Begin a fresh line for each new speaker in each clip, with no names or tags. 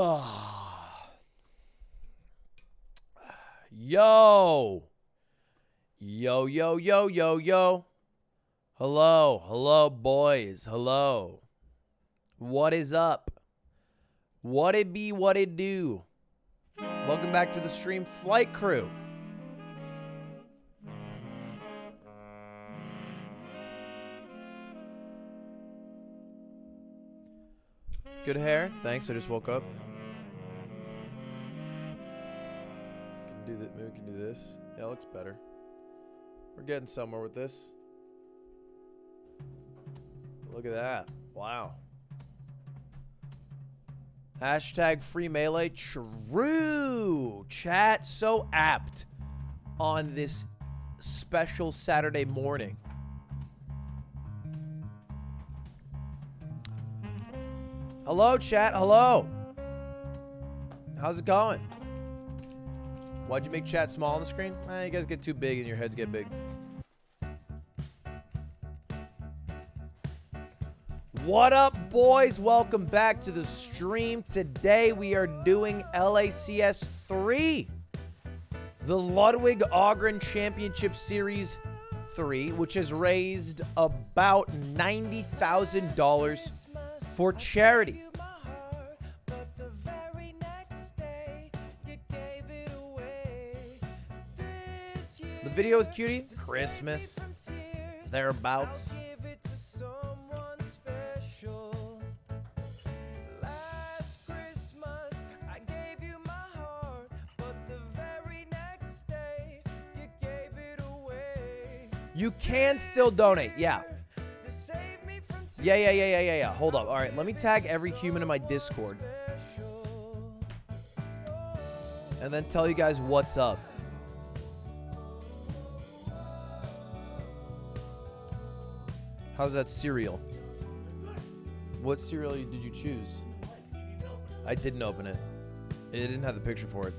Yo. Yo, yo, yo, yo, yo. Hello. Hello, boys. Hello. What is up? What it be, what it do? Welcome back to the stream, Flight Crew. Good hair. Thanks, I just woke up. Can do that. Maybe we can do this. Yeah, it looks better. We're getting somewhere with this. Look at that. Wow. Hashtag free melee. True. Chat so apt on this special Saturday morning. Hello, chat. Hello. How's it going? Why'd you make chat small on the screen? You guys get too big and your heads get big. What up, boys? Welcome back to the stream. Today we are doing LACS 3. The Ludwig Ogren Championship Series 3, which has raised about $90,000 for charity. The video with Cutie, Christmas, thereabouts. You can still donate, yeah. Yeah. Hold up. All right, let me tag every human in my Discord. And then tell you guys what's up. How's that cereal? What cereal did you choose? I didn't open it. It didn't have the picture for it.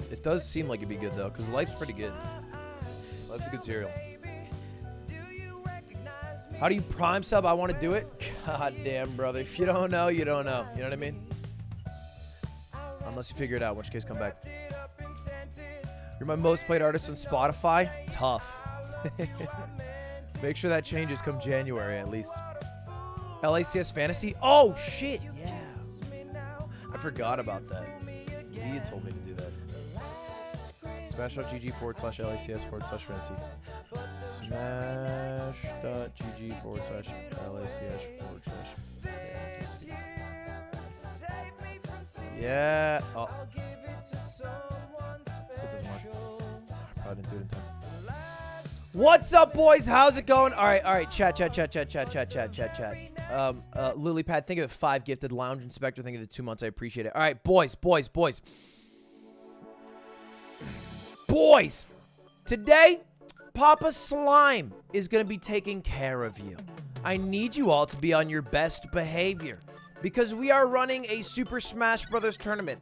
It does seem like it'd be good, though, because Life's pretty good. Life's a good cereal. How do you prime sub? I want to do it. God damn, brother. If you don't know, you don't know. You know what I mean? Unless you figure it out, in which case, come back. You're my most played artist on Spotify? Tough. Make sure that changes come January, at least. LACS Fantasy? Oh, shit. Yeah. I forgot about that. He had told me to do that. Smash.gg/LACS/fantasy. Smash.gg/LACS/fantasy. Yeah. Oh. Probably didn't do it in time. What's up, boys? How's it going? All right. Chat. Lily Pad, think of it 5 gifted. Lounge Inspector, think of the 2 months. I appreciate it. All right, boys. Today, Papa Slime is going to be taking care of you. I need you all to be on your best behavior because we are running a Super Smash Bros. Tournament.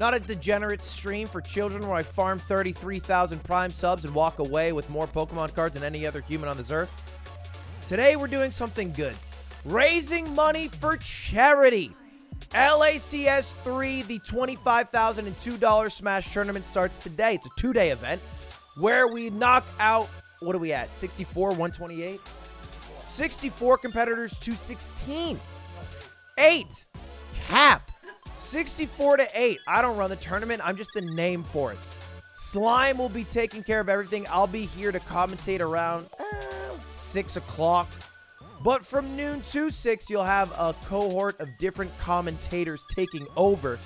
Not a degenerate stream for children where I farm 33,000 Prime subs and walk away with more Pokemon cards than any other human on this earth. Today, we're doing something good. Raising money for charity. LACS 3, the $25,002 Smash tournament starts today. It's a 2-day event where we knock out, what are we at, 64, 128? 64 competitors to 16. 8. Cap. 64-8. I don't run the tournament. I'm just the name for it. Slime will be taking care of everything. I'll be here to commentate around 6 o'clock. But from noon to 6, you'll have a cohort of different commentators taking over,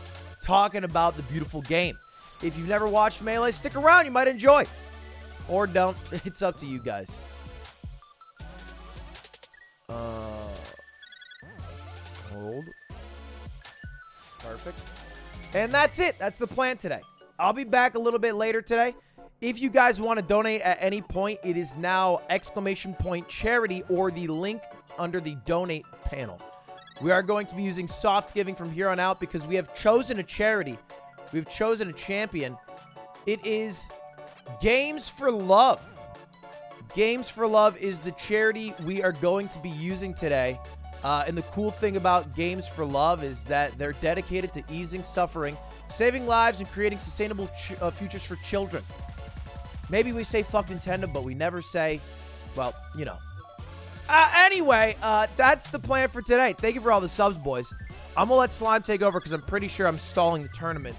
talking about the beautiful game. If you've never watched Melee, stick around. You might enjoy. Or don't. It's up to you guys. Hold. Perfect. And that's it. That's the plan today. I'll be back a little bit later today. If you guys want to donate at any point, it is now !charity or the link under the donate panel. We are going to be using soft giving from here on out because we have chosen a charity. We've chosen a champion. It is Games for Love. Games for Love is the charity we are going to be using today. And the cool thing about Games for Love is that they're dedicated to easing suffering, saving lives, and creating sustainable futures for children. Maybe we say fuck Nintendo, but we never say, well, you know. Anyway, that's the plan for today. Thank you for all the subs, boys. I'm going to let Slime take over because I'm pretty sure I'm stalling the tournament.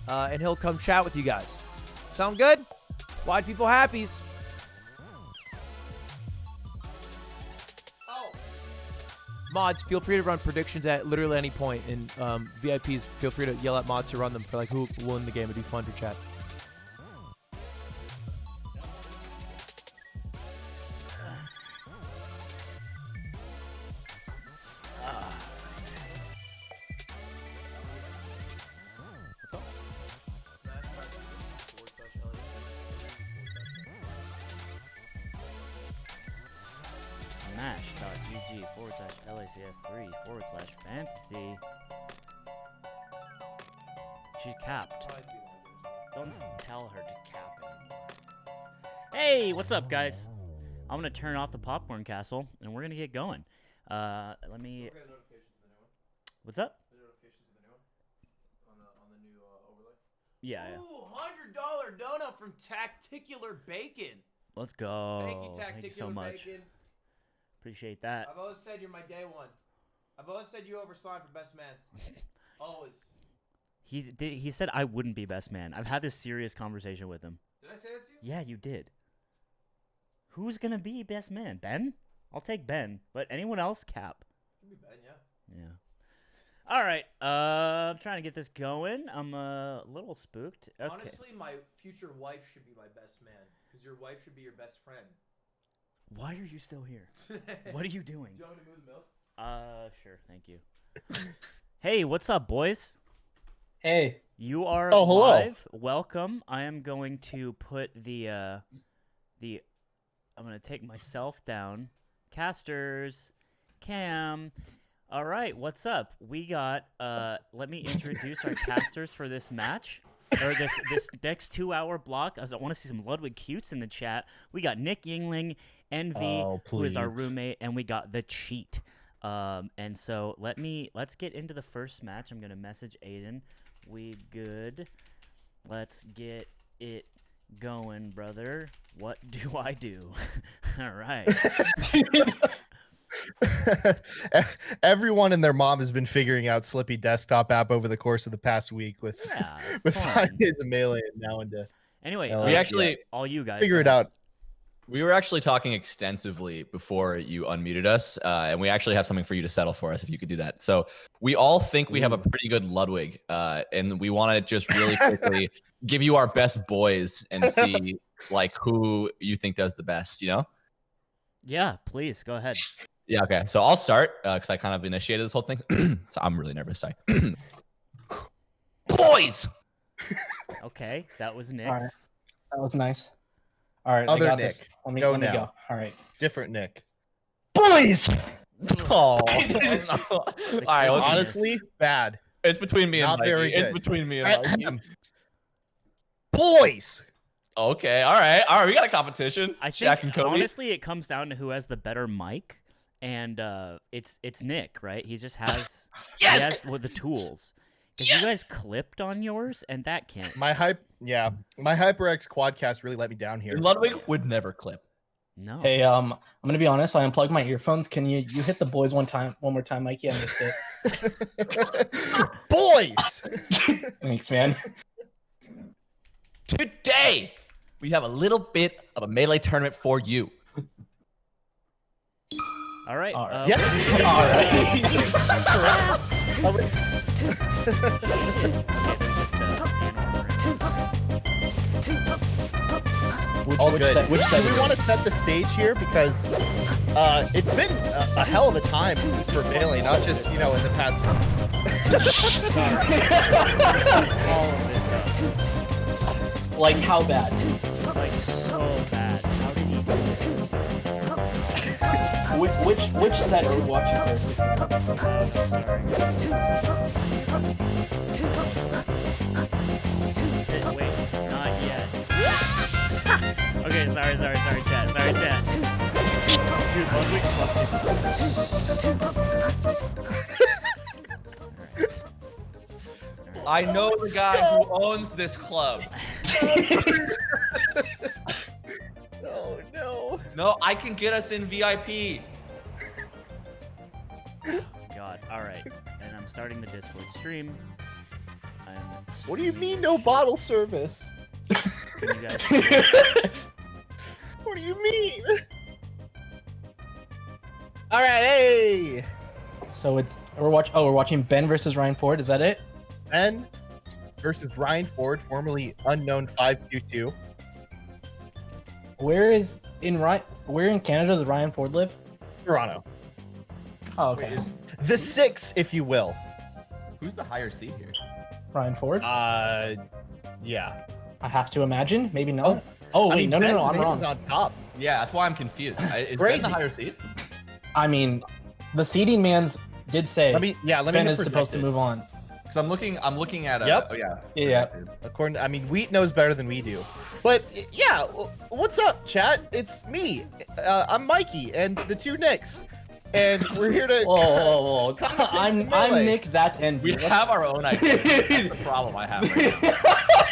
And he'll come chat with you guys. Sound good? Wide people happies. Oh. Mods, feel free to run predictions at literally any point. And VIPs, feel free to yell at mods to run them for like who will win the game. It'd be fun for chat.
Smash.gg/LACS3/fantasy. She's capped. Don't tell her to cap anymore. Hey, what's up, guys? I'm gonna turn off the popcorn castle, and we're gonna get going. Let me. What's up?
On the new overlay.
Yeah.
Ooh, $100 donut from Tacticular Bacon.
Let's go.
Thank you, Tacticular
Thank you so much.
Bacon.
Appreciate that.
I've always said you're my day one. I've always said you over Slime for best man. Always.
He said I wouldn't be best man. I've had this serious conversation with him.
Did I say that to you?
Yeah, you did. Who's gonna be best man? Ben? I'll take Ben, but anyone else, cap.
Give me Ben, yeah.
Yeah. All right. I'm trying to get this going. I'm a little spooked. Okay.
Honestly, my future wife should be my best man, because your wife should be your best friend.
Why are you still here? What are you doing?
Do you want me to move the milk?
Sure. Thank you. Hey, what's up, boys?
Hey.
You are
hello.
live. Welcome. I am going to put I'm going to take myself down. Casters. Cam. All right, what's up? We got, let me introduce our casters for this match. Or this next 2-hour block. I want to see some Ludwig cutes in the chat. We got Nick Yingling, Envy, who is our roommate, and we got the Cheat. And so let's get into the first match. I'm gonna message Aiden. We good. Let's get it going, brother. What do I do? All right.
Everyone and their mom has been figuring out Slippy desktop app over the course of the past week with 5 days of Melee and now into.
Anyway,
LACS.
We actually
all you guys
figure it out.
We were actually talking extensively before you unmuted us, and we actually have something for you to settle for us if you could do that. So we all think we have a pretty good Ludwig, and we want to just really quickly give you our best boys and see like who you think does the best. You know?
Yeah, please go ahead.
Yeah. Okay. So I'll start because I kind of initiated this whole thing. So I'm really nervous. Sorry. Boys.
Okay, that was Nick's.
All right. That was nice. All right,
Other
I got
Nick.
this. Let me
Go
go.
now.
All right,
Different Nick.
boys.
Oh. All right.
Honestly, bad.
it's between me and
Not
Mikey.
very
It's
good.
between me and Mikey.
Boys.
Okay. All right. All right. We got a competition.
I
Shaq and
think
Kobe.
honestly, it comes down to who has the better mic, and it's Nick, right? He just has he has the tools. Because you guys clipped on yours, and that can't.
My HyperX Quadcast really let me down here.
Ludwig would never clip.
No.
Hey, I'm gonna be honest. I unplugged my earphones. Can you hit the boys one more time, Mikey? I missed it.
Boys.
Thanks, man.
Today, we have a little bit of a Melee tournament for you.
All right.
All right.
Yeah.
All right.
All good.
Which side?
We want to set the stage here because it's been a hell of a time for Melee, not just in the past.
Like how bad?
Like so bad. How did he do it?
Which set are we watching first?
Wait, not yet. Okay, sorry, chat.
I know the guy who owns this club.
Oh no.
No, I can get us in VIP.
God. All right. And I'm starting the Discord stream.
What do you mean no bottle service?
You guys
What do you mean? All right, hey.
So we're watching Ben versus Ryan Ford. Is that it?
Ben versus Ryan Ford, formerly unknown 522.
Where in Canada does Ryan Ford live?
Toronto.
Oh, okay.
The 6, if you will.
Who's the higher seed here?
Ryan Ford.
Yeah.
I have to imagine. Maybe not. Oh wait, no, I'm
Zain
wrong.
is on top.
Yeah, that's why I'm confused. Is Ben
Crazy.
the higher seed?
I mean, the seeding man's did say
Let me
Ben
hit
is supposed to
projected.
move on.
Because I'm looking at.
Yep.
Oh yeah.
Yeah.
Wheat knows better than we do. But yeah, what's up, chat? It's me. I'm Mikey and the two Nicks, and we're here to.
Whoa. I'm
Melee.
Nick. That's envy.
We have our own ideas. That's the problem I have right now.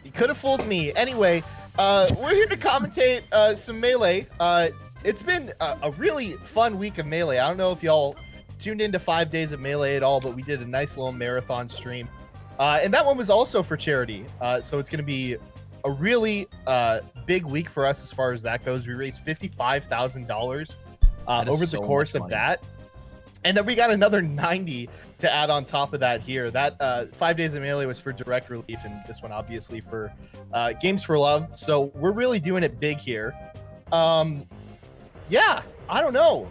You could have fooled me. Anyway, we're here to commentate some Melee. It's been a really fun week of Melee. I don't know if y'all tuned into 5 days of Melee at all, but we did a nice little marathon stream. And that one was also for charity. So it's going to be a really big week for us as far as that goes. We raised $55,000 over the course of that. And then we got another 90 to add on top of that here. That 5 days of Melee was for direct relief, and this one obviously for Games for Love. So we're really doing it big here. Yeah, I don't know.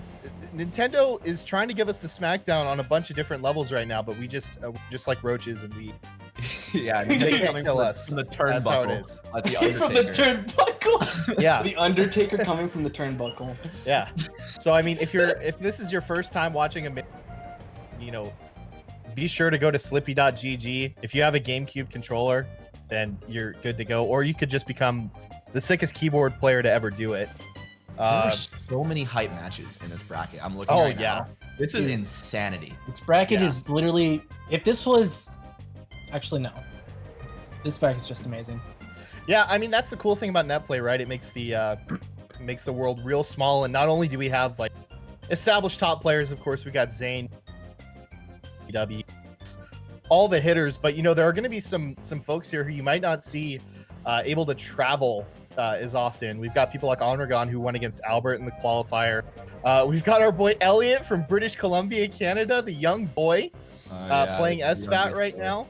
Nintendo is trying to give us the smackdown on a bunch of different levels right now, but we just like roaches, and we
Yeah,
they
coming
can't kill us.
from the turnbuckle.
That's how it is.
Like the
From the
Undertaker.
turnbuckle.
Yeah.
The Undertaker coming from the turnbuckle.
Yeah. So I mean, if this is your first time watching be sure to go to slippy.gg. If you have a GameCube controller, then you're good to go. Or you could just become the sickest keyboard player to ever do it.
There are so many hype matches in this bracket. I'm looking.
Oh
right
yeah.
now. This is insanity.
This bracket is literally. If this was, actually no. This bracket is just amazing.
Yeah, I mean that's the cool thing about netplay, right? It makes the world real small, and not only do we have like established top players, of course we got Zain, ibdw, all the hitters, but there are going to be some folks here who you might not see able to travel as often. We've got people like Onragon who won against Albert in the qualifier. We've got our boy Elliot from British Columbia, Canada, the young boy, playing sfat right now.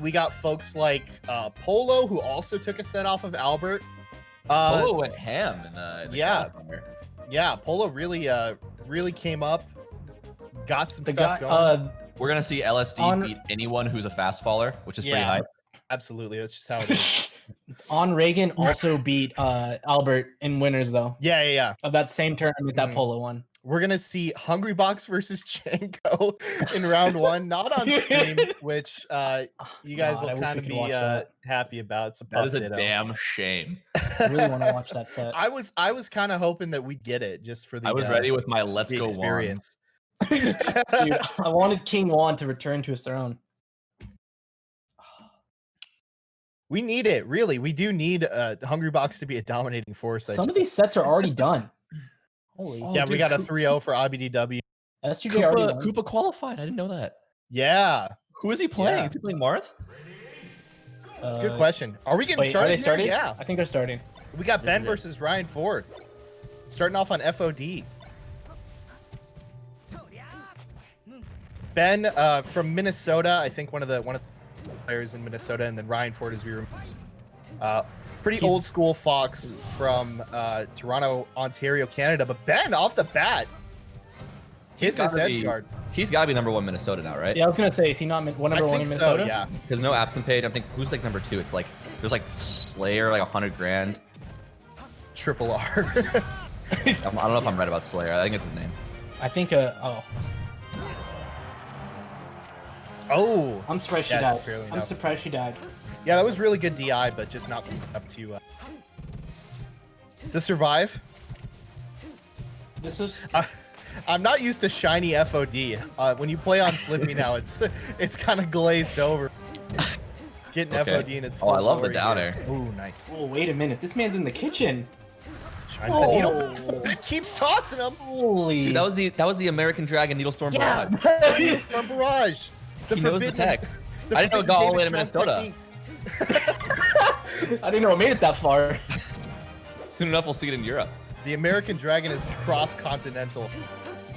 We got folks like Polo, who also took a set off of Albert.
Polo went ham in the
yeah.
qualifier.
Yeah, Polo really came up, got some stuff going.
We're gonna see LSD beat anyone who's a fast faller, which is pretty hype.
Absolutely, that's just how it is.
On Reagan also beat Albert in winners though.
Yeah.
Of that same tournament that Polo won.
We're gonna see Hungrybox versus Chanko in round 1, not on stream, which you guys will kind of be happy about. It's
That is a damn shame.
I really want to watch that set.
I was kind of hoping that we'd get it just for the.
I was ready with my let's
the
go
experience.
Dude, I wanted King Juan to return to his throne.
We need it, really. We do need Hungrybox to be a dominating force.
Some of these sets are already done. Holy
yeah, dude, we got a 3-0 for IBDW.
SGJ already won.
Koopa qualified. I didn't know that.
Yeah.
Who is he playing? Is he playing Marth?
That's a good question. Are we getting
Wait,
started?
Are they starting?
Yeah.
I think they're starting.
We got Ben versus Ryan Ford. Starting off on FOD. Ben from Minnesota, I think one of the players in Minnesota, and then Ryan Ford, as we remember. Pretty old school Fox from Toronto, Ontario, Canada. But Ben, off the bat, hit this edge guard.
He's got to be #1 Minnesota now, right?
Yeah, I was gonna say, is he not number one in Minnesota?
So, yeah.
There's no absent page. I think who's like #2? It's like there's like Slayer, like 100 grand.
Triple R.
I don't know if I'm right about Slayer. I think it's his name.
I think.
Oh.
I'm surprised she died. I'm surprised she died.
Yeah, that was really good DI, but just not enough to survive.
This is
I'm not used to shiny FOD. When you play on Slippy now, it's kind of glazed over. Getting FOD in its
Oh, I love the
glory
down
here.
air.
Ooh, nice.
oh wait a minute. This man's in the kitchen.
Shines the needle. It keeps tossing him.
Holy.
Dude, that was the American Dragon Needle Storm
yeah.
Barrage.
From Barrage. The
He knows the
forbidden
tech.
the
I didn't know it
forbidden
got all the way to
David Trump
Minnesota.
techniques.
I didn't know it made it that far.
Soon enough, we'll see it in Europe.
The American Dragon is cross-continental.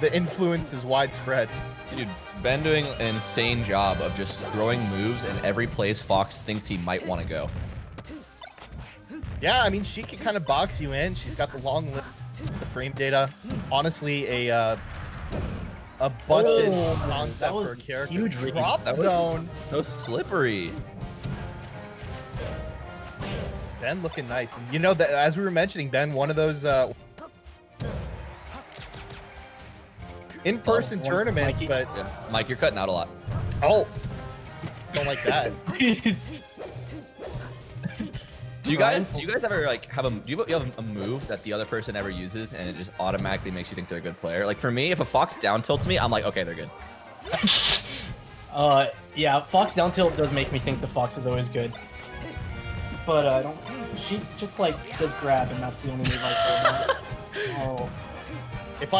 The influence is widespread.
Dude, Ben doing an insane job of just throwing moves in every place Fox thinks he might want to go.
Yeah, I mean, she can kind of box you in. She's got the long lip, the frame data. Honestly, a busted
that
concept
was
for a character.
huge read.
Drop
That was
zone.
so slippery.
Ben looking nice. And you know that as we were mentioning, Ben, one of those in-person
Oh,
tournaments,
Mikey.
but
Yeah. Mike, you're cutting out a lot.
oh, don't like that.
Do you guys ever like have you have a move that the other person ever uses and it just automatically makes you think they're a good player? Like for me, if a Fox down tilts me, I'm like, okay, they're good.
Yeah, Fox down tilt does make me think the Fox is always good. But I don't. She just like does grab, and that's the only move I feel. Oh,
If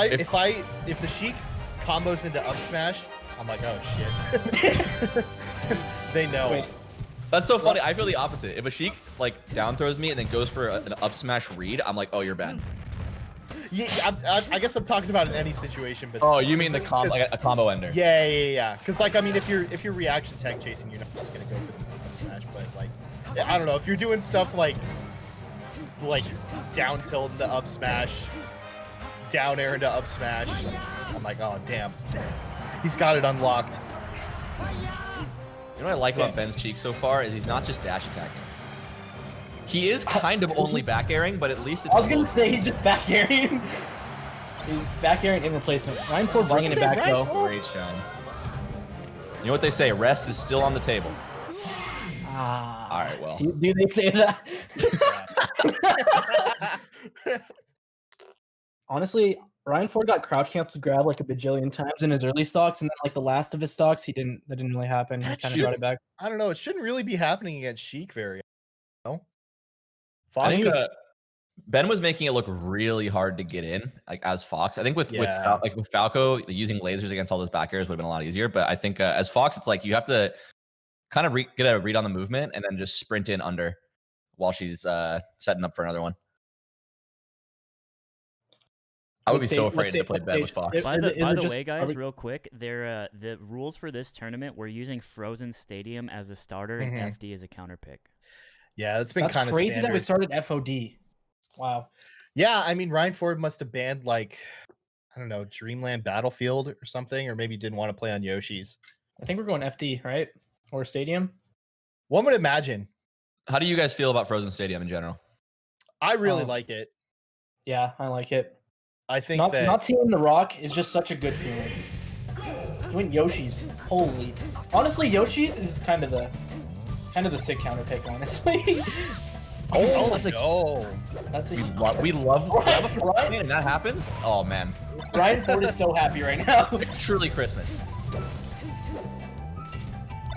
the Sheik combos into up smash, I'm like, oh shit. They know.
wait.
That's so funny. I feel the opposite. If a Sheik like down throws me and then goes for an up smash read, I'm like, oh, you're bad.
Yeah, I guess I'm talking about in any situation, but
Oh, you mean the like a combo ender?
yeah. Because like, I mean, if you're reaction tech chasing, you're not just gonna go for the up smash. But like, I don't know, if you're doing stuff like down tilt into up smash, down air into up smash, I'm like, oh damn, he's got it unlocked.
You know what I like about Ben's Cheek so far is he's not just dash attacking. He is kind of only back airing, but at least it's
I was gonna say he's just back airing. He's back airing in replacement. Ryan Ford bringing it back though.
Great shine. You know what they say? Rest is still on the table.
Ah.
All right, well.
Do they say that? Honestly, Ryan Ford got crouch canceled grab like a bajillion times in his early stocks, and then like the last of his stocks, that didn't really happen. He
That
kind of brought it back.
I don't know. It shouldn't really be happening against Sheik very. No.
I
Fox
think
is
Ben was making it look really hard to get in, like as Fox. I think with Falco using lasers against all those back airs would have been a lot easier. But I think as Fox, it's like you have to kind of get a read on the movement and then just sprint in under while she's setting up for another one. I would be so afraid to play Ben with Fox.
By the way, guys, real quick, the rules for this tournament, we're using Frozen Stadium as a starter and FD as a counter pick.
Yeah, it's been kind of
crazy
standard.
that we started FOD. Wow.
Yeah, I mean, Ryan Ford must have banned like, I don't know, Dreamland Battlefield or something, or maybe didn't want to play on Yoshi's.
I think we're going FD, right? Or Stadium?
One would imagine.
How do you guys feel about Frozen Stadium in general?
I really like it.
Yeah, I like it.
I think
not seeing The Rock is just such a good feeling. Doing Yoshi's, holy. Honestly, Yoshi's is kind of the sick counter pick, honestly.
no.
That's a
We love
Ryan,
and that happens. Oh man,
Ryan Ford is so happy right now.
it's truly Christmas.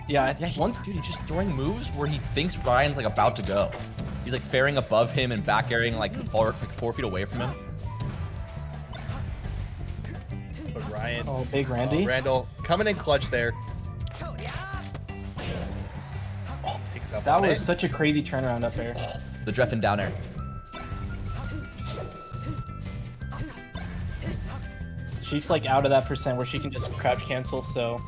Yeah,
Dude, he's just throwing moves where he thinks Ryan's like about to go. He's like faring above him and back airing like 4 feet away from him.
But Ryan.
Oh, big Randy.
Randall coming in clutch there. Oh, picks up
That
on
was
it.
such a crazy turnaround up there.
The Dreffin down air.
She's like out of that percent where she can just crouch cancel, so,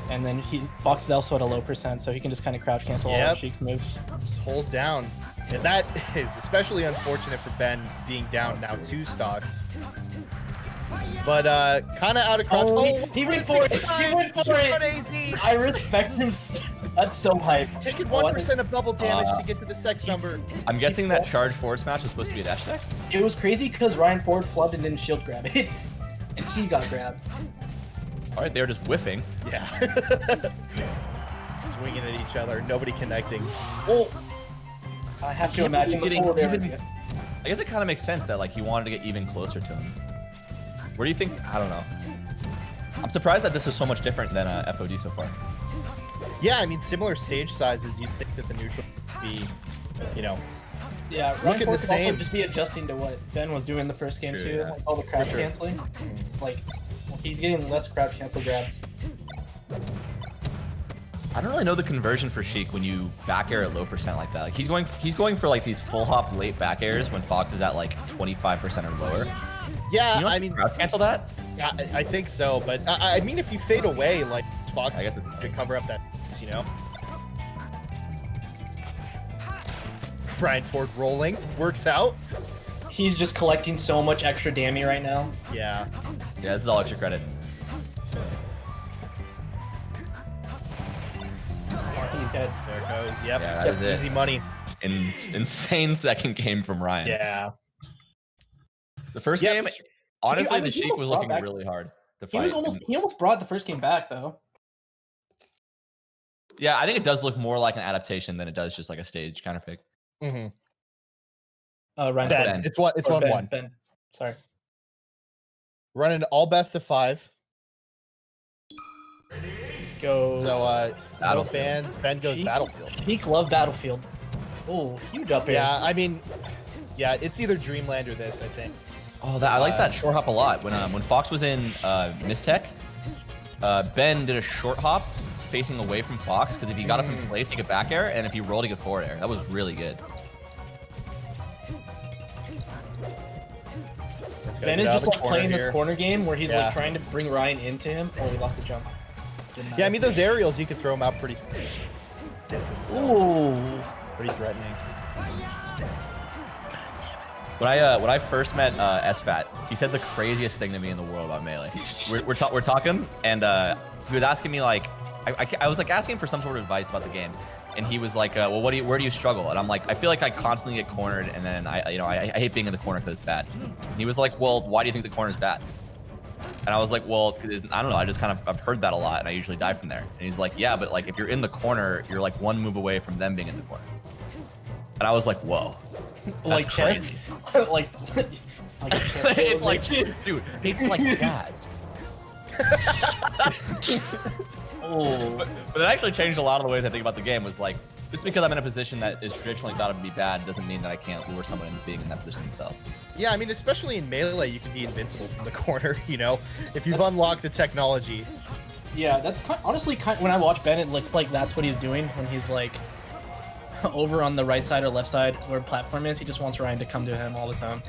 and then Fox is also at a low percent, so he can just kind of crouch cancel all of Sheik's moves.
Just hold down. And that is especially unfortunate for Ben being down now 2 stocks. But kind of out of crouch.
He went for it. He went for it. I respect him. That's so hype.
Taking 1% of bubble damage to get to the sex number.
I'm guessing that charge forward smash was supposed to be a dash attack.
It was crazy because Ryan Ford flubbed and didn't shield grab it, and he got grabbed.
All right, they were just whiffing.
Yeah. Swinging at each other, nobody connecting.
Well, I have to imagine the forward air.
I guess it kind of makes sense that like he wanted to get even closer to him. Where do you think? I don't know. I'm surprised that this is so much different than FOD so far.
Yeah, I mean, similar stage sizes. You'd think that the neutral would be, you know,
Yeah,
looking
Ryan
the
could
same.
also just be adjusting to what Ben was doing the first game
Sure,
too,
yeah.
like all the crouch
sure.
canceling. Like he's getting less crouch cancel grabs.
I don't really know the conversion for Sheik when you back air at low percent like that. Like he's going for like these full hop late back airs when Fox is at like 25% or lower.
Yeah,
You know,
I mean,
crouch cancel that.
I think so. But I mean, if you fade away, like Fox
I guess
could cover up that, you know. Ryan Ford rolling works out.
He's just collecting so much extra damage right now.
Yeah.
Yeah, this is all extra credit.
I think he's dead.
There it goes. Yep.
Yeah, that is it.
Easy money.
Insane second game from Ryan.
Yeah.
The first
Yep.
game, honestly,
I mean,
the
he
Sheik was
brought
looking
back-
really hard to
He
fight.
was he almost brought the first game back though.
Yeah, I think it does look more like an adaptation than it does just like a stage counter pick.
Mm-hmm.
Ryan
Ben,
Ben.
it's 1-1.
Ben. Sorry.
Running all best of 5.
Go.
So no
Battlefield.
fans. Ben goes
Sheik.
Battlefield.
Peak love Battlefield. Oh, huge up airs.
Yeah, I mean, yeah, it's either Dreamland or this, I think.
Oh, I like that short hop a lot. When Fox was in Mistech, Ben did a short hop facing away from Fox because if he got up in place, he could back air, and if he rolled, he could forward air. That was really good.
Ben is just like playing this corner game where he's
Yeah.
like trying to bring Ryan into him. Oh, he lost the jump. Didn't
Yeah, I
matter.
mean, those aerials, you could throw them out pretty distance. So
Ooh.
pretty threatening.
When I first met sfat, he said the craziest thing to me in the world about Melee. We're talking, and he was asking me like, I was like asking him for some sort of advice about the game, and he was like, well, where do you struggle? And I'm like, I feel like I constantly get cornered, and then I hate being in the corner because it's bad. And he was like, well, why do you think the corner is bad? And I was like, well, I don't know. I just I've heard that a lot, and I usually die from there. And he's like, yeah, but like if you're in the corner, you're like one move away from them being in the corner. And I was like, whoa. That's
Like
crazy.
chess? like chess.
It's like, dude, it's like jazz.
Oh.
But it actually changed a lot of the ways I think about the game. Was like, just because I'm in a position that is traditionally thought of to be bad doesn't mean that I can't lure someone into being in that position themselves.
Yeah, I mean, especially in Melee, you can be invincible from the corner, you know? If you've unlocked the technology.
Yeah, that's honestly when I watch Ben, it looks like that's what he's doing when he's like over on the right side or left side where platform is. He just wants Ryan to come to him all the time.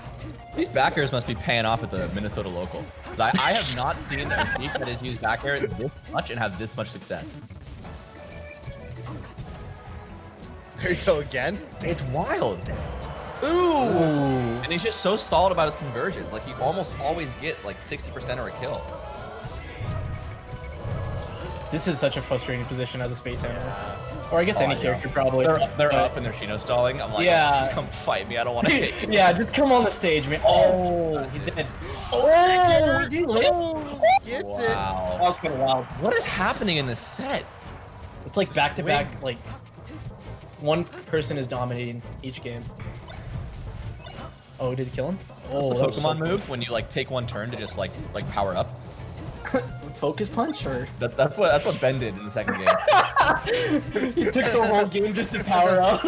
These backers must be paying off at the Minnesota local. 'Cause I have not seen a sneak that has used back air this much and have this much success.
There you go again.
It's wild.
Ooh.
And he's just so stalled about his conversions. Like, he almost always get like 60% or a kill.
This is such a frustrating position as a space animal. Or I guess any character probably.
They're
But-
up and they're Shino stalling. I'm like,
Yeah.
oh, just come fight me. I don't want to hit you.
yeah, just come on the stage, man. Oh, he's dead.
Oh,
he lit.
Get it.
That
Wow.
was kind of wild.
What is happening in this set?
It's like back to back,
Swings.
like one person is dominating each game. Oh, did he kill him? Oh,
The
that was
Pokemon
so
move when you like take one turn to just like power up.
Focus punch, or
That's what Ben did in the second game.
he took the whole game just to power up.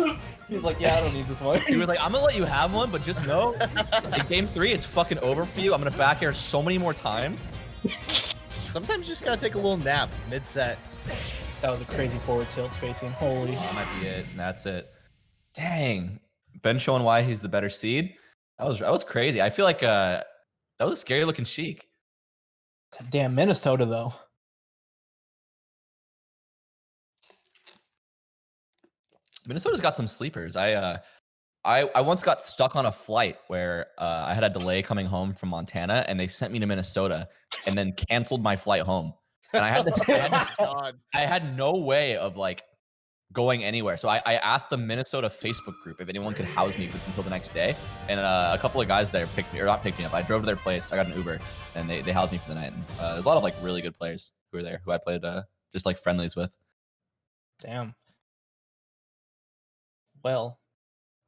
He's like, yeah, I don't need this one.
He was like, I'm gonna let you have one, but just know, like game 3, it's fucking over for you. I'm gonna back air so many more times.
Sometimes you just gotta take a little nap mid-set.
That was a crazy forward tilt spacing. Holy.
That might be it, and that's it. Dang, Ben showing why he's the better seed. That was crazy. I feel like that was a scary looking Sheik.
Damn, Minnesota though.
Minnesota's got some sleepers. I once got stuck on a flight where I had a delay coming home from Montana, and they sent me to Minnesota, and then canceled my flight home. And I had no way of like going anywhere. So I asked the Minnesota Facebook group if anyone could house me until the next day, and a couple of guys there picked me up. I drove to their place. I got an Uber, and they housed me for the night. And, there's a lot of like really good players who were there who I played just like friendlies with.
Damn. Well,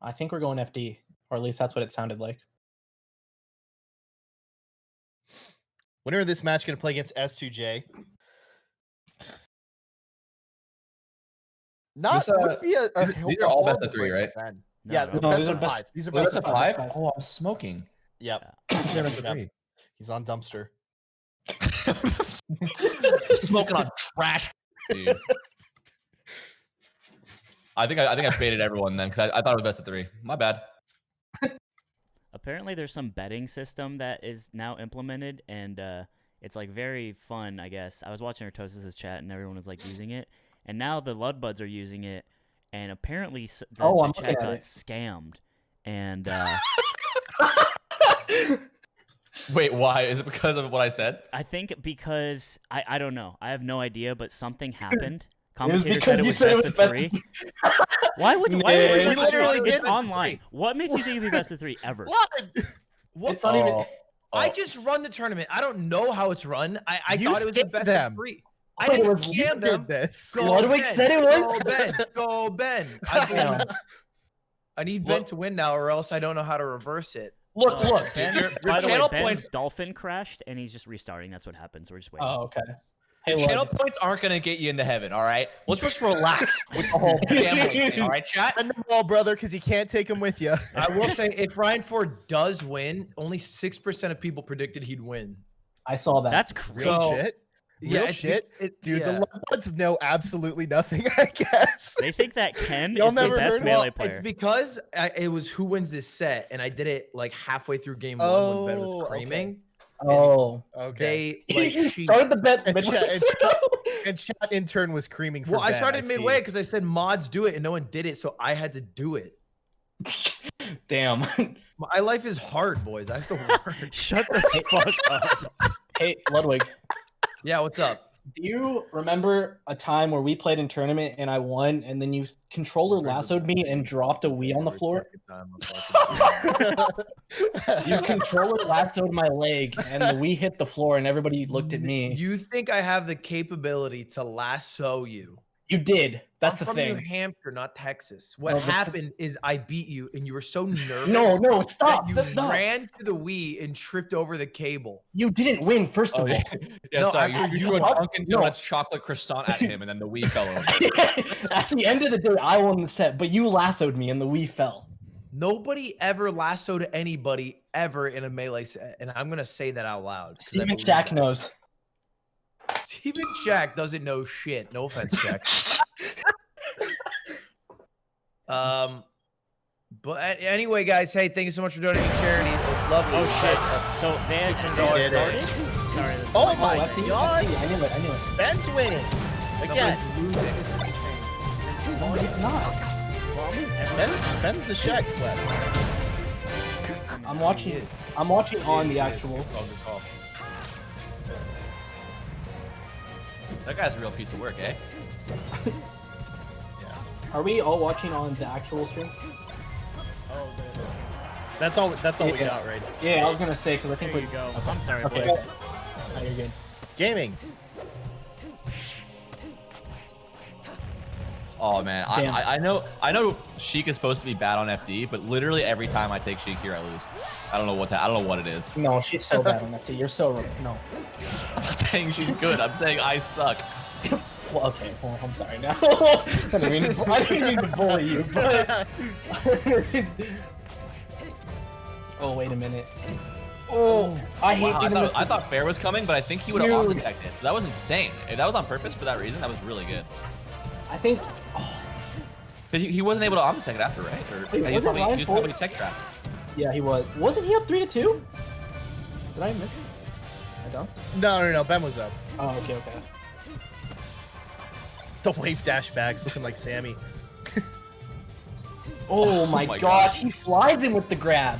I think we're going FD, or at least that's what it sounded like.
Winner of this match going to play against S2J. Not
This,
would be a
these are all best of 3, right?
Yeah,
No,
the
no.
best
these are
of
best-
5. These are
Oh,
best
that's
of
a
5.
5? Oh, I'm smoking.
Yep.
Yep.
He's on dumpster.
Smoking on trash, dude. I think I baited everyone then because I thought it was best of 3. My bad.
Apparently, there's some betting system that is now implemented, and it's like very fun. I guess I was watching Artosas' chat, and everyone was like using it, and now the Llod buds are using it, and apparently the
I'm
chat
looking at
got
it.
scammed, and
Wait, why? Is it because of what I said?
I think because I don't know. I have no idea, but something happened.
It was
Commentator
because you said it was
best
best
of 3. Why would
Nah,
you
we
literally
it's
did best of
online?
3.
What makes you think it'd be best of 3 ever?
What?
It's not even.
I just run the tournament. I don't know how it's run. I
You
thought it was the
skipped
best
them.
of 3. I
Wait,
didn't
it was-
You
scam them.
did this.
Go
Ludwig
Ben.
said it was?
Go Ben. Go Ben. I need Ben to win now, or else I don't know how to reverse it.
Look.
Ben,
your
by the way,
channel
Ben's
points-
dolphin crashed, and he's just restarting. That's what happens. We're just waiting.
Oh, okay. Hey,
Channel
Llod.
points aren't gonna get you into heaven, all right? Let's just relax with the whole family thing, all right, chat?
Send them all, brother, because you can't take them with you.
I will say, if Ryan Ford does win, only 6% of people predicted he'd win.
I saw that.
That's crazy.
Real
So-
shit.
Yeah,
Real
it's-
shit. Dude,
yeah.
the Llods know absolutely nothing, I guess.
They think that Ken
Y'all
is the
never
best
heard-
melee
Well,
player.
it's because it was who wins this set, and I did it like halfway through game 1 when Ben
Oh,
was
okay.
screaming.
Oh.
Okay.
They like
You
cheat.
started the bet.
And
midway
chat,
through.
and chat intern was creaming for
Well, I
Ben,
started
see.
midway because I said mods do it, and no one did it, so I had to do it.
Damn.
My life is hard, boys. I have to work.
Shut the fuck up.
Hey, Ludwig.
Yeah, what's up?
Do you remember a time where we played in tournament and I won, and then you controller lassoed me and dropped a Wii on the floor? You controller lassoed my leg, and the Wii hit the floor, and everybody looked at me.
You think I have the capability to lasso you?
You did. That's
I'm
the
from
thing.
New Hampshire, not Texas. What
No, that's the-
happened is I beat you, and you were so nervous.
No,
that
stop.
You
No.
ran to the Wii and tripped over the cable.
You didn't win, first of all.
Yeah,
No,
sorry.
after
You
you
threw a
won.
Dunkin'
No.
Donuts chocolate croissant at him, and then the Wii fell over.
At the end of the day, I won the set, but you lassoed me and the Wii fell.
Nobody ever lassoed anybody ever in a melee set, and I'm gonna say that out loud. 'cause I
Steven
believe
Shack
that.
knows.
Steven Shack doesn't know shit. No offense, Shack. But anyway, guys, hey, thank you so much for donating to charity. Lovely.
Oh shit. So they had
$600
started? Sorry.
Oh
Oh,
my
FD,
god.
FD, I knew it.
Ben's winning. Again.
Nobody's losing.
No, it's not.
Ben's the Shack Quest.
I'm watching. I'm watching on the actual.
That guy's a real piece of work, eh?
Are we all watching on the actual stream?
That's all we
Yeah.
got right now.
Yeah, I was gonna say because I think
There
we
you go.
Okay.
I'm sorry,
Okay.
boys.
Oh, you're good.
Gaming.
Oh man,
Damn.
I know Sheik is supposed to be bad on FD, but literally every time I take Sheik here, I lose. I don't know what it is.
No, she's so bad on that. You're so no.
I'm not saying she's good. I'm saying I suck.
Well, okay. Well, I'm sorry now. I didn't mean to bully you, but. Oh, wait a minute. Oh, I hate
Wow,
even this.
I thought Fair was coming, but I think he would have
Dude.
off-detected. So that was insane. If that was on purpose for that reason, that was really good.
I think.
But he wasn't able to off-detect it after, right? Or
Wait,
he
wasn't
probably,
Ryan
he was
Ford-
probably tech trapped.
Yeah, he was. Wasn't he up 3-2? Did I miss it? I don't.
No. Ben was up.
Oh, okay.
The wave dash bags looking like Sammy.
Oh my,
my
gosh,
gosh.
he flies in with the grab.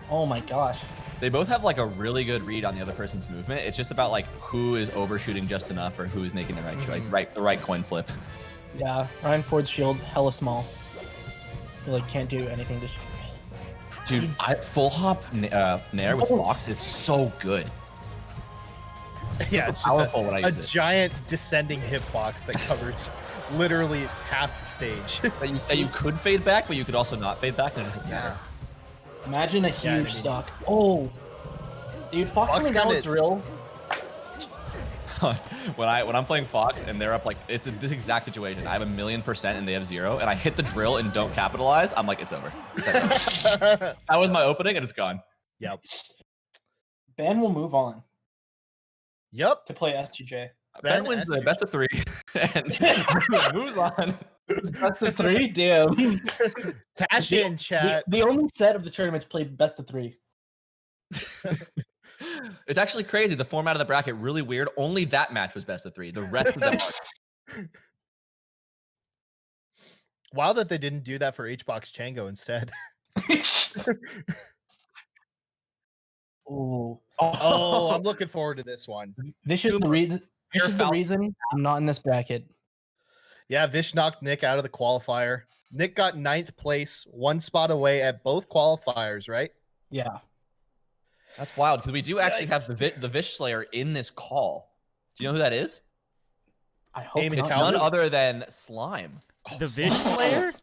Oh my gosh.
They both have like a really good read on the other person's movement. It's just about like who is overshooting just enough or who is making the right the right coin flip.
Yeah, Ryan Ford's shield hella small. He like can't do anything to.
Dude, full hop nair with Fox is so good.
Yeah, it's just
Powerful when I
a
use it.
giant descending hitbox that covers literally half the stage.
That you could fade back, but you could also not fade back, and it doesn't matter.
Imagine a
Yeah,
huge
I mean-
stock. Oh, Dude, Fox only
got
knows
it.
drill.
when I'm playing Fox and they're up like it's this exact situation. I have 1,000,000% and they have 0, and I hit the drill and don't capitalize. I'm like, it's over. That was my opening and it's gone.
Yep.
Ben will move on
Yep.
to play S2J.
Ben wins the best of 3 and moves on.
Best of 3? Damn.
Cash in, chat.
The only set of the tournament to play best of 3.
It's actually crazy. The format of the bracket really weird. Only that match was best of 3. The rest of them are.
Wow, that they didn't do that for hbox Chango instead.
Ooh.
Oh, I'm looking forward to this one.
This is the reason. This is the reason I'm not in this bracket.
Yeah, Vish knocked Nick out of the qualifier. Nick got 9th place, 1 spot away at both qualifiers, right?
Yeah.
That's wild because we do actually have the Vish Slayer in this call. Do you know who that is?
I hope
Aim it
not.
at
None other than Slime.
The Vish Slayer?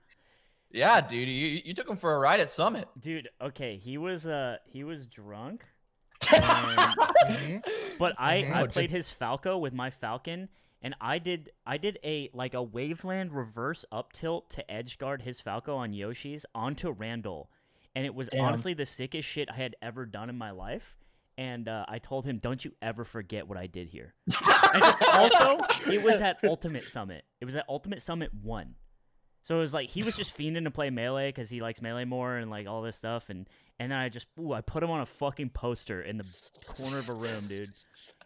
Yeah, dude, you took him for a ride at Summit.
Dude, okay, he was drunk. And- but I played his Falco with my Falcon, and I did a waveland reverse up tilt to edge guard his Falco on Yoshi's onto Randall. And it was honestly the sickest shit I had ever done in my life. And I told him, don't you ever forget what I did here. And also, it was at Ultimate Summit. It was at Ultimate Summit 1. So it was like, he was just fiending to play Melee because he likes Melee more and like all this stuff. And then I put him on a fucking poster in the corner of a room, dude.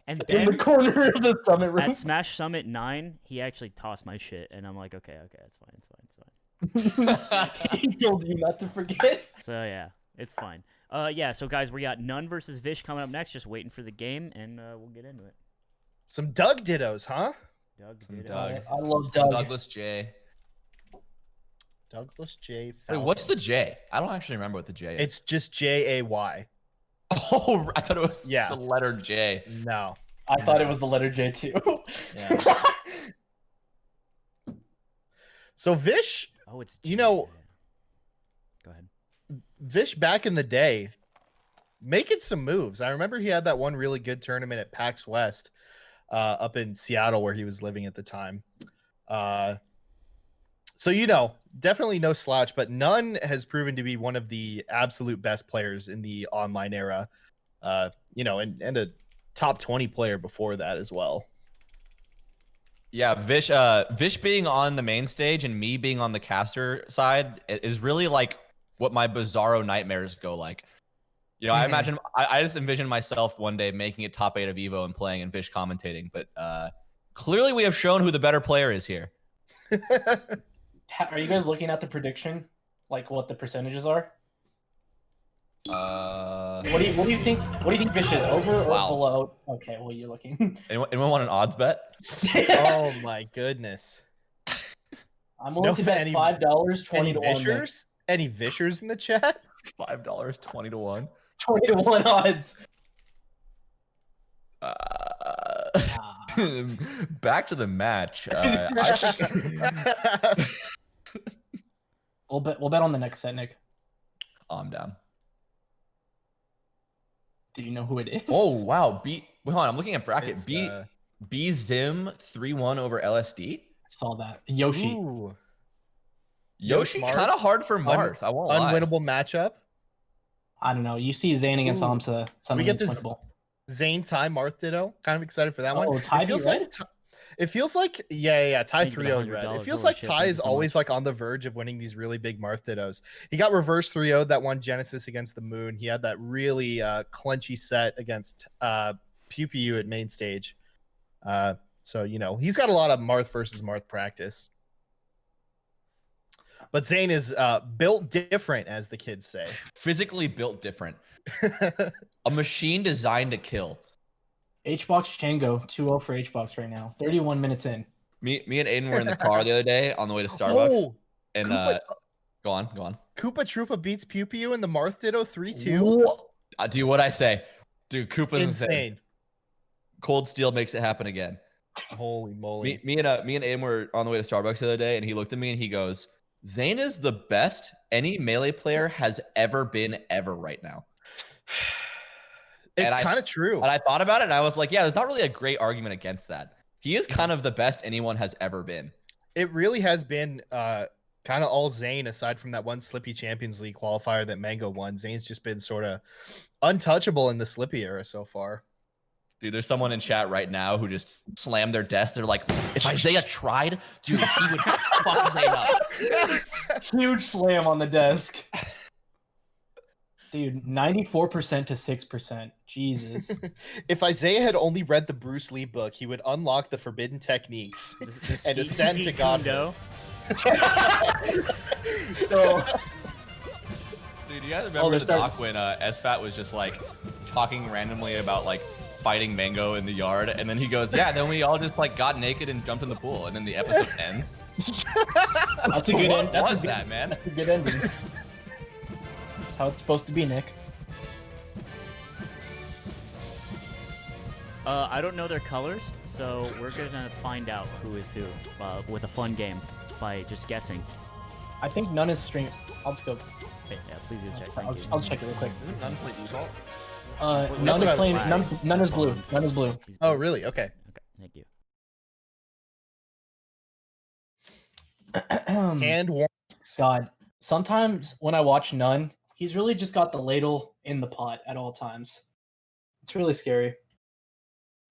And then
In the corner of the Summit room.
at Smash Summit 9, he actually tossed my shit. And I'm like, okay, it's fine.
He told you not to forget.
So yeah, it's fine. So guys, we got None versus Vish coming up next. Just waiting for the game, and we'll get into it.
Some Doug dittos, huh?
Doug,
Some
did it.
Doug.
I love
Some
Doug.
Douglas J.
Douglas J.
Wait,
Falco.
what's the J? I don't actually remember what the J is.
It's just Jay.
Oh, I thought it was
Yeah.
the letter J.
No.
I thought it was the letter J too.
Yeah. So Vish,
Oh, it's
you know,
Go ahead.
Vish back in the day, making some moves. I remember he had that one really good tournament at PAX West up in Seattle where he was living at the time. So, definitely no slouch, but None has proven to be one of the absolute best players in the online era, and a top 20 player before that as well.
Yeah, Vish being on the main stage and me being on the caster side is really like what my Bizarro nightmares go like. I imagine, I just envision myself one day making it top 8 of Evo and playing and Vish commentating, but clearly we have shown who the better player is here.
Are you guys looking at the prediction? Like what the percentages are? What do you think? What do you think Vish is, over or below? Okay, well you're looking.
Anyone want an odds bet?
Oh my goodness.
I'm willing to bet $5, 20 to 1.
Vishers? Any Vishers in the chat?
$5, 20 to 1.
20 to 1 odds.
Back to the match.
We'll bet on the next set, Nick.
I'm down.
Do you know who it is?
Oh wow! Hold on, I'm looking at bracket.
It's,
B Zim 3-1 over LSD.
I saw that. Yoshi.
Ooh.
Yoshi
Marth?
kind of hard for Marth. I won't lie.
Unwinnable matchup.
I don't know. You see Zain against Amsa.
We get this Zain Ty Marth ditto. Kind of excited for that one.
Ty
it feels like yeah, Ty
Think
3-0
about
red. It
$100.
feels
Holy
like
shit,
Ty
thank
is
you so
always like on the verge of winning these really big Marth dittos. He got reverse 3-0'd that one Genesis against the Moon. He had that really clunchy set against Pew Pew at main stage. So he's got a lot of Marth versus Marth practice. But Zain is built different, as the kids say.
Physically built different. A machine designed to kill.
hbox Chango 2-0 for hbox right now. 31 minutes in.
Me and Aiden were in the car the other day on the way to Starbucks.
Oh,
and
Koopa,
go on.
Koopa Troopa beats Pew Pew in the Marth ditto 3-2.
Dude, what I say? Dude, Koopa's
Insane.
Cold Steel makes it happen again.
Holy moly.
Me and Aiden were on the way to Starbucks the other day, and he looked at me and he goes, Zain is the best any Melee player has ever been ever right now.
It's kind of true.
And I thought about it, and I was like, yeah, there's not really a great argument against that. He is kind of the best anyone has ever been.
It really has been kind of all Zain, aside from that one Slippy Champions League qualifier that Mango won. Zain's just been sort of untouchable in the Slippy era so far.
Dude, there's someone in chat right now who just slammed their desk. They're like, if Isaiah tried, dude, he would fuck Zain up.
Huge slam on the desk. Dude, 94% to 6%. Jesus.
If Isaiah had only read the Bruce Lee book, he would unlock the forbidden techniques and ascend to godhood.
So,
dude, you guys remember the doc when sfat was just like talking randomly about like fighting Mango in the yard, and then he goes, yeah, then we all just like got naked and jumped in the pool, and then the episode ends.
That's a good end.
What was that, man?
That's a good ending. That's how it's supposed to be, Nick.
I don't know their colors, so we're gonna find out who is who with a fun game by just guessing.
I think none is stream. I'll just go.
Okay, yeah, please do check. Thank you.
I'll check it real quick.
Isn't none play default?
None is playing. None is blue. None is blue.
Oh, really? Okay.
Okay, thank you.
And warm.
God, sometimes when I watch None, he's really just got the ladle in the pot at all times. It's really scary.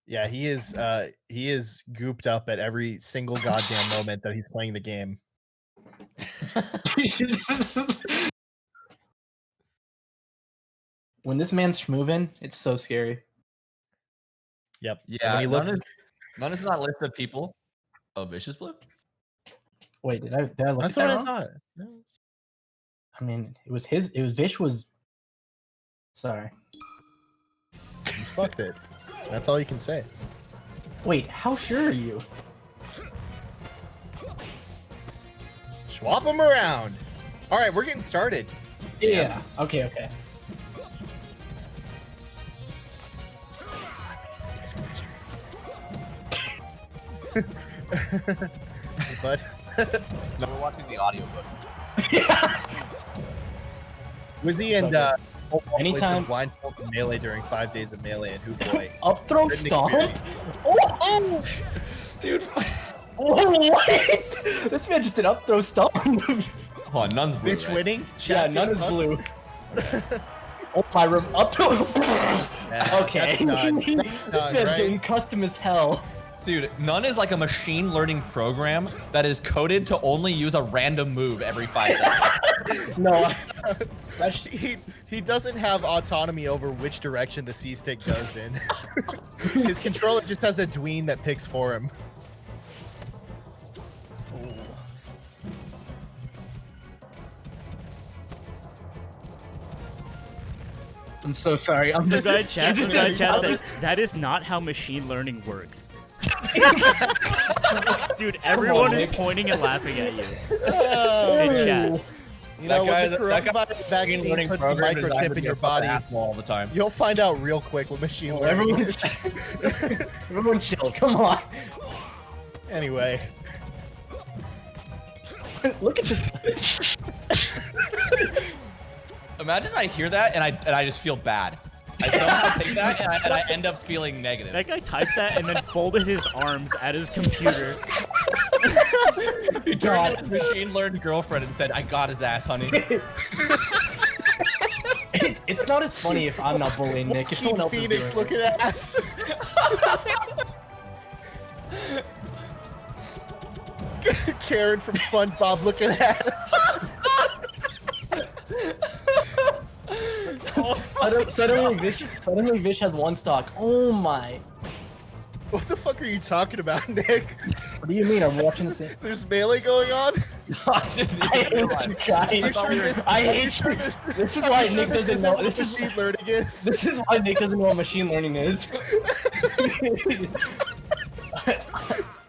Yeah, he is gooped up at every single goddamn moment that he's playing the game.
When this man's moving, it's so scary.
Yep.
Yeah,
when he looks.
none is not a list of people. Oh, Vish is blue?
Wait, did I look
That's
at
what
that
I
wrong?
thought.
I mean, it was Vish was. Sorry.
He's fucked it. That's all you can say.
Wait, how sure are you?
Swap them around. All right, we're getting started.
Yeah. Okay. Okay.
But
No, we're watching the audiobook.
Wizzy and
Anytime-
blindfold and melee during 5 days of melee, and who boy?
Up throw
Good
stomp?
nickname.
Oh,
Dude.
oh, what? This man just did up throw stomp.
Oh, none's blue,
Bitch
right?
winning.
Yeah,
Chat
none is
getting
blue. Oh, my room. Up throw.
Yeah,
Okay.
that's done. That's
This
done,
man's
right?
getting custom as hell.
Dude, None is like a machine learning program that is coded to only use a random move every 5 seconds.
No.
He doesn't have autonomy over which direction the C stick goes in. His controller just has a dween that picks for him.
I'm so sorry. I'm
The
just.
guy chat,
I'm
the guy
just-
chat
I'm
says
just-
that is not how machine learning works. Dude, everyone is
Nick.
pointing and laughing at you
Oh,
in chat.
you know, when the
that guy's
coronavirus vaccine puts the microchip in your body,
all the time.
you'll find out real quick what machine
Oh,
learning
everyone,
is.
everyone chill. Come on.
Anyway,
Look at this.
Imagine I hear that and I just feel bad. I somehow take that and I end up feeling negative.
That guy typed that and then folded his arms at his computer.
He turned to his machine learned girlfriend and said, "I got his ass, honey."
It's not as funny if I'm not bullying Nick. If
keep
someone else
Phoenix
is doing
looking ass. Karen from SpongeBob looking ass.
it. Suddenly Vish has one stock. Oh my.
What the fuck are you talking about, Nick?
What do you mean? I'm watching the same.
There's melee going on?
I hate you guys. I hate you. This is why Nick doesn't know. This is
machine learning is.
This is why Nick doesn't know what machine learning is.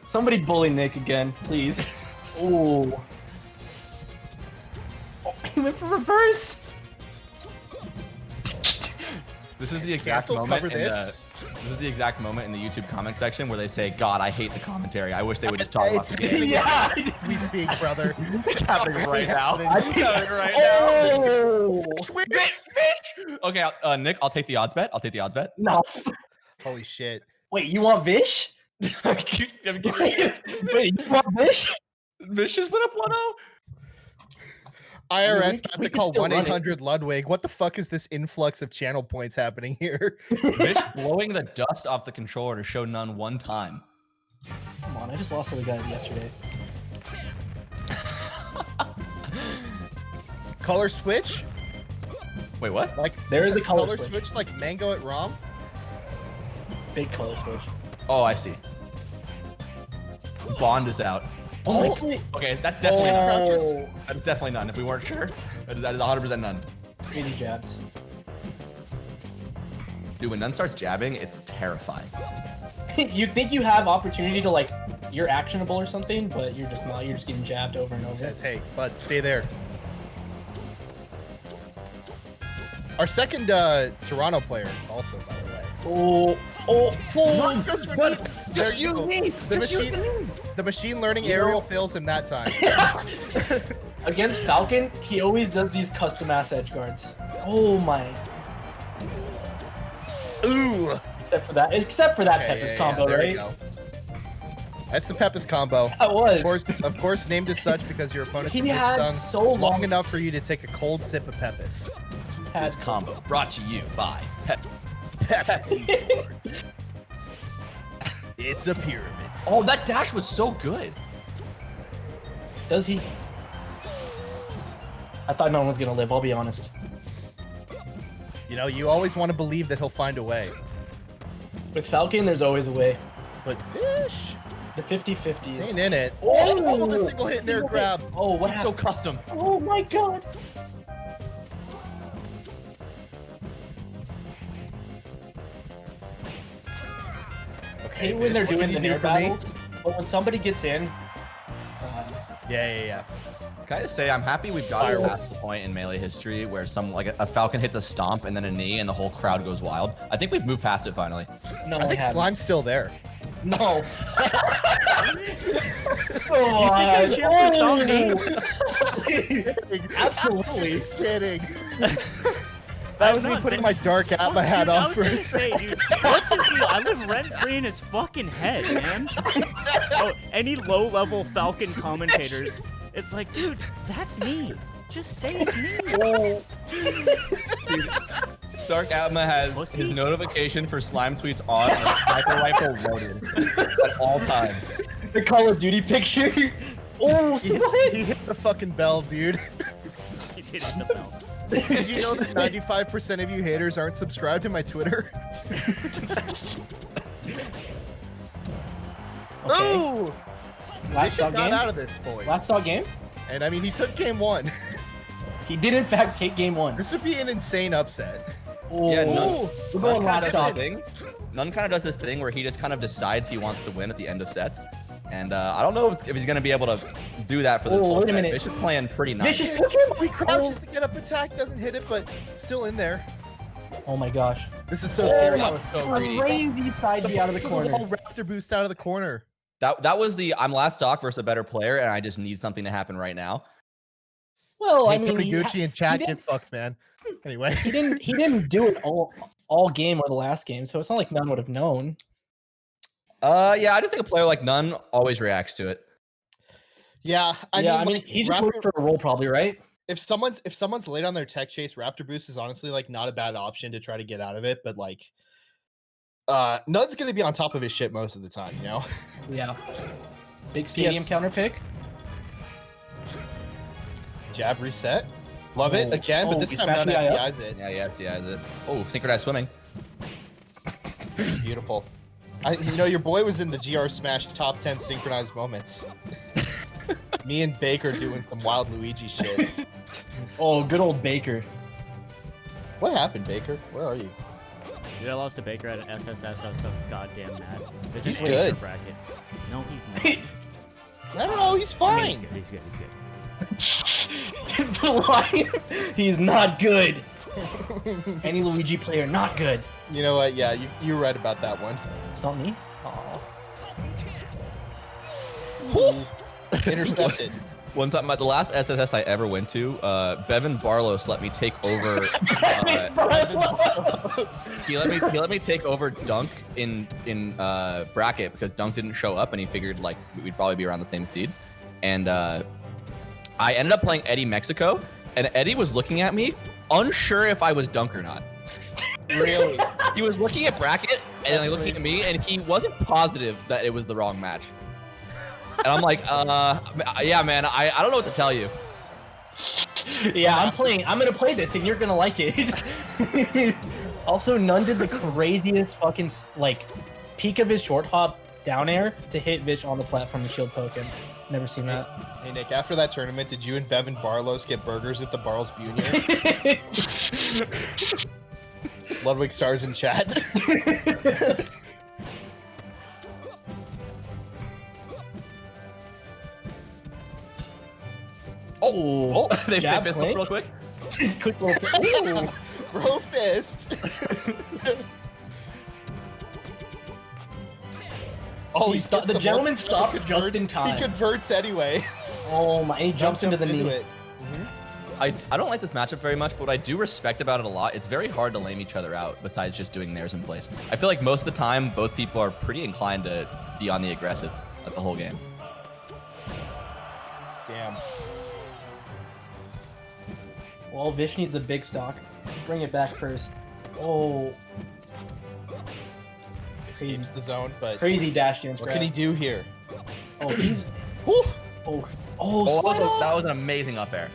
Somebody bully Nick again, please. Ooh. Oh, he went for reverse.
This is the exact
Cancel,
moment
cover
in
this.
This is the exact moment in the YouTube comment section where they say, God, I hate the commentary. I wish they would just talk about the game.
Yeah, we speak, brother.
It's happening right now.
It's
happening right
Oh,
now. Okay, Nick, I'll take the odds bet.
No.
holy shit.
Wait, you want Vish? Wait, you want Vish?
Vish has put up 1-0.
IRS about
we
to
can
call
still run it.
1-800 Ludwig. What the fuck is this influx of channel points happening here?
Vish blowing the dust off the controller to show none one time.
Come on, I just lost to the guy yesterday.
Color switch?
Wait, what?
Like
There is a color
color
switch.
switch like mango at ROM?
Big color switch.
Oh, I see. Bond is out.
Oh,
Okay, that's definitely none.
oh.
That's definitely none. If we weren't sure, that is 100% none.
Crazy jabs.
Dude, when none starts jabbing, it's terrifying.
You think you have opportunity to like, you're actionable or something, but you're just not. You're just getting jabbed over and over.
Says, hey, bud, stay there. Our second Toronto player also, by the way. There you go. The machine learning aerial fails him that time.
Against Falcon, he always does these custom ass edge guards. Oh my.
Ooh.
Except for that Pepis combo,
there
right?
you go. That's the Pepis combo.
That was.
Of course, named as such because your opponent's
He
been
had
stung
so
long
long.
enough for you to take a cold sip of Pepis.
This combo brought to you by
Pepsi's cards. It's a pyramid.
Oh, that dash was so good.
Does he? I thought no one was gonna live. I'll be honest.
You know, you always want to believe that he'll find a way.
With Falcon, there's always a way.
But fish
The 50-50 is.
ain't in it.
Oh,
the single hit in there grab.
Oh, what
It's so
happened?
custom.
Oh my god.
Okay,
Hate when
Fish,
they're
what
doing
can
the
you do
nair
for me?
battles, but when somebody gets in,
Yeah.
Can I just say, I'm happy we've gotten past the point in Melee history where a Falcon hits a stomp and then a knee and the whole crowd goes wild. I think we've moved past it finally.
no,
I think Slime's still there.
No.
You think I cheer for Stomp
Absolutely.
Just kidding. That was me putting my dark Atma hat
I
on
was
for a
gonna
second.
say, dude, what's his deal? I live rent-free in his fucking head, man. Oh, any low-level Falcon commentators, it's like, dude, that's me. Just say it's me.
Dark Atma has
Pussy.
his notification for Slime tweets on and a sniper rifle loaded at all times.
The Call of Duty picture. Oh,
He hit the fucking bell, dude.
He did hit the bell.
Did you know that 95% of you haters aren't subscribed to my Twitter? Ooh!
Last
Fish is
dog
not
game.
out of this, boys.
Last dog game.
And I mean, he took game one.
He did in fact take game one.
This would be an insane upset.
Oh,
Yeah, none,
we're
none
going
kind
last
of
dog.
None kind of does this thing where he just kind of decides he wants to win at the end of sets. And I don't know if he's going to be able to do that for this
Oh,
whole
wait a
set.
minute.
Fish is playing pretty nice.
Vicious push him.
He crouches to get up attack, doesn't hit it, but still in there.
Oh my gosh.
This is so scary.
that was so greedy.
Crazy side B out of the
Little
corner.
raptor boost out of the corner.
That was the I'm last stock versus a better player, and I just need something to happen right now.
Well, I
Hey,
mean,
Gucci and chat
he
get fucked, man. Anyway.
he didn't do it all game or the last game, so it's not like none would have known.
Yeah, I just think a player like None always reacts to it.
Yeah, I
I
mean,
mean, he just
Raptor-
went for a roll, probably, right?
if someone's late on their tech chase, Raptor Boost is honestly like not a bad option to try to get out of it, but like Nud's gonna be on top of his shit most of the time, you know?
Yeah. Big stadium
Yes.
counter pick.
Jab reset. Love it
Oh.
again, but
Oh,
this
he
time
smashed
None
the eye up.
FPI's it.
Yeah, is it? Oh, synchronized swimming.
Beautiful. Your boy was in the GR Smash top 10 synchronized moments. Me and Baker doing some wild Luigi shit.
Oh, good old Baker.
What happened, Baker? Where are you?
Dude, I lost to Baker at SSS. I was so goddamn mad. There's
He's
an
good.
extra bracket. No, he's not.
I don't know. He's
I mean,
fine.
he's good. He's good.
It's the line. He's not good. Any Luigi player, not good.
You know what? Yeah, you're right about that one.
It's not me. Aw.
Intercepted.
One time, the last SSS I ever went to, Bevan Barlos let me take over. He let me take over Dunk in bracket because Dunk didn't show up, and he figured like we'd probably be around the same seed. And I ended up playing Eddie Mexico, and Eddie was looking at me, unsure if I was Dunk or not.
Really?
He was looking at bracket and like, looking at me, and he wasn't positive that it was the wrong match. And I'm like, yeah, man, I don't know what to tell you.
Yeah, I'm gonna play this, and you're gonna like it. Also, None did the craziest fucking like peak of his short hop down air to hit Vish on the platform and shield poke him. Never seen that.
Hey Nick, after that tournament, did you and Bevan Barlos get burgers at the Barles Junior? Ludwig stars in chat.
Oh, they
jab
fist
flank?
real quick.
Quick little
Ooh, bro fist. Oh, he gets
the gentleman
look.
stops
He
just
converts-
in time.
He converts anyway.
Oh my! He jumps into the knee.
it.
I don't like this matchup very much, but what I do respect about it a lot, it's very hard to lame each other out besides just doing theirs in place. I feel like most of the time, both people are pretty inclined to be on the aggressive at the whole game.
Damn.
Well, Vish needs a big stock. Bring it back first. Oh,
Escapes the zone, but
crazy dash dance
what
grab.
can he do here?
Oh, he's.
Woo!
Slide off.
That was an amazing up air.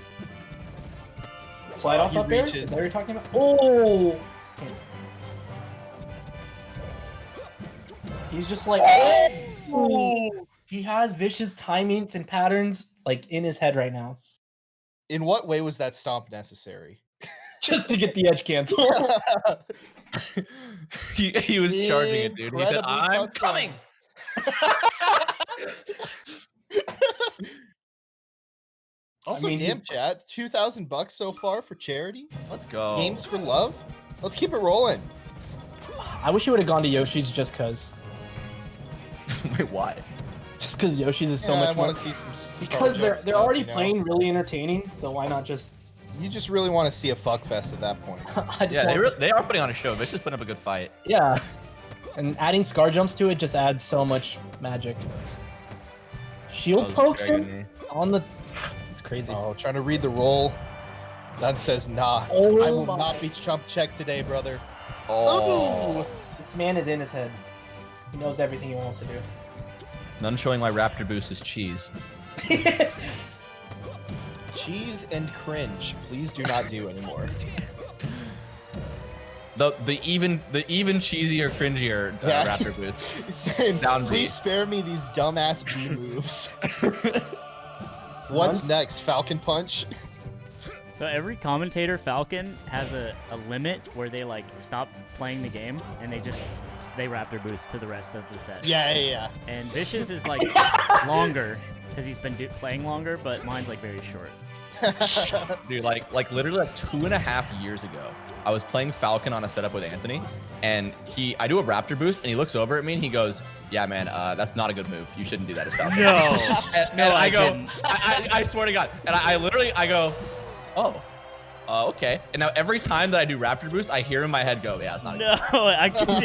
Slide off
He
up there?
reaches.
Is that what you're talking about? Oh! Okay. He's just like, oh! He has Vish's timings and patterns like in his head right now,
In what way was that stomp necessary?
just to get the edge cancel.
he was charging it, dude. He said,
Incredibly
"I'm
custom."
coming."
Also,
I mean,
damn chat, $2,000 so far for charity.
Let's go.
Games for love. Let's keep it rolling.
I wish he would have gone to Yoshi's just cause.
Wait, why?
Just cause Yoshi's is so
Yeah, I
much more.
want to see some. Star
Because
jokes,
they're already
you know?
playing really entertaining, so why not just?
You just really want to see a fuck fest at that point.
I just
Yeah,
want
they are putting on a show. Vish is putting up a good fight.
Yeah, and adding scar jumps to it just adds so much magic. Shield pokes him on the. It's crazy.
Oh, trying to read the roll. None says nah.
Oh
I will
my-
not be chump checked today, brother.
Oh.
This man is in his head. He knows everything he wants to do.
None showing why Raptor Boost is cheese.
Cheese and cringe. Please do not do anymore.
The even cheesier, cringier
Yeah.
Raptor Boost.
Saying,
Down B.
please spare me these dumbass B moves. What's
Once-
next? Falcon punch?
So every commentator, Falcon, has a limit where they like stop playing the game and they Raptor Boost to the rest of the set.
Yeah.
And Vish's is like longer because he's been playing longer, but mine's like very short.
Dude, like literally like 2.5 years ago, I was playing Falcon on a setup with Anthony, and I do a Raptor Boost, and he looks over at me and he goes, "Yeah, man, that's not a good move. You shouldn't do that to Falcon."
No,
and I go, I swear to God, and I literally go, "Oh, okay." And now every time that I do Raptor Boost, I hear in my head go, "Yeah, it's not a good
no, I can.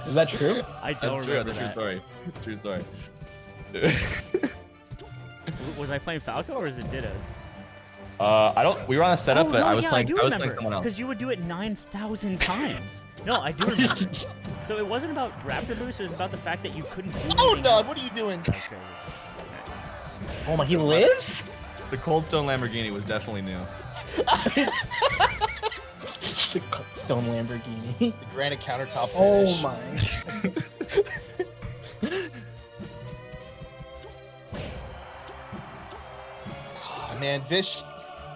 Is that true?
I don't remember
That's a true
that.
story. True story.
Was I playing Falco or is it Dittos?
I don't. We were on a setup, but
no,
I was
yeah,
playing.
do
I was
remember,
playing someone else.
because you would do it 9,000 times. No, I do remember. So it wasn't about Raptor Boost, it was about the fact that you couldn't do
Oh,
anything
no,
else.
what are you doing?
That's crazy.
Oh my, he lives?
The Cold Stone Lamborghini was definitely new.
The stone Lamborghini.
The granite countertop
Oh
finish.
my.
Oh, man, Vish.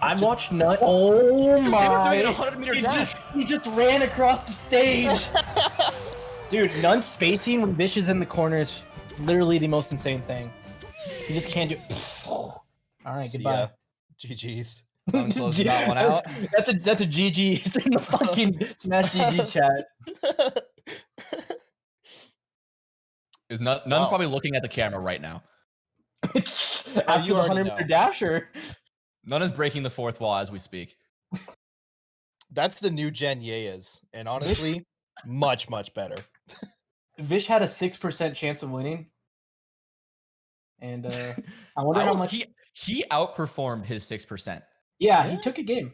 I watched Nut. Oh my.
doing a 100-meter dash.
He just ran across the stage. Dude, Nun's spacing when Vish is in the corner is literally the most insane thing. You just can't do. All right,
See
goodbye.
ya. GG's.
Sun closes that one out.
That's a GG. It's in the fucking Smash GG chat.
Nun's probably looking at the camera right now.
After
you
the
already
100-meter
know.
dasher.
Nun is breaking the fourth wall as we speak.
That's the new Gen Yeas, and honestly, much better.
Vish had a 6% chance of winning. And I wonder how much
he outperformed his 6%.
Yeah, he took a game.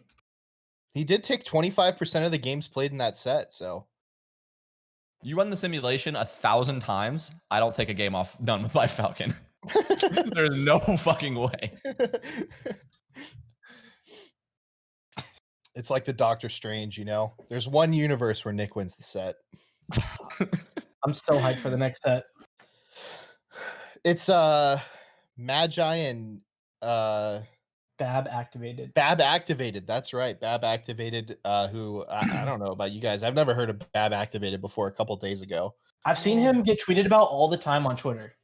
He did take 25% of the games played in that set, so
You run the simulation 1,000 times. I don't take a game off Nun with my Falcon. There's no fucking way.
It's like the Doctor Strange, you know? There's one universe where Nick wins the set.
I'm so hyped for the next set.
It's Magi and
Bab activated.
Bab activated. That's right. Bab activated, who I don't know about you guys. I've never heard of Bab activated before a couple days ago.
I've seen him get tweeted about all the time on Twitter.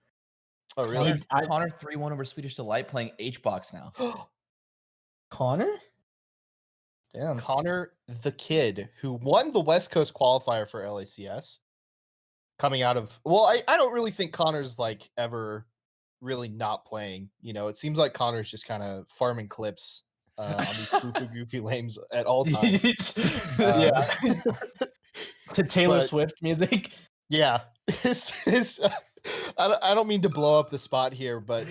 Oh, really?
Connor 3-1 over Swedish Delight playing hbox now.
Connor? Damn.
Connor the Kid, who won the West Coast qualifier for LACS. Coming out of, well, I don't really think Connor's like ever really not playing. You know, it seems like Connor's just kind of farming clips on these goofy lames at all times.
Yeah. To Taylor Swift music.
Yeah. I don't mean to blow up the spot here, but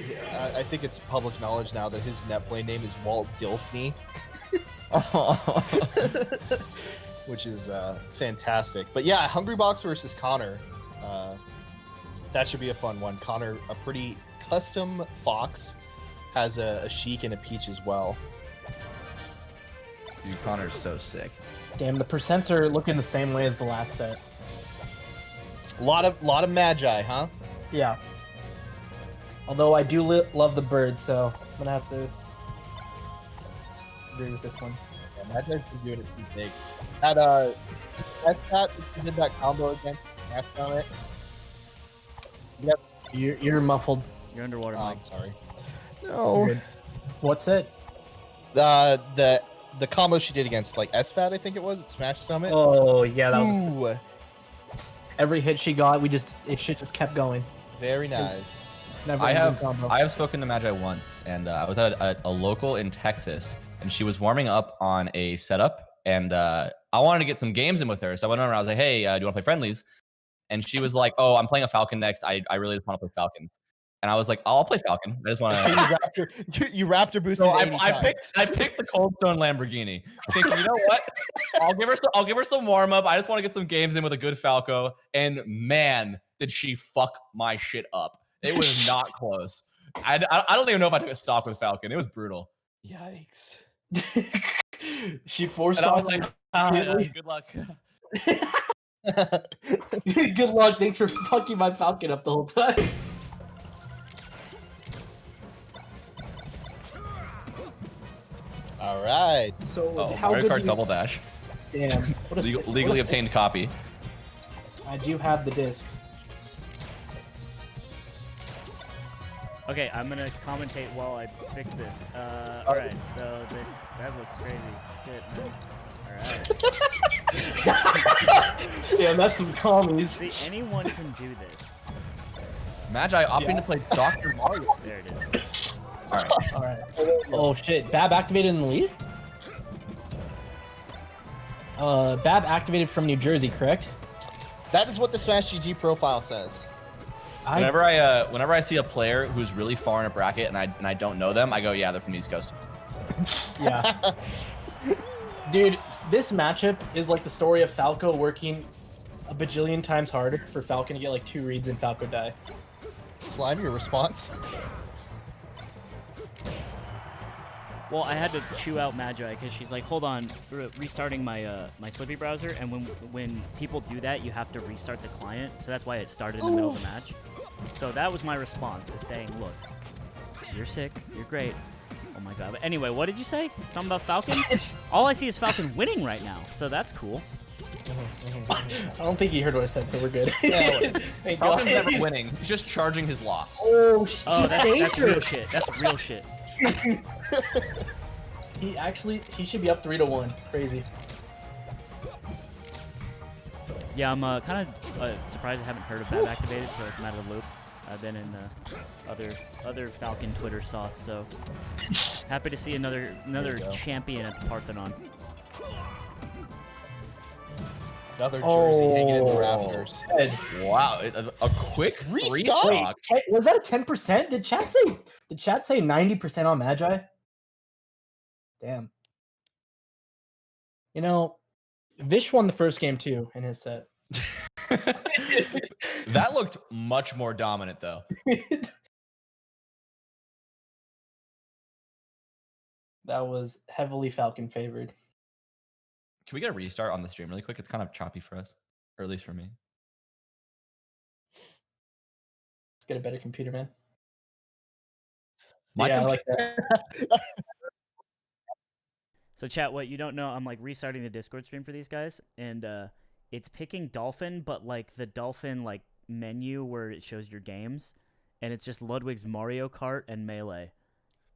I think it's public knowledge now that his net play name is Walt Dilfney. Which is fantastic. But yeah, Hungrybox versus Connor. That should be a fun one. Connor, a pretty custom fox, has a Sheik and a Peach as well.
Dude, Connor's so sick.
Damn, the percents are looking the same way as the last set.
A lot of Magi, huh?
Yeah. Although I do love the bird, so I'm gonna have to agree with this one.
Yeah, Magi's been doing it too big. That sfat, you did that combo against Smash on it. Yep.
You're muffled.
You're underwater,
Oh,
Mike.
I'm sorry.
You're
No.
good. What's it?
The combo she did against like sfat, I think it was at Smash Summit.
Oh yeah, that was
Ooh,
every hit she got. Shit just kept going.
very nice.
Never
I
ending combo.
have spoken to Magi once, and I was at a local in Texas, and she was warming up on a setup, and I wanted to get some games in with her, so I went over and I was like, hey, do you want to play friendlies? And she was like, oh, I'm playing a Falcon next. I really just want to play Falcons. And I was like, oh, I'll play Falcon. I just want to.
you Raptor boosted.
So
80
I
times.
picked the Cold Stone Lamborghini, thinking, you know what? I'll give her some warm up. I just want to get some games in with a good Falco. And man, did she fuck my shit up. It was not close. I don't even know if I took a stock with Falcon. It was brutal.
Yikes.
She forced
And I was
off.
like, good luck.
Good luck. Thanks for fucking my Falcon up the whole time.
All right.
So
Oh,
how
Mario
good
Kart
do you-
Double Dash.
Damn. What a sick-
Legally
what a sick-
obtained copy.
I do have the disc.
Okay, I'm gonna commentate while I fix this. Alright, so that looks crazy. Shit, man. Alright.
Yeah, that's some commies.
See, anyone can do this.
Magi opting to play Dr. Mario.
There it is.
All right.
All right. Oh shit! Bab activated in the lead. Bab activated from New Jersey, correct?
That is what the Smash GG profile says.
Whenever I see a player who's really far in a bracket and I don't know them, I go, yeah, they're from the East Coast.
Yeah. Dude, this matchup is like the story of Falco working a bajillion times harder for Falcon to get like 2 reads and Falco die.
Slime, your response?
Well, I had to chew out Magi because she's like, hold on, restarting my my Slippy browser, and when people do that, you have to restart the client. So that's why it started in the middle of the match. So that was my response, is saying, look, you're sick, you're great. Oh my god. But anyway, what did you say? Something about Falcon? All I see is Falcon winning right now, so that's cool.
I don't think he heard what I said, so we're good. Thank
Falcon's
God.
never winning. He's just charging his loss.
Oh,
Oh,
he saved
that's
her.
real shit. That's real shit.
He should be up 3-1. Crazy.
Yeah, I'm kind of surprised I haven't heard of Bab activated, so it's out of the loop. I've been in other Falcon Twitter sauce, so happy to see another champion at the Parthenon.
Another jersey hanging in the rafters.
Wow, a quick restock.
Wait, was that a 10%? Did chat say 90% on magi? Damn. You know, Vish won the first game too in his set.
That looked much more dominant, though.
That was heavily Falcon favored.
Can we get a restart on the stream really quick? It's kind of choppy for us, or at least for me.
Let's get a better computer, man.
I
like that.
So chat, what you don't know, I'm like restarting the Discord stream for these guys, and it's picking Dolphin, but like the Dolphin like menu where it shows your games, and it's just Ludwig's Mario Kart and Melee,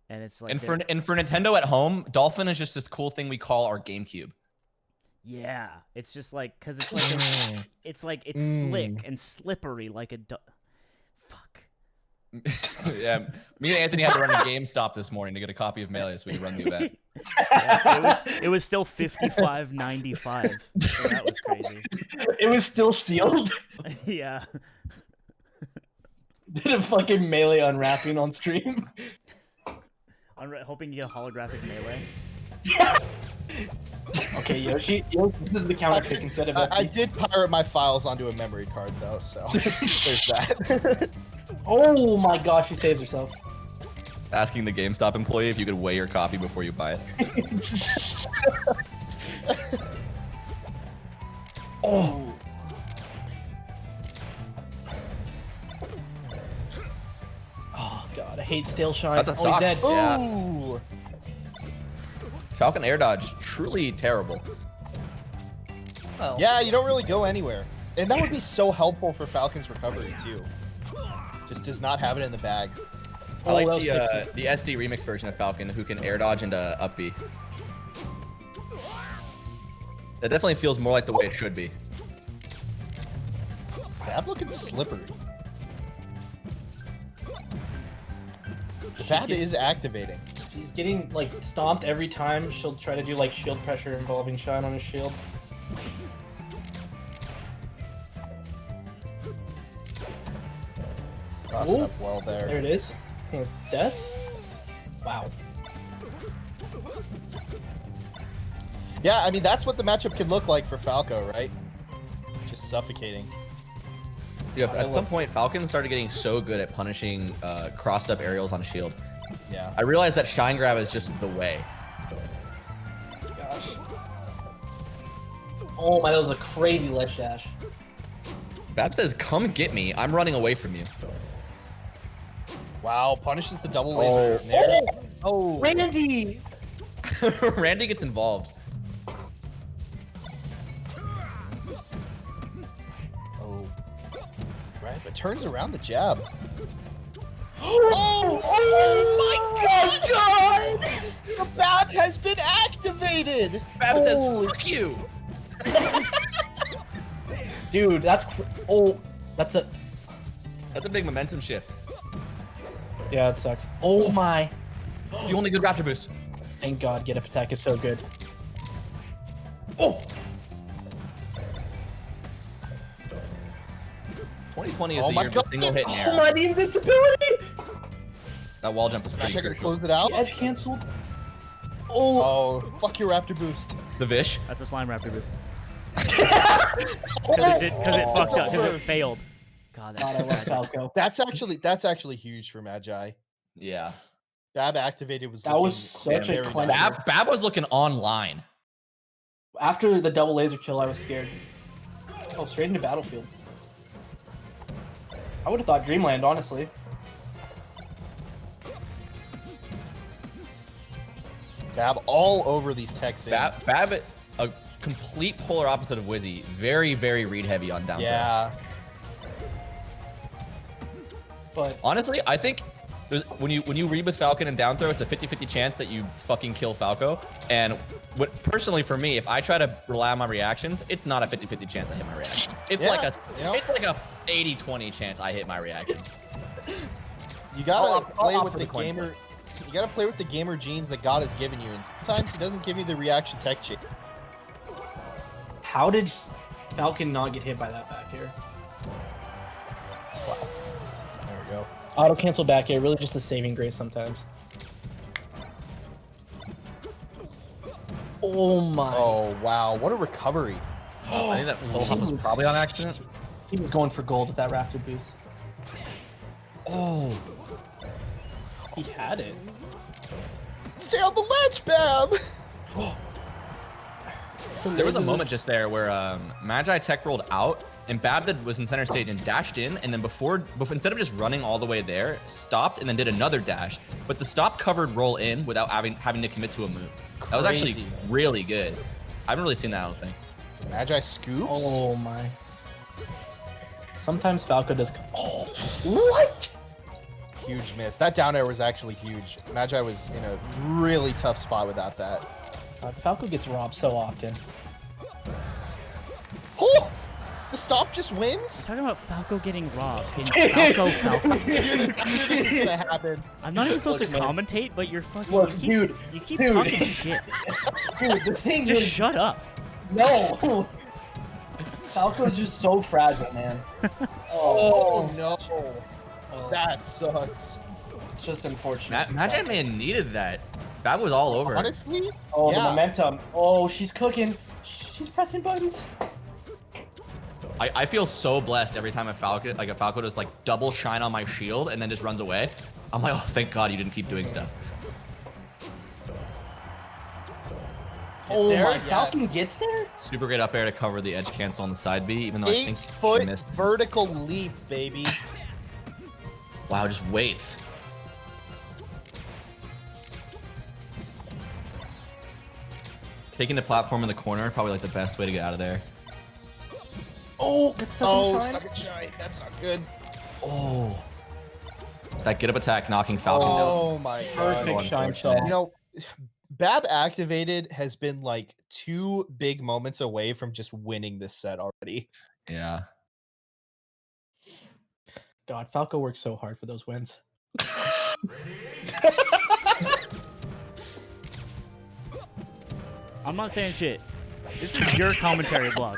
and it's like.
And for Nintendo at home, Dolphin is just this cool thing we call our GameCube.
Yeah, it's just like because it's like it's slick and slippery like a. Fuck.
Yeah, me and Anthony had to run to GameStop this morning to get a copy of Melee so we could run the event.
Yeah, it was still $55.95. So that was crazy.
It was still sealed.
Yeah.
Did a fucking Melee unwrapping on stream.
I'm hoping you get a holographic Melee.
Okay, Yoshi, this is the counter pick instead of.
I did pirate my files onto a memory card though, so there's that.
Oh my gosh, she saves herself.
Asking the GameStop employee if you could weigh your copy before you buy it.
Oh. Oh god, I hate stale shine.
That's a
He's
sock.
dead.
Yeah.
Ooh.
Falcon air dodge, truly terrible.
Well,
Yeah, you don't really go anywhere. And that would be so helpful for Falcon's recovery too. Just does not have it in the bag.
I like
that was
the SD remix version of Falcon who can air dodge into up B. That definitely feels more like the way it should be.
Bab looking slippery. The Bab is activating.
She's getting like stomped every time. She'll try to do like shield pressure involving shine on his shield.
Cross it up well there.
There it is. I think it's death. Wow.
Yeah, I mean that's what the matchup can look like for Falco, right? Just suffocating.
Yeah, at some point, Falcon started getting so good at punishing crossed up aerials on shield.
Yeah.
I realized that shine grab is just the way.
Gosh. Oh my, that was a crazy ledge dash.
Bab says, "Come get me. I'm running away from you."
Wow, punishes the double laser. There. Oh.
Randy!
Randy gets involved.
Oh. Right, but turns around the jab.
Oh my god!
The Bab has been activated!
Bab says, "Fuck you."
Dude, that's that's a
big momentum shift.
yeah, it sucks. Oh my!
The only good Raptor boost.
Thank God, get up attack is so good.
Oh. 2020 is the year of the single hit in
Oh
air.
my, the invincibility!
That wall jump was pretty
Checker
crucial.
close it out.
Edge canceled. Oh,
Oh, fuck your Raptor boost.
The Vish.
That's a slime raptor boost. Because it fucked up. Because it failed. God,
God, I
that's
love
tragic.
Falco.
That's actually huge for Magi.
Yeah.
Bab activated was
That
looking
was such a
very
cleanser.
nice.
Bab was looking online.
After the double laser kill, I was scared. Oh, straight into battlefield. I would have thought Dreamland, honestly.
Bab all over these techs.
Bab, a complete polar opposite of Wizzy. Very, very read heavy on down throw.
Yeah.
But
Honestly, I think when you read with Falcon and down throw, it's a 50-50 chance that you fucking kill Falco. And personally for me, if I try to rely on my reactions, it's not a 50-50 chance I hit my reactions. It's like a 80-20 chance I hit my reactions.
You gotta play with the gamer. You gotta play with the gamer genes that God has given you, and sometimes he doesn't give you the reaction tech chip.
How did Falcon not get hit by that back air?
Wow. There we go.
Auto cancel back air, really just a saving grace sometimes. Oh my.
Oh wow, what a recovery.
I think that full hop was probably on accident.
He was going for gold with that raptor boost.
Oh.
He had it.
Stay on the ledge, Bab!
There was a moment just there where Magi tech rolled out, and Babdid was in center stage and dashed in, and then before instead of just running all the way there, stopped and then did another dash. But the stop covered roll in without having to commit to a move. That was actually really good. I haven't really seen that, I don't think.
Magi scoops?
Oh my. Sometimes Falco does. Oh, what?
Huge miss. That down air was actually huge. Magi was in a really tough spot without that.
Falco gets robbed so often.
Oh! The stop just wins?
Talking about Falco getting robbed. Falco.
This is gonna happen.
I'm not even supposed to commentate, but you're fucking.
Look,
you keep talking shit.
Dude, the thing
Just
is,
shut up.
no. Falco's just so fragile, man.
Oh no.
Oh,
That sucks.
it's just unfortunate.
Magi man needed that. That was all over.
Honestly?
Oh,
yeah.
the momentum. Oh, she's cooking. She's pressing buttons.
I feel so blessed every time a Falco does like double shine on my shield and then just runs away. I'm like, oh, thank God you didn't keep doing stuff.
Oh
there,
my,
yes.
Falcon gets there?
Super great up air to cover the edge cancel on the side B, even though I
8
think he
foot
missed.
vertical leap, baby.
Wow, just waits. Taking the platform in the corner, probably like the best way to get out of there.
Oh, good stuff.
Oh, suck and shine. That's not good.
Oh. That get up attack knocking Falcon down.
Oh my god.
Perfect shine
Unfortunate.
stall.
You know, Bab activated has been like 2 big moments away from just winning this set already.
Yeah.
God, Falco works so hard for those wins.
I'm not saying shit. This is your commentary blog.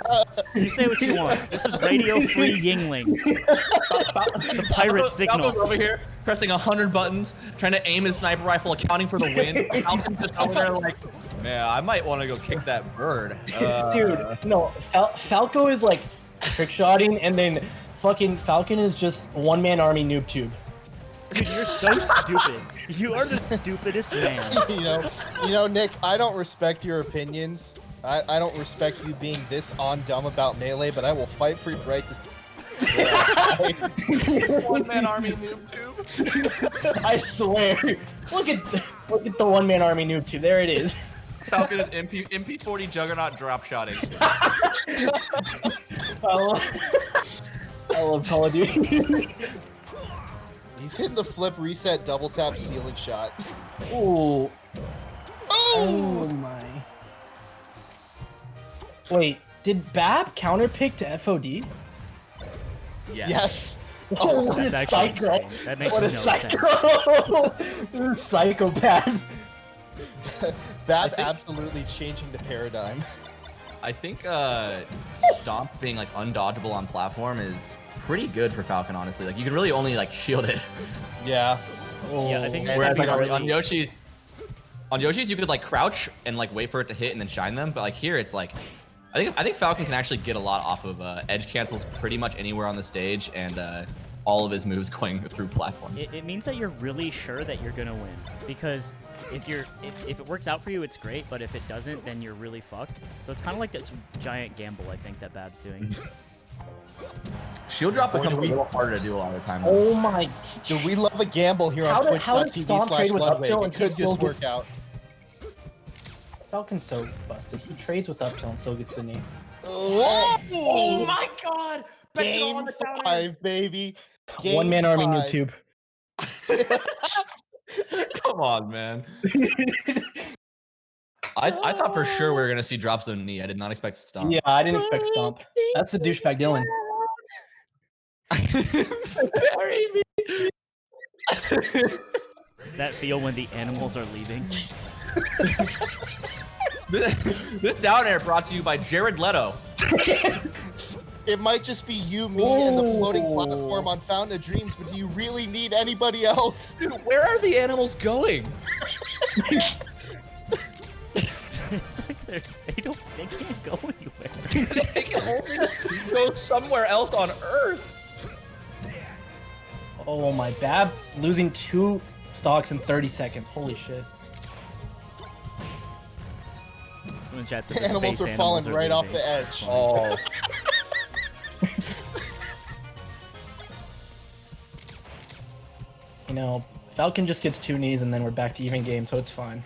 You say what you want. This is Radio Free Yingling. The pirate signal.
Falco's over here pressing 100 buttons, trying to aim his sniper rifle, accounting for the win. Falcon's just over there like, man, I might want to go kick that bird.
Dude, no, Falco is like trick shotting, and then fucking Falcon is just one-man army noob tube.
Dude, you're so stupid. You are the stupidest man.
You know, Nick, I don't respect your opinions. I don't respect you being this on dumb about Melee, but I will fight for your right to.
One-man army noob tube.
I swear. Look at the one-man army noob tube. There it is.
Falcon is MP40 Juggernaut drop shotting.
I love Call of Duty.
He's hitting the flip reset double tap ceiling shot.
Ooh. Oh my. Wait, did Bab counterpick to FOD?
Yes.
Oh, what
That's
a
actually
psycho.
insane. That makes
What
no
a
sense.
psycho. Psychopath.
Bab absolutely changing the paradigm.
I think Stomp being like undodgeable on platform is pretty good for Falcon, honestly. Like you can really only like shield it.
Yeah.
Yeah, I think it's
Whereas
gonna
like
be
on
really-
Yoshi's you could like crouch and like wait for it to hit and then shine them, but like here it's like I think Falcon can actually get a lot off of edge cancels pretty much anywhere on the stage and all of his moves going through platform.
It means that you're really sure that you're gonna win, because if it works out for you, it's great, but if it doesn't, then you're really fucked. So it's kind of like this giant gamble, I think, that Bab's doing.
Shield drop becomes a little harder to do a lot of the time.
Oh my.
Do we love a gamble here on
How does Stomp trade with
Twitch.tv/Ludwig?
uptilt
It
and he
could
still
just work
gets-
out.
Falcon's so busted. He trades with uptilt and still gets the name.
Oh my god!
Game 5, baby. Game
One-man army
five.
noob tube.
Come on, man. I thought for sure we were gonna see drop zone knee. I did not expect stomp.
Yeah, I didn't expect stomp. That's the douchebag Dylan.
Bury me.
That feel when the animals are leaving.
This down air brought to you by Jared Leto.
It might just be you, me, and the floating platform on Fountain of Dreams, but do you really need anybody else?
Dude, where are the animals going?
they can't go anywhere.
They can only go somewhere else on Earth.
Oh my bad. Losing 2 stocks in 30 seconds. Holy shit.
In chat,
The animals are falling right off the edge.
Oh.
You know, Falcon just gets 2 knees and then we're back to even game, so it's fine.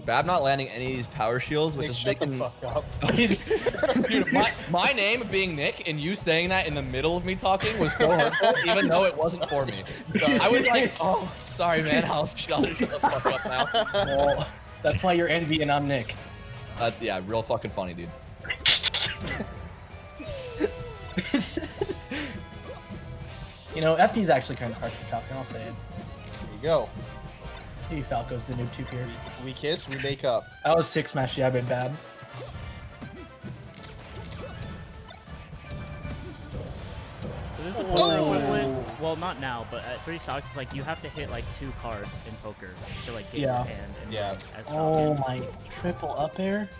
Bab not landing any of these power shields, which
Nick,
is
shut the
making.
fuck up.
Dude, my name being Nick and you saying that in the middle of me talking was so hurtful, even though it wasn't for me. I was like, oh, sorry, man. I'll shut the fuck up now.
Well, that's why you're Envy and I'm Nick.
Yeah, real fucking funny, dude.
You know, FD's actually kind of hard for Falcon, I'll say it.
There you go.
Maybe Falco's the noob tube here.
We kiss, we make up.
That was 6 smash, yeah, been bad.
So this is the poker equivalent. Well, not now, but at 3 stocks, it's like you have to hit like 2 cards in poker to like get your hand and
Yeah.
run as
Oh
strong.
my, triple up air?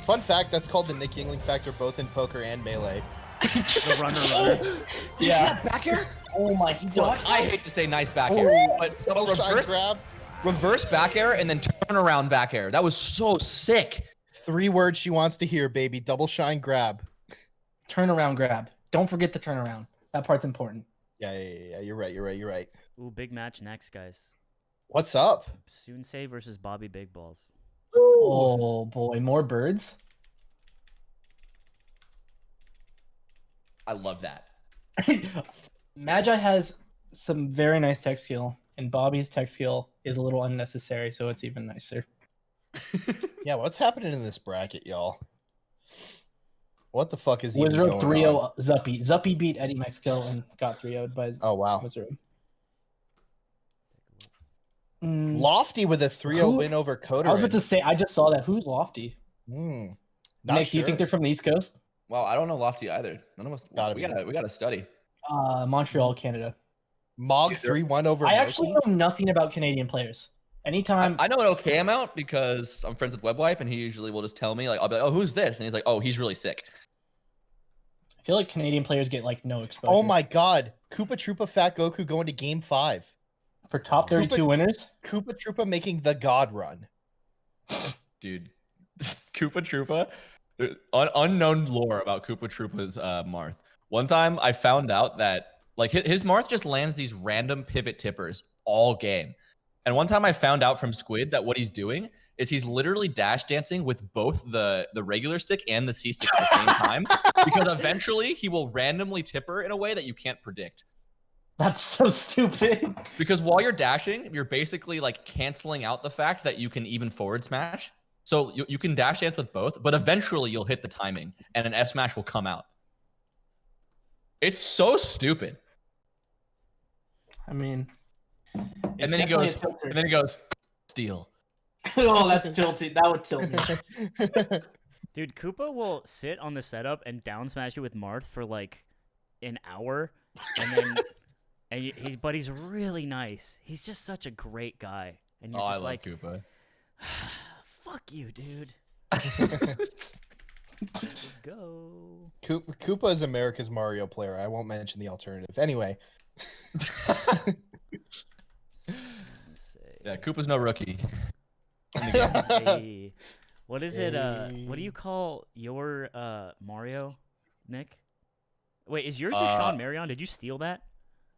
Fun fact, that's called the Nick Yingling factor both in poker and melee.
The runner.
Yeah.
Back air?
Oh my, he dodged.
I hate to say nice back air, but
Double shot grab.
reverse back air and then turn around back air. That was so sick.
3 words she wants to hear, baby. Double shine grab.
Turnaround grab. Don't forget the turnaround. That part's important.
Yeah. You're right.
Ooh, big match next, guys.
What's up?
Soonsay versus Bobby Big Balls.
Oh boy, more birds?
I love that.
Magi has some very nice tech skill, and Bobby's tech skill is a little unnecessary, so it's even nicer.
Yeah, what's happening in this bracket, y'all? What the fuck is even
Wizzrobe
going
3-0
on?
Zuppy. Zuppy beat Eddie Mexico and got 3-0'd by
Oh, wow.
Wizzrobe.
Lofty with a 3-0 win over Coder.
I was about to say, I just saw that. Who's Lofty?
Not
Nick, do you think they're from the East Coast?
Wow, I don't know Lofty either. None of us. We gotta study.
Montreal, Canada.
Mog
Dude,
3-1 over
I actually
Moki?
know nothing about Canadian players. Anytime
I know an okay amount because I'm friends with WebWipe, and he usually will just tell me, like, I'll be like, oh, who's this? And he's like, oh, he's really sick.
I feel like Canadian players get like no exposure.
Oh my god. Koopa Troopa Fat Goku going to game 5.
For top 32 winners?
Koopa Troopa making the God run.
Dude, Koopa Troopa, unknown lore about Koopa Troopa's Marth. One time I found out that like his Marth just lands these random pivot tippers all game. And one time I found out from Squid that what he's doing is he's literally dash dancing with both the regular stick and the C stick at the same time because eventually he will randomly tipper in a way that you can't predict.
That's so stupid.
Because while you're dashing, you're basically like canceling out the fact that you can even forward smash. So you can dash dance with both, but eventually you'll hit the timing and an F smash will come out. It's so stupid.
I mean,
And then he goes, steal.
Oh, that's tilted. That would tilt me.
Dude, Koopa will sit on the setup and down smash you with Marth for like an hour, and then but he's really nice. He's just such a great guy, and you're
Oh, I
just
love
like,
Koopa.
fuck you, dude. Go.
Koopa is America's Mario player. I won't mention the alternative. Anyway.
Yeah, Koopa's no rookie.
Hey. What is it? What do
Hey.
you call your Mario, Nick? Wait, is yours just Sean Marion? Did you steal that?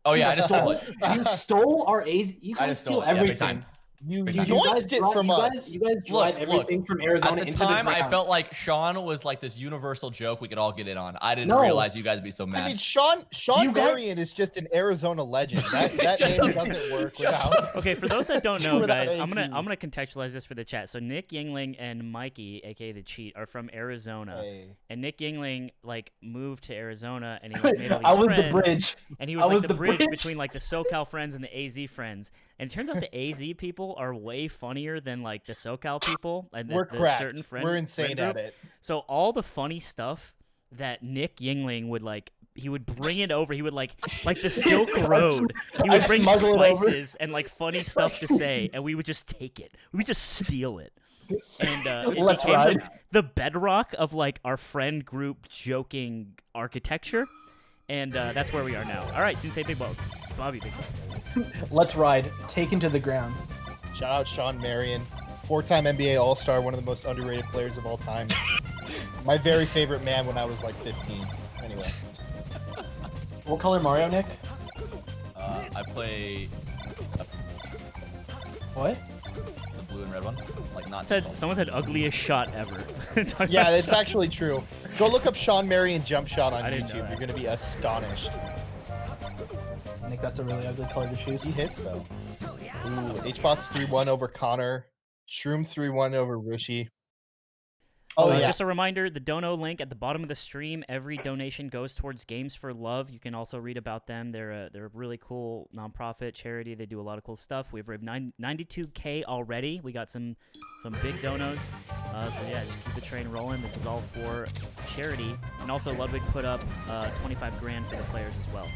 Oh yeah, I just stole it.
You stole our A's. You
I
guys
just
steal
stole it. Yeah, big
everything.
time.
You
Big time.
yoinked it from us.
You guys drive everything from Arizona
At the
into
time,
the
I
ground.
felt like Sean was like this universal joke we could all get in on. I didn't
No.
realize you guys would be so mad.
I mean, Sean
You got-
Marion is just an Arizona legend. That
Just
name
a-
doesn't work without.
Okay, for those that don't know,
Without
guys, I'm
AC.
gonna contextualize this for the chat. So Nick Yingling and Mikey, aka the Cheat, are from Arizona,
Hey.
and Nick Yingling like moved to Arizona, and he like, made all these
I was
friends,
the bridge.
and he was
I
like
was
the
the
bridge
bridge.
between like the SoCal friends and the AZ friends. And it turns out the AZ people are way funnier than like the SoCal people. And
We're
the
cracked.
certain friend,
We're insane
friend
at
group.
it.
So all the funny stuff that Nick Yingling would like, he would bring it over. He would like the Silk Road. He would
I'd
bring
smuggle it over.
spices and like funny stuff to say, and we would just take it. We would just steal it. And it
Let's
became
ride.
the bedrock of like our friend group joking architecture. And that's where we are now. All right, soonsay big balls. Bobby big balls.
Let's ride. Taken to the ground.
Shout out Sean Marion, 4-time NBA All-Star, one of the most underrated players of all time. My very favorite man when I was like 15. Anyway,
What color Mario, Nick?
I play
What?
the blue and red one. Like not.
Someone said ugliest shot ever. Talking
yeah,
about
it's
shot.
actually true. Go look up Sean Marion jump shot on
I didn't know
YouTube.
that.
You're gonna be astonished.
Nick, that's a really ugly color to choose.
He hits though. Ooh, hbox 3-1 over Connor. Shroomed 3-1 over Rishi. Oh yeah.
Just a reminder, the dono link at the bottom of the stream. Every donation goes towards Games for Love. You can also read about them. They're a really cool nonprofit charity. They do a lot of cool stuff. We've raised 92K already. We got some big donos. So yeah, just keep the train rolling. This is all for charity. And also Ludwig put up 25 grand for the players as well.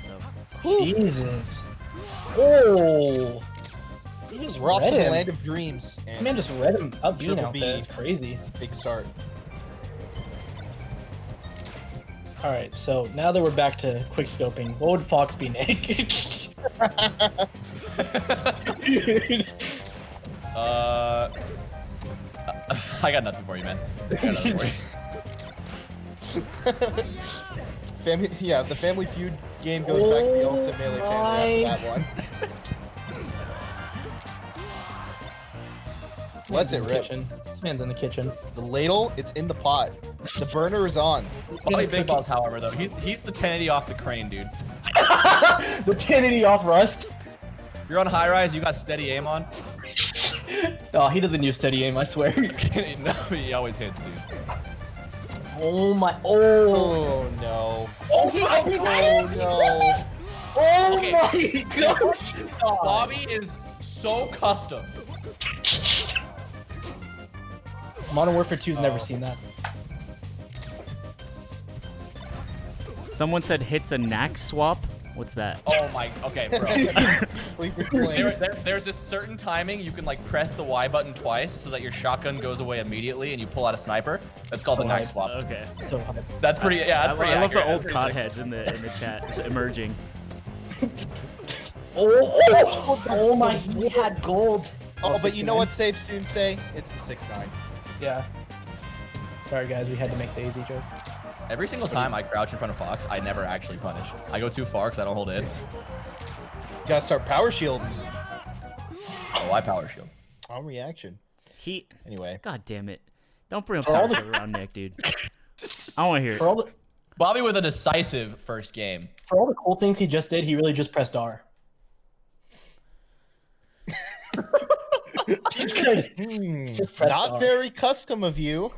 So
Jesus. Oh. He just
We're off to
read
the
him.
land of dreams.
This
And
man just read him up being
Triple
out
B.
there. It's crazy.
big start.
All right, so now that we're back to quick scoping, what would Fox be, Nick?
I got nothing for you, man. I got nothing for you.
The Family Feud game goes back to the Ultimate Melee family after that one. Let's it rip.
Kitchen. This man's in the kitchen.
The ladle, it's in the pot. The burner is on.
Bobby Big Balls, however, though, he's the 1080 off the crane, dude.
The 1080 off rust.
If you're on high rise, you got steady aim on.
Oh, he doesn't use steady aim, I swear.
No, he always hits, dude.
Oh my. Oh.
Oh no.
Oh my
Oh no.
Oh
Okay.
my gosh.
Bobby is so custom.
Modern Warfare 2's never seen that.
someone said hits a knack swap. What's that?
Oh my. Okay, bro.
We've been playing.
There's this certain timing you can like press the Y button twice so that your shotgun goes away immediately and you pull out a sniper. That's called the knife swap.
Okay.
So high.
That's pretty. Yeah, that's pretty
I love the
accurate.
old
That's
COD
pretty
heads in the chat just emerging.
Oh my, he had gold.
Oh, but you know what safe soon say? It's the 6-9.
Yeah. Sorry guys, we had to make the AZ joke.
sick. Every single time I crouch in front of Fox, I never actually punish. I go too far because I don't hold in.
You gotta start power shield.
Oh, I power shield.
On reaction.
He.
Anyway.
God damn it! Don't bring up
all
power
the-
shield around Nick, dude. I want to hear
For
it.
all the
Bobby with a decisive first game.
for all the cool things he just did, he really just pressed R. Just pressed
Not
R.
very custom of you.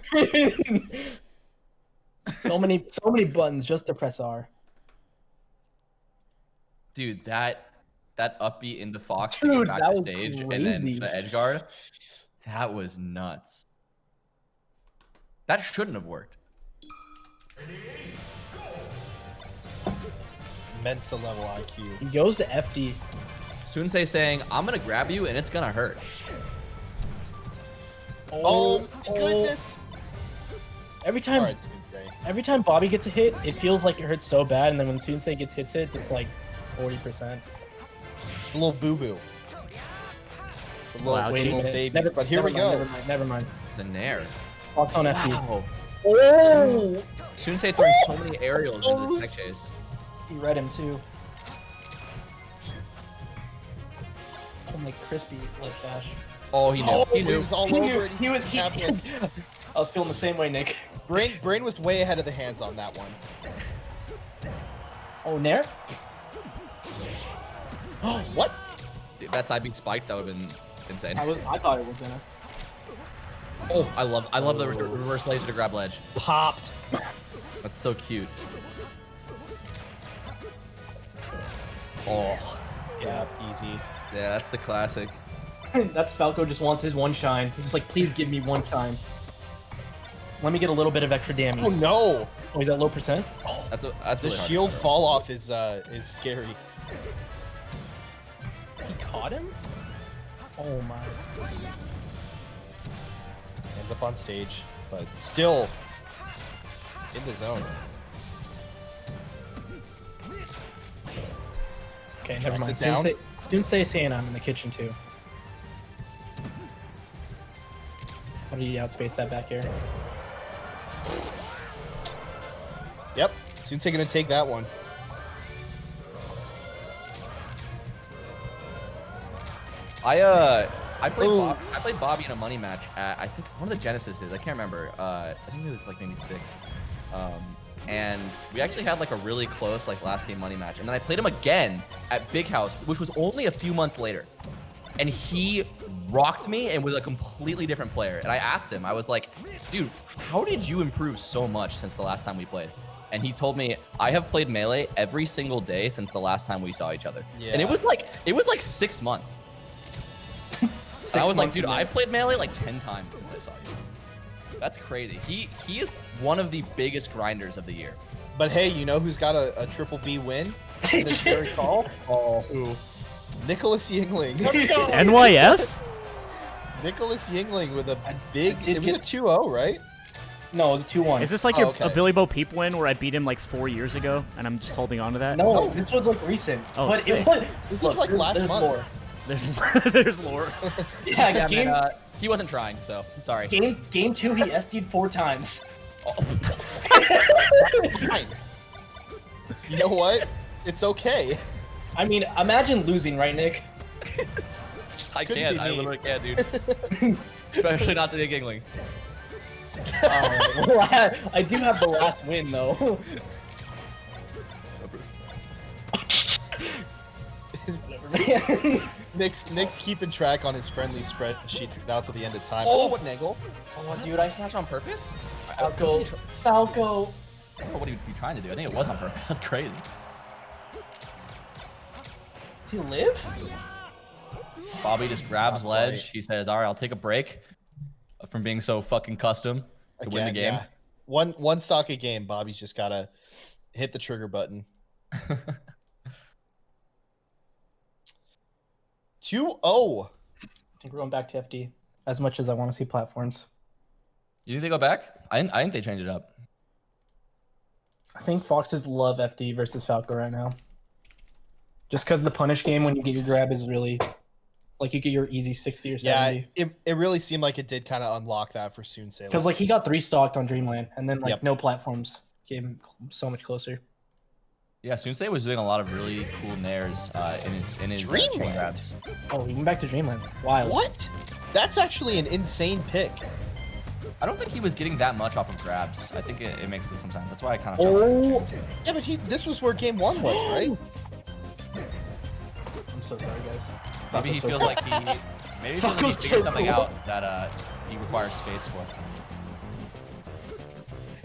so many buttons just to press R.
Dude, that upbeat into Fox to
Dude,
get back
that
to
was
stage and then
crazy.
the edge guard. That was nuts. That shouldn't have worked.
Mensa level IQ.
He goes to FD.
Soonsay saying, I'm gonna grab you and it's gonna hurt.
Oh, my goodness.
Every time
Alright, Soonsay.
every time Bobby gets a hit, it feels like it hurts so bad, and then when Soonsay gets hits, it's like 40%.
It's a little boo-boo. It's a little,
Wow,
little
cheap.
babies, but here we go.
Never mind.
The Nair.
Fox on FD.
Wow.
Oh!
Soonsay throwing so many aerials into this tech chase.
He read him too. I'm like crispy like Dash.
Oh, he knew.
Oh,
He
he
knew.
was all
He
over
knew.
it.
He was. He,
Happened.
I was feeling the same way, Nick.
Brain was way ahead of the hands on that one.
Oh, Nair?
What?
If that side beat spiked, that would have been insane.
I thought it was gonna.
Oh, I love the reverse laser to grab ledge.
Popped.
That's so cute. Oh,
Yeah, easy.
yeah, that's the classic.
That's Falco just wants his one shine. He's just like, please give me one shine. Let me get a little bit of extra damage.
Oh no!
Oh, he's at low percent?
That's
The
really hard.
shield fall off is scary.
He caught him? Oh my.
Ends up on stage, but still in the zone.
Okay, never
Tracks
mind.
it down.
Soonsay saying I'm in the kitchen too. How do you outspace that back air?
Yep. Soonsay gonna take that one.
I played Bobby in a money match at, I think one of the Genesises. I can't remember. I think it was like maybe 6. And we actually had like a really close like last game money match. And then I played him again at Big House, which was only a few months later. And he rocked me and was a completely different player. And I asked him, I was like, dude, how did you improve so much since the last time we played? And he told me, I have played Melee every single day since the last time we saw each other.
Yeah.
And it was like 6 months. I was like, dude, I played Melee like 10 times since I saw you. That's crazy. He is one of the biggest grinders of the year.
But hey, you know who's got a triple B win in this very call?
Oh, who?
Nicholas Yingling.
NYF?
Nicholas Yingling with a big.
did
It was a 2-0, right?
No, it was a 2-1.
Is this like
Oh,
a
okay.
Billy Bo Peep win where I beat him like 4 years ago and I'm just holding on to that?
No, this was like recent.
Oh,
but
sick.
it was
was like last
there's
month.
Lore.
There's lore.
Yeah,
Yeah,
game,
man, he wasn't trying, so I'm sorry.
game 2 he SD'd 4 times.
Fine. You know what? It's okay.
I mean, imagine losing, right, Nick?
I
Couldn't
can't.
be
I
me.
literally can't, dude. Especially not the big Yingling.
Well, I do have the last win though.
Nick's keeping track on his friendly spreadsheet now till the end of time.
Oh.
Oh, what an angle!
Oh, dude, I
Smash on purpose?
Falco. Falco.
I don't know what he would be trying to do. I think it was on purpose. That's crazy.
Do you live?
Bobby just grabs
Not
ledge.
quite.
He says, all right, I'll take a break from being so fucking custom to win the game.
Yeah. One stock a game. Bobby's just gotta hit the trigger button. 2-0.
I think we're going back to FD. As much as I want to see platforms.
You think they go back? I think they change it up.
I think Foxes love FD versus Falco right now. Just because the punish game when you get your grab is really like you get your easy 60 or 70.
Yeah, it really seemed like it did kind of unlock that for Soonsay.
Because like he got 3 stocked on Dreamland and then like
Yep.
no platforms gave him so much closer.
Yeah, Soonsay was doing a lot of really cool nairs in his chain
Dreamland?
grabs.
Oh, he went back to Dreamland. Wild.
What? That's actually an insane pick.
I don't think he was getting that much off of grabs. I think it makes it sometimes. That's why I kind of.
Oh,
Yeah, but this was where game 1 was, right?
I'm so sorry, guys.
Maybe he feels like he figured
Falco's so
something
cool.
out that he requires space for.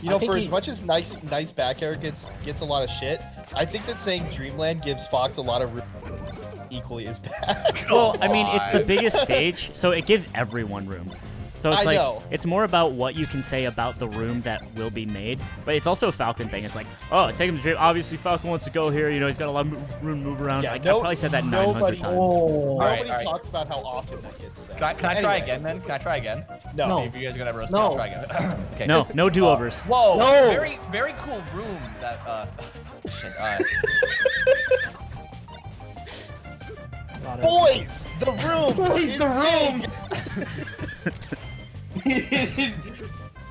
You know,
I think
for
he-
as much as nice back air gets a lot of shit, I think that saying Dreamland gives Fox a lot of room equally as bad.
Well, I mean, it's the biggest stage, so it gives everyone room. So it's
I
like
know.
it's more about what you can say about the room that will be made, but it's also a Falcon thing. It's like, oh, take him to Dream. Obviously, Falcon wants to go here. You know, he's got a lot of room to move around.
Yeah,
Like, I probably said that 900
nobody-
times.
Oh,
Nobody
all right.
talks about how often that gets said.
Can I try
Anyway,
again then? Can I try again?
No.
No.
If you guys are gonna roast
No.
me, I'll try again. Okay.
No do-overs.
Whoa!
No.
Very cool room. That shit,
Boys, the room.
Boys,
is
the room.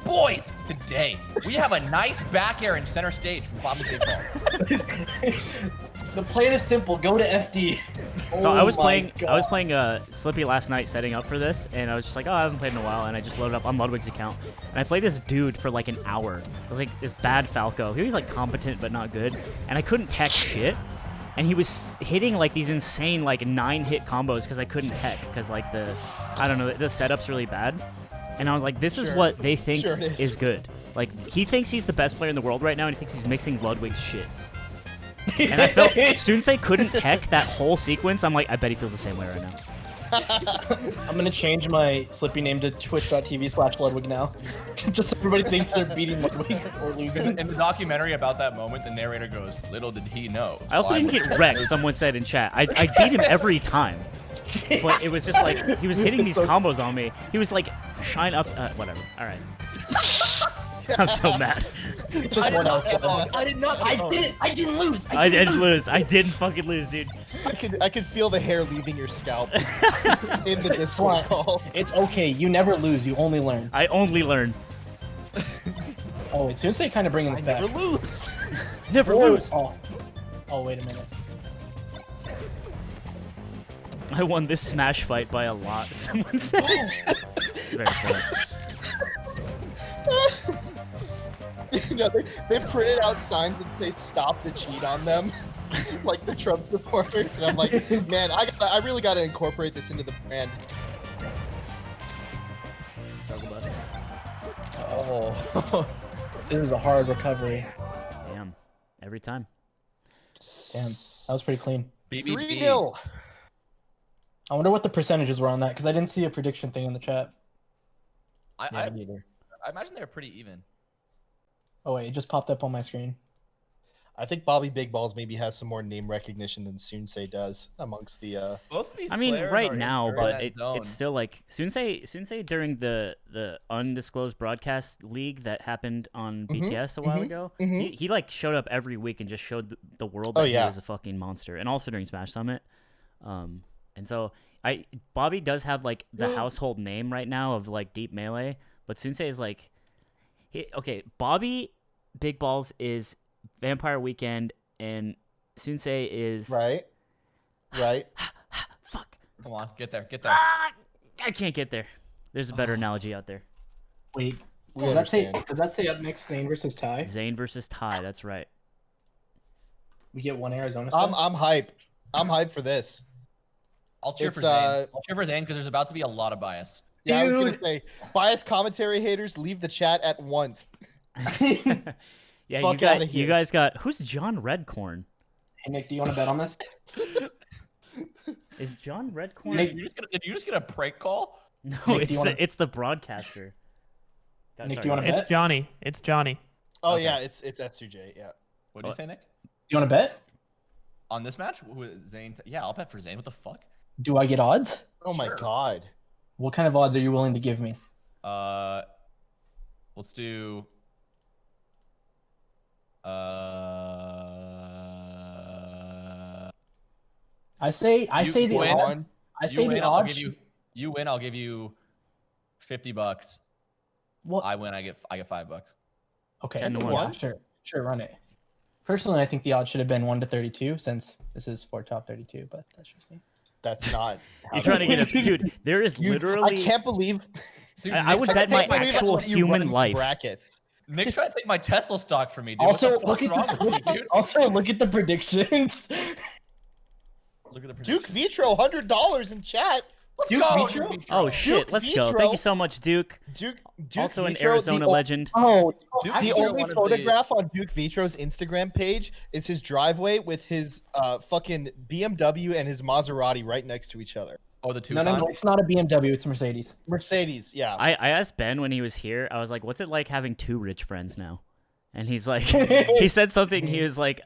boys, today we have a nice back air in center stage from Bobby Big Ball.
The plan is simple. Go to FD.
So I was
Oh my
playing Slippy last night setting up for this, and I was just like, oh, I haven't played in a while, and I just loaded up on Ludwig's account, and I played this dude for like an hour. It was like this bad Falco. He was like competent but not good, and I couldn't tech shit, and he was hitting like these insane like 9-hit combos because I couldn't tech because like the setup's really bad, and I was like, this is what they think is good. Like he thinks he's the best player in the world right now, and he thinks he's mixing Ludwig's shit. And I felt soonsay couldn't tech that whole sequence. I'm like, I bet he feels the same way right now.
I'm gonna change my Slippy name to twitch.tv/Ludwig now. Just so everybody thinks they're beating Ludwig or losing.
In the documentary about that moment, the narrator goes, little did he know.
I also didn't get wrecked, someone said in chat. I beat him every time. But it was just like, he was hitting these combos on me. He was like, shine up, whatever. All right. I'm so mad.
Just one else.
I did not.
I didn't lose.
I didn't lose. I didn't fucking lose, dude.
I could feel the hair leaving your scalp in the Discord call.
It's okay. You never lose. You only learn.
I only learn.
Oh, wait. Soonsay kind of bringing this back.
Never lose.
Never lose.
Oh, wait a minute.
I won this Smash fight by a lot, someone said. Very funny.
You know, they printed out signs that say "Stop the cheat" on them, like the Trump supporters, and I'm like, man, I really got to incorporate this into the brand.
Oh, this is a hard recovery.
Damn, every time.
Damn, that was pretty clean.
3-0.
I wonder what the percentages were on that because I didn't see a prediction thing in the chat.
I imagine they were pretty even.
Oh wait, it just popped up on my screen.
I think Bobby Big Balls maybe has some more name recognition than soonsay does amongst the.
Both of these.
I mean,
players
right
are
now,
in
but
that zone.
it's still like soonsay during the undisclosed broadcast league that happened on BTS a while ago. He like showed up every week and just showed the world that he was a fucking monster, and also during Smash Summit. And so Bobby does have like the household name right now of like Deep Melee, but soonsay is like, okay, Bobby Big Balls is Vampire Weekend, and soonsay is
Right.
fuck.
Come on, get there.
I can't get there. There's a better analogy out there.
Wait,
We
does
understand.
that say up next Zain versus Ty?
Zain versus Ty. That's right.
We get one Arizona.
I'm hype. I'm hyped for this.
I'll cheer
It's,
for Zain. I'll cheer for Zain because there's about to be a lot of bias.
Yeah, I was gonna say, biased commentary haters, leave the chat at once.
Yeah,
Fuck outta here.
you guys got who's John Redcorn?
Hey Nick, do you want to bet on this?
Is John Redcorn?
Nick,
Did you just get a prank call?
No,
Nick, do you
it's the broadcaster.
Nick,
Sorry,
do you want to
go
bet?
It's Johnny. It's Johnny.
Oh
Okay.
yeah, it's S2J. Yeah.
What did you say, Nick?
Do you want to bet?
On this match? Zain? Yeah, I'll bet for Zain. What the fuck?
Do I get odds?
Oh my god.
What kind of odds are you willing to give me?
Let's do.
I say the
win.
odds. I say the
I'll
odds.
give you. You win. I'll give you $50.
What?
I win. I get $5.
Okay,
10 to
yeah,
1.
sure, run it. Personally, I think the odds should have been 1-32 since this is for top 32, but that's just me.
That's not. how
You're trying to
that
get a dude. There is
works. I
literally.
can't believe.
Dude,
I would
Nick's
bet
trying to
my
take
actual
let you
human
run
life.
brackets.
Nick's trying to take my Tesla stock from me, dude.
Also,
what the
look
fuck's
at
wrong with you, dude?
also look at the predictions.
Look at the
Duke
predictions.
Vitro, $100 in chat.
Let's
Duke
go,
Vitro?
Duke
Oh shit!
Duke
Let's go. Thank
Vitro.
you so much, Duke.
Duke
Also an
Vitro,
Arizona legend.
Oh,
Duke
The
Vitro,
only
one of
photograph on Duke Vitro's Instagram page is his driveway with his fucking BMW and his Maserati right next to each other.
Oh, the two.
no, it's not a BMW, it's a Mercedes.
Mercedes, yeah.
I asked Ben when he was here. I was like, "What's it like having two rich friends now?" And he's like, he said something. He was like,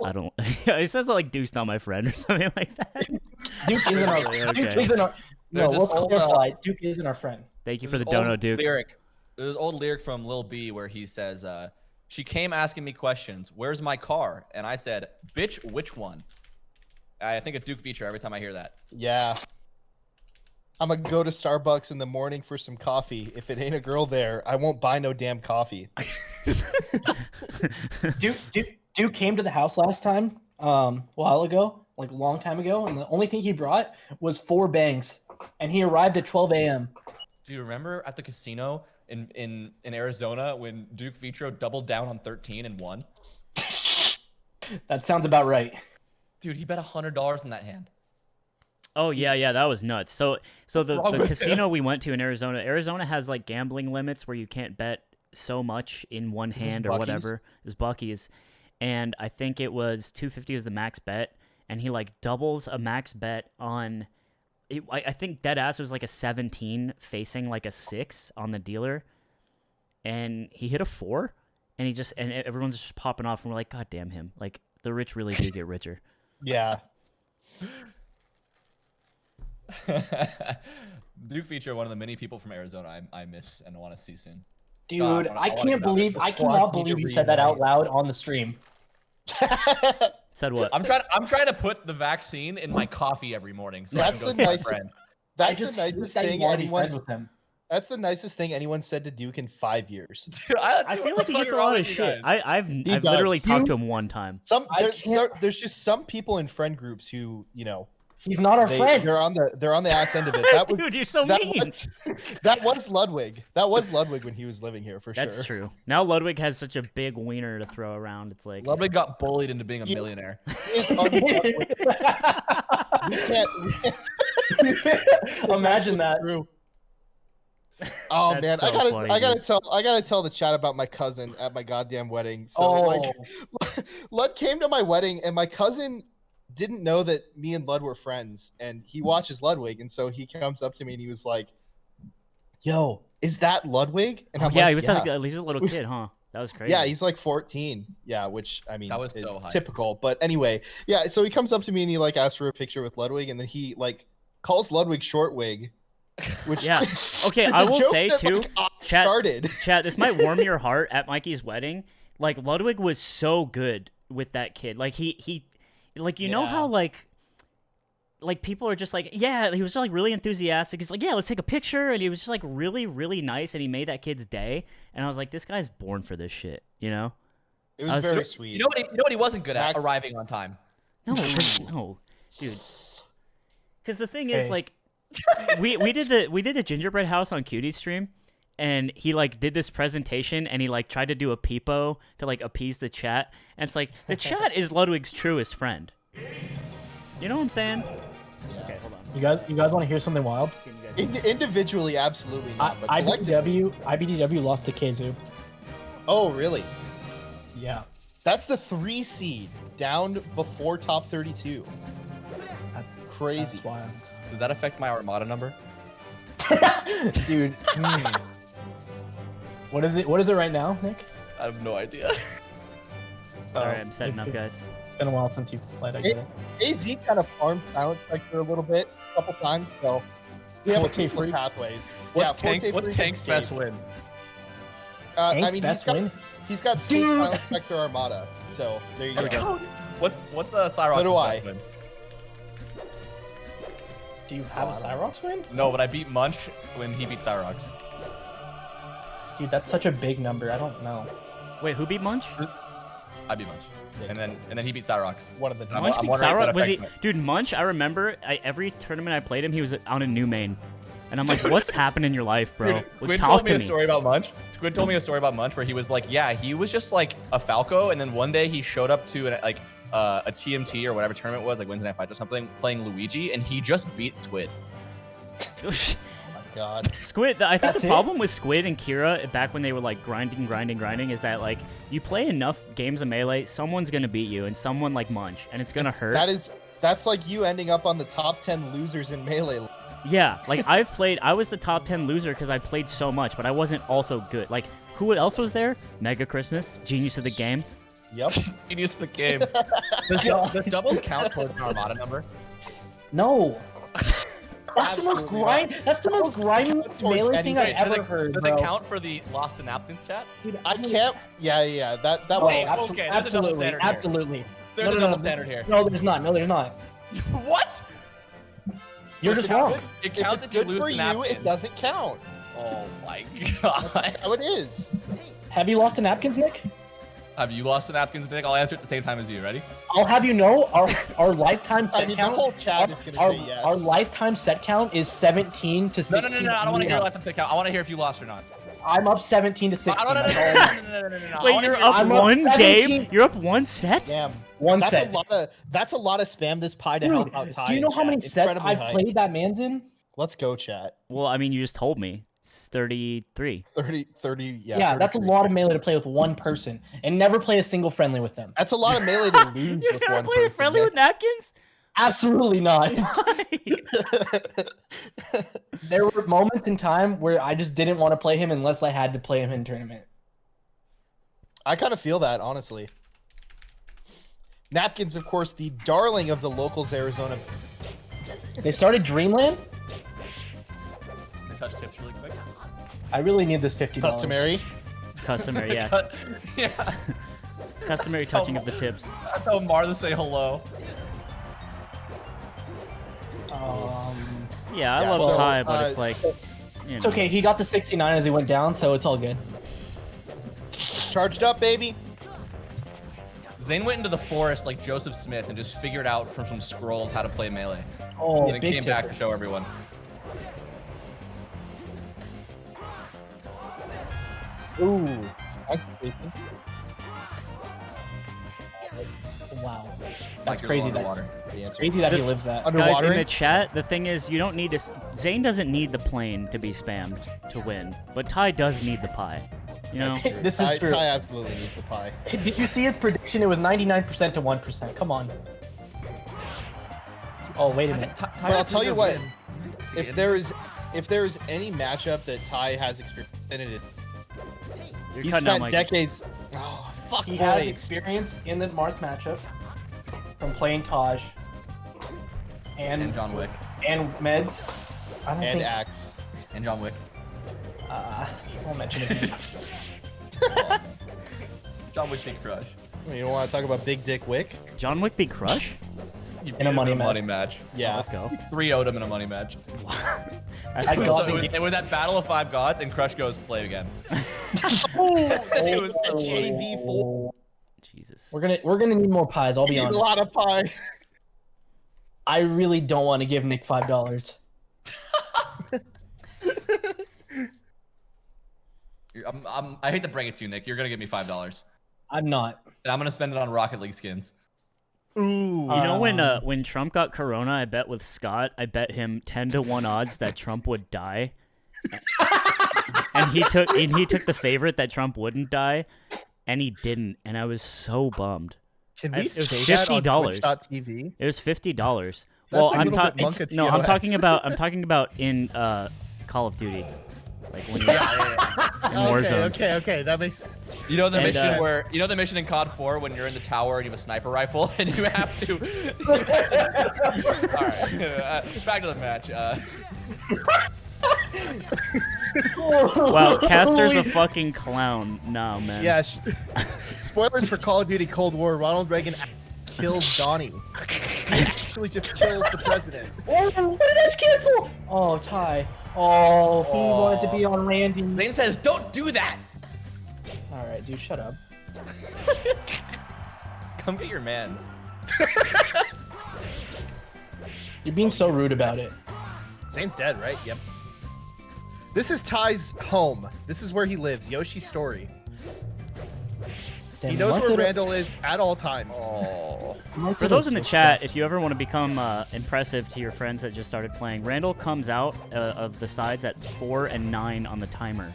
"I don't." He says like, "Duke's not my friend" or something like that.
Duke isn't our. Duke
Okay.
isn't our. No,
There's this
let's
old,
clarify. Duke isn't our friend.
Thank you for the
There's
dono,
old
Duke.
Lyric. There's an old lyric from Lil B where he says, "She came asking me questions. Where's my car?" And I said, "Bitch, which one?" I think of Duke Vitro every time I hear that.
Yeah. I'm gonna go to Starbucks in the morning for some coffee. If it ain't a girl there, I won't buy no damn coffee.
Duke came to the house last time. while ago, like a long time ago, and the only thing he brought was 4 bangs, and he arrived at 12 a.m.
Do you remember at the casino in Arizona when Duke Vitro doubled down on 13 and won?
That sounds about right.
Dude, he bet $100 in that hand.
Oh yeah, that was nuts. So the
wrong with
casino we went to in Arizona has like gambling limits where you can't bet so much in one hand or whatever. Is Bucky's, and I think it was $250 was the max bet, and he like doubles a max bet on. I think dead ass was like a 17 facing like a 6 on the dealer, and he hit a 4, and everyone's just popping off, and we're like, God damn him! Like the rich really do get richer.
Yeah.
Duke Feature, one of the many people from Arizona I miss and want to see soon.
Dude,
God,
I cannot believe you said that out loud on the stream.
Said what?
I'm trying to put the vaccine in my coffee every morning. So
That's
I can
the
go see my
nicest.
friend.
That's the nicest thing
friends with him.
That's the nicest thing anyone said to Duke in 5 years.
Dude,
I feel like he gets a lot of shit. I've literally talked to him one time.
There's just some people in friend groups who, you know,
he's not our friend.
They're on the ass end of it. That was,
Dude, you're so mean.
That was Ludwig. That was Ludwig when he was living here for sure.
That's true. Now Ludwig has such a big wiener to throw around. It's like
Ludwig got bullied into being a millionaire.
Imagine that.
Oh
That's
man,
so funny,
I gotta tell the chat about my cousin at my goddamn wedding. So like, Lud came to my wedding, and my cousin didn't know that me and Lud were friends, and he watches Ludwig, and so he comes up to me and he was like, "Yo, is that Ludwig?" And I'm
yeah,
like,
he was like a little kid, huh? That was crazy.
Yeah, he's like 14. Yeah, which I mean,
That was
is
so hype.
typical. But anyway, yeah. So he comes up to me and he like asks for a picture with Ludwig, and then he like calls Ludwig Shortwig. Which
yeah. Okay,
is
I
a
will
joke
say
that,
too.
like,
Chat,
started.
Chat, this might warm your heart at Mikey's wedding. Like Ludwig was so good with that kid. Like he like you know how like people are just like, yeah, he was just like really enthusiastic. He's like, yeah, let's take a picture, and he was just like really, really nice, and he made that kid's day. And I was like, this guy's born for this shit, you know?
It was very sweet.
You know what he wasn't good at?
Max-
Arriving on time.
No, no, dude. Because the thing is, like, we did the gingerbread house on Cutie stream, and he like did this presentation, and he like tried to do a peepo to like appease the chat, and it's like the chat is Ludwig's truest friend. You know what I'm saying?
Yeah.
Okay, hold on.
You guys want to hear something wild?
Individually, absolutely not. But
IBDW lost to kzhu.
Oh, really?
Yeah.
That's the 3 seed down before top 32.
That's
Crazy.
That's wild.
Did that affect my Armada number?
Dude. What is it? What is it right now, Nick?
I have no idea.
Sorry, I'm setting up, guys.
It's been a while since you've played. I get it.
AZ kind of farmed silent sector a little bit, a couple times, so we have a
Forte
couple
free.
pathways.
What's
Forte
Tank's
free
best win?
I
Tank's
mean,
best win?
he's got Steve Silent Spectre Armada, so there you go.
What's Cyrox's
So do I.
best win?
Do you have a Cyrox win?
No, but I beat Munch when he beat Cyrox.
Dude, that's such a big number. I don't know.
Wait, who beat Munch?
I beat Munch. And then he beat Cyrox.
One of the
I'm
Munch beat
wondering if that
Sauron? Was he?
affects
Dude, Munch. I remember every tournament I played him, he was on a new main, and I'm like, what's happened in your life, bro?
Dude, Squid
Talk
told me
to
a
me.
story about Munch. Squid told me a story about Munch where he was like, yeah, he was just like a Falco, and then one day he showed up to a TMT or whatever tournament it was, like Wednesday Night Fights or something, playing Luigi, and he just beat Squid.
God.
Squid. I think
That's
the
it?
problem with Squid and Kira back when they were like grinding is that like you play enough games of Melee, someone's gonna beat you, and someone like Munch, and it's gonna hurt.
That's like you ending up on the top 10 losers in Melee.
Yeah, like I was the top 10 loser because I played so much, but I wasn't also good. Like, who else was there? Mega Christmas, genius of the game.
Yep.
Genius of the game. Does doubles count towards an Armada number?
No. That's the most grind. That's the most grimy Melee thing I've ever heard,
Does
bro.
it count for the Lost in Napkins chat?
Dude,
I can't. Yeah. That
Oh,
was.
Okay, there's a double
absolutely,
standard here.
absolutely.
There's a double standard here.
No, there's not. No, there's not.
What?
You're just wrong.
It
If
counts
it's
if you
good
lose
for
the
you,
napkin.
it doesn't count.
Oh my
That's
god.
how it is.
Have you lost to napkins, Nick?
Have you lost the napkins, Nick? I'll answer at the same time as you. Ready?
I'll have you know our lifetime set
I mean,
count.
the whole chat is gonna
our,
say yes.
Our lifetime set count is 17 to 16.
No. I don't want to hear left and count. I want to hear if you lost or not.
I'm up 17 to 16.
No.
Wait, you're up
I'm up
one
17.
game? You're up one set?
Damn.
One
That's
set.
That's a lot of spam this pie to
Dude,
help out Ty.
do you
in
know how
chat.
many sets
Incredibly
I've
high.
played that man's in?
Let's go, chat.
Well, I mean, you just told me. It's 33.
30, yeah.
Yeah, that's a
33.
lot of melee to play with one person and never play a single friendly with them.
That's a lot of melee to lose
You
with
never
one
played
person.
friendly with napkins?
Absolutely not.
Why?
There were moments in time where I just didn't want to play him unless I had to play him in tournament.
I kind of feel that, honestly. Napkins, of course, the darling of the locals, Arizona.
They started Dreamland.
Can I touch tips really quick?
I really need this $50.
Customary.
It's customary, yeah.
Yeah.
Customary touching of the tips.
That's how Martha say hello.
Yeah, I
Yeah,
love
so,
Ty, but it's like, you
It's
know.
okay. He got the 69 as he went down, so it's all good.
Charged up, baby.
Zain went into the forest like Joseph Smith and just figured out from some scrolls how to play melee.
Oh,
And then
big
came back
tipper.
to show everyone.
Ooh.
Wow. That's
Like you're
crazy.
underwater.
The answer.
Crazy that he lives that.
Guys, in
Underwatering?
the chat, the thing is, you don't need to. Zain doesn't need the plane to be spammed to win, but Ty does need the pie. You know?
This is true.
Ty absolutely needs the pie.
Did you see his prediction? It was 99% to 1%. Come on. Oh, wait a minute.
But I'll tell you what, if there is any matchup that Ty has experience in it,
You're
he
cutting out
spent
my.
decades. Oh fuck!
He has
boys.
experience in the Marth matchup from playing Taj
And
and
John Wick.
Meds. I don't
and
think.
Axe.
And John Wick.
I won't mention his name.
John Wick big crush.
You don't want to talk about Big Dick Wick?
John Wick big crush?
You
In a
beat him
money
money match.
Yeah.
Let's go.
3-0'd him in a money match.
I
It was,
got
so, it was that battle of 5 gods, and Crush goes play again. It was so
JV4.
Jesus.
We're gonna need more pies. I'll
We
be
need a
honest.
lot of pie.
I really don't want to give Nick $5.
I hate to break it to you, Nick. You're gonna give me $5,
I'm not.
and I'm gonna spend it on Rocket League skins.
Ooh.
You know when Trump got corona, I bet with Scott, I bet him 10-1 odds that Trump would die. and he took the favorite that Trump wouldn't die, and he didn't, and I was so bummed.
Can
it
we
was
say that on
$50.
Twitch.tv?
It was $50.
That's
Well,
a
I'm
little bit monk at
no, I'm
TOS.
talking about in Call of Duty, like when you in Warzone.
Okay. That makes.
You know the
And,
mission where the mission in COD 4 when you're in the tower and you have a sniper rifle and you have to. All right, back to the match.
Wow, Caster's a fucking clown now, man.
Yeah. Spoilers for Call of Duty Cold War. Ronald Reagan kills Donnie. He actually just kills the president.
Oh, what did that cancel? Oh, Ty. Oh, he wanted to be on Randy.
Zane says, "Don't do that.
All right, dude, shut up.
Come get your mans."
You're being so rude about it.
Zane's dead, right? Yep. This is Ty's home. This is where he lives. Yoshi's story.
Damn,
He knows
Marth
where
did a-
Randall is at all times.
Oh.
Marth
For
did
those
a
in the
so
chat, if you ever want to become impressive to your friends that just started playing, Randall comes out of the sides at 4 and 9 on the timer,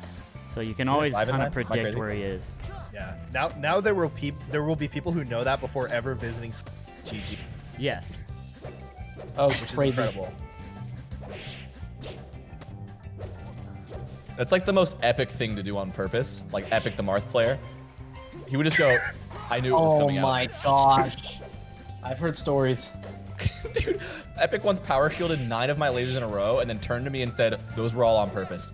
so you can always
5 and
kind
9?
of
Am I
predict
crazy?
where he is.
Yeah. Now there will be people who know that before ever visiting GG,
Yes.
Oh,
which is
crazy.
incredible.
That's like the most epic thing to do on purpose. Like Epic the Marth player. He would just go, "I knew it was
Oh
coming
my gosh. I've heard stories.
out." Dude, Epic once power shielded 9 of my lasers in a row and then turned to me and said, "Those were all on purpose."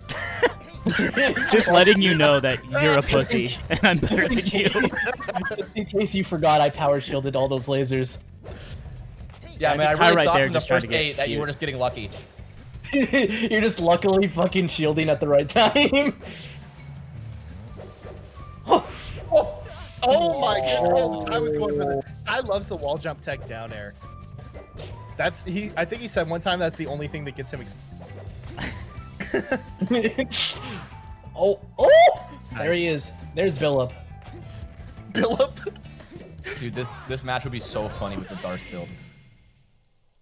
Just letting you know that you're a pussy and I'm better than you.
Just in case you forgot, I power shielded all those lasers.
Yeah, man, I
Ty
really
right
thought
there
from the
just trying
first
to get
day that you
cute.
were just getting lucky.
You're just luckily fucking shielding at the right time.
Oh my god! Oh, I was going for the. I loves the wall jump tech down air. That's he. I think he said one time that's the only thing that gets him.
Oh! There he is. There's Billup.
Billup.
Dude, this match would be so funny with the Darth build.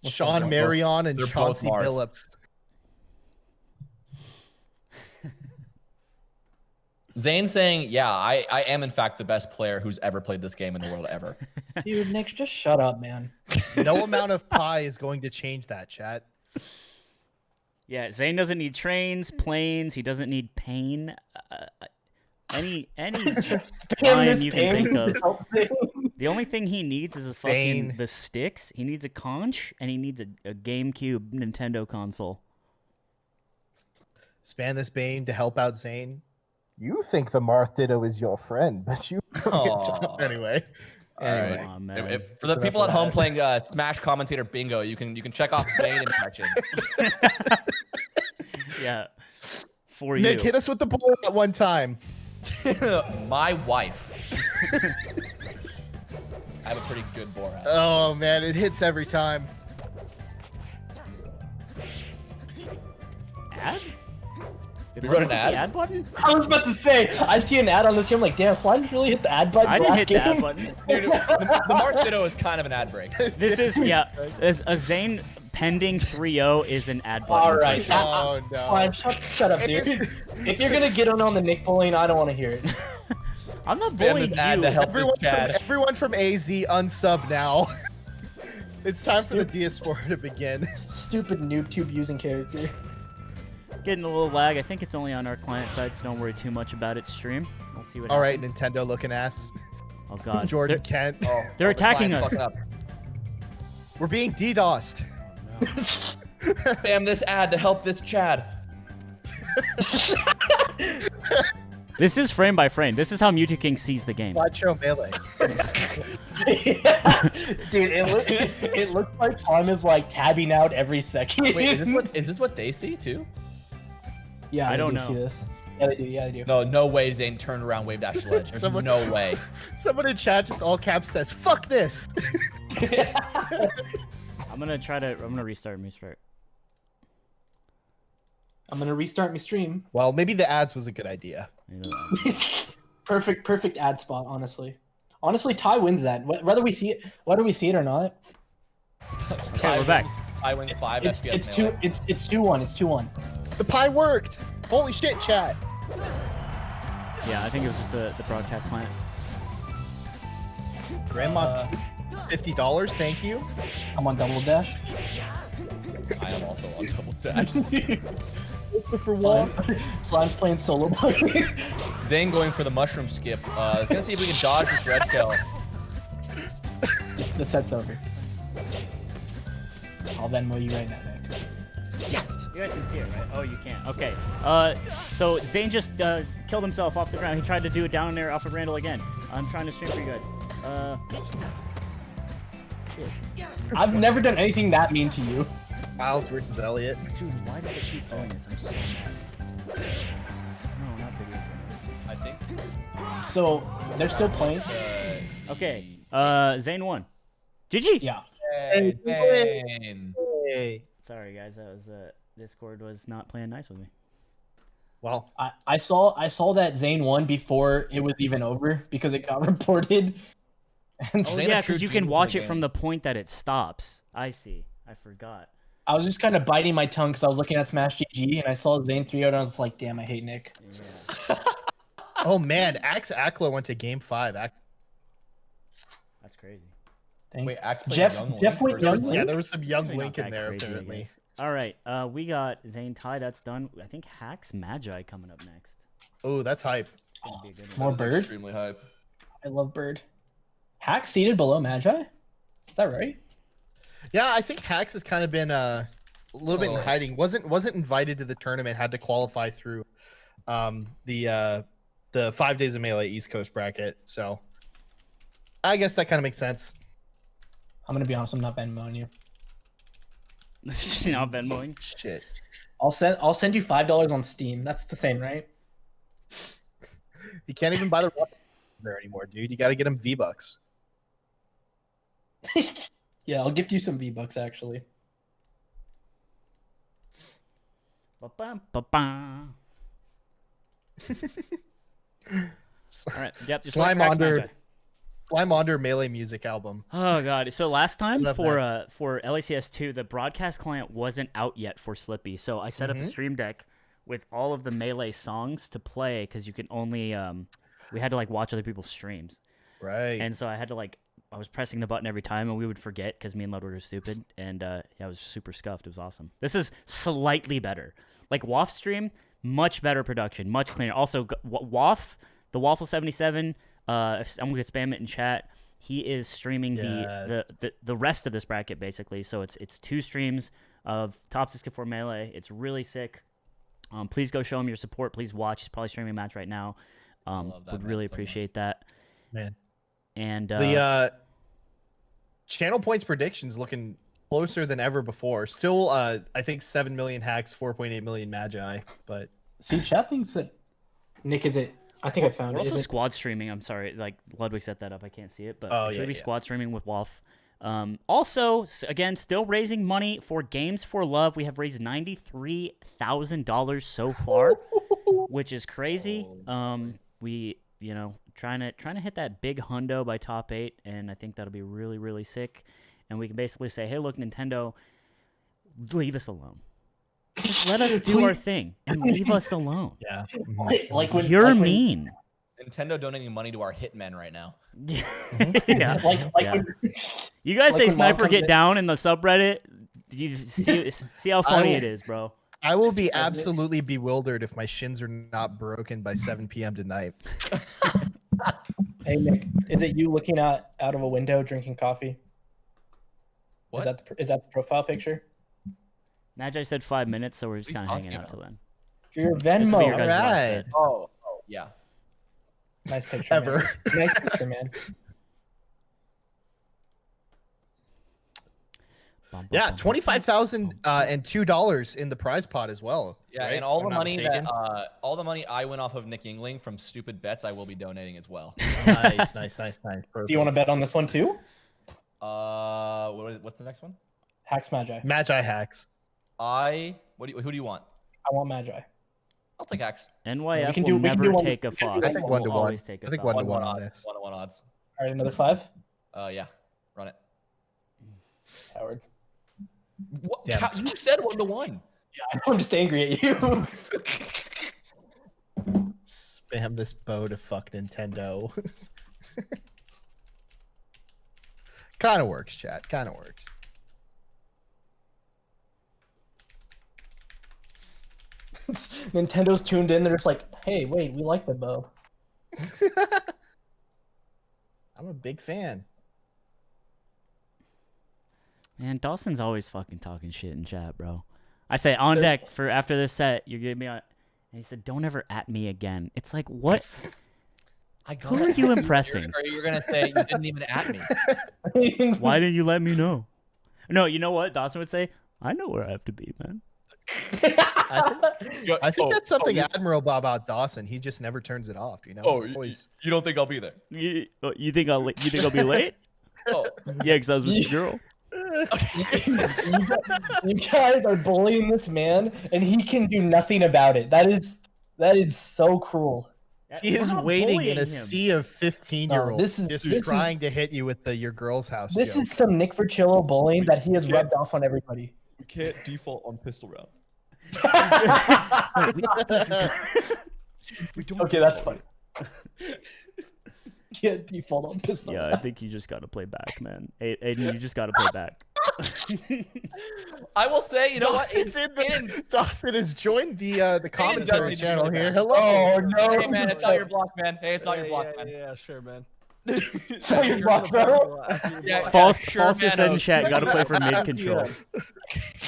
Sean Marion and
They're
Chauncey
both
Billups.
Zayn saying, yeah, I am in fact the best player who's ever played this game in the world ever.
Dude, Nick, just shut up, man.
No amount of pie is going to change that, chat.
Yeah, Zayn doesn't need trains, planes. He doesn't need pain. Any line you can think of. The only thing he needs is the sticks. He needs a conch, and he needs a GameCube Nintendo console.
Span this Bane to help out Zayn. You think the Marth Ditto is your friend, but you anyway.
Anyway,
Aw, man.
for the people at home playing Smash commentator bingo, you can check off Zayn interaction.
Yeah, for
Nick,
you.
hit us with the ball at one time.
My wife. I have a pretty good Borat.
Oh man, it hits every time.
Ad?
We wrote an ad?
The ad button?
I was about to say, I see an ad on this game. I'm like, damn, Slime's really hit the ad button.
I didn't
last
hit
game.
the ad button.
Dude, the Marth Ditto is kind of an ad break.
This is a Zayn pending 3-0 is an ad button.
All right.
Oh no.
Slime, shut up, dude. If you're gonna get on the Nick bullying, I don't want to hear it.
I'm not
Spam
bullying
this ad
you.
to help this Chad.
Everyone from AZ unsub now. It's time for the Diaspora to begin.
Stupid noob tube using character.
Getting a little lag. I think it's only on our client side, so don't worry too much about it. Stream. We'll see what
All right,
happens.
Nintendo looking ass.
Oh god.
Jordan
They're,
Kent.
they're attacking
Client's
us.
fucking up.
We're being DDoSed.
Spam this ad to help this Chad.
This is frame by frame. This is how Mewtwo King sees the game.
Slideshow melee.
Dude, it looks like Slime is like tabbing out every second.
Wait, is this what they see too?
Yeah,
I don't
do
know.
see this. Yeah, they do. Yeah, they do.
No way Zayn turned around wave dash ledge. There's
Someone-
no way.
Someone in chat just all caps says, "Fuck this."
I'm gonna restart me start.
I'm gonna restart my stream.
Well, maybe the ads was a good idea.
Perfect ad spot, honestly. Honestly, Ty wins that. Whether we see it or not.
Okay, we're back.
I win 5
It's
FPS.
2-1. It's 2-1.
The pie worked. Holy shit, chat.
Yeah, I think it was just the broadcast client.
Grandma, $50. Thank you.
I'm on double dash.
I am also on double dash.
For what?
Slime's playing solo player.
Zayn going for the mushroom skip. Gonna see if we can dodge this red shell.
The set's over. I'll Venmo you right now, Nick.
Yes. You guys can see it, right? Oh, you can't. Okay. So Zayn just killed himself off the ground. He tried to do it down there off of Randall again. I'm trying to stream for you guys. Shit.
I've never done anything that mean to you.
Miles versus Elliot.
Dude, why does it keep doing this? I'm so mad. No, not video game.
I think.
So they're still playing.
Okay. Zayn won. GG.
Yeah.
Hey, Zayn.
Hey.
Sorry guys, that was Discord was not playing nice with me.
Well,
I saw that Zayn won before it was even over because it got reported. And
Oh
Zayn a
yeah,
true
because you can
genius
watch
of the
it from the point that it stops. I see. I forgot.
I was just kind of biting my tongue because I was looking at Smash GG and I saw Zayn 3-0 and I was just like, damn, I hate Nick.
Yeah,
oh man, Axe Akla went to game 5.
that's crazy.
Dang.
Wait, Axe played
Jeff
Young
went
Link
Young
versus-
Link?
Yeah, there was some young
Probably
Link
not
in
that
there
crazy, I
apparently.
guess. All right, we got Zayn tie. That's done. I think Hack's Magi coming up next.
Oh, that's hype.
Gonna be a good one.
More Bird?
Extremely hype.
I love Bird. Hack seated below Magi? Is that right?
Yeah, I think Hax has kind of been a little bit in
Oh.
hiding. Wasn't invited to the tournament. Had to qualify through the 5 days of Melee East Coast bracket. So I guess that kind of makes sense.
I'm gonna be honest, I'm not Venmoing you.
Not Venmoing.
Shit.
I'll send you $5 on Steam. That's the same, right?
You can't even buy the.
there anymore, dude. You got to get him V-Bucks.
Yeah, I'll gift you some V-Bucks actually.
Ba-bam, All right. Yep. just wait
Slime
for X
Onder,
Magi.
Slime Onder Melee music album.
Oh god. So last time
Up
for
next.
LACS 2, the broadcast client wasn't out yet for Slippy. So I set up a stream deck with all of the Melee songs to play because you can only we had to like watch other people's streams.
Right.
And so I had to like I was pressing the button every time and we would forget because me and Ludwig were stupid and yeah, I was super scuffed. It was awesome. This is slightly better. Like WAF stream, much better production, much cleaner. Also WAF, the Waffle 77, I'm gonna spam it in chat. He is streaming the rest of this bracket basically. So it's 2 streams of Top 64 Melee. It's really sick. Please go show him your support. Please watch. He's probably streaming a match right now. Would really appreciate that.
Man.
And
the channel points predictions looking closer than ever before. Still, I think 7 million hacks, 4.8 million magi. But
See, chat thinks that Nick is it. I think I found
we're
it.
also
Is it?
squad streaming. I'm sorry, like Ludwig set that up. I can't see it, but
Oh,
it should
yeah,
be
yeah.
squad streaming with WAF. Also, again, still raising money for Games for Love. We have raised $93,000 so far, which is crazy. We trying to hit that big hundo by top 8, and I think that'll be really, really sick. And we can basically say, hey, look, Nintendo, leave us alone. Just let us do our thing and leave us alone.
yeah.
Like when
You're
like when-
mean.
Nintendo donating money to our hitmen right now.
Yeah.
Like
Yeah.
when,
You guys
Like
say
when mom
Sniper
comes
get
in-
down in the subreddit. You see how funny it is, bro.
I will be absolutely bewildered if my shins are not broken by 7 p.m. tonight.
Hey Nick, is it you looking out of a window drinking coffee?
What?
Is that the profile picture?
Magi said 5 minutes, so we're just
What are
kind
you
of hanging
talking
out till then.
For your
This will be your
Venmo.
guys' last
Alright.
set.
Oh, yeah.
Nice picture.
Ever.
Man. Nice picture, man.
Yeah, 25,000 and $2 in the prize pot as well.
Yeah,
right?
and all
If
the
I'm not
money
mistaken.
all the money I went off of Nick Yingling from stupid bets, I will be donating as well.
Nice.
Do you want to bet on this one too?
What's the next one?
Hacks Magi.
Magi hacks.
Who do you want?
I want Magi.
I'll take Hacks.
NYF
We can
will
do
never
one-
take a
we can do
Fox.
I think
We'll
1 to 1.
always take a
I think
Fox.
1 to 1 on
odds.
this.
1-1 odds.
All right, another 5.
Yeah, run it.
Howard.
What?
Damn.
You said 1-1.
I'm just angry at you.
Spam this bow to fuck Nintendo. Kind of works, chat. Kind of works.
Nintendo's tuned in. They're just like, hey, wait, we like the bow.
I'm a big fan.
Man, Dawson's always fucking talking shit in chat, bro. I say on deck for after this set, you're giving me a. And he said, "Don't ever at me again." It's like, what? Who are you impressing?
Or you're gonna say you didn't even at me.
Why didn't you let me know? No, you know what Dawson would say? I know where I have to be, man.
I think that's something
you,
admirable about Dawson. He just never turns it off. You know.
Oh,
He's always...
you don't think I'll be there?
You think I'll be late?
Oh,
Yeah, because I was with the girl.
You guys are bullying this man, and he can do nothing about it. That is so cruel.
He is
We're not
waiting in
bullying
a
him.
sea of 15-year-olds,
this is-
just
this is-
trying to hit you with the your girl's house.
This
joke.
is some Nick Verchillo bullying that he has rubbed off on everybody.
we can't default on pistol round.
Okay, that's funny. Can't default on pistol.
Yeah, I think you just got to play back, man. Aiden, you just got to play back.
I will say, you know what?
Dawson's in the, Dawson has joined the commentary
Aiden,
channel
Aiden,
here.
Aiden.
Hello.
Oh no!
Hey man, it's not your block, man. Hey, it's not your block, man.
Yeah, sure, man.
So your block, bro.
Yeah,
False
sure,
just said in
man,
chat, got to play for mid control.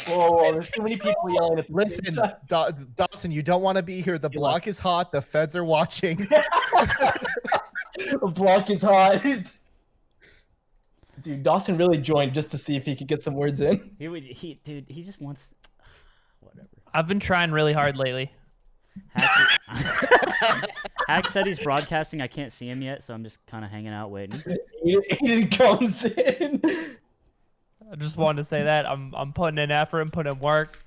Whoa, there's too many people yelling at the
Listen,
same time.
Dawson, you don't want to be here. The block is hot. The feds are watching.
The block is hot. Dude, Dawson really joined just to see if he could get some words in.
Dude, he just wants. Whatever.
I've been trying really hard lately.
Hack said he's broadcasting. I can't see him yet, so I'm just kind of hanging out waiting.
Aiden comes in.
I just wanted to say that I'm putting in effort and putting in work.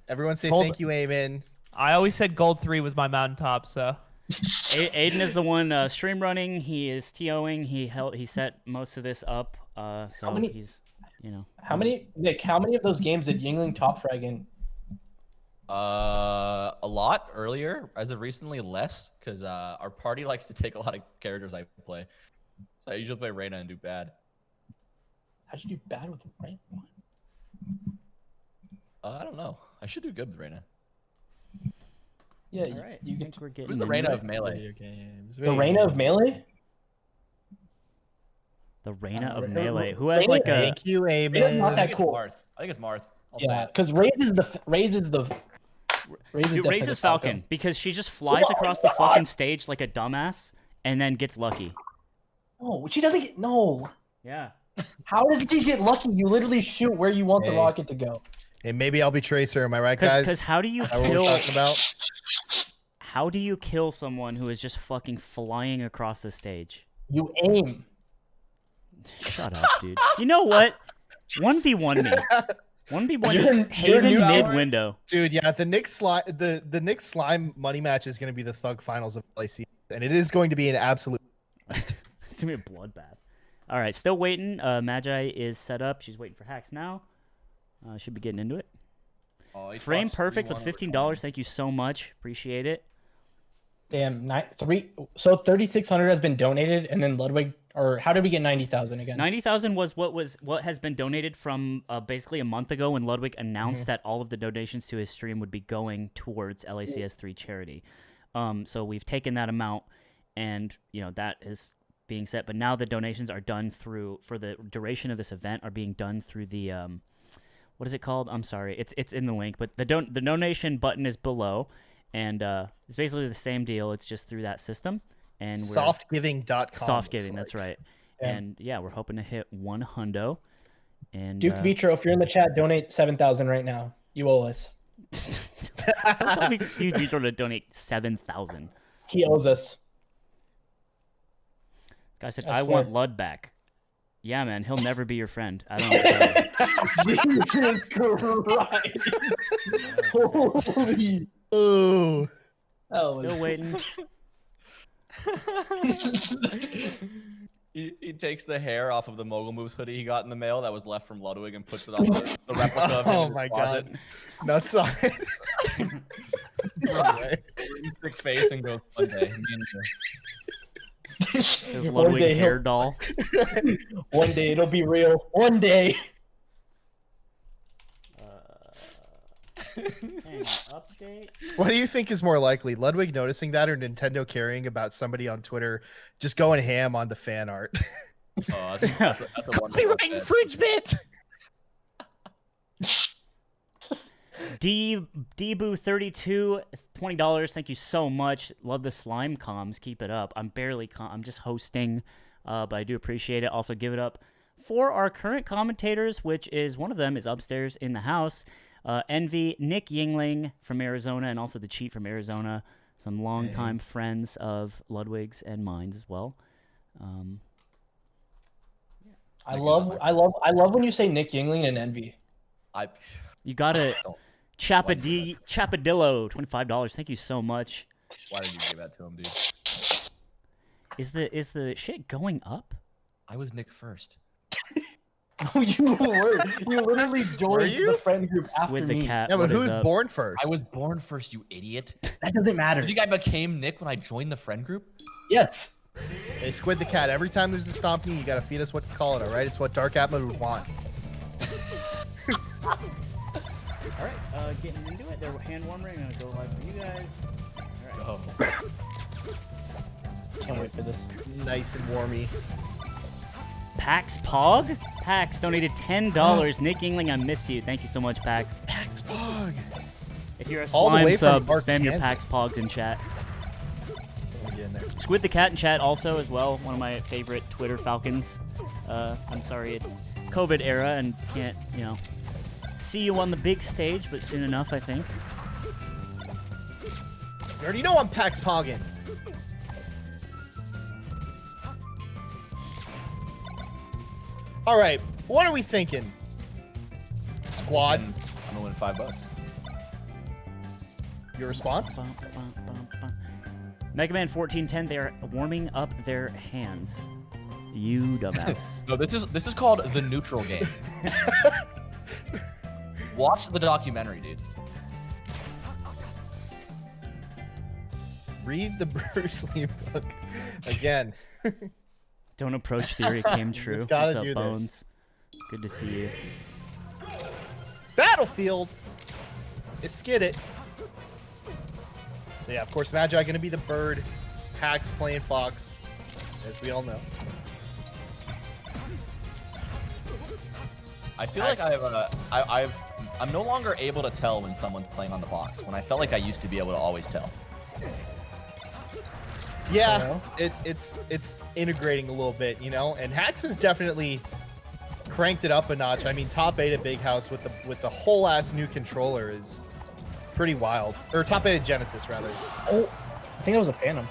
Everyone say
Hold-
thank you, Amen.
I always said gold 3 was my mountaintop, so.
Aiden is the one stream running. He is TOing. He set most of this up. So
many-
he's, you know.
How many, Nick? How many of those games did Yingling top frag in?
A lot earlier. As of recently, less, because our party likes to take a lot of characters I play. So I usually play Reyna and do bad.
How'd you do bad with right?
I don't know. I should do good with Reyna.
Yeah,
All right.
you
I
get
think we're getting
Who's the
into
Reyna
it.
of Melee?
Video games.
the Reina of Melee.
The Reyna of
Reyna-
Melee. Who has
Reyna-
like a?
Thank you,
Reyna's
Amen.
not
I
that
think it's
cool.
Marth. I think it's Marth. I'll
Yeah,
say it.
because Raze is the
Dude,
definitely
Raze
the
is Falcon because she just flies across the fucking stage like a dumbass and then gets lucky.
No, she doesn't get no.
Yeah.
How does she get lucky? You literally shoot where you want the
Hey.
rocket to go.
Hey, maybe I'll be Tracer. Am I right, guys?
Because how do you
Is that what we're
kill?
talking about?
How do you kill someone who is just fucking flying across the stage?
You aim.
Shut up, dude. You know what? 1v1 me. 1v1
You're
me. Haven
new
mid
hour?
window.
Dude, yeah, the Nick Slime money match is going to be the Thug Finals of LACS, and it is going to be an absolute.
It's gonna be a bloodbath. All right, still waiting. Magi is set up. She's waiting for hacks now. Should be getting into it.
Oh, he
Frame
talks
perfect with
3-1
$15. Thank you so much. Appreciate it.
Damn, 3,600 has been donated, and then Ludwig, or how did we get 90,000 again?
90,000 was what has been donated from basically a month ago when Ludwig announced that all of the donations to his stream would be going towards LACS 3 charity. So we've taken that amount, and that is being set. But now the donations are done through, for the duration of this event, are being done through the what is it called? I'm sorry, it's in the link, but the donation button is below, and it's basically the same deal. It's just through that system. And
Softgiving.com.
Soft giving,
looks
that's
like.
right.
Yeah.
And yeah, we're hoping to hit 100. And
Duke Vitro, if you're in the chat, donate 7,000 right now. You owe us.
Duke Vitro to donate 7,000.
He owes us.
Guy said,
I
"I want
swear.
Llod back." Yeah, man, he'll never be your friend. I don't know.
Jesus Christ! Holy!
Ooh.
Oh,
Still waiting.
He takes the hair off of the Mogul Moves hoodie he got in the mail that was left from Ludwig and puts it on the replica of him
Oh
in his
my
closet.
god. Nuts on it. Right.
Stick face and goes one day.
His
One
Ludwig
day
hair
he'll-
doll.
one day it'll be real. One day.
Hang on, update.
What do you think is more likely, Ludwig noticing that or Nintendo caring about somebody on Twitter just going ham on the fan art?
Oh, that's a wonderful
Copyright
bit.
infringement!
Dboo32, $20. Thank you so much. Love the slime comms. Keep it up. I'm just hosting, but I do appreciate it. Also, give it up for our current commentators, which is one of them is upstairs in the house. Envy, Nick Yingling from Arizona, and also the Cheat from Arizona. Some longtime friends of Ludwig's and mine's as well.
I love when you say Nick Yingling and Envy.
You got it. Chapadillo, $25. Thank you so much.
Why did you give that to him, dude?
Is the shit going up?
I was Nick first.
Oh, you were. You literally joined
you?
the friend group after
With the
me.
cat.
Yeah, but
what is
who's
up?
born first?
I was born first, you idiot.
That doesn't matter.
You think I became Nick when I joined the friend group?
Yes.
Hey, Squid the Cat, every time there's a Stompy, you gotta feed us what you call it, alright? It's what Dark Atma would want.
All right, getting into it. They're hand warming. I'm gonna go live for you guys.
Oh.
Can't wait for this.
Nice and warmy.
Pax Pog? Pax donated $10. Nick Yingling, I miss you. Thank you so much, Pax.
Pax Pog.
If you're a
All the
slime
way
sub,
from Arkansas.
spam your Pax Pogs in chat.
Get in there.
Squid the Cat in chat also as well. One of my favorite Twitter Falcons. I'm sorry, it's COVID era and can't, see you on the big stage, but soon enough, I think.
already know I'm Pax Poggin. All right, what are we thinking? Squad,
I'm gonna win $5.
your response?
Mega Man 1410, they're warming up their hands. You dumbass.
No, this is called the neutral game. Watch the documentary, dude.
Read the Bruce Lee book again.
Don't approach theory came true.
It's gotta
What's up,
do this.
Bones? Good to see you.
Battlefield. It's skid it. So yeah, of course, Magi gonna be the bird. Hacks playing Fox, as we all know.
I feel like I'm no longer able to tell when someone's playing on the box. When I felt like I used to be able to always tell.
Yeah, it's integrating a little bit, you know. And Hacks has definitely cranked it up a notch. I mean, top 8 at Big House with the whole ass new controller is pretty wild. Or top 8 at Genesis rather.
Oh, I think that was a Phantom.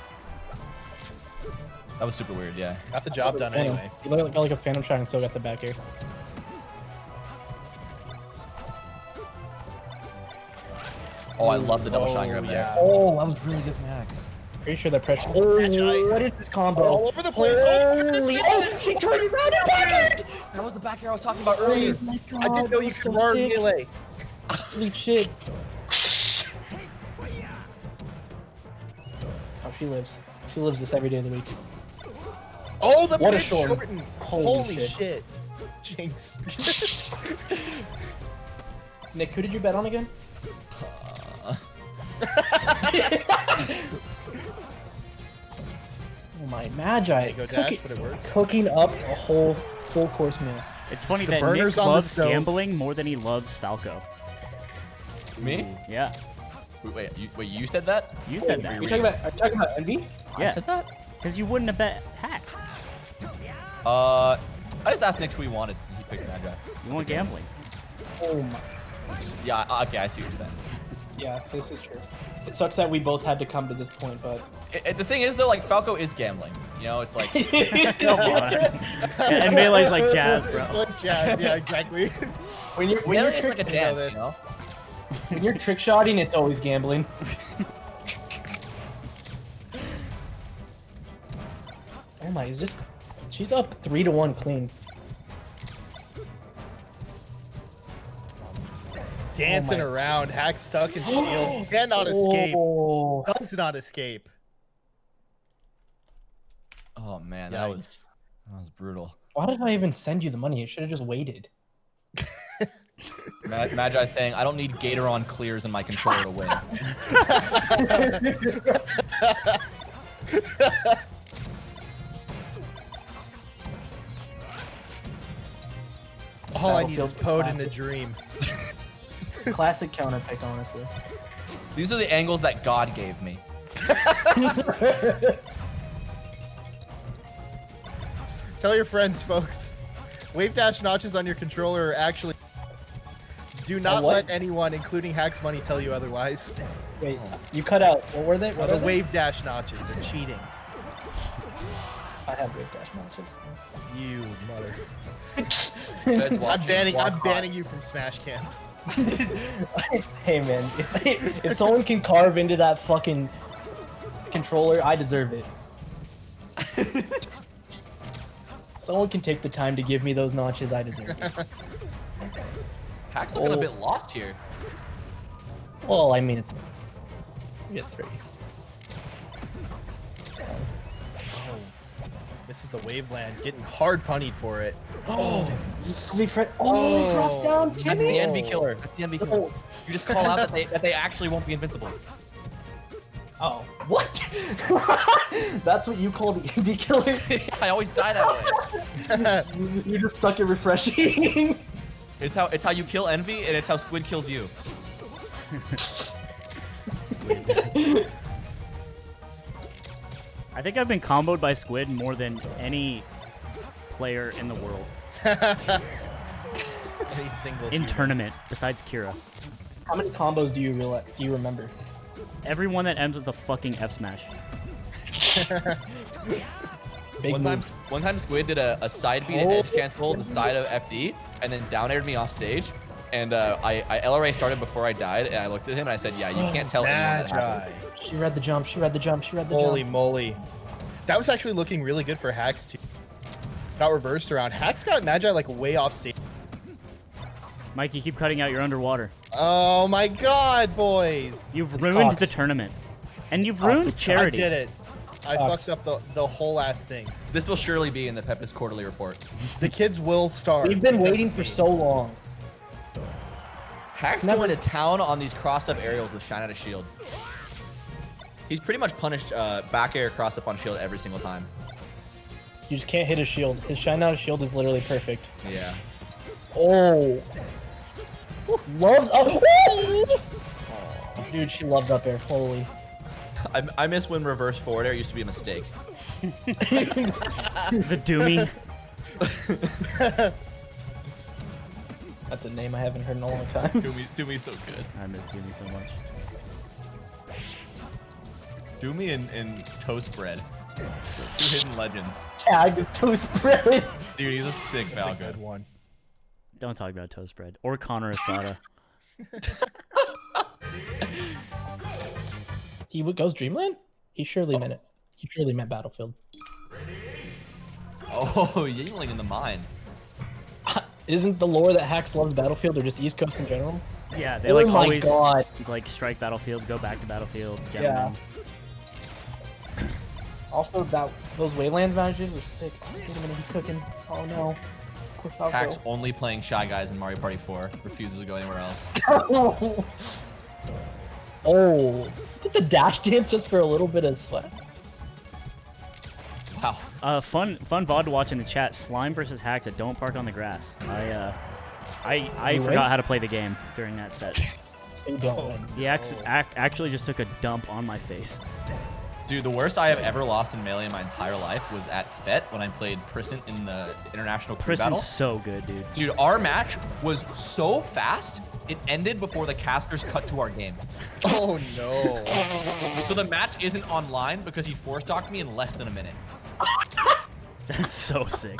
That was super weird, yeah.
Got the job done
Phantom.
anyway.
You got like a Phantom shot and still got the back air.
Oh, I love the double shot grab.
yeah.
Oh, that was really good from Hacks.
Pretty sure that pressure.
Magi.
Oh, what is this combo?
All over the place.
Holy- Oh, she turned around and back air!
That was the back air I was talking about earlier.
Oh my God,
I didn't know you
that was
could
so
run
sick.
melee.
Holy shit. Oh, she lives. She lives this every day of the week.
Oh, the
What a
mid
short.
shorten.
Holy
shit. Jinx.
Nick, who did you bet on again? Oh my Magi.
Go dash, but it works.
Cooking up a whole full course meal.
It's funny
The
that
burner's
Nick
on the
loves
stove.
gambling more than he loves Falco.
Me?
Yeah,
Wait, you said that?
you said that.
Are you talking about Envy?
Yeah,
I said that?
because you wouldn't have bet Hacks.
I just asked Nick who he wanted. And he picked Magi.
You want gambling.
Oh my.
Yeah, okay, I see what you're saying.
Yeah, this is true. It sucks that we both had to come to this point, but
The thing is, though, like, Falco is gambling. You know, it's like...
Come on. And Melee's like jazz, bro.
Let's jazz. Yeah, exactly.
when you're
It's like a
trick,
dance,
that.
you know?
when you're trick shotting, it's always gambling. Oh my, is just she's up 3-1 clean.
Dancing
Oh my-
around. Hack stuck in shield. Cannot escape.
Oh.
Does not escape.
Oh, man,
Yikes.
that was brutal.
Why did I even send you the money? I should have just waited.
Magi saying, I don't need Gatoron clears in my controller to win.
All I need is
Battlefield's
Pode in the
classic.
dream.
Classic counter pick, honestly.
These are the angles that God gave me.
Tell your friends, folks. Wave dash notches on your controller are actually... Do not
what?
let anyone, including Hacks Money, tell you otherwise.
Wait, you cut out. What were they? What
The
are they?
wave dash notches. They're cheating.
I have wave dash matches.
You mother.
Feds
I'm
watching,
banning.
walk
I'm
by.
banning you from Smash Camp.
Hey man, if someone can carve into that fucking controller, I deserve it. Someone can take the time to give me those notches, I deserve it.
Hack's looking a
Oh.
bit lost here.
Well, I mean, it's we get 3.
This is the Waveland getting hard punnied for it.
Oh, he drops down,
That's
Timmy.
the NB killer. That's the NB killer. You just call out that they actually won't be invincible.
Oh, what? That's what you call the indie killer?
I always die that way.
You just suck at refreshing.
It's how you kill Envy, and it's how Squid kills you.
I think I've been comboed by Squid more than any player in the world
Any single
in
human.
tournament besides Kira.
How many combos do you remember?
Everyone that ends with a fucking F smash.
Big moves.
One time Squid did a side B to edge cancel the side of FD and then down aired me off stage. And I LRA started before I died, and I looked at him and I said, "Yeah, you can't tell anyone that happened."
She read the jump. She read the jump. She read the
Holy
jump.
moly. That was actually looking really good for Hacks too. Got reversed around. Hacks got Magi like way off stage.
Mike, you keep cutting out. You're underwater.
Oh my god, boys.
You've
It's
ruined
Cox.
the tournament. And you've ruined
it's-
charity.
I did it. I
Cox.
fucked up the whole ass thing.
This will surely be in the Pepis quarterly report.
The kids will starve.
We've been
because
waiting
of
for
me.
so long.
Hack's going to town on these crossed up aerials with shine out of shield. He's pretty much punished back air crossed up on shield every single time.
You just can't hit his shield. His shine out of shield is literally perfect.
Yeah.
Oh. Loves up. Dude, she loves up air. Holy.
I miss when reverse forward air used to be a mistake.
The Doomy.
That's a name I haven't heard in a long time.
Doomy's so good.
I miss Doomy so much.
Doomy and Toast Bread. Two hidden legends.
Tag is toast bread.
Dude, he's a sick
That's a
Falcon.
good one.
Don't talk about toast bread. Or Connor Asada.
He goes Dreamland? He surely meant it. He surely meant Battlefield.
Oh, Yingling in the mine.
Isn't the lore that Hacks loves Battlefield or just East Coast in general?
Yeah, they
Oh
like
my
always
God.
like strike Battlefield, go back to Battlefield.
Yeah.
Gentlemen.
Also, those Waylands matches were sick. Wait a minute, he's cooking. Oh no. Poor Falco.
Hack's only playing Shy Guys in Mario Party 4. Refuses to go anywhere else.
Oh. Did the dash dance just for a little bit of sweat?
Wow.
Fun VOD to watch in the chat. Slime versus Hacks at Don't Park on the Grass. I
You
forgot
win?
how to play the game during that set.
You don't win.
He actually just took a dump on my face.
Dude, the worst I have ever lost in Melee in my entire life was at FET when I played Prissant in the International Crew Battle.
Prison's so good, dude.
Dude, our match was so fast, it ended before the casters cut to our game.
Oh no.
So the match isn't online because he force-docked me in less than a minute.
That's so sick.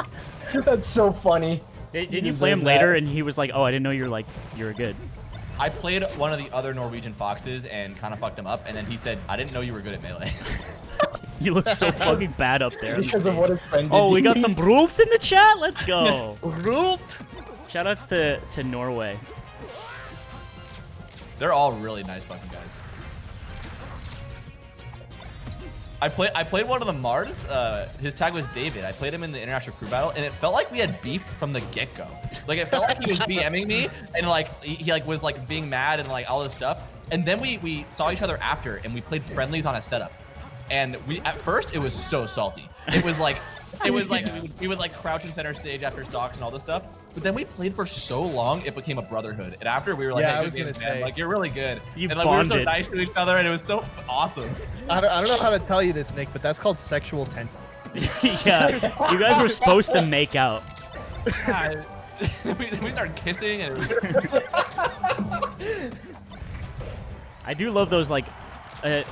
That's so funny.
Didn't you play him later and he was like, oh, I didn't know you were good.
I played one of the other Norwegian Foxes and kind of fucked him up, and then he said, I didn't know you were good at Melee.
You look so fucking bad up there.
Because of what his friend did.
Oh, we got some Brulfs in the chat? Let's go.
Root.
Shoutouts to Norway.
They're all really nice fucking guys. I played one of the Mards. His tag was David. I played him in the International Crew Battle, and it felt like we had beef from the get-go. Like, it felt like he was BMing me, and like he like was like being mad and like all this stuff. And then we saw each other after, and we played friendlies on a setup. And at first it was so salty. It was like we would like crouch in center stage after stocks and all this stuff. But then we played for so long, it became a brotherhood. And after we were like,
Yeah,
hey,
I was
good
gonna
games, man.
say.
Like, you're really good.
You
and like we were so
bonded.
nice to each other, and it was so awesome.
I don't know how to tell you this, Nick, but that's called sexual tension.
Yeah, you guys were supposed to make out.
God. we started kissing, and it was...
I do love those like, I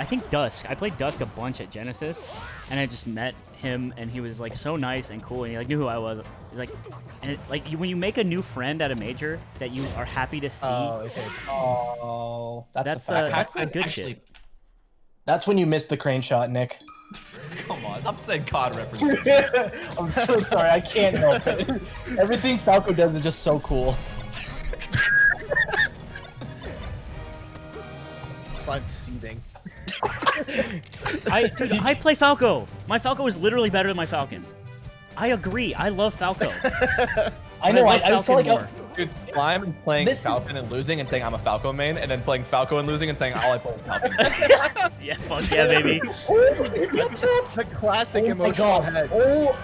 think Dusk. I played Dusk a bunch at Genesis, and I just met him, and he was like so nice and cool, and he like knew who I was. He's like, and when you make a new friend at a major that you are happy to see,
Oh, okay.
Oh, that's the fact.
that's good shit.
That's when you missed the crane shot, Nick.
Come on, I'm saying COD reference.
I'm so sorry, I can't help it. Everything Falco does is just so cool.
Slime seething.
I play Falco. My Falco is literally better than my Falcon. I agree. I love Falco.
I know.
love
I saw
Falcon
like
more.
Dude, I'm playing
This-
Falcon and losing and saying I'm a Falco main, and then playing Falco and losing and saying all I play is Falcon.
Yeah, fuck yeah, baby.
The classic
my
emotional
God.
head.
Oh,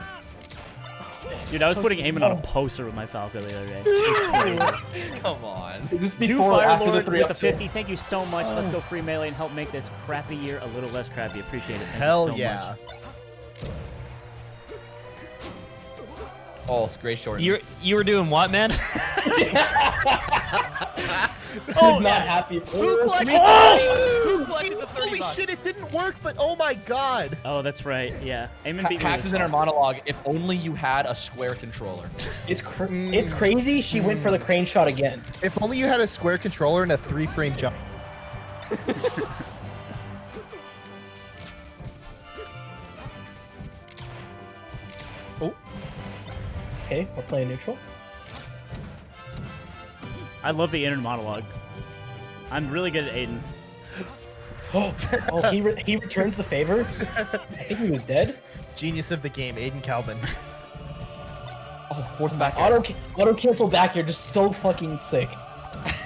Dude, I was putting Eamon on a poster with my Falco the other day. It was crazy.
Come on.
is this
Do
before or after the
Firelord
3
with a
up 2?
50. Thank you so much. Let's go free melee and help make this crappy year a little less crappy. Appreciate it. Thank
Hell
you so
yeah.
much.
Oh, it's great short.
You were doing what, man?
Oh,
not
yeah.
happy.
Who collected, who collected the 30
Holy
bucks?
shit, it didn't work, but oh my god.
Oh, that's right. Yeah. Eamon beat me
Hax
this
is in her
far.
monologue. If only you had a square controller.
It's crazy. She went for the crane shot again.
If only you had a square controller and a 3-frame jump. Oh,
Okay, we're playing neutral.
I love the inner monologue. I'm really good at Aiden's.
Oh, he returns the favor. I think he was dead.
genius of the game, Aiden Calvin.
Oh, fourth back air.
Auto cancel back here, just so fucking sick.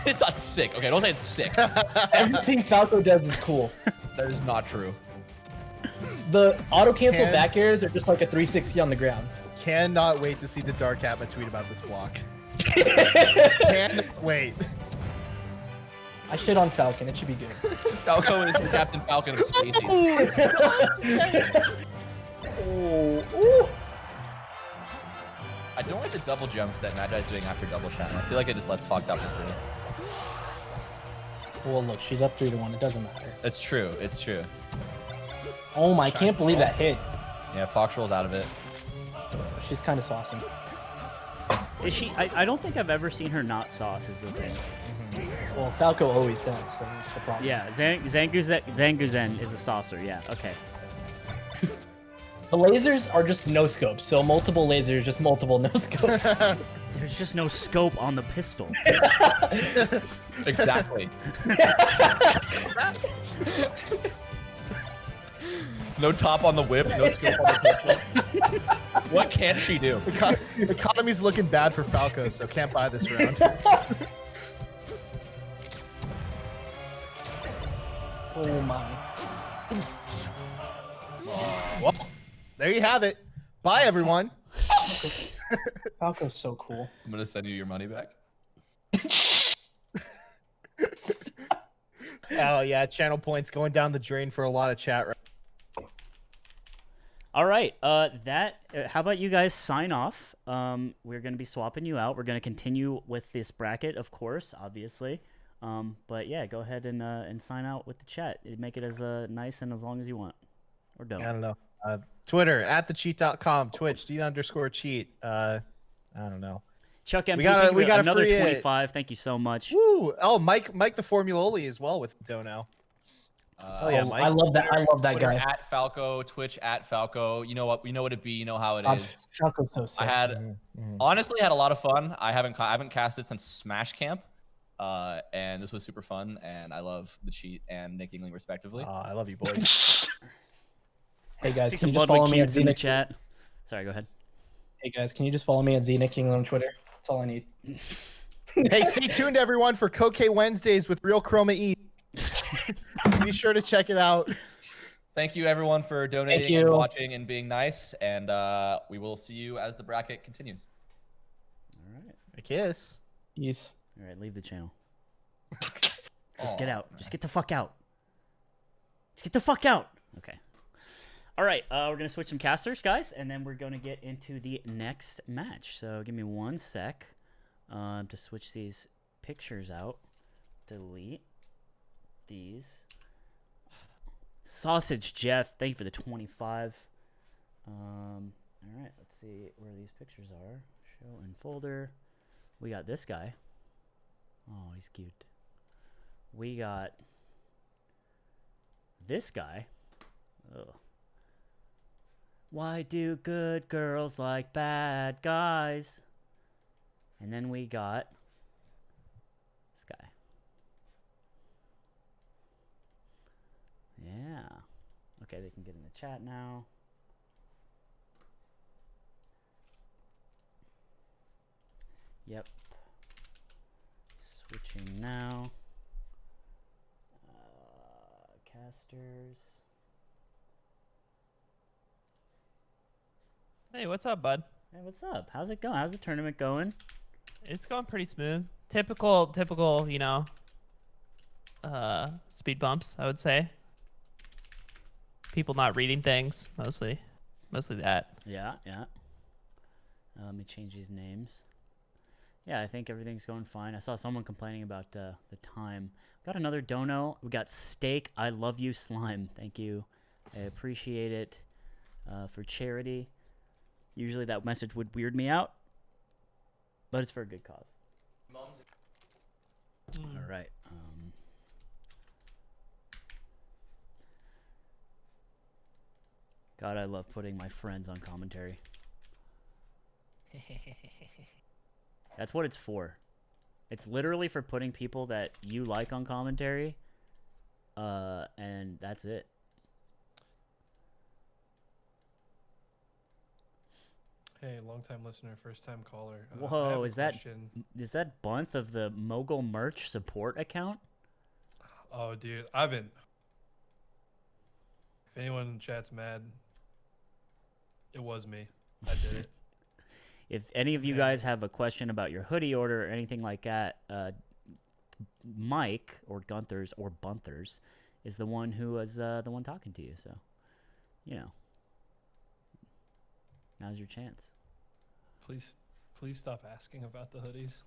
It's not sick. Okay, don't say it's sick.
Everything Falco does is cool.
That is not true.
The auto cancel
Can-
back airs are just like a 360 on the ground.
Cannot wait to see the Dark Atma tweet about this block. Cannot wait.
I shit on Falcon. It should be good.
Falco is the Captain Falcon of Spacey. I don't like the double jumps that Magi's doing after double shot. I feel like it just lets Fox out for free.
Well, look, she's up 3-1. It doesn't matter.
It's true. It's true.
Oh my, I can't believe that hit.
Yeah, Fox rolls out of it.
She's kind of saucy.
Is she? I don't think I've ever seen her not sauce. Is the thing.
Well, Falco always does, so that's the problem.
Yeah, Zanguzen is a saucer. Yeah. Okay.
The lasers are just no scopes, so multiple lasers, just multiple no scopes.
There's just no scope on the pistol.
Exactly. No top on the whip, no scope on the pistol. What can't she do?
Economy's looking bad for Falco, so can't buy this round.
Oh my.
Well, there you have it. Bye, everyone.
Falco's so cool.
I'm gonna send you your money back.
Oh, yeah, channel points going down the drain for a lot of chat right.
All right. How about you guys sign off? We're gonna be swapping you out. We're gonna continue with this bracket, of course, obviously. But yeah, go ahead and sign out with the chat. Make it as nice and as long as you want, or don't.
I don't know. Twitter @thecheat.com, Twitch _cheat. I don't know.
Chuck MP,
We got a
another
free,
25. Thank you so much.
Woo! Oh, Mike the Formuloli as well with Dono. Oh yeah, Mike.
I love that. I love that
Twitter
guy.
@Falco, Twitch @Falco. You know what? We know what it be. You know how it
God,
is.
Falco's so sick.
I had honestly had a lot of fun. I haven't casted since Smash Camp, and this was super fun. And I love the cheat and Nick Yingling respectively.
I love you, boys.
Hey guys,
See
can
some
you just
Ludwig
follow me at
cubes in the
Xenic?
chat. Sorry, go ahead.
Hey guys, can you just follow me at Xenic King on Twitter? That's all I need.
Hey, stay tuned, everyone, for Koke Wednesdays with Real Chroma E. Be sure to check it out.
Thank you everyone for donating
you.
and watching and being nice. And we will see you as the bracket continues.
All right.
A kiss.
Yes.
All right. Leave the channel. Just get out. Just get the fuck out. Just get the fuck out. Okay. All right. We're gonna switch some casters, guys, and then we're gonna get into the next match. So give me 1 sec to switch these pictures out. Delete these. Sausage Jeff, thank you for the 25. All right, let's see where these pictures are. Show in folder. We got this guy. Oh, he's cute. We got this guy. Ugh. Why do good girls like bad guys? And then we got this guy. Yeah. Okay, they can get in the chat now. Yep. Switching now. Casters.
Hey, what's up, bud?
Hey, what's up? How's it going? How's the tournament going?
It's going pretty smooth. Typical, speed bumps, I would say. People not reading things, mostly that.
Yeah. Let me change these names. Yeah, I think everything's going fine. I saw someone complaining about the time. Got another dono. We got steak. I love you, slime. Thank you. I appreciate it for charity. Usually that message would weird me out, but it's for a good cause. All right. God, I love putting my friends on commentary. That's what it's for. It's literally for putting people that you like on commentary, and that's it.
Hey, long-time listener, first-time caller. I have
Whoa,
a
is that Bunth of the Mogul Merch support account?
Oh, dude, I've been. If anyone in chat's mad, it was me. I did it.
If any of you guys have a question about your hoodie order or anything like that, Mike or Gunthers or Bunthers is the one who was the one talking to you. So, you know, now's your chance.
Please stop asking about the hoodies.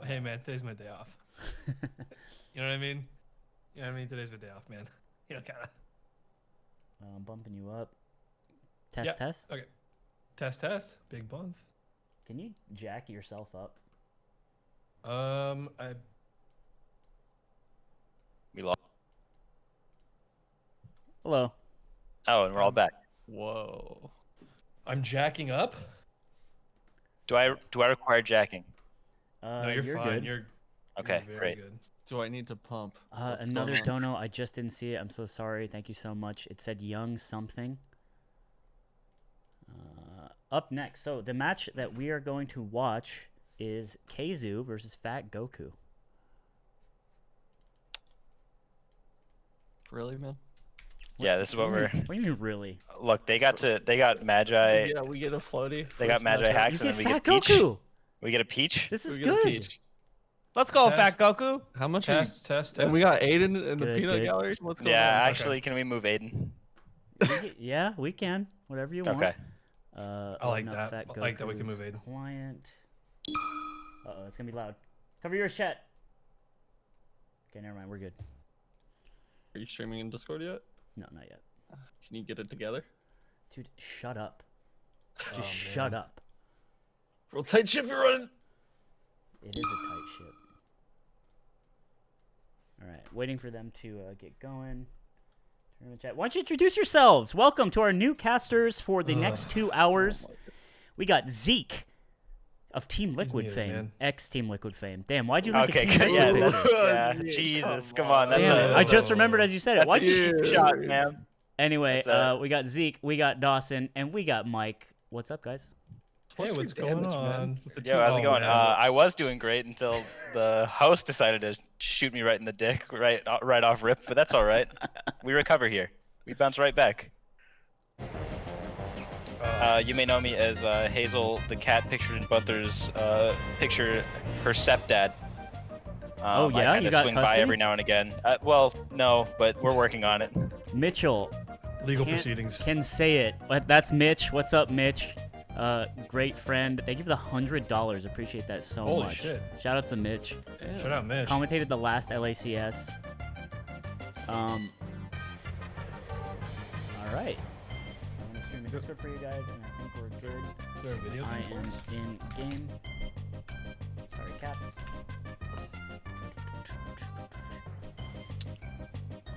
Hey, man, today's my day off. You know what I mean? You know what I mean? Today's my day off, man. You know, kind of.
I'm bumping you up. Test.
Okay. Test. Big month.
Can you jack yourself up?
We lost.
Hello.
Oh, and we're all back.
Whoa.
I'm jacking up.
Do I require jacking?
No, you're fine.
Good.
You're
Okay,
very
great.
good.
Do I need to pump?
Another dono. I just didn't see it. I'm so sorry. Thank you so much. It said young something. Up next, so the match that we are going to watch is Kzhu versus fatgoku.
Really, man?
Yeah, this is what we're.
What do you mean, really?
Look, they got magi.
Yeah, we get a floaty.
They got magi hacks,
You
and then
get
we get peach.
fatgoku.
We get a peach.
This is
We get a
good.
peach.
Let's go,
Test.
Fat Goku.
How much?
Test.
And we got Aiden in the
Good,
peanut
good.
gallery. What's going
Yeah,
on?
actually, can we move Aiden?
Yeah, we can. Whatever you want.
Okay.
I like that. I like that we can move Aiden.
Client. Uh-oh, it's gonna be loud. Cover your chat. Okay, never mind. We're good.
Are you streaming in Discord yet?
No, not yet.
Can you get it together?
Dude, shut up. Just
Oh,
shut
man.
up.
Real tight ship you're running.
It is a tight ship. All right, waiting for them to get going. Turn the chat. Why don't you introduce yourselves? Welcome to our new casters for the next 2 hours. We got Zeke of Team Liquid
muted,
fame,
man.
ex-Team Liquid fame. Damn, why'd you link
Okay,
a Team
good.
Liquid
Yeah,
picture?
yeah. Jesus, come on. That's
Damn,
a,
I just remembered as you said it.
that's
Why'd
a
you?
cheap shot, man.
Anyway,
That's
we got Zeke, we got Dawson, and we got Mike. What's up, guys?
Hey, what's
your
going
damage, man?
on? With the
Yo, how's it
oh,
going?
man.
I was doing great until the host decided to shoot me right in the dick, right off rip. But that's all right. We recover here. We bounce right back. You may know me as Hazel, the cat pictured in Bunther's picture, her stepdad.
Oh, yeah?
I kind
You
of
got
swing by
custody?
every now and again. Well, no, but we're working on it.
Mitchell
Legal
can't-
proceedings.
can say it. But that's Mitch. What's up, Mitch? Great friend. Thank you for the $100. Appreciate that so
Holy
much.
shit.
Shout out to Mitch.
Shout out, Mitch.
Commentated the last LACS. All right. I'm gonna stream the Discord for you guys, and I think we're good.
Is there a video
I
game for
am
us?
in game. Sorry, caps.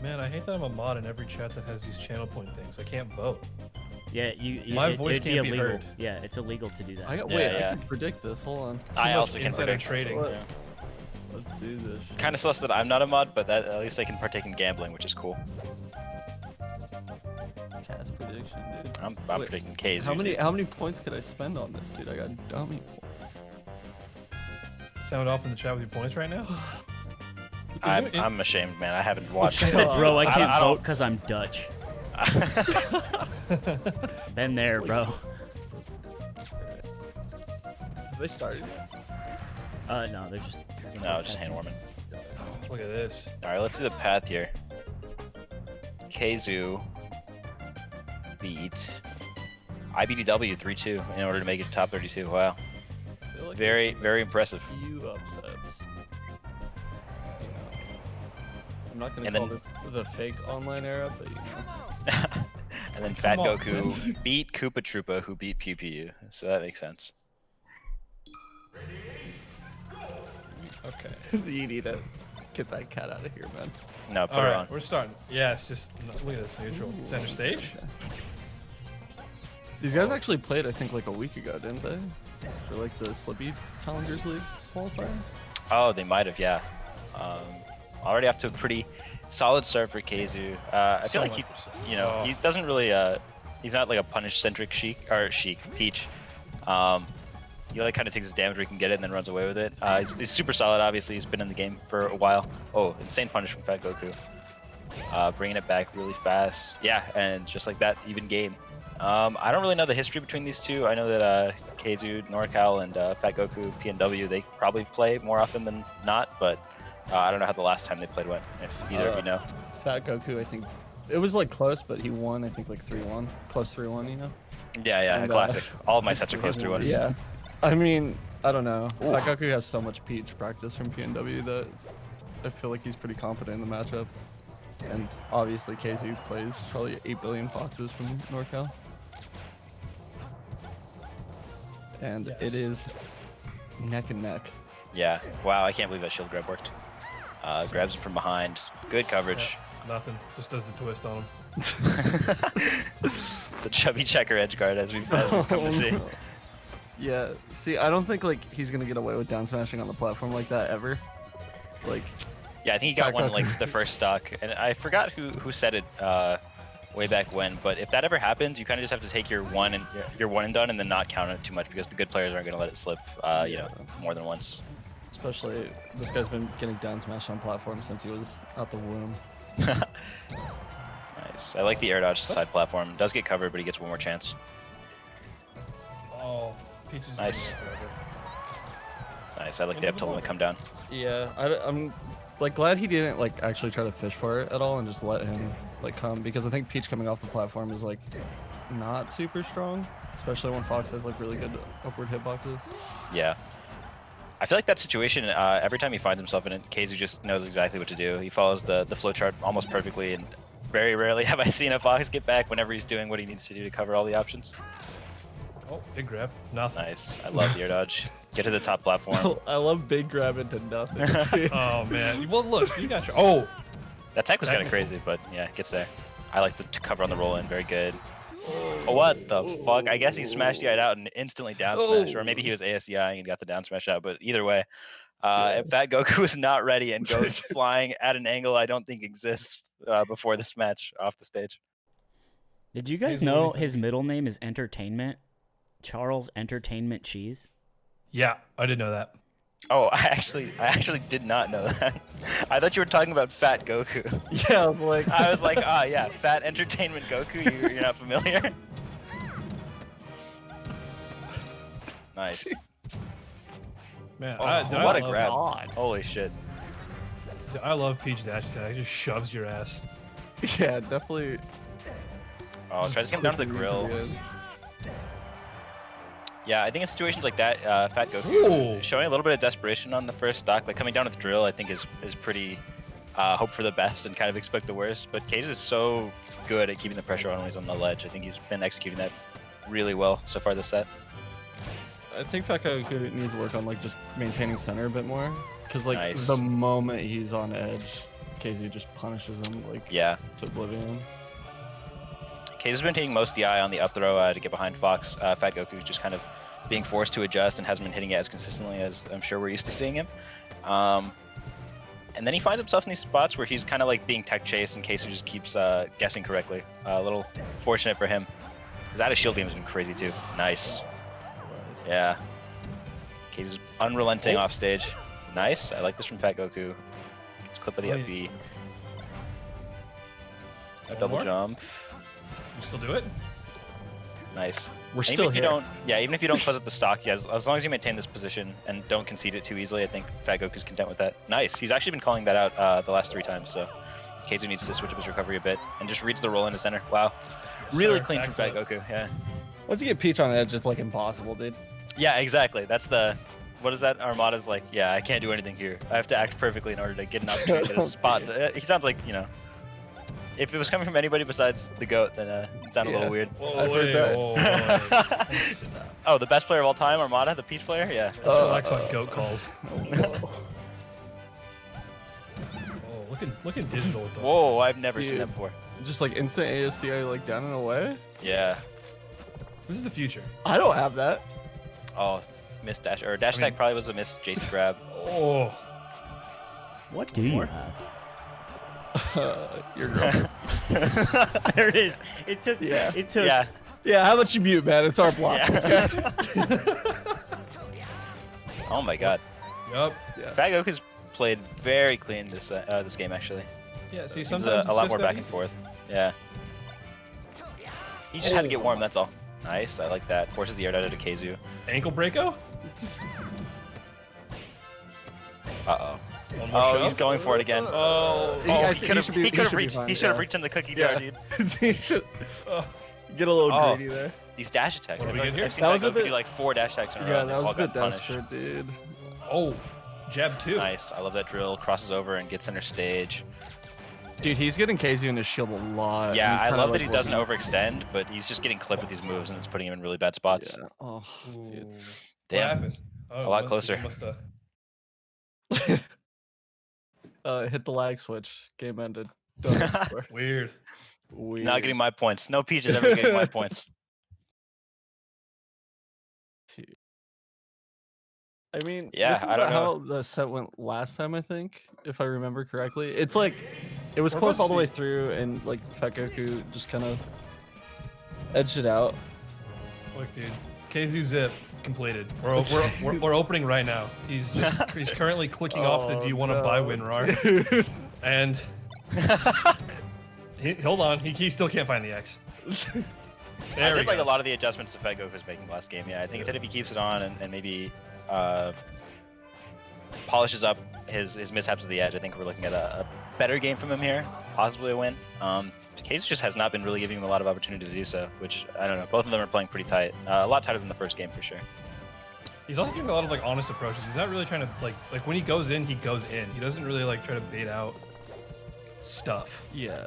Man, I hate that I'm a mod in every chat that has these channel point things. I can't vote.
Yeah,
My voice
it'd
can't be
illegal.
heard.
Yeah, it's illegal to do that.
I got
Yeah,
wait.
yeah.
I can predict this. Hold on.
I
Too much
also can
insider
predict.
trading.
Yeah.
Let's do this. shit.
Kind of sus that I'm not a mod, but that, at least I can partake in gambling, which is cool.
Cast prediction, dude.
I'm
Wait,
predicting K's.
How many points could I spend on this, dude? I got dummy points.
Sound off in the chat with your points right now?
I'm ashamed, man. I haven't watched
I
it.
said, bro, I can't
I
vote
don't-
because I'm Dutch. Been there, bro.
They started.
No, they're just.
No, just hand warming.
Look at this.
All right, let's see the path here. Kzhu beat ibdw 3-2 in order to make it to top 32. Wow.
feel like
Very, very impressive.
few upsets. You know, I'm not gonna
And
call
then-
this the fake online era, but you know.
And then Fat
Come on,
Goku beat Koopa Troopa, who beat Pew Pew. So that makes sense.
Okay.
You need to get that cat out of here, man.
No, put
All
her
right,
on.
we're starting. Yeah, it's just look at this neutral center stage.
These guys actually played, I think, like a week ago, didn't they? For like the Slippy Challengers League qualifier.
Oh, they might have, yeah. Already off to a pretty solid start for kzhu. I feel like he, you know, he doesn't really, he's not like a punish-centric Peach. He like kind of takes his damage where he can get it and then runs away with it. He's super solid, obviously. He's been in the game for a while. Oh, insane punish from Fat Goku. Bringing it back really fast. Yeah, and just like that, even game. I don't really know the history between these two. I know that kzhu, NorCal, and Fat Goku, PNW, they probably play more often than not, but I don't know how the last time they played went, if either of you know.
Fat Goku, I think it was like close, but he won, I think, like 3-1. Close 3-1, you know?
Yeah,
And,
classic. All of my sets are close 3-1s.
Yeah. I mean, I don't know. Fat Goku has so much Peach practice from PNW that I feel like he's pretty confident in the matchup. And obviously kzhu plays probably 8 billion foxes from NorCal. And it is neck and neck.
Yeah. Wow, I can't believe that shield grab worked. Grabs him from behind. Good coverage.
Nothing. Just does the twist on him.
The chubby checker edge guard, as we've come to see.
Yeah, see, I don't think like he's gonna get away with down smashing on the platform like that ever. Like,
Yeah, I think he got
Fat
one
Goku.
like the first stock, and I forgot who said it way back when. But if that ever happens, you kind of just have to take your one and done, and then not count it too much because the good players aren't gonna let it slip, you know, more than once.
especially this guy's been getting down smashed on platform since he was out the womb.
Nice. I like the air dodge to side platform. Does get covered, but he gets one more chance.
Oh, Peach is
Nice.
forever.
Nice. I like the up tilt when they come down.
Yeah, I'm like glad he didn't like actually try to fish for it at all and just let him like come, because I think Peach coming off the platform is like not super strong, especially when Fox has like really good upward hitboxes.
Yeah. I feel like that situation, every time he finds himself in it, kzhu just knows exactly what to do. He follows the flowchart almost perfectly, and very rarely have I seen a Fox get back whenever he's doing what he needs to do to cover all the options.
Oh, big grab. Nothing.
Nice. I love the air dodge. Get to the top platform.
I love big grab into nothing.
Oh man. Well, look, you got your. Oh.
That tech was kind of crazy, but yeah, gets there. I like the cover on the roll in. Very good. Oh, what the fuck? I guess he smashed the guy out and instantly down smash, or maybe he was ASEIing and got the down smash out. But either way, if Fat Goku is not ready and goes flying at an angle I don't think exists before this match off the stage.
Did you guys know his middle name is Entertainment? Charles Entertainment Cheese?
Yeah, I didn't know that.
Oh, I actually did not know that. I thought you were talking about Fat Goku.
Yeah, like
I was like, ah, yeah, Fat Entertainment Goku. You're not familiar? Nice.
Man,
Oh, what a
love,
grab! Holy shit!
I love Peach dash attack. It just shoves your ass.
yeah, definitely.
Oh, tries to come down to the grill. Yeah, I think in situations like that, Fat Goku
Ooh.
showing a little bit of desperation on the first stock, like coming down with the drill, I think is pretty hope for the best and kind of expect the worst. But kzhu is so good at keeping the pressure on when he's on the ledge. I think he's been executing that really well so far this set.
I think Fat Goku needs to work on like just maintaining center a bit more, because like
Nice.
the moment he's on edge, kzhu just punishes him like
Yeah.
to oblivion.
kzhu's been taking most DI on the up throw to get behind Fox. Fat Goku's just kind of being forced to adjust and hasn't been hitting it as consistently as I'm sure we're used to seeing him. And then he finds himself in these spots where he's kind of like being tech chased and kzhu just keeps guessing correctly. A little fortunate for him. His out of shield beam has been crazy too. Nice. Yeah. kzhu's unrelenting off stage. Nice. I like this from Fat Goku. Gets a clip of the up B. A double
more?
jump.
You still do it?
Nice.
We're
And
still
even if you
here.
don't, yeah, even if you don't close at the stock, yeah, as long as you maintain this position and don't concede it too easily, I think Fat Goku's content with that. Nice. He's actually been calling that out the last 3 times, so kzhu needs to switch up his recovery a bit and just reads the roll into center. Wow. Really
Sir,
clean from Fat
backflip.
Goku, yeah.
Once you get Peach on edge, it's like impossible, dude.
Yeah, exactly. That's the. What is that? Armada's like, yeah, I can't do anything here. I have to act perfectly in order to get an opportunity to get a spot. He sounds like, you know, if it was coming from anybody besides the GOAT, then it sounded a little weird.
Whoa, wait, whoa, whoa.
Oh, the best player of all time, Armada, the Peach player? Yeah.
Let's relax on GOAT calls. Oh, looking digital with the...
Whoa, I've never seen
Dude.
that before.
Just like instant ASCI like down and away.
Yeah.
This is the future.
I don't have that.
Oh, missed dash, or dash tag probably was a missed Jason grab.
Oh.
What do you have?
Your girlfriend.
There it is. It took.
Yeah.
It took.
Yeah.
Yeah, how about you mute, man? It's our block.
Yeah. Oh my god.
Yup.
Yeah.
fatgoku's played very clean this game actually.
Yeah, see,
Seems
sometimes
a lot
it's
more
just that
back and
easy.
forth. Yeah. He just had to get warm, that's all. Nice, I like that. Forces the air data to kzhu.
Ankle breako?
Uh-oh.
One more
Oh,
shove?
he's going for it again.
Oh.
Oh, he could have
should be
reached.
fine,
He should have
yeah.
reached in the cookie jar,
Yeah.
dude.
He should get a little
Oh.
greedy there.
These dash attacks.
What do we get here?
I've seen
That was a
fatgoku do
bit-
like 4 dash attacks in a row.
Yeah,
and they
that was
all
a bit
got punished.
desperate, dude.
Oh, jab 2.
Nice, I love that drill. Crosses over and gets center stage.
Dude, he's getting KZU in his shield a lot. and
Yeah,
he's
I
kinda,
love
like,
that he doesn't
working-
overextend, but he's just getting clipped with these moves and it's putting him in really bad spots.
Yeah. Oh, dude.
Ooh.
Damn.
What happened? Oh,
A lot
must-
closer.
Must,
Hit the lag switch. Game ended. Done.
weird.
Weird.
Not getting my points. No Peach is ever getting my points.
I mean,
Yeah,
this is
I don't
about how the set went last time, I think, if I remember correctly. It's like, it was close all the way through, and like fatgoku just kind of edged it out.
Look, dude. kzhu zip completed. We're opening right now. He's currently clicking off the do you want to buy WinRAR? And hold on, he still can't find the X.
I did like a lot of the adjustments that fatgoku was making last game. Yeah, I think that if he keeps it on and maybe polishes up his mishaps at the edge, I think we're looking at a better game from him here, possibly a win. kzhu just has not been really giving him a lot of opportunity to do so, which I don't know. Both of them are playing pretty tight, a lot tighter than the first game for sure.
He's also doing a lot of like honest approaches. He's not really trying to like when he goes in, he goes in. He doesn't really like try to bait out stuff.
Yeah.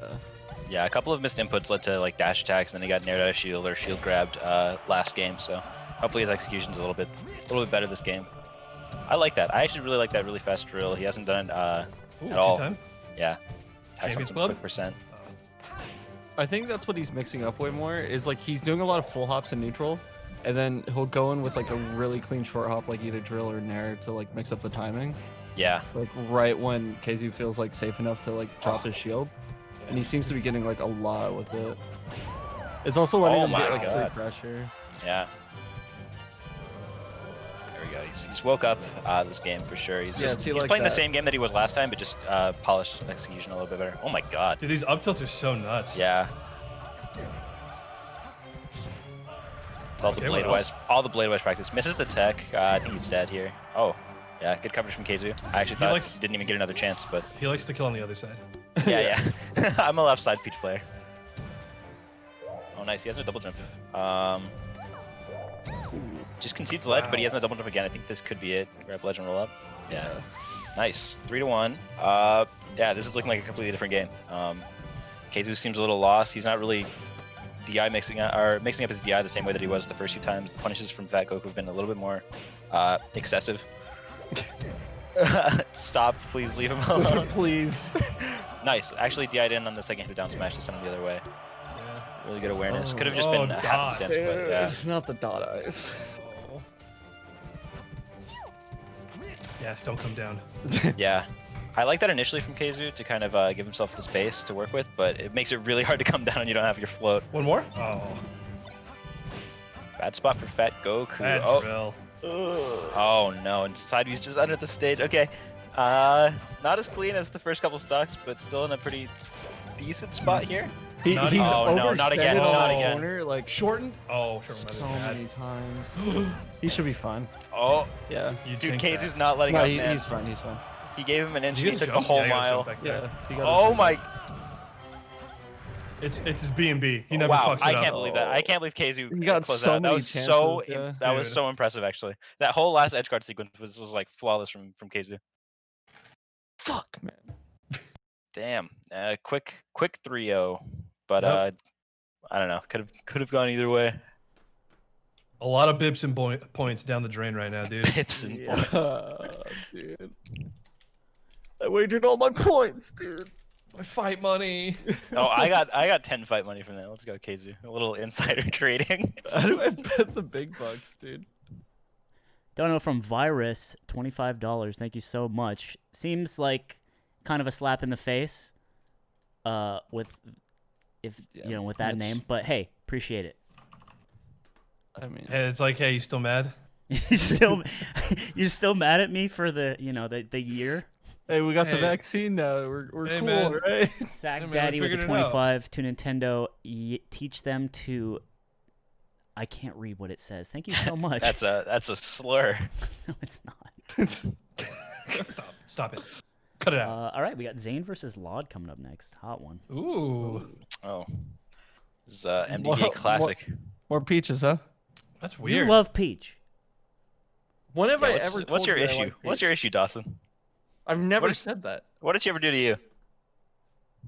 Yeah, a couple of missed inputs led to like dash attacks, and then he got nared out of shield or shield grabbed last game. So hopefully his execution's a little bit better this game. I like that. I actually really like that really fast drill. He hasn't done it
Ooh,
at all.
Time?
Yeah.
Champions
Some
Club?
quick percent.
I think that's what he's mixing up way more, is like he's doing a lot of full hops in neutral, and then he'll go in with like a really clean short hop, like either drill or nair, to like mix up the timing.
Yeah.
Like right when kzhu feels like safe enough to like drop his shield. And he seems to be getting like a lot with it. It's also letting
Oh
him
my
get like
God.
free pressure.
Yeah. There we go. He's woke up this game for sure. He's
Yeah,
just
see,
he's
like
playing
that.
the same game that he was last time, but just polished execution a little bit better. Oh my god.
Dude, these up tilts are so nuts.
Yeah. All the
Okay,
blade
what
wise,
else?
all the blade wise practice. Misses the tech. I think he's dead here. Oh, yeah, good coverage from kzhu. I actually thought
likes-
he didn't even get another chance, but
He likes to kill on the other side.
yeah. I'm a left side Peach player. Oh, nice. He has no double jump. Just concedes ledge, but he has no double jump again. I think this could be it. Grab ledge and roll up. Yeah. Nice. 3-1. Yeah, this is looking like a completely different game. kzhu seems a little lost. He's not really DI mixing up his DI the same way that he was the first few times. The punishes from fatgoku have been a little bit more excessive. Stop, please leave him alone.
Please.
Nice. Actually DI'd in on the second hit down smash to send him the other way.
Yeah.
Really good awareness.
Oh.
Could have just
Oh,
been a
dot.
happenstance, but yeah.
Not the dot eyes.
Oh. Yes, don't come down.
Yeah. I like that initially from kzhu to kind of give himself the space to work with, but it makes it really hard to come down when you don't have your float.
One more? Oh.
Bad spot for fatgoku.
Bad
Oh.
drill.
Oh no, and Sideview's just under the stage. Okay. Not as clean as the first couple stocks, but still in a pretty decent spot here.
He's
Not
even- Oh, no, not again,
overextended on
not
the
again.
corner, like
Shortened? Oh, shortened
so
by the
many times. He should be fine.
Oh,
Yeah.
You'd
dude,
think
kzhu's
that.
not letting
No,
up, man.
he's fine. He's fine.
He gave him an inch
Did
and
he
he
get
took the
jump?
whole
Yeah, he got
mile.
jump back there.
Yeah. He got
Oh
his-
my.
It's his B&B. He never
wow,
fucks
I
it up.
can't believe that. I can't believe KZU
You got
closed
so
that out. That
many
was
chances, yeah.
was
Dude.
so impressive actually. That whole last edge guard sequence was like flawless from KZU.
Fuck, man.
Damn. Quick 3-0. But
Yep.
I don't know. Could have gone either way.
A lot of bips and points down the drain right now, dude.
Pips and points.
Dude. I wagered all my points, dude.
My fight money.
Oh, I got 10 fight money from that. Let's go, KZU. A little insider trading.
How do I bet the big bucks, dude?
Don't know from Virus, $25. Thank you so much. Seems like kind of a slap in the face, with that name. But hey, appreciate it.
I mean,
Hey, it's like, hey, you still mad?
You're still mad at me for the the year.
hey, we got the
Hey.
vaccine now. We're
Hey,
cool,
man.
right?
Sack
Hey, man, we
Daddy with the
figured it out.
25 to Nintendo. Teach them to. I can't read what it says. Thank you so much.
That's a slur.
No, it's not.
Stop it. Cut it out.
All right, we got Zain versus Llod coming up next. Hot one.
Ooh,
Oh. This is MDVA classic.
More peaches, huh?
that's
You
weird.
love Peach.
When have
Yeah,
I
what's,
ever?
what's
told
your
you I
issue?
like
What's
peach?
your issue, Dawson?
I've never
what is-
said that.
What did she ever do to you?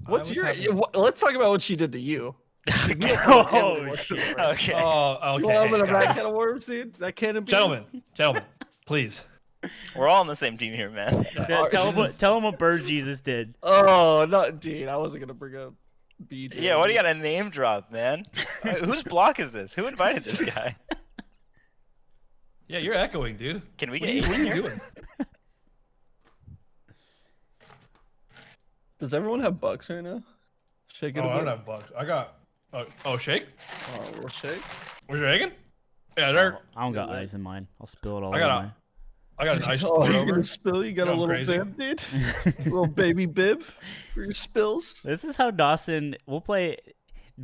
What's
was
your?
having-
Let's talk about what she did to you.
Oh, shit.
Okay.
Oh, okay.
You want to open a
guys.
back can of worms, dude? That can of beans?
Gentlemen, please.
We're all on the same team here, man.
Tell him what Bird Jesus did.
Oh, not dude. I wasn't gonna bring up BJ.
Yeah, what do you got a name drop, man? Whose block is this? Who invited this guy?
Yeah, you're echoing, dude.
Can we
What
get
are
Aiden
you
here?
doing?
Does everyone have bucks right now? Shake it.
Oh,
a
I don't
bit.
have bugs. I got. Oh, shake.
Oh, we'll shake.
We're shaking. Yeah, there.
I don't got
Yeah,
eyes in mine. I'll spill it all
I got
over.
I got an ice
Oh,
pour
you're
over.
gonna spill? You got a
Going
little
crazy.
bib, dude? Little baby bib for your spills?
This is how Dawson will play.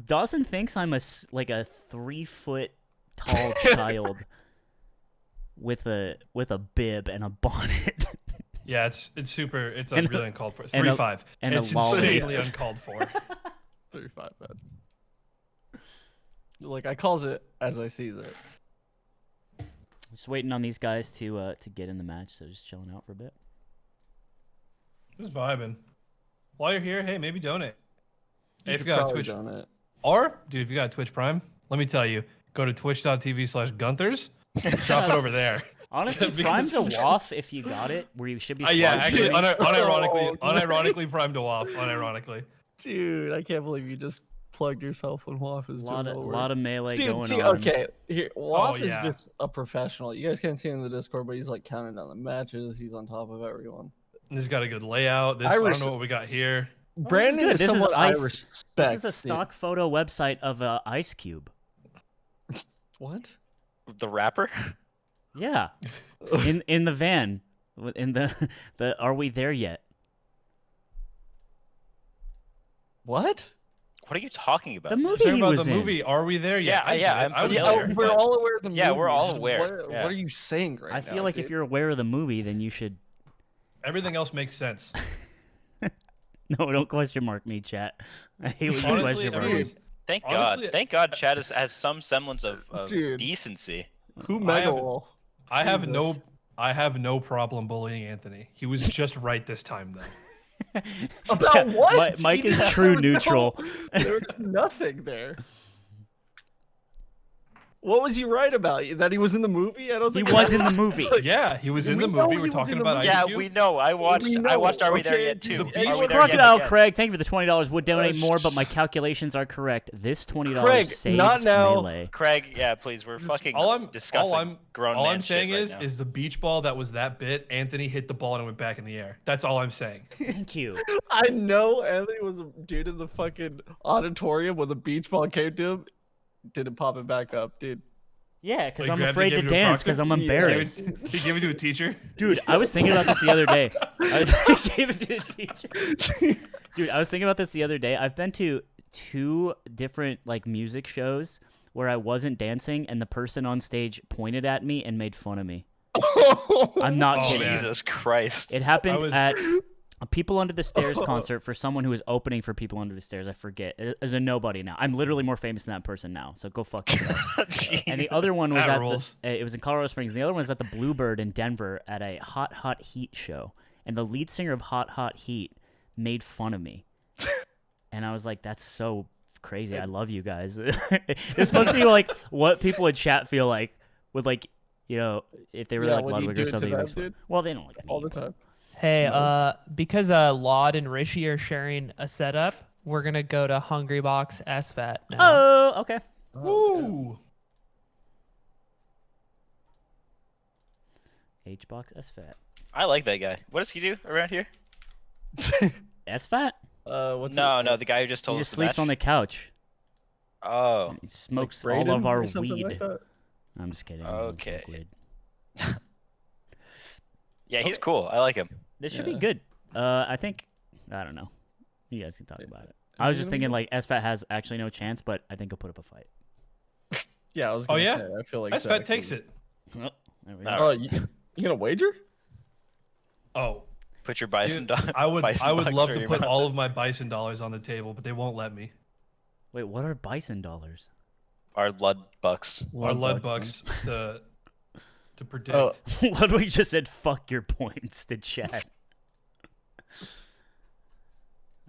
Dawson thinks I'm like a 3-foot tall child with a bib and a bonnet.
Yeah, it's super. It's
And a-
really uncalled for.
and a-
3-5.
and a
It's
lolly.
insanely uncalled for.
35, man. Like, I calls it as I sees it.
Just waiting on these guys to get in the match, so just chilling out for a bit.
Just vibing. While you're here, hey, maybe donate. Hey, if you
could
got a
probably
Twitch,
donate.
or dude, if you got a Twitch Prime, let me tell you, go to twitch.tv/Gunthers. Drop it over there.
Honestly,
Because-
Prime's a waff if you got it, where you should be.
Yeah,
sponsoring.
actually,
Oh,
unironically primed to off. Unironically.
Dude, I can't believe you just plugged yourself when Waff is
a
doing all the work.
lot of melee
Dude,
going
see,
on.
okay, here, Waff is
yeah.
just a professional. You guys can't see him in the Discord, but he's like counting down the matches. He's on top of everyone.
And this got a good layout. This, I don't know what we got here.
Brandon
good.
is
This is
someone I
ice-
respect.
This is a stock photo website of Ice Cube.
What?
The rapper?
Yeah, in the van, in the Are We There Yet?
What?
What are you talking about?
The
You're
movie
talking
he
about
was
the
in.
movie. Are we there yet?
Yeah, yeah,
get it. I was
yeah,
there.
we're
but-
all aware of the movie.
Yeah, we're all
Just
aware,
What,
yeah.
what are you saying right now?
I feel like if
dude?
you're aware of the movie, then you should.
Everything else makes sense.
No, don't question mark me, chat. I hate when you
Honestly,
question mark me.
everyone's-
Thank
Honestly,
God. Thank God Chad has some semblance of
Dude.
decency.
who
I
mega
have-
wall?
I have
Jesus.
no problem bullying Anthony. He was just right this time, though.
About
Yeah,
what?
Mike is
He
true
didn't
neutral.
know. There's nothing there. What was you right about? That he was in the movie? I don't
He
think
was in the movie.
Yeah, he was in
We
the
know
movie.
he
We're
was
talking
in the
about
movie.
Ice
Yeah,
Cube.
we know. I watched.
We
I watched.
know,
Are we there
okay?
yet too?
The
Are we there yet
Crocodile
again?
Craig, thank you for the $20. Would donate more, but my calculations are correct. This $20
Craig,
saves
not now.
melee.
Craig, yeah, please. We're fucking discussing grown
all
man
I'm saying
shit
is,
right now.
is the beach ball that was that bit. Anthony hit the ball and it went back in the air. That's all I'm saying.
Thank you.
I know Anthony was a dude in the fucking auditorium when the beach ball came to him. Didn't pop it back up, dude.
Yeah, because
Like,
I'm
grabbed it,
afraid
gave
to
it to a
dance
proctor?
because I'm
Yeah.
embarrassed.
He gave it to a teacher.
Dude, I was thinking about this the other day. I gave it to the teacher. Dude, I was thinking about this the other day. I've been to 2 different like music shows where I wasn't dancing and the person on stage pointed at me and made fun of me. I'm not
Oh,
kidding.
man.
Jesus Christ.
It happened
I was-
at A People Under the Stairs concert for someone who is opening for People Under the Stairs. I forget. As a nobody now. I'm literally more famous than that person now. So go fuck yourself. And the other one was it was in Colorado Springs. And the other one was at the Bluebird in Denver at a Hot Hot Heat show. And the lead singer of Hot Hot Heat made fun of me. And I was like, that's so crazy. I love you guys. It's supposed to be like what people in chat feel like with like, you know, if they really like Ludwig or something. Well, they don't like me.
All the time.
Hey, because Llod and Rishi are sharing a setup, we're gonna go to hbox sfat now.
Oh, okay.
Woo!
hbox sfat.
I like that guy. What does he do around here?
Sfat?
What's
No, the guy who just told
He
us
just
to
sleeps
match.
on the couch.
Oh.
He smokes
Like
all of
Brayden
our
or something
weed.
like that?
I'm just kidding. I don't smoke
Okay.
weed.
Yeah, he's cool. I like him.
This should be good. I think, I don't know. You guys can talk about it. I was just thinking like SFAT has actually no chance, but I think he'll put up a fight.
Yeah, I was
Oh
gonna
yeah.
say, I feel like
Sfat takes it.
Oh, there we go.
Oh, you gonna wager?
Oh.
Put your bison
Dude,
dog.
I would
bison
love
bucks
to
where your
put
mouth
all
is.
of my bison dollars on the table, but they won't let me.
Wait, what are bison dollars?
Our Lud bucks.
Our Lud bucks to predict.
Oh.
Ludwig just said "fuck your points" to chat.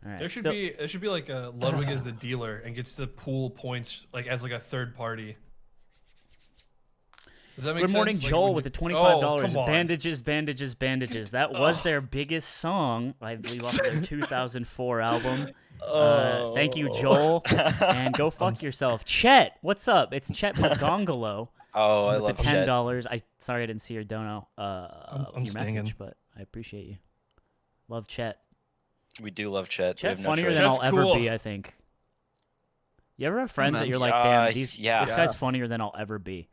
All right,
There should be like a Ludwig is the dealer and gets to pool points like as like a third party. Does that make
Good
sense?
morning,
Like,
Joel,
when
with
you-
the $25.
come on.
Bandages, bandages, bandages. That was their biggest song, I believe, off their 2004 album. Thank you, Joel, and go fuck yourself. Chet, what's up? It's Chet Magongolo.
Oh, I
with
love
the
Chet.
$10. Sorry I didn't see your dono.
I'm
your
stinging.
message, but I appreciate you. Love Chet.
We do love Chet. We
Chet
have no
funnier
choice.
than I'll
Chet's
ever
cool.
be, I think. You ever have friends that
man.
you're like, damn, this
yeah.
guy's funnier than I'll ever be.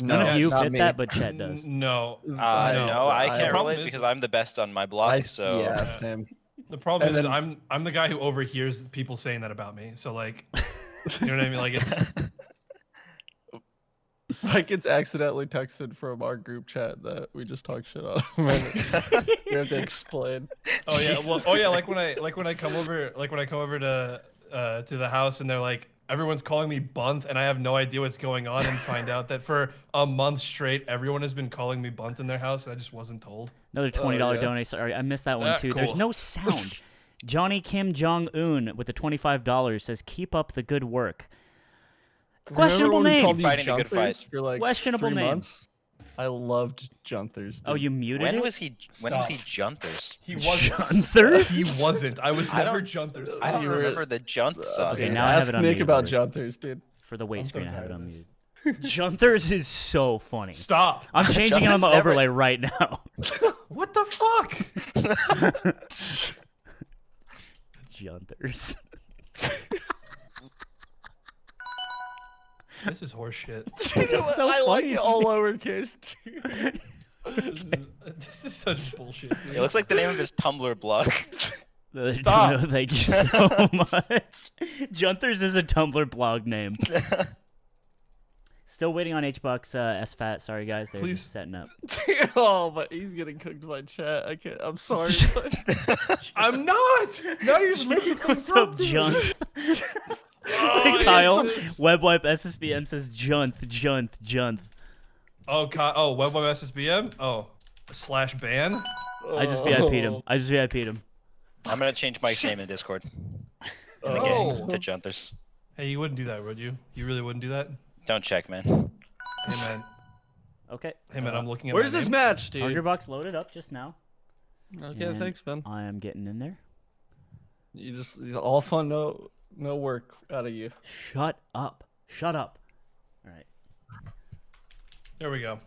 No,
None of you
not
fit
me.
that, but Chet does.
No.
No, I can't
problem
relate
is-
because I'm the best on my block. So
yeah, same.
The problem
And
is
then-
I'm the guy who overhears people saying that about me. So like, you know what I mean? Like it's
Mike gets accidentally texted from our group chat that we just talked shit on him. And we have to explain.
oh yeah, well oh yeah, like when I come over to the house and they're like everyone's calling me Bunt and I have no idea what's going on and find out that for a month straight everyone has been calling me Bunt in their house and I just wasn't told.
Another $20
yeah.
donate. Sorry, I missed that one too. There's
Cool.
no sound. Johnny Kim Jong Un with the $25 says, "Keep up the good work." Questionable
Remember when we
name.
called you
Fighting a good
Junthers
fight.
for like
Questionable
3
name.
months? I loved Junthers.
Oh, you muted
when
it?
was he Junthers?
He wasn't.
Junthers?
He wasn't. I was
I
never
don't-
Junthers.
I don't
You were-
remember the Junt song.
Okay, now I have
ask
it on
Nick
mute,
about
Lloyd.
Junthers, dude.
For the weight
I'm so
screen, I have
tired
it
of
on
this.
mute. Junthers is so funny.
Stop.
I'm changing it on the
Junthers never-
overlay right now.
What the fuck?
Junthers.
This is horseshit.
so
I like
funny.
it all lowercase too.
This is such bullshit.
It looks like the name of his Tumblr blog.
Stop.
No, thank you so much. Junthers is a Tumblr blog name. Still waiting on hbox sfat. Sorry guys, they're
Please.
just setting up.
Oh, but he's getting cooked by chat. I can't. I'm sorry.
I'm not. Now you're just making
What's
things
up,
dude.
Junt?
Oh,
Kyle,
it's-
WebWipe SSBM says Junt.
Oh, WebWeb SSBM. Oh, /ban.
I just VIP'd him.
I'm gonna change Mike's name in Discord. In the
Oh.
game to Junthers.
Hey, you wouldn't do that, would you? You really wouldn't do that?
Don't check, man.
Hey man.
Okay.
Hey man, I'm looking at.
Where's
my
this
name.
match, dude?
Hungrybox loaded up just now.
Okay,
And
thanks, man.
I am getting in there.
You just all fun, no work out of you.
Shut up. Shut up. All right.
There we go.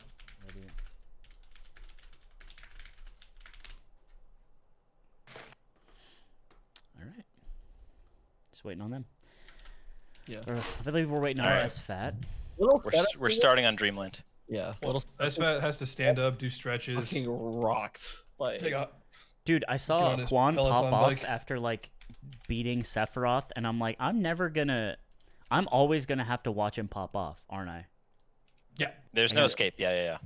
All right. Just waiting on them.
Yeah.
Or, I believe we're waiting on
All right.
SFAT.
We're starting on Dreamland.
Yeah.
Well, SFAT has to stand up, do stretches.
Fucking rocked. Like,
Take a,
Dude, I
Get
saw
on his
Juan pop
Peloton
off
bike.
after like beating Sephiroth, and I'm like, I'm always gonna have to watch him pop off, aren't I?
yeah.
There's no escape. Yeah.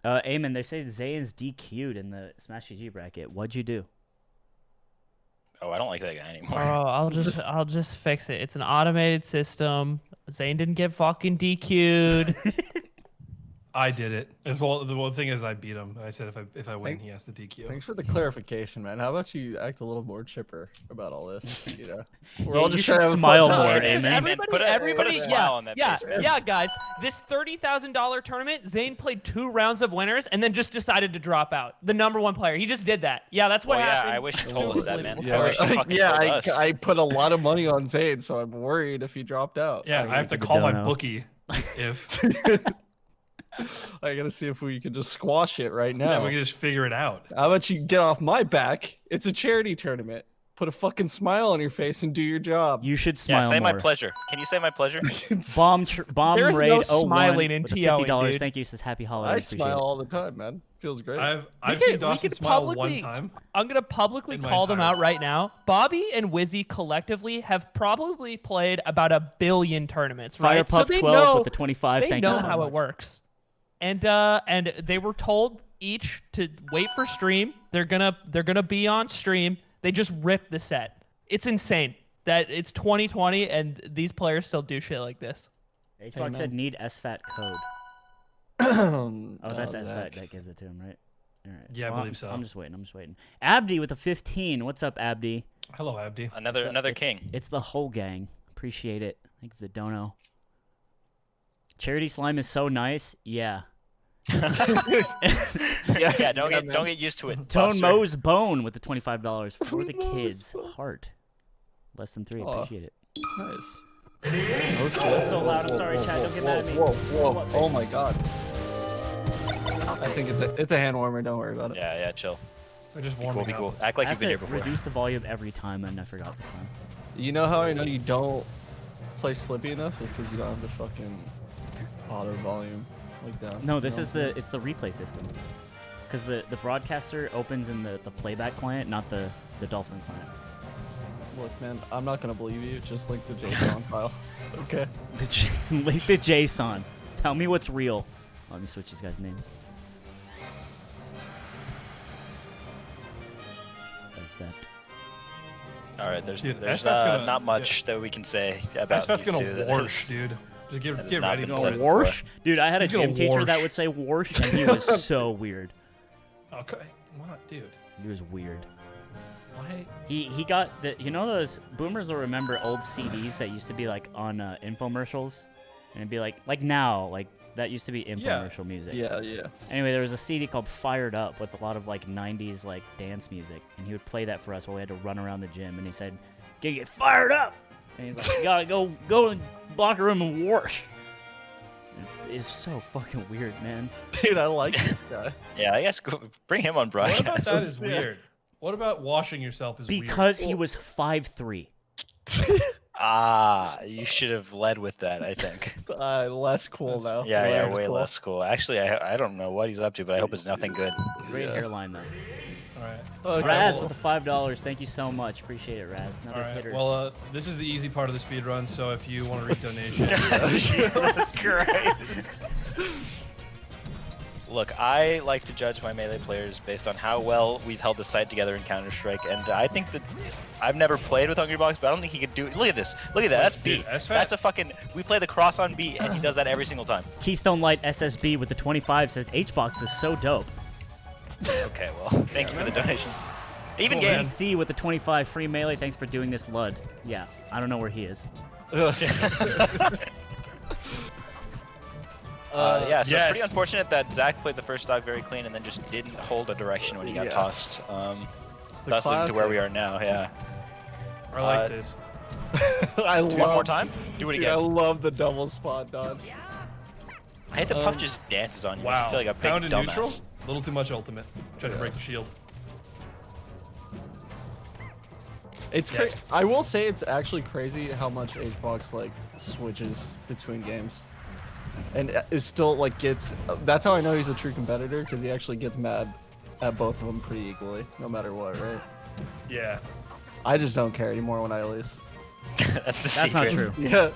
Eamon, they say Zayn's DQ'd in the Smash GG bracket. What'd you do?
Oh, I don't like that guy anymore.
Oh, I'll just fix it. It's an automated system. Zayn didn't get fucking DQ'd.
I did it. Well, the one thing is I beat him. I said if I win, he has to DQ.
Thanks for the clarification, man. How about you act a little more chipper about all this? You know,
We're all just trying to smile more,
Because
Eamon.
everybody,
smile on that
yeah,
face, man.
yeah, guys. This $30,000 tournament, Zayn played 2 rounds of winners and then just decided to drop out. The #1 player. He just did that. Yeah, that's what happened.
Yeah, I wish you told us that, man.
Yeah,
I wish you fucking told us.
I put a lot of money on Zayn, so I'm worried if he dropped out.
Yeah, I have to call my bookie if.
I gotta see if we can just squash it right now.
Yeah, we can just figure it out.
How about you get off my back? It's a charity tournament. Put a fucking smile on your face and do your job.
You should smile
say
more.
my pleasure. Can you say my pleasure?
Bomb
There's
raid
no
01
smiling in
with the
TOing,
$50.
dude.
Thank you. Says happy
I
holidays. Appreciate
smile
it.
all the time, man. Feels great.
I've seen Dawson smile one time.
I'm gonna publicly
in my
call them
entire
out right now. Bobby and Wizzy collectively have probably played about 1 billion tournaments, right?
Firepuff
they
12
know
with the 25.
they
Thank
know
you so
how
much.
it works. And they were told each to wait for stream. They're gonna be on stream. They just ripped the set. It's insane that it's 2020 and these players still do shit like this.
HBox said need sfat code. Oh, that's sfat that gives it to him, right? All right.
Yeah, I believe so.
I'm just waiting. Abdi with a 15. What's up, Abdi?
Hello, Abdi.
Another king.
It's the whole gang. Appreciate it. Thank you for the dono. Charity slime is so nice. Yeah.
Yeah, don't get used to it.
Tone
Buster.
Mo's Bone with the $25 for the kids. Heart. Less than 3. Appreciate it.
Nice.
Oh, so loud. I'm sorry, chat. Don't get mad at me.
Whoa. Oh my god. I think it's a hand warmer. Don't worry about it.
Yeah, chill.
We're just
Be
warming
cool.
up.
Act like
I
you've been here
have to
before.
reduce the volume every time, and I forgot this time.
You know how I know you don't play Slippy enough is because you don't have the fucking auto volume like down.
No, this is it's the replay system. Because the broadcaster opens in the playback client, not the Dolphin client.
Look, man, I'm not gonna believe you. Just like the JSON file. Okay.
Link the JSON. Tell me what's real. Let me switch these guys' names. That's that.
All right,
Dude,
there's
SF's gonna-
not much that we can say about
SF's
these
gonna
two.
warsh, dude. Just
that has
get
not
ready
been
for
said
it.
before.
Warsh? Dude, I had a
He's gonna
gym teacher that
warsh.
would say warsh, and he was so weird.
Okay, what, dude?
He was weird.
Why?
He got the those boomers will remember old CDs that used to be like on infomercials, and it'd be like now like that used to be infomercial music.
Yeah.
Anyway, there was a CD called Fired Up with a lot of like 90s like dance music, and he would play that for us while we had to run around the gym, and he said, "Get fired up," and he's like, "You gotta go in the locker room and wash." It's so fucking weird, man.
Dude, I like this guy.
Yeah, I guess bring him on
What
broadcast.
about that is weird? What about washing yourself is weird?
Because he was 5'3".
You should have led with that, I think.
Less cool now.
Yeah,
Less
way
cool.
less cool. Actually, I don't know what he's up to, but I hope it's nothing good.
Great hairline though.
All right.
Okay,
Raz
well,
with the $5. Thank you so much. Appreciate it, Raz.
All
Another
right.
hitter.
Well, this is the easy part of the speed run. So if you want to read donation,
That's great. Look, I like to judge my melee players based on how well we've held the site together in Counter-Strike, and I think that I've never played with Hungrybox, but I don't think he could do it. Look at this. Look at that. That's
Dude,
B.
sfat.
That's a fucking. We play the cross on B, and he does that every single time.
Keystone Light SSB with the 25 says HBox is so dope.
Okay, well, thank you for the donation. Even
Cool, man.
games.
C with the 25 free melee. Thanks for doing this, Lud. Yeah, I don't know where he is.
Yeah, so
Yes.
it's pretty unfortunate that Zach played the first stock very clean and then just didn't hold a direction when he got
Yeah.
tossed. Thus into where we are now, yeah.
I like this.
I
One more
love.
time? Do it
Dude, I
again.
love the double spot dodge.
I hate the puff just dances on you.
Wow.
I feel like a big
Pound in
dumbass.
neutral. A little too much ultimate. Tried to break the shield.
It's
Yes.
crazy. I will say it's actually crazy how much HBox like switches between games, and is still like gets. That's how I know he's a true competitor because he actually gets mad at both of them pretty equally, no matter what, right?
Yeah.
I just don't care anymore when I lose.
That's the
That's not
secret.
true.
Yeah.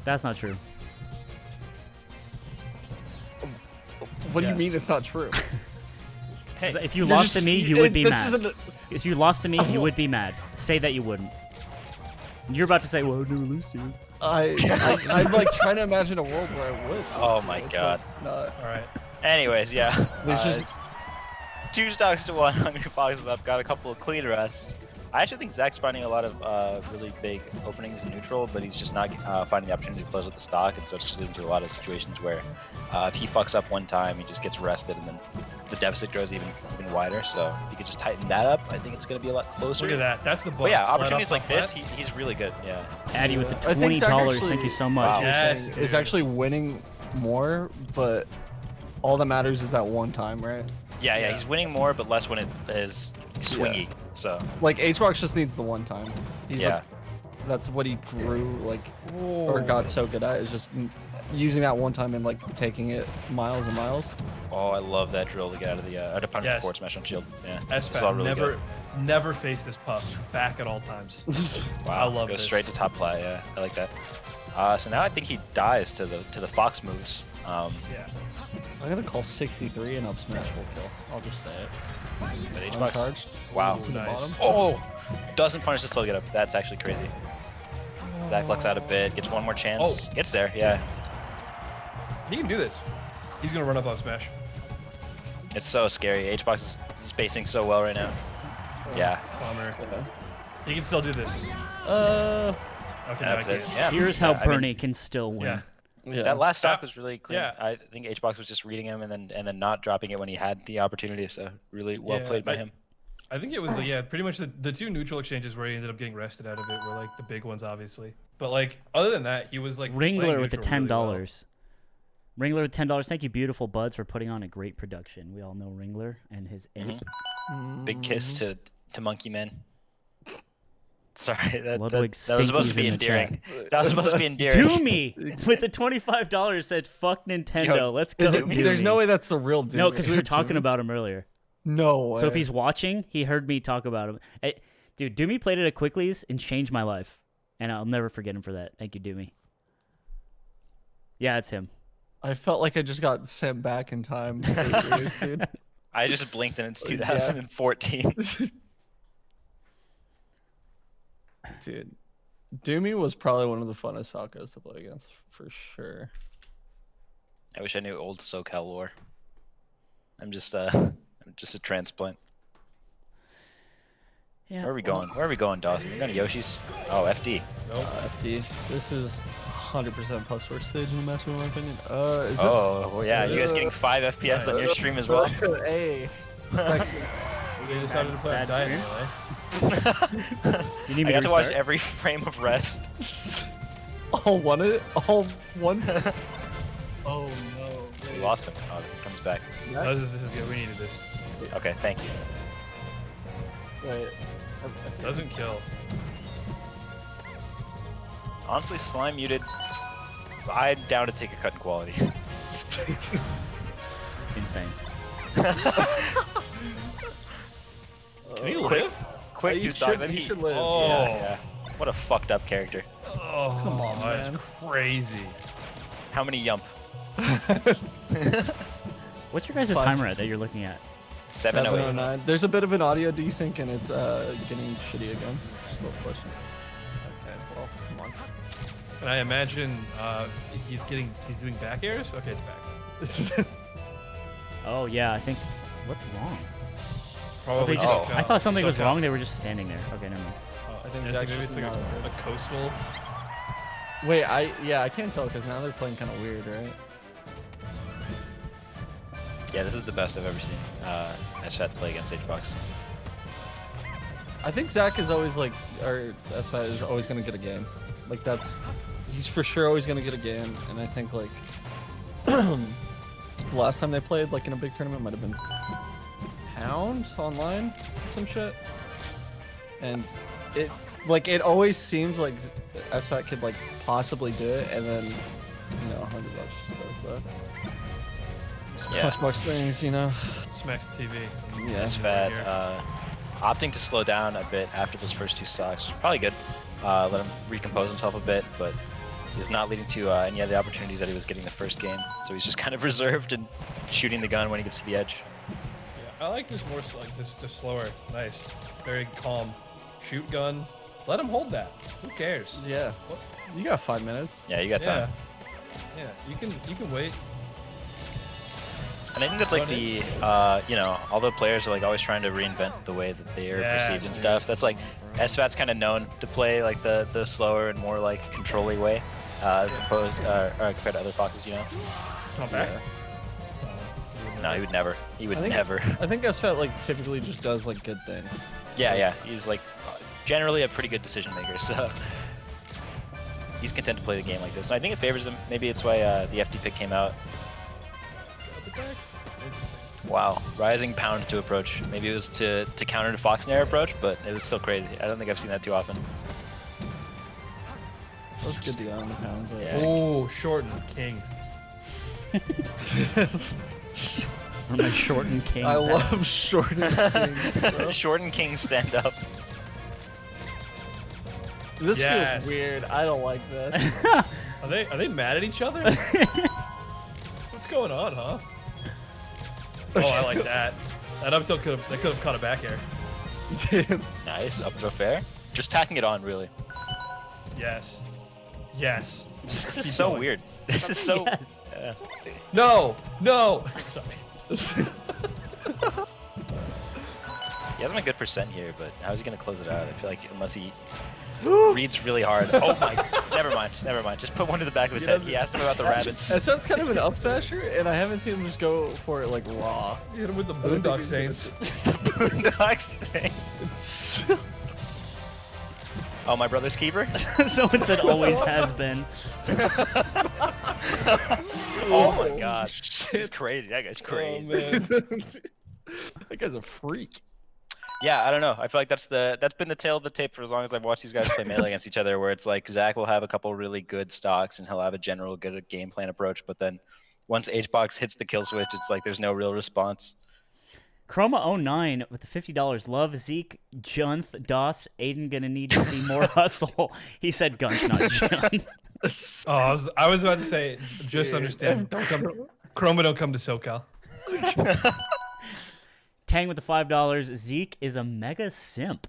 That's not true.
What do you mean it's not true?
Hey, if you
You're
lost to
just-
me, you would be
this
mad.
isn't a-
If you lost to me, you would be mad. Say that you wouldn't. You're about to say, well, I'd never lose to you.
I'm like trying to imagine a world where I would.
Oh my
It's
god.
Like, not,
All right.
Anyways, yeah.
There's just-
it's 2 stocks to 1. Hungry Foxes up. Got a couple of clean rests. I actually think Zach's finding a lot of really big openings in neutral, but he's just not finding the opportunity to close with the stock, and so it's just leading to a lot of situations where if he fucks up one time, he just gets rested, and then the deficit grows even wider. So if you could just tighten that up, I think it's going to be a lot closer.
Look at that. That's the ball.
But yeah, opportunities like this, he's really good. Yeah.
Addy with the
I think Zach
$20.
actually-
Thank you so much.
Wow.
Yes,
is actually winning more, but all that matters is that one time, right?
Yeah, he's winning more, but less when it is swingy. So
Like hbox just needs the one time. He's
yeah.
like, that's what he grew like or got so good at, is just using that one time and like taking it miles and miles.
Oh, I love that drill to get out of the to punish the
Yes.
forward smash on shield. Yeah,
SFAT,
it's all really
never face this puff. Back at all times.
good. Wow,
I love
goes
this.
straight to top plat. Yeah, I like that. So now I think he dies to the fox moves.
Yeah.
I'm gonna call 63 and up smash full kill. I'll just say it.
But hbox.
Uncharged.
Wow.
To the
Nice.
bottom.
Oh, doesn't punish the slow get up. That's actually crazy. Zach lucks out a bit, gets one more chance, gets there. Yeah,
He can do this. He's gonna run up on smash.
it's so scary. hbox is spacing so well right now. Yeah,
Bummer. He can still do this.
Uh,
Okay,
that's
now I
it.
can't.
Yeah.
Here's how
Yeah, I mean,
Bernie can still win.
Yeah.
yeah.
that last stock was really clean.
yeah.
I think hbox was just reading him and then not dropping it when he had the opportunity. So really well
Yeah,
played by him.
I think it was pretty much the 2 neutral exchanges where he ended up getting rested out of it were like the big ones, obviously. But like other than that, he was like
Ringler
playing
with the
neutral
$10.
really well.
Ringler with $10. Thank you, beautiful buds, for putting on a great production. We all know Ringler and his ape.
Big kiss to Monkey Man. Sorry, that
Ludwig
was supposed to be
Stinkies in the chat.
endearing. That was supposed to be endearing.
Doomy with the $25 said, fuck Nintendo.
Yo,
Let's go.
Is it,
Doomy.
there's no way that's the real dude.
No, because we were talking about him earlier.
No way.
So if he's watching, he heard me talk about him. Hey, dude, Doomy played it at Quickly's and changed my life. And I'll never forget him for that. Thank you, Doomy. Yeah, it's him.
I felt like I just got sent back in time. 8 years, dude.
I just blinked and it's 2014.
Dude, Doomy was probably one of the funnest Falcos to play against, for sure.
I wish I knew old SoCal lore. I'm just a transplant.
Yeah.
Where are we going? Where are we going, Dawson? We're going to Yoshi's. Oh, FD.
FD. This is 100% plus first stage in the match, in my opinion. Is this?
Oh, well, yeah. You guys getting 5 FPS on your stream as well?
Hey.
They decided to play on
Bad
diet
stream?
anyway.
You need
I
me
got to watch
restart?
every frame of rest.
All one? Oh no.
We lost him. Oh, he comes back.
No, this is good. We needed this.
Okay, thank you.
Wait.
Doesn't kill.
Honestly, slime muted. I'm down to take a cut in quality.
Insane.
Can he live?
Quick,
You
2 stocks.
should-
Then
you
he.
should live.
Oh,
Yeah. What a fucked up character.
Oh,
Come on,
that's
man.
crazy.
How many yump?
What's your guys'
Five.
timer at that you're looking at?
708.
709. There's a bit of an audio desync and it's getting shitty again. Just a little question. Okay, well, come on.
And I imagine he's doing back airs. Okay, it's back.
Oh, yeah, I think. What's wrong?
Probably.
They just,
Oh.
I thought something was
SoCal.
wrong. They were just standing there. Okay, never mind.
I think
Yeah, so
Zach's
maybe
just
it's like
not
a coastal.
Wait, I can't tell because now they're playing kind of weird, right?
Yeah, this is the best I've ever seen. SFAT play against hbox.
I think Zach is always like, or sfat is always gonna get a game. Like he's for sure always gonna get a game, and I think like the last time they played like in a big tournament might have been Hound online, some shit, and it always seems like sfat could like possibly do it, and then $100 just does that.
Yeah.
Hbox things, you know.
Smacks the TV.
Yeah.
SFAT opting to slow down a bit after those first 2 stocks. Probably good. Let him recompose himself a bit, but is not leading to any of the opportunities that he was getting the first game. So he's just kind of reserved and shooting the gun when he gets to the edge.
Yeah, I like this more like this, just slower. Nice, very calm. Shoot gun. Let him hold that. Who cares?
Yeah. You got 5 minutes.
Yeah, you got time.
Yeah, you can wait.
And I think that's like the, you know, all the players are like always trying to reinvent the way that they are perceived and stuff. That's like, sfat's kind of known to play like the slower and more like control-y way, compared to other foxes, you know.
Come back.
No, he would never. He would never.
I think sfat like typically just does like good things.
Yeah, he's like generally a pretty good decision maker, so he's content to play the game like this. And I think it favors him. Maybe it's why the FD pick came out. Wow, rising pound to approach. Maybe it was to counter the Fox Nair approach, but it was still crazy. I don't think I've seen that too often.
That was good to go on the pound. But...
Yeah.
Oh, shorten king.
One of my shortened kings.
I love shortened kings.
Shorten king stand up.
This
Yes.
feels weird. I don't like this.
Are they mad at each other? What's going on, huh? Oh, I like that. That up tilt could have caught a back air.
Nice, up throw fair. Just tacking it on, really.
Yes. Yes.
This is
Keep
so
going.
weird. This is so.
Yes.
No. Sorry.
He has him a good percent here, but how is he gonna close it out? I feel like unless he reads really hard. Oh my! Never mind. Just put one to the back of his head. He asked him about the rabbits.
Sfat's kind of an up smasher, and I haven't seen him just go for it like raw.
You hit him with the Boondock Saints.
Boondock Saints. Oh, my brother's keeper?
Someone said always has been.
Oh my god.
Shit.
He's crazy. That guy's crazy.
Oh, man.
That guy's a freak.
Yeah, I don't know. I feel like that's been the tail of the tape for as long as I've watched these guys play melee against each other, where it's like Zach will have a couple really good stocks and he'll have a general good game plan approach, but then once hbox hits the kill switch, it's like there's no real response.
Chroma09 with the $50. Love Zeke, Junth, Doss, Aiden gonna need to see more hustle. He said Gunk, not Jun.
Oh, I was about to say, just understand. Chroma don't come to SoCal.
Tang with the $5. Zeke is a mega simp.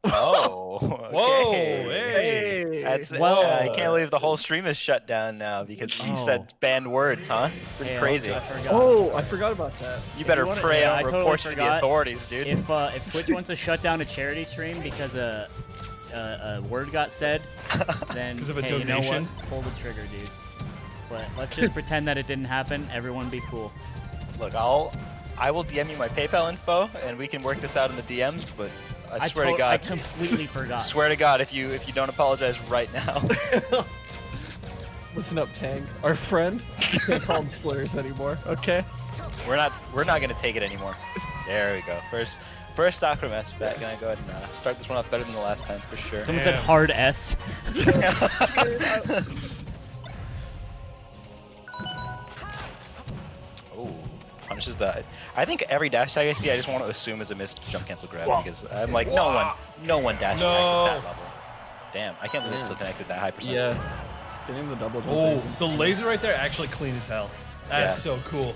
Oh. Okay.
Whoa, hey.
That's,
Well-
I can't believe the whole stream is shut down now because he said banned words, huh? Pretty
Hey,
crazy.
I forgot.
Oh, I forgot about that.
You better
wanna-
pray
yeah,
on
I totally
reports to the
forgot.
authorities, dude.
If Twitch wants to shut down a charity stream because a word got said, then
'Cause of a
hey, you know what?
donation?
Pull the trigger, dude. But let's just pretend that it didn't happen. Everyone be cool.
Look, I will DM you my PayPal info and we can work this out in the DMs, but I swear to
I
God.
completely forgot.
Swear to God, if you don't apologize right now.
Listen up, Tang. Our friend. You can't call him slurs anymore, okay?
we're not gonna take it anymore. There we go. First stock from sfat. Gonna go ahead and start this one off better than the last time for sure.
Someone said hard S.
Oh, punishes that. I think every dash tag I see, I just want to assume is a missed jump cancel grab because I'm like, no one dash tags at that level. Damn, I can't believe it's still connected that high percent.
Yeah. Getting the double jump.
Oh, the laser right there actually clean as hell. That's
Yeah.
so cool.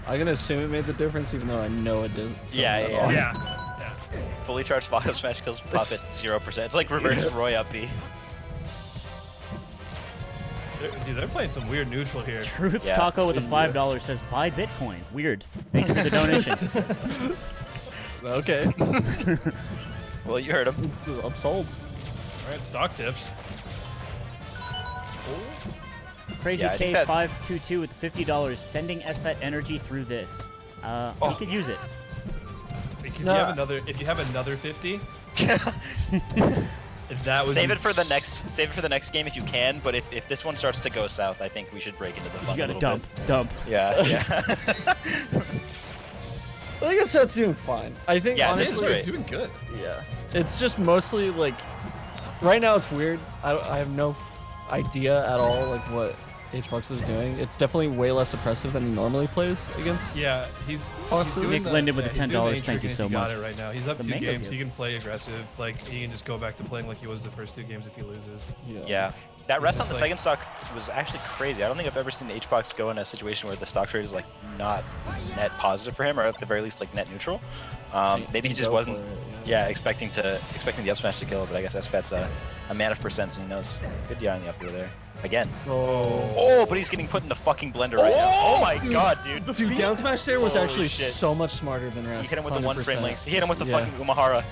I'm gonna assume it made the difference, even though I know it didn't.
Yeah.
Yeah.
Fully charged Falco Smash kills pop at 0%. It's like reverse Roy up B.
Dude, they're playing some weird neutral here.
Truth
Yeah.
Taco with the $5 says buy Bitcoin. Weird. Thanks for the donation.
Okay.
Well, you heard him.
I'm sold.
All right, stock tips.
Crazy
Yeah, I think that-
K522 with $50 sending sfat energy through this. We could use it.
If you have another 50, that would
Save
be-
it for the next game if you can. But if this one starts to go south, I think we should break into the fun
You
a
gotta
little
dump.
bit. Yeah.
I think sfat's doing fine. I think
Yeah, this is
honestly,
He's doing good.
yeah. It's just mostly like, right now it's weird. I have no idea at all like what hbox is doing. It's definitely way less oppressive than he normally plays against.
Yeah, he's
Foxes.
doing
Nick
the-
Linden with
yeah,
the
he's doing
$10.
the
Thank you
intricate,
so
he got
much.
it right now. He's up
The
2
mango
games.
gift.
He can play aggressive. Like he can just go back to playing like he was the first 2 games if he loses.
Yeah. That rest on the second stock was actually crazy. I don't think I've ever seen hbox go in a situation where the stock trade is like not net positive for him, or at the very least like net neutral. Maybe he just wasn't, expecting the up smash to kill, but I guess sfat's a man of percents, and he knows. Good DI on the up there. Again. Oh, but he's getting put in the fucking blender right now. Oh my god, dude.
Dude, down smash there was
Holy
actually
shit.
so much smarter than rest.
He hit him with the 1 frame
100%.
links. He hit him with the fucking Umahara.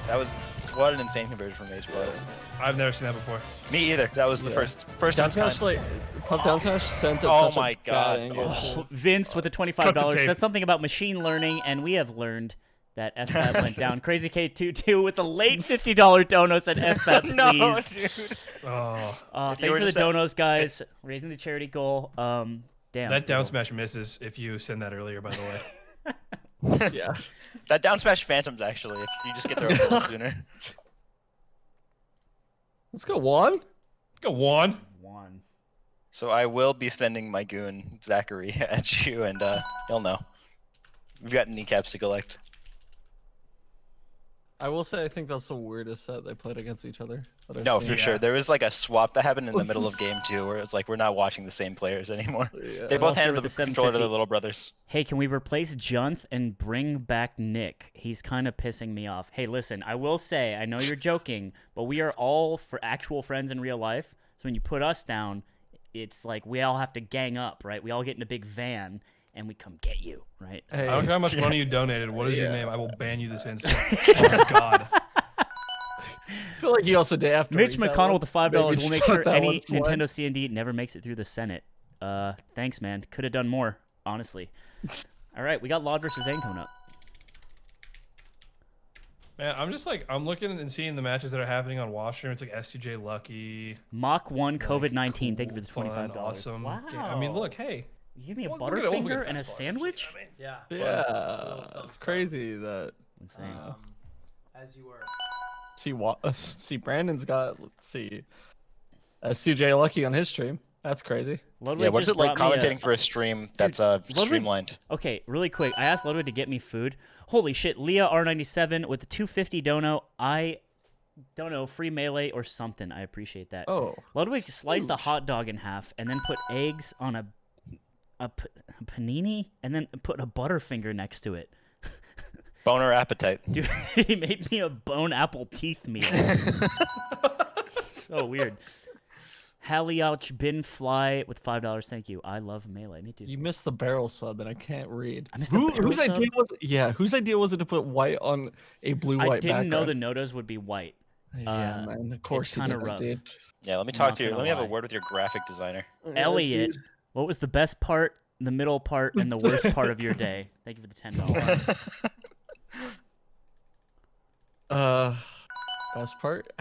That was, what an insane conversion from hbox.
I've never seen that before.
Me either. That was the first
Down
of its kind.
smash, like, puff down smash sends at
Oh
such
my
a
God.
bad angle.
Oh, Vince with the
Cut the
$25
tape.
said something about machine learning, and we have learned that SFAT went down. Crazy K22 with a late $50 dono said SFAT, please.
No, dude.
Oh,
Thank
you
you
were
for the
just
donos, guys. Raising the charity goal. Damn.
that down smash misses if you send that earlier, by the way.
Yeah.
That down smash phantoms actually, if you just get there a little sooner.
Let's go, Juan.
Go Juan.
One.
So I will be sending my goon, Zachary, at you, and he'll know. We've got kneecaps to collect.
I will say I think that's the weirdest set they played against each other. that I've
No,
seen.
for sure. There was like a swap that happened in the middle of game 2 where it's like we're not watching the same players anymore.
Yeah.
They
I'll
both
share
handed
with
the
the
controller to their
750.
little brothers.
Hey, can we replace Junth and bring back Nick? He's kind of pissing me off. Hey, listen, I will say, I know you're joking, but we are all for actual friends in real life. So when you put us down, it's like we all have to gang up, right? We all get in a big van and we come get you, right? So-
Hey,
I don't care how much money you donated. What is your name? I will ban you this instant. Oh my god.
I feel like you also did after.
Mitch McConnell with the $5 will
Maybe
make
start
sure
that
any
one slide.
Nintendo C&D never makes it through the Senate. Thanks, man. Could have done more, honestly. All right, we got Llod versus Zain coming up.
Man, I'm just like, I'm looking and seeing the matches that are happening on Washroom. It's like STJ Lucky.
Mach 1
like,
COVID-19. Thank you for the
cool,
$25.
fun, awesome.
Wow.
I mean, look, hey.
You give me a
Look at it, we'll
Butterfinger
get
and a
fast
sandwich?
Yeah.
Yeah, it's crazy that.
Insane.
As you were.
See, Brandon's got. Let's see. CJ Lucky on his stream. That's crazy.
Ludwig
Yeah, what is
just
it like
brought me
commentating for a stream that's
Ludwig-
streamlined?
Okay, really quick. I asked Ludwig to get me food. Holy shit, Leah R97 with the 250 dono. I don't know, free melee or something. I appreciate that.
Oh.
Ludwig sliced a hot dog in half and then put eggs on a panini and then put a Butterfinger next to it.
Boner appetite.
Dude, he made me a bone apple teeth meal. So weird. Haliouch Bin Fly with $5. Thank you. I love melee. Me too.
You missed the barrel sub, and I can't read.
I missed the barrel
whose
sub?
idea was? Yeah, whose idea was it to put white on a blue-white
I didn't know the
background?
notos would be white.
Yeah, man. Of course
it's
you
kinda
did,
rough.
dude.
Yeah, let me talk
Not
to you.
gonna
Let me have a
lie.
word with your graphic designer.
Elliot, what was the best part, the middle part, and the worst part of your day? Thank you for the $10.
Best part,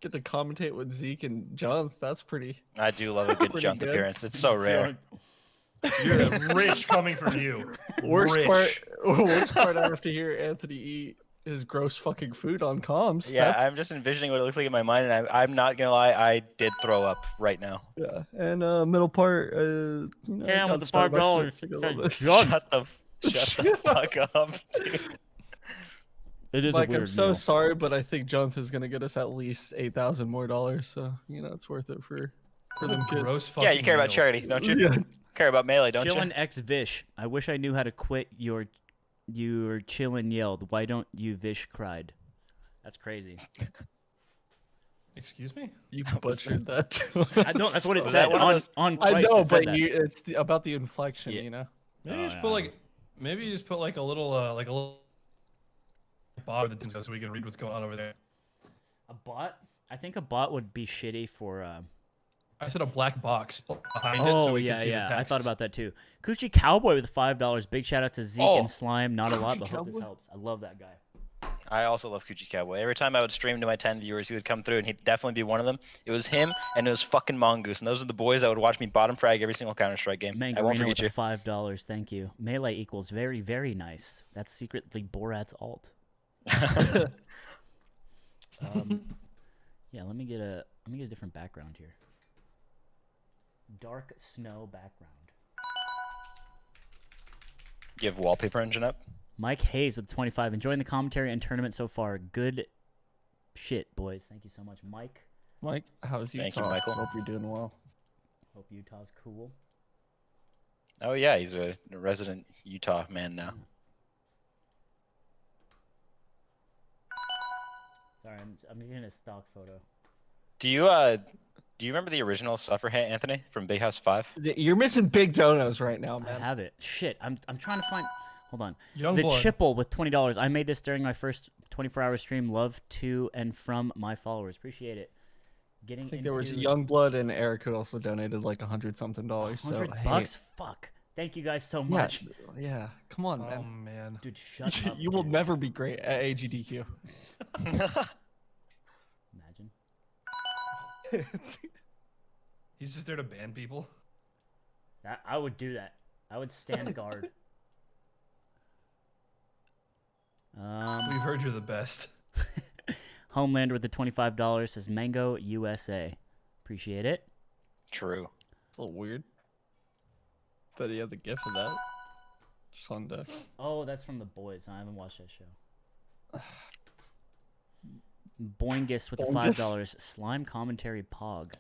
get to commentate with Zeke and John. That's pretty.
I do love a good
Pretty
jump
good.
appearance. It's so rare.
You're rich coming from you.
Worst
Rich.
part. I have to hear Anthony eat his gross fucking food on comms.
Yeah,
That's-
I'm just envisioning what it looks like in my mind, and I'm not gonna lie, I did throw up right now.
yeah. And middle part. You know,
Cam
got
with the
Starbucks
$5.
to go with this.
Shut the fuck up, dude.
It is
Mike,
a weird
I'm so
meal.
sorry, but I think Jonathan is gonna get us at least $8,000 more. So you know it's worth it for them kids.
Gross
Yeah, you care about
meal.
charity, don't you?
Yeah.
Care about melee, don't
Chillin'
you?
X Vish. I wish I knew how to quit your chillin' yelled. Why don't you Vish cried? That's crazy.
Excuse me?
You butchered that.
I don't. That's what it
Was
said
that one of those-
on
I
Christ,
know,
it said
but
that.
it's about the inflection,
Yeah.
you know.
Maybe you
Oh,
just
yeah,
put
I
like, maybe you just put like a little bar that so we can read what's going on over there.
A bot? I think a bot would be shitty for.
I said a black box behind it
Oh
so we
yeah,
can see
yeah.
the
I
text.
thought about that too. Coochie Cowboy with $5. Big shout out to Zeke
Oh,
and Slime. Not a lot,
Coochie
but hope this
Cowboy?
helps. I love that guy.
I also love Coochie Cowboy. Every time I would stream to my 10 viewers, he would come through, and he'd definitely be one of them. It was him, and it was fucking Mongoose, and those are the boys that would watch me bottom frag every single Counter-Strike game. I won't
Mangarino
forget
with
you.
the $5. Thank you. Melee equals very, very nice. That's secretly Borat's alt. Yeah, let me get a different background here. Dark snow background.
Do you have wallpaper engine up?
Mike Hayes with 25. Enjoying the commentary and tournament so far. Good shit, boys. Thank you so much, Mike.
Mike, how's Utah?
Thank you, Michael.
Hope you're doing well.
Hope Utah's cool.
Oh yeah, he's a resident Utah man now.
Sorry, I'm getting a stock photo.
Do you remember the original Suffer Hat, Anthony, from Big House 5?
You're missing big donos right now,
I
man.
have it. Shit, I'm trying to find. Hold on.
Young
The
blood.
Chipple with $20. I made this during my first 24-hour stream. Love to and from my followers. Appreciate it. Getting
I think
into
there was Youngblood and Eric who also donated like $100-something.
$100
So
bucks. Fuck. Thank you guys so much.
Yeah. Come on,
Oh
man.
man.
Dude, shut up.
You will
dude.
never be great at AGDQ.
Imagine.
He's just there to ban people.
I would do that. I would stand guard.
We've heard you're the best.
Homeland with the $25 says Mango USA. Appreciate it.
True.
It's a little weird that he had the gift of that. Just on deck.
Oh, that's from The Boys. I haven't watched that show. Boingus with the $5. Slime commentary pog.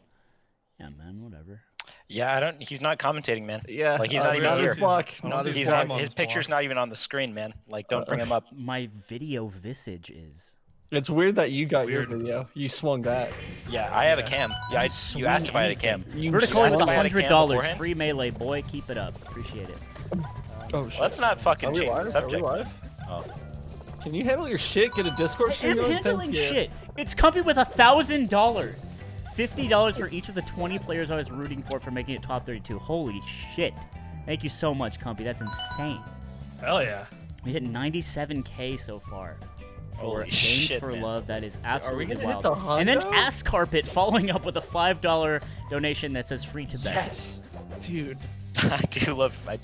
Yeah, man, whatever.
Yeah, he's not commentating, man.
Yeah,
Like, he's not even
not
here.
his block.
I don't
Not
see
his
He's
block.
not, his picture's not even on the screen, man. Like, don't bring him up.
My video visage is.
It's weird that you got
Weird.
your video. You swung that.
Yeah, I have a cam. Yeah, you asked if I had a cam.
You
Vertical with
asked if I had a cam
$100.
beforehand?
Free melee, boy. Keep it up. Appreciate it.
Oh shit.
Let's not fucking
Are we
change the
live?
subject.
Are we live?
Oh.
Can you handle your shit? Get a Discord
I
stream
am
going?
handling
Thank you.
shit. It's coming with $1,000. $50 for each of the 20 players I was rooting for making it top 32. Holy shit. Thank you so much, Compy. That's insane.
Hell yeah.
We hit 97K so far. For
Holy
Games
shit,
for
man.
Love, that is absolutely
gonna hit
wild.
the
And then
hundo?
Ass Carpet following up with a $5 donation that says free to bet.
Yes, dude.
I do love free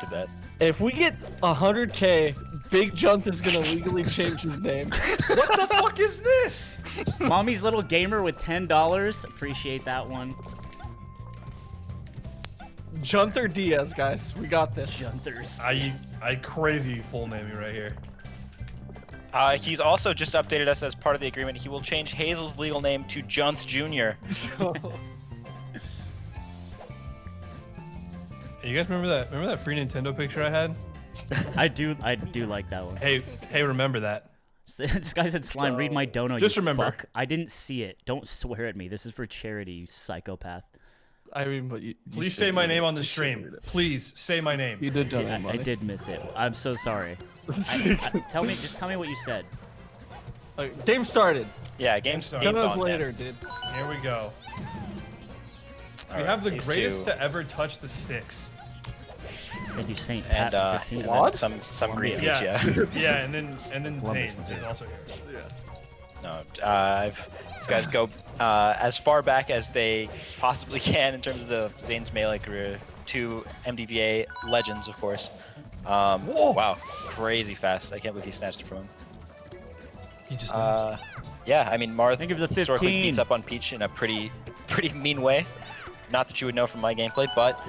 to bet.
If we get 100K, Big Junt is gonna legally change his name.
What the fuck is this?
Mommy's Little Gamer with $10. Appreciate that one.
Junther Diaz, guys. We got this.
Junthers.
I crazy full name you right here.
He's also just updated us as part of the agreement. He will change Hazel's legal name to Junth Jr.
Hey, you guys remember that free Nintendo picture I had?
I do like that one.
Hey, remember that.
This guy said, Slime, read my dono,
Just
you
remember.
fuck. I didn't see it. Don't swear at me. This is for charity, you psychopath.
I mean, but you
Please
should
say my
read
name
it.
on the
You should
stream.
read it.
Please say my name.
You did donate
I
money.
did miss it. I'm so sorry. Tell me what you said.
Game started.
Yeah, game's
Donos
on,
later,
man.
dude.
Here we go.
All
We
right,
have the
these
greatest
two.
to ever touch the sticks.
Thank you, Saint Pat,
And,
for 15.
and then some green
Yeah,
peach, yeah.
yeah, and then Zain
Columbus was
is
here.
also here.
No, these guys go as far back as they possibly can in terms of the Zayn's melee career. 2 MDVA legends, of course. Wow, crazy fast. I can't believe he snatched it from him.
He just
Yeah, I mean, Marth
Think of the
historically
15.
beats up on Peach in a pretty mean way. Not that you would know from my gameplay, but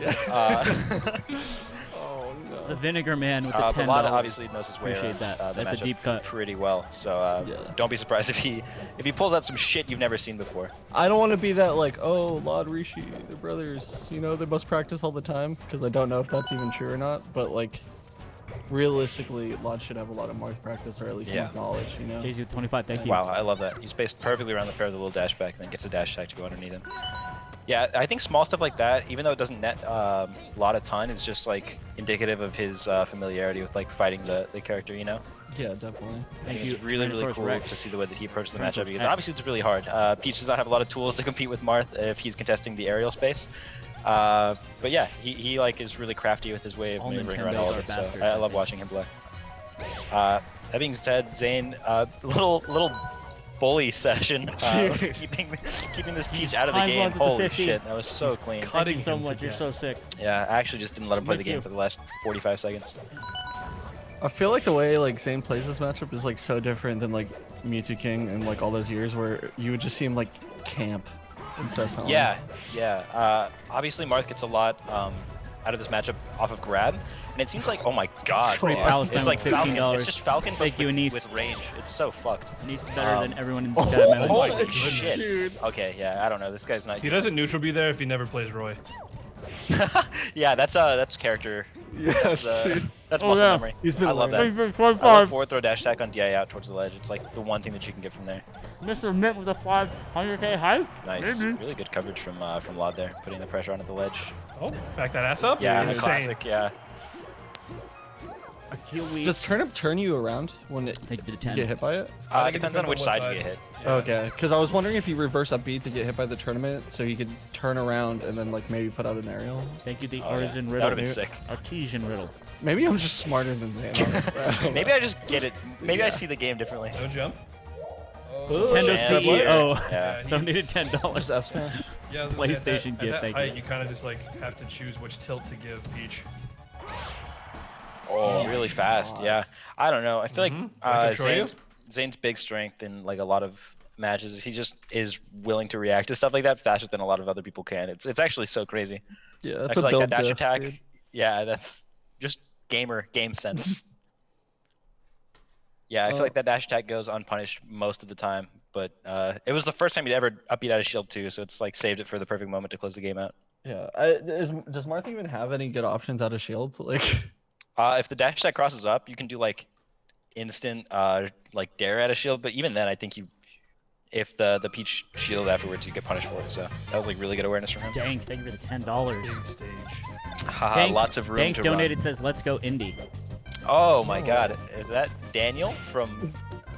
Oh no.
The Vinegar Man with the
but
$10.
Lod obviously knows his way
Appreciate
around
that.
the
That's a
matchup
deep cut.
pretty well. So
Yeah.
don't be surprised if he pulls out some shit you've never seen before.
I don't want to be that like, oh, Llod, Rishi, they're brothers. You know, they must practice all the time because I don't know if that's even true or not. But like, realistically, Llod should have a lot of Marth practice or at least
Yeah.
Marth knowledge. You know.
Jay-Z with 25. Thank you.
Wow, I love that. He's spaced perfectly around the fair with a little dash back, and then gets a dash attack to go underneath him. Yeah, I think small stuff like that, even though it doesn't net a lot of ton, is just like indicative of his familiarity with like fighting the character, you know?
Yeah, definitely.
I
Thank
think
you.
it's really
Tyrannosaurus
cool
Rex.
to see the way that he approaches the
Tyrannosaurus
matchup because
Rex.
obviously it's really hard. Peach does not have a lot of tools to compete with Marth if he's contesting the aerial space. But yeah, he like is really crafty with his way of
All
maneuvering around
Nintendos
all of
are
it. So
bastards,
I
I
love
think.
watching him play. That being said, Zayn, little bully session, keeping this Peach out of the
Time
game.
runs at the
Holy
50.
shit, that was so clean.
Thank
cutting
you so
him to
much. You're
death.
so sick.
Yeah, I actually just didn't let him play the
With
game
you.
for the last 45 seconds.
I feel like the way like Zayn plays this matchup is like so different than like Mewtwo King and like all those years where you would just see him like camp incessantly.
Yeah. Obviously, Marth gets a lot out of this matchup off of grab, and it seems like, oh my god,
Trade
dude.
Palestine
It's like
with
Falcon.
$15.
It's just Falcon, but
Thank you, Anise.
with range. It's so fucked.
Anise is better than everyone in the chat. Man.
Holy shit. Okay, yeah, I don't know. This guy's not.
He doesn't neutral be there if he never plays Roy.
Yeah, that's character.
Yeah,
That's muscle memory.
He's been
I love that.
learning.
I love forward throw dash attack on DI out towards the ledge. It's like the one thing that you can get from there.
Mr. Mint with a 500k hype.
Nice, really good coverage from Llod there, putting the pressure on at the ledge.
Oh, back that ass up.
Yeah,
Insane.
classic. Yeah.
Does turnip turn you around when it,
Thank you for the
you
10.
get hit by it?
It depends on which side you get hit.
Yeah.
Okay, because I was wondering if you reverse up B to get hit by the tournament, so you could turn around and then like maybe put out an aerial.
Thank you, the
Oh, yeah.
artisan
That
riddle.
would've been sick.
Artesian riddle.
Maybe I'm just smarter than Zain.
Maybe I just get it. Maybe I see the game differently.
No jump.
Nintendo
Jam.
CEO.
Yeah.
Donated $10.
Just F smash.
Yeah, I was gonna say,
PlayStation
at
gift,
that
thank
height,
you.
you kind of just like have to choose which tilt to give Peach.
Oh, really fast. Yeah. I don't know. I feel
Like
like
control you?
Zane's big strength in like a lot of matches is he just is willing to react to stuff like that faster than a lot of other people can. It's actually so crazy.
Yeah,
I
that's
feel
a
like
build
that dash
diff,
attack.
dude.
Yeah, that's just game sense. Yeah, I feel like that dash attack goes unpunished most of the time, but it was the first time he'd ever upbeat out of shield too, so it's like saved it for the perfect moment to close the game out.
Yeah. Does Martha even have any good options out of shields? Like,
If the dash attack crosses up, you can do like instant like dare out of shield, but even then I think if the Peach shield afterwards, you get punished for it. So that was like really good awareness from him.
Dank, thank you for the $10.
Big stage.
Haha,
Dank,
lots of room
Dank
to
donated
run.
says, let's go indie.
Oh my god, is that Daniel from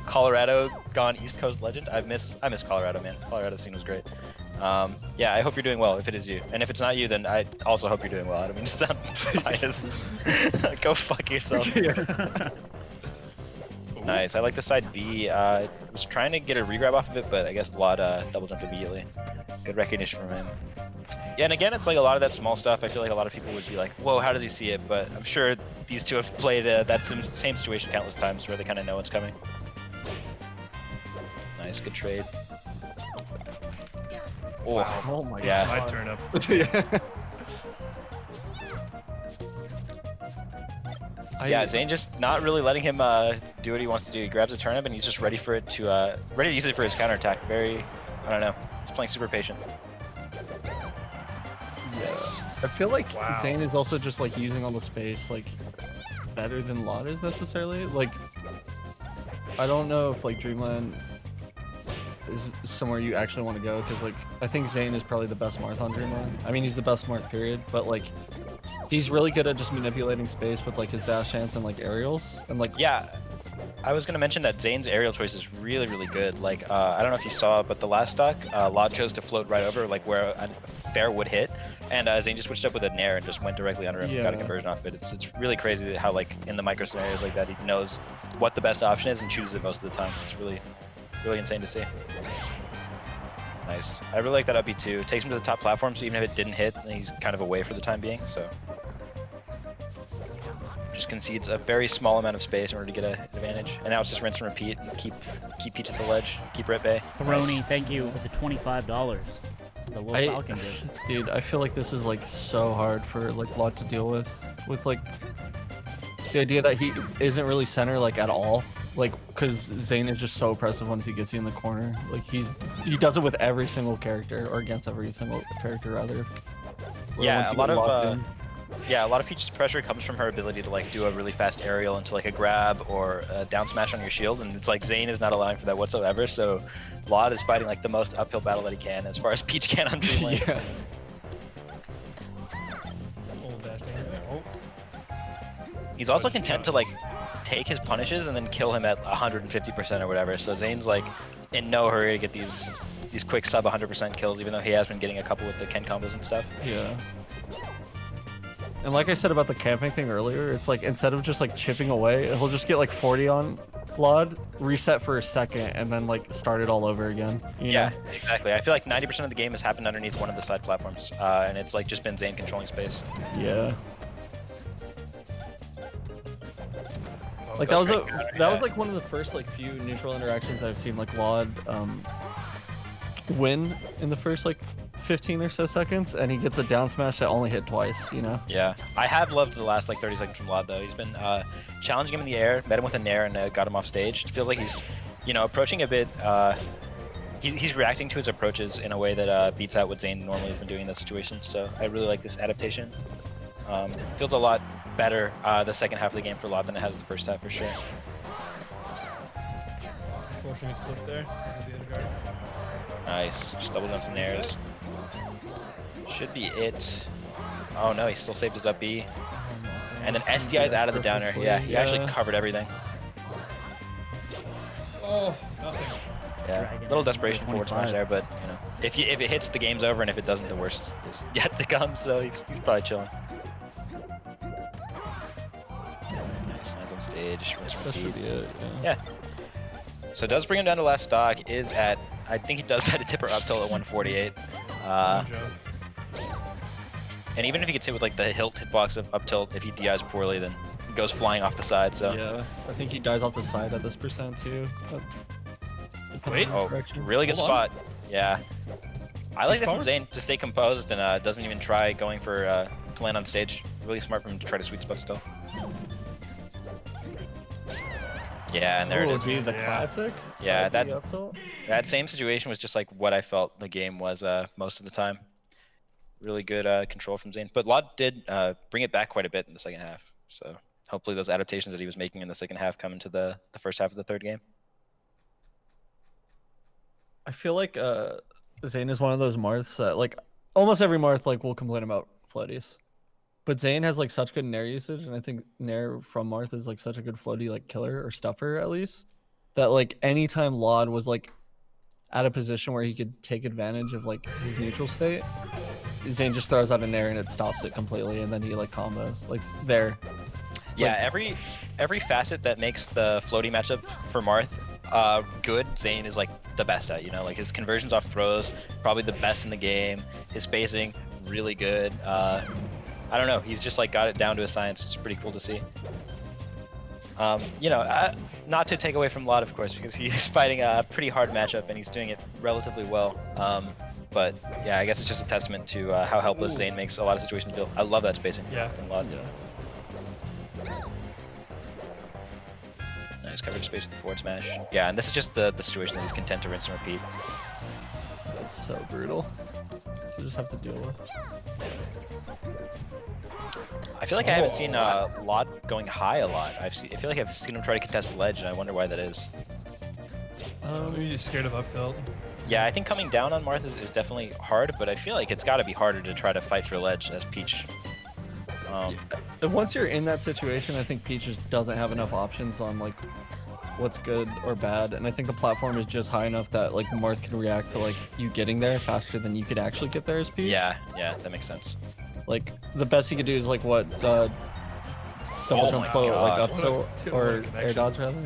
Colorado gone East Coast legend? I miss Colorado, man. Colorado scene was great. Yeah, I hope you're doing well if it is you. And if it's not you, then I also hope you're doing well. I don't mean to sound biased. Go fuck yourself. Nice. I like the side B. I was trying to get a regrab off of it, but I guess Llod double jumped immediately. Good recognition from him. Yeah, and again, it's like a lot of that small stuff. I feel like a lot of people would be like, whoa, how does he see it? But I'm sure these two have played that same situation countless times where they kind of know what's coming. Nice, good trade. Oh,
oh my
yeah.
My turn up.
god.
Yeah, Zain just not really letting him do what he wants to do. He grabs a turnip and he's just ready for it to ready to use it for his counterattack. Very, I don't know. He's playing super patient. Yes.
I feel like
Wow.
Zain is also just like using all the space like better than Llod is necessarily. Like, I don't know if like Dreamland is somewhere you actually want to go because like I think Zain is probably the best Marth on Dreamland. I mean, he's the best Marth period, but like he's really good at just manipulating space with like his dash chance and like aerials and like
Yeah, I was gonna mention that Zane's aerial choice is really, really good. Like, I don't know if you saw, but the last stock, Llod chose to float right over, like where a fair would hit, and Zain just switched up with a nair and just went directly under him, got a
Yeah.
conversion off it. It's really crazy how like in the micro scenarios like that, he knows what the best option is and chooses it most of the time. It's really, really insane to see. Nice. I really like that up B too. Takes him to the top platform, so even if it didn't hit, he's kind of away for the time being. So. Just concedes a very small amount of space in order to get an advantage. And now it's just rinse and repeat. And keep Peach at the ledge. Keep her at bay.
Throny,
Nice.
thank you with the $25. The little Falcon gift.
dude, I feel like this is like so hard for like Llod to deal with like the idea that he isn't really center like at all. Like, cause Zain is just so oppressive once he gets you in the corner. Like he does it with every single character or against every single character rather. Where
Yeah,
once
a
you
lot
get locked
of
in-
yeah, a lot of Peach's pressure comes from her ability to like do a really fast aerial into like a grab or a down smash on your shield, and it's like Zain is not allowing for that whatsoever. So Llod is fighting like the most uphill battle that he can, as far as Peach can on Dream Lane.
yeah.
Old dash dagger. Oh,
He's also content to like take his punishes and then kill him at 150% or whatever. So Zane's like in no hurry to get these quick sub 100% kills, even though he has been getting a couple with the Ken combos and stuff.
Yeah. And like I said about the camping thing earlier, it's like instead of just like chipping away, he'll just get like 40 on Llod, reset for a second, and then like start it all over again. You
Yeah,
know?
exactly. I feel like 90% of the game has happened underneath one of the side platforms, and it's like just been Zain controlling space.
Yeah.
oh,
Like
Goes
that was
straight counter,
that was
yeah.
like one of the first like few neutral interactions I've seen like Llod win in the first like 15 or so seconds, and he gets a down smash that only hit twice, you know?
Yeah, I have loved the last like 30 seconds from Llod though. He's been challenging him in the air, met him with a nair, and got him off stage. It feels like he's, you know, approaching a bit. He's reacting to his approaches in a way that beats out what Zain normally has been doing in those situations. So I really like this adaptation. Feels a lot better the second half of the game for Llod than it has the first half for sure.
Unfortunately, it's clipped there. There's the edge guard.
Nice, just double jumps and nairs. Should be it. Oh no, he still saved his up B. And then SDI is out of the down air. Yeah, he actually covered everything.
Oh, nothing.
Yeah, little desperation forward smash there, but you know, if it hits, the game's over, and if it doesn't, the worst is yet to come. So he's probably chilling. Nice, lands on stage.
That should be it,
yeah. So it does bring him down to last stock. Is at, I think he does have a tipper up tilt at 148. And even if he gets hit with like the hitbox of up tilt, if he DIs poorly, then he goes flying off the side. So
yeah, I think he dies off the side at this percent too.
Wait,
oh, really good spot. Yeah, I like that from Zain to stay composed and doesn't even try going for to land on stage. Really smart from him to try to sweet spot still. Yeah, and there it is.
The classic.
Yeah, that same situation was just like what I felt the game was most of the time. Really good control from Zain, but Llod did bring it back quite a bit in the second half. So hopefully those adaptations that he was making in the second half come into the first half of the third game.
I feel like Zain is one of those Marths that like almost every Marth like will complain about floaties. But Zain has like such good nair usage, and I think nair from Marth is like such a good floaty like killer or stuffer at least. That like anytime Llod was like at a position where he could take advantage of like his neutral state, Zain just throws out a nair and it stops it completely, and then he like combos like there. It's
yeah, like, every facet that makes the floaty matchup for Marth good, Zain is like the best at. You know, like his conversions off throws, probably the best in the game. His spacing, really good. I don't know, he's just like got it down to a science. It's pretty cool to see. You know, not to take away from Llod, of course, because he's fighting a pretty hard matchup and he's doing it relatively well. But yeah, I guess it's just a testament to how helpless Zain makes a lot of situations feel. I love that spacing from Llod.
Yeah.
Nice coverage space with the forward smash. Yeah, and this is just the situation that he's content to rinse and repeat.
That's so brutal. So just have to deal with.
I feel like I haven't seen Llod going high a lot. I feel like I've seen him try to contest ledge, and I wonder why that is.
Maybe you're scared of up tilt.
Yeah, I think coming down on Marth is definitely hard, but I feel like it's got to be harder to try to fight for ledge as Peach.
And once you're in that situation, I think Peach just doesn't have enough options on like what's good or bad, and I think the platform is just high enough that like Marth can react to like you getting there faster than you could actually get there as Peach.
Yeah, that makes sense.
Like the best he could do is like what double jump float, like up tilt or air dodge rather.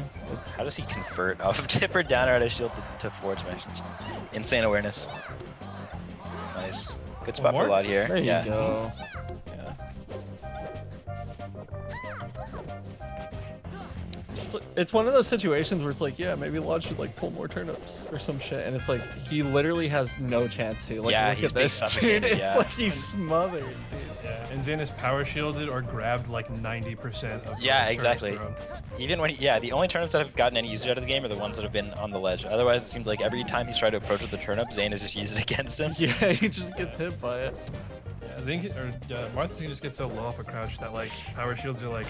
How does he convert off of tipper down air at a shield to forward smash? It's insane awareness. Nice, good spot for Llod here.
There you go. It's one of those situations where it's like, yeah, maybe Llod should like pull more turnips or some shit, and it's like he literally has no chance to. Like,
yeah,
look
he's
at this, dude. It's like he's smothered, dude.
Yeah, and Zain is power shielded or grabbed like 90% of.
Yeah, exactly. Even when the only turnips that have gotten any usage out of the game are the ones that have been on the ledge. Otherwise, it seems like every time he's tried to approach with the turnip, Zain has just used it against him.
Yeah, he just gets hit by it.
Yeah, Zain Martha can just get so low off a crouch that like power shields are like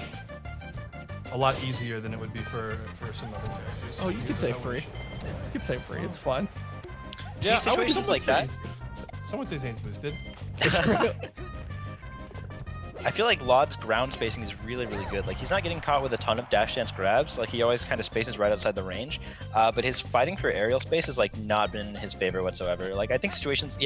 a lot easier than it would be for some other characters.
Oh, you could say free. You could say free. It's fine.
Yeah, situations like that.
Someone say Zain's boosted.
I feel like Llod's ground spacing is really, really good. Like, he's not getting caught with a ton of dash dance grabs. Like, he always kind of spaces right outside the range. But his fighting for aerial space has, like, not been his favorite whatsoever. Like, I think situations,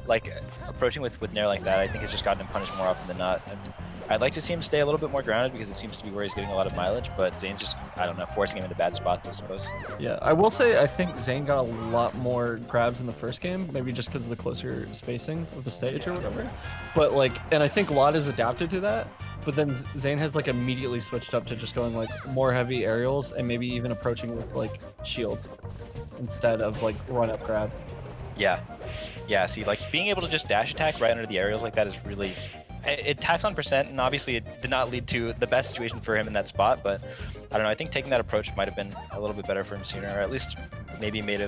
like, approaching with nair like that, I think has just gotten him punished more often than not. And I'd like to see him stay a little bit more grounded because it seems to be where he's getting a lot of mileage, but Zain's just, I don't know, forcing him into bad spots, I suppose.
Yeah, I will say I think Zain got a lot more grabs in the first game, maybe just because of the closer spacing of the stage or whatever. But like, and I think Llod is adapted to that, but then Zain has like immediately switched up to just going like more heavy aerials and maybe even approaching with like shield instead of like run up grab.
Yeah, Yeah, see, like being able to just dash attack right under the aerials like that is really. It tacks on percent, and obviously it did not lead to the best situation for him in that spot. But I don't know. I think taking that approach might have been a little bit better for him sooner, or at least maybe would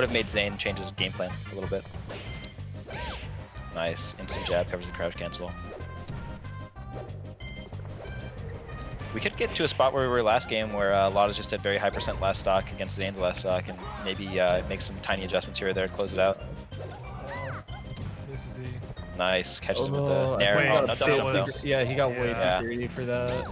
have made Zain change his game plan a little bit. Nice, instant jab covers the crouch cancel. We could get to a spot where we were last game, where Llod is just at very high percent last stock against Zain's last stock, and maybe make some tiny adjustments here or there to close it out.
This is the.
Nice, catches him with the nair.
wait,
Oh, no,
that
don't
was-
jump
Yeah, he got way
Yeah.
too greedy for that.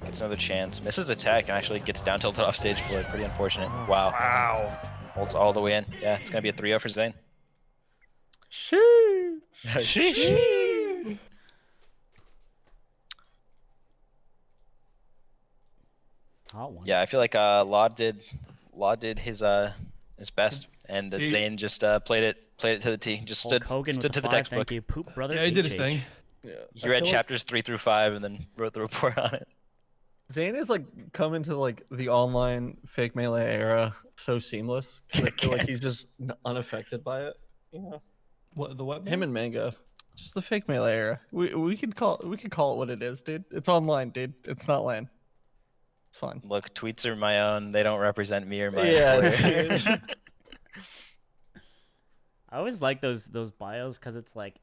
Gets another chance. Misses the tech and actually gets down tilted off stage for it. Pretty unfortunate. Wow.
Wow.
Holds all the way in. Yeah, it's gonna be a 3-0 for Zain.
Sheesh.
Sheesh.
Hot one.
Yeah, I feel like Llod did his best, and
He-
Zain just played it to the T. Just
Hulk
stood
Hogan with
to the
5,
textbook.
Thank you, Poop Brother.
Yeah, he did his
HH.
thing.
Yeah.
He read chapters 3 through 5 and then wrote the report on it.
Zain is like come into like the online fake melee era so seamless. 'Cause I feel like he's just unaffected by it. Yeah.
What the what?
Him and Manga, just the fake melee era. We could call it what it is, dude. It's online, dude. It's not LAN. It's fine.
Look, tweets are my own. They don't represent me or my
Yeah,
employer.
dude.
I always like those bios because it's like,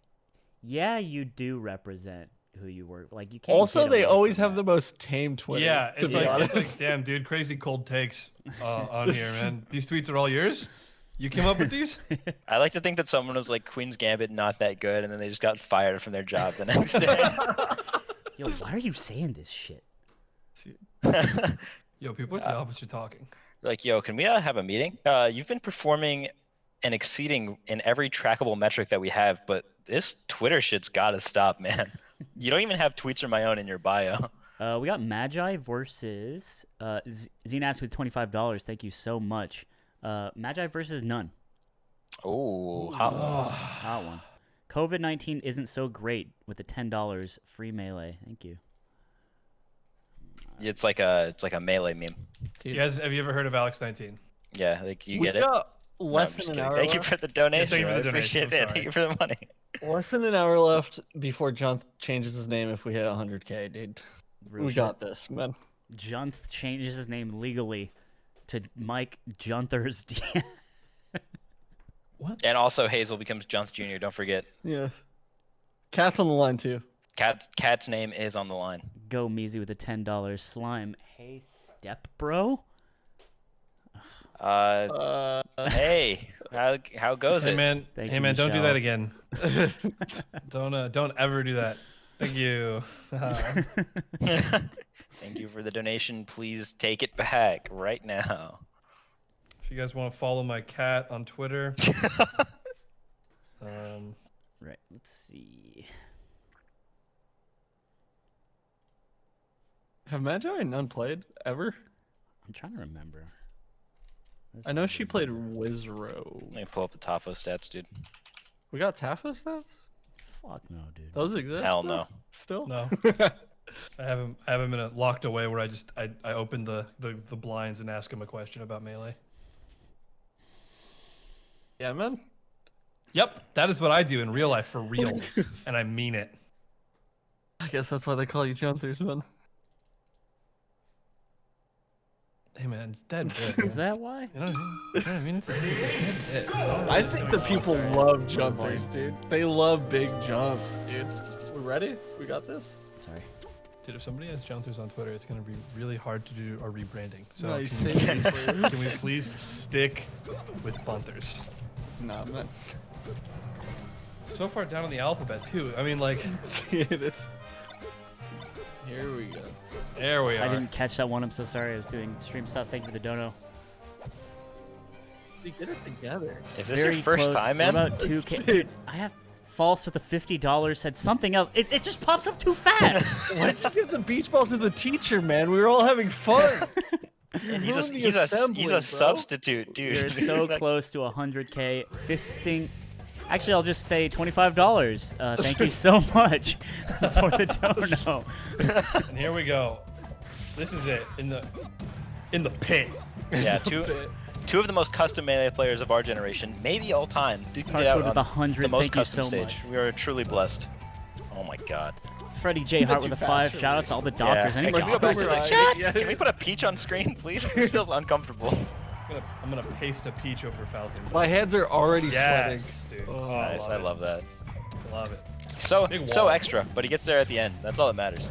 yeah, you do represent who you work. Like you can't.
Also,
get
they
away
always
from
have
that.
the most tame Twitter.
Yeah,
to
it's
be
like,
honest.
damn, dude, crazy cold takes on here, man. These tweets are all yours. You came up with these?
I like to think that someone was like Queen's Gambit not that good, and then they just got fired from their job the next day.
Yo, why are you saying this shit?
Yo, people at the office are talking.
Like, yo, can we have a meeting? You've been performing and exceeding in every trackable metric that we have, but this Twitter shit's gotta stop, man. You don't even have tweets or my own in your bio.
We got Magi versus Zain asked with $25. Thank you so much. Magi versus none.
Oh, hot one.
Hot one. COVID-19 isn't so great with the $10 free melee. Thank you.
It's like a melee meme.
You guys, have you ever heard of Alex 19?
Yeah, like you
We
get it.
got
No, I'm
less
just
than an
kidding.
hour
Thank you
left.
for the donation.
thank you for
I
the donation,
appreciate
I'm
it.
sorry.
Thank you for the money.
Less than an hour left before John changes his name if we hit 100K, dude.
Real
We
shit.
got this, man.
Junth changes his name legally to Mike Junthers.
And also Hazel becomes Junth Jr. Don't forget.
Yeah. Cat's on the line too.
Cat's name is on the line.
Go Measy with a $10 slime. Hey, step bro.
Hey, how goes
Hey
it?
man,
Thank
hey
you,
man, don't do
Michelle.
that again. Don't ever do that. Thank you.
Thank you for the donation. Please take it back right now.
If you guys want to follow my cat on Twitter,
Right. Let's see.
Have Magi and none played ever?
I'm trying to remember.
I know she played wizzrobe.
Let me pull up the Tafo stats, dude.
We got Tafa stats?
Fuck no, dude.
Those exist?
Hell
bro?
no.
Still?
no, I have him in a locked away where I open the blinds and ask him a question about melee.
Yeah, man.
Yep, that is what I do in real life for real, and I mean it.
I guess that's why they call you Junthers, man.
Hey man, it's dead bit.
Is that why?
You know what I mean? It's a dead bit.
I think the people love Junthers, dude. They love big jump, dude. We ready? We got this?
Sorry.
Dude, if somebody has Junthers on Twitter, it's gonna be really hard to do our rebranding. So
Nice.
can we please stick with Bunthers?
Nah, man.
It's so far down on the alphabet too. I mean, like,
Dude, it's... Here we go.
there we
I
are.
didn't catch that one. I'm so sorry. I was doing stream stuff. Thank you for the dono.
We get it together.
Is this
Very
your first
close.
time,
What
man?
about 2K?
Dude.
I have false with a $50. Said something else. It just pops up too fast.
Why did you give the beach ball to the teacher, man? We were all having fun.
And
You ruined the
he's
assembly,
a
bro.
substitute, dude.
You're so close to 100K. Fisting. Actually, I'll just say $25. Thank you so much for the dono.
And here we go. This is it in the pit.
Yeah, two of the most custom melee players of our generation, maybe all time, duking it out
With
on
100,
the most
thank you
custom
so
stage.
much.
We are truly blessed. Oh my god.
Freddie J. Hart with a 5. Shout out to all the doctors.
Yeah.
Any
Can we go back to the
doctors?
chat? Can we put a peach on screen, please? This feels uncomfortable.
I'm gonna paste a peach over Falcon.
My hands are already
Yes,
sweating.
dude.
Oh,
Nice, I love that.
Love it.
So
Big
so
wall.
extra, but he gets there at the end. That's all that matters.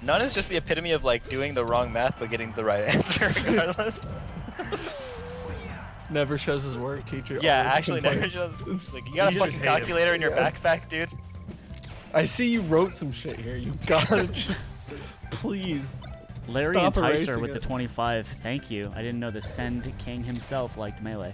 None is just the epitome of like doing the wrong math but getting the right answer regardless.
never shows his work, teacher.
Yeah,
always
actually
complains.
never just like you got a
You
fucking
just hate him.
calculator in your backpack, dude.
I see you wrote some shit here. You gotta just please.
Larry
Stop
Enticer
erasing
with the
it.
25. Thank you. I didn't know the Send King himself liked melee.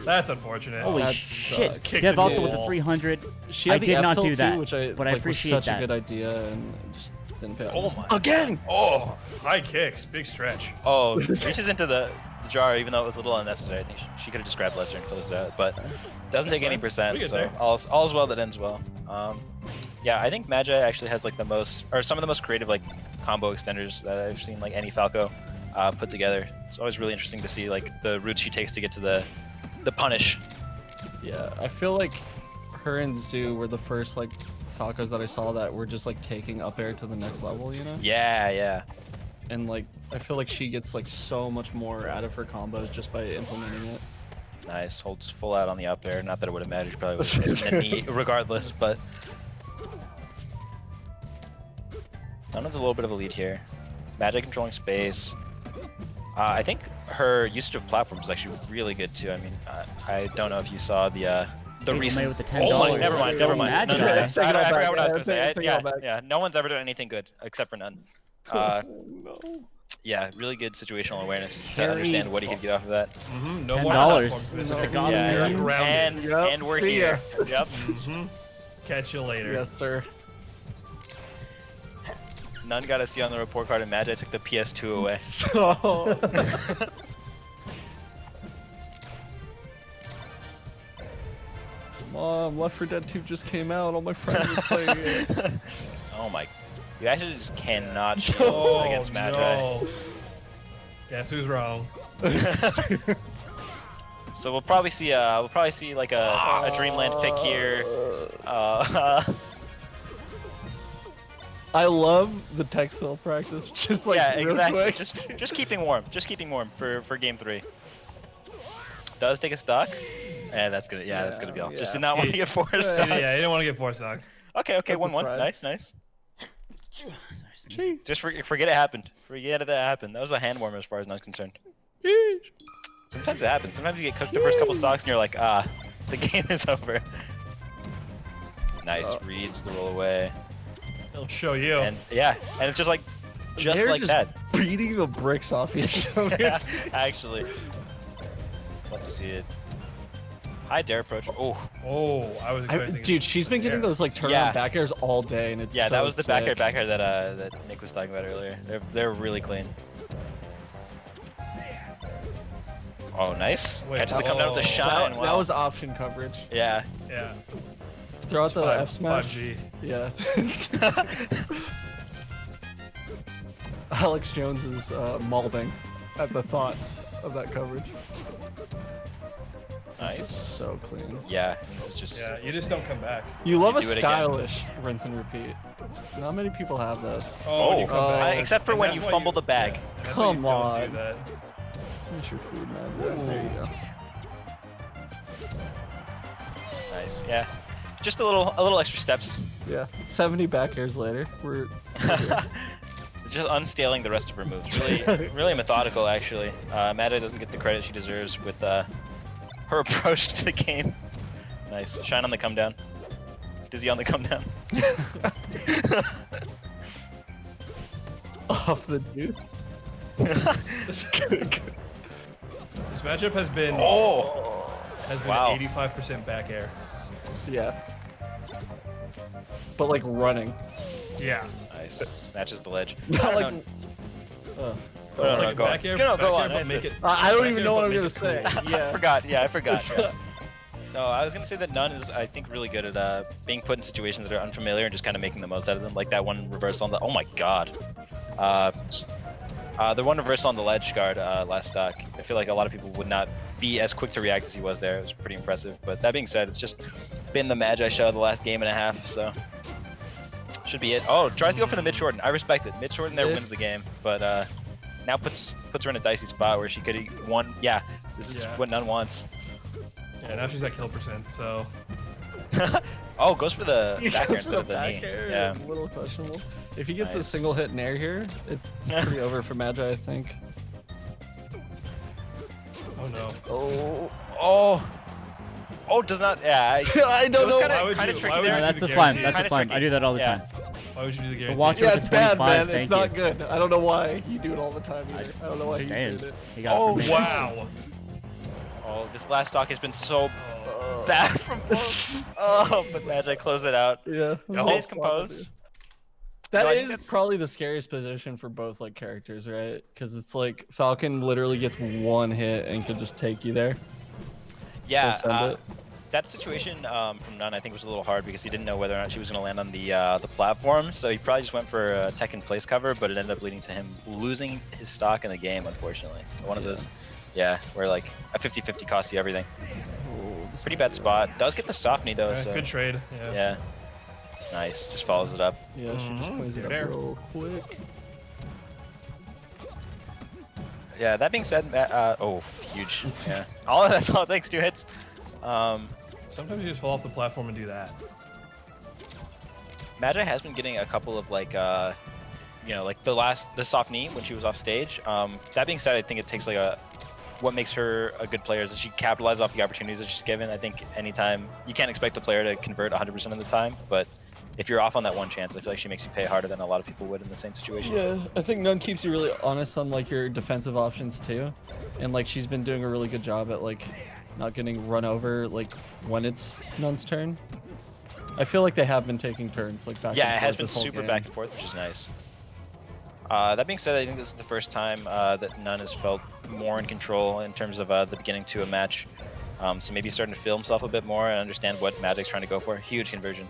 That's unfortunate.
Holy
that
shit.
sucks.
Kicked
Dev
the
also with the
wall.
300.
She
I
had the
did not
FL
do
too,
that,
which I
but I
like,
appreciate
was such
that.
a good idea and just didn't pay off.
Oh my.
Again.
Oh, high kicks, big stretch.
Oh, reaches into the jar even though it was a little unnecessary. I think she could have just grabbed lesser and closed it out, but doesn't take any
We
percent,
get
so
there.
all's well that ends well. Yeah, I think Magi actually has like the most, or some of the most creative like combo extenders that I've seen like any Falco put together. It's always really interesting to see like the routes she takes to get to the punish.
Yeah, I feel like her and Kzhu were the first like Falcos that I saw that were just like taking up air to the next level, you know?
Yeah, yeah.
And like I feel like she gets like so much more out of her combos just by implementing it.
Nice, holds full out on the up air. Not that it would have mattered, probably would have hit the knee regardless, but Nun's a little bit of a lead here. Magi controlling space. I think her usage of platforms is actually really good too. I mean, I don't know if you saw the recent.
With the $10.
Oh my, never mind, never mind.
Magi.
No, no, no, no. I
Take it all
forgot
back.
what I was
Yeah,
gonna say.
take it all back.
Yeah, no one's ever done anything good except for Nun. Yeah, really good situational awareness to understand what he could get off of that.
No
$10.
more platforms,
With
Mr.
the Goblin
Yeah,
You're
Man.
grounded.
and we're
see ya.
here. Yep.
Catch you later.
Yes, sir.
Nun got a C on the report card, and Magi took the PS2 away.
So Mom, Left 4 Dead 2 just came out. All my friends are playing it.
Oh my! You actually just cannot shield
Oh,
against Magi.
no. Guess who's wrong?
So we'll probably see like a Dreamland pick here.
I love the textile practice. Just like
yeah,
real
exactly.
quick.
Just keeping warm. Just keeping warm for game 3. Does take a stock. And that's gonna that's gonna be all. Just did not want to get forced.
Yeah, he didn't want to get forced knocked.
Okay,
the
1-1.
pride.
Nice. Just forget it happened. Forget that happened. That was a hand warmer as far as I'm concerned. Sometimes it happens. Sometimes you get cooked the first couple stocks and you're like, the game is over. Nice. Reads the roll away.
He'll show you.
And yeah, and it's just like
They're
like
just
that.
beating the bricks off each other.
Yeah, actually. Love to see it. High dare approach. Oh.
Oh, I was expecting.
Dude, she's been getting those like turnaround
Yeah.
back airs all day, and it's
Yeah,
so
that was the back air
sick.
that Nick was talking about earlier. They're really clean. Oh, nice.
Wait,
Catches the come down with a shine.
That
Wow.
was option coverage.
Yeah.
Yeah.
Throw out the F smash.
5G.
Yeah. Alex Jones is malding at the thought of that coverage.
Nice.
So clean.
Yeah, this is just.
Yeah, you just don't come back.
You love a
do it again.
stylish rinse and repeat. Not many people have those.
Oh, when you come back.
Except for
And
when
that's
you
why
fumble the bag.
That's why you
Come
don't
on.
do that.
Finish your food, man. There you go.
Nice. Yeah. Just a little extra steps.
Yeah. 70 back airs later. We're here.
Just unscaling the rest of her moves. Really methodical, actually. Mada doesn't get the credit she deserves with her approach to the game. Nice. Shine on the come down. Dizzy on the come down.
Off the dude.
This matchup has been
Oh! Wow.
85% back air.
Yeah. But like running.
Yeah.
Nice. Snatches the ledge.
Not like.
No,
Like
go on.
back air,
No,
back
go
air,
on.
but make it.
I don't
back
even
air,
know
but
what I'm
make
gonna
it
say.
cool.
Yeah.
I forgot. Yeah. No, I was gonna say that Nun is, I think, really good at being put in situations that are unfamiliar and just kind of making the most out of them. Like that one reversal on the. Oh my god. I The one reversal on the ledge guard last stock. I feel like a lot of people would not be as quick to react as he was there. It was pretty impressive. But that being said, it's just been the Magi show the last game and a half, so should be it. Oh, tries to go for the mid shorten. I respect it. Mid shorten there wins the game, but now puts her in a dicey spot where she could have won. Yeah, this is what none wants.
Yeah, now she's at kill percent, so.
Oh, goes for the
He
back air
goes
instead
for
of
the
the
back
knee.
air.
Yeah.
A little questionable. If he gets a
Nice.
single hit nair here, it's pretty over for Magi, I think.
Oh no.
Oh, does not. Yeah,
I don't know.
Kind of tricky
why would
there.
you
That's
do
the
the
slime.
guarantee?
That's the
Kinda
slime.
tricky.
I do that all the
Yeah.
time.
Why would you do the
The
guarantee?
watcher
Yeah,
with
it's
the
bad,
25.
man. It's
Thank
not
you.
good. I don't know why you do it all the time either. I don't know why he's
Staying.
doing it.
He got it for me.
Wow.
Oh, this last stock has been so bad from both. Oh, but Magi close it out.
Yeah.
Stays composed.
That
No, I think
is
that's-
probably the scariest position for both like characters, right? Because it's like Falcon literally gets one hit and can just take you there.
Yeah,
So send it.
that situation from None I think was a little hard because he didn't know whether or not she was going to land on the platform, so he probably just went for a tech in place cover, but it ended up leading to him losing his stock in the game, unfortunately. One of those, where like a 50-50 costs you everything. Pretty bad spot. Does get the soft knee though,
Yeah,
so
good trade.
yeah. Nice, just follows it up.
Yeah, she just cleans it up
There.
real quick.
Yeah, that being said, oh, huge. Yeah, that's all it takes, 2 hits.
Sometimes you just fall off the platform and do that.
Magi has been getting a couple of like, like the soft knee when she was off stage. That being said, I think it takes like what makes her a good player is that she capitalizes off the opportunities that she's given. I think anytime you can't expect a player to convert 100% of the time, but if you're off on that one chance, I feel like she makes you pay harder than a lot of people would in the same situation.
Yeah, I think None keeps you really honest on like your defensive options too, and like she's been doing a really good job at like not getting run over like when it's None's turn. I feel like they have been taking turns like back.
Yeah,
and
it has
forth
been
this whole
super
game.
back and forth, which is nice. That being said, I think this is the first time that None has felt more in control in terms of the beginning to a match. So maybe he's starting to feel himself a bit more and understand what Magic's trying to go for. Huge conversion.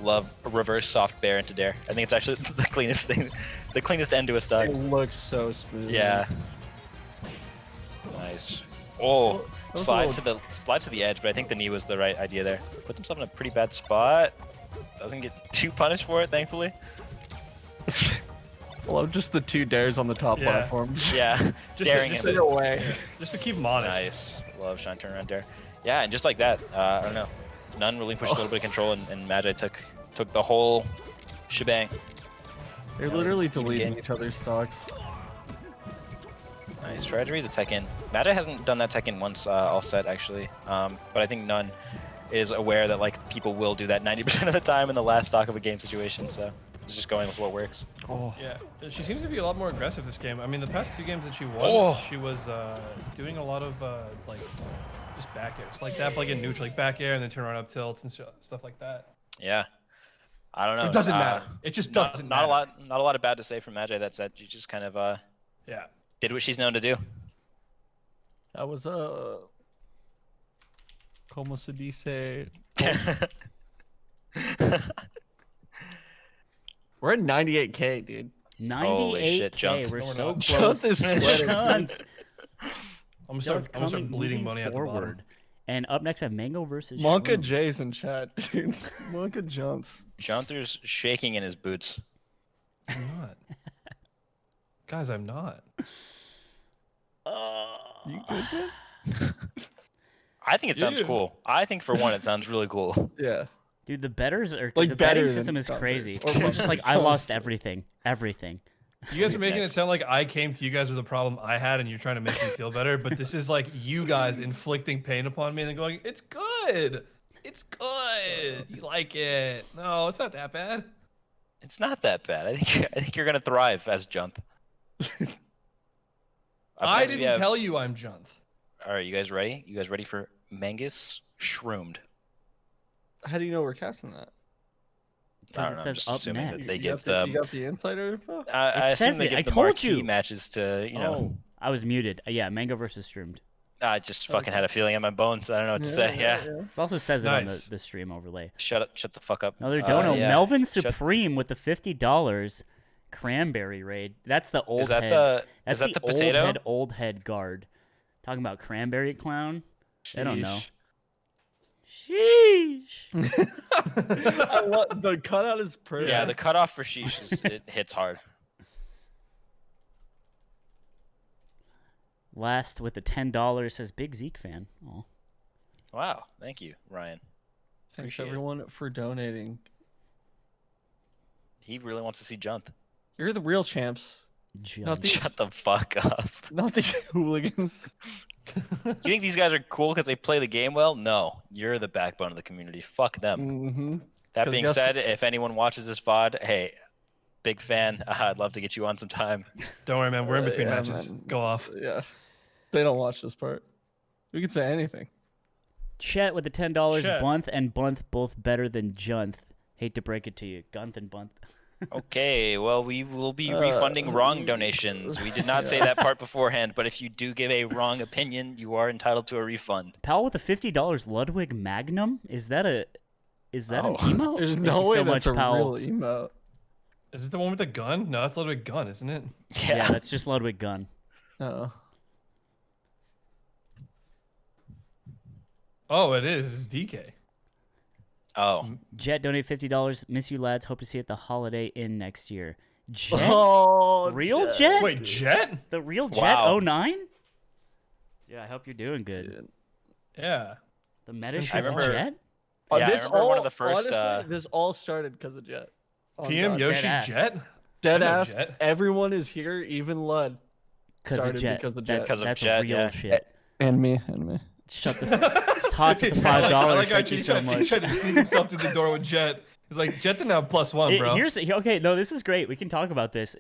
Love a reverse soft bear into dare. I think it's actually the cleanest thing, the cleanest end to a stock.
It looks so smooth.
Yeah. Nice. Oh,
was a
slides to the edge, but I think the knee was the right idea there. Put himself in a pretty bad spot. Doesn't get too punished for it, thankfully.
I love just the 2 dares on the top
Yeah.
platform.
Yeah, daring
just
him.
to-
away.
Just to keep him honest.
Nice. Love shine turnaround dare. Yeah, and just like that, I don't know. None relinquished a little bit of control, and Magi took the whole shebang.
They're literally
Even
deleting
game.
each other's stocks.
Nice. Try to read the tech in. Magi hasn't done that tech in once all set actually, but I think None is aware that like people will do that 90% of the time in the last stock of a game situation, so it's just going with what works.
Oh,
Yeah, she seems to be a lot more aggressive this game. I mean, the past 2 games that she won,
Oh.
she was doing a lot of like just back airs, like that, like in neutral, like back air and then turn around up tilts and stuff like that.
Yeah. I don't know.
It doesn't matter. It just doesn't
not
matter.
not a lot of bad to say from Magi that said. She just kind of
Yeah.
did what she's known to do.
that was como se dice? We're at 98k, dude.
98K, shit, Jump.
We're
No, we're
so
not.
close.
Jump is sweating.
Jump.
I'm
Y'all
gonna start bleeding
moving
money at the bottom.
And up next, I have Mango versus
Monka
Shroom.
J's in chat, dude. Monka jumps.
Jonter's shaking in his boots.
I'm not. Guys, I'm not.
You good, man?
I think it sounds
Yeah.
cool. I think for one, it sounds really cool.
Yeah.
Dude, the betters are
Like
the
better
betting
than
system is
Thunder.
crazy.
Or
It's just like I
Thunder.
lost everything.
You guys are making it
Next.
sound like I came to you guys with a problem I had and you're trying to make me feel better, but this is like you guys inflicting pain upon me and then going, it's good. It's good. You like it. No, it's not that bad.
It's not that bad. I think you're gonna thrive as Jump.
I didn't tell you I'm Junth.
All right, you guys ready? You guys ready for Mangus Shroomed?
How do you know we're casting that?
I don't
it
know. I'm
says
just
up
assuming
next.
that they
You
give
got
the.
you got the insider info?
I assume
says
they
it.
give
I
the
told
marquee
you.
matches to
I was muted. Yeah, Mango versus Shroomed.
I just fucking had a feeling in my bones. I don't know what to say. Yeah.
It also says it on
Nice.
the stream overlay.
Shut up. Shut the fuck up.
Another dono.
yeah.
Melvin
Shut-
Supreme with the $50. Cranberry raid. That's the old
Is that
head.
the
That's
is that the
old
potato?
head, old head guard. Talking about cranberry clown. I don't know. Sheesh.
I love, the cutout is pretty.
Yeah, the cutoff for sheesh it hits hard.
Last with the $10 says Big Zeke fan. Oh.
Wow, thank you, Ryan.
Thanks
Appreciate it.
everyone for donating.
He really wants to see Junt.
You're the real champs, not these,
Shut the fuck up.
not these hooligans.
You think these guys are cool because they play the game well? No, you're the backbone of the community. Fuck them.
Mm-hmm.
That
'Cause
being
guess-
said, if anyone watches this VOD, hey, big fan. I'd love to get you on some time.
Don't worry, man. We're in between
Yeah,
matches.
man.
Go off.
Yeah, they don't watch this part. We can say anything.
Chet with the $10.
Chet.
Bunth and Bunth both better than Junth. Hate to break it to you. Gunth and Bunth.
Okay, well, we will be refunding wrong donations. We did not say that part beforehand, but if you do give a wrong opinion, you are entitled to a refund.
Pal with a $50 Ludwig Magnum. Is that an
Oh.
emote?
There's
Thank
no
you
way
so
that's
much,
a
Pal.
real emote.
Is it the one with the gun? No, that's a Ludwig gun, isn't it?
Yeah, that's just Ludwig gun.
Oh,
Oh, it is. It's DK.
Oh,
Jet donate $50. Miss you lads. Hope to see you at the Holiday Inn next year. Jet?
oh
Real Jet?
Wait, Jet?
The real Jet
Wow.
09? Yeah, I hope you're doing good.
dude.
Yeah.
The meta
I
shift
remember-
Jet?
Yeah, I
this
remember
all
one of the first,
honestly, this all started because of Jet. Oh,
PM
God.
Yoshi
Deadass.
Jet?
Dead
I know
ass.
Jet.
Everyone is here, even Lud.
Because of
Started
Jet.
because of
That's,
Jet.
Because of
that's
Jet,
real
yeah.
shit.
And me.
Shut the Tots with the $5.
I like how
Thank you
he
so
tried
much.
to sneak himself through the door with Jet. He's like, Jet didn't have +1, bro.
Okay, no, this is great. We can talk about this.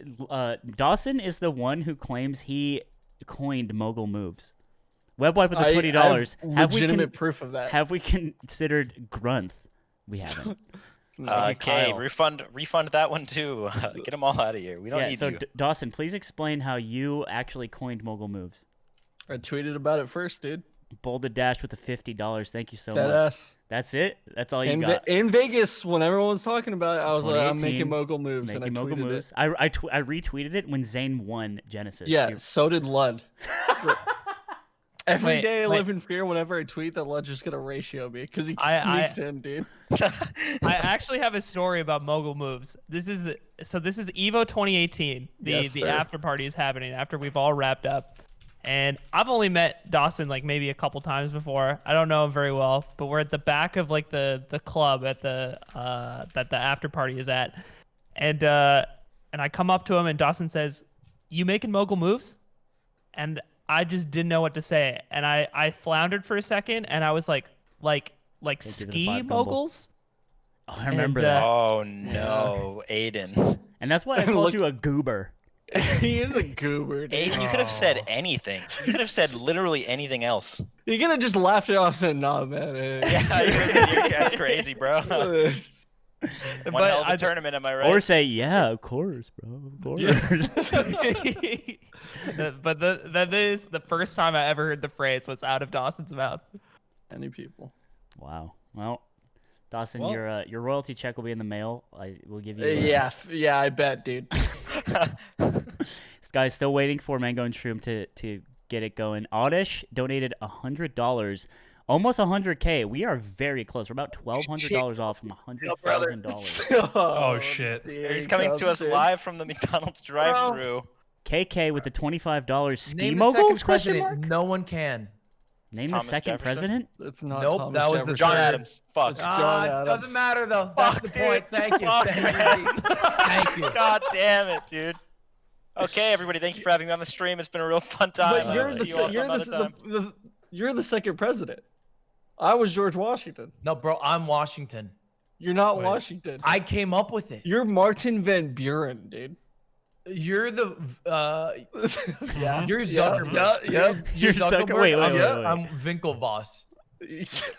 Dawson is the one who claims he coined mogul moves. Webwipe with the $20.
I have legitimate proof of that.
Have we considered Grunth? We haven't.
okay,
Kyle.
refund that one too. Get them all out of here. We don't
Yeah,
need
so
you.
Dawson, please explain how you actually coined mogul moves.
I tweeted about it first, dude.
Bolded Dash with the $50. Thank you so
Dead
much.
ass.
That's it? That's all you
In,
got?
in Vegas, when everyone was talking about it, I was like, I'm
2018,
making mogul moves.
Making
and I
mogul
tweeted
moves.
it.
I retweeted it when Zain won Genesis.
Yeah,
You-
so did Lud. Every
Wait,
day I
wait.
live in fear whenever I tweet that Lud's just gonna ratio me because he
I-
sneaks in, dude.
I actually have a story about mogul moves. This is Evo 2018.
Yes,
The
sir.
after party is happening after we've all wrapped up. And I've only met Dawson like maybe a couple times before. I don't know him very well, but we're at the back of like the club at the that the after party is at. And I come up to him and Dawson says, "You making mogul moves?" And I just didn't know what to say. And I floundered for a second and I was like
Can't do the
ski
5 combo.
moguls?
Oh, I remember
And,
that.
Oh no, Aiden.
And that's why I
And
called
look-
you a goober.
He is a goober, dude.
Aiden, you could have said anything. You could have said literally anything else.
You could have just laughed it off and said, "Nah, man."
Yeah, you're crazy, bro. One hell of a tournament, am I right?
Or say, yeah, of course, bro. Of course.
But that is the first time I ever heard the phrase was out of Dawson's mouth.
Any people.
Wow. Well, Dawson,
Well-
your royalty check will be in the mail. I will give you.
Yeah, I bet, dude.
This guy's still waiting for Mango and Shroom to get it going. Oddish donated $100, almost 100K. We are very close. We're about $1,200 off from $100,000.
Oh, shit.
He's coming to us live from the McDonald's drive-thru.
KK with the $25 ski
Name the
moguls?
second
Question mark?
president. No one can.
Name
Thomas
the second
Jefferson?
president?
It's not.
Nope,
Thomas
that was the
Jefferson.
John
third.
Adams. Fuck.
It's John
It
Adams.
doesn't matter though. That's
Fuck,
the
dude.
point. Thank you.
Fuck,
Thank you. Thank you.
God damn it, dude. Okay, everybody, thank you for having me on the stream. It's been a real fun time.
But you're
I'll
the
see you all
you're
some other time.
you're the second president. I was George Washington.
No, bro, I'm Washington.
You're not
Wait.
Washington.
I came up with it.
You're Martin Van Buren, dude.
You're the
Yeah.
you're Zuckerberg.
You're Zucker- wait,
I'm,
wait.
I'm Winklevoss.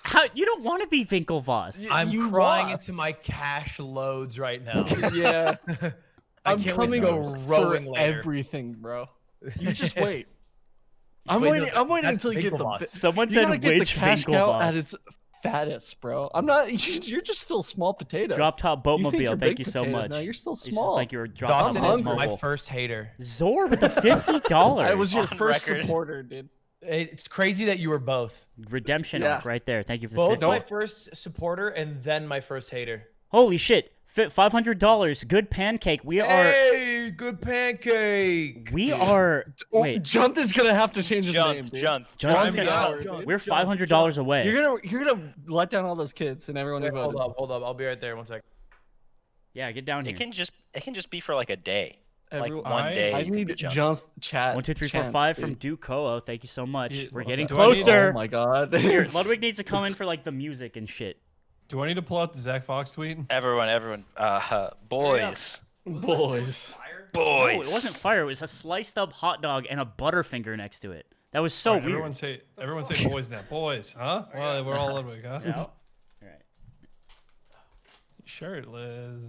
How, you don't want to be Winklevoss.
I'm
You
crying
lost.
into my cash loads right now.
Yeah.
I
I'm
can't wait to
coming
go rowing
for
later.
everything, bro. You just wait. I'm
Wait,
waiting.
no,
I'm waiting
that's
until you get the.
Winklevoss.
Someone
You
said
gotta get the
which
cash cow at
Winklevoss?
its fattest, bro. I'm not. You're just still small potatoes.
Drop top
You think you're
boatmobile. Thank
big
you so
potatoes
much.
now, you're still
It's just
small.
like you're drop
Dawson
top
is my
mobile.
first hater.
Zor with the $50.
I was your
On
first
record.
supporter, dude.
It's crazy that you were both.
Redemption
Yeah.
arc right there. Thank you for the
Both
50.
my first supporter and then my first hater.
Holy shit. $500. Good pancake. We are.
Hey, good pancake.
We are. Wait.
Junt is gonna have to change his name,
Junt,
dude.
Junt.
John's
Junt,
gonna-
Junt,
We're
Junt,
$500 away.
You're gonna let down all those kids and everyone who
Wait, hold
voted.
up, hold up. I'll be right there. 1 sec.
Yeah, get down here.
It can just be for like a day.
Everyone-
Like one day.
I
you can
need
be Junt.
Junt chat.
1, 2, 3, 4,
chance,
5
dude.
from Duke Thank you so much.
Yeah,
We're getting
do I need-
closer.
Oh my god.
Here, Ludwig needs to come in for like the music and shit.
Do I need to pull out the Zach Fox tweet?
Everyone. Boys.
Boys.
No, it wasn't fire. It was a sliced up hot dog and a Butterfinger next to it. That was so
Alright,
weird.
Everyone say boys now. Boys, huh? Well, we're all Ludwig, huh?
Yeah. All right.
Shirtless.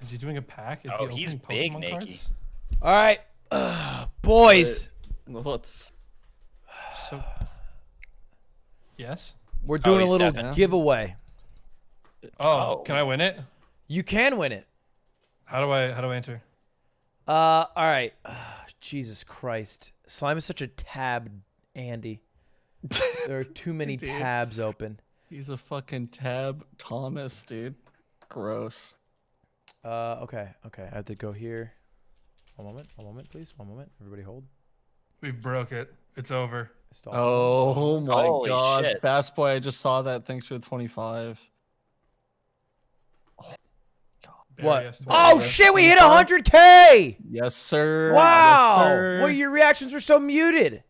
Is he doing a pack? Is
Oh,
he
he's
opening
big,
Pokemon
Nikki.
cards?
All right, boys.
What's
So, yes.
We're doing a
he's
little
stepping.
giveaway.
Oh,
Oh.
can I win it?
You can win it.
How do I enter?
All right. Jesus Christ. Slime is such a tab, Andy. There are too many
Dude.
tabs open.
He's a fucking Tab Thomas, dude. Gross.
Okay. I have to go here. One moment, please. One moment. Everybody hold.
We broke it. It's over.
Stop.
Oh my
Holy
god.
shit.
Fast boy, I just saw that. Thanks for the 25.
Barry
What?
has to-
Oh shit! We hit 100K.
Yes, sir.
Wow.
Yes, sir.
Well, your reactions were so muted.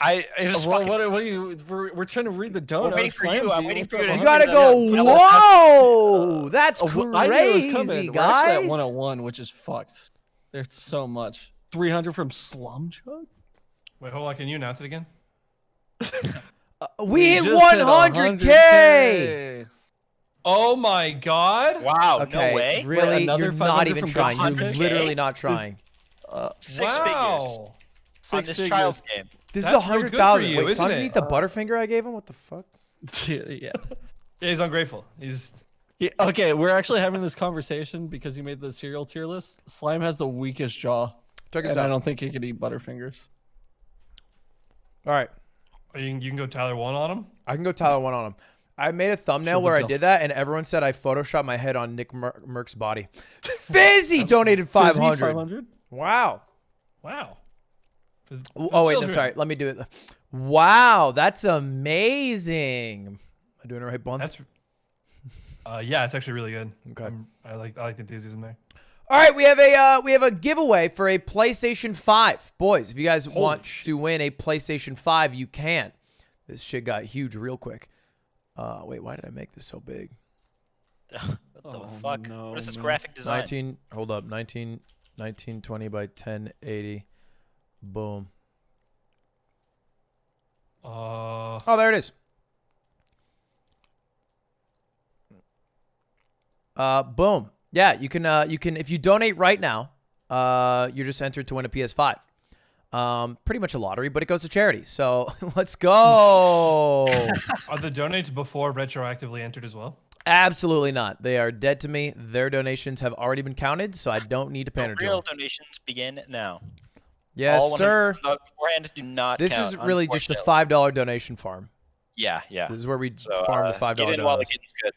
It was
Well,
fucking,
what are you? We're trying to read the donut.
waiting for you. I'm waiting for you to
You
hit
gotta
Yeah,
go.
yeah.
Whoa! That's
I knew it was
crazy,
coming. We're actually
guys.
at 101, which is fucked. There's so much. 300 from Slum Chug?
Wait, hold on. Can you announce it again?
We hit
just hit
100K.
Oh my god!
wow,
Okay,
no way.
really?
another
You're
500
not even
from
trying. You're
100K?
literally not trying.
6 figures
Wow.
on this child's game.
This
That's
is
real good for
100,000.
you,
Wait,
isn't
son,
it?
did you eat the Butterfinger I gave him? What the fuck?
Yeah.
Yeah, he's ungrateful. He's
Yeah, okay, we're actually having this conversation because you made the cereal tier list. Slime has the weakest jaw.
Check this
And I
out.
don't think he could eat Butterfingers.
All right.
you can go Tyler 1 on him.
I can go Tyler one on him. I made a thumbnail
Show the
where I
guts.
did that, and everyone said I photoshopped my head on Nick Merck's body. Fizzy donated 500.
500?
Wow.
Wow. For
Oh, wait, no,
children.
sorry. Let me do it. Wow, that's amazing. Am I doing it right, Blunt?
That's yeah, it's actually really good.
Okay.
I like the enthusiasm there.
All right, we have a giveaway for a PlayStation 5. Boys, if you guys want to win a PlayStation 5, you can. This shit got huge real quick. Wait, why did I make this so big?
What the
Oh,
fuck?
no,
What is this
man.
graphic design?
1920 by 1080. Boom. Oh, there it is. Boom. Yeah, you can if you donate right now, you're just entered to win a PS5. Pretty much a lottery, but it goes to charity. So let's go.
Are the donates before retroactively entered as well?
Absolutely not. They are dead to me. Their donations have already been counted, so I don't need to
The
pander to
real
them.
donations begin now.
Yes,
All
sir.
beforehand do not
This
count,
is really just the
unfortunately.
$5 donation farm.
Yeah.
This is where we
So,
farm the $5
get in while the
dollars.
getting's good.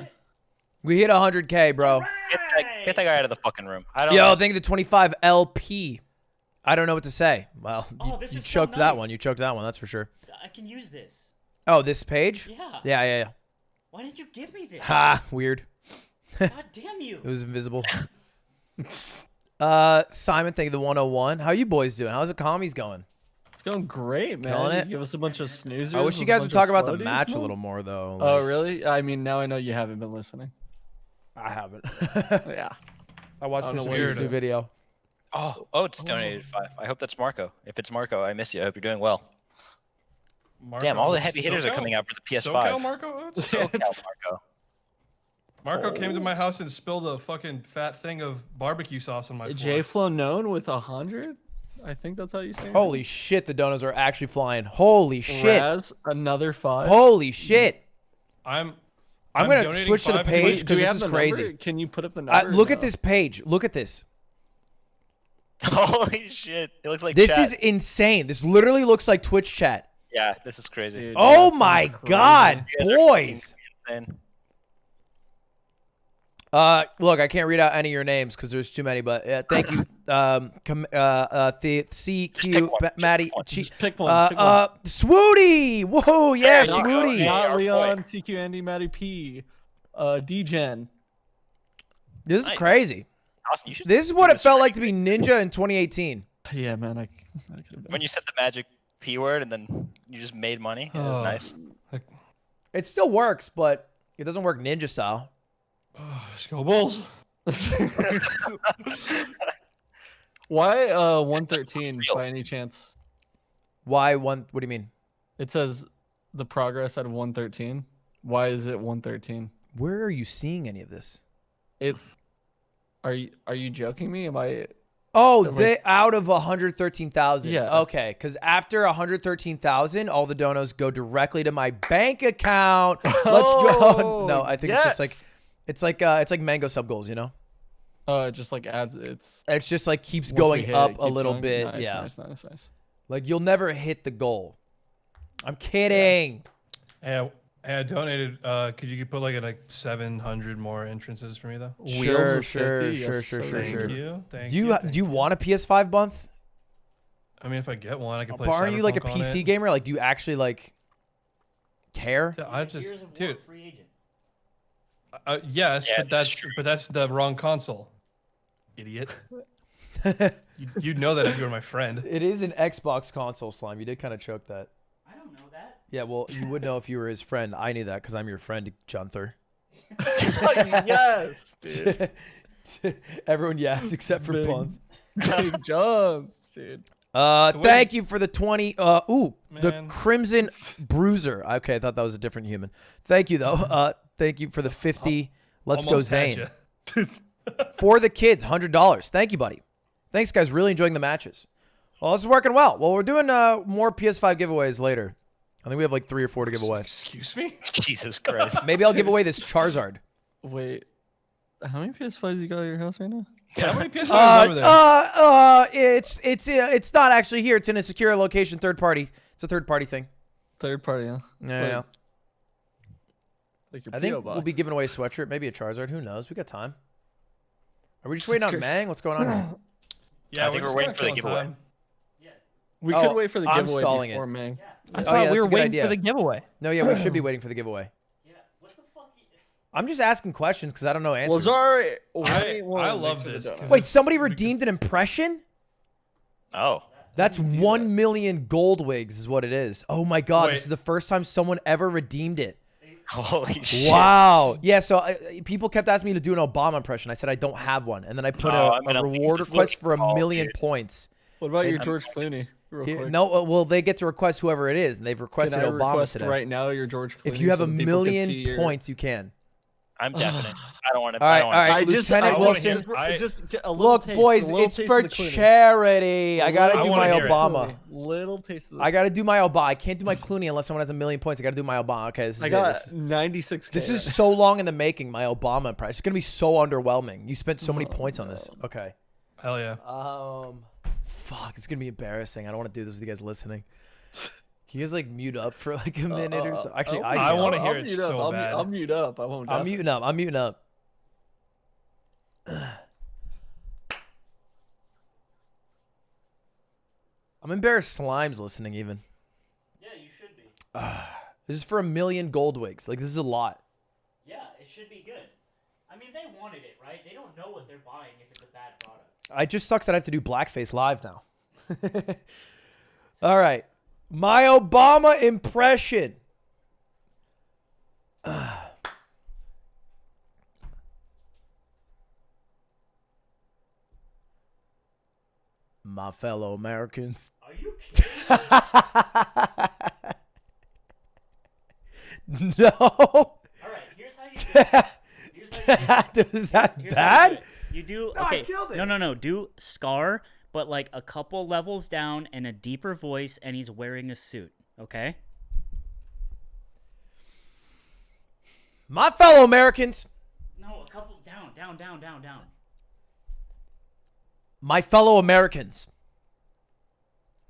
Yeah.
We hit 100K, bro.
Get that guy out of the fucking room. I don't
Yo,
know.
thank you to 25 LP. I don't know what to say. Well,
Oh, this
you
is so
choked that
nice.
one. You choked that one. That's for sure.
I can use this.
Oh, this page?
Yeah.
Yeah.
Why didn't you give me this?
Ha, weird.
God damn you.
It was invisible. Simon, thank you the 101. How you boys doing? How's the commies going?
It's going great, man.
Killing it?
You give us a bunch of snoozers.
I wish
with
you
a
guys would
bunch
talk
of
about the
floaties,
match a
man.
little more, though.
Oh,
Like,
really? I mean, now I know you haven't been listening.
I haven't.
Yeah.
I watched
I don't
Mr.
know
Beast's
where
new
to-
video.
Oh, it's donated 5. I hope that's Marco. If it's Marco, I miss you. I hope you're doing well.
Marco,
Damn, all the heavy hitters are
SoCal?
coming out for the PS5.
SoCal Marco Oates?
SoCal Marco.
Marco came to my house and spilled a fucking fat thing of barbecue sauce on my floor.
J Flow known with 100? I think that's how you say it.
Holy shit, the donuts are actually flying. Holy shit.
Raz, another 5.
Holy shit.
I'm
gonna
donating
switch to the
5
page
Do
because
we
this
have
is
the
crazy.
number? Can you put up the number?
Look
No.
at this page. Look at this.
Holy shit! It looks like
This
chat.
is insane. This literally looks like Twitch chat.
Yeah, this is crazy.
Dude,
Oh
that's
my
crazy.
god,
You guys are
boys.
insane.
Look, I can't read out any of your names because there's too many, but thank you. CQ, Maddie,
Just pick one. Pick one.
Swooty. Whoa, yeah,
There you go.
Swooty.
Yeah.
Not
our
Leon, TQ Andy, Maddie P, D-Gen.
This is
Nice.
crazy.
Austin, you should
This is
do
what it
this
felt
for
like to be Ninja in 2018.
Yeah, man, I could have been.
when you said the magic P word and then you just made money. It was
Oh.
nice.
It still works, but it doesn't work Ninja style.
Let's go Bulls.
Why 113 by any chance?
Why one? What do you mean?
It says the progress out of 113. Why is it 113?
Where are you seeing any of this?
Are you joking me? Am I?
Oh,
Like-
they out of 113,000.
Yeah.
Okay, because after 113,000, all the donos go directly to my bank account. Let's go.
Oh,
No, I think it's just like
yes.
it's like mango sub goals, you know?
Just like adds.
It's just like keeps
once we
going
hit,
up
it
a
keeps
little
going.
bit.
Nice,
Yeah.
nice.
Like you'll never hit the goal. I'm kidding.
Hey, I donated. Could you put like 700 more entrances for me though?
Sure,
of 50,
sure,
yes,
sure,
sir.
sure.
Thank you. Thank
Do you
thank
do you want a PS5 month?
I mean, if I get one, I can play.
But aren't you like a
Cyberpunk on
PC
it.
gamer? Like, do you actually like care?
Yeah, I just,
Gears of War
dude.
free agent.
Yes,
Yeah,
but that's the wrong console. Idiot. You'd know that if you were my friend.
It is an Xbox console, Slime. You did kind of choke that.
I don't know that.
Yeah, well, you would know if you were his friend. I knew that because I'm your friend, Gunther.
Yes, dude.
Everyone, yes, except for
Big.
Bunth.
Big jumps, dude.
Thank you for the 20. The
Man.
Crimson Bruiser. Okay, I thought that was a different human. Thank you though. Thank you for the 50. Let's go,
Almost had
Zain.
ya.
For the kids, $100. Thank you, buddy. Thanks, guys. Really enjoying the matches. Well, this is working well. Well, we're doing more PS5 giveaways later. I think we have like 3 or 4 to give away.
Excuse me?
Jesus Christ.
Maybe I'll give away this Charizard.
Wait, how many PS5s you got at your house right now?
How many PS5s are over there?
It's not actually here. It's in a secure location, third party. It's a third party thing.
Third party, huh?
Yeah.
Like your
I think
PO box.
we'll be giving away a sweatshirt, maybe a Charizard. Who knows? We got time. Are we just waiting on Mang? What's going on here?
Yeah,
I think we're
just
waiting
kinda
for the
killing
giveaway.
time.
We
Oh,
could wait for the
I'm
giveaway
stalling
before
it.
Mang.
I
Oh,
thought
yeah,
we
that's
were
a good
waiting
idea.
for the giveaway.
No, yeah, we should be waiting for the giveaway.
Yeah. What the fuck?
I'm just asking questions because I don't know answers.
Lazar,
I love this. 'cause
Wait,
it's-
somebody redeemed an impression?
Oh.
That's 1 million gold wigs is what it is. Oh my god, this
Wait.
is the first time someone ever redeemed it.
Holy shit.
Wow. Yeah, so people kept asking me to do an Obama impression. I said I don't have one. And then I put
Oh, I'm
a
gonna
reward
leave
request for
football,
1 million
dude.
points.
What about your
And-
George Clooney? Real
Yeah,
quick.
no, well, they get to request whoever it is, and they've
Can
requested
I
Obama
request
today.
right now your George Clooney?
If you have
so
a
that people can see
million
your-
points, you can.
I'm definite. I don't want to.
All right,
I don't want
all right.
I just,
Lieutenant
I
Wilson.
just get a little
Look,
taste,
boys,
a little
it's
taste
for
of the Clooney.
charity. I gotta
I
do
wanna
my
hear it.
Obama.
Little taste of the
I gotta do my Obama. I can't do my Clooney unless someone has a million points. I gotta do my Obama. Okay, this is
I
it.
got
This is-
96K.
This is so long in the making, my Obama impression. It's gonna be so underwhelming. You spent so many points on this. Okay.
Hell yeah.
Fuck, it's gonna be embarrassing. I don't want to do this with you guys listening. Can you guys like mute up for like a minute or so? Actually, I
I
do.
wanna hear
I'll
it
mute
so
up.
bad.
I'll mute up. I won't.
I'm muting up. I'm muting up. I'm embarrassed Slime's listening even.
Yeah, you should be.
This is for 1 million gold wigs. Like, this is a lot.
Yeah, it should be good. I mean, they wanted it, right? They don't know what they're buying if it's a bad product.
I just sucks that I have to do blackface live now. All right. My Obama impression. My fellow Americans.
Are you kidding?
No.
All right, here's how you do it. Here's how you do it.
Is that
Here's how you
bad?
do it. You do
No, I
okay.
killed it.
No. Do Scar, but like a couple levels down and a deeper voice, and he's wearing a suit. Okay.
My fellow Americans.
No, a couple down.
My fellow Americans.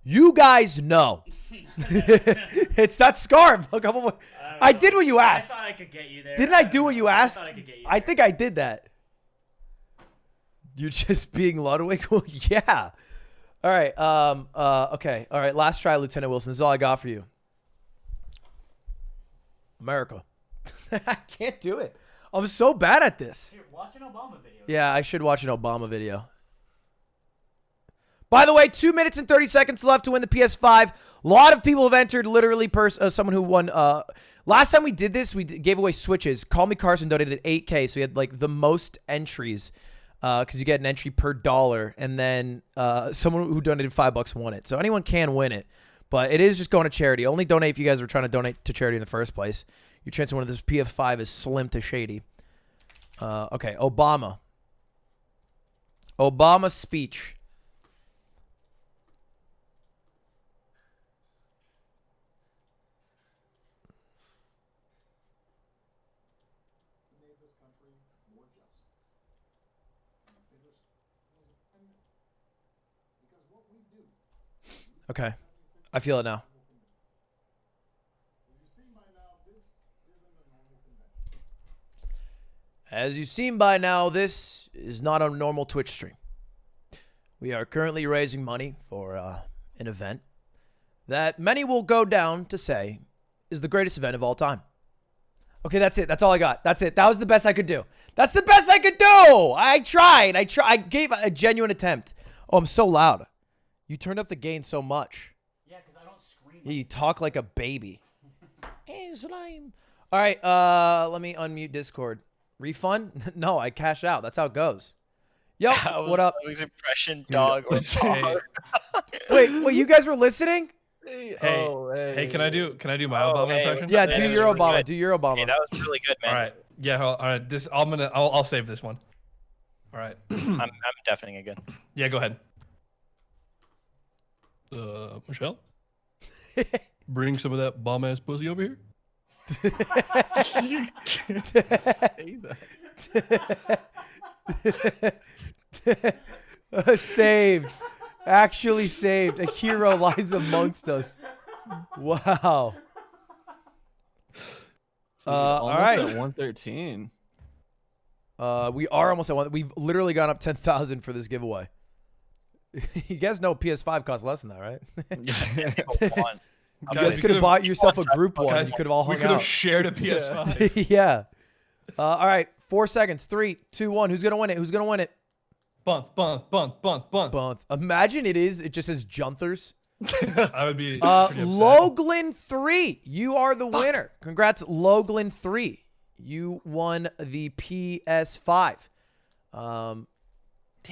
You guys know. It's that scarf. I did what you asked.
I thought I could get you there.
Didn't I do what you asked?
I thought I could get you
I
there.
think I did that. You're just being Ludwig? Well, yeah. All right. Okay. All right. Last try, Lieutenant Wilson. This is all I got for you. America. I can't do it. I'm so bad at this.
Here, watch an Obama video.
Yeah, I should watch an Obama video. By the way, 2 minutes and 30 seconds left to win the PS5. A lot of people have entered. Literally, someone who won. Last time we did this, we gave away Switches. Call Me Carson donated 8K, so we had like the most entries because you get an entry per dollar. And then someone who donated $5 won it. So anyone can win it, but it is just going to charity. Only donate if you guys were trying to donate to charity in the first place. Your chance of winning this PS5 is slim to shady. Okay, Obama. Obama's speech. Okay, I feel it now. As you've seen by now, this is not a normal Twitch stream. We are currently raising money for an event that many will go down to say is the greatest event of all time. Okay, that's it. That's all I got. That's it. That was the best I could do. That's the best I could do. I tried. I gave a genuine attempt. Oh, I'm so loud. You turned up the gain so much.
Yeah, because I don't scream.
Yeah, you talk like a baby. Hey, slime. All right, let me unmute Discord. Refund? No, I cashed out. That's how it goes. Yo, what up?
Ludwig's impression, dog. Or
Wait, you guys were listening?
Hey, hey, can I do my Obama impression?
Yeah,
that
do
was
your
really
Obama.
good.
Do your Obama.
Hey, that was really good, man.
All right. Yeah. All right. I'll save this one. All right.
I'm deafening again.
Yeah. Go ahead. Michelle, bring some of that bomb ass pussy over here.
You can't say that.
Saved. Actually saved. A hero lies amongst us. Wow. All right.
At 113.
We are almost at one. We've literally gone up 10,000 for this giveaway. You guys know PS5 costs less than that, right? You guys could have bought yourself a group one.
Guys,
You could have all hung
we could have
out.
shared a PS5.
Yeah. All right. 4 seconds. 3, 2, 1. Who's gonna win it? Who's gonna win it?
Bunt.
Imagine it just says Junthers.
I would be. pretty upset.
Loglin 3. You are the winner. Congrats, Loglin 3. You won the PS5.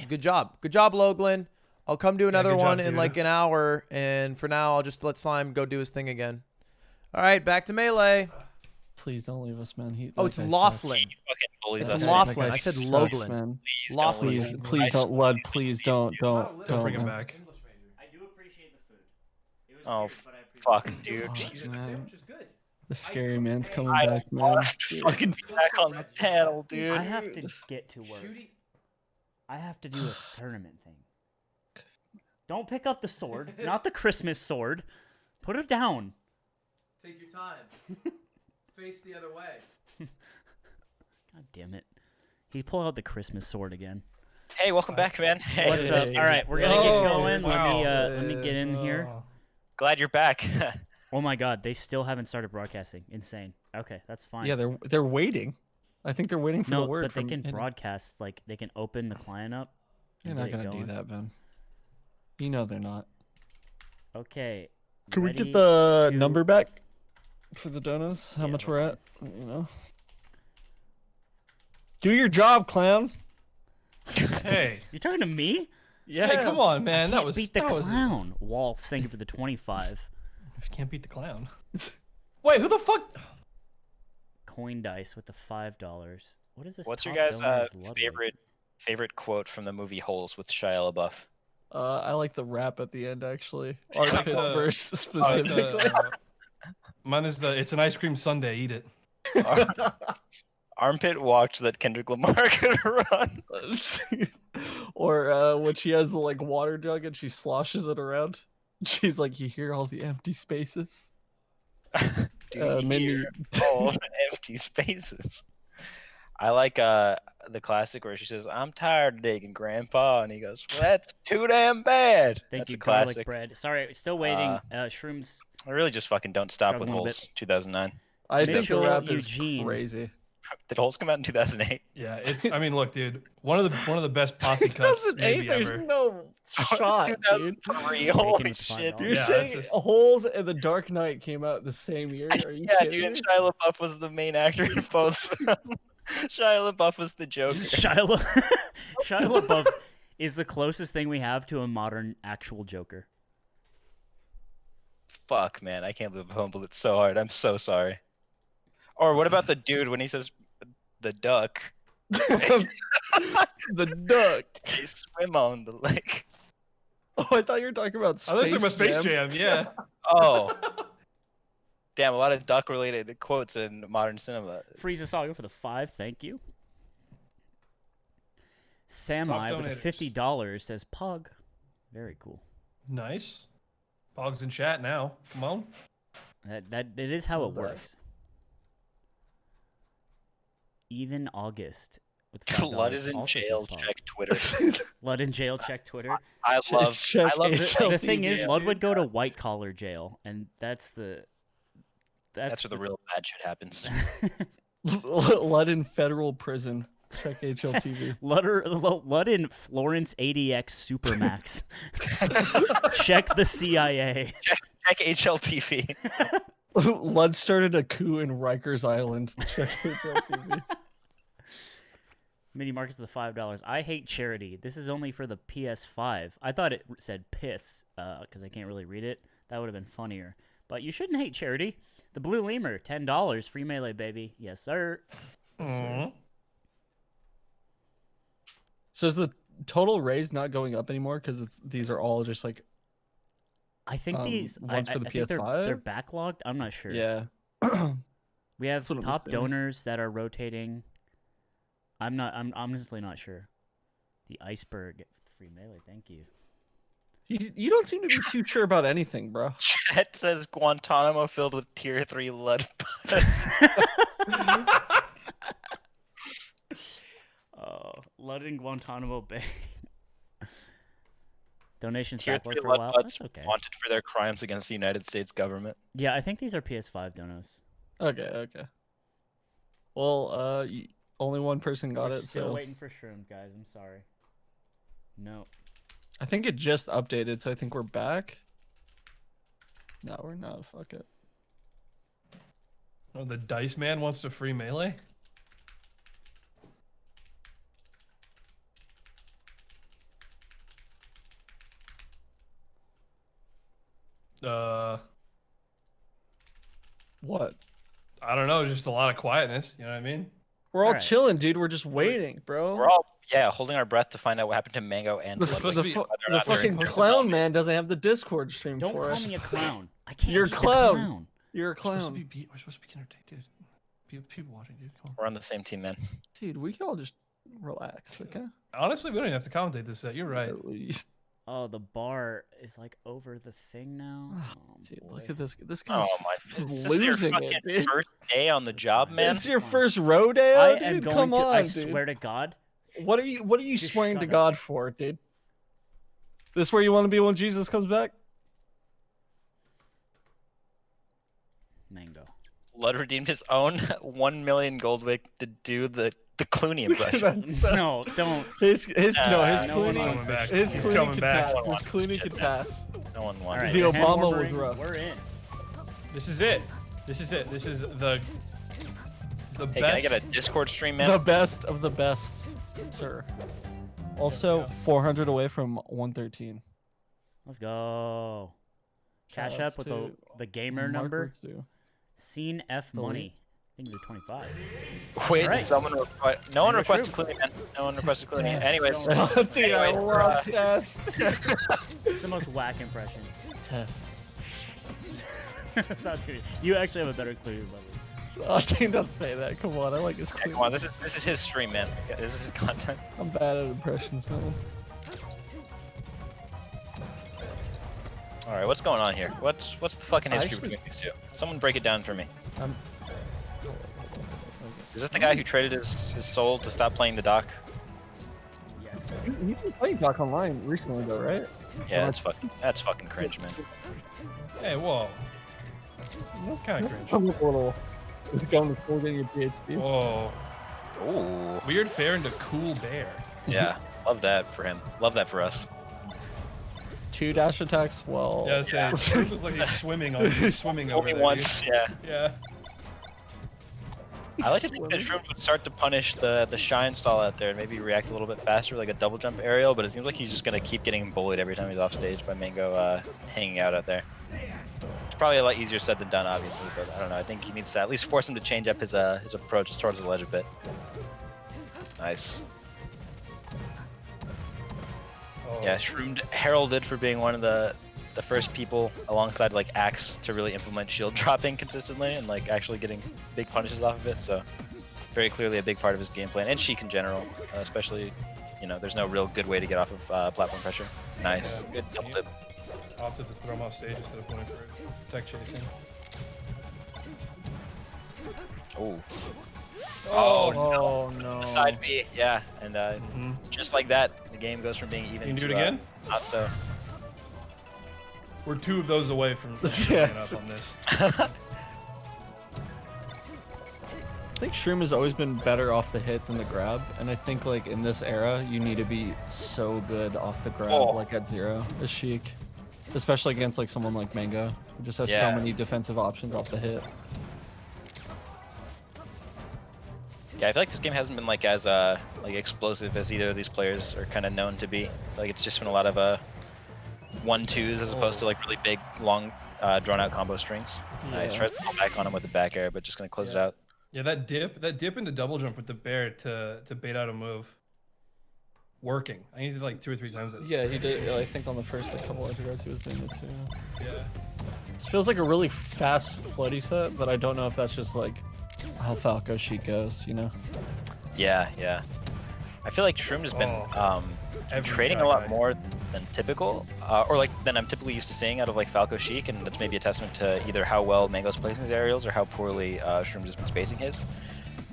Good job. Good job, Loglin. I'll come do another
good
one
job,
in
dude.
like an hour, and for now, I'll just let Slime go do his thing again. All right, back to Melee.
Please don't leave us, man.
Oh, it's Laughlin.
He fucking bullies
It's
us.
Laughlin.
That
I
guy
said
sucks,
Loglin.
man.
Please don't
Laughlin.
leave
Please,
him.
please don't, Lud. Please don't,
Don't bring him
man.
back.
I do appreciate the food. It was
Oh,
weird, but I appreciate
fuck, dude.
Fuck,
Jesus.
man. The scary man's coming
I
back, man.
want to fucking be back on the panel, dude.
I have to get to work. I have to do a tournament thing. Don't pick up the sword. Not the Christmas sword. Put it down.
Take your time. Face the other way.
God damn it. He pulled out the Christmas sword again.
Hey, welcome back, man. Hey.
What's up? All right, we're gonna get going.
wow.
Let me get in here.
Glad you're back.
Oh my God, they still haven't started broadcasting. Insane. Okay, that's fine.
Yeah, they're waiting. I think they're waiting for
no,
the word.
but they
from
can
him.
broadcast. Like they can open the client up.
You're
and
not
get it
gonna do
going.
that, Ben. You know they're not.
Okay.
Can we
ready
get the
to-
number back for the donos? How
Yeah,
much
hold
we're
on.
at? You know. Do your job, clown.
Hey.
You're talking to me?
Yeah.
Hey, come on, man.
Can't
That was
beat the
that was.
clown. Waltz, thank you for the 25.
If you can't beat the clown. Wait, who the fuck?
Coin dice with the $5. What is this?
What's your
top
guys'
donor's Ludwig?
favorite quote from the movie Holes with Shia LaBeouf?
I like the rap at the end actually.
I like
Armpit
the-
verse
I like
specifically.
mine is it's an ice cream sundae. Eat it.
Armpit walked that Kendrick Lamar could run.
Or when she has the like water jug and she sloshes it around. She's like, you hear all the empty spaces?
Dude,
Made me-
here, all the empty spaces. I like the classic where she says, "I'm tired of digging, Grandpa," and he goes, "Well, that's too damn bad."
Thank
That's
you,
a classic.
garlic bread. Sorry, still waiting. Shrooms.
I really just fucking don't stop with
Struggling a bit.
Holes. 2009.
I think the
Mitchell
rap
Eugene.
is crazy.
Did Holes come out in 2008?
Yeah, it's. I mean, look, dude. One of the best posse cuts maybe
There's
ever.
no shot, dude.
2003. Holy
with the
shit,
$5.
You're
Yeah,
saying
that's just-
Holes and The Dark Knight came out the same year? Are you
Yeah,
kidding
dude, and
me?
Shia LaBeouf was the main actor in both of them. Shia LaBeouf was the Joker.
Shia LaBeouf is the closest thing we have to a modern actual Joker.
Fuck, man, I can't believe I humbled it so hard. I'm so sorry. Or what about the dude when he says the duck?
The duck.
They swim on the lake.
Oh, I thought you were talking about Space
I was talking about Space Jam. Yeah.
Oh. Damn, a lot of duck-related quotes in modern cinema.
Frieza Saga for the 5, thank you. Samai with
donators.
$50 says Pug. Very cool.
Nice. Pog's in chat now. Come on.
That it is how it works. Even August with $5
Lud is in
also says
jail.
Pug.
Check Twitter.
Lud in jail. Check Twitter.
I love.
Check
I love
HLTV.
The thing is, Lud
dude.
would go to white collar jail, and that's
That's where the real bad shit happens.
Lud in federal prison. Check HLTV.
Lud in Florence ADX Supermax. Check the CIA.
Check HLTV.
Lud started a coup in Rikers Island. Check HLTV.
Mini Markets with the $5. I hate charity. This is only for the PS5. I thought it said piss, because I can't really read it. That would have been funnier. But you shouldn't hate charity. The Blue Lemur, $10. Free melee, baby. Yes, sir. Yes, sir.
So is the total raise not going up anymore because these are all just like
I think these
ones for the
I think
PS5?
they're backlogged. I'm not sure.
yeah.
We have
That's what it was
top
doing.
donors that are rotating. I'm honestly not sure. The iceberg free melee. Thank you.
You don't seem to be too sure about anything, bro.
Chat says Guantanamo filled with tier 3 Lud.
Lud in Guantanamo Bay. Donations
Tier
backlog
3
for a
Lud
while.
butts
That's okay.
wanted for their crimes against the United States government.
Yeah, I think these are PS5 donos.
Okay. Well, only one person got
We're
it,
still
so
waiting for Shroomed, guys. I'm sorry. No.
I think it just updated, so I think we're back. No, we're not. Fuck it.
Oh, the Dice Man wants to free melee?
What?
I don't know, just a lot of quietness, you know what I mean?
We're all
Alright.
chilling, dude. We're just waiting, bro.
We're all, holding our breath to find out what happened to Mango and
The,
Ludwig.
supposed to be-
Whether or
the
not they're
fucking
supposed to
clown
be-
man doesn't have the Discord stream
Don't
for
call
us.
me a clown. I can't
You're a
be the
clown. You're a
We're supposed to
clown.
be we're supposed to be entertained, dude. People watching, dude. Come on.
We're on the same team, man.
Dude, we can all just relax, okay?
Honestly, we don't even have to commentate this set. You're right.
At least.
Oh, the bar is like over the thing now. Oh,
Dude,
boy.
look at this. This guy's
Oh my! This is your
losing
fucking
it, dude.
first day on the job, man.
It's your
Fine.
first rodeo,
I
dude.
am going
Come
to.
on,
I
dude.
swear to God.
What are you
Just
swearing to
shut up.
God for, dude? This where you want to be when Jesus comes back?
Mango.
Lud redeemed his own 1 million gold wick to do the Clooney impression.
No, don't.
His
no one's
Clooney,
coming back.
his
He's
Clooney
coming
could
back.
pass. His Clooney could pass.
No one
All
wants
right,
The
it.
hand
Obama was
warming,
rough.
We're in.
This is it. This is it. This is the
Hey,
best.
can I get a Discord stream, man?
The best of the best, sir. Also, 400 away from 113.
Let's go. Cash
Shoutouts
up with
to
the gamer
Mark
number.
Wurtzu.
Scene F
Delete.
money. I think they're 25.
Wait,
Right.
no one
You're
requested
true.
cleaning, man. No one requested cleaning. Anyways,
Dude, I
anyways,
love test.
It's the most whack impression.
Test.
It's not too. You actually have a better clear level.
Oh, dude, don't say that. Come on, I like his
yeah,
clean.
come on, this is his stream, man. Yeah, this is his content.
I'm bad at impressions, man.
All right, what's going on here? What's the fucking history
Actually-
between these two? Someone break it down for me.
Um,
Is this the guy who traded his soul to stop playing the doc?
Yes.
He's been playing Doc Online recently, though, right?
Yeah, that's fucking cringe, man.
Hey, whoa. That's kind of cringe.
I'm a little. He's going to school getting your PhD.
Whoa.
Ooh.
Weird fair into cool bear.
Yeah, love that for him. Love that for us.
2 dash attacks. Well.
Yeah, it looks like he's swimming over
Only
there.
once, yeah.
Yeah.
I like to think that Shroomed would start to punish the shine stall out there and maybe react a little bit faster, like a double jump aerial, but it seems like he's just gonna keep getting bullied every time he's off stage by Mango hanging out there. It's probably a lot easier said than done, obviously, but I don't know. I think he needs to at least force him to change up his approach towards the ledge a bit. Nice.
Oh.
Yeah, Shroomed heralded for being one of the first people alongside like LACS to really implement shield dropping consistently and like actually getting big punishes off of it. So very clearly a big part of his game plan and Sheik in general, especially, you know, there's no real good way to get off of platform pressure. Nice,
Yeah,
good double dip.
Opted to throw him off stage instead of going for tech chasing.
Oh.
Oh no.
Side B, yeah, and
Mhm.
just like that, the game goes from being even
You can do
to
it again?
not so.
We're 2 of those away from
Yeah.
getting up on this.
I think Shroom has always been better off the hit than the grab, and I think like in this era, you need to be so good off the grab,
Oh.
like at 0 as Sheik, especially against like someone like Mango, who just has so
Yeah.
many defensive options off the hit.
Yeah, I feel like this game hasn't been like as like explosive as either of these players are kind of known to be. Like it's just been a lot of 1-2s as opposed to like really big, long, drawn out combo strings. Nice,
Yeah.
tries to pull back on him with the back air, but just gonna close it out.
Yeah, that dip into double jump with the bear to bait out a move. Working. I needed like 2 or 3 times that.
Yeah, he did. I think on the first like couple edge guards he was doing it too.
Yeah.
This feels like a really fast floaty set, but I don't know if that's just like how Falco Sheik goes, you know?
Yeah, yeah. I feel like Shroom has been
Every
trading a
shot
lot
guy.
more than typical, or like than I'm typically used to seeing out of like Falco Sheik, and that's maybe a testament to either how well Mango's placing his aerials or how poorly Shroom has been spacing his.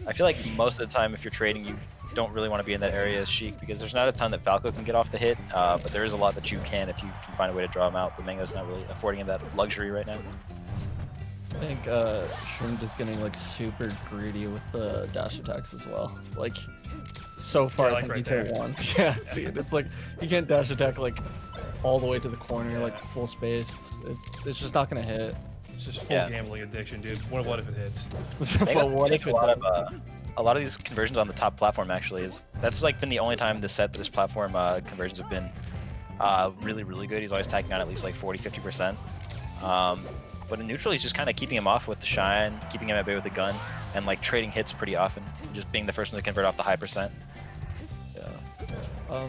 I feel like most of the time if you're trading, you don't really want to be in that area as Sheik because there's not a ton that Falco can get off the hit, but there is a lot that you can if you can find a way to draw him out, but Mango's not really affording him that luxury right now.
I think Shroom is getting like super greedy with the dash attacks as well. Like so far,
Yeah,
I
like
think
right
he's at 1. Yeah, dude, it's like you can't dash attack like all the way to the corner, like full spaced. It's just not gonna hit.
It's just full gambling addiction, dude. What if it hits?
But what if
a
it?
lot of these conversions on the top platform actually that's like been the only time this set that this platform conversions have been really good. He's always tacking on at least like 40-50%. But in neutral, he's just kind of keeping him off with the shine, keeping him at bay with the gun, and like trading hits pretty often, just being the first one to convert off the high percent.
Yeah.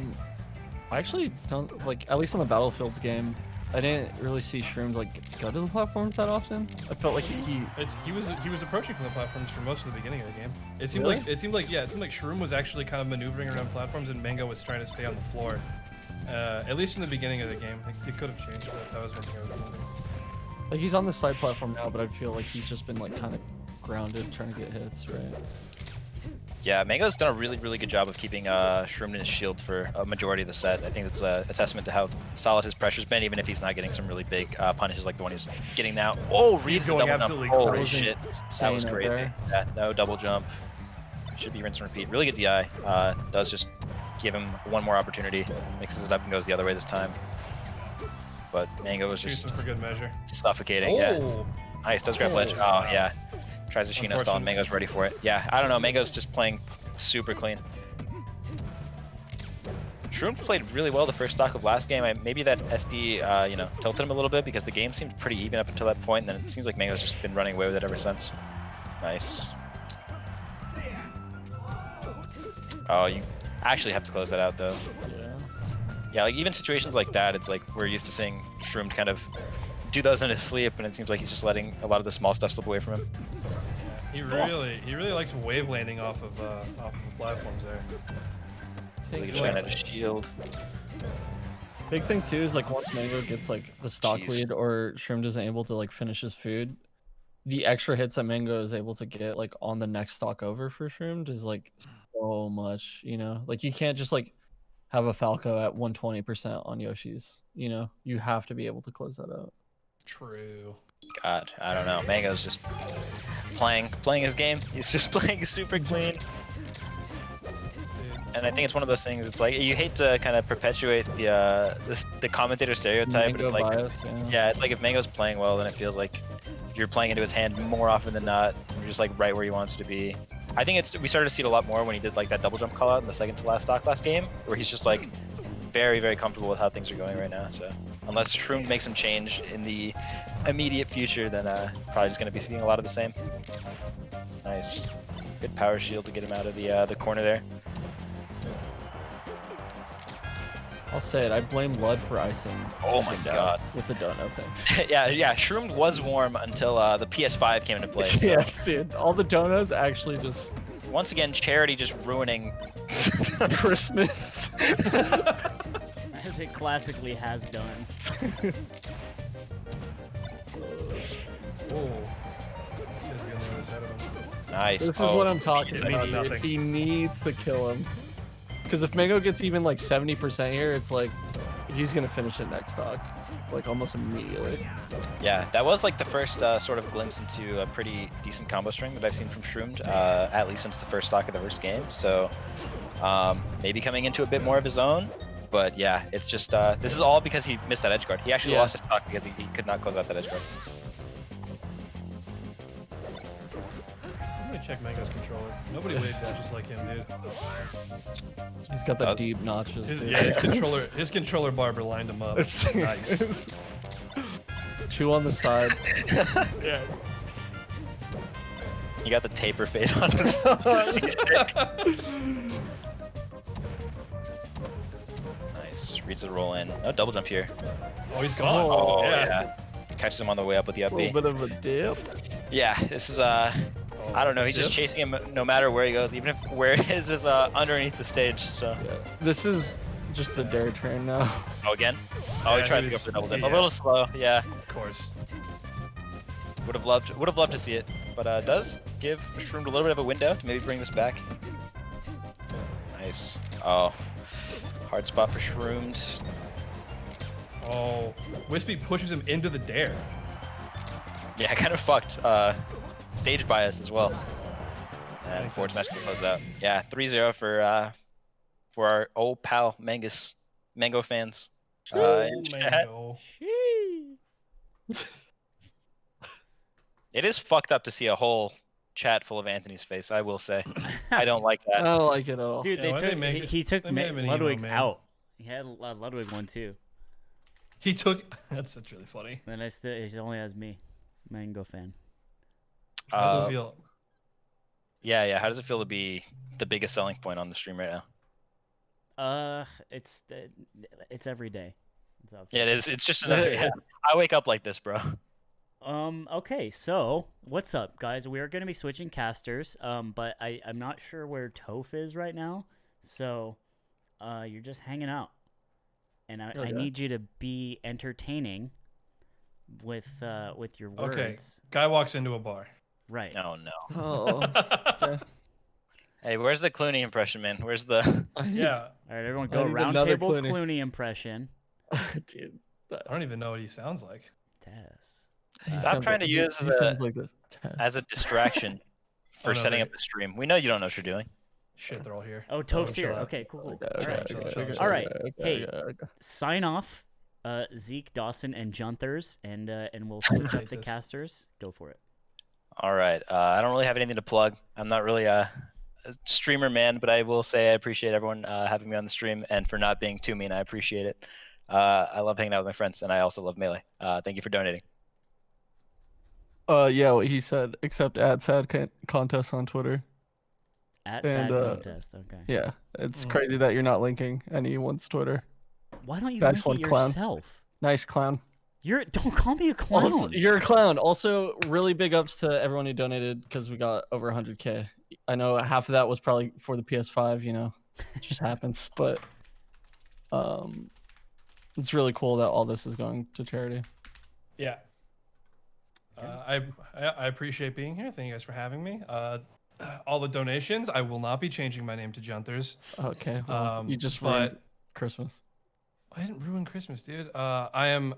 I actually don't like, at least on the Battlefield game, I didn't really see Shroom like go to the platforms that often. I felt like he
was approaching from the platforms for most of the beginning of the game. It seemed
Really?
like Shroom was actually kind of maneuvering around platforms and Mango was trying to stay on the floor. At least in the beginning of the game. It could have changed, but that was one thing I was wondering.
like he's on the side platform now, but I feel like he's just been like kind of grounded trying to get hits, right?
Yeah, Mango's done a really good job of keeping Shroom in his shield for a majority of the set. I think that's a testament to how solid his pressure's been, even if he's not getting some really big punishes like the one he's getting now. Oh, reads the
going
double
absolutely
jump. Holy
crazy.
shit, that was
Insane out
crazy.
there.
Yeah, no double jump. Should be rinse and repeat. Really good DI. Does just give him one more opportunity. Mixes it up and goes the other way this time. But Mango was just
Juicing for good measure.
suffocating. Yeah,
Oh,
nice. Does grab ledge. Oh yeah. Tries to Shino stall and Mango's ready for it. Yeah, I don't know. Mango's just playing super clean. Shroom played really well the first stock of last game. Maybe that SD, you know, tilted him a little bit because the game seemed pretty even up until that point, and then it seems like Mango's just been running away with it ever since. Nice. Oh, you actually have to close that out though.
Yeah.
Yeah, like even situations like that, it's like we're used to seeing Shroomed kind of do those in his sleep, and it seems like he's just letting a lot of the small stuff slip away from him.
He really likes wave landing off of the platforms there.
Really trying to shield.
Big thing too is like once Mango gets like the stock
Jeez.
lead or Shroomed isn't able to like finish his food, the extra hits that Mango is able to get like on the next stock over for Shroomed is like so much, you know? Like you can't just like have a Falco at 120% on Yoshi's, you know? You have to be able to close that out.
True.
God, I don't know. Mango's just playing his game. He's just playing super clean. And I think it's one of those things. It's like you hate to kind of perpetuate the commentator stereotype, but it's like,
bias,
yeah, it's like if Mango's playing well, then it feels like you're playing into his hand more often than not. You're just like right where he wants to be. I think we started to see it a lot more when he did like that double jump call out in the second to last stock last game, where he's just like very, very comfortable with how things are going right now. So unless Shroomed makes some change in the immediate future, then probably just going to be seeing a lot of the same. Nice, good power shield to get him out of the corner there.
I'll say it, I blame Llod for icing.
Oh my god.
With the donut thing.
yeah, Shroomed was warm until the PS5 came into play. So.
Yeah, dude, all the donuts actually just...
Once again, charity just ruining
Christmas.
As it classically has done.
Nice.
This is what I'm talking about. Dude.
Nothing.
He needs to kill him. Because if Mango gets even like 70% here, it's like he's gonna finish it next stock, like almost immediately.
Yeah, that was like the first sort of glimpse into a pretty decent combo string that I've seen from Shroomed, at least since the first stock of the first game. So maybe coming into a bit more of his own. But yeah, it's just this is all because he missed that edge guard. He actually lost his stock because he could not close out that edge guard.
Somebody check Mango's controller. Nobody wave dashes like him, dude.
He's got the deep notches.
His controller barber lined him up.
It's
Nice.
2 on the side.
Yeah.
You got the taper fade on his C-stick. Nice. Reads the roll in. No double jump here.
Oh, he's gone.
Oh, yeah. Catches him on the way up with the up
A
B.
little bit of a dip.
Yeah, this is I don't know. He's just chasing him no matter where he goes, even if where it is underneath the stage. So.
Yeah. This is just the dare turn now.
Oh, again? Oh,
Yeah,
he tries to go for the double dip. A little slow. Yeah.
Of course.
Would have loved to see it, but does give Shroomed a little bit of a window to maybe bring this back. Nice. Oh, hard spot for Shroomed.
Oh, Wispy pushes him into the dare.
Yeah, kind of fucked. Stage bias as well. And forward smash can close out. Yeah, 3-0 for our old pal Mango fans. In chat.
Mango.
It is fucked up to see a whole chat full of Anthony's face, I will say. I don't like
I
that.
don't like it at all.
Dude,
Yeah, why'd they make
he took
they made him an emo,
Ludwig's
man.
out. He had Ludwig one too.
He took. That's really funny.
Then he only has me, Mango fan.
How does it feel?
Yeah. How does it feel to be the biggest selling point on the stream right now?
It's every day.
Yeah, it is. It's just another. Yeah. I wake up like this, bro.
Okay, so what's up, guys? We are going to be switching casters, but I'm not sure where Toph is right now, so you're just hanging out, and I need you to be entertaining with your words.
Okay. Guy walks into a bar.
Right.
Oh no.
Oh. Okay.
Hey, where's the Clooney impression, man? Where's the?
Yeah.
All right, everyone,
I
go
need
round
another
table
Clooney.
Clooney impression.
Dude.
I don't even know what he sounds like.
Tess.
Stop trying to use
he
as
sounds like this.
as a distraction for
Oh, no,
setting
they-
up the stream. We know you don't know what you're doing.
Shit, they're all here.
Oh, Toph's
chill
here.
out.
Okay, cool.
Okay,
All right. Hey, sign off, Zeke, Dawson, and Junthers, and we'll switch up the
this.
casters. Go for it.
All right. I don't really have anything to plug. I'm not really a streamer man, but I will say I appreciate everyone having me on the stream and for not being too mean. I appreciate it. I love hanging out with my friends, and I also love Melee. Thank you for donating.
Yeah, what he said, except ad sad contest on Twitter.
At
And,
sad contest. Okay.
Yeah, it's crazy that you're not linking anyone's Twitter.
Why don't you
Nice
link it
one, clown.
yourself?
Nice clown.
Don't call me a clown.
Also, you're a clown. Also, really big ups to everyone who donated because we got over 100K. I know half of that was probably for the PS5. You know, it just happens. But it's really cool that all this is going to charity.
Yeah. I appreciate being here. Thank you guys for having me. All the donations. I will not be changing my name to Junthers.
Okay, well, you just
but
ruined Christmas.
I didn't ruin Christmas, dude. I am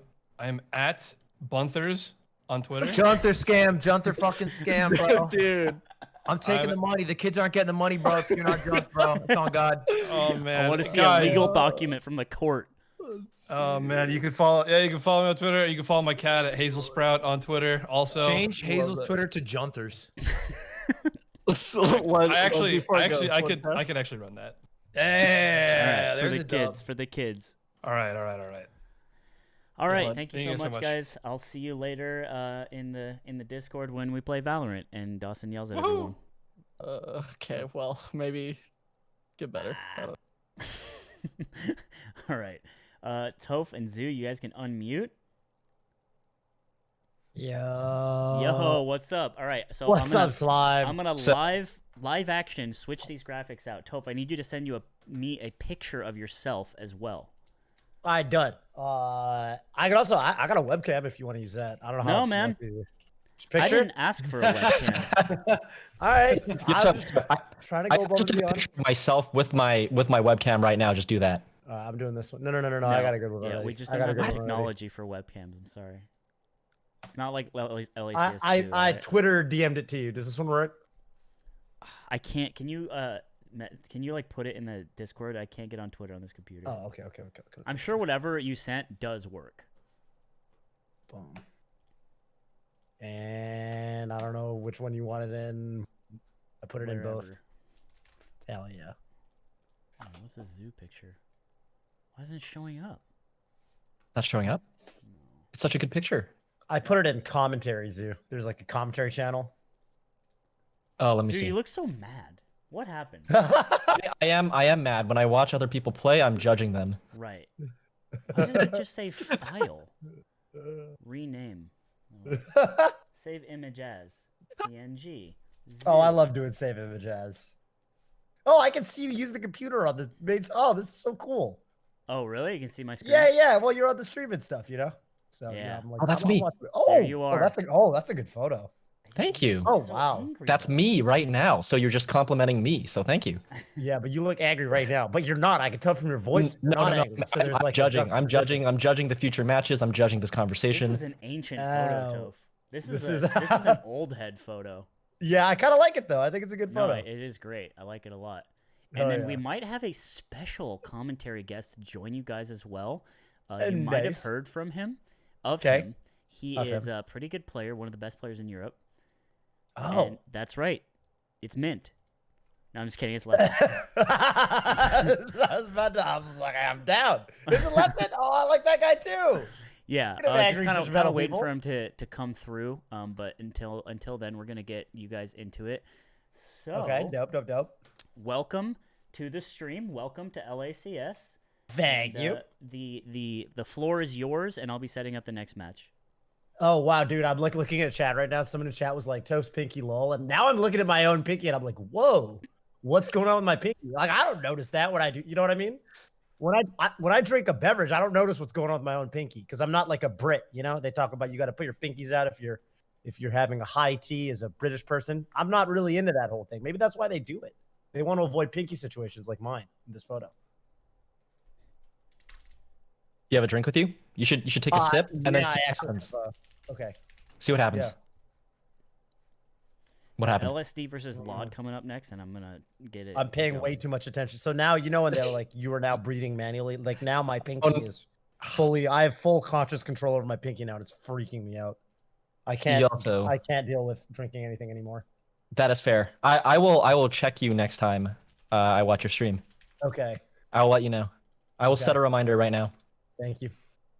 at Bunthers on Twitter.
Junter scam, Junter fucking scam, bro.
Dude,
I'm taking the money. The kids aren't getting the money, bro. If you're not Junt, bro, it's on God.
Oh man,
I want to see
guys.
a legal document from the court.
Oh man, you can follow. Yeah, you can follow me on Twitter. You can follow my cat at Hazel Sprout on Twitter. Also,
Change Hazel's Twitter to Junters.
I could actually run that.
Yeah,
for the kids. For the kids.
All right.
All right,
Llod.
thank you so much, guys. I'll see you later in the Discord when we play Valorant and Dawson yells at everyone.
Okay, well, maybe get better. I don't know.
All right, Toph and Kzhu, you guys can unmute. Yo, what's up? All right, so
What's up, Slime?
I'm gonna live action switch these graphics out. Toph, I need you to send me a picture of yourself as well.
All right, done. I can also I got a webcam if you want to use that. I don't know how.
No, man.
Just picture.
I didn't ask for a webcam.
All right. I'm
Tough.
just trying to go above
just
and
took a
beyond.
picture of myself with my webcam right now. Just do that.
I'm doing this one. No. I got a good one.
Yeah,
already.
we just
I
don't
got a
have the
good one already.
technology for webcams. I'm sorry. It's not like LACS.
I
2,
I
right?
Twitter DM'd it to you. Does this one work?
I can't. Can you like put it in the Discord? I can't get on Twitter on this computer.
Oh, okay.
I'm sure whatever you sent does work.
Boom. And I don't know which one you wanted in. I put it in both.
Wherever.
Hell yeah.
Oh, what's this zoo picture? Why isn't it showing up?
Not showing up. It's such a good picture.
I put it in commentary, Zoo. There's like a commentary channel.
Oh, let me
Dude,
see.
you look so mad. What happened?
I am mad. When I watch other people play, I'm judging them.
Right. Why didn't it just say file? Rename. Oh. Save image as PNG.
Oh, I love doing save image as. Oh, I can see you use the computer on the main. Oh, this is so cool.
Oh, really? You can see my screen?
Yeah. Well, you're on the stream and stuff, you know. So
Yeah.
I'm like,
Oh, that's
I'm
me.
watching-
There you are.
that's a good photo.
Thank you.
Oh,
So
wow.
angry,
That's
though.
me right now. So you're just complimenting me. So thank you.
Yeah, but you look angry right now. But you're not. I can tell from your voice. You're not angry. So there's
I'm
like a
judging. I'm
juxtaposition.
judging. I'm judging the future matches. I'm judging this
This
conversation.
is an ancient
Oh.
photo, Toph. This
This
is
is-
this is an old head photo.
Yeah, I kind of like it though. I think it's a good
No,
photo.
it is great. I like it a lot.
Hell
And then
yeah.
we might have a special commentary guest to join you guys as well. You might have
Nice.
heard from him. Of
'Kay.
him. He
Of
is
him.
a pretty good player, one of the best players in Europe.
Oh.
And that's right. It's Mint. No, I'm just kidding. It's left.
I was like, I'm down. Is it Leopard? Oh, I like that guy too.
Yeah,
Get him angry,
just kind of
judgmental
waiting
people.
for him to come through. But until then, we're gonna get you guys into it. So
Okay, dope.
welcome to the stream. Welcome to LACS.
Thank
And,
you.
The floor is yours, and I'll be setting up the next match.
Oh wow, dude, I'm like looking at chat right now. Someone in chat was like toast pinky lol, and now I'm looking at my own pinky and I'm like, whoa, what's going on with my pinky? Like I don't notice that when I do. You know what I mean? When I drink a beverage, I don't notice what's going on with my own pinky because I'm not like a Brit. You know, they talk about you got to put your pinkies out if you're having a high tea as a British person. I'm not really into that whole thing. Maybe that's why they do it. They want to avoid pinky situations like mine in this photo.
You have a drink with you? You should take a sip and then
yeah,
see
I
what
actually
happens.
have, okay.
See what happens.
Yeah.
What happened?
LSD versus Llod coming up next, and I'm gonna get it.
I'm paying
going.
way too much attention. So now you know when they're like, you are now breathing manually. Like now my pinky
Oh,
is fully. I have full conscious control over my pinky now, and it's freaking me out. I can't.
also-
I can't deal with drinking anything anymore.
That is fair. I will check you next time I watch your stream.
Okay.
I will let you know. I will
Okay.
set a reminder right now.
Thank you.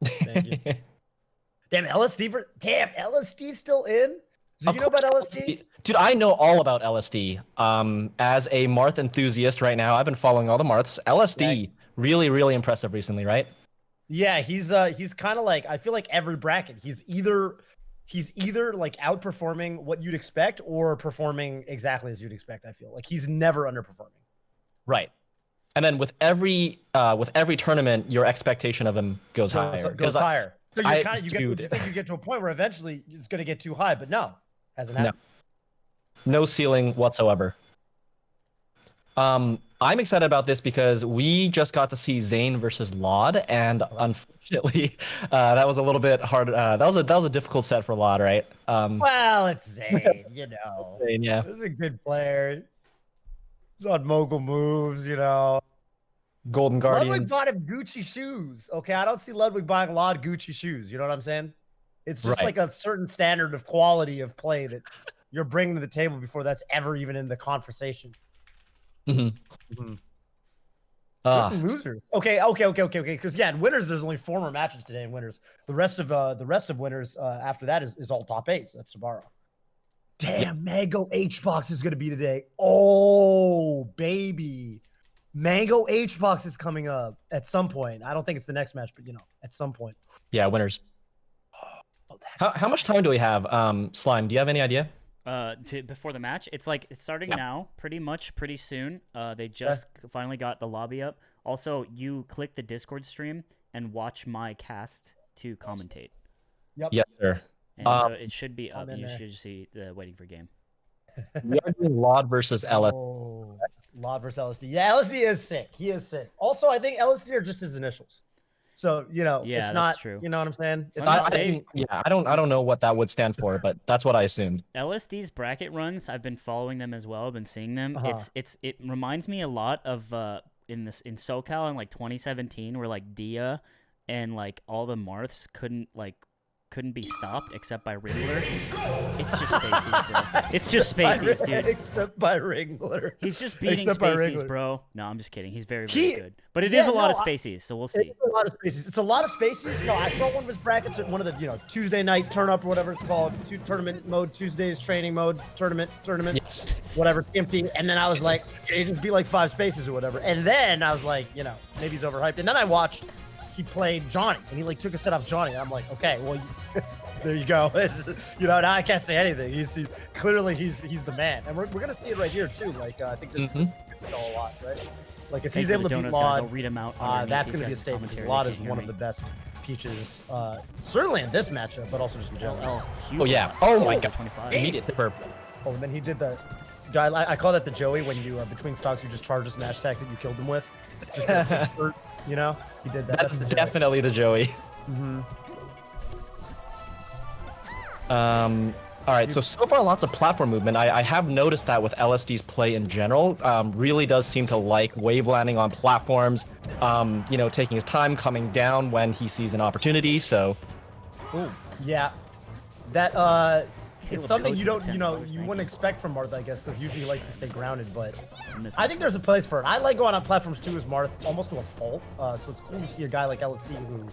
Thank you. Damn LSD still in. Do you know about LSD?
Dude, I know all about LSD. As a Marth enthusiast right now, I've been following all the Marths. LSD, really, really impressive recently, right?
Yeah, he's kind of like, I feel like every bracket, he's either like outperforming what you'd expect or performing exactly as you'd expect. I feel like he's never underperforming.
Right. And then with every tournament, your expectation of him goes higher.
Goes higher. So you
dude.
you think you get to a point where eventually it's going to get too high, but no, hasn't happened.
No ceiling whatsoever. I'm excited about this because we just got to see Zain versus Llod, and unfortunately, that was a little bit hard. That was a difficult set for Llod, right?
Well, it's Zain, you know.
Zain, yeah.
This is a good player. He's on mogul moves, you know.
Golden
Ludwig
Guardians.
bought him Gucci shoes. Okay, I don't see Ludwig buying a lot of Gucci shoes. You know what I'm saying? It's just
Right.
like a certain standard of quality of play that you're bringing to the table before that's ever even in the conversation.
Mm-hmm.
Just losers. Okay. Because yeah, in winners, there's only 4 more matches today in winners. The rest of winners after that is all top 8. So that's tomorrow. Damn, Mango hbox is gonna be today. Oh baby, Mango hbox is coming up at some point. I don't think it's the next match, but you know, at some point.
Yeah, winners. How much time do we have? Slime, do you have any idea?
Before the match, it's starting now, pretty soon. They just finally got the lobby up. Also, you click the Discord stream and watch my cast to commentate.
Yep.
Yes, sir.
And so it should be up. You
there.
should just see the waiting for game.
We are doing Llod versus LSD.
Oh, Llod versus LSD. Yeah, LSD is sick. He is sick. Also, I think LSD are just his initials. So, you know,
Yeah,
it's
that's
not
true.
You know what I'm saying? It's
I'm
not
just saying-
I don't know what that would stand for, but that's what I assumed.
LSD's bracket runs, I've been following them as well. I've been seeing them.
Uh-huh.
It reminds me a lot of in SoCal in like 2017, where like Dia and like all the Marths couldn't be stopped except by Ringler. It's just Spaceys, bro. It's just Spaceys, dude.
Except by Ringler.
He's just beating
Except by
Spaceys,
Ringler.
bro. No, I'm just kidding. He's very, very good. But it is
Yeah,
a lot of
no,
Spaceys, so we'll see.
It's a lot of spaces. It's a lot of spaces. You know, I saw one of his brackets at one of the, Tuesday night turn up or whatever it's called, tournament mode, Tuesdays training mode, tournament,
Yes.
whatever, empty. And then I was like, it just be like 5 spaces or whatever. And then I was like, maybe he's overhyped. And then I watched, he played Johnny, and he like took a set off Johnny. And I'm like, okay, well, there you go. Now I can't say anything. Clearly he's the man, and we're gonna see it right here too. Like I think this is a lot, right? Like if he's able to beat Llod,
I'll read him out.
that's gonna be a statement. Because Llod is one of the best peaches, certainly in this matchup, but also just in general.
Oh yeah. Oh my god.
25.
Immediate tipper.
Oh, and then he did the. I call that the Joey when you between stocks you just charge a smash attack that you killed him with, just to expert, He did that.
That's
the Joey.
definitely the Joey.
Mm-hmm.
All right, so far lots of platform movement. I have noticed that with LSD's play in general, really does seem to like wave landing on platforms, taking his time, coming down when he sees an opportunity, so.
Ooh. Yeah. That, it's
Caleb
something
Coach
you
with
don't,
$10,
you
thank
wouldn't expect from Marth, I guess, because usually he likes to stay grounded, but
Missing.
I think there's a place for it. I like going on platforms too as Marth, almost to a fault, so it's cool to see a guy like LSD who,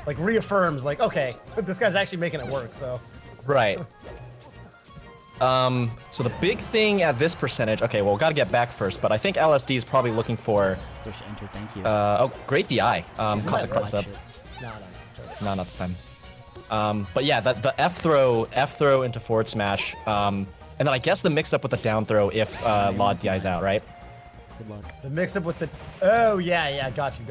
like, reaffirms, like, okay, this guy's actually making it work, so.
Right. So the big thing at this percentage, okay, well, gotta get back first, but I think LSD is probably looking for,
Push enter, thank you.
great DI. Caught the cross up.
No.
No, not this time. But yeah, the F throw into forward smash, and then I guess the mix up with the down throw if Llod DI's out, right?
Good luck.
The mix up with the, oh, yeah, got you.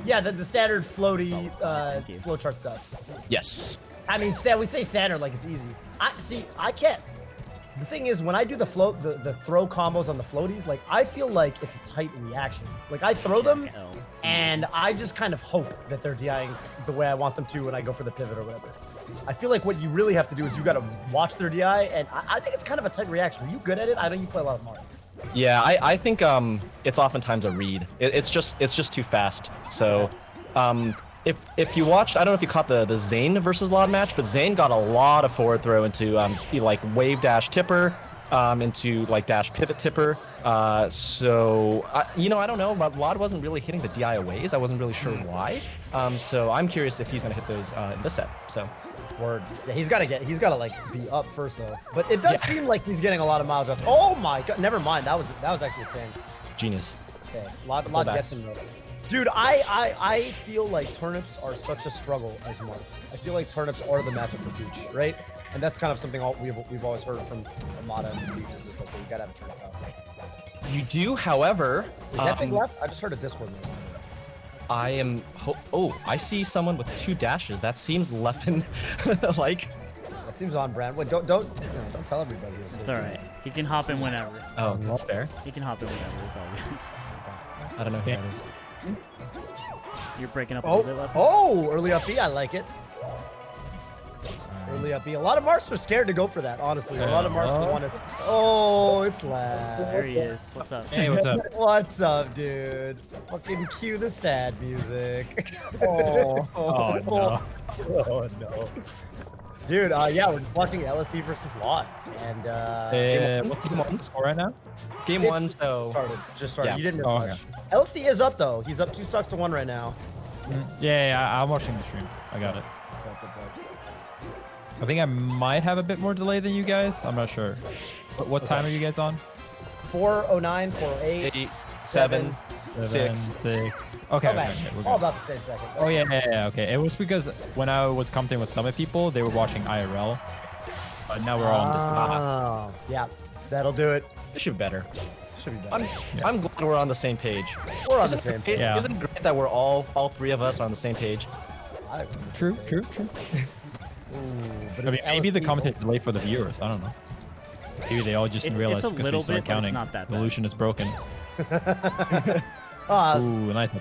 Yeah, the standard floaty, flowchart stuff.
Yes.
I mean, we say standard like it's easy. I can't. The thing is, when I do the throw combos on the floaties, like I feel like it's a tight reaction. Like I throw them, and I just kind of hope that they're DIing the way I want them to when I go for the pivot or whatever. I feel like what you really have to do is you got to watch their DI, and I think it's kind of a tight reaction. Are you good at it? I know you play a lot of Mario.
Yeah, I think it's oftentimes a read. It's just too fast. So, if you watched, I don't know if you caught the Zain versus Llod match, but Zain got a lot of forward throw into like wave dash tipper, into like dash pivot tipper. So I don't know, but Llod wasn't really hitting the DI aways. I wasn't really sure why. So I'm curious if he's gonna hit those in this set. So.
Word. Yeah, he's gotta like be up first though. But it does seem like he's getting a lot of miles up. Oh my god, never mind. That was actually insane.
Genius.
Okay, Llod gets him though. Dude, I feel like turnips are such a struggle as Marth. I feel like turnips are the matchup for Peach, right? And that's kind of something we've always heard from Amada and Peach is just like, you gotta have a turnip out.
You do, however.
Is that big left? I just heard a Discord noise.
I am. Oh, I see someone with 2 dashes. That seems Leffen like.
That seems on brand. Wait, don't tell everybody this.
It's all right. He can hop in whenever.
Oh, that's fair.
He can hop in whenever. It's all good.
I don't know who that is.
You're breaking up a little bit, Leffen.
Oh, early up B. I like it. Early up B. A lot of Marks are scared to go for that, honestly. A lot of Marks want to. Oh, it's Lad.
There he is. What's up?
Hey, what's up?
What's up, dude? Fucking cue the sad music.
Oh no.
Oh no. Dude, yeah, we're just watching LSD versus Llod. And
what's the score right now?
Game 1, so
just started.
Yeah.
You didn't know much. LSD is up though. He's up 2 stocks to 1 right now.
Yeah, I'm watching the stream. I got it. I think I might have a bit more delay than you guys. I'm not sure. What time are you guys on?
4:09, 4:08,
8, 7, 6.
Okay,
we're
good.
all about the same second.
Oh yeah, okay. It was because when I was commenting with Summit people, they were watching IRL. But now we're all on Discord.
Oh, yeah, that'll do it.
It should be better.
Should be better.
I'm glad we're on the same page.
We're on the same page.
Yeah.
Isn't it great that we're all 3 of us are on the same page?
True.
Ooh,
I mean, maybe the commentator's late for the viewers. I don't know. Maybe they all just didn't realize
it's a
because
little
we started
bit, but it's
counting.
not that
The
bad.
illusion is broken. Ooh, nice.
I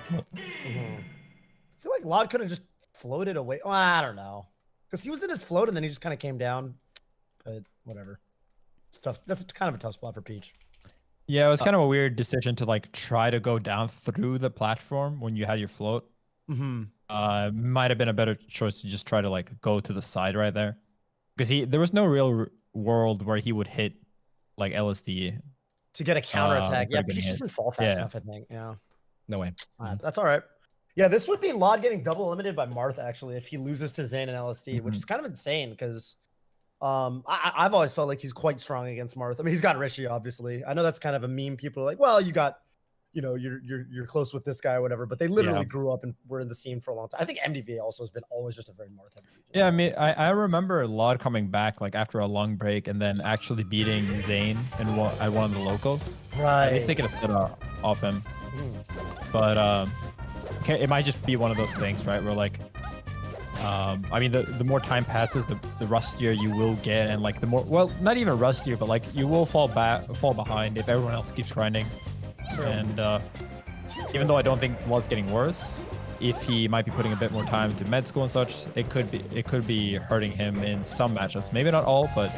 feel like Llod could have just floated away. Oh, I don't know. Because he was in his float and then he just kind of came down. But whatever. It's tough. That's kind of a tough spot for Peach.
Yeah, it was kind of a weird decision to like try to go down through the platform when you had your float. Might have been a better choice to just try to like go to the side right there, because there was no real world where he would hit like LSD
to get a counter attack. Yeah,
could've been
Peach
hit.
doesn't fall fast enough, I think. Yeah.
No way.
That's all right. Yeah, this would be Llod getting double limited by Marth actually if he loses to Zain and LSD, which is kind of insane because I've always felt like he's quite strong against Marth. I mean, he's got Rishi, obviously. I know that's kind of a meme. People are like, well, you got, you know, you're close with this guy or whatever, but they literally grew up and were in the scene for a long time. I think MDV also has been always just a very Marth heavy region.
Yeah, I mean, I remember Llod coming back like after a long break and then actually beating Zain at one of the locals.
Right.
At least taking a set off him. But it might just be one of those things, right? Where like, I mean, the more time passes, the rustier you will get, and like the more, well, not even rustier, but like you will fall behind if everyone else keeps grinding. Sure. And even though I don't think Llod's getting worse, if he might be putting a bit more time into med school and such, it could be hurting him in some matchups. Maybe not all, but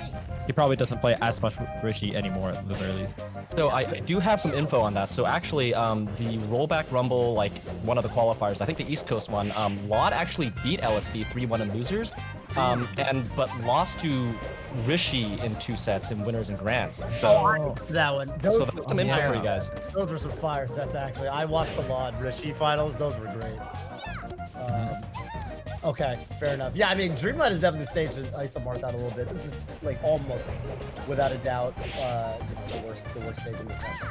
he probably doesn't play as much Rishi anymore at the very least.
So I do have some info on that. So actually, the rollback rumble, like one of the qualifiers, I think the East Coast one, Llod actually beat LSD 3-1 in losers, but lost to Rishi in 2 sets in winners and grands. So
that one.
So that's some info for you guys.
Those were some fire sets actually. I watched the Llod Rishi finals. Those were great. Okay, fair enough. Yeah, I mean, Dreamlight is definitely the stage to ice the Marth out a little bit. This is like almost, without a doubt, the worst stage in this match.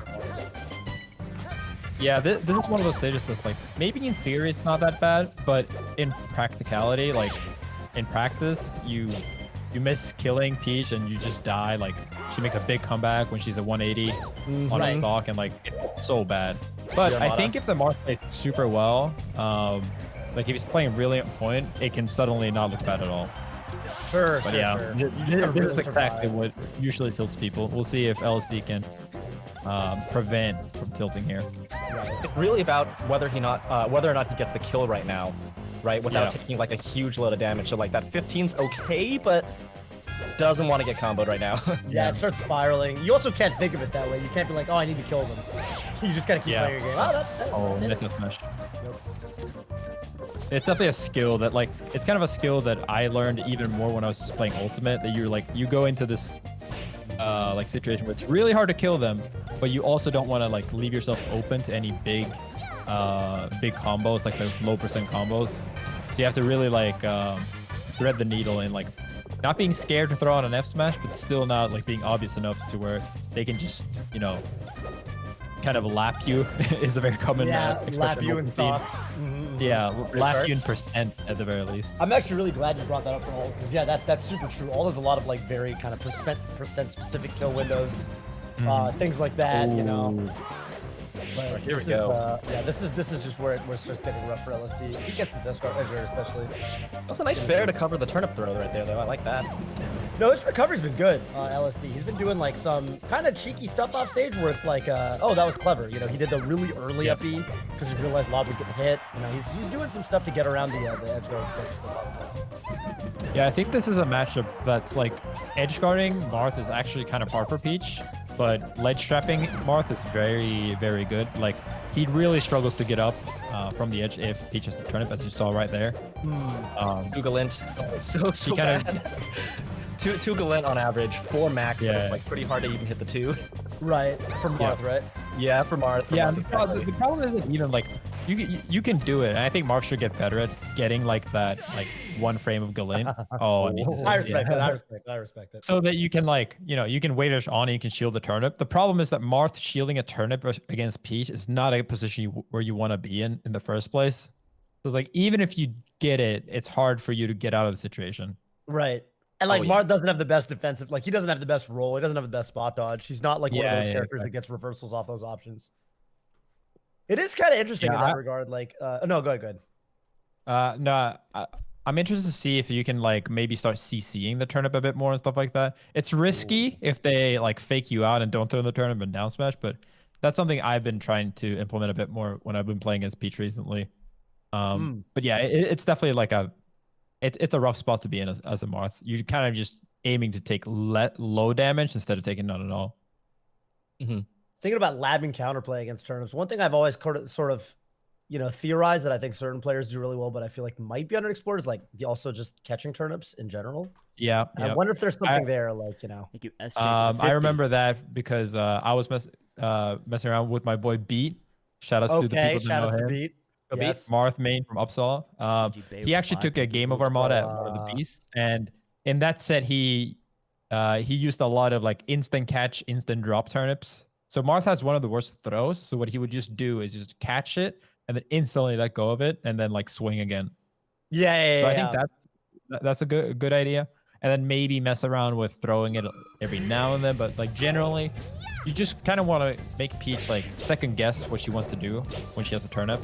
Yeah, this is one of those stages that's like, maybe in theory it's not that bad, but in practicality, like in practice, you miss killing Peach and you just die. Like she makes a big comeback when she's at 180 on a stock, and like it's so bad. But I think if the Marth plays super well, like if he's playing really on point, it can suddenly not look bad at all.
Sure,
but this is exactly what usually tilts people. We'll see if LSD can prevent from tilting here.
It's really about whether or not he gets the kill right now, right? Without taking like a huge load of damage. So like that 15's okay, but doesn't want to get comboed right now.
Yeah, it starts spiraling. You also can't think of it that way. You can't be like, oh, I need to kill them. You just gotta keep playing your game.
Nice smash. It's definitely a skill that like, it's kind of a skill that I learned even more when I was just playing Ultimate, that you go into this like situation where it's really hard to kill them, but you also don't want to like leave yourself open to any big combos, like those low percent combos. So you have to really like
thread the needle and like not being scared to throw out an F smash, but still not like being obvious enough to where they can just, you know, kind of lap you is a very common expression.
Lap you in stocks.
Yeah, lap you in percent at the very least.
I'm actually really glad you brought that up for all, because yeah, that's super true. All there's a lot of like very kind of percent specific kill windows, things like that, you know. But
Here we go.
Yeah, this is just where it starts getting rough for LSD. If he gets his escort edger, especially.
That's a nice fair to cover the turnip throw right there, though. I like that.
No, his recovery's been good on LSD. He's been doing like some kind of cheeky stuff off stage where it's like, oh, that was clever. You know, he did the really early up B because he realized Llod would get hit. You know, he's doing some stuff to get around the edge guard stuff.
Yeah, I think this is a matchup that's like edge guarding Marth is actually kind of par for Peach, but ledge trapping Marth is very, very good. Like he really struggles to get up from the edge if Peach has the turnip, as you saw right there.
Two Galint. So bad. Two Galint on average, 4 max, but it's like pretty hard to even hit the 2.
Right, from Marth, right?
Yeah, for Marth.
Yeah, the problem is that even like you can do it, and I think Marth should get better at getting like that like 1 frame of Galint. Oh, I mean,
I respect it. I respect it.
So that you can like, you know, you can wait on and you can shield the turnip. The problem is that Marth shielding a turnip against Peach is not a position where you want to be in the first place. So it's like, even if you get it, it's hard for you to get out of the situation.
Right. And like Marth doesn't have the best defensive, like he doesn't have the best roll. He doesn't have the best spot dodge. He's not like one of those characters that gets reversals off those options. It is kind of interesting in that regard. Like, no, go ahead.
No, I'm interested to see if you can like maybe start CCing the turnip a bit more and stuff like that. It's risky if they like fake you out and don't throw the turnip and down smash, but that's something I've been trying to implement a bit more when I've been playing as Peach recently. But yeah, it's definitely like it's a rough spot to be in as a Marth. You're kind of just aiming to take low damage instead of taking none at all.
Thinking about labbing counterplay against turnips, one thing I've always sort of, you know, theorized that I think certain players do really well, but I feel like might be underexplored is like also just catching turnips in general.
Yeah.
I wonder if there's something there, like, you know.
I remember that because I was messing around with my boy Beat. Shout outs to the people that know him.
Beat. Yes.
Marth main from Uppsala. He actually took a game of Armada at one of the Beasts, and in that set he used a lot of like instant catch, instant drop turnips. So Marth has one of the worst throws. So what he would just do is just catch it and then instantly let go of it and then like swing again. So I think that's a good idea. And then maybe mess around with throwing it every now and then, but like generally, you just kind of want to make Peach like second guess what she wants to do when she has a turnip.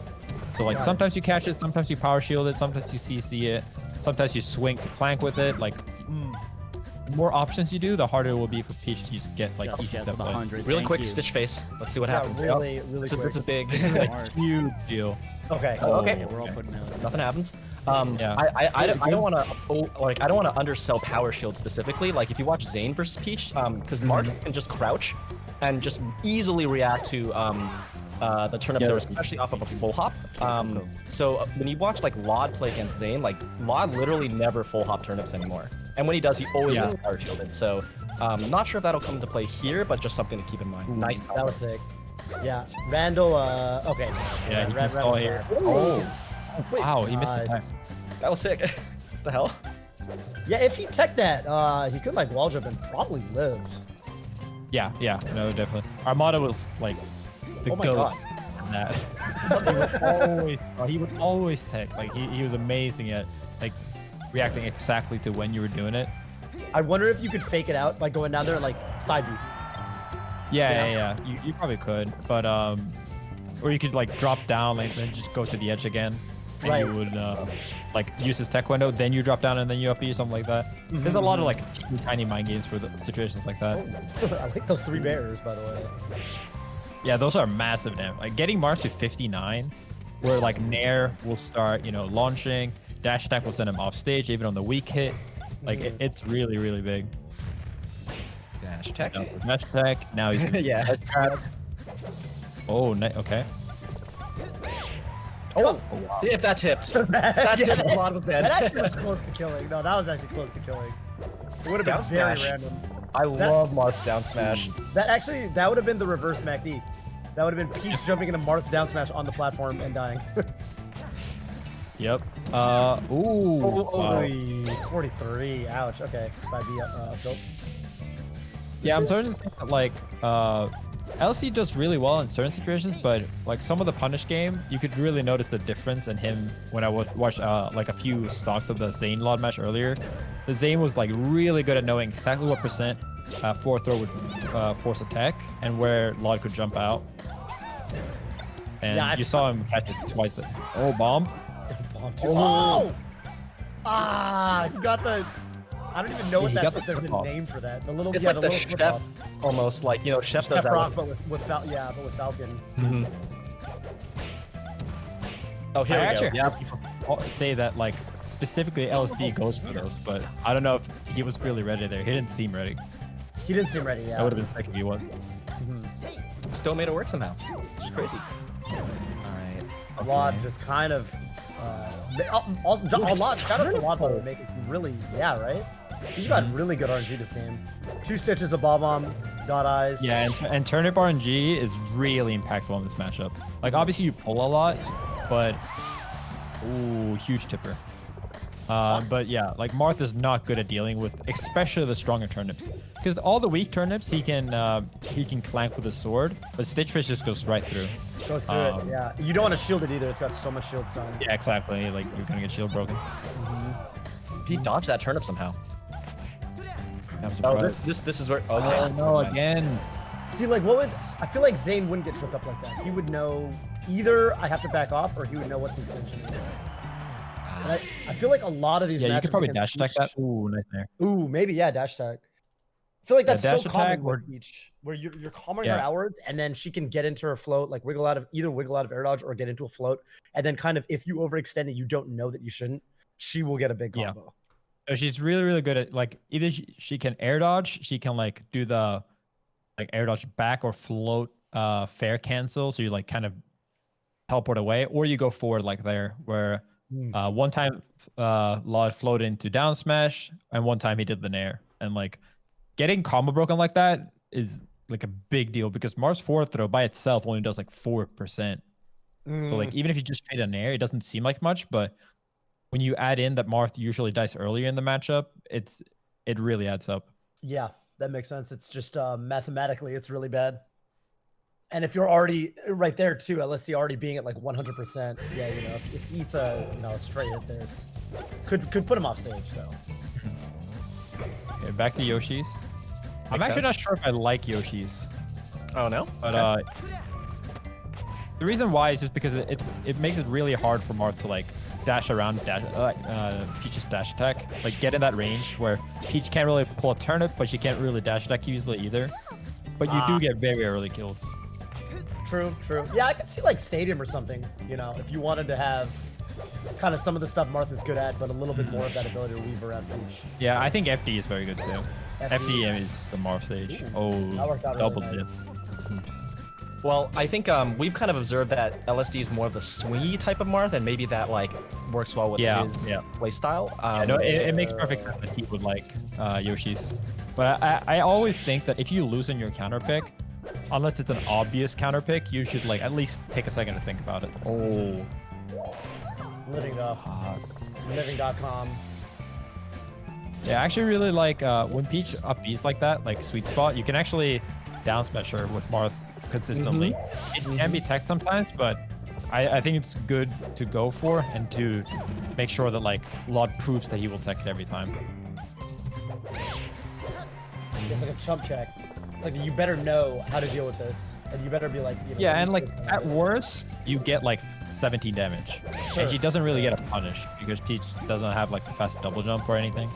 So like sometimes you catch it, sometimes you power shield it, sometimes you CC it, sometimes you swing to flank with it. Like the more options you do, the harder it will be for Peach to just get like easy stuff.
Really quick stitch face. Let's see what happens.
Really
quick.
This
is big.
It's a huge deal.
Okay.
Okay.
Yeah, we're all putting out.
Nothing happens. I don't want to I don't want to undersell power shield specifically. Like if you watch Zain versus Peach, because Mark can just crouch and just easily react to the turnip there, especially off of a full hop. So when you watch like Llod play against Zain, like Llod literally never full hop turnips anymore. And when he does, he always gets power shielded. So not sure if that'll come into play here, but just something to keep in mind. Nice.
That was sick. Yeah, Randall. Okay.
Yeah, he missed all here. Oh, wow, he missed the time.
That was sick. What the hell?
Yeah, if he teched that, he could like wall jump and probably live.
Yeah, no, definitely. Armada was like the goat in that. he would always tech. Like he was amazing at like reacting exactly to when you were doing it.
I wonder if you could fake it out by going down there and like side B.
Yeah. You probably could, but or you could like drop down and then just go to the edge again, and you would like use his tech window, then you drop down and then you up B, something like that. There's a lot of like tiny mind games for the situations like that.
I like those 3 barriers, by the way.
Yeah, those are massive damage. Like getting Marth to 59, where like Nair will start, launching, dash attack will send him off stage, even on the weak hit. Like it's really, really big.
Dash attack.
Dash attack. Now he's Oh, okay.
Oh, if that tipped. That tipped a lot of bad.
That actually was close to killing. No, that was actually close to killing. It would have been very random.
I love Marth's down smash.
That would have been the reverse MacD. That would have been Peach jumping into Marth's down smash on the platform and dying.
Yep. Ooh. Wow.
Holy 43. Ouch. Okay. Side B tilt.
Yeah, I'm starting to think that like LC does really well in certain situations, but like some of the punish game, you could really notice the difference in him when I watched like a few stocks of the Zain Llod match earlier. The Zain was like really good at knowing exactly what percent forward throw would force attack and where Llod could jump out. And
Yeah,
you saw him catch it twice. Oh, bomb!
Oh! Ah, you got the. I don't even know what
He
that
got
if
the
there's a
flip-off.
name for that. The little,
It's
yeah,
like
the
the
little
chef,
flip-off.
almost like chef does
Chef
that.
Rock,
with-
but with Falcon.
Mhm. Oh, here
I
we go.
actually
Yeah.
heard people say that like specifically LSD goes for those, but I don't know if he was really ready there. He didn't seem ready.
He didn't seem ready. Yeah.
That would have been sick if he was.
Still made it work somehow. It's crazy. All right.
Llod just kind of. Also, a lot. Shout out to Llod for making some really. Yeah, right. He's got really good RNG this game. 2 stitches of bomb, got eyes.
Yeah, and turnip RNG is really impactful in this matchup. Like obviously you pull a lot, but ooh, huge tipper. But yeah, like Marth is not good at dealing with, especially the stronger turnips, because all the weak turnips he can clank with a sword, but Stitch Fish just goes right through.
Goes through it. Yeah. You don't want to shield it either. It's got so much shield stun.
Yeah, exactly. Like you're gonna get shield broken.
He dodged that turnip somehow.
I'm
Oh,
surprised.
this is where.
Oh
Okay.
no, again.
See, like, what would I feel like Zain wouldn't get tripped up like that. He would know either I have to back off or he would know what the extension is. And I feel like a lot of these
Yeah, you
matches
could probably
against
dash attack
Peach-
that. Ooh, nice there.
Ooh, maybe yeah, dash attack. I feel like
Yeah,
that's
dash
so common
attack or-
with Peach, where you're calming
Yeah.
her outwards, and then she can get into her float, like wiggle out of air dodge or get into a float, and then kind of if you overextend and you don't know that you shouldn't, she will get a big
Yeah.
combo.
So she's really, really good at like either she can air dodge, she can like do the like air dodge back or float fair cancel, so you like kind of teleport away, or you go forward like there where one time Llod floated into down smash and one time he did the nair, and like getting combo broken like that is like a big deal because Mars forward throw by itself only does like 4%. So like even if you just trade a nair, it doesn't seem like much, but when you add in that Marth usually dies earlier in the matchup, it really adds up.
Yeah, that makes sense. It's just mathematically, it's really bad. And if you're already right there too, LSD already being at like 100%, yeah, you know, if he eats a straight hit there, it's could put him off stage. So
Okay, back to Yoshi's. I'm actually not sure if I like Yoshi's.
Oh no.
But the reason why is just because it makes it really hard for Marth to like dash around Peach's dash attack, like get in that range where Peach can't really pull a turnip, but she can't really dash attack easily either. But you do get very early kills.
True. Yeah, I could see like Stadium or something, you know, if you wanted to have kind of some of the stuff Martha's good at, but a little bit more of that ability to weave around Peach.
Yeah, I think FD is very good too. FD is the Marth stage. Oh,
That worked out
double
really
dip.
nice.
Well, I think we've kind of observed that LSD is more of the swingy type of Marth, and maybe that like works well with his play style.
I know it makes perfect sense that he would like Yoshi's, but I always think that if you lose in your counter pick, unless it's an obvious counter pick, you should like at least take a second to think about it. Oh,
Living.com.
yeah, I actually really like when Peach up B's like that, like sweet spot. You can actually down smash her with Marth consistently. It can be tech sometimes, but I think it's good to go for and to make sure that like Llod proves that he will tech it every time.
It's like a chump check. It's like you better know how to deal with this, and you better be like, you know,
Yeah, and like at worst, you get like 17 damage, and she doesn't really get a punish because Peach doesn't have like the fast double jump or anything.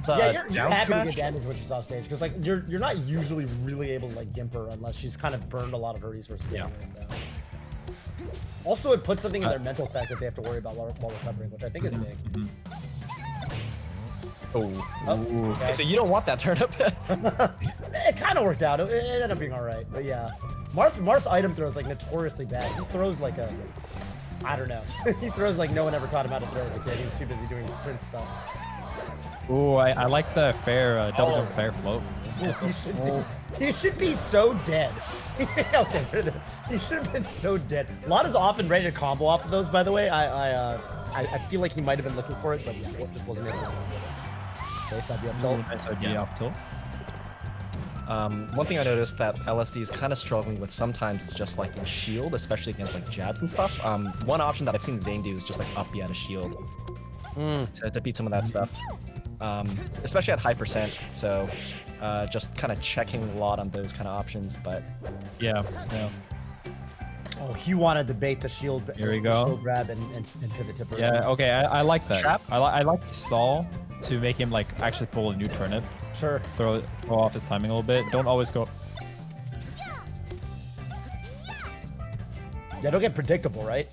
Yeah, you're happy to get damage when she's off stage because like you're not usually really able to like gimp her unless she's kind of burned a lot of her resources.
Yeah.
anyways now. Also, it puts something in their mental stack that they have to worry about while recovering, which I think is big.
Oh. Okay, so you don't want that turnip.
It kind of worked out. It ended up being all right, but yeah. Marth's item throw is like notoriously bad. He throws like I don't know. He throws like no one ever taught him how to throw as a kid. He's too busy doing Prince stuff.
Oh, I like the fair double jump fair float.
He should be so dead. Okay, he should have been so dead. Llod is often ready to combo off of those, by the way. I feel like he might have been looking for it, but yeah, it just wasn't able to. Okay, side B up tilt.
Side B up tilt.
One thing I noticed that LSD is kind of struggling with sometimes is just like in shield, especially against like jabs and stuff. One option that I've seen Zain do is just like up B out of shield to beat some of that stuff, especially at high percent. So just kind of checking a lot on those kind of options, but
yeah.
Oh, he wanted to bait the shield.
Here we go.
Shield grab and pivot tipper.
Yeah. Okay. I like that.
Trap?
I like the stall to make him like actually pull a new turnip.
Sure.
Throw off his timing a little bit. Don't always go.
Yeah, don't get predictable, right?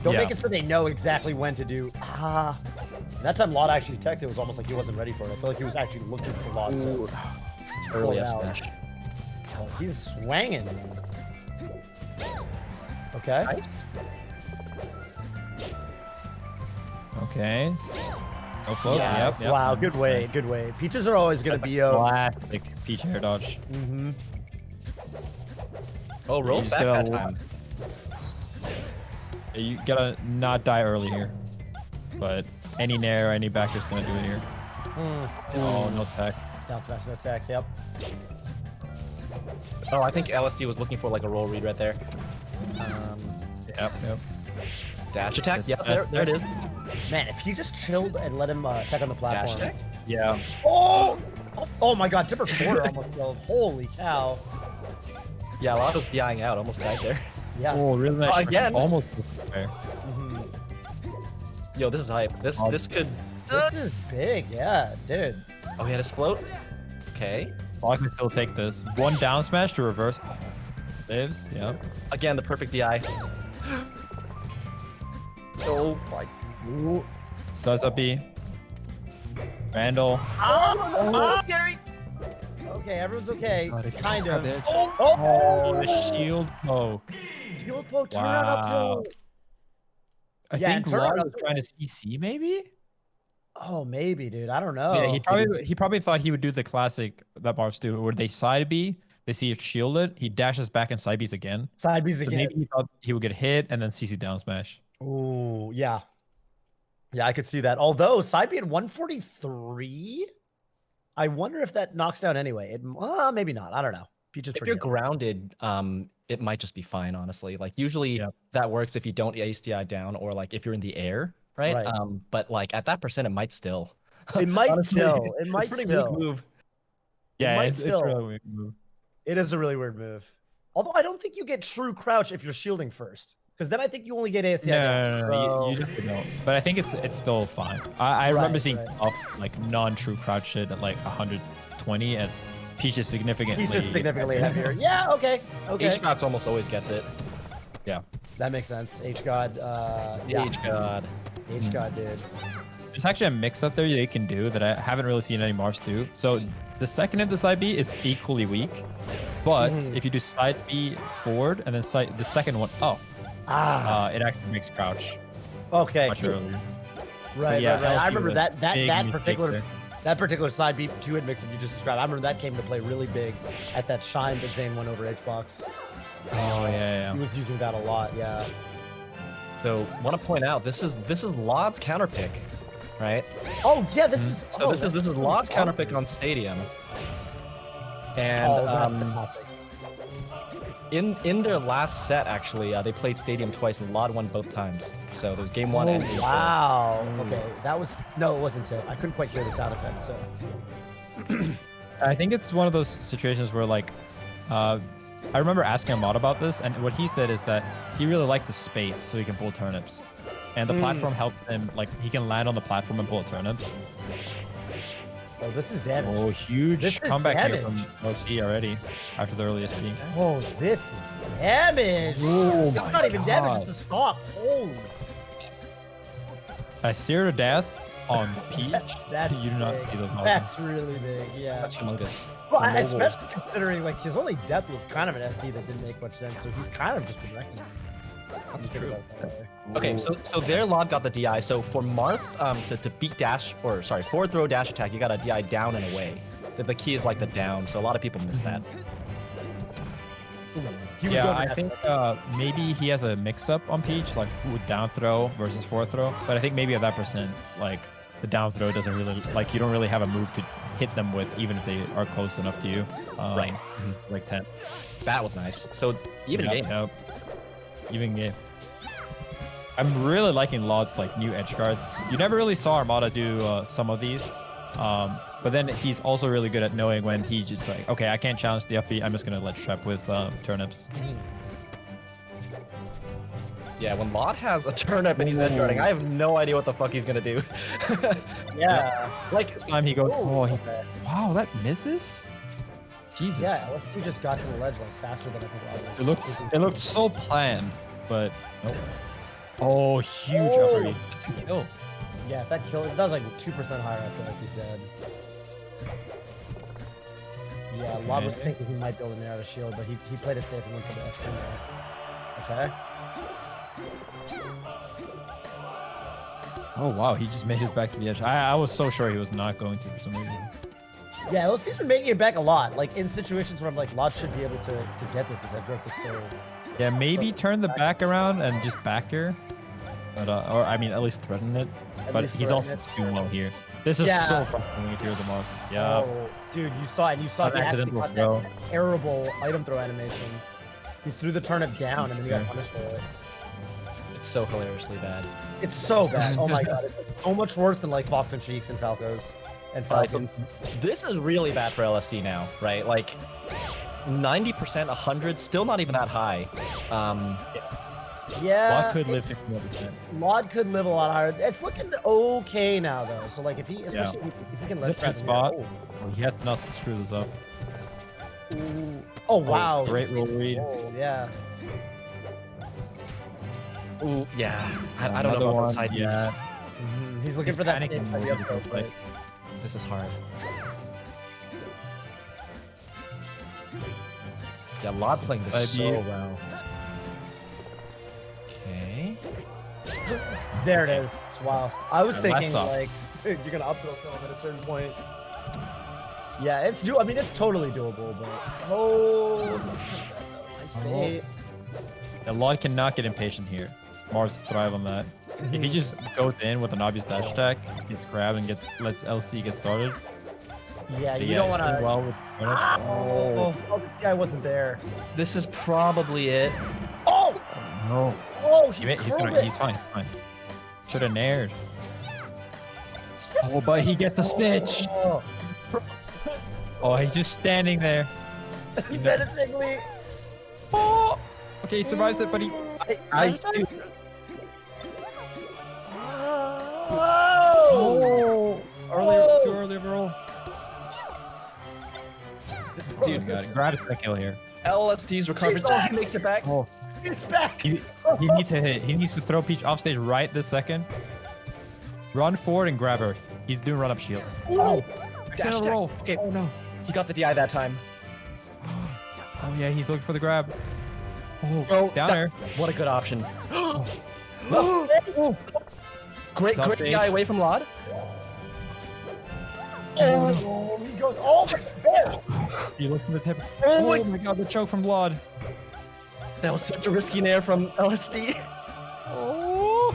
Don't make it so they know exactly when to do. That time Llod actually teched, it was almost like he wasn't ready for it. I feel like he was actually looking for Llod to
early
pull it out.
smash.
Oh, he's swanging. Okay.
Nice.
Okay. Go float.
Yeah.
Yep.
Wow, good way, good way. Peaches are always gonna be
classic peach hair dodge.
Oh, rolls back that time.
You gotta not die early here, but any nair or any back is gonna do it here. Oh, no tech.
Down smash, no tech. Yep.
Oh, I think LSD was looking for like a roll read right there.
Yep.
Dash attack. Yeah, there it is.
Man, if he just chilled and let him tech on the platform.
Dash attack.
Yeah.
Oh my God, Tipper 4 almost killed. Holy cow.
Yeah, Llod was DIing out. Almost died there.
Yeah.
Oh, really nice.
Again.
Almost.
Yo, this is hype. This could.
This is big, yeah, dude.
Oh, he had his float. Okay.
I can still take this. One down smash to reverse. Lives. Yep.
Again, the perfect DI. Oh my.
Starts up B. Randall.
Oh, scary. Okay, everyone's okay. Kind of.
Oh, the shield poke.
Shield poke, turn around up tilt.
I think Llod was trying to CC maybe?
Oh, maybe, dude. I don't know.
Yeah, he probably thought he would do the classic that Marvs do, where they side B, they see it shielded, he dashes back and side Bs again.
Side Bs
So
again.
maybe he thought he would get hit and then CC down smash.
Ooh, yeah. Yeah, I could see that. Although side B at 143, I wonder if that knocks down anyway. Maybe not. I don't know.
If you're grounded, it might just be fine, honestly. Like usually that works if you don't ace DI down or like if you're in the air, right? But like at that percent, it might still.
It might
Honestly,
still. It might
pretty
still.
weak move.
Yeah,
might
it's a
still.
really weird move.
It is a really weird move. Although I don't think you get true crouch if you're shielding first. Because then I think you only get ASTI.
No, you definitely don't. But I think it's still fine. I remember seeing off like non-true crouch shit at like 120 and Peach is significantly
heavier. Yeah, okay.
H-Gods almost always gets it.
Yeah.
That makes sense. H-God. Yeah.
H-God.
H-God, dude.
There's actually a mix up there they can do that I haven't really seen any Marvs do. So the second of the side B is equally weak. But if you do side B forward and then the second one up, it actually makes crouch.
Okay.
Much earlier.
Right. I remember that particular side B two-hit mix-up you just described. I remember that came to play really big at that shine that Zain won over hbox.
Oh yeah.
He was using that a lot. Yeah.
So want to point out this is Llod's counter pick, right?
Oh yeah, this is.
So this is Llod's counter pick on Stadium, and in their last set actually they played Stadium twice and Llod won both times. So there's game one and game
wow. Okay, that was it wasn't it. I couldn't quite hear the sound effect. So
I think it's one of those situations where like I remember asking Ahmad about this, and what he said is that he really likes the space so he can pull turnips. And the platform helps him, like, he can land on the platform and pull a turnip.
Oh, this is damage.
Oh, huge comeback here from LT already after the earliest team.
Oh, this is damage.
Oh,
it's not even damage, it's a stop. Holy.
A sear to death on Peach.
That's
you do not
big.
see those often.
That's really big, yeah.
That's humongous.
Well, especially considering like his only death was kind of an SD that didn't make much sense, so he's kind of just been wrecking.
True. Okay, so there Llod got the DI. So for Marth to beat dash, or sorry, forward throw dash attack, you got a DI down and away. The key is like the down, so a lot of people miss that.
He was
Yeah,
going
I
after
think
it.
maybe he has a mix-up on Peach, like with down throw versus forward throw. But I think maybe at that percent, like the down throw doesn't really like you don't really have a move to hit them with, even if they are close enough to you.
Right.
Like 10.
That was nice. So even game.
Yep. Even game. I'm really liking Llod's like new edge guards. You never really saw Armada do some of these. But then he's also really good at knowing when he's just like, okay, I can't challenge the up B. I'm just gonna let trap with turnips.
Yeah, when Llod has a turnip and he's edge guarding, I have no idea what the fuck he's gonna do.
Yeah.
Like
This time he goes, wow, that misses. Jesus.
Yeah, LSD just got to the ledge like faster than I think Llod was.
It looked so planned, but nope. Oh, huge upper E. That's a kill.
Yeah, if that kill, if that was like 2% higher, I feel like he's dead. Yeah, Llod was thinking he might build an arrow shield, but he played it safe and went for the FC there. Okay.
Oh wow, he just made it back to the edge. I was so sure he was not going to for some reason.
Yeah, LSD's been making it back a lot. Like in situations where I'm like, Llod should be able to get this. His growth is so.
Yeah, maybe turn the back around and just back here. But or I mean, at least threaten it. But he's also doing well here. This is so frustrating here, the mark. Yeah.
Oh, dude, you saw it. You saw
An
he actually
accidental
got
throw.
that terrible item throw animation. He threw the turnip down and then he got punished for it.
it's so hilariously bad.
It's so bad. Oh my god, it's so much worse than like Fox and Cheeks and Falcos and Falcons.
This is really bad for LSD now, right? Like 90%, 100, still not even that high.
Yeah.
Llod could live 50%.
Llod could live a lot higher. It's looking okay now though. So like if he, especially if he can
Is
let
it good spot? He has to not screw this up.
Ooh. Oh wow.
Great roll read.
Oh, yeah.
Ooh, yeah. I don't know about the side
yeah.
He's looking for that
panicking
same
more
up throw, but
This is hard. Yeah, Llod playing this so well. Okay.
there it is. Wow. I was
Yeah,
thinking like you're gonna up throw him at a certain point. Yeah, it's I mean, it's totally doable, but nice bait.
Yeah, Llod cannot get impatient here. Mars thrive on that. If he just goes in with an obvious dash attack, gets grabbed and lets LC get started.
Yeah,
But
you don't want to.
well with
this guy wasn't there.
This is probably it.
Oh!
No.
Oh,
He's fine. He's fine. Should have nared. Oh, but he gets a stitch. Oh, he's just standing there.
Menacingly.
Oh. Okay, he survives it, but he. Too early of a roll. Dude, grab the kill here.
LSD's recovered. Oh, he makes it back.
Oh,
he's back.
He needs to hit. He needs to throw Peach off stage right this second. Run forward and grab her. He's doing run up shield.
Oh,
dash roll.
Okay. Oh no, he got the DI that time.
Oh yeah, he's looking for the grab. Oh, down there.
What a good option. Great DI away from Llod.
Oh, he goes over there.
He looks to the tip. Oh my god, the choke from Llod.
That was such a risky nair from LSD.
Oh.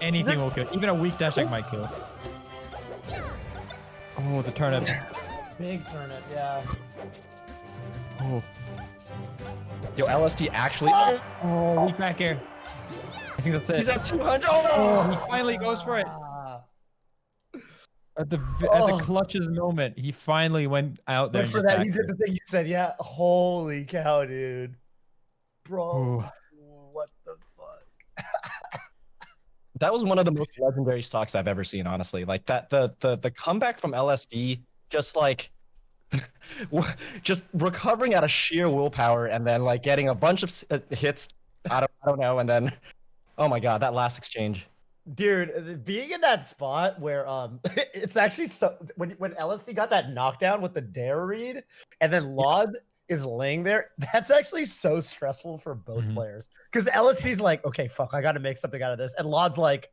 Anything will kill. Even a weak dash attack might kill. Oh, the turnip.
Big turnip, yeah.
Oh.
Yo, LSD actually.
Oh, weak back air. I think that's it.
He's at 200.
Oh, he finally goes for it. At the clutch's moment, he finally went out there.
But for that, he did the thing you said. Yeah. Holy cow, dude. Bro. What the fuck?
That was one of the most legendary stocks I've ever seen, honestly. Like that, the comeback from LSD, just like, just recovering out of sheer willpower, and then like getting a bunch of hits. I don't know, and then, oh my god, that last exchange.
Dude, being in that spot where it's actually so when LSD got that knockdown with the dare read, and then Llod is laying there, that's actually so stressful for both players. Because LSD's like, okay, fuck, I gotta make something out of this. And Llod's like,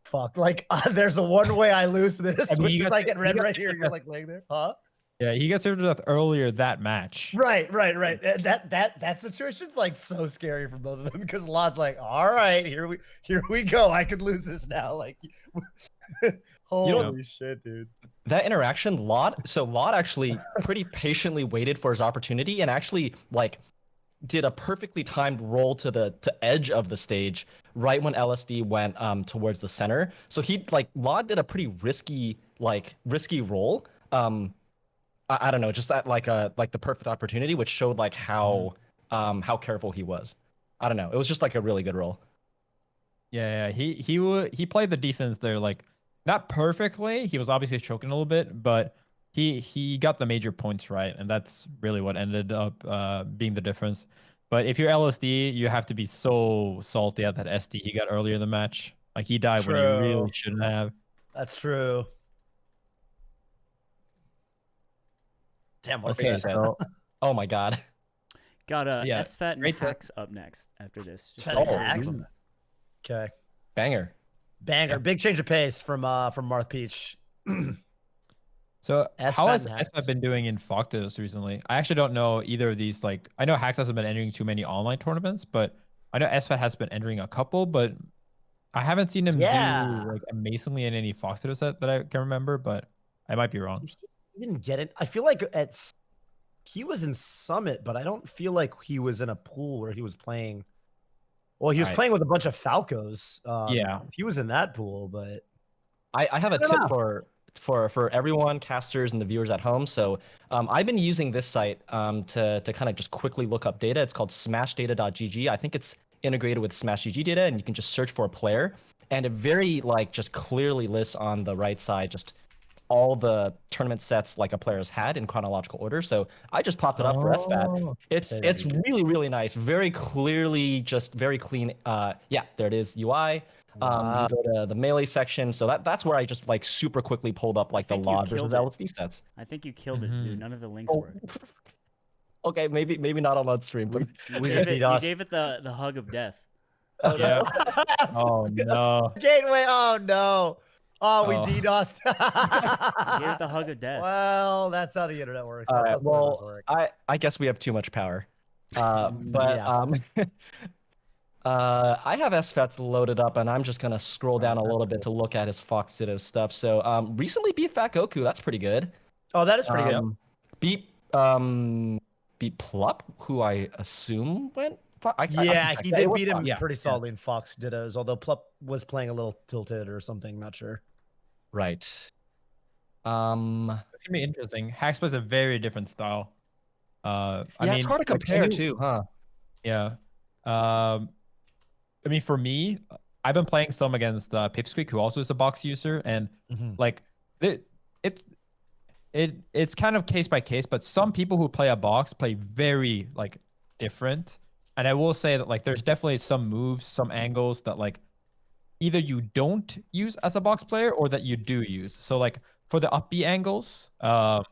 fuck, like there's a one way I lose this, which is like getting red right here. You're like laying there, huh?
Yeah, he got served to death earlier that match.
Right. That situation's like so scary for both of them because Lod's like, all right, here we go. I could lose this now. Like, holy shit, dude.
That interaction, Llod actually pretty patiently waited for his opportunity and actually like did a perfectly timed roll to the edge of the stage right when LSD went towards the center. So Llod did a pretty risky roll. I don't know, just that like the perfect opportunity, which showed like how careful he was. I don't know, it was just like a really good roll.
Yeah, he played the defense there like not perfectly. He was obviously choking a little bit, but he got the major points right, and that's really what ended up being the difference. But if you're LSD, you have to be so salty at that SD he got earlier in the match. Like he died when he really shouldn't have.
That's true. Damn, what
Okay, so, oh my god.
Got
Yeah,
sfat and
great
hacks up next after this. Just
Sfat and hacks? Okay.
Banger.
Big change of pace from Marth Peach.
So how has
Hacks.
sfat been doing in Foctos recently? I actually don't know either of these. Like I know Hacks hasn't been entering too many online tournaments, but I know sfat has been entering a couple, but I haven't seen him do like amazingly in any Foctos set that I can remember, but I might be wrong.
He didn't get it. I feel like he was in Summit, but I don't feel like he was in a pool where he was playing. Well, he was playing with a bunch of Falcos.
Yeah,
he was in that pool, but
I have a tip for everyone, casters and the viewers at home. So I've been using this site to kind of just quickly look up data. It's called smashdata.gg. I think it's integrated with SmashGG data, and you can just search for a player, and it very just clearly lists on the right side just all the tournament sets like a player has had in chronological order. So I just popped it up for sfat. It's really nice, very clearly, just very clean. Yeah, there it is, UI. You go to the melee section, so that's where I just like super quickly pulled up like the Llod versus LSD sets.
I think you killed it, Zoo. None of the links work.
Okay, maybe not on stream, but
you gave it the hug of death.
Yeah. Oh no.
Gateway. Oh no. Oh, we DDoSed.
You gave it the hug of death.
Well, that's how the internet works.
All
That's
right,
how servers work.
I guess we have too much power. I have sfats loaded up, and I'm just gonna scroll down a little bit to look at his Fox Ditto stuff. So recently beat fatgoku. That's pretty good.
Oh, that is pretty good.
Beat Plup, who I assume went.
He did beat him pretty solidly in Fox Dittos, although Plup was playing a little tilted or something. Not sure.
Right.
It's gonna be interesting. Hacks plays a very different style. I mean,
it's hard to compare too, huh?
Yeah. I mean, for me, I've been playing some against Pipsqueak, who also is a box user, and like it's kind of case by case. But some people who play a box play very like different. And I will say that like there's definitely some moves, some angles that like either you don't use as a box player or that you do use. So like for the up B angles, a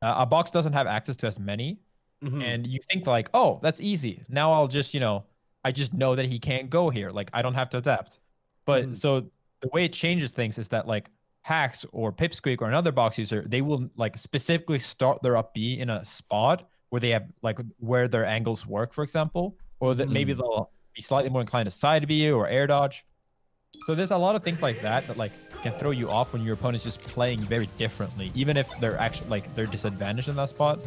box doesn't have access to as many. And you think like, oh, that's easy. Now I'll just, I just know that he can't go here. Like I don't have to adapt. But so the way it changes things is that like Hacks or Pipsqueak or another box user, they will like specifically start their up B in a spot where they have like where their angles work, for example, or that maybe they'll be slightly more inclined to side B or air dodge. So there's a lot of things like that like can throw you off when your opponent's just playing very differently, even if they're actually like they're disadvantaged in that spot.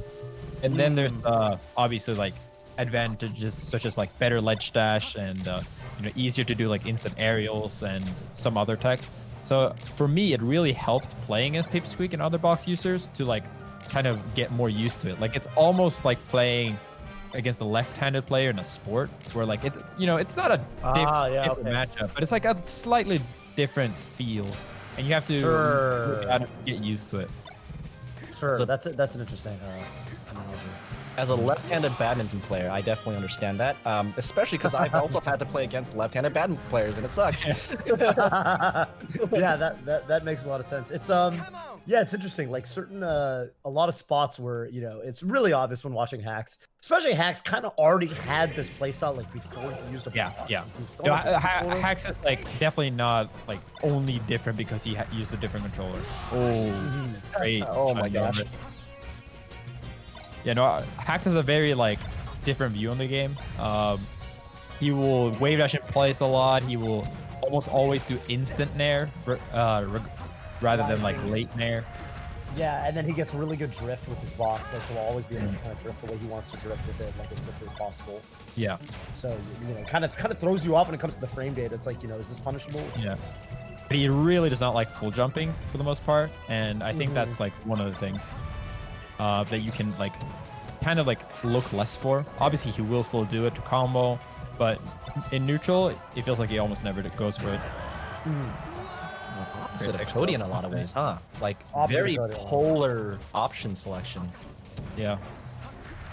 And then there's obviously like advantages such as like better ledge dash and easier to do like instant aerials and some other tech. So for me, it really helped playing as Pipsqueak and other box users to like kind of get more used to it. Like it's almost like playing against a left-handed player in a sport where like it's not a different matchup, but it's like a slightly different feel, and you have to get used to it.
Sure, that's an interesting analogy.
As a left-handed badminton player, I definitely understand that, especially because I've also had to play against left-handed badminton players, and it sucks.
Yeah, that makes a lot of sense. It's Yeah, it's interesting. Like certain, a lot of spots where it's really obvious when watching hacks, especially hacks, kind of already had this playstyle like before he used a box.
Yeah.
He still
No,
had the controller.
Hacks is like definitely not like only different because he used a different controller. Oh, great!
Oh my gosh.
Yeah, no, Hacks has a very like different view on the game. He will wave dash in place a lot. He will almost always do instant nair rather than like late nair.
Yeah, and then he gets really good drift with his box. Like he'll always be able to kind of drift the way he wants to drift with it, like as quickly as possible.
Yeah.
So kind of throws you off when it comes to the frame data. It's like, is this punishable?
Yeah. But he really does not like full jumping for the most part, and I think that's like one of the things that you can like kind of like look less for. Obviously, he will still do it to combo, but in neutral, it feels like he almost never goes for it.
Opposite of Cody in a lot of ways, huh? Like
Opposite
very
of Cody.
polar option selection.
Yeah.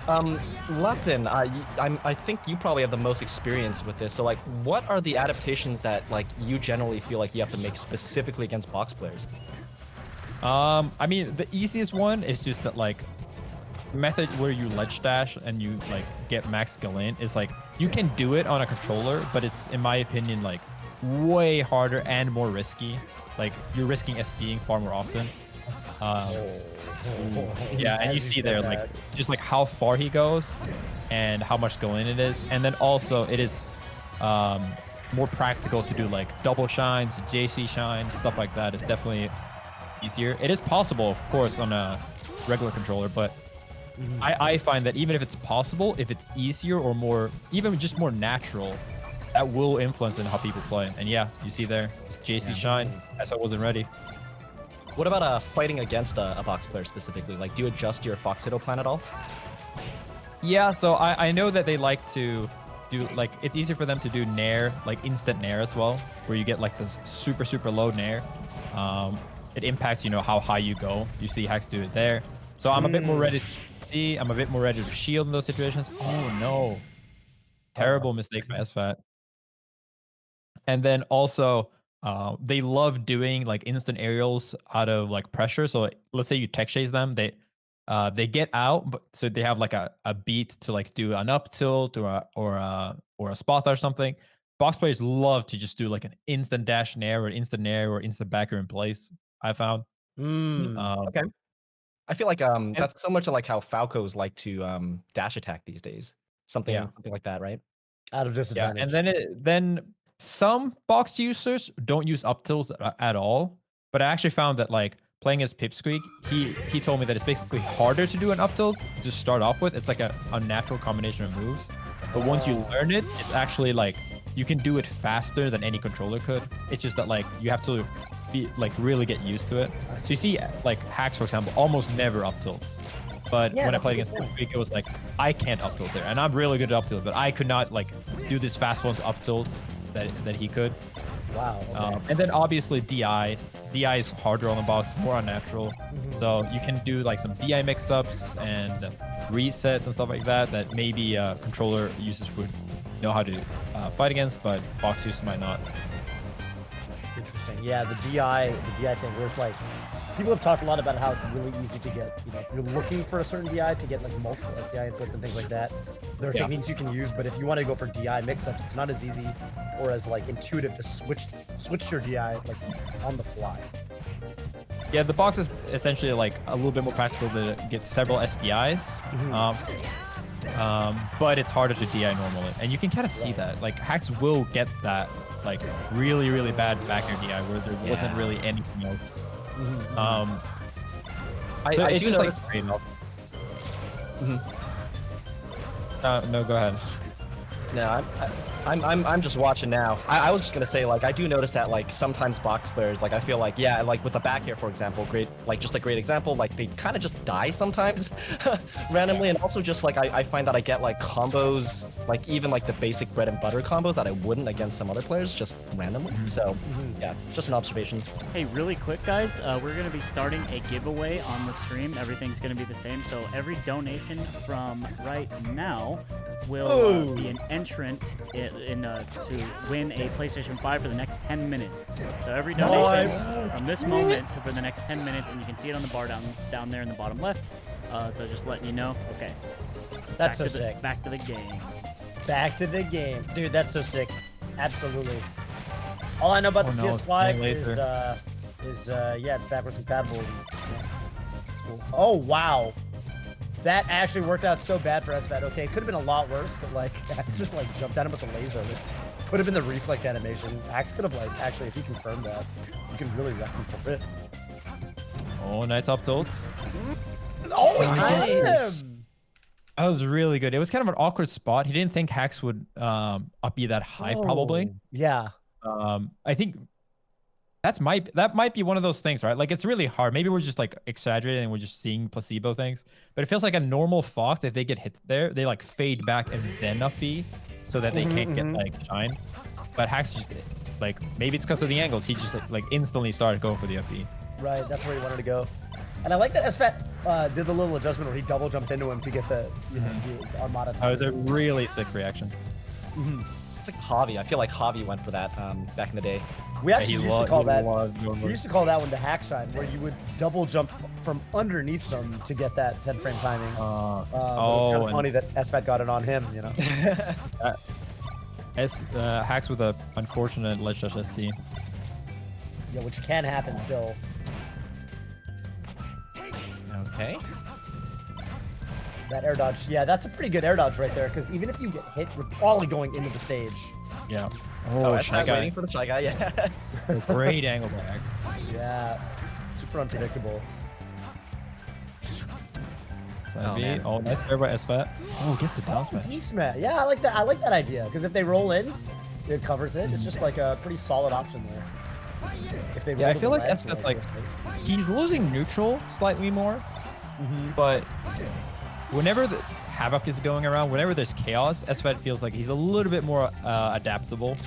Leftin, I think you probably have the most experience with this. So like, what are the adaptations that like you generally feel like you have to make specifically against box players?
I mean, the easiest one is just that like method where you ledge dash and you like get max Galint is like you can do it on a controller, but it's in my opinion like way harder and more risky. Like you're risking SDing far more often. Yeah, and you see there like just like how far he goes and how much Galint it is, and then also it is more practical to do like double shines, JC shines, stuff like that. It's definitely easier. It is possible, of course, on a regular controller, but I find that even if it's possible, if it's easier or more, even just more natural, that will influence in how people play. And yeah, you see there, just JC shine. As I wasn't ready.
What about fighting against a box player specifically? Like, do you adjust your Foxito plan at all?
Yeah, so I know that they like to do like it's easier for them to do nair, like instant nair as well, where you get like the super low nair. It impacts how high you go. You see hacks do it there. So I'm a bit more ready to see. I'm a bit more ready to shield in those situations. Oh no. Terrible mistake by sfat. And then also, they love doing like instant aerials out of like pressure. So let's say you tech chase them, they get out, but so they have like a beat to like do an up tilt or a spot or something. Box players love to just do like an instant dash nair or instant nair or instant backer in place. I found.
Okay. I feel like that's so much like how Falcos like to dash attack these days. Something like that, right?
Out of disadvantage.
Yeah, and then some box users don't use up tilts at all. But I actually found that like playing as Pipsqueak, he told me that it's basically harder to do an up tilt to start off with. It's like a unnatural combination of moves. But once you learn it, it's actually like you can do it faster than any controller could. It's just that like you have to be like really get used to it. So you see like hacks, for example, almost never up tilts. But when I played against Pipsqueak, it was like I can't up tilt there, and I'm really good at up tilt, but I could not like do this fast ones up tilts that he could.
Wow. Okay.
And then obviously DI is harder on the box, more unnatural. So you can do like some DI mix-ups and resets and stuff like that maybe controller users would know how to fight against, but box users might not.
Interesting. Yeah, the DI thing where it's like people have talked a lot about how it's really easy to get, if you're looking for a certain DI to get like multiple SDI inputs and things like that. There are techniques you can use, but if you want to go for DI mix-ups, it's not as easy or as like intuitive to switch your DI like on the fly.
Yeah, the box is essentially like a little bit more practical to get several SDIs. But it's harder to DI normally. And you can kind of see that. Like hacks will get that like really bad backer DI where there wasn't really anything else.
I do notice.
No, go ahead.
No, I'm just watching now. I was just gonna say, like, I do notice that, like, sometimes box players, like, I feel like, yeah, like with the back here, for example, just a great example, like, they kind of just die sometimes randomly, and also just, like, I find that I get, like, combos, like, even, like, the basic bread and butter combos that I wouldn't against some other players, just randomly. So, yeah, just an observation.
Hey, really quick, guys, we're gonna be starting a giveaway on the stream. Everything's gonna be the same, so every donation from right now will be an entrant to win a PlayStation 5 for the next 10 minutes. So every donation from this moment for the next 10 minutes, and you can see it on the bar down there in the bottom left. So just letting you know. Okay.
That's so sick.
Back to the game.
Back to the game. Dude, that's so sick. Absolutely. All I know about the PS5 is yeah, it's backwards compatible. Oh, wow. That actually worked out so bad for sfat. Okay, it could have been a lot worse, but like, Axe just like jumped at him with the laser. Put him in the reflect animation. Axe could have like, actually, if he confirmed that, you can really wreck him for it.
Oh, nice up tilt.
Oh, nice.
That was really good. It was kind of an awkward spot. He didn't think Hax would up be that high, probably.
Yeah.
I think that might be one of those things, right? Like, it's really hard. Maybe we're just like exaggerating and we're just seeing placebo things. But it feels like a normal Fox, if they get hit there, they like fade back and then up B so that they can't get like shine. But Hax just like, maybe it's because of the angles. He just like instantly started going for the up B.
Right, that's where he wanted to go. And I like that sfat did the little adjustment where he double jumped into him to get the, the Armada.
That was a really sick reaction.
It's like Javi. I feel like Javi went for that back in the day.
We actually used to call that. We used to call that one the hack shine, where you would double jump from underneath them to get that 10 frame timing. It's kind of funny that sfat got it on him, you know.
Hacks with a unfortunate ledge dash SD.
Yeah, which can happen still.
Okay.
That air dodge, yeah, that's a pretty good air dodge right there. Because even if you get hit, you're probably going into the stage.
Yeah.
Oh, Shy Guy. Waiting for the Shy Guy. Yeah.
Great angle by X.
Yeah. Super unpredictable.
Oh, nice air by sfat. Oh, gets the down smash.
D-smash. Yeah, I like that. I like that idea. Because if they roll in, it covers it. It's just like a pretty solid option there. If they
I feel like sfat's like he's losing neutral slightly more, but whenever the Havoc is going around, whenever there's chaos, sfat feels like he's a little bit more adaptable.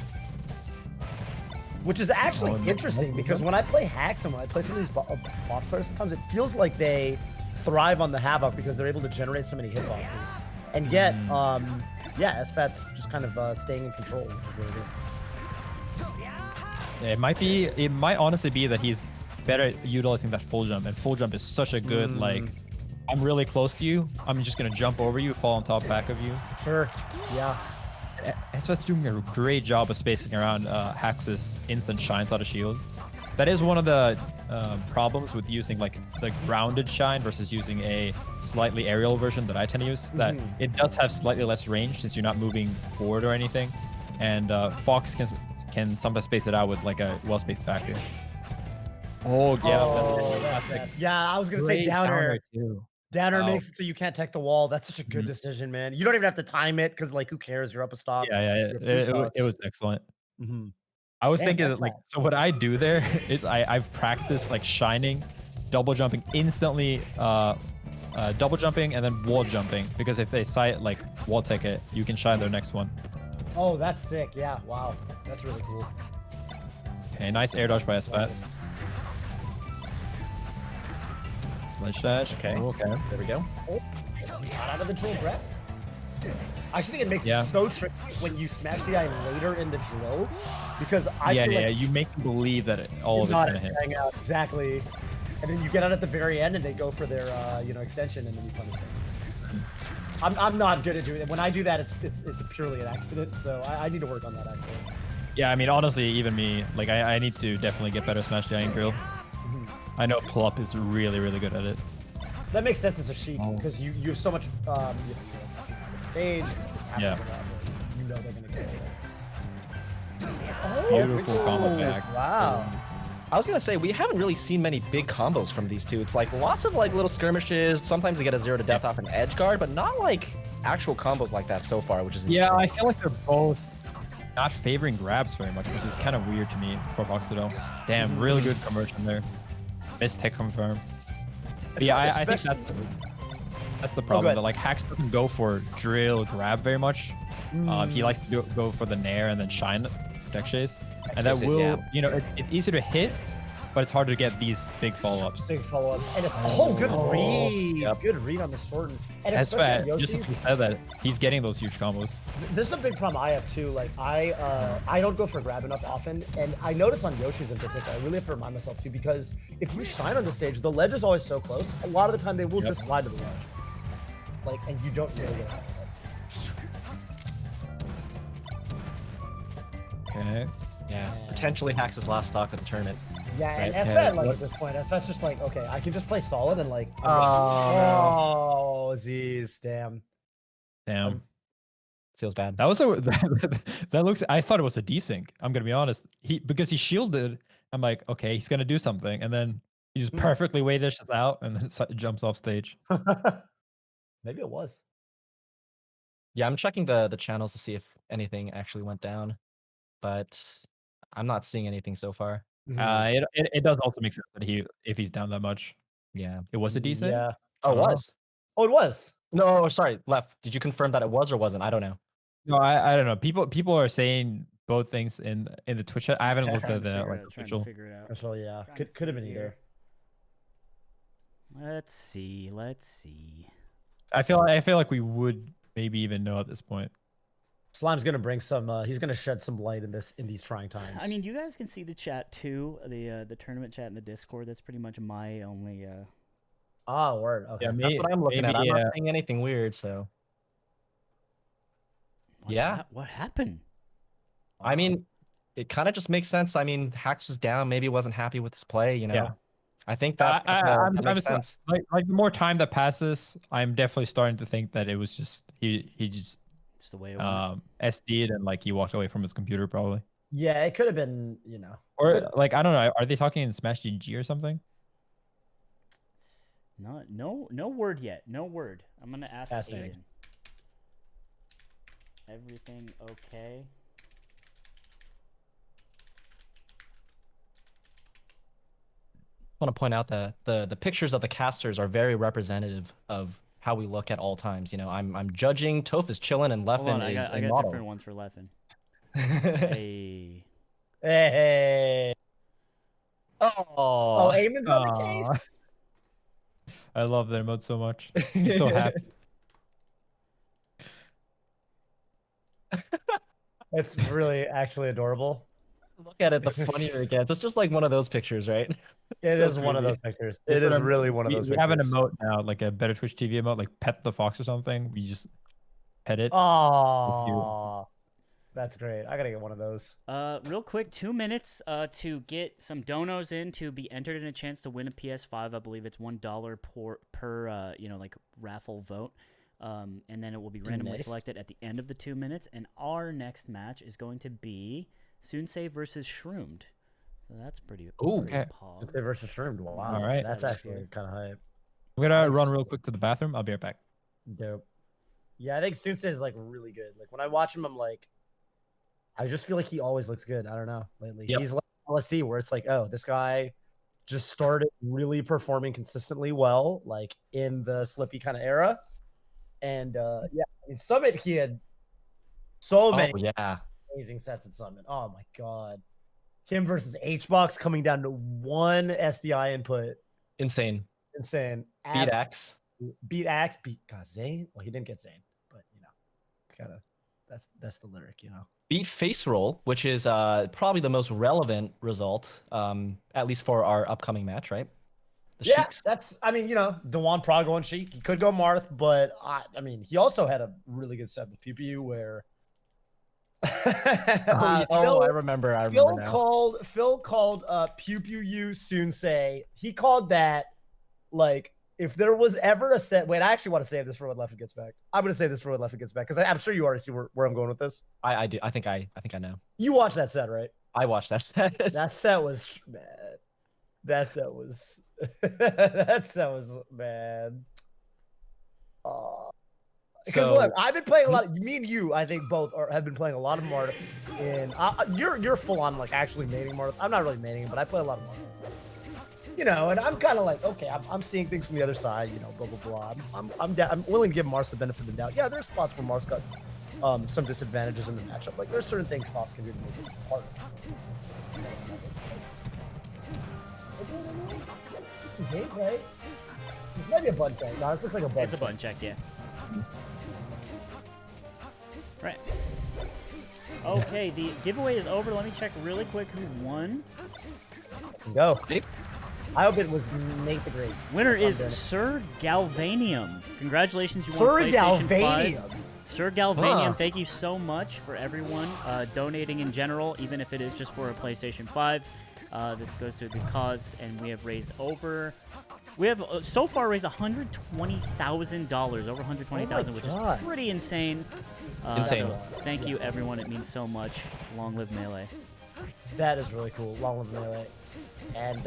Which is actually interesting because when I play hacks and when I play some of these box players, sometimes it feels like they thrive on the Havoc because they're able to generate so many hitboxes. And yet, yeah, sfat's just kind of staying in control, which is really good.
It might honestly be that he's better at utilizing that full jump, and full jump is such a good like, I'm really close to you, I'm just gonna jump over you, fall on top back of you.
Sure. Yeah.
sfat's doing a great job of spacing around Hax's instant shines out of shield. That is one of the problems with using like the grounded shine versus using a slightly aerial version that I tend to use. That it does have slightly less range since you're not moving forward or anything, and Fox can sometimes space it out with like a well-spaced back here. Oh yeah.
Oh, yeah, I was gonna say downer. Downer makes it so you can't tech the wall. That's such a good decision, man. You don't even have to time it because like who cares? You're up a stop.
Yeah. It was excellent. I was thinking that, like, so what I do there is I've practiced like shining, double jumping instantly, double jumping and then wall jumping, because if they sight like wall tech it, you can shine their next one.
Oh, that's sick. Yeah, wow. That's really cool.
Okay, nice air dodge by sfat. Ledge dash.
Okay.
Oh, okay.
There we go.
Oh, got out of the drill grab. I actually think it makes it so tricky when you smash the guy later in the drill, because I feel like
you make them believe that all of it's gonna hit.
Out. Exactly. And then you get out at the very end and they go for their extension, and then you punish them. I'm not good at doing it. When I do that, it's purely an accident. So I need to work on that actually.
Yeah, I mean, honestly, even me, like I need to definitely get better smash giant grill. I know Plup is really, really good at it.
That makes sense as a Sheik because you have so much stage.
Yeah.
You know they're gonna get it.
Beautiful combo back.
Wow.
I was gonna say, we haven't really seen many big combos from these two. It's like lots of like little skirmishes. Sometimes they get a 0 to death off an edge guard, but not like actual combos like that so far, which is interesting.
Yeah, I feel like they're both not favoring grabs very much, which is kind of weird to me for Fox to do. Damn, really good conversion there. Missed tech confirm. But yeah, I think that's the problem. That like Hax doesn't go for drill grab very much. He likes to go for the nair and then shine for tech chase. And that will, it's easier to hit, but it's hard to get these big follow-ups.
Big follow-ups. And it's good read.
Yep.
Good read on the sword. And
That's
especially
fat.
Yoshi,
Just as we said that, he's getting those huge combos.
this is a big problem I have too. Like I don't go for grab enough often, and I notice on Yoshi's in particular, I really have to remind myself too, because if you shine on the stage, the ledge is always so close. A lot of the time they will just slide to the ledge. Like, and you don't really get it.
Okay.
Yeah, potentially hacks his last stock of the tournament.
Yeah, and
Right.
sfat, like, at this point, sfat's just like, okay, I can just play solid and, like,
Oh,
Z's, damn.
Damn.
Feels bad.
That was a that looks. I thought it was a desync. I'm gonna be honest. Because he shielded. I'm like, okay, he's gonna do something, and then he just perfectly weighted out, and then jumps off stage.
Maybe it was.
Yeah, I'm checking the channels to see if anything actually went down, but I'm not seeing anything so far.
It does also make sense that if he's down that much.
Yeah.
It was a desync.
Yeah.
Oh, it was.
Oh, it was.
No, sorry, left. Did you confirm that it was or wasn't? I don't know.
No, I don't know. People are saying both things in the Twitch chat. I haven't looked at the official.
Official, yeah. Could have been either.
Let's see.
I feel like we would maybe even know at this point.
Slime's gonna bring some. He's gonna shed some light in these trying times.
I mean, you guys can see the chat too, the tournament chat in the Discord. That's pretty much my only.
Oh, word. Okay.
Yeah, that's what I'm looking at. I'm not seeing anything weird, so.
What happened?
I mean, it kind of just makes sense. I mean, Hacks was down. Maybe wasn't happy with his play. You know.
Yeah.
I think that, that makes sense.
Like the more time that passes, I'm definitely starting to think that it was just he just
the way it
SD'd and like he walked away from his computer probably.
Yeah, it could have been, you know.
Or like I don't know. Are they talking in Smash GG or something?
No word yet. No word. I'm gonna ask
Fascinating.
Aiden. Everything okay?
I want to point out that the pictures of the casters are very representative of how we look at all times. You know, I'm judging. Toph is chilling, and Leffen is
I
a
got
model.
different ones for Leffen. Hey.
Hey.
Oh,
Eamon's on the case.
I love their mode so much. I'm so happy.
It's really actually adorable.
Look at it, the funnier it gets. It's just like one of those pictures, right?
It is one of those pictures. It is really one of those pictures.
We have an emote now, like a Better Twitch TV emote, like pet the fox or something. We just pet it.
Oh, that's great. I gotta get one of those.
Real quick, 2 minutes to get some donos in to be entered in a chance to win a PS5. I believe it's $1 per like raffle vote. And then it will be randomly selected at the end of the 2 minutes. And our next match is going to be soonsay versus shroomed. So that's pretty.
Okay.
Soonsay versus shroomed. Wow.
All right.
That's actually kind of hype.
I'm gonna run real quick to the bathroom. I'll be right back.
Dope. Yeah, I think soonsay is like really good. Like when I watch him, I'm like, I just feel like he always looks good. I don't know. Lately, he's like LSD, where it's like, oh, this guy just started really performing consistently well, like in the Slippy kind of era. And yeah, in Summit he had so many amazing sets at Summit. Oh my god, him versus hbox coming down to one SDI input.
Insane.
Beat Axe. Beat Zain. Well, he didn't get Zain, but you know, kind of that's the lyric, you know.
Beat face roll, which is probably the most relevant result, at least for our upcoming match, right?
That's. I mean, you know, Dewan Prague going Sheik. He could go Marth, but I mean, he also had a really good set with PPU where.
Phil, I remember.
Phil called Pew Pew You soonsay. He called that like if there was ever a set. Wait, I actually want to save this for when Leffen gets back. I'm going to save this for when Leffen gets back because I'm sure you already see where I'm going with this.
I do. I think I know.
You watched that set, right?
I watched that set.
That set was bad. That set was man. Because look, I've been playing a lot. Me and you, I think both have been playing a lot of Marth. And you're full on like actually maining Marth. I'm not really maining him, but I play a lot of Marth. You know, and I'm kind of like, okay, I'm seeing things from the other side. You know, blah blah blah. I'm willing to give Marth the benefit of the doubt. Yeah, there's spots where Marth's got some disadvantages in the matchup. Like there's certain things Fox can do to make it harder. Gate, right? Maybe a button check. No, this looks like a button.
It's a button check, yeah. Right. Okay, the giveaway is over. Let me check really quick who won.
Go. I hope it was Nate the Great.
Winner is Sir Galvanium. Congratulations, you
Sir
won PlayStation 5.
Galvanium.
Sir Galvanium, thank you so much for everyone donating in general, even if it is just for a PlayStation 5. This goes to the cause, and we have raised over... We have so far raised $120,000, over $120,000, which is pretty insane.
Insane.
So thank you, everyone. It means so much. Long live Melee.
That is really cool. Long live Melee. And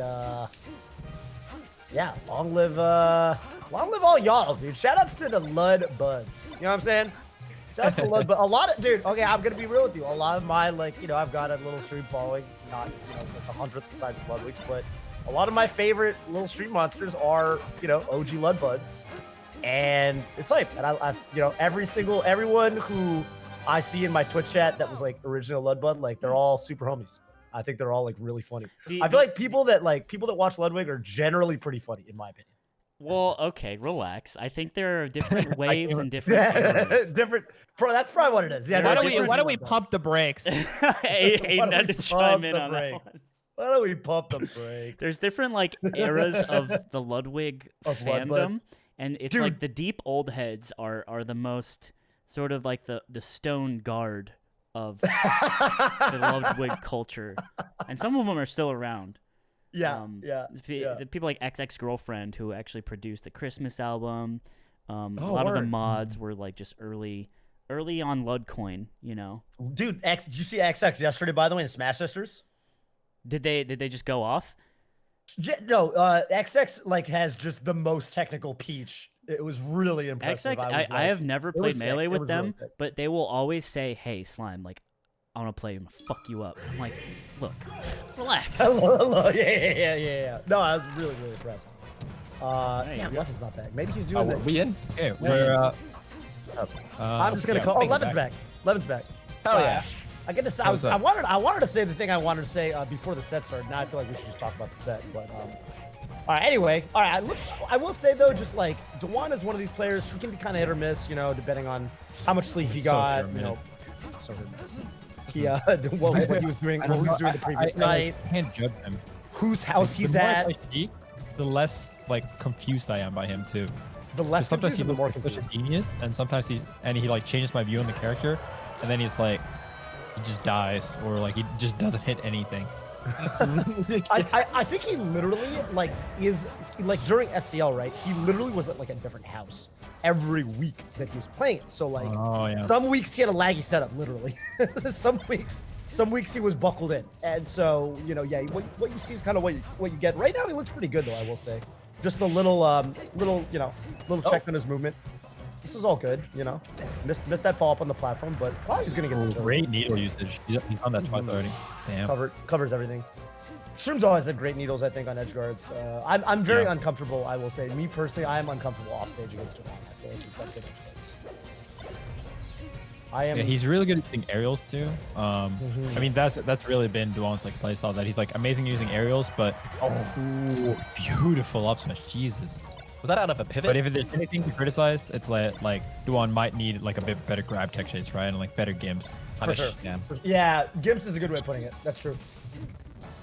yeah, long live all y'all, dude. Shout outs to the Lud buds. You know what I'm saying? Shout outs to the Lud buds. A lot of, dude, okay, I'm gonna be real with you. A lot of my, like, you know, I've got a little stream following, not, you know, like 100th the size of Ludwig's, but a lot of my favorite little stream monsters are, you know, OG Lud buds. And it's like, and I've, you know, everyone who I see in my Twitch chat that was like original Lud bud, like they're all super homies. I think they're all like really funny. I feel like people that watch Ludwig are generally pretty funny, in my opinion.
Well, okay, relax. I think there are different waves and different eras.
Different, bro. That's probably what it is. Yeah.
Why don't we pump the brakes?
Aiden had to chime in on that one.
Why don't we pump the brakes?
There's different like eras of the Ludwig fandom, and it's like the deep old heads are the most sort of like the stone guard of the Ludwig culture, and some of them are still around. The people like XX Girlfriend, who actually produced the Christmas album. A lot of the mods were like just early on Ludcoin, you know.
Dude, did you see XX yesterday, by the way, in Smash Sisters?
Did they just go off?
Yeah, no, XX like has just the most technical Peach. It was really impressive.
I have never played Melee with them, but they will always say, "Hey, Slime, like, I want to play and fuck you up." I'm like, look, relax.
Hello. Yeah. No, I was really impressed. Damn, Leffen's not back. Maybe he's doing.
Are we in?
Okay, we're.
I'm just gonna call. Oh, Levin's back. Levin's back.
Hell yeah.
I get to say, I wanted to say the thing I wanted to say before the set started. Now I feel like we should just talk about the set. But all right. Anyway, all right. I will say though, just like Dewan is one of these players who can be kind of hit or miss, you know, depending on how much sleep he got. You know, so hit or miss. He what he was doing the previous night.
I can't judge him.
Whose house he's at.
The less like confused I am by him too.
The less
sometimes
confused,
he
the more
looks like
confused.
such a genius, and sometimes he like changes my view on the character, and then he's like. He just dies, or like he just doesn't hit anything.
I think he literally like is like during SCL, right? He literally was at like a different house every week that he was playing it. So like some weeks he had a laggy setup, literally. some weeks he was buckled in, and so you know, yeah, what you see is kind of what you get. Right now he looks pretty good though, I will say. Just a little check on his movement. This is all good, you know. Missed that fall up on the platform, but probably he's gonna get the
great needle usage. He's done that twice already. Damn.
Covers everything. Shroom's always had great needles, I think, on edge guards. I'm very uncomfortable, I will say. Me personally, I am uncomfortable off stage against him. I feel like he's got good edge guards.
Yeah, he's really good at using aerials too. I mean, that's really been Duan's like playstyle. That he's like amazing using aerials, but beautiful up smash. Jesus.
Was that out of a pivot?
But if there's anything to criticize, it's like Duan might need like a bit better grab tech chase, right? And like better gimps.
For sure. Yeah, gimps is a good way of putting it. That's true.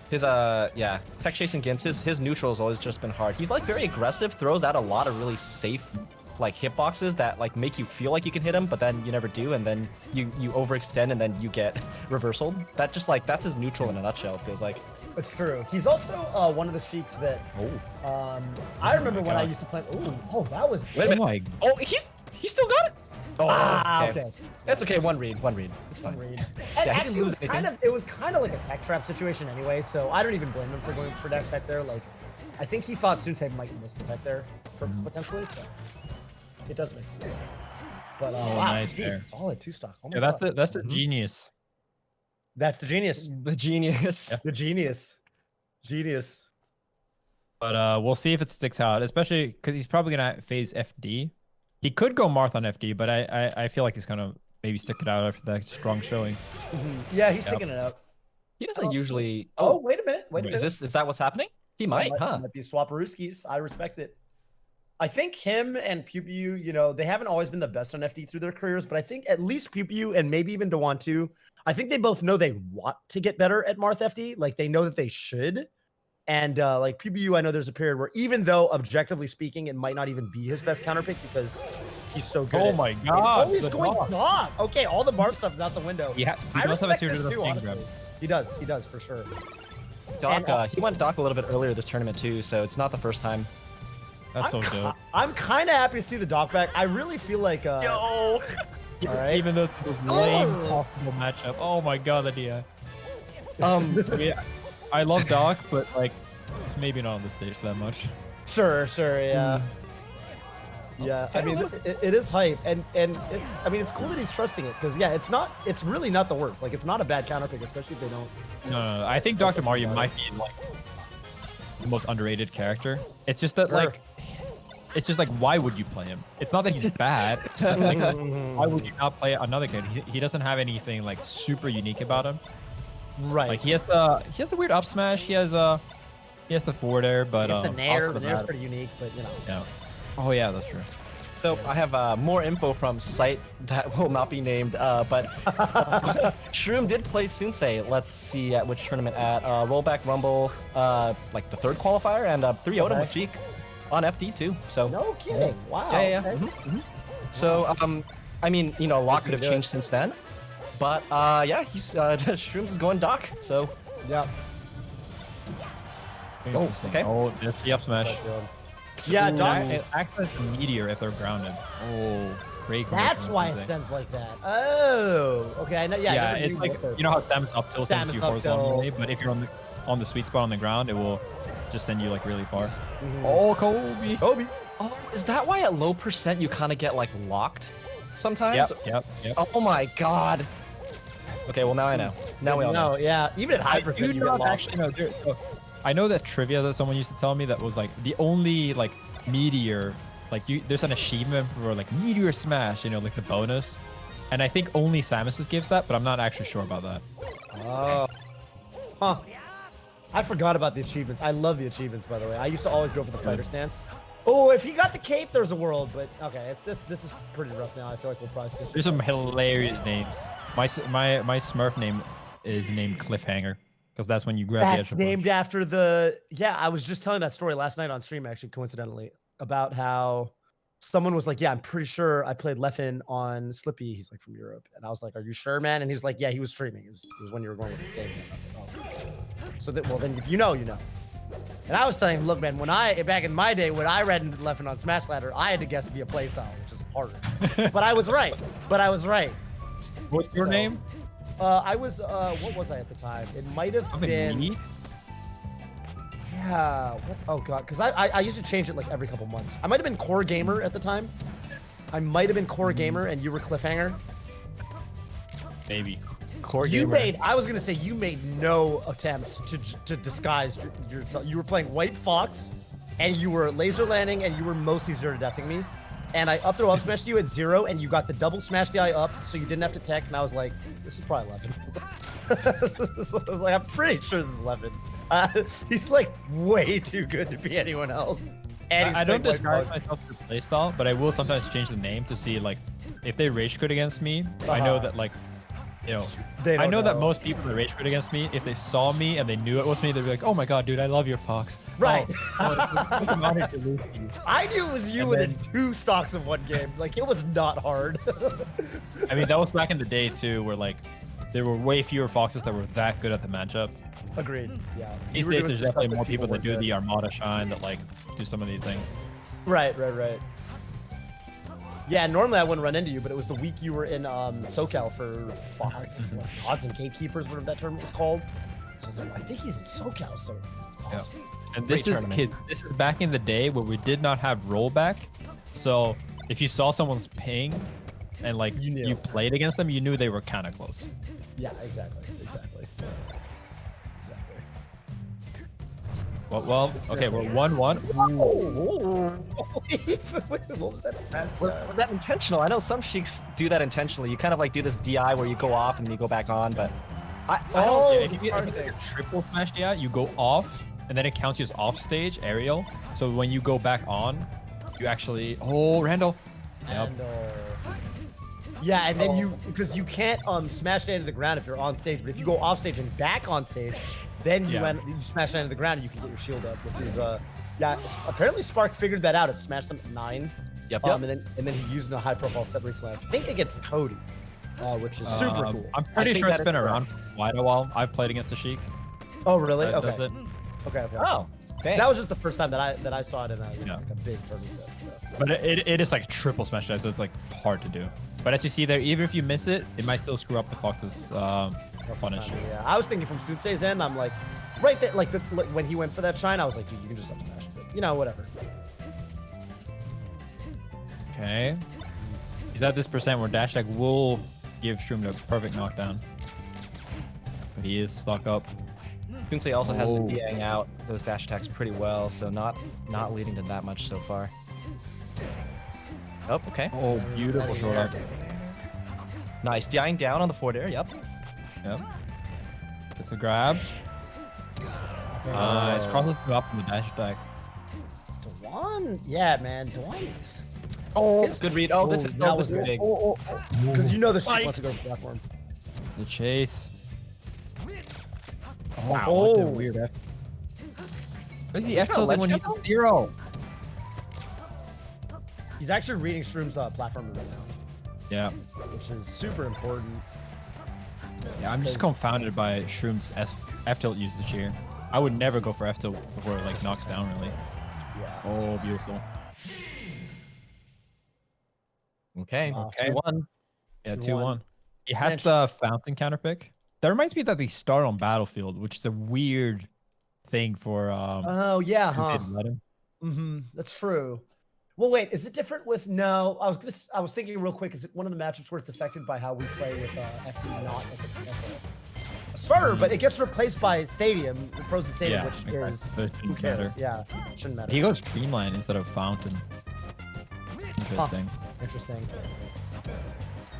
His tech chasing gimps, his neutral has always just been hard. He's like very aggressive, throws out a lot of really safe like hitboxes that like make you feel like you can hit him, but then you never do, and then you overextend and then you get reversaled. That just like that's his neutral in a nutshell, it feels like.
It's true. He's also one of the sheiks that I remember when I used to play. Oh, that was.
Wait a minute. Oh, he still got it. Oh,
okay.
That's okay. One read. It's fine.
And actually, it was kind of like a tech trap situation anyway. So I don't even blame him for going for that tech there. Like, I think he thought soonsay might miss the tech there potentially. So it does make sense. But wow,
nice pair.
All at 2-stock. Oh
yeah, that's the genius.
That's the genius.
The genius.
The genius. Genius.
But we'll see if it sticks out, especially because he's probably gonna phase FD. He could go Marth on FD, but I feel like he's gonna maybe stick it out after that strong showing.
Yeah, he's sticking it out.
He doesn't usually.
Oh, wait a minute.
Is that what's happening? He might, huh?
Might be Swaparooskies. I respect it. I think him and Pew, you know, they haven't always been the best on FD through their careers, but I think at least Pew and maybe even Dewan too, I think they both know they want to get better at Marth FD. Like they know that they should. And like Pew, I know there's a period where even though objectively speaking, it might not even be his best counter pick because he's so good.
Oh my god.
Oh, he's going dog. Okay, all the Marth stuff is out the window.
Yeah, he does have a series of things, grab.
He does for sure.
Doc, he went Doc a little bit earlier this tournament too, so it's not the first time.
That's so dope.
I'm kind of happy to see the Doc back. I really feel like
Yo.
Even though it's a lame possible matchup. Oh my god, the DI. Yeah, I love Doc, but like maybe not on the stage that much.
Sure, yeah. Yeah, I mean, it is hype, and it's, I mean, it's cool that he's trusting it, because, yeah, it's really not the worst. Like, it's not a bad counter pick, especially if they don't.
No, I think Dr. Mario might be, like, the most underrated character. It's just that, like, it's just like, why would you play him? It's not that he's bad. Like, why would you not play another character? He doesn't have anything, like, super unique about him.
Right.
Like, he has the weird up smash, he has the forward air, but,
he has the nair. The nair's pretty unique, but, you know.
Yeah. Oh yeah, that's true.
So I have more info from site that will not be named, but Shroomed did play soonsay. Let's see at which tournament at Rollback Rumble, like the 3rd qualifier, and 3-0 with Cheek on FD too. So
no kidding. Wow.
Yeah.
Okay.
So I mean, you know, a lot could have changed since then, but yeah, he's Shrooms is going Doc. So
yeah.
Oh, okay.
Oh, there's the up smash.
Yeah, Doc.
It acts as a meteor if they're grounded. Oh, great.
That's why it sends like that. Oh, okay. I know. Yeah,
yeah. It's like, you know how Samus up tilt sends you horizontally, but if you're on the sweet spot on the ground, it will just send you like really far. Oh, Kobe.
Oh, is that why at low percent you kind of get like locked sometimes?
Yep.
Oh my god. Okay, well now I know. Now we all know.
Yeah, even at high percent you get locked.
Actually, no, I know that trivia that someone used to tell me that was like the only like meteor, like there's an achievement for like meteor smash, you know, like the bonus, and I think only Samus gives that, but I'm not actually sure about that.
Oh, huh. I forgot about the achievements. I love the achievements, by the way. I used to always go for the fighter stance. Oh, if he got the cape, there's a world, but okay, this is pretty rough now. I feel like we'll probably still.
There's some hilarious names. My Smurf name is named Cliffhanger. Because that's when you grab the edge.
That's named after the. Yeah, I was just telling that story last night on stream, actually, coincidentally, about how someone was like, "Yeah, I'm pretty sure I played Leffen on Slippy." He's like from Europe, and I was like, "Are you sure, man?" And he's like, "Yeah, he was streaming. It was when you were going with the same thing." I was like, "Oh, so that, well, then if you know, you know." And I was telling him, "Look, man, back in my day when I read into Leffen on Smash Ladder, I had to guess via playstyle, which is harder." But I was right.
What's your name?
I was, what was I at the time? It might have been. Yeah. What? Oh god, because I used to change it like every couple months. I might have been Core Gamer at the time. I might have been Core Gamer, and you were Cliffhanger.
Maybe.
Core Gamer.
I was gonna say you made no attempts to disguise yourself. You were playing White Fox, and you were laser landing, and you were mostly zero to deathing me. And I up throw up smashed you at 0, and you got the double smash DI up, so you didn't have to tech. And I was like, this is probably Leffen. So I was like, I'm pretty sure this is Leffen. He's like way too good to be anyone else. And
I don't disguise myself for playstyle, but I will sometimes change the name to see like if they rage quit against me. I know that like, you know, I know that most people that rage quit against me, if they saw me and they knew it was me, they'd be like, "Oh my god, dude, I love your Fox."
Right. I knew it was you
and
within
then,
2 stocks of 1 game. Like, it was not hard.
I mean, that was back in the day too, where like there were way fewer Foxes that were that good at the matchup.
Agreed. Yeah.
These days, there's definitely more people that do the Armada Shine that like do some of these things.
Right. Yeah, normally I wouldn't run into you, but it was the week you were in SoCal for Odds and Gatekeepers, whatever that tournament was called. So I was like, I think he's in SoCal, so it's awesome.
And this is back in the day where we did not have rollback. So if you saw someone's ping and like you played against them, you knew they were kind of close.
Yeah, exactly.
Well, okay, we're 1-1.
What was that smash?
Was that intentional? I know some Sheiks do that intentionally. You kind of like do this DI where you go off and you go back on, but
if you get a triple smash DI, you go off and then it counts you as off stage aerial. So when you go back on, you actually Randall. Yep.
Yeah, and then because you can't smash it into the ground if you're on stage, but if you go off stage and back on stage, then you smash it into the ground and you can get your shield up, which is apparently Spark figured that out. It smashed them at 9.
Yep.
And then he used a high profile set recently. I think against Cody, which is super cool.
I'm pretty sure it's been around for quite a while. I've played against the Sheik.
Oh really?
That does it.
Okay.
Oh. Dang.
That was just the first time that I saw it in a big tournament set. So.
But it is like triple smash dive, so it's like hard to do. But as you see there, even if you miss it, it might still screw up the Fox's punish.
Yeah, I was thinking from Soonsay's end, I'm like, right there, like when he went for that shine, I was like, dude, you can just up smash it. You know, whatever.
Okay. He's at this percent where dash attack will give Shroomed a perfect knockdown. But he is stuck up.
Soonsay also has been DAing out those dash attacks pretty well, so not leading to that much so far. Oh, okay.
Oh, beautiful short up.
Nice. Dying down on the forward air, yep.
Yep. It's a grab. Nice. Crosses him up in the dash attack.
Dwan? Yeah, man. Dwan.
Oh, good read. Oh, this is big.
Because you know the shit wants to go to the platform.
The chase. Oh,
Wow.
what a weird F. Where's the F tilting when he's at 0?
He's actually reading Shroom's platform right now.
Yeah.
Which is super important.
Yeah, I'm just confounded by Shroom's F tilt usage here. I would never go for F tilt before it like knocks down really.
Yeah.
Oh, beautiful.
Okay. 2-1.
Yeah, 2-1. He has the fountain counter pick. That reminds me that they start on Battlefield, which is a weird thing for
oh yeah, huh? That's true. Well, wait, is it different with no? I was thinking real quick. Is it one of the matchups where it's affected by how we play with FD not as a starter, but it gets replaced by Stadium, Frozen Stadium, which is
so
who cares?
matter.
Yeah, it shouldn't matter.
He goes Streamline instead of Fountain. Interesting.
Interesting.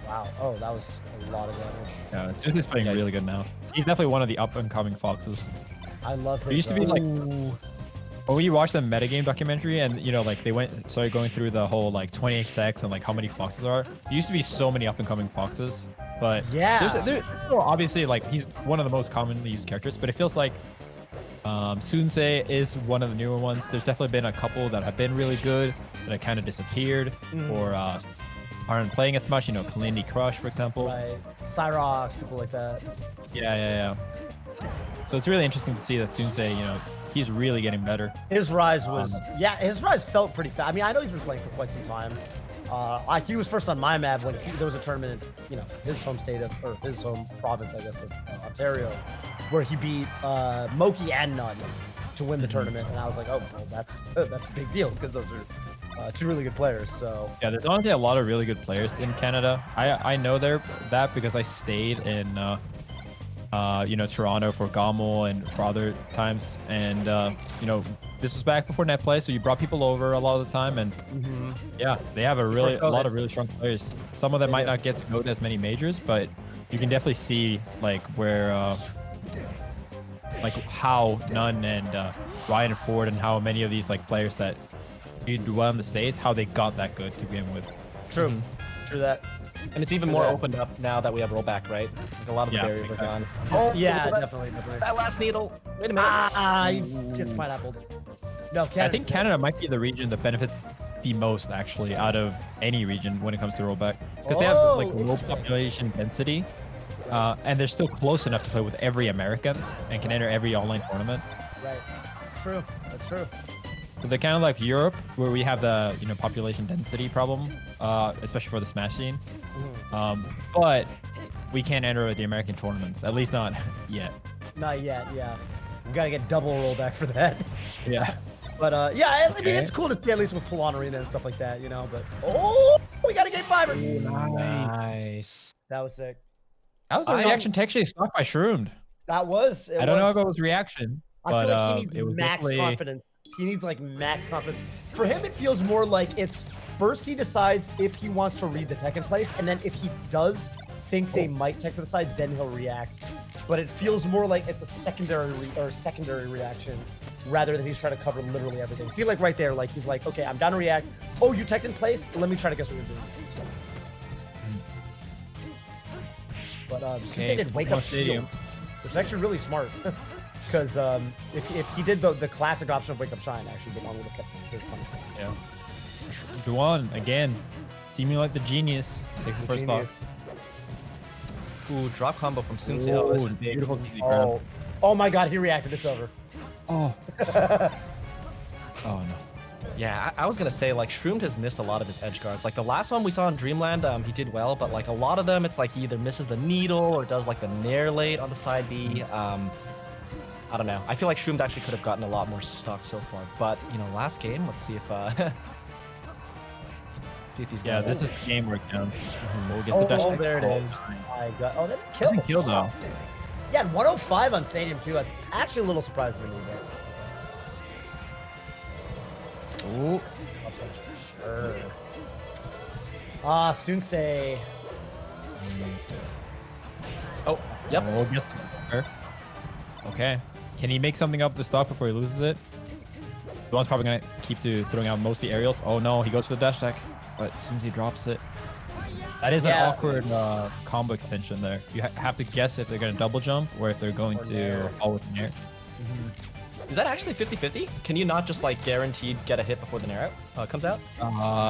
Wow. Oh, that was a lot of damage.
Yeah, Susie's playing really good now. He's definitely one of the up-and-coming Foxes.
I love his.
It used to be like, when you watch the metagame documentary and, you know, like they started going through the whole like 20xx and like how many Foxes are. There used to be so many up-and-coming Foxes. But there's obviously like he's one of the most commonly used characters, but it feels like soonsay is one of the newer ones. There's definitely been a couple that have been really good that have kind of disappeared or aren't playing as much, you know, Kalindi Crush, for example.
Right. Cyrox, people like that.
Yeah. So it's really interesting to see that soonsay, you know, he's really getting better.
His rise was, his rise felt pretty fast. I mean, I know he's been playing for quite some time. He was first on my map when there was a tournament in, you know, his home state of, or his home province, I guess, of Ontario, where he beat Moki and Nun to win the tournament. And I was like, oh, well, that's a big deal because those are two really good players. So
yeah, there's honestly a lot of really good players in Canada. I know that because I stayed in you know, Toronto for Gamo and for other times, and you know, this was back before net play, so you brought people over a lot of the time, and yeah, they have a lot of really strong players. Some of them might not get to go to as many majors, but you can definitely see like where like how Nunn and Ryan Ford and how many of these like players that did well in the States, how they got that good to begin with.
True. True that.
And it's even more opened up now that we have rollback, right? Like a lot of the barriers are gone.
Oh, yeah, definitely.
That last needle. Wait a minute.
He gets pineappled. No,
I think Canada might be the region that benefits the most, actually, out of any region when it comes to rollback. Because they have like low population density, and they're still close enough to play with every American and can enter every online tournament.
Right. That's true. That's true.
So they're kind of like Europe, where we have the, you know, population density problem, especially for the Smash scene. But we can't enter the American tournaments, at least not yet.
Not yet, yeah. We gotta get double rollback for that.
Yeah.
But yeah, I mean, it's cool to see at least with Poulon Arena and stuff like that, you know. But we got a game 5.
Nice.
That was sick.
That was a reaction to actually stuck by Shroomed.
That was.
I don't know if it was reaction,
I
but
feel like he needs
it was
max confidence. He needs like max confidence. For him, it feels more like it's first he decides if he wants to read the Tekken place, and then if he does think they might tech to the side, then he'll react. But it feels more like it's a secondary reaction rather than he's trying to cover literally everything. See, like right there, like he's like, okay, I'm down to react. Oh, you teched in place? Let me try to guess what you're doing. But since they did wake up shield, which is actually really smart, because if he did the classic option of wake up shine, actually, the one would have kept his punishment.
Yeah. Duan again, seeming like the genius, takes the first stock.
Ooh, drop combo from soonsay. Oh, this is
beautiful easy grab.
Oh my God, he reacted. It's over.
Oh. Oh no.
Yeah, I was gonna say like Shroomed has missed a lot of his edge guards. Like the last one we saw in Dreamland, he did well, but like a lot of them, it's like he either misses the needle or does like the nair late on the side B. I don't know. I feel like Shroomed actually could have gotten a lot more stuck so far, but you know, last game, let's see if see if he's
yeah. This is the game where it counts. We'll get the dash
there it is. My God. Oh, that killed.
Doesn't kill though.
Yeah, and 105 on Stadium too. That's actually a little surprising to me.
Ooh.
Sure. Ah, soonsay.
Oh, yep.
Oh, guess. Okay. Can he make something up the stock before he loses it? Duan's probably gonna keep to throwing out most of the aerials. Oh no, he goes for the dash attack, but as soon as he drops it, that is an awkward combo extension there. You have to guess if they're gonna double jump or if they're going to fall with the nair.
Is that actually 50-50? Can you not just like guaranteed get a hit before the nair comes out?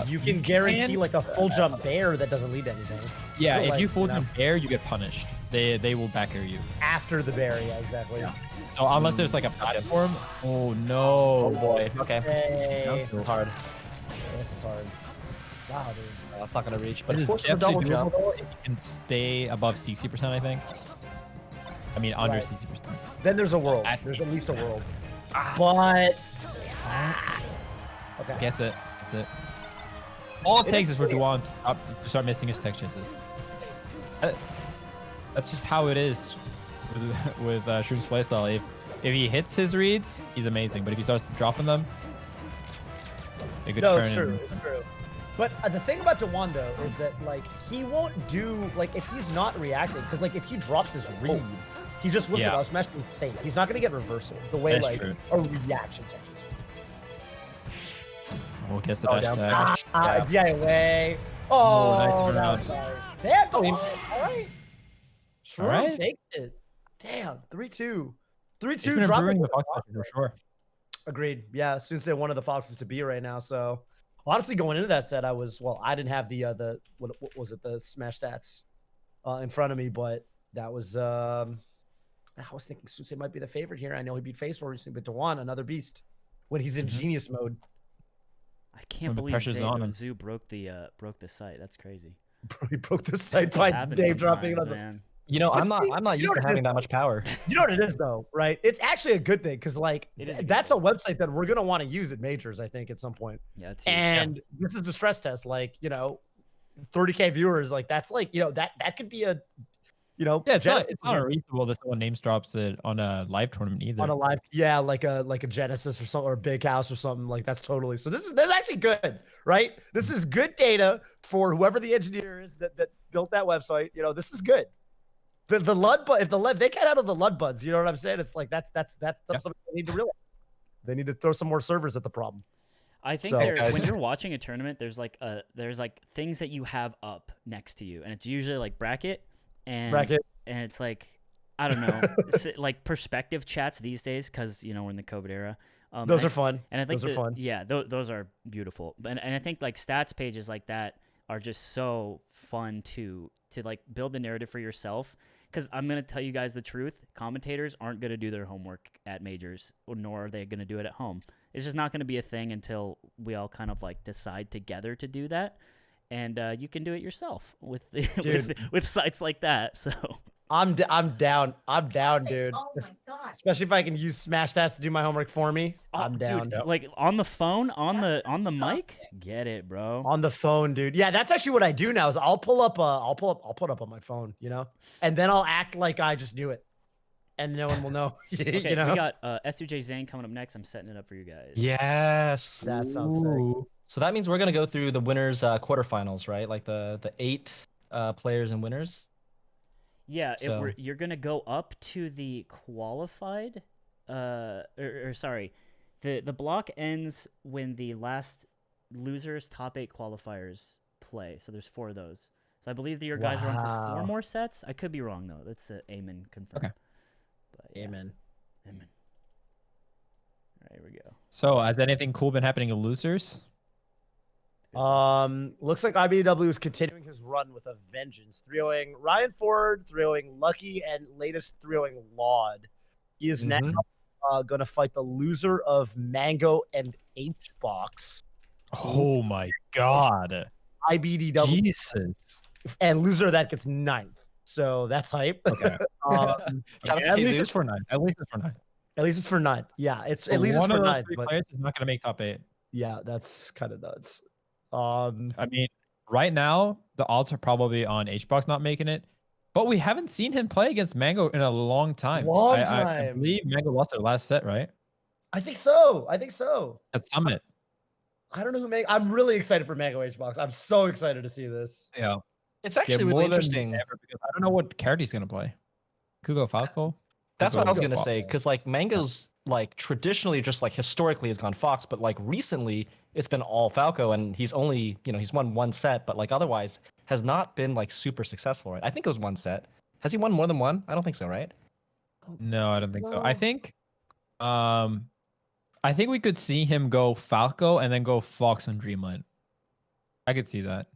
You can guarantee like a full jump bear that doesn't lead to anything.
Yeah, if you full jump bear, you get punished. They will back air you.
After the bear, yeah, exactly. Yeah.
So unless there's like a platform. Oh no.
Oh boy. Okay.
Hey.
It's hard.
This is hard. Wow, dude.
That's not gonna reach, but
It
it
is
forces a double
definitely
jump.
doable if you can stay above 60%, I think. I mean, under 60%.
Then there's a world. There's at least a world. But okay.
Gets it. That's it. All it takes is for Duan to start missing his tech chases. That's just how it is with Shroom's playstyle. If he hits his reads, he's amazing. But if he starts dropping them, they could turn.
It's true. But the thing about Duan though is that like he won't do like if he's not reacting because like if he drops his read, he just whips it out smash and it's safe. He's not gonna get reversal the way like a reaction touches.
We'll guess the dash attack.
DIY. Oh,
nice round.
Damn, all right.
Shroom
takes it. Damn, 3-2. 3-2
He's been
dropping
the fox for sure.
Agreed. Yeah, soonsay one of the foxes to be right now. So honestly, going into that set, I didn't have the what was it, the smash stats in front of me, but that was I was thinking soonsay might be the favorite here. I know he beat Face recently, but Duan, another beast when he's in genius mode.
I can't believe Zain broke the site. That's crazy.
Bro, he broke the site by name dropping it on
man.
You know, I'm not used to having that much power.
You know what it is though, right? It's actually a good thing because like that's a website that we're gonna want to use at majors, I think, at some point.
Yeah,
and this is the stress test. Like, you know, 30K viewers, like that's like, you know, that could be a, you know,
it's not unreasonable that someone names drops it on a live tournament either.
On a live, yeah, like a Genesis or something or a Big House or something, like that's totally. So this is actually good, right? This is good data for whoever the engineer is that built that website. You know, this is good. The Llod, if they get out of the Llod buds, you know what I'm saying? It's like that's something they need to realize. They need to throw some more servers at the problem.
I think when you're watching a tournament, there's like things that you have up next to you, and it's usually like bracket, and it's like I don't know, like perspective chats these days because you know we're in the COVID era.
Those are fun.
And I think
those are fun.
Yeah, those are beautiful. And I think like stats pages like that are just so fun to like build the narrative for yourself. Because I'm going to tell you guys the truth. Commentators aren't going to do their homework at majors, nor are they going to do it at home. It's just not going to be a thing until we all kind of like decide together to do that. And you can do it yourself with with sites like that. So
I'm down, dude. Oh especially if I can use Smash Stats to do my homework for me. I'm down.
Dude, like on the phone, on the mic, get it, bro.
On the phone, dude. Yeah, that's actually what I do now. Is I'll put up on my phone, you know, and then I'll act like I just knew it, and no one will know.
Okay,
you know?
We got SUJ Zain coming up next. I'm setting it up for you guys.
Yes,
that sounds sick.
So that means we're gonna go through the winners quarterfinals, right? Like the 8 players and winners.
Yeah,
So-
you're gonna go up to the qualified, or sorry, the block ends when the last losers top 8 qualifiers play. So there's 4 of those. So I believe that your guys are on for 4
Wow.
more sets. I could be wrong though. That's Amen confirmed.
Okay.
But, yeah.
Amen.
Amen. All right, here we go.
So has anything cool been happening to losers?
Looks like IBW is continuing his run with a vengeance, throwing Ryan Ford, throwing Lucky, and latest throwing Llod. He is now going to fight the loser of Mango and hbox.
Oh my god.
IBDW.
Jesus.
And loser of that gets 9th. So that's hype.
Okay. At least it's for 9. At least it's for 9.
At least it's for 9th. Yeah, it's
So
at least it's
one
for
of those
9th.
three
But
players is not going to make top 8.
yeah, that's kind of nuts.
I mean, right now the odds are probably on hbox not making it, but we haven't seen him play against Mango in a long time. I believe Mango lost their last set, right?
I think so. I think so.
At Summit.
I don't know who Mango. I'm really excited for Mango hbox. I'm so excited to see this.
Yeah.
It's actually
more
really
than
interesting.
ever because I don't know what character he's gonna play. Kugo Falco.
That's what I was
Kugo
gonna
Fox.
say, because like Mango's like traditionally just like historically has gone Fox, but like recently it's been all Falco, and he's only he's won 1 set, but like otherwise has not been like super successful, right? I think it was 1 set. Has he won more than 1? I don't think so, right?
No, I don't think so. I think we could see him go Falco and then go Fox on Dreamland. I could see that.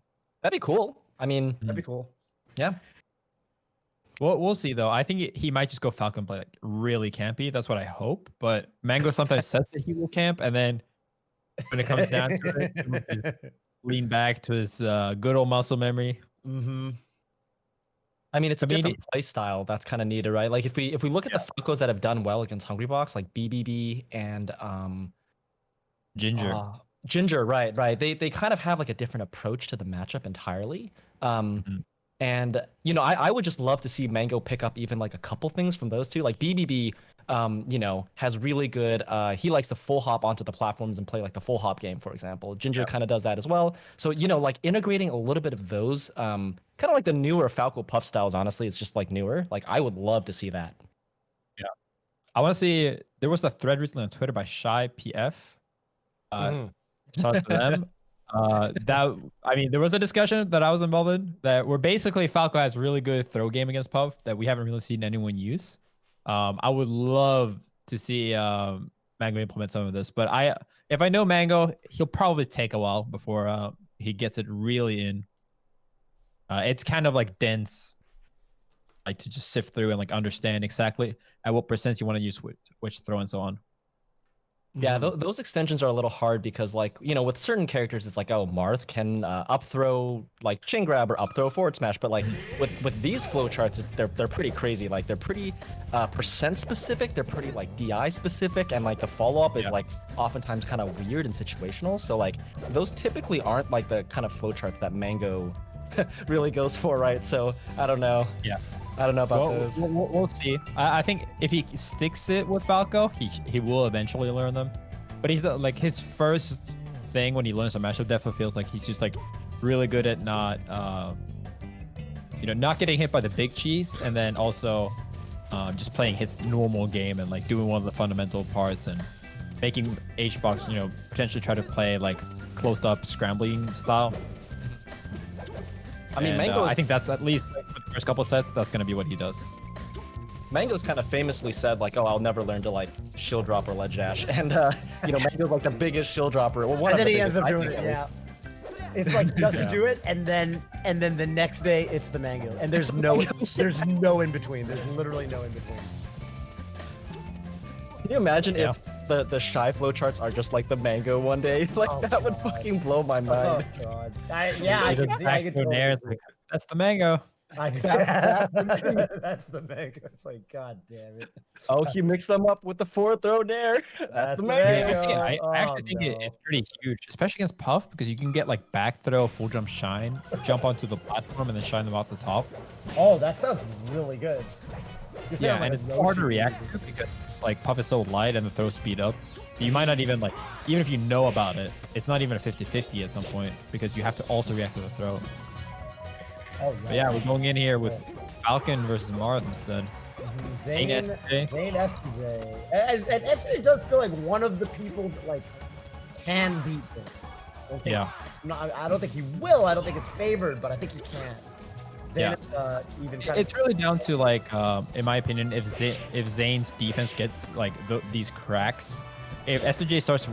That'd be cool. I mean,
That'd be cool.
Yeah.
We'll see though. I think he might just go Falcon and play like really campy. That's what I hope. But Mango sometimes says that he will camp, and then when it comes down to it, he will just lean back to his good old muscle memory.
Mm-hmm.
I mean, it's a different play style that's kind of needed, right? Like if we look at the Falcos that have done well against Hungrybox, like BBB and
Ginger.
Ginger, right. They kind of have like a different approach to the matchup entirely. And I would just love to see Mango pick up even like a couple things from those two. Like BBB, has really good. He likes to full hop onto the platforms and play like the full hop game, for example. Ginger kind of does that as well. So like integrating a little bit of those, kind of like the newer Falco Puff styles. Honestly, it's just like newer. Like I would love to see that.
Yeah, I want to see. There was a thread recently on Twitter by Shy PF. Shout out to them. There was a discussion that I was involved in that where basically Falco has really good throw game against Puff that we haven't really seen anyone use. I would love to see Mango implement some of this, but if I know Mango, he'll probably take a while before he gets it really in. It's kind of like dense, like to just sift through and like understand exactly at what percent you want to use which throw and so on.
Yeah, those extensions are a little hard because, like, with certain characters, it's like, oh, Marth can up throw like chain grab or up throw forward smash, but like with these flowcharts, they're pretty crazy. Like they're pretty percent specific, they're pretty like DI specific, and like the follow up is like oftentimes kind of weird and situational. So like those typically aren't like the kind of flowcharts that Mango really goes for, right? So I don't know.
Yeah.
I don't know about those.
We'll see. I think if he sticks it with Falco, he will eventually learn them. But he's like his first thing when he learns a matchup definitely feels like he's just like really good at not getting hit by the big cheese, and then also just playing his normal game and like doing one of the fundamental parts and making hbox potentially try to play like closed up scrambling style.
I mean,
Mango. I think that's at least for the first couple sets. That's gonna be what he does.
Mango's kind of famously said like, "Oh, I'll never learn to like shield drop or ledge dash," and Mango's like the biggest shield dropper. Well, one
And
of
then
the
he ends
biggest,
up
I
doing
think,
it.
at
Yeah.
least.
It's like doesn't do it, and then the next day it's the Mango, and there's no in between. There's literally no in between.
Can you imagine if the Shy flowcharts are just like the Mango one day? Like that would fucking blow my mind.
Oh god. I can see. I can totally see.
That's the Mango.
That's the Mango. It's like, god damn it.
Oh, he mixed them up with the forward throw nair. That's the Mango.
I actually think it's pretty huge, especially against Puff, because you can get like back throw, full jump shine, jump onto the platform, and then shine them off the top.
Oh, that sounds really good.
Yeah, and it's hard to react to because like Puff is so light and the throw speed up. You might not even like, even if you know about it, it's not even a 50-50 at some point because you have to also react to the throw.
Oh,
but yeah, we're going in here with Falcon versus Marth instead.
Zain,
SJ.
Zain, SJ. And SJ does feel like one of the people that like can beat them.
Yeah.
I don't think he will. I don't think it's favored, but I think he can. Zain
Yeah.
even kind
It's really down to like, in my opinion, if Zayn's defense gets like these cracks, if SJ starts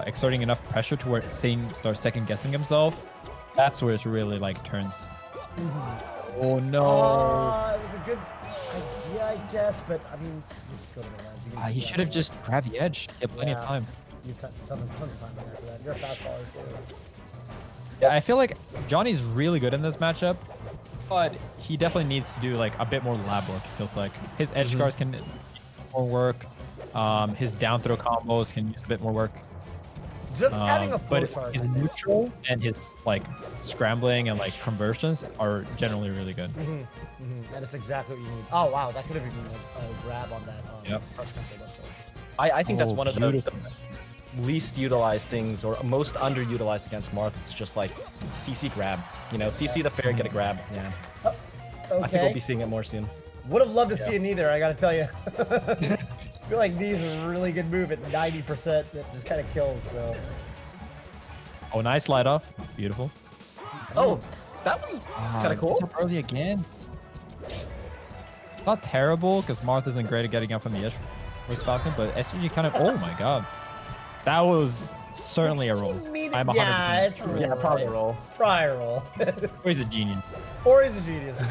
exerting enough pressure to where Zayn starts second guessing himself, that's where it's really like turns. Oh no!
It was a good idea, I guess, but I mean, you just go to the lens.
He should have just grabbed the edge. He had plenty of time.
You have tons of time after that. You're a fast follower too.
Yeah, I feel like Johnny's really good in this matchup, but he definitely needs to do like a bit more lab work. It feels like his edge guards can do more work. His down throw combos can use a bit more work.
Just having a flow
but
chart.
his neutral and his like scrambling and like conversions are generally really good.
And it's exactly what you need. Oh wow, that could have even a grab on that.
Yep.
I think that's one of the
beautiful.
least utilized things or most underutilized against Marth. It's just like CC grab. You know, CC the fair, get a grab. Yeah.
Okay.
I think we'll be seeing it more soon.
Would have loved to see it neither, I gotta tell you. I feel like these are a really good move at 90% that just kind of kills, so.
Oh, nice light off. Beautiful.
Oh, that was kind of cool.
Early again. Not terrible, because Marth isn't great at getting up from the edge with Falcon, but SG kind of, oh my god. That was certainly a roll. I'm 100%.
Yeah, it's a roll.
Yeah, probably a roll.
Probably a roll.
Or he's a genius.
Or he's a genius.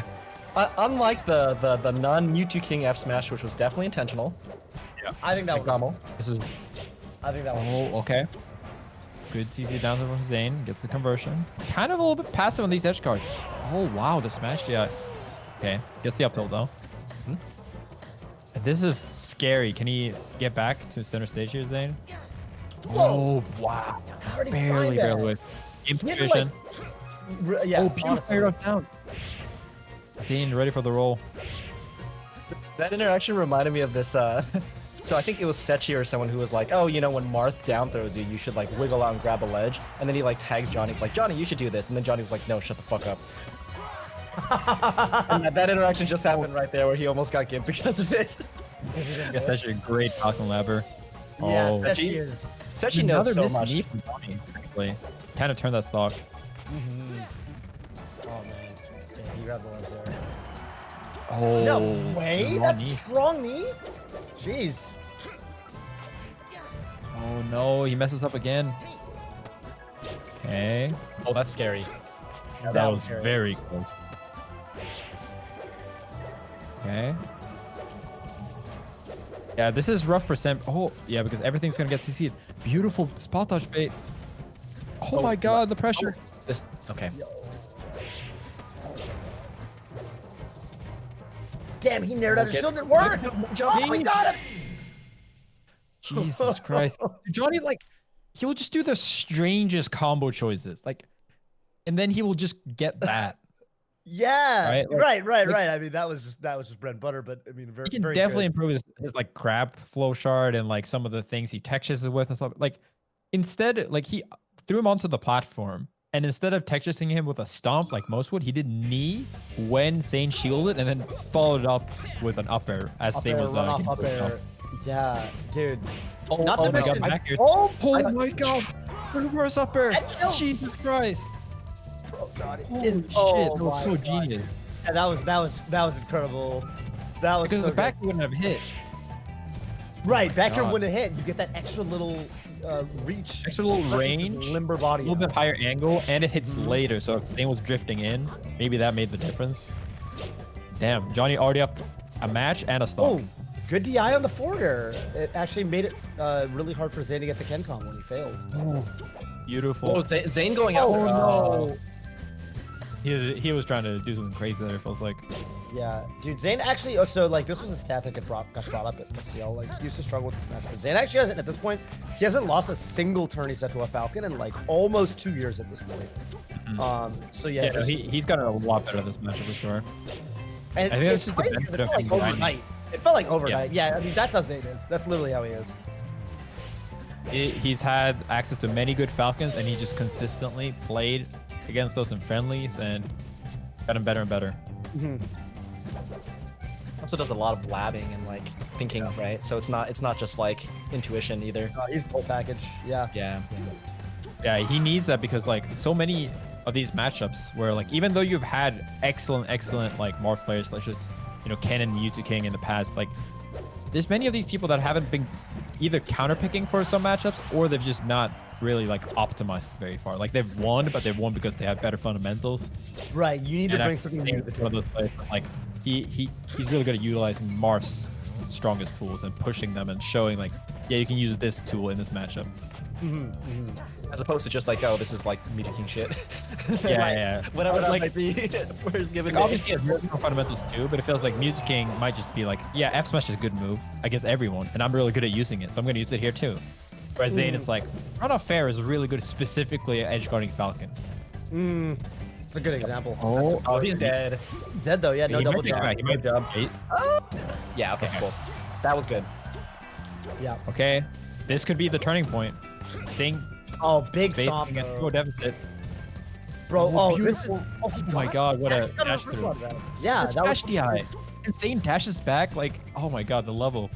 Unlike the non-Mewtwo King F smash, which was definitely intentional.
Yeah.
I think that was.
combo.
This is.
I think that was.
Oh, okay. Good CC down from Zayn. Gets the conversion. Kind of a little bit passive on these edge cards. Oh, wow. The smash. Yeah. Okay. Gets the up tilt, though. This is scary. Can he get back to center stage here, Zayn?
Whoa.
Oh, wow.
How did he
Barely,
find that?
barely. Game
He had to,
position.
Yeah.
Oh, beautiful
honestly.
air up down. Zayn ready for the roll.
That interaction reminded me of this. So I think it was Sechi or someone who was like, oh, you know, when Marth down throws you, you should like wiggle out and grab a ledge. And then he like tags Johnny. He's like, Johnny, you should do this. And then Johnny was like, no, shut the fuck up. And that interaction just happened right there where he almost got gimped because of it.
I guess that's a great Falcon Labber.
Yeah,
Oh,
Sechi is.
Sechi knows so much.
knee from Johnny, frankly. Kind of turned that stock.
Oh man. Yeah, he grabbed the ledge there.
Oh,
No way!
raw
That's
knee.
a strong knee? Jeez.
Oh no, he messes up again. Okay.
Oh, that's scary.
That was very close. Okay. Yeah, this is rough percent. Oh, yeah, because everything's gonna get CC'd. Beautiful spot touch bait. Oh, my god, the pressure.
This okay.
Damn, he narrowed out his shield. It worked! Oh, we got him!
Jesus Christ. Johnny, like, he will just do the strangest combo choices. Like, and then he will just get that.
Yeah.
Right? Like-
Right. I mean, that was just bread and butter, but I mean, very,
He can
very
definitely
good.
improve his like crab flow shard and like some of the things he tech chases with and stuff. Like instead, like he threw him onto the platform and instead of tech chasing him with a stomp like most would, he did knee when Zayn shielded and then followed up with an up air as Zayn was
run off
getting
up
pushed
air.
off.
Yeah, dude.
Oh,
Not
oh
to
my
mention,
god.
back here.
oh
My god! Reverse up air! Jesus Christ!
Oh god, it
Holy
is.
shit!
Oh
That was
my
so
God.
genius.
Yeah, that was incredible. That was
Because
so
the back
good.
wouldn't have hit.
Right, back here
God.
wouldn't have hit. You get that extra little reach,
Extra little
stretches
range,
the limber body.
A little
out.
bit higher angle, and it hits later, so if Zayn was drifting in, maybe that made the difference. Damn, Johnny already up a match and a stock.
Oh, good DI on the forwarder. It actually made it really hard for Zayn to get the Ken combo when he failed.
Beautiful.
Oh, Zayn going out.
Oh no.
He was trying to do something crazy there, it feels like.
Yeah, dude, Zayn actually, so like this was a stat that got brought up at the CL. Like he used to struggle with this match, but Zayn actually hasn't, at this point, he hasn't lost a single turn he set to a Falcon in like almost 2 years at this point. So yeah,
Yeah,
just-
he's gotten a lot better this match for sure.
and
I think
it's
that's just the
crazy,
benefit
it
of
felt like
being
overnight. It felt like overnight. Yeah, I mean that's how Zayn is. That's literally how he is.
He's had access to many good Falcons, and he just consistently played against those in friendlies and gotten better and better.
also does a lot of blabbing and like thinking, right? So it's not just like intuition either.
He's full package. Yeah.
Yeah.
Yeah, he needs that because like so many of these matchups where like even though you've had excellent like Morph players such as Ken and Mewtwo King in the past, like there's many of these people that haven't been either counterpicking for some matchups or they've just not really like optimized very far. Like they've won, but they've won because they have better fundamentals.
Right. You need to bring something new to the
table. One of those players, like he's really good at utilizing Morph's strongest tools and pushing them and showing like, yeah, you can use this tool in this matchup.
As opposed to just like, oh, this is like Mewtwo King shit.
Yeah.
Whatever that
like,
might be. Where's given
like, obviously, it has more fundamentals too, but it feels like Mewtwo King might just be like, yeah, F Smash is a good move against everyone, and I'm really good at using it, so I'm going to use it here too. Whereas Zain is like, Run Off Fair is really good specifically at edge guarding Falcon.
It's a good example.
Oh, he's dead.
He's dead though. Yeah, no double jump.
He might jump.
Yeah, okay, cool. That was good.
Yeah.
Okay, this could be the turning point. Zain.
Oh, big
space
stomp.
against no deficit.
Bro,
beautiful. Oh my god, what a dash through.
Yeah, that was
DI. Insane dashes back, like, oh my god, the level.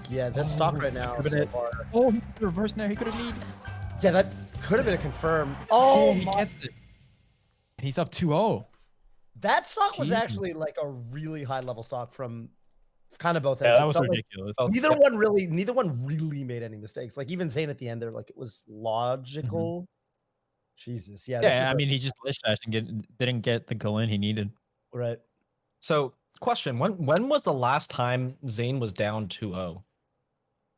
Yeah, this stock right now so far.
Oh, he reverse now, he could have need.
Yeah, that could have been a confirm. Oh,
he gets it. And he's up 2-0.
That stock was actually like a really high level stock from kind of both ends.
Yeah, that was ridiculous.
Like neither one really made any mistakes. Like even Zain at the end there, like it was logical. Jesus, yeah.
Yeah, I mean, he just glitch dashed and didn't get the goal in he needed.
Right.
So, question: when was the last time Zain was down 2-0?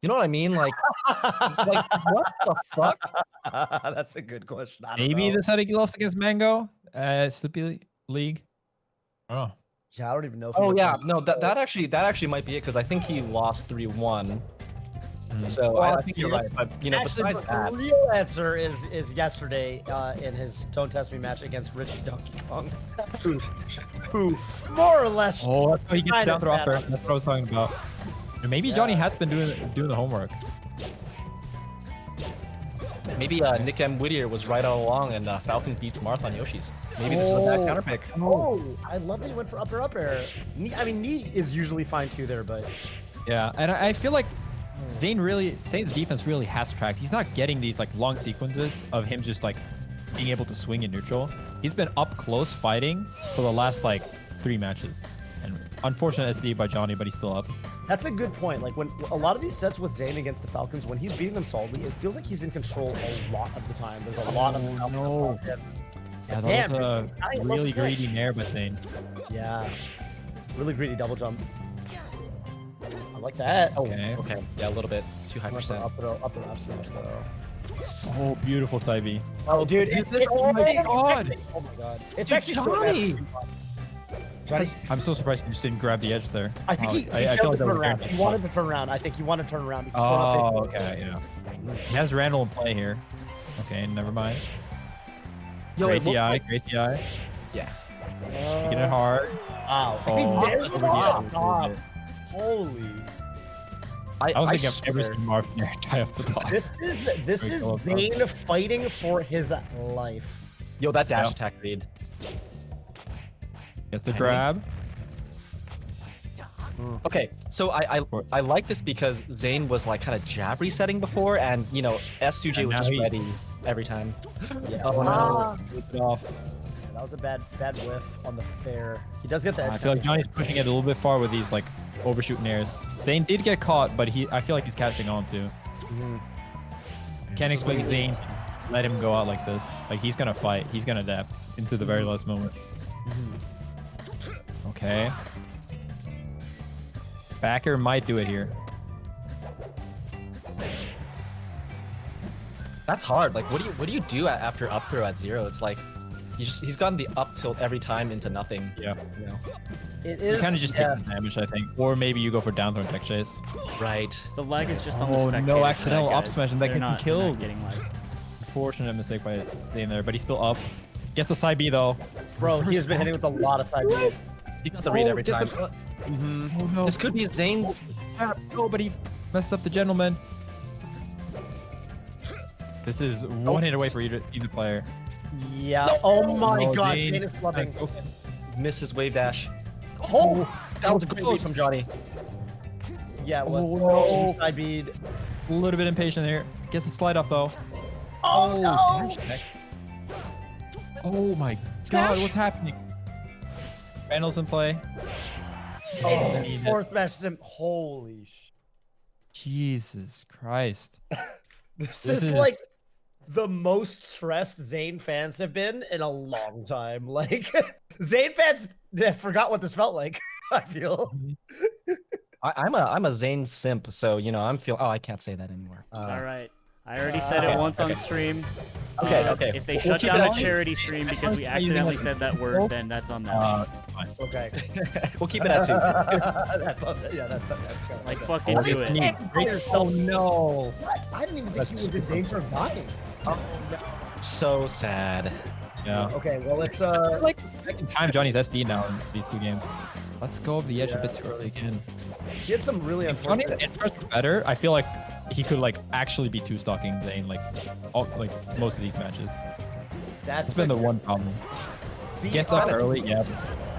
You know what I mean? Like what the fuck?
That's a good question.
Maybe the setting he lost against Mango, Slippy League. Oh.
Yeah, I don't even know. If
Oh yeah, no, that actually might be it because I think he lost 3-1. So
well,
I think you're right, but
actually,
besides that,
the real answer is yesterday in his Don't Test Me match against Richie's Donkey Kong, who more or less.
Oh, that's how he gets down through upper. That's what I was talking about. And maybe Johnny has been doing the homework.
maybe Nick M. Whittier was right all along, and Falcon beats Marth on Yoshi's. Maybe this is a bad counter pick.
Oh, I love that he went for up air. I mean, knee is usually fine too there, but
yeah, and I feel like Zain's defense really has cracked. He's not getting these like long sequences of him just like being able to swing in neutral. He's been up close fighting for the last like 3 matches. And unfortunate SD by Johnny, but he's still up.
that's a good point. Like when a lot of these sets with Zain against the Falcons, when he's beating them solidly, it feels like he's in control a lot of the time. There's a lot of
Yeah, that was a really greedy nair by Zain.
Yeah, really greedy double jump. I like that.
Okay. Yeah, a little bit too high percent.
Up the F smash though.
Oh, beautiful side B.
Oh, dude,
oh my god.
Oh my god. It's
Dude,
actually
Johnny.
Johnny.
I'm so surprised he just didn't grab the edge there.
I think he
I
failed
feel
to
like
turn around. He wanted to turn around. I think he wanted to turn around.
Oh, okay, yeah. He has Randall in play here. Okay, never mind.
Yo,
great DI, great DI.
Yeah.
Taking it hard.
Wow.
Oh,
There's the top. Holy.
I don't think I've ever seen Marv near die off the top.
This is Zain fighting for his life.
Yo, that dash attack read.
Gets the grab.
Okay, so I like this because Zain was like kind of jab resetting before, and S2J was just ready every time.
Yeah.
Oh no.
It off.
That was a bad whiff on the fair. He does get the edge.
I feel like Johnny's pushing it a little bit far with these like overshoot nairs. Zain did get caught, but I feel like he's catching on too. Can't expect Zain to let him go out like this. Like he's gonna fight. He's gonna adapt into the very last moment. Okay. Backer might do it here.
That's hard. Like, what do you do after up throw at 0? It's like he's gotten the up tilt every time into nothing.
Yeah.
It is.
You kind of just take the damage, I think, or maybe you go for down throw and tech chase.
Right.
The leg is just on the spectator.
No accidental
side,
up
guys.
smash and that
They're
can
not
kill.
getting leg.
Unfortunate mistake by Zain there, but he's still up. Gets the side B though.
Bro, he has been hitting with a lot of side Bs.
He got the read every time.
Oh no.
This could be Zain's.
No, but he messed up the gentleman. This is one hit away for either player.
Yeah. Oh my
Oh,
god,
Zain.
Zain is flubbing.
Misses wave dash.
Oh,
That was a great lead from Johnny.
yeah, it was.
Oh.
Inside bead.
A little bit impatient here. Gets the slide off though.
Oh, no!
Hashtag. Oh my god, what's happening? Randall's in play.
Oh, fourth match sim. Holy sh!
Jesus Christ.
This is like the most stressed Zain fans have been in a long time. Like Zain fans forgot what this felt like. I feel.
I'm a Zain simp, so you know I'm Oh, I can't say that anymore.
It's all right. I already said it once on stream.
Okay.
If they
We'll
shut
keep
down
it
a
at two.
charity stream because we accidentally said that word, then that's on them.
Okay.
We'll keep it at 2.
That's kind of
Like fucking do it.
Oh no! What? I didn't even think he was in danger of dying.
So sad.
Yeah.
Okay, well it's
Like second time Johnny's SD now in these 2 games. Let's go over the edge a bit too early again.
he had some really
Johnny's
unfortunate.
intros were better. I feel like he could like actually be 2-stocking Zain like most of these matches.
That's
That's been the
like-
one problem.
these
Gets up
kind of-
early, yeah.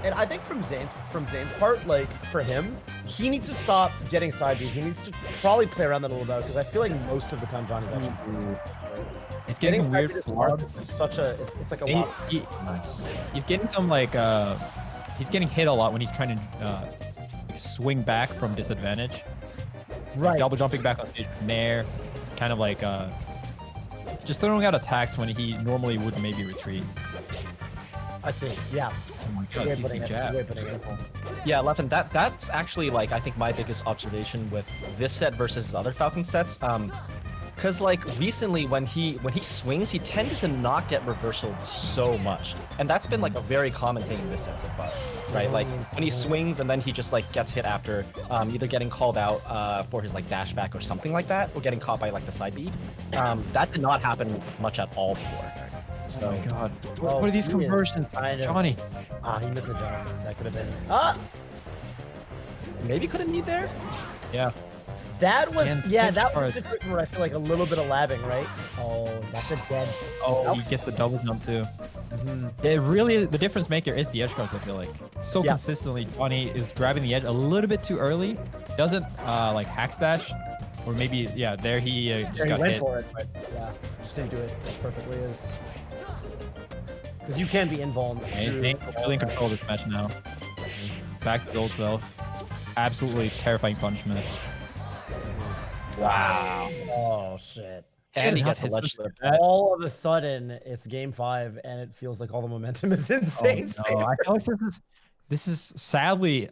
And I think from Zayn's part, like for him, he needs to stop getting side beat. He needs to probably play around that a little bit because I feel like most of the time Johnny's actually
He's getting
side
weird
beat is
floor.
hard. It's such a it's like a
He-
lot.
he- He's getting some like he's getting hit a lot when he's trying to swing back from disadvantage.
Right.
Double jumping back on stage from there, kind of like just throwing out attacks when he normally would maybe retreat.
I see. Yeah.
Oh my god,
Way
CC
putting it-
jab.
way putting it.
Yeah, Leffen, that's actually like I think my biggest observation with this set versus his other Falcon sets. Cause like recently when he swings, he tended to not get reversaled so much. And that's been like a very common thing in this set so far. Right? Like when he swings and then he just like gets hit after either getting called out for his like dash back or something like that, or getting caught by like the side beat. That did not happen much at all before. So,
Oh my god. What are these
he is
conversions?
kind of-
Johnny.
He missed the jump. That could have been.
maybe could have need there?
Yeah.
That was
And
yeah.
pitch
That
card.
was a situation where I feel like a little bit of labbing, right? Oh, that's a dead.
Oh, he gets the double jump too. It really the difference maker is the edge guards. I feel like so
Yeah.
consistently, Johnny is grabbing the edge a little bit too early. Doesn't like hack stash, or maybe yeah. There he just
He
got
went
hit.
for it, but yeah, just didn't do it as perfectly as. Because you can be invulnerable.
And Zayn's really in control of this match now. Back to his old self. Absolutely terrifying punishment.
Wow. Oh shit.
And he
Not
gets a
his
ledge
sister.
slip.
All of a sudden, it's game 5, and it feels like all the momentum is in Zayn's
Oh, no.
favor.
I feel like this is sadly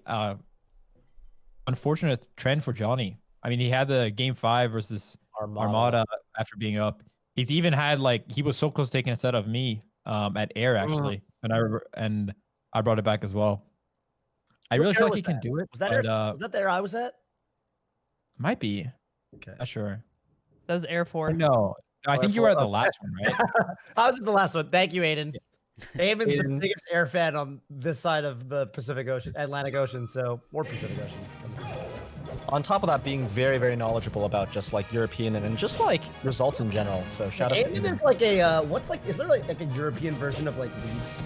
unfortunate trend for Johnny. I mean, he had the game 5 versus Armada after being up. He's even had like he was so close to taking a set of me at air actually, and I brought it back as well. I
Which
really
air
feel like
was
he can
that?
do it.
Was that,
but,
was that there I was at?
might be.
Okay.
Not sure.
That was Air 4.
No, I think you were at the last one, right?
I was at the last one. Thank you, Aiden. Aiden's the
Aiden.
biggest air fan on this side of the Atlantic Ocean, so or Pacific Ocean.
On top of that, being very, very knowledgeable about just like European and just like results in general. So shout out to
Aiden
Aiden.
is like a is there like a European version of like Leeds?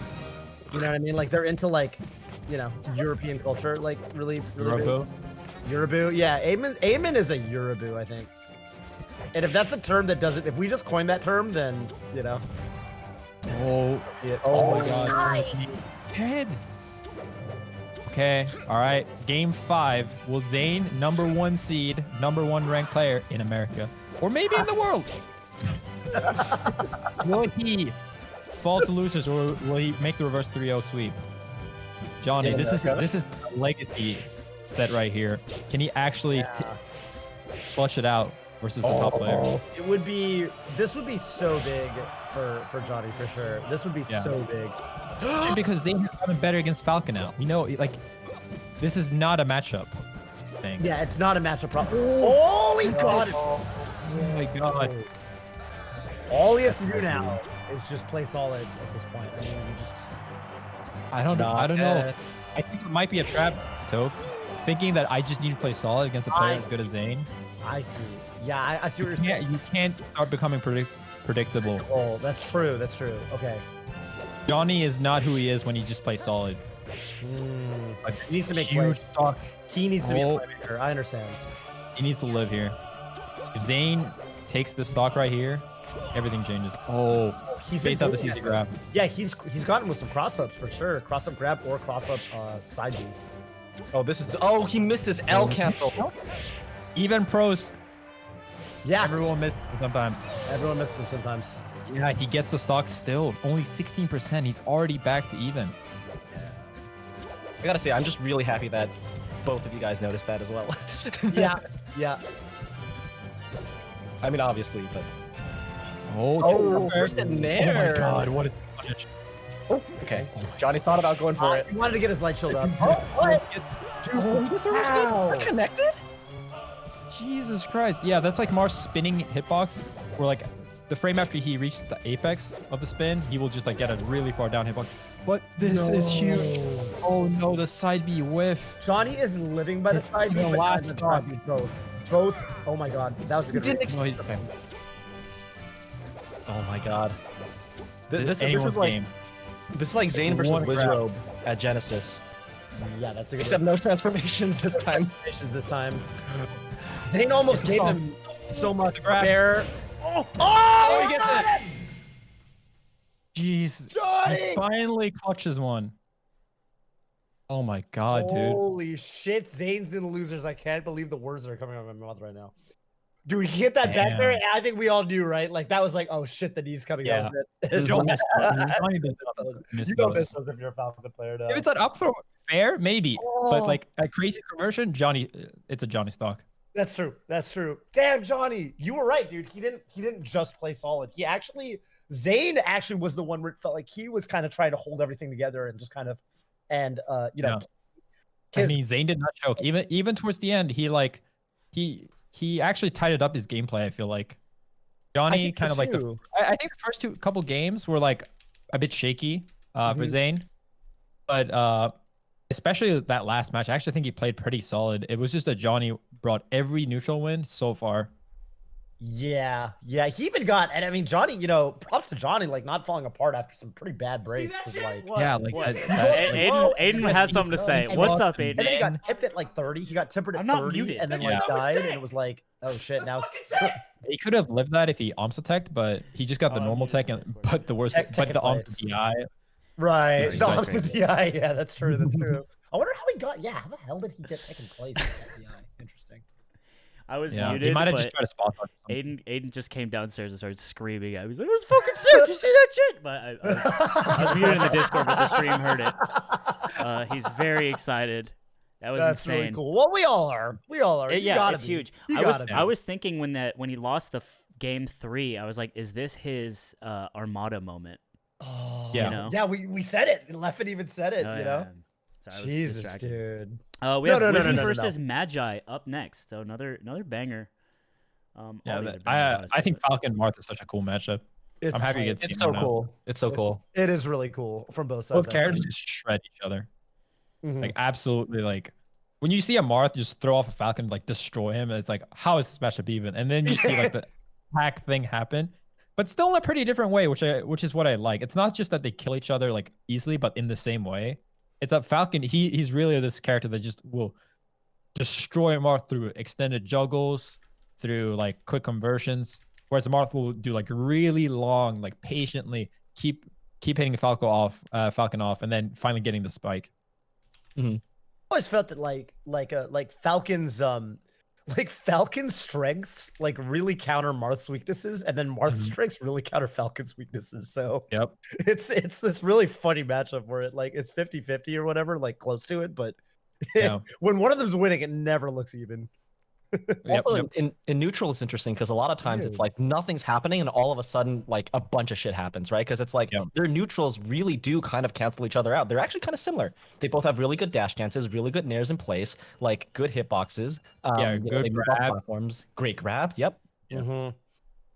You know what I mean? Like they're into like, you know, European culture, like really big.
Robo.
Yorubu, yeah. Amen is a Yorubu, I think. And if that's a term that doesn't, if we just coin that term, then you know.
Oh,
Yeah.
oh my god. Head. Okay, all right. Game 5. Will Zain, #1 seed, #1 ranked player in America, or maybe in the world? Will he fall to losers, or will he make the reverse 3-0 sweep? Johnny,
Yeah,
this is a legacy set right here. Can he actually flush it out versus the top player?
It would be. This would be so big for Johnny for sure. This would be
Yeah.
so big.
Because Zain has gotten better against Falcon now. You know, like this is not a matchup thing.
Yeah, it's not a matchup problem. Oh, he got it.
Oh my god.
All he has to do now is just play solid at this point. I mean, you just.
I don't know. I don't know. I think it might be a trap, Toph. Thinking that I just need to play solid against a player as good as Zain.
I see. Yeah, I see what you're saying.
You can't start becoming predictable.
Oh, that's true. That's true. Okay.
Johnny is not who he is when he just plays solid.
He needs to make
huge
play.
stock.
He needs to be a playmaker. I understand.
He needs to live here. If Zain takes the stock right here, everything changes. Oh,
He's
baits out this easy grab.
Yeah, he's gotten with some cross-ups for sure. Cross-up grab or cross-up side B.
Oh, this is. Oh, he missed his L cancel.
Even pros.
Yeah.
Everyone misses him sometimes.
Everyone misses him sometimes.
Yeah, he gets the stock still. Only 16%. He's already back to even.
I gotta say, I'm just really happy that both of you guys noticed that as well.
Yeah, yeah.
I mean, obviously, but.
Oh,
first and
oh
there.
my god, what a punish.
Oh, okay. Johnny thought about going for it.
He wanted to get his light shield up.
We're connected?
Jesus Christ. Yeah, that's like Mars spinning hitbox, where like the frame after he reaches the apex of the spin, he will just like get a really far down hitbox. But this is huge. Oh no, the side B whiff.
Johnny is living by the side B,
The
but
last
the
stop.
side B both. Both. Oh my god, that was a good.
No, he's-
Okay. Oh my god. This
anyone's
is like
game.
this is like Zain versus
One grab.
Wizzrobe at Genesis.
Yeah, that's a good.
Except no transformations this time.
This time. Zain almost gave him so much
grab.
fair.
Oh, he gets it. Jeez.
Johnny!
He finally clutches one. Oh my god, dude.
Holy shit, Zane's in losers. I can't believe the words that are coming out of my mouth right now. Dude, he hit that back there, and I think we all knew, right? Like, that was like, oh shit, the knee's coming out of it.
Don't miss those. Johnny does not miss
You don't
those.
miss those if you're a Falcon player now.
If it's an up throw, fair, maybe. But
Oh.
like a crazy conversion, Johnny, it's a Johnny stock.
That's true. That's true. Damn, Johnny, you were right, dude. He didn't just play solid. He actually, Zayn actually was the one where it felt like he was kind of trying to hold everything together and just kind of, and you know.
I mean, Zayn did not choke. Even towards the end, he actually tidied up his gameplay. I feel like Johnny kind of like I think the first couple games were like a bit shaky for Zayn, but especially that last match, I actually think he played pretty solid. It was just that Johnny brought every neutral win so far.
Yeah, he even got, and I mean, Johnny, you know, props to Johnny, like not falling apart after some pretty bad breaks. Cause like,
Yeah, like
Aiden has something to say. What's up, Aiden?
And then he got tipped at like 30. He got tempered at
I'm not
30,
muted.
and then
Yeah.
like died, and it was like, oh shit, now it's
He could have lived that if he omps attacked, but he just got the normal tech and but the worst, but the omps DI.
right.
He's
The
going
off the
crazy.
DI, yeah, that's true. That's true. I wonder how he got. Yeah, how the hell did he get taken place at that DI? Interesting.
I was
Yeah,
muted.
he might have
but
just tried to spot dodge or something.
Aiden just came downstairs and started screaming. I was like, "It was fucking sick! You see that shit?" But I was muted in the Discord, but the stream heard it. He's very excited. That was
That's
insane.
really cool. Well, we all are. We all are. You
Yeah,
gotta
it's
be.
huge.
You
I
gotta be.
was thinking when he lost the game 3, I was like, "Is this his Armada moment?"
Oh,
Yeah.
You know?
yeah, we said it. Leffen even said it.
Oh,
you
yeah,
know.
man. Sorry, I was
Jesus,
distracted.
dude.
We
No,
have
no, no,
Wizzy
no, no, no.
versus Magi up next. So another banger. All
Yeah,
these are bangers, honestly,
I think
but-
Falcon Marth is such a cool matchup. I'm happy to get
It's
Zayn
so
now.
cool. It's so cool.
It is really cool from both sides.
Both
I
characters
think.
just shred each other.
Mhm.
Like absolutely, like when you see a Marth just throw off a Falcon, like destroy him, it's like how is this matchup even? And then you see like the hack thing happen, but still in a pretty different way, which is what I like. It's not just that they kill each other like easily, but in the same way. It's that Falcon. He's really this character that just will destroy Marth through extended juggles, through like quick conversions. Whereas Marth will do like really long, like patiently keep hitting Falcon off, and then finally getting the spike.
I always felt that Falcon's strengths like really counter Marth's weaknesses, and then Marth's strengths really counter Falcon's weaknesses. So
Yep.
it's this really funny matchup where it like it's 50-50 or whatever, like close to it, but
Yeah.
when one of them's winning, it never looks even.
Also, in neutral, it's interesting because a lot of times it's like nothing's happening, and all of a sudden, like a bunch of shit happens, right? Because it's like their neutrals really do kind of cancel each other out. They're actually kind of similar. They both have really good dash chances, really good nairs in place, like good hitboxes.
Yeah,
you know,
good
they move off
grabs.
platforms, great grabs. Yep.
And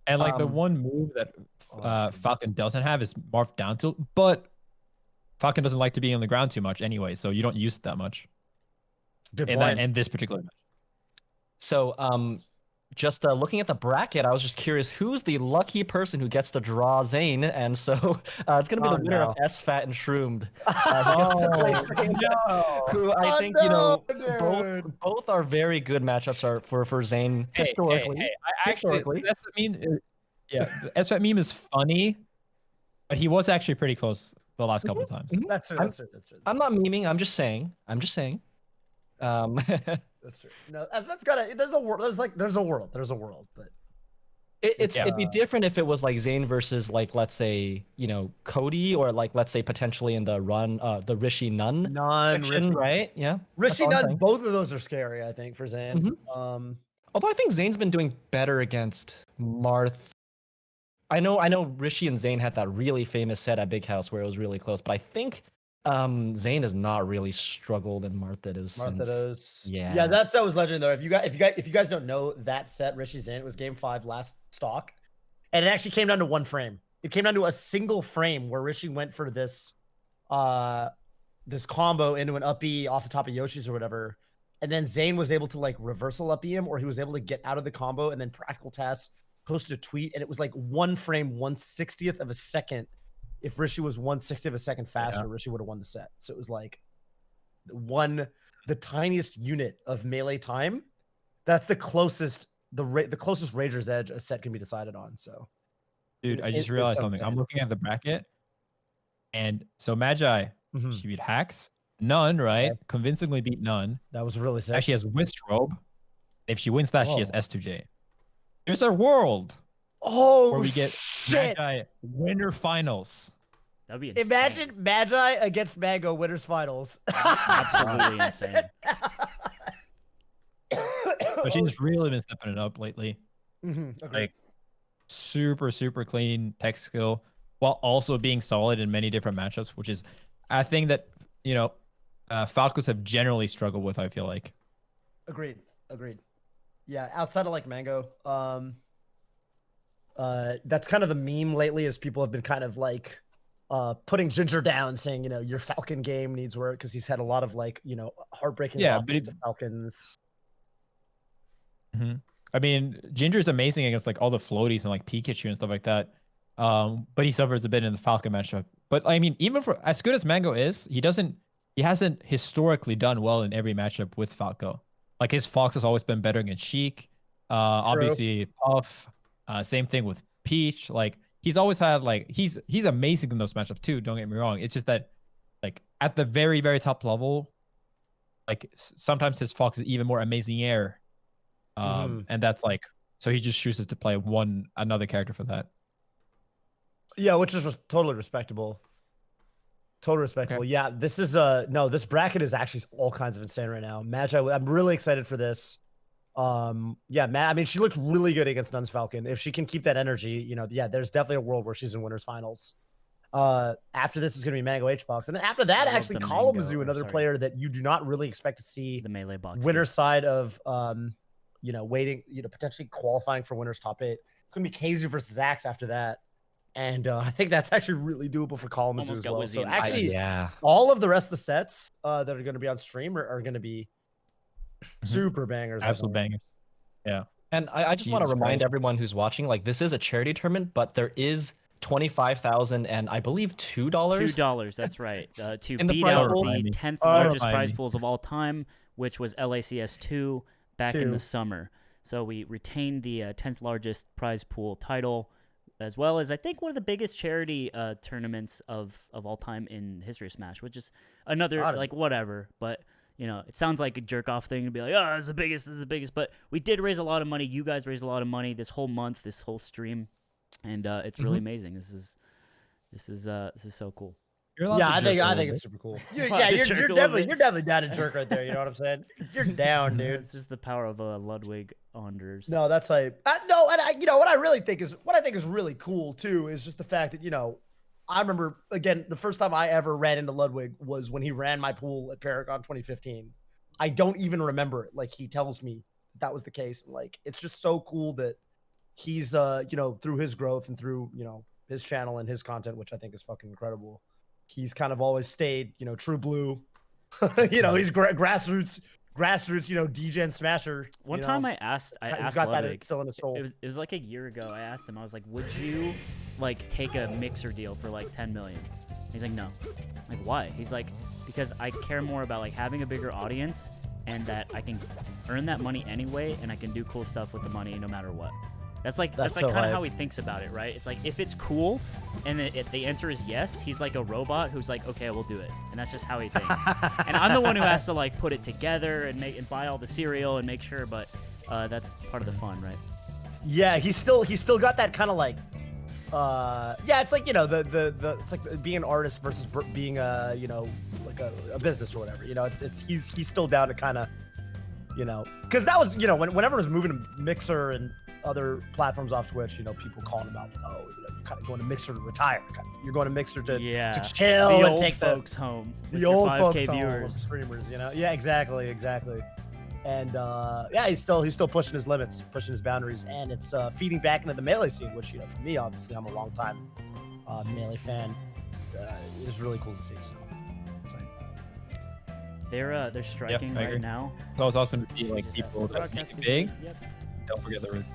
like the one move that Falcon doesn't have is Marth down tilt, but Falcon doesn't like to be on the ground too much anyway, so you don't use it that much.
Good
in
point.
in this particular match.
So just looking at the bracket, I was just curious who's the lucky person who gets to draw Zain, and so it's gonna be the winner of sfat and shroomed. Who gets to play Zain, who I think both are very good matchups are for Zain historically.
Actually, that's what I mean. Yeah, the sfat meme is funny, but he was actually pretty close the last couple of times.
That's true. That's true.
I'm not memeing. I'm just saying.
That's true. No, that's gotta. There's a world. There's a world, but
it'd be different if it was like Zain versus like, let's say, Cody, or like, let's say potentially in the run, the Rishi Nun section, right? Yeah,
Rishi Nun. Both of those are scary, I think, for Zain.
Although I think Zain's been doing better against Marth. I know Rishi and Zain had that really famous set at Big House where it was really close, but I think Zain has not really struggled in Marthados since.
Yeah, that set was legendary. If you guys don't know that set, Rishi Zain, it was game 5 last stock, and it actually came down to one frame. It came down to a single frame where Rishi went for this this combo into an up B off the top of Yoshi's or whatever, and then Zain was able to like reversal up B him, or he was able to get out of the combo, and then Practical Task posted a tweet, and it was like one frame, 1/60th of a second. If Rishi was 1/60th of a second faster, Rishi would have won the set. So it was like the tiniest unit of melee time. That's the closest, the closest Rager's Edge a set can be decided on. So,
dude, I just realized something. I'm looking at the bracket, and so Magi, she beat Hacks, Nun, right? Convincingly beat Nun.
That was really sick.
Actually, has wizzrobe. If she wins that, she has S2J. There's a world.
Oh,
where we get
shit.
Magi winner finals.
That'd be insane.
Imagine Magi against Mango winners finals.
Absolutely insane.
But she's really been stepping it up lately. Like super clean tech skill, while also being solid in many different matchups, which is a thing that Falcos have generally struggled with, I feel like.
Agreed. Yeah, outside of like Mango, that's kind of the meme lately, is people have been kind of like putting Ginger down, saying, your Falcon game needs work, because he's had a lot of like, heartbreaking losses to Falcons.
I mean, Ginger's amazing against like all the floaties and like Pikachu and stuff like that. But he suffers a bit in the Falcon matchup. But I mean, even for as good as Mango is, he hasn't historically done well in every matchup with Falco. Like his Fox has always been better against Sheik. Obviously Puff. Same thing with Peach. Like he's always had like he's amazing in those matchups too. Don't get me wrong. It's just that like at the very top level, like sometimes his Fox is even more amazing air. And that's like, so he just chooses to play another character for that.
Yeah, which is totally respectable. Totally respectable. Okay. Yeah, this is this bracket is actually all kinds of insane right now. Magi, I'm really excited for this. Yeah, I mean, she looked really good against Nun's Falcon. If she can keep that energy, there's definitely a world where she's in winners finals. After this is going to be Mango hbox, and then after that, actually kzhu, another player that you do not really expect to see
the melee box
winner side of waiting, potentially qualifying for winners top 8. It's going to be kzhu versus Zax after that. And I think that's actually really doable for kzhu as well. So actually, all of the rest of the sets that are going to be on stream are going to be super bangers.
Absolute bangers. Yeah.
And I just want to remind everyone who's watching, like, this is a charity tournament, but there is 25,000 and I believe $2.
$2, that's right. To beat out the 10th largest prize pools of all time, which was LACS 2 back in the summer. So we retained the 10th largest prize pool title, as well as I think one of the biggest charity tournaments of all time in history of Smash, which is another like whatever, but it sounds like a jerk off thing to be like, oh, it's the biggest, but we did raise a lot of money. You guys raised a lot of money this whole month, this whole stream, and it's really amazing. This is so cool.
Yeah, I think it's super cool. You're definitely down to jerk right there. You know what I'm saying? You're down, dude.
It's just the power of Ludwig Anders.
No, that's like no, and what I think is really cool too is just the fact that I remember again the first time I ever ran into Ludwig was when he ran my pool at Paragon 2015. I don't even remember it. Like he tells me that was the case, and like it's just so cool that he's through his growth and through his channel and his content, which I think is fucking incredible. He's kind of always stayed, true blue. He's grassroots grassroots, DJ and Smasher.
One time I asked
he's got
Ludwig,
that still in his soul.
It was like a year ago. I asked him, I was like, would you like take a mixer deal for like 10 million? He's like, no. I'm like, why? He's like, because I care more about like having a bigger audience and that I can earn that money anyway, and I can do cool stuff with the money no matter what. That's like
so
kind of
hype.
how he thinks about it, right? It's like if it's cool and the answer is yes, he's like a robot who's like, okay, we'll do it, and that's just how he thinks. And I'm the one who has to like put it together and buy all the cereal and make sure, but that's part of the fun, right?
Yeah, he's still got that kind of like, it's like it's like being an artist versus being a like a business or whatever. He's still down to kind of, because that was when everyone was moving to Mixer and other platforms off Twitch, people calling about, you're kind of going to Mixer to retire. You're going to Mixer to chill
the
and
old
take
folks home.
The old folks home,
viewers.
streamers. Yeah, exactly. And he's still pushing his limits, pushing his boundaries, and it's feeding back into the Melee scene, which for me, obviously, I'm a long time Melee fan. It is really cool to see. So it's like,
they're striking
I agree.
right now.
It's always awesome to see like people that
Broadcast
make big.
Yep.
Don't forget the root.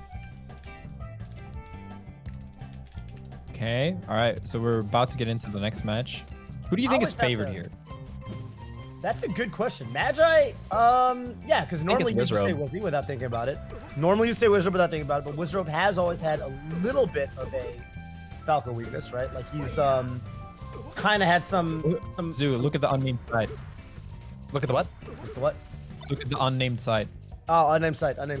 Okay, all right. So we're about to get into the next match. Who do you think is favored here?
That's a good question. Magi, because normally you say Wizzy without thinking about it. Normally you say wizzrobe without thinking about it, but wizzrobe has always had a little bit of a Falco weakness, right? Like he's kind of had some.
Zoo, look at the unnamed side.
Look at the what?
Look at what?
Look at the unnamed side.
Oh, unnamed site. Okay.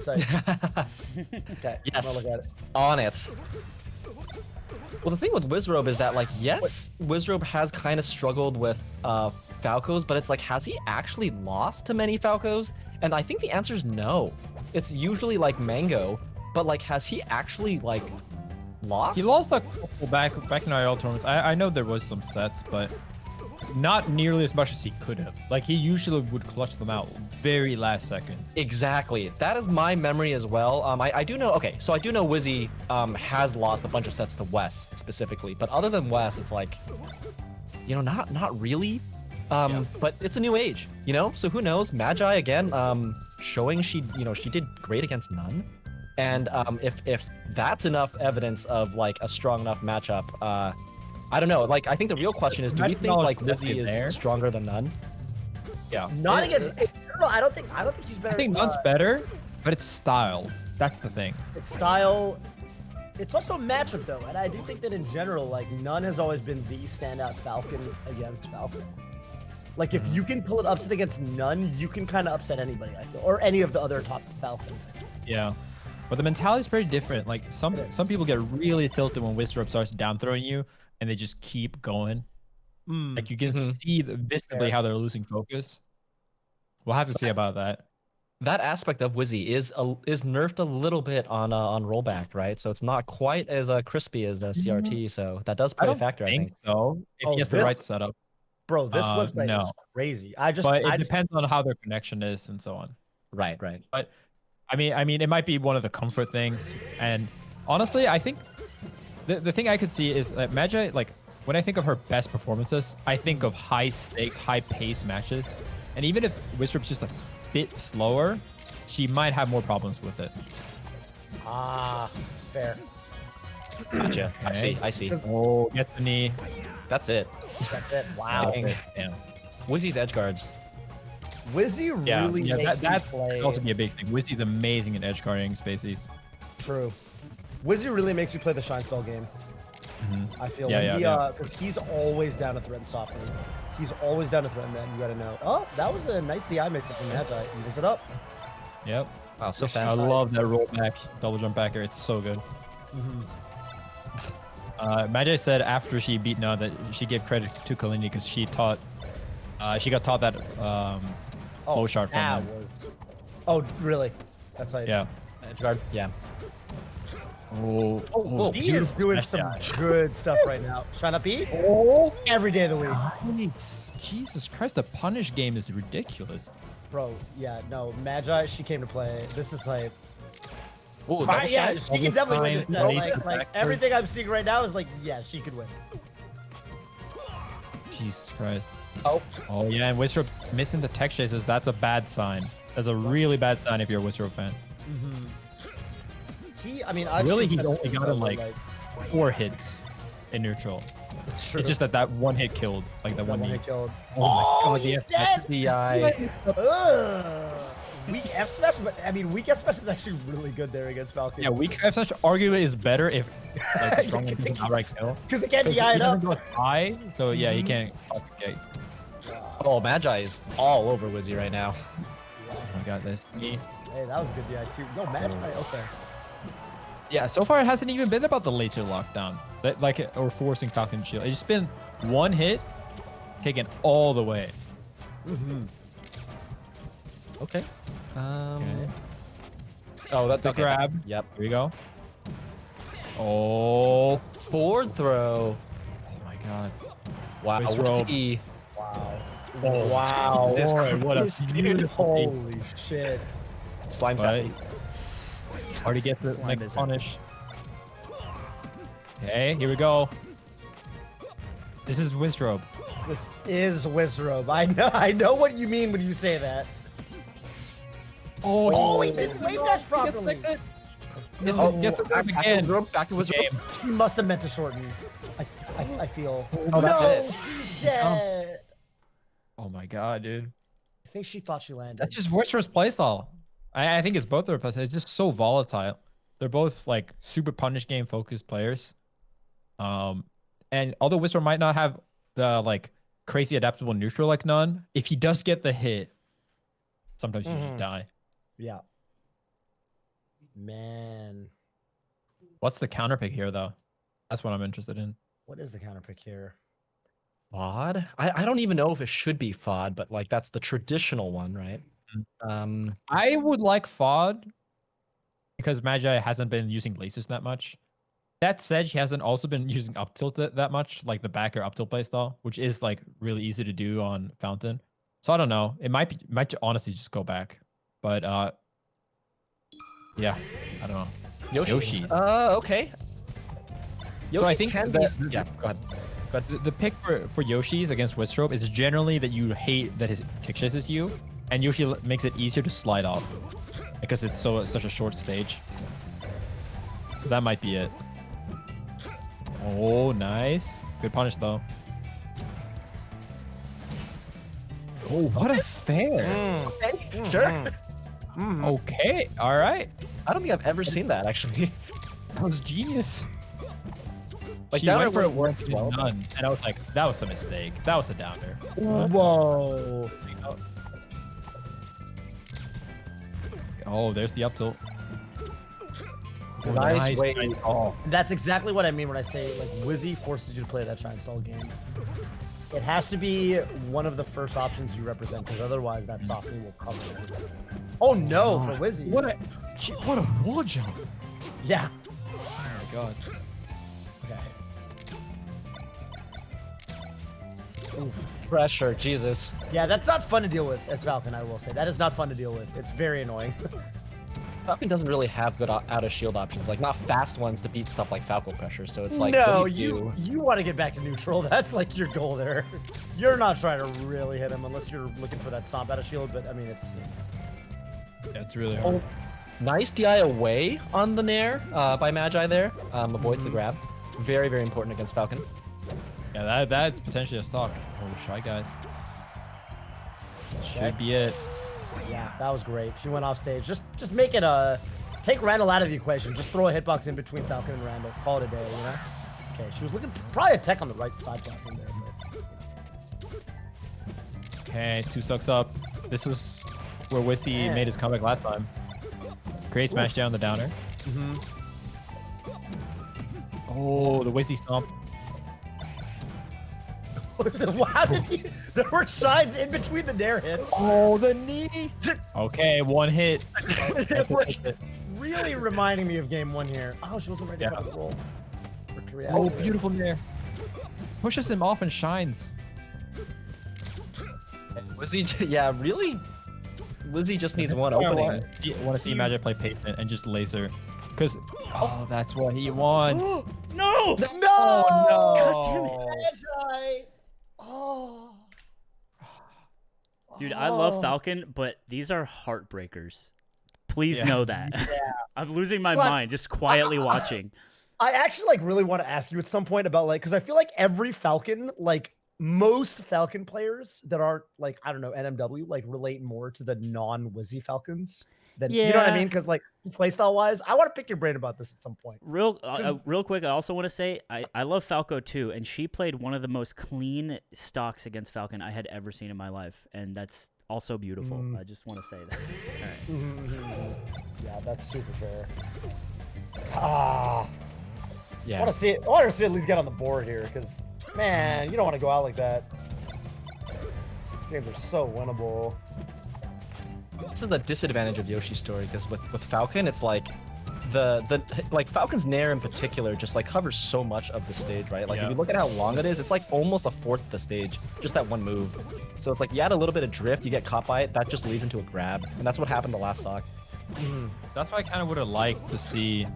Yes.
I'll look at it.
On it. Well, the thing with wizzrobe is that, like, yes, wizzrobe has kind of struggled with Falcos, but it's like, has he actually lost to many Falcos? And I think the answer is no. It's usually like Mango, but like, has he actually like lost?
He lost a couple back in IRL tournaments. I know there was some sets, but not nearly as much as he could have. Like, he usually would clutch them out very last second.
Exactly. That is my memory as well. I do know, okay, so I do know Wizzy has lost a bunch of sets to Wes specifically, but other than Wes, it's like, not really. But it's a new age, so who knows? Magi again, showing she did great against None. And if that's enough evidence of like a strong enough matchup, I don't know. Like, I think the real question is, do we think like Wizzy is stronger than None?
Yeah.
Not against. I don't think he's better.
I think None's better, but it's style. That's the thing.
It's style. It's also matchup though, and I do think that in general, like None has always been the standout Falcon against Falcon. Like if you can pull it upset against None, you can kind of upset anybody, I feel, or any of the other top Falcons.
Yeah. But the mentality is pretty different. Like some people get really tilted when wizzrobe starts down throwing you, and they just keep going. Like you can see visibly how they're losing focus. We'll have to see about that.
That aspect of Wizzy is nerfed a little bit on rollback, right? So it's not quite as crispy as CRT. So that does play a factor, I think.
So if he has the right setup.
Bro, this website is crazy.
But it depends on how their connection is and so on.
Right.
But I mean, it might be one of the comfort things. And honestly, I think the thing I could see is that Magi, like when I think of her best performances, I think of high stakes, high pace matches. And even if wizzrobe's just a bit slower, she might have more problems with it.
Fair.
Gotcha.
Okay.
I see.
Oh, get the knee.
That's it.
That's it. Wow.
Damn. Wizzy's edge guards.
Wizzy really makes
that's
play.
also be a big thing. Wizzy's amazing in edge guarding spaces.
True. Wizzy really makes you play the shine spell game. I feel because he's always down to threaten softly. He's always down to threaten that. You gotta know. Oh, that was a nice DI mix-up from Magi. Evens it up.
Yep.
Wow, so fast.
I love that rollback double jump backer. It's so good. Magi said after she beat Na that she gave credit to Kalini because she got taught that flow chart from him.
Oh, really? That's how.
Yeah.
Edge guard. Yeah.
He is doing some good stuff right now. Shine up E every day of the week.
Nice. Jesus Christ, the punish game is ridiculous.
Bro, yeah, no, Magi, she came to play. This is like,
Ooh,
yeah, she can definitely win this. Like everything I'm seeing right now is like, yeah, she could win.
Jesus Christ.
Oh
yeah, and wizzrobe missing the tech chases. That's a bad sign. That's a really bad sign if you're a wizzrobe fan.
I mean, I've
Really,
seen
he's only
Seth
gotten
go,
like 4 hits in neutral.
It's true.
It's just that one hit killed. Like that one
hit
hit.
killed.
Oh my god,
he's
yeah.
dead. Ugh. Weak F smash, but I mean, weak F smash is actually really good there against Falcon.
Yeah, weak F smash arguably is better if like the strong one doesn't outright kill.
Because they can't DI it up.
He doesn't go high, so yeah, he can't fucking get.
Oh, Magi is all over Wizzy right now.
Oh my god, this.
Hey, that was a good DI too. No, Magi, okay.
Yeah, so far it hasn't even been about the laser lockdown, or forcing Falcon shield. It's just been one hit, taken all the way.
Okay.
Okay.
Oh, that's
the grab.
Yep.
Here we go. Oh.
Forward throw.
Oh my god.
Wow.
Wizzrobe.
Wizzy.
Wow. Oh, wow.
Jesus
Boy, what a
Christ,
beautiful. Holy shit.
Slime's
Right.
happy.
Hard to get the next punish. Okay, here we go. This is wizzrobe.
This is wizzrobe. I know what you mean when you say that.
Oh,
he missed wave dash properly.
Gets the grab again.
Back to wizzrobe.
She must have meant to shorten. I feel.
Oh, that's
no,
it.
she's dead.
Oh my god, dude.
I think she thought she landed.
That's just wizzrobe's playstyle. I think it's both their playstyle. It's just so volatile. They're both like super punish game focused players. And although wizzrobe might not have the like crazy adaptable neutral like none, if he does get the hit, sometimes you just die.
Yeah. Man.
What's the counter pick here though? That's what I'm interested in.
What is the counter pick here?
FOD? I don't even know if it should be FOD, but like that's the traditional one, right?
I would like FOD because Magi hasn't been using laces that much. That said, she hasn't also been using up tilt that much, like the back or up tilt playstyle, which is like really easy to do on Fountain. So I don't know. It might honestly just go back, but yeah, I don't know. Yoshi's.
Okay.
So I think
can
that,
be, yeah. Go ahead.
The pick for Yoshi's against wizzrobe is generally that you hate that his kick chases you, and Yoshi makes it easier to slide off because it's such a short stage. So that might be it. Oh, nice. Good punish though. Oh, what a fair.
Sure.
Okay, all right.
I don't think I've ever seen that actually.
That was genius.
Like
She
that
went for
would
it
work as well.
none, and I was like, that was a mistake. That was a downer.
Whoa.
Oh, there's the up tilt.
Nice way.
Oh.
That's exactly what I mean when I say like Wizzy forces you to play that shine stall game. It has to be one of the first options you represent, because otherwise that softening will cover everything. Oh no, for Wizzy.
What a wall jump.
Yeah.
Oh my god.
Okay. Oof.
Pressure, Jesus.
Yeah, that's not fun to deal with as Falcon, I will say. That is not fun to deal with. It's very annoying.
Falcon doesn't really have good out of shield options, like not fast ones to beat stuff like Falco pressure. So it's like,
no,
what do you
want to get back to neutral. That's like your goal there. You're not trying to really hit him unless you're looking for that stomp out of shield. But I mean, it's
really hard.
Oh, nice DI away on the Nair by Magi there. Avoids the grab. Very, very important against Falcon.
Yeah, that's potentially a stock. Oh, shy guys. Should be it.
Yeah, that was great. She went off stage. Just make it take Randall out of the equation. Just throw a hitbox in between Falcon and Randall. Call it a day, you know? Okay, she was looking probably a tech on the right side platform there. But...
Okay, 2 stocks up. This is where Wissy made his comeback last time. Great smash down the downer. Oh, the Wissy stomp.
Wow, there were shines in between the Nair hits.
Oh, the knee. Okay, 1 hit.
Really reminding me of game 1 here. Oh, she wasn't ready for the roll.
Oh, beautiful Nair. Pushes him off and shines.
Wizzy, yeah, really? Wizzy just needs one opening.
I want to see Magi play pavement and just laser. Because, oh, that's what he wants.
No! No!
Oh, no!
God damn it, Magi! Oh.
Dude, I love Falcon, but these are heartbreakers. Please know that. I'm losing my mind just quietly watching.
I actually like really want to ask you at some point about like, because I feel like every Falcon, like most Falcon players that aren't like, I don't know, NMW, like relate more to the non-Wizzy Falcons than, you know what I mean? Because like playstyle wise, I want to pick your brain about this at some point.
Real quick, I also want to say I love Falco too, and she played one of the most clean stocks against Falcon I had ever seen in my life, and that's also beautiful. I just want to say that. All right.
Yeah, that's super fair.
Yeah.
I want to see at least get on the board here, because man, you don't want to go out like that. Games are so winnable.
This is the disadvantage of Yoshi's story, because with Falcon, it's like like Falcon's Nair in particular just like covers so much of the stage, right? Like if you look at how long it is, it's like almost a fourth of the stage, just that one move. So it's like you add a little bit of drift, you get caught by it, that just leads into a grab, and that's what happened the last stock.
That's why I kind of would have liked to see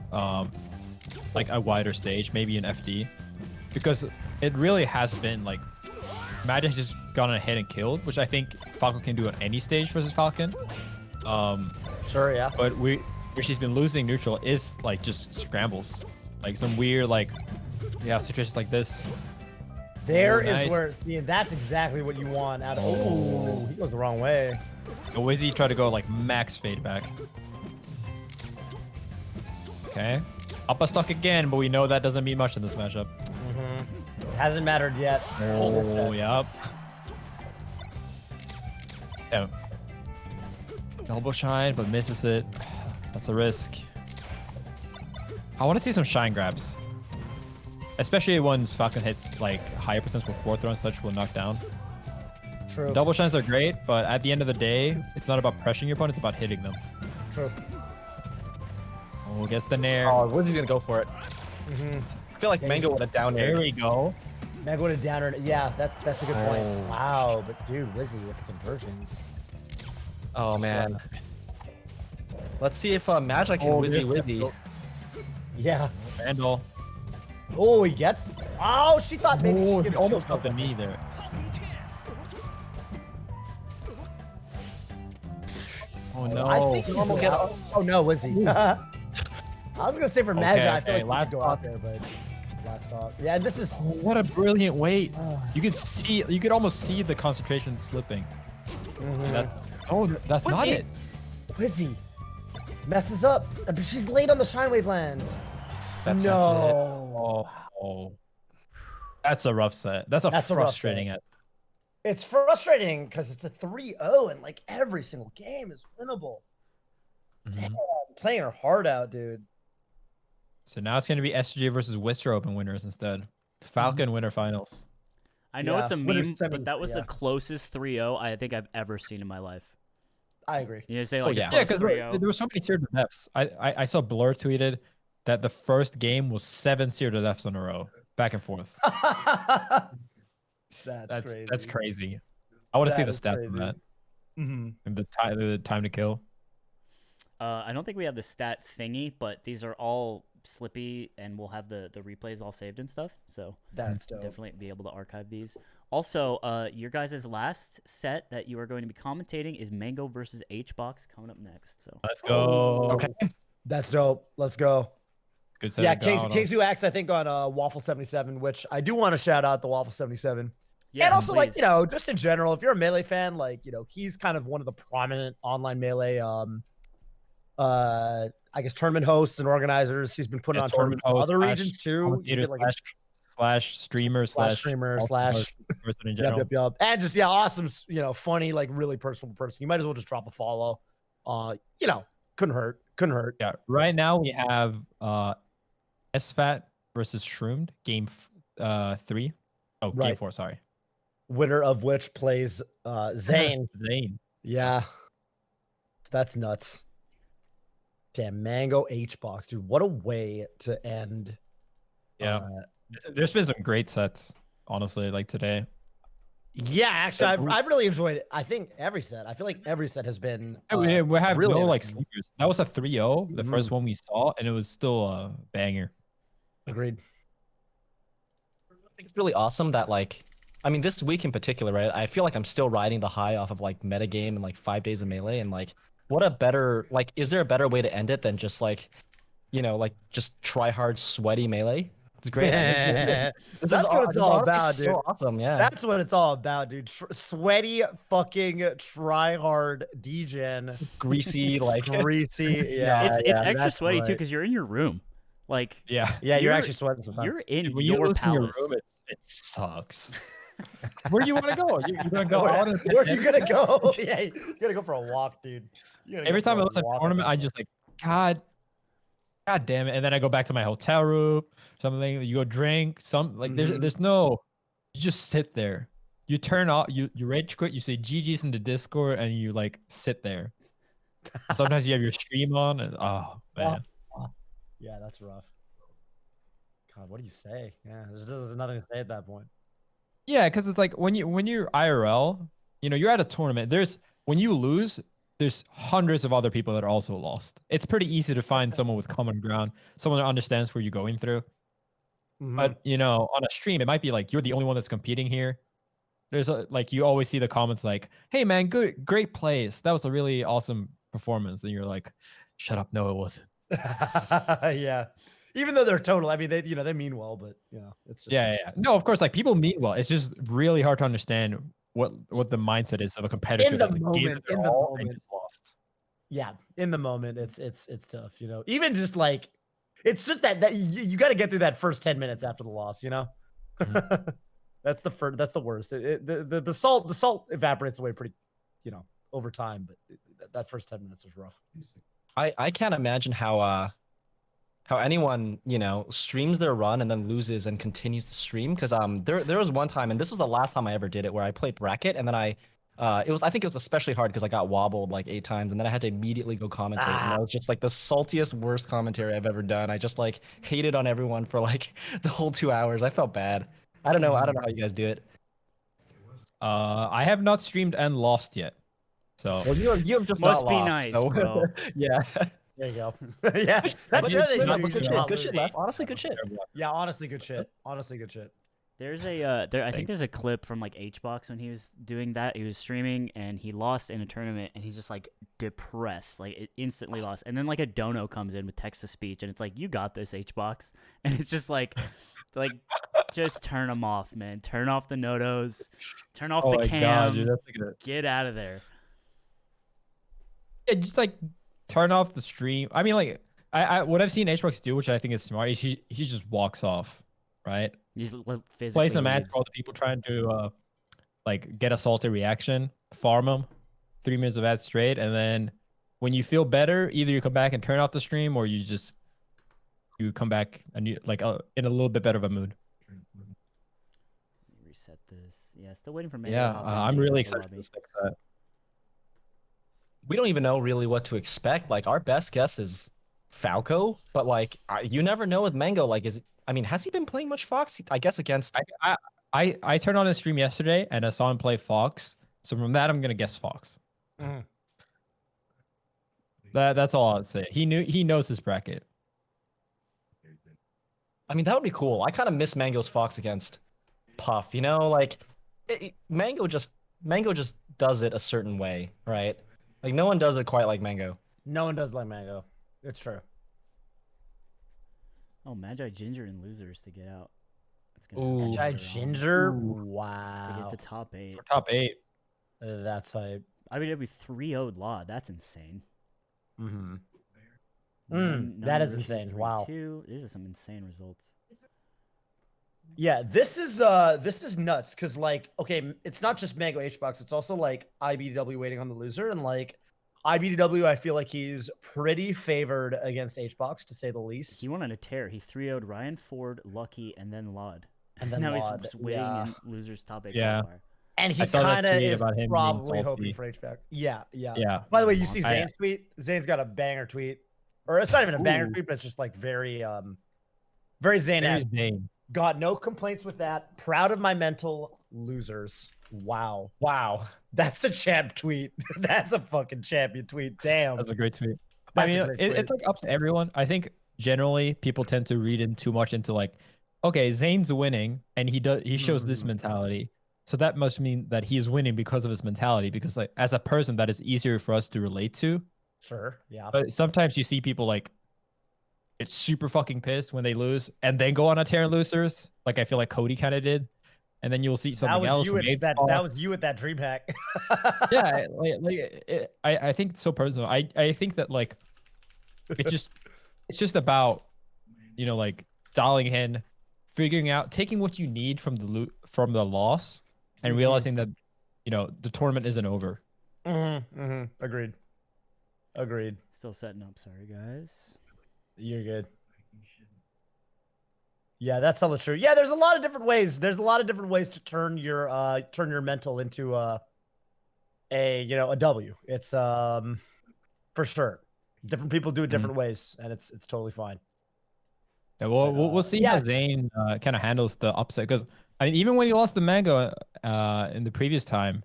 like a wider stage, maybe an FD, because it really has been like Magic has just gone ahead and killed, which I think Falcon can do on any stage versus Falcon.
Sure, yeah.
But where she's been losing neutral is like just scrambles, like some weird like situations like this.
There is where that's exactly what you want out of. Oh, he goes the wrong way.
The Wizzy tried to go like max fade back. Okay, up a stock again, but we know that doesn't mean much in this matchup.
Hasn't mattered yet.
Oh, yep. Yeah. Elbow shine, but misses it. That's the risk. I want to see some shine grabs. Especially once Falcon hits like higher percents with 4th throw and such will knock down.
True.
Double shines are great, but at the end of the day, it's not about pressuring your opponent, it's about hitting them.
True.
Oh, gets the nair.
Oh, Wizzy's gonna go for it. I feel like Mango would have down there.
There we go.
Mango would have down her. Yeah, that's a good point. Wow, but dude, Wizzy with the conversions.
Oh man. Let's see if Magi can Wizzy.
Yeah.
Vandal.
Oh, he gets. Oh, she thought maybe she could
almost got the knee there. Oh no.
I think normal get. Oh no, Wizzy. I was gonna say for Magi, I feel like we could go out there, but last stop. Yeah, this is.
What a brilliant weight. You could almost see the concentration slipping. That's not it.
Wizzy messes up. She's late on the shine wave land.
No. Oh. That's a rough set. That's a frustrating set.
It's frustrating because it's a 3-0 and like every single game is winnable. Damn, playing her heart out, dude.
So now it's going to be SG versus Wizzrobe and winners instead. Falcon winner finals.
I know it's a meme, but that was the closest 3-0 I think I've ever seen in my life.
I agree.
You say like
because there were so many seared deaths. I saw Blur tweeted that the first game was 7 seared deaths in a row, back and forth.
That's crazy.
That's crazy. I want to see the stats of that.
Mm-hmm.
And the time to kill.
I don't think we have the stat thingy, but these are all Slippy, and we'll have the replays all saved and stuff. So
that's dope.
Definitely be able to archive these. Also, your guys' last set that you are going to be commentating is Mango versus hbox coming up next. So
let's go.
Okay,
that's dope. Let's go.
Good set.
Yeah, kzhu acts I think on Waffle 77, which I do want to shout out the Waffle 77. Yeah, and also like just in general, if you're a Melee fan, like he's kind of one of the prominent online Melee I guess tournament hosts and organizers. He's been putting on tournaments in other regions too.
Slash streamer slash person in general.
Yep. And just awesome, funny, like really personal person. You might as well just drop a follow. Couldn't hurt.
Yeah. Right now we have sfat versus shroomed game 3. Oh, game 4. Sorry.
Winner of which plays Zain.
Zain.
Yeah. That's nuts. Damn, Mango hbox, dude. What a way to end.
Yeah. There's been some great sets, honestly, like today.
Yeah, actually, I've really enjoyed it. I think every set. I feel like every set has been.
We have really no sleepers. That was a 3-0, the first one we saw, and it was still a banger.
Agreed.
I think it's really awesome that I mean, this week in particular, right? I feel like I'm still riding the high off of like metagame and like 5 days of melee, and like, what a better like, is there a better way to end it than just like, like just try hard, sweaty melee? It's great.
That's what it's all about, dude.
So awesome, yeah.
That's what it's all about, dude. Sweaty, fucking try hard, degen,
greasy, like
greasy. Yeah,
it's extra sweaty too because you're in your room. Like
yeah, you're actually sweating sometimes.
You're in
when
your
you
palace.
In your room, it sucks. Where do you want to go? You're gonna go
Where are you gonna go? Yeah, you gotta go for a walk, dude.
Every time I listen to a tournament, I just like, God damn it. And then I go back to my hotel room, something, you go drink, there's no, you just sit there. You turn off, you rage quit, you say GG's in the Discord, and you like sit there. Sometimes you have your stream on, and oh man.
Yeah, that's rough. God, what do you say? Yeah, there's nothing to say at that point.
Yeah, because it's like when you're IRL, you're at a tournament. When you lose, there's hundreds of other people that are also lost. It's pretty easy to find someone with common ground, someone that understands what you're going through. But on a stream, it might be like you're the only one that's competing here. There's like you always see the comments like, "Hey man, great plays. That was a really awesome performance," and you're like, "Shut up, no, it wasn't."
Yeah. Even though they're total, I mean, they mean well, but it's just
yeah. No, of course, like people mean well. It's just really hard to understand what the mindset is of a competitor
in the moment.
Lost.
Yeah, in the moment, it's tough. Even just like, it's just that you got to get through that first 10 minutes after the loss. That's the worst. The salt evaporates away pretty, over time. But that first 10 minutes was rough.
I can't imagine how anyone streams their run and then loses and continues to stream, because there was one time, and this was the last time I ever did it, where I played bracket, and then I think it was especially hard because I got wobbled like 8 times, and then I had to immediately go commentate, and that was just like the saltiest, worst commentary I've ever done. I just like hated on everyone for like the whole 2 hours. I felt bad. I don't know how you guys do it.
I have not streamed and lost yet. So
well, you have just
must
not
be
lost,
nice,
so.
bro.
Yeah.
There you go. Yeah, that's the other thing.
Good shit, Left. Honestly, good shit.
Yeah, honestly, good shit. Honestly, good shit.
There's I think there's a clip from like hbox when he was doing that. He was streaming and he lost in a tournament, and he's just like depressed, like it instantly lost. And then like a dono comes in with text to speech, and it's like, "You got this, hbox," and it's just like just turn them off, man. Turn off the notos, turn off the cam.
God, dude, that's like
get out of there.
Yeah, just like turn off the stream. I mean, like I what I've seen hbox do, which I think is smart, is he just walks off, right?
He's physically
plays a match
leaves.
for all the people trying to like get a salty reaction, farm them 3 minutes of ads straight, and then when you feel better, either you come back and turn off the stream, or you come back and you like in a little bit better of a mood.
Reset this. Yeah, still waiting for me.
Yeah, I'm really excited for this next set.
We don't even know really what to expect. Like, our best guess is Falco, but like you never know with Mango. Like, has he been playing much Fox? I guess against.
I turned on his stream yesterday and I saw him play Fox. So from that, I'm gonna guess Fox. That's all I'd say. He knows his bracket.
I mean, that would be cool. I kind of miss Mango's Fox against Puff. Like Mango just does it a certain way, right? Like no one does it quite like Mango.
No one does like Mango. It's true.
Oh, Magi Ginger and losers to get out.
Ooh. Magi Ginger? Wow.
To get the top 8.
For top 8.
That's hype.
IBW 3-0'd Llod. That's insane.
That is insane. Wow.
These are some insane results.
Yeah, this is nuts, because like, okay, it's not just Mango hbox, it's also like IBW waiting on the loser, and like IBW, I feel like he's pretty favored against hbox, to say the least.
He went on a tear. He 3-0'd Ryan, Ford, Lucky, and then Llod.
And then
now
Llod,
he's waiting in losers top 8
Yeah.
qualifier.
And he kind of is probably hoping for hbox. Yeah. By the way, you see Zain's tweet? Zain's got a banger tweet. Or it's not even a banger tweet, but it's just like very Zain-esque. Got no complaints with that. Proud of my mental losers. Wow. That's a champ tweet. That's a fucking champion tweet. Damn.
That's a great tweet. It's like up to everyone. I think generally people tend to read in too much into like, okay, Zain's winning and he shows this mentality. So that must mean that he's winning because of his mentality. Because like as a person, that is easier for us to relate to.
Sure. Yeah.
But sometimes you see people like it's super fucking pissed when they lose and then go on a tear and losers. Like I feel like Cody kind of did. And then you'll see something else.
That was you at that dream hack.
Yeah, I think it's so personal. I think that like it's just about like dialing in, figuring out, taking what you need from the loss, and realizing that the tournament isn't over.
Agreed.
Still setting up. Sorry, guys.
You're good. Yeah, that's hella true. Yeah, there's a lot of different ways. There's a lot of different ways to turn your mental into a W. It's for sure. Different people do it different ways, and it's totally fine.
Yeah, we'll see how Zain kind of handles the upset, because I mean, even when he lost the Mango in the previous time,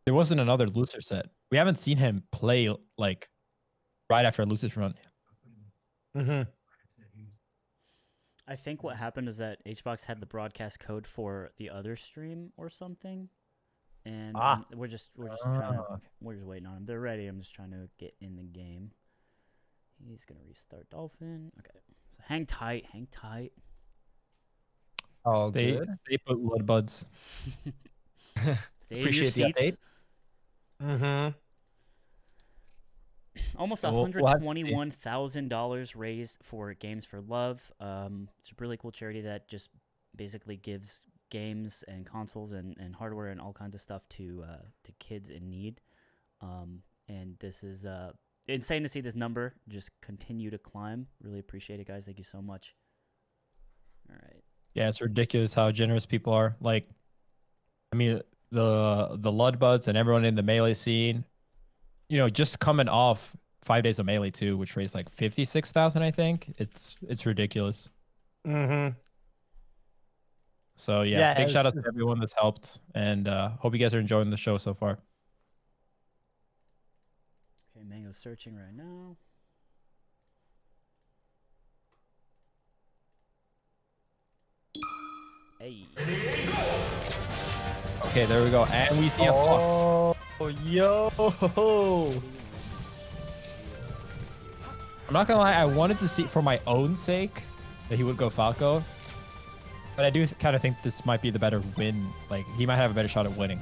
there wasn't another loser set. We haven't seen him play like right after a loser's run.
I think what happened is that hbox had the broadcast code for the other stream or something, and we're just waiting on him. They're ready. I'm just trying to get in the game. He's gonna restart Dolphin. Okay, so hang tight.
Oh, stay put, Llod buds.
Stay Appreciate in your
the
seats.
update.
Almost $121,000 raised for Games for Love. It's a really cool charity that just basically gives games and consoles and hardware and all kinds of stuff to kids in need. And this is insane to see this number just continue to climb. Really appreciate it, guys. Thank you so much. All right.
Yeah, it's ridiculous how generous people are. Like, I mean, the Llod buds and everyone in the Melee scene, just coming off 5 days of Melee too, which raised like 56,000, I think. It's ridiculous. So yeah, big shout out to everyone that's helped, and hope you guys are enjoying the show so far.
Okay, Mango's searching right now. Hey.
Okay, there we go, and we see a fox.
Oh, yo!
I'm not gonna lie, I wanted to see, for my own sake, that he would go Falco. But I do kind of think this might be the better win. Like, he might have a better shot at winning.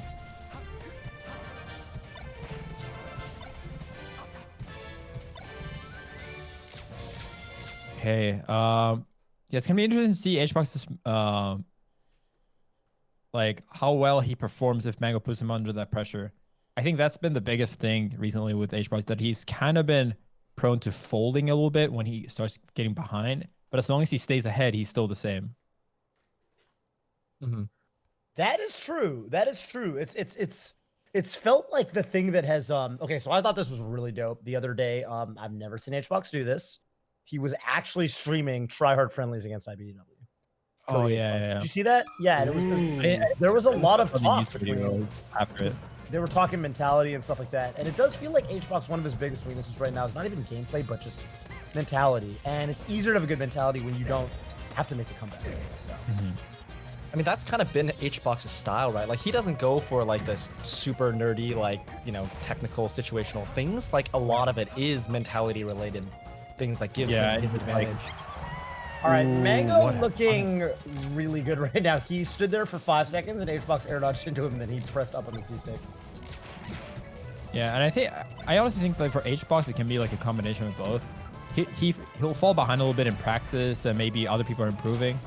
Okay, yeah, it's gonna be interesting to see hbox's, like, how well he performs if Mango puts him under that pressure. I think that's been the biggest thing recently with hbox, that he's kind of been prone to folding a little bit when he starts getting behind, but as long as he stays ahead, he's still the same.
That is true. It's felt like the thing that has okay, so I thought this was really dope the other day. I've never seen hbox do this. He was actually streaming tryhard friendlies against ibdw.
Oh yeah.
Did you see that? Yeah, there was a lot of talk
after it.
They were talking mentality and stuff like that. And it does feel like hbox, one of his biggest weaknesses right now is not even gameplay, but just mentality. And it's easier to have a good mentality when you don't have to make a comeback. So.
I mean, that's kind of been hbox's style, right? Like, he doesn't go for like this super nerdy, like, technical situational things. Like, a lot of it is mentality related things that gives him his advantage.
All right, Mango looking really good right now. He stood there for 5 seconds and hbox air dodged into him, and then he pressed up on the C-stick.
Yeah, and I honestly think like for hbox, it can be like a combination of both. He'll fall behind a little bit in practice, and maybe other people are improving.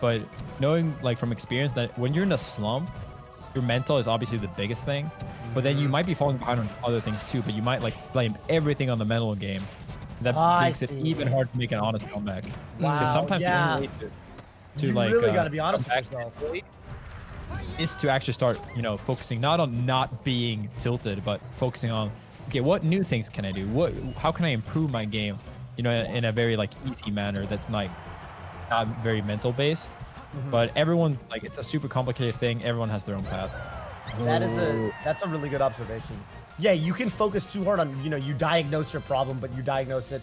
But knowing like from experience that when you're in a slump, your mental is obviously the biggest thing. But then you might be falling behind on other things too. But you might like blame everything on the mental game. That makes it even hard to make an honest comeback.
Wow,
because sometimes the only way to
you
like
really got to be honest with yourself.
Is to actually start, focusing not on not being tilted, but focusing on, okay, what new things can I do? How can I improve my game, in a very like easy manner that's not very mental based. But everyone, like, it's a super complicated thing. Everyone has their own path.
That's a really good observation. Yeah, you can focus too hard on, you diagnose your problem, but you diagnose it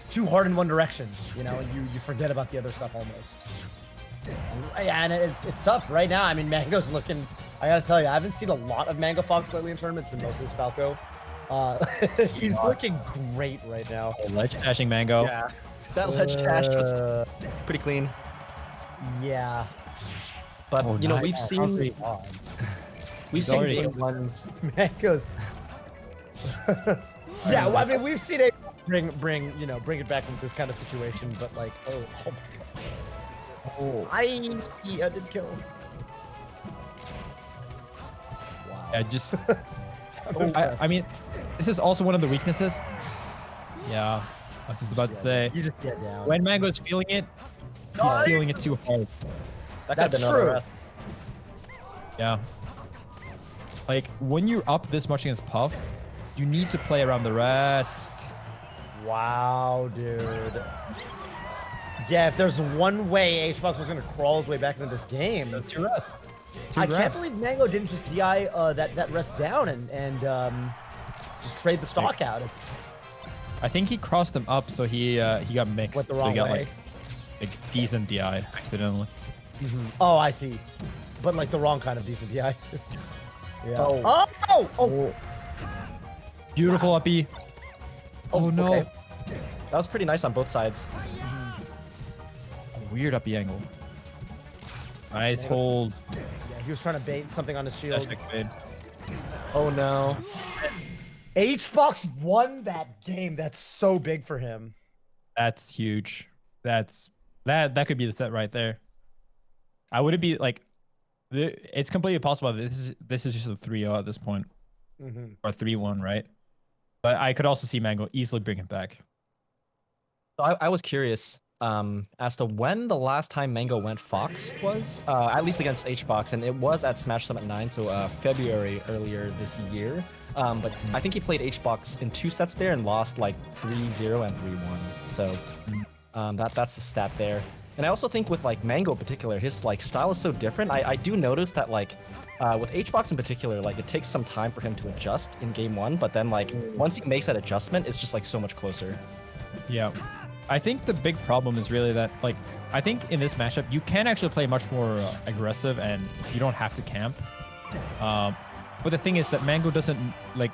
too hard in one direction, and you forget about the other stuff almost. Yeah, and it's tough right now. I mean, Mango's looking, I gotta tell you, I haven't seen a lot of Mango Fox lately in tournaments, but mostly it's Falco. He's looking great right now.
Ledge dashing Mango.
Yeah.
That ledge dash was pretty clean.
Yeah.
But you know,
nice.
we've seen game ones.
Mango's. Yeah, well, I mean, we've seen it bring it back into this kind of situation, but like, oh my god. Oh, I did kill him. Wow.
Yeah, just. I mean, this is also one of the weaknesses. Yeah, I was just about to say.
You just get down.
When Mango's feeling it, he's feeling it too hard.
That's true.
Yeah. Like, when you're up this much against Puff, you need to play around the rest.
Wow, dude. Yeah, if there's one way hbox was gonna crawl his way back into this game.
That's your rest.
I can't believe Mango didn't just DI that rest down and just trade the stock out. It's.
I think he crossed them up, so he got mixed.
Went the
so
wrong
he got
way.
like decent DI accidentally.
Oh, I see. But like the wrong kind of decent DI. Yeah. Oh.
Beautiful uppy. Oh no.
Okay. That was pretty nice on both sides.
Weird uppy angle. Nice hold.
Yeah, he was trying to bait something on his shield.
Oh no.
hbox won that game. That's so big for him.
That's huge. That could be the set right there. I wouldn't be like, it's completely possible that this is just a 3-0 at this point, or 3-1, right? But I could also see Mango easily bring it back.
So I was curious as to when the last time Mango went Fox was, at least against hbox, and it was at Smash Summit 9, so February earlier this year. But I think he played hbox in 2 sets there and lost like 3-0 and 3-1. So that's the stat there. And I also think with like Mango in particular, his like style is so different. I do notice that like with hbox in particular, like it takes some time for him to adjust in game 1, but then like once he makes that adjustment, it's just like so much closer.
Yeah. I think the big problem is really that, like, I think in this matchup, you can actually play much more aggressive and you don't have to camp. But the thing is that Mango doesn't, like,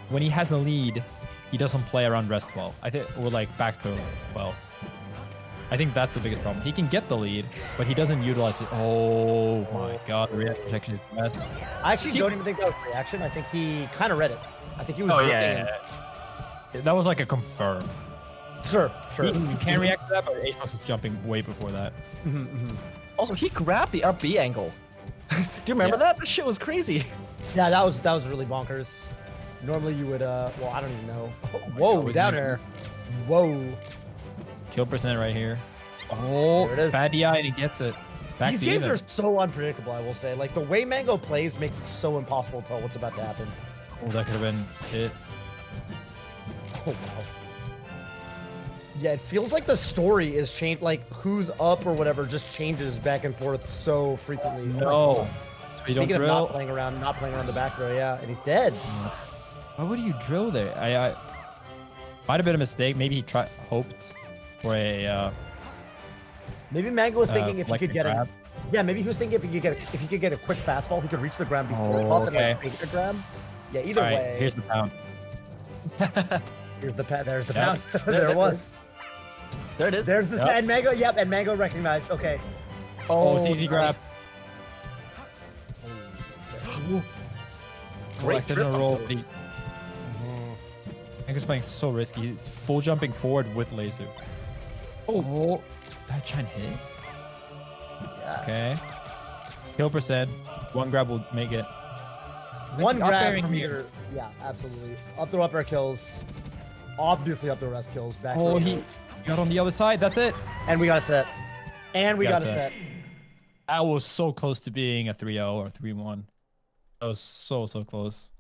when he has a lead, he doesn't play around rest well. I think, or like back throw well. I think that's the biggest problem. He can get the lead, but he doesn't utilize it. Oh my god, the reaction protection is best.
I actually don't even think that was reaction. I think he kind of read it. I think he was.
Yeah. That was like a confirm.
Sure.
He can react to that, but hbox was jumping way before that.
Also, he grabbed the up B angle. Do you remember that? That shit was crazy.
Yeah, that was really bonkers. Normally you would well, I don't even know. Whoa, down there. Whoa.
Kill percent right here. Oh,
there it is.
Bad DI and he gets it. Back
These
to
games
even.
are so unpredictable, I will say. Like the way Mango plays makes it so impossible to tell what's about to happen.
Oh, that could have been it.
Oh wow. Yeah, it feels like the story is changed, like who's up or whatever just changes back and forth so frequently.
No.
Speaking of not playing around the back throw, yeah, and he's dead.
Why would you drill there? I might have been a mistake. Maybe he hoped for a.
Maybe Mango was thinking if he could get
grab.
Yeah, maybe he was thinking if he could get a quick fast fall, he could reach the ground before Puff and like make a grab. Yeah, either way.
Here's the pound.
There's the pound. There it was.
There it is.
There's this and Mango. Yep, and Mango recognized. Okay.
Oh, CZ grab.
Great trip
roll. Mango's playing so risky. He's full jumping forward with laser. Oh, that shine hit.
Yeah.
Okay. Kill percent. 1 grab will make it.
One grab from
here.
either. Yeah, absolutely. Up throw up air kills. Obviously up throw rest kills. Back.
Oh, he got on the other side. That's it.
And we got a set. And we got a set.
That was so close to being a 3-0 or 3-1. That was so close.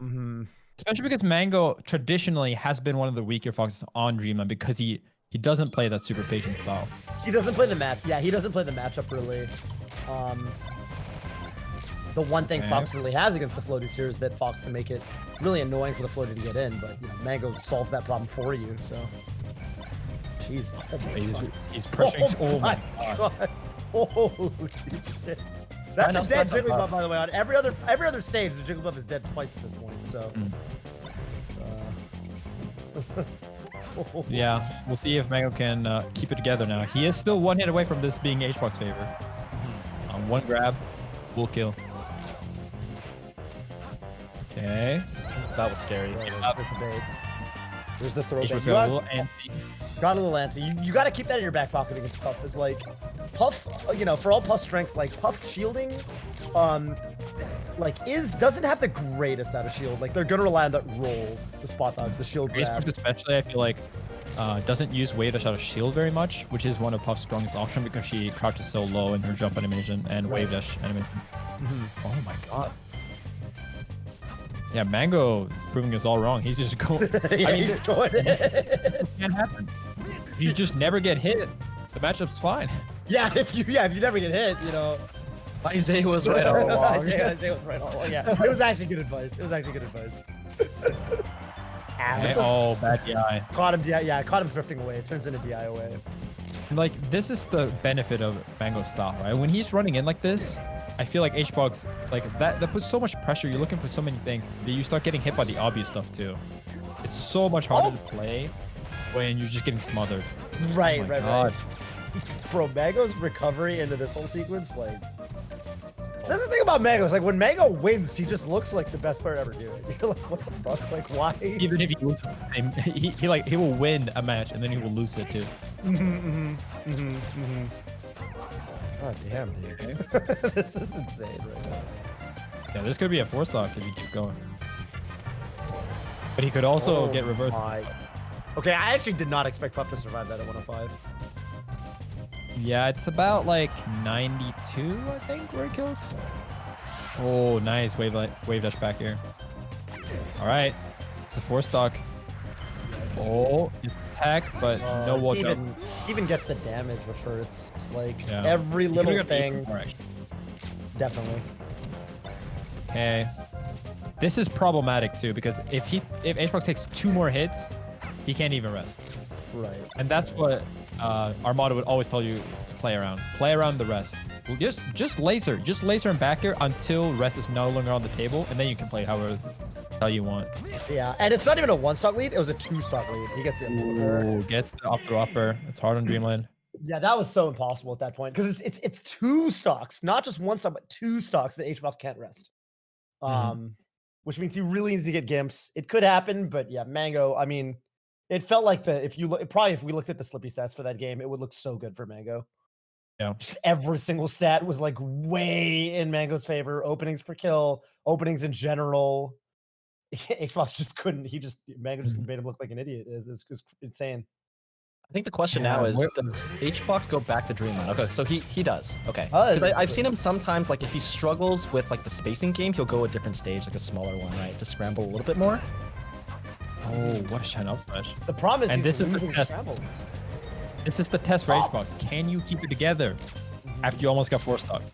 Especially because Mango traditionally has been one of the weaker foxes on Dreamland because he doesn't play that super patient style.
He doesn't play the match. Yeah, he doesn't play the matchup really. The one thing Fox really has against the floaties here is that Fox can make it really annoying for the floaty to get in, but you know, Mango solves that problem for you. So, jeez,
he's pressuring. Oh my god!
Holy shit! That's a dead Jigglypuff, by the way. On every other stage, the Jigglypuff is dead twice at this point. So.
Yeah, we'll see if Mango can keep it together now. He is still one hit away from this being hbox favor. One grab, will kill. Okay.
That was scary.
There's the throw.
Hbox got a little antsy.
Got a little antsy. You got to keep that in your back pocket against Puff. Is like Puff, you know, for all Puff's strengths, like Puff shielding, doesn't have the greatest out of shield. Like they're gonna rely on that roll, the spot dodge, the shield grab.
Especially, I feel like doesn't use wave dash out of shield very much, which is one of Puff's strongest options because she crouches so low in her jump animation and wave dash animation. Oh my god. Yeah, Mango is proving us all wrong. He's just going.
Yeah, he's going.
It can't happen. If you just never get hit, the matchup's fine.
Yeah, if you never get hit, you know.
Isaiah was right all along.
Isaiah was right all along. Yeah, it was actually good advice.
Okay, oh, bad DI.
Caught him. Yeah, caught him drifting away. It turns into DI away.
Like, this is the benefit of Mango's style, right? When he's running in like this, I feel like hbox, like that puts so much pressure. You're looking for so many things that you start getting hit by the obvious stuff too. It's so much harder to play when you're just getting smothered.
Right,
oh
right. Bro, Mango's recovery into this whole sequence, like. That's the thing about Mango. It's like when Mango wins, he just looks like the best player ever do it. You're like, what the fuck? Like, why?
Even if he loses, he will win a match and then he will lose it too.
God damn, dude. This is insane right now.
Yeah, this could be a 4-stock if you keep going. But he could also get reversed.
Okay, I actually did not expect Puff to survive that at 105.
Yeah, it's about like 92, I think, where it kills. Oh, nice. Wave dash back here. All right. It's a 4-stock. Oh, it's attack, but no wall jump.
He even gets the damage, which hurts. Like, every little thing. Definitely.
Okay. This is problematic, too, because if hbox takes 2 more hits, he can't even rest.
Right.
And that's what Armada would always tell you to play around. Play around the rest. Well, just laser and back here until rest is no longer on the table, and then you can play however you want.
Yeah, and it's not even a 1-stock lead; it was a 2-stock lead. He gets the
Ooh, gets the up throw upper. It's hard on Dreamland.
Yeah, that was so impossible at that point because it's 2 stocks, not just 1 stock, but 2 stocks that hbox can't rest. Which means he really needs to get gimps. It could happen, but yeah, Mango. I mean. It felt like if we looked at the Slippy stats for that game, it would look so good for Mango.
Yeah.
Just every single stat was like way in Mango's favor. Openings per kill, openings in general. hbox just couldn't. Mango just made him look like an idiot. It was insane.
I think the question now is, does hbox go back to Dreamland? Okay, so he does. Okay. Because I've seen him sometimes, like if he struggles with like the spacing game, he'll go a different stage, like a smaller one, right? To scramble a little bit more.
Oh, what a shine up smash.
The problem is
and this is the test. This is the test for hbox. Can you keep it together after you almost got 4-stocked?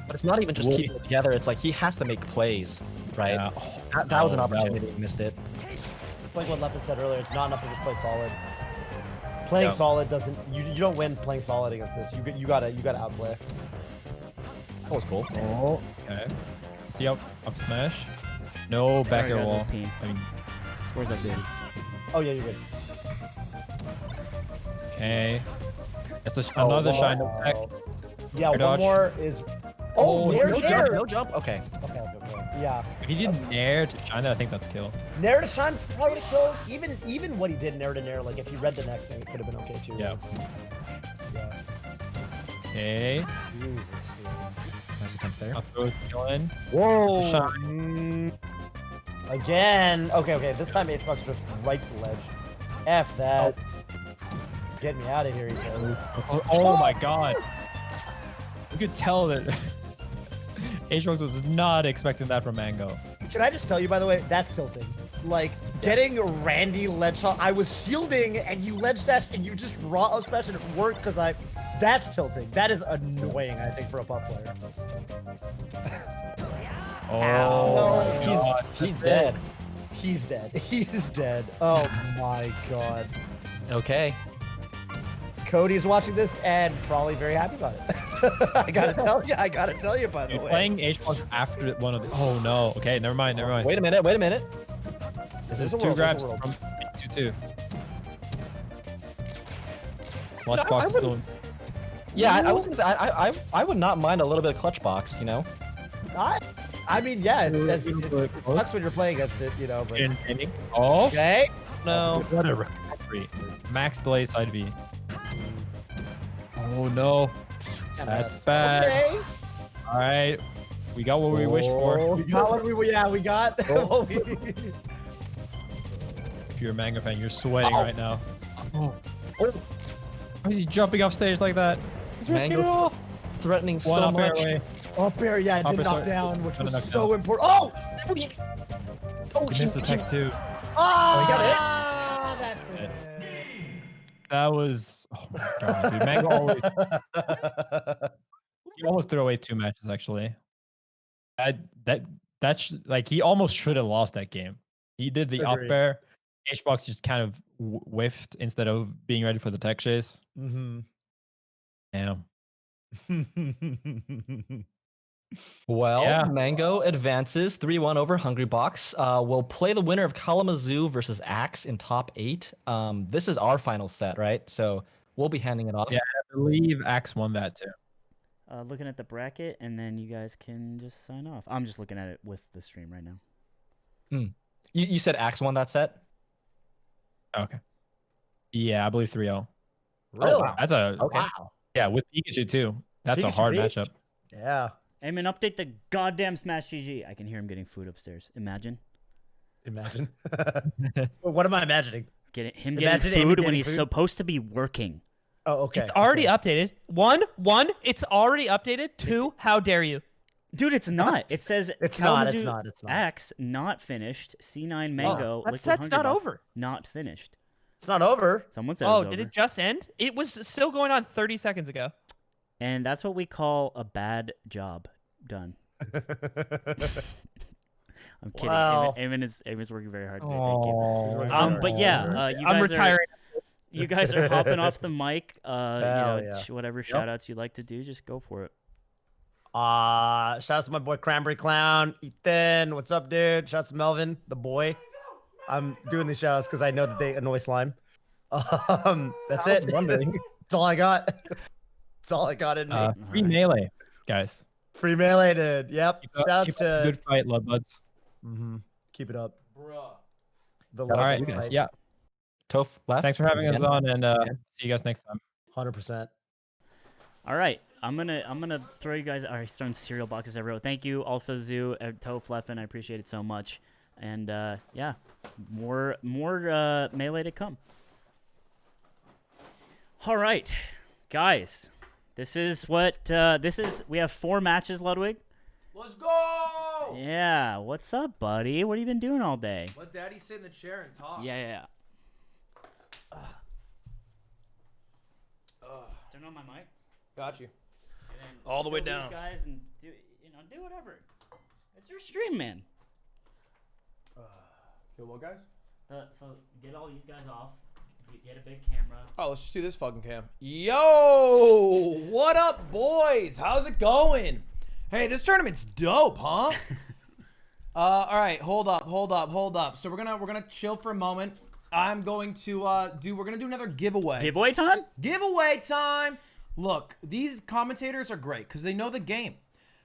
But it's not even just keeping it together. It's like he has to make plays, right? Yeah. That was an opportunity. He missed it.
It's like what Leffin said earlier. It's not enough to just play solid. Playing solid doesn't. You don't win playing solid against this. You gotta outplay.
That was cool.
Oh, okay. See up smash. No back air wall.
I mean, scores up, dude.
Oh yeah, you're good.
Okay. That's another shine attack.
Yeah, one more is. Oh, nair.
No jump. Okay.
Okay. Yeah.
If he did nair to shine that, I think that's kill.
Nair to shine probably would have killed. Even what he did nair to nair, like if he read the next thing, it could have been okay too.
Yeah. Okay.
Jesus, dude.
Nice attempt there.
I'll throw it killing.
Whoa. Again. Okay. This time hbox just right to the ledge. F that. Get me out of here, he says.
Oh my god. You could tell that hbox was not expecting that from Mango.
Can I just tell you, by the way, that's tilting. Like, getting Randy ledge shot. I was shielding, and you ledge dash, and you just raw up smash, and it worked because that's tilting. That is annoying, I think, for a Puff player.
Oh, he's dead.
He's dead. He's dead. Oh my god.
Okay.
Cody's watching this and probably very happy about it. I gotta tell you. I gotta tell you. By the
You're
way,
playing hbox after one of the. Oh no. Okay, never mind. Never mind.
Wait a minute. Wait a minute.
This
There's
is
a
two
world, there's a
grabs
world.
from 2-2. Clutch box is still.
Yeah, I was gonna say I would not mind a little bit of clutch box. You know.
I mean, yeah, it sucks when you're playing against it, you know. But
Oh.
okay, no.
What a recovery. Max delay side B. Oh no. That's bad.
Okay.
All right. We got what we wished for.
We got what we got. what we-
If you're a manga fan, you're sweating right now. Oh. Why is he jumping off stage like that? He's risking it all.
Threatening
One
so
up air
much.
away.
Up air, yeah, it
Up
did
air,
knock
sorry.
down, which
Got a
was
knockdown.
so important. Oh!
He missed the tech too.
Ah, that's it.
That was. Oh my god, dude. Manga always. He almost threw away 2 matches actually. Like he almost should have lost that game. He did the up
Agreed.
air. hbox just kind of whiffed instead of being ready for the tech chase.
Mm-hmm.
Damn.
Well,
Yeah.
Mango advances 3-1 over Hungry Box. We'll play the winner of Kalamazoo versus Axe in top 8. This is our final set, right? So we'll be handing it off.
Yeah, I believe Axe won that too.
Looking at the bracket, and then you guys can just sign off. I'm just looking at it with the stream right now.
You said Axe won that set?
Okay. Yeah, I believe 3-0.
Really?
Oh, wow. That's a
Okay.
Wow.
yeah with Pikachu too. That's a
Pikachu
hard
beat?
matchup.
Yeah.
Hey man, update the goddamn Smash GG. I can hear him getting food upstairs. Imagine
Imagine. Well, what am I imagining?
getting
Imagine Amy
food when
getting
he's
food?
supposed to be working.
Oh, okay.
It's already updated. One, it's already updated. 2, how dare you?
Dude, it's not. It says
It's not. It's
Kalamazoo
not. It's not.
Axe not finished. C9 Mango.
That
Liquid
set's
Hunger
not
Box,
over.
Not finished.
It's not over.
Someone said
Oh,
it was
did
over.
it just end? It was still going on 30 seconds ago.
And that's what we call a bad job done. I'm kidding.
Wow.
Eamon is working very hard. Thank you.
Oh.
But yeah, you guys
I'm retiring.
You guys are hopping off the mic.
Hell yeah.
Whatever shout outs you'd like to do, just go for it.
Shout out to my boy Cranberry Clown, Ethan. What's up, dude? Shout out to Melvin, the boy. I'm doing these shout outs because I know that they annoy slime. That's it. That's all I got. That's all I got in me.
Free melee, guys.
Free melee, dude. Yep. Shout outs
Keep up
to
the good fight, love buds.
keep it up.
Bruh.
The
All right,
love fight.
yeah.
Toph left.
Thanks for having us on, and see you guys next time.
100%.
All right, I'm gonna throw you guys. All right, throwing cereal boxes everywhere. Thank you, also Zoo, Toph, Leffen. I appreciate it so much. And yeah, more melee to come. All right, guys, this is what this is. We have 4 matches, Ludwig.
Let's go!
Yeah, what's up, buddy? What have you been doing all day?
Let Daddy sit in the chair and talk.
Yeah. Turn on my mic.
Got you.
And then
All the way
kill
down.
These guys and do whatever. It's your stream, man.
Kill what, guys?
So get all these guys off. Get a big camera.
Oh, let's just do this fucking cam. Yo! What up, boys? How's it going? Hey, this tournament's dope, huh? All right, hold up. So we're gonna chill for a moment. I'm going to we're gonna do another giveaway.
Giveaway time?
Giveaway time! Look, these commentators are great because they know the game.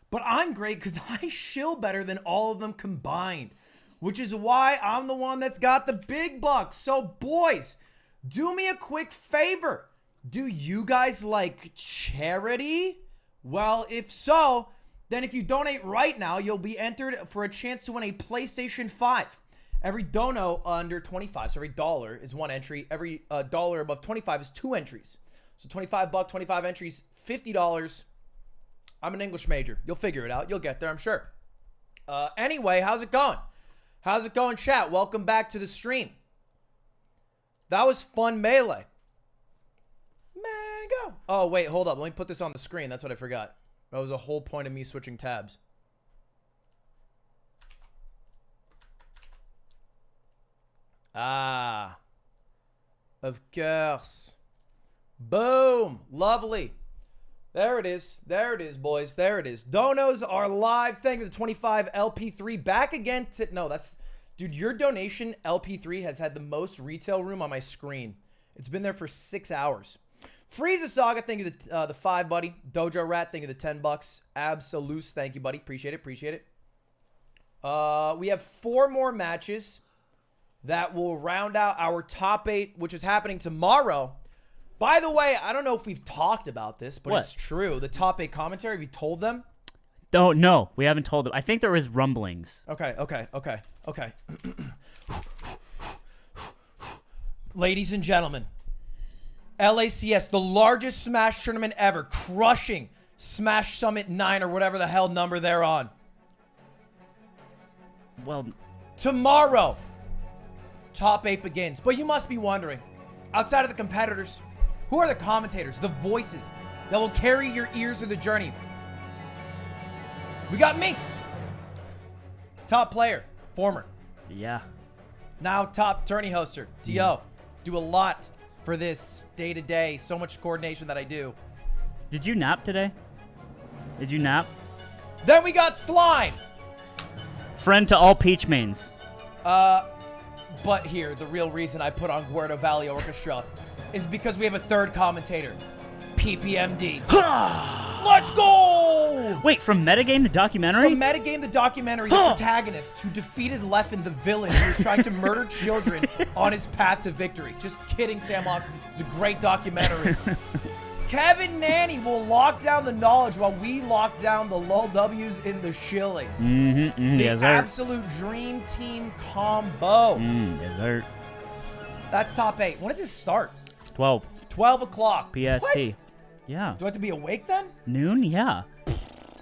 But I'm great because I shill better than all of them combined. Which is why I'm the one that's got the big bucks. So boys, do me a quick favor. Do you guys like charity? Well, if so, then if you donate right now, you'll be entered for a chance to win a PlayStation 5. Every dono under 25, so every dollar is 1 entry. Every dollar above 25 is 2 entries. So 25 bucks, 25 entries, $50. I'm an English major. You'll figure it out. You'll get there, I'm sure. Anyway, how's it going? How's it going, chat? Welcome back to the stream. That was fun melee. Mango. Oh, wait, hold up. Let me put this on the screen. That's what I forgot. That was the whole point of me switching tabs. Ah. Of course. Boom. Lovely. There it is. There it is, boys. There it is. Donos are live. Thank you for the 25 LP3. Back again to... No, that's... Dude, your donation, LP3, has had the most retail room on my screen. It's been there for 6 hours. Frieza Saga, thank you the 5, buddy. Dojo Rat, thank you the $10. Absolute, thank you, buddy. Appreciate it. Appreciate it. We have 4 more matches that will round out our top 8, which is happening tomorrow. By the way, I don't know if we've talked about this, but it's true. The top 8 commentary, have you told them?
No, we haven't told them. I think there was rumblings.
Okay. Ladies and gentlemen, LACS, the largest Smash tournament ever, crushing Smash Summit 9 or whatever the hell number they're on.
Well,
tomorrow, top 8 begins. But you must be wondering, outside of the competitors, who are the commentators, the voices that will carry your ears through the journey? We got me. Top player, former.
Yeah.
Now top tourney hoster, TO. Do a lot for this day to day. So much coordination that I do.
Did you nap today? Did you nap?
Then we got Slime.
Friend to all Peach mains.
But here, the real reason I put on Guerdo Valley Orchestra is because we have a third commentator, PPMD. Let's go!
Wait, from Metagame the documentary?
From Metagame the documentary, the protagonist who defeated Leffen the villain who was trying to murder children on his path to victory. Just kidding, Sam Ox. It's a great documentary. Kevin Nanny will lock down the knowledge while we lock down the lull W's in the shilling. The
yes, sir.
absolute dream team combo.
Yes, sir.
That's top 8. When does this start?
12.
12 o'clock.
PST.
What?
Yeah.
Do I have to be awake then?
Noon? Yeah.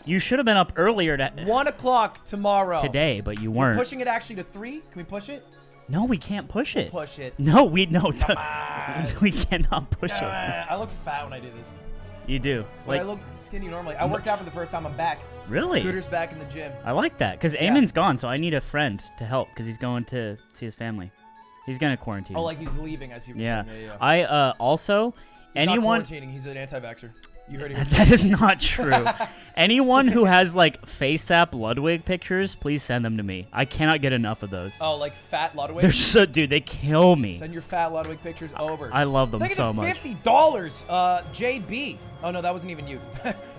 You should have been up earlier
1 o'clock tomorrow.
Today, but you weren't.
We're pushing it actually to 3? Can we push it?
No, we can't push it.
Push it.
No, we no.
Come on.
We cannot push
Come
it.
on. I look fat when I do this.
You do.
But I look skinny normally. I worked out for the first time. I'm back.
Really?
Cooter's back in the gym.
I like that because Eamon's gone, so I need a friend to help because he's going to see his family. He's gonna quarantine.
Oh, like he's leaving. I see what you're saying. Yeah.
I also
He's
anyone.
not quarantining. He's an anti-vaxxer. You heard it.
That is not true. Anyone who has like FaceApp Ludwig pictures, please send them to me. I cannot get enough of those.
Oh, like fat Ludwig?
They're so, dude, they kill me.
Send your fat Ludwig pictures over.
I love them so much.
Thank you to $50, JB. Oh, no, that wasn't even you.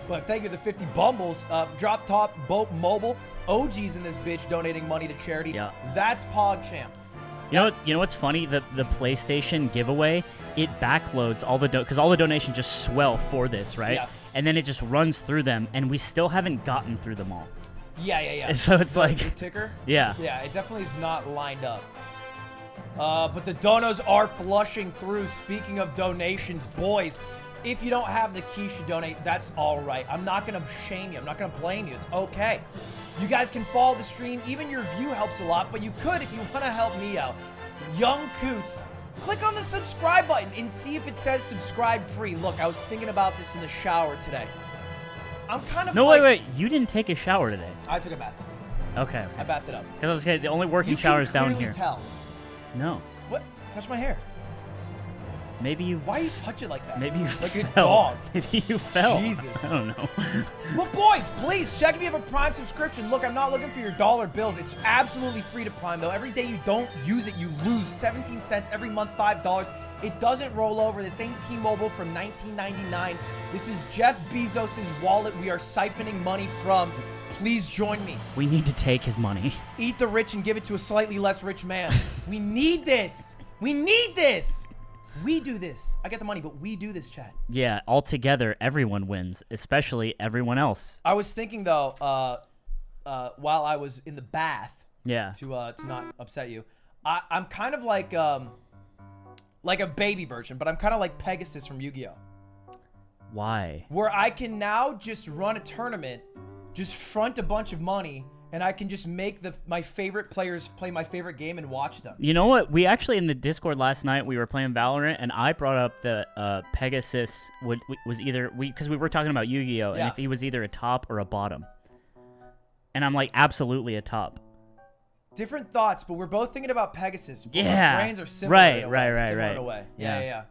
But thank you to the 50 Bumbles. Drop Top, Boat Mobile. OG's in this bitch donating money to charity.
Yeah.
That's PogChamp.
You know what's funny? The PlayStation giveaway, it backloads all the because all the donations just swell for this, right?
Yeah.
And then it just runs through them, and we still haven't gotten through them all.
Yeah.
And so it's like
the ticker.
Yeah.
Yeah, it definitely is not lined up. But the donos are flushing through. Speaking of donations, boys, if you don't have the keys to donate, that's all right. I'm not gonna shame you. I'm not gonna blame you. It's okay. You guys can follow the stream. Even your view helps a lot, but you could if you want to help me out. Young Coots, click on the subscribe button and see if it says subscribe free. Look, I was thinking about this in the shower today. I'm kind of
wait. You didn't take a shower today.
I took a bath.
Okay.
I bathed it up.
Because I was the only working shower is down here.
You can clearly tell.
No.
What? Touch my hair.
Maybe you.
Why you touch it like that?
Maybe you
like a
fell.
dog.
Maybe you fell.
Jesus.
I don't know.
But boys, please check if you have a Prime subscription. Look, I'm not looking for your dollar bills. It's absolutely free to Prime, though. Every day you don't use it, you lose 17 cents. Every month, $5. It doesn't roll over. This ain't T-Mobile from 1999. This is Jeff Bezos' wallet we are siphoning money from. Please join me.
We need to take his money.
Eat the rich and give it to a slightly less rich man. We need this. We need this. We do this. I get the money, but we do this, chat.
Yeah, altogether, everyone wins, especially everyone else.
I was thinking, though, while I was in the bath, to not upset you, I'm kind of like a baby version, but I'm kind of like Pegasus from Yu-Gi-Oh!
Why?
Where I can now just run a tournament, just front a bunch of money, and I can just make my favorite players play my favorite game and watch them.
You know what? We actually, in the Discord last night, we were playing Valorant, and I brought up that Pegasus was either... Because we were talking about Yu-Gi-Oh! And if he was either a top or a bottom. And I'm like, absolutely a top.
Different thoughts, but we're both thinking about Pegasus.
Yeah.
Our brains are similar in a way.
Right.
Yeah.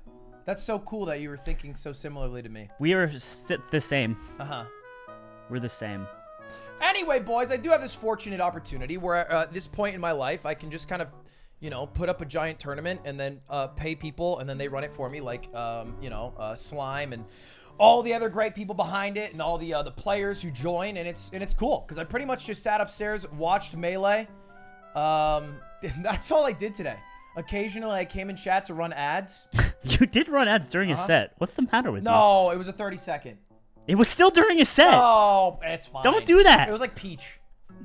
That's so cool that you were thinking so similarly to me.
We are the same.
Uh-huh.
We're the same.
Anyway, boys, I do have this fortunate opportunity where at this point in my life, I can just kind of, you know, put up a giant tournament and then pay people, and then they run it for me, like, you know, Slime and all the other great people behind it, and all the players who join, and it's cool because I pretty much just sat upstairs, watched Melee. That's all I did today. Occasionally, I came in chat to run ads.
You did run ads during a set. What's the matter with you?
No, it was a 30-second.
It was still during a set.
Oh, it's fine.
Don't do that.
It was like Peach.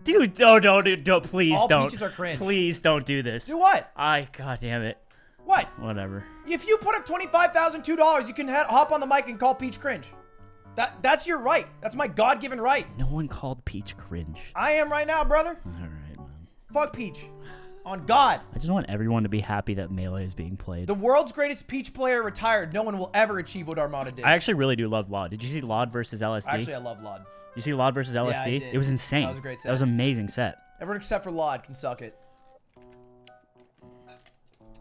Dude, don't, please
All
don't.
peaches are cringe.
Please don't do this.
Do what?
God damn it.
What?
Whatever.
If you put up $25,002, you can hop on the mic and call Peach cringe. That's your right. That's my God-given right.
No one called Peach cringe.
I am right now, brother.
All right, man.
Fuck Peach. On God.
I just want everyone to be happy that Melee is being played.
The world's greatest Peach player retired. No one will ever achieve what Armada did.
I actually really do love Llod. Did you see Llod versus LSD?
Actually, I love Llod.
You see Llod versus LSD?
Yeah, I did.
It was insane.
That was a great set.
That was an amazing set.
Everyone except for Llod can suck it.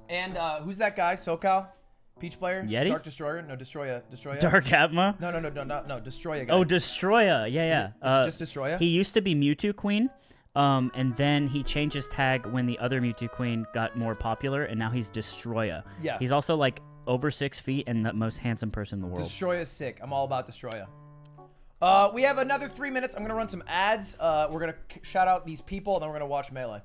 And who's that guy? SoCal? Peach player?
Yeti?
Dark Destroyer? No, Destroya.
Dark Atma?
No, Destroya guy.
Oh, Destroya. Yeah.
Is it just Destroya?
He used to be Mewtwo Queen. And then he changed his tag when the other Mewtwo Queen got more popular, and now he's Destroya.
Yeah.
He's also like over 6 feet and the most handsome person in the world.
Destroya is sick. I'm all about Destroya. We have another 3 minutes. I'm going to run some ads. We're going to shout out these people, and then we're going to watch Melee.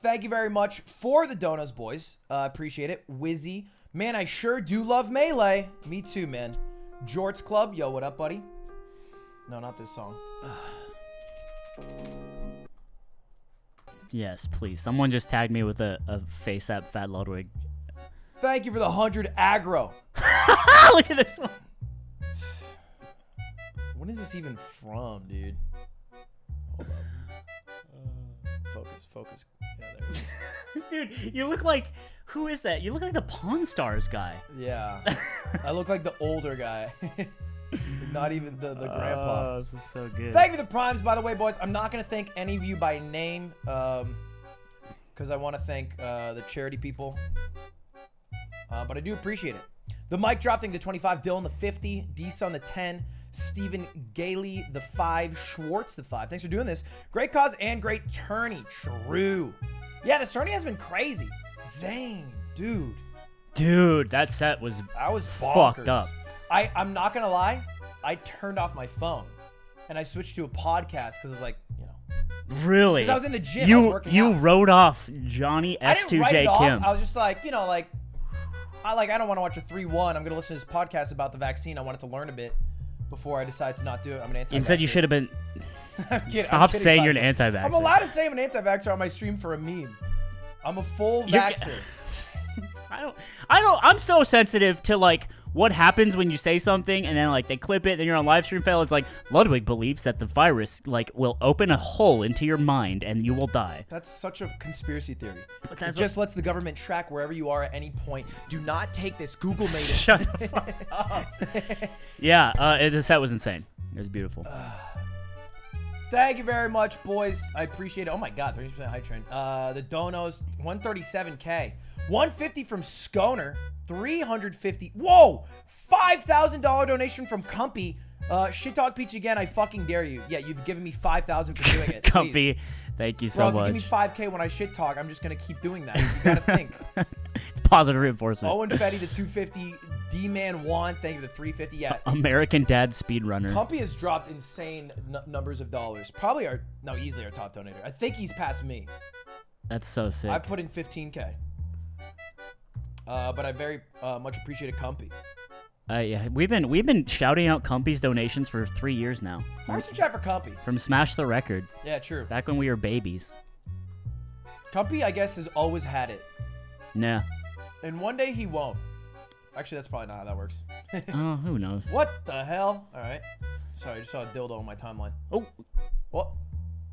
Thank you very much for the donos, boys. Appreciate it. Wizzy. Man, I sure do love Melee. Me too, man. Jorts Club. Yo, what up, buddy? No, not this song.
Yes, please. Someone just tagged me with a face app Fat Ludwig.
Thank you for the 100 aggro.
Look at this one.
When is this even from, dude? Hold up. Focus. Yeah, there it is.
Dude, you look like... Who is that? You look like the Pawn Stars guy.
Yeah. I look like the older guy. Not even the grandpa.
Oh, this is so good.
Thank you for the primes, by the way, boys. I'm not going to thank any of you by name because I want to thank the charity people. But I do appreciate it. The mic drop thing, the 25. Dylan, the 50. D-Sun, the 10. Stephen Gailey, the 5. Schwartz, the 5. Thanks for doing this. Great cause and great tourney. True. Yeah, this tourney has been crazy. Zain, dude.
Dude, that set was
bonkers.
fucked up.
I'm not gonna lie, I turned off my phone and I switched to a podcast because I was like, you know.
Really?
Because I was in the gym. I was working
you
out.
wrote off Johnny S2J
I didn't write it off.
Kim.
I was just like, you know, I don't want to watch a 3-1. I'm gonna listen to this podcast about the vaccine. I wanted to learn a bit before I decide to not do it. I'm an anti-vaxxer.
Instead, you should have been.
I'm kidding.
Stop saying you're an anti-vaxxer.
I'm allowed to say I'm an anti-vaxxer on my stream for a meme. I'm a full vaxxer.
I'm so sensitive to like what happens when you say something and then like they clip it, then you're on live stream fail. It's like Ludwig believes that the virus like will open a hole into your mind and you will die.
That's such a conspiracy theory.
But
It just lets the government track wherever you are at any point. Do not take this. Google made it.
Shut the fuck up. Yeah, the set was insane. It was beautiful.
Thank you very much, boys. I appreciate it. Oh my God, 30% high train. The donos, 137K. 150 from Skoner. 350. Whoa! $5,000 donation from Cumpy. Shit talk Peach again. I fucking dare you. Yeah, you've given me 5,000 for doing it.
Cumpy,
Please.
thank you so
Bro,
much.
if you give me 5K when I shit talk, I'm just gonna keep doing that. You gotta think.
It's positive reinforcement.
Owen Fetty, the 250. D-Man 1, thank you, the 350. Yeah.
American Dad speedrunner.
Cumpy has dropped insane numbers of dollars. Probably easily our top donator. I think he's past me.
That's so sick.
I put in 15K. But I very much appreciated Cumpy.
Yeah, we've been shouting out Cumpy's donations for 3 years now.
Where's the chat for Cumpy?
From Smash the Record.
Yeah, true.
Back when we were babies.
Cumpy, I guess, has always had it.
Nah.
And one day he won't. Actually, that's probably not how that works.
Oh, who knows?
What the hell? All right. Sorry, I just saw a dildo on my timeline.
Oh.
What?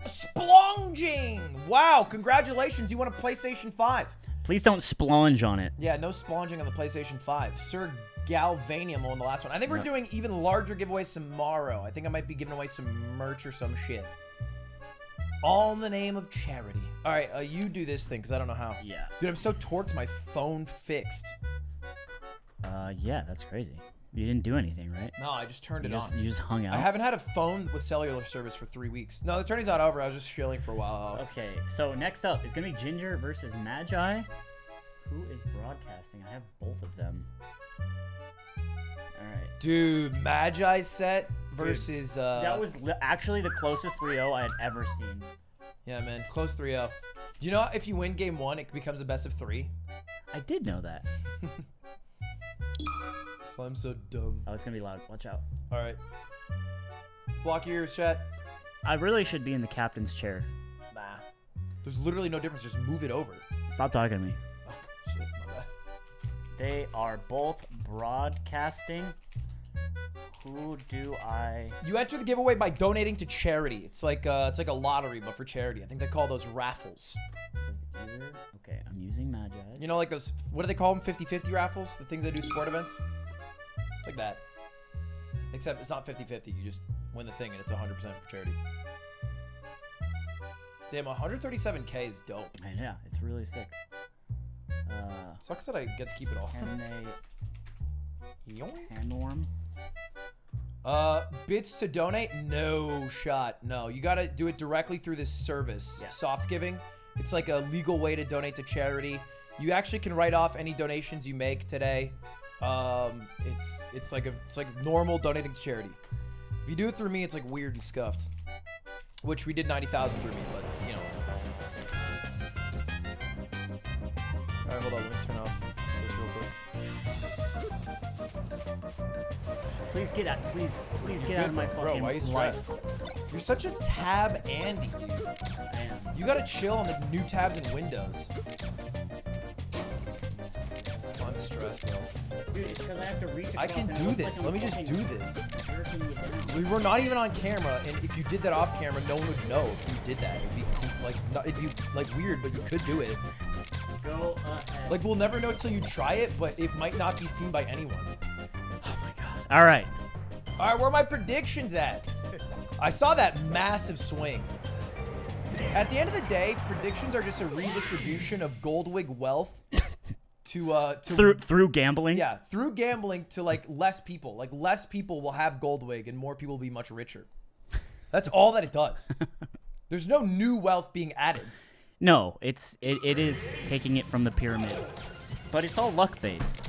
Splonging! Wow, congratulations. You won a PlayStation 5.
Please don't splunge on it.
Yeah, no splonging on the PlayStation 5. Sir Galvanium on the last one. I think we're doing even larger giveaways tomorrow. I think I might be giving away some merch or some shit. All in the name of charity. All right, you do this thing because I don't know how.
Yeah.
Dude, I'm so torqued. My phone fixed.
Yeah, that's crazy. You didn't do anything, right?
No, I just turned it on.
You just hung out?
I haven't had a phone with cellular service for 3 weeks. No, the tourney's not over. I was just chilling for a while.
Okay, so next up is going to be Ginger versus Magi. Who is broadcasting? I have both of them. All right.
Dude, Magi's set versus...
that was actually the closest 3-0 I had ever seen.
Yeah, man. Close 3-0. Do you know if you win game 1, it becomes a best of 3?
I did know that.
Slime's so dumb.
Oh, it's going to be loud. Watch out.
All right. Block your ears, chat.
I really should be in the captain's chair.
Nah. There's literally no difference. Just move it over.
Stop talking to me.
Oh, shit. My bad.
They are both broadcasting. Who do I...
You enter the giveaway by donating to charity. It's like a lottery, but for charity. I think they call those raffles.
Either. Okay, I'm using Magi.
You know, like those, what do they call them? 50-50 raffles? The things they do sport events? It's like that. Except it's not 50-50. You just win the thing and it's 100% for charity. Damn, 137K is dope.
Yeah, it's really sick.
Sucks that I get to keep it all.
Can they hand warm?
Bits to donate? No shot. No, you gotta do it directly through this service. Yeah. Soft giving. It's like a legal way to donate to charity. You actually can write off any donations you make today. It's like normal donating to charity. If you do it through me, it's like weird and scuffed. Which we did 90,000 through me, but you know. All right, hold on. Let me turn off this real quick.
Please get out. Please get out of my fucking
Bro, why are you stressed? You're such a tab Andy, dude.
I am.
You gotta chill on the new tabs and windows. So I'm stressed, bro.
Dude, it's because I have to reach
I can
across
do
and it
this.
looks like
Let me
I'm
just do
fucking
this.
jerking you down.
We were not even on camera, and if you did that off camera, no one would know if you did that. It'd be cool, it'd be like weird, but you could do it.
Go ahead.
Like we'll never know till you try it, but it might not be seen by anyone.
Oh my god. All right.
All right, where are my predictions at? I saw that massive swing. At the end of the day, predictions are just a redistribution of Goldwig wealth to
through gambling.
Yeah, through gambling to like less people. Like less people will have Goldwig and more people will be much richer. That's all that it does. There's no new wealth being added.
No, it is taking it from the pyramid, but it's all luck based.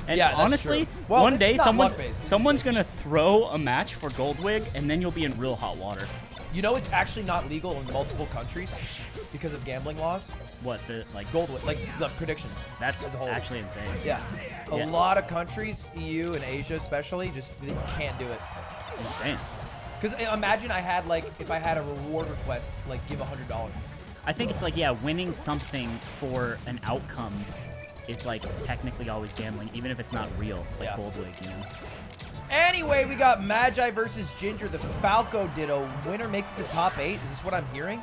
And
yeah, that's
honestly,
true. Well,
one day
someone's
gonna throw a match for Goldwig, and then you'll be in real hot water.
You know, it's actually not legal in multiple countries because of gambling laws.
What the like
Goldwig, like the predictions.
That's actually insane.
Yeah, a lot of countries, EU and Asia especially, just they can't do it.
Insane.
Because imagine I had if I had a reward request, like give $100.
I think it's like winning something for an outcome is like technically always gambling, even if it's not real, like Goldwig, you know.
Anyway, we got Magi versus Ginger, the Falco Ditto. Winner makes it to top 8. Is this what I'm hearing?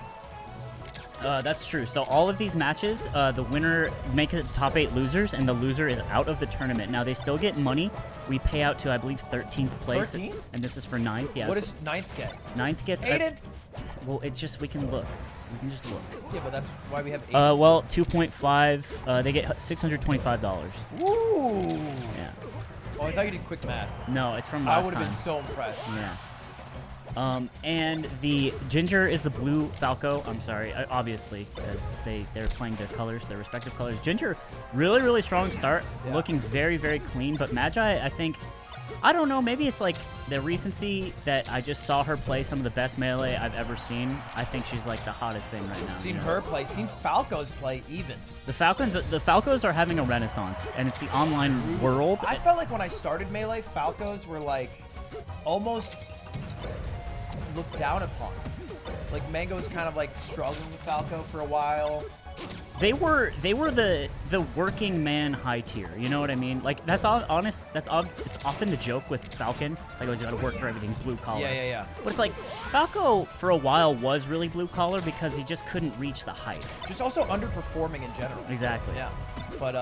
That's true. So all of these matches, the winner makes it to top 8 losers, and the loser is out of the tournament. Now, they still get money. We pay out to, I believe, 13th place.
13th?
And this is for 9th, yeah.
What does 9th get?
9th gets...
Aiden!
Well, it's just, we can look. We can just look.
Yeah, but that's why we have 8.
Well, 2.5, they get $625.
Woo!
Yeah.
Oh, I thought you did quick math.
No, it's from last
I would have
time.
been so impressed.
Yeah. And the Ginger is the blue Falco. I'm sorry, obviously, because they're playing their colors, their respective colors. Ginger, really, really strong start, looking very, very clean. But Magi, I think, I don't know, maybe it's like the recency that I just saw her play some of the best melee I've ever seen. I think she's like the hottest thing right now.
Seen her play, seen Falcos play even.
The Falcos are having a renaissance, and it's the online world.
I felt like when I started Melee, Falcos were like almost looked down upon. Like Mango's kind of like struggling with Falco for a while.
They were the working man high tier. You know what I mean? Like that's honest. It's often the joke with Falcon. Like, he's got to work for everything, blue collar.
Yeah.
But it's like Falco for a while was really blue collar because he just couldn't reach the heights.
Just also underperforming in general.
Exactly.
Yeah. But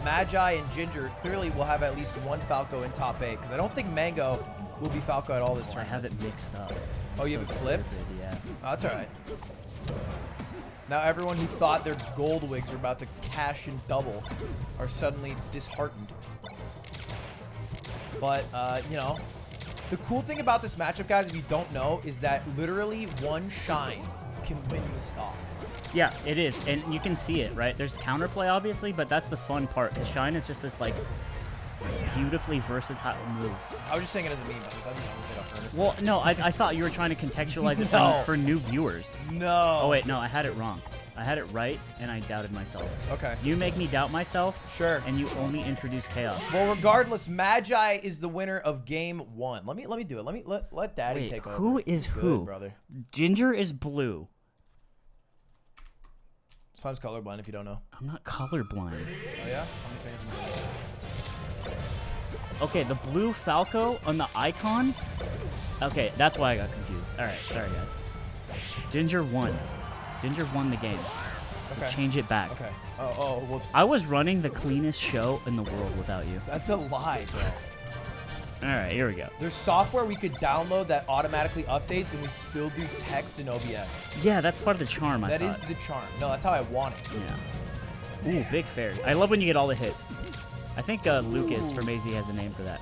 Magi and Ginger clearly will have at least one Falco in top 8 because I don't think Mango will be Falco at all this tournament.
I have it mixed up.
Oh, you have it flipped?
Stupid, yeah.
Oh, that's all right. Now everyone who thought their Goldwigs were about to cash in double are suddenly disheartened. But, you know, the cool thing about this matchup, guys, if you don't know, is that literally one shine can win you a stock.
Yeah, it is, and you can see it, right? There's counterplay, obviously, but that's the fun part. Because shine is just this, like, beautifully versatile move.
I was just saying it as a meme, but I thought you know, earnestly.
Well, no, I thought you were trying to contextualize it
No.
for new viewers.
No.
Oh, wait, no, I had it wrong. I had it right, and I doubted myself.
Okay.
You make me doubt myself.
Sure.
And you only introduce chaos.
Well, regardless, Magi is the winner of game 1. Let me do it. Let Daddy
Wait,
take over.
who is
Good,
who?
brother?
Ginger is blue.
Slime's colorblind if you don't know.
I'm not colorblind.
Oh yeah? How many fans?
Okay, the blue Falco on the icon. Okay, that's why I got confused. All right, sorry guys. Ginger won. Ginger won the game. So
Okay.
change it back.
Okay. Oh, whoops.
I was running the cleanest show in the world without you.
That's a lie, bro.
All right, here we go.
There's software we could download that automatically updates, and we still do text in OBS.
Yeah, that's part of the charm, I
That is
thought.
the charm. No, that's how I want it.
Yeah. Ooh, big fairy. I love when you get all the hits. I think Lucas from AZ has a name for that.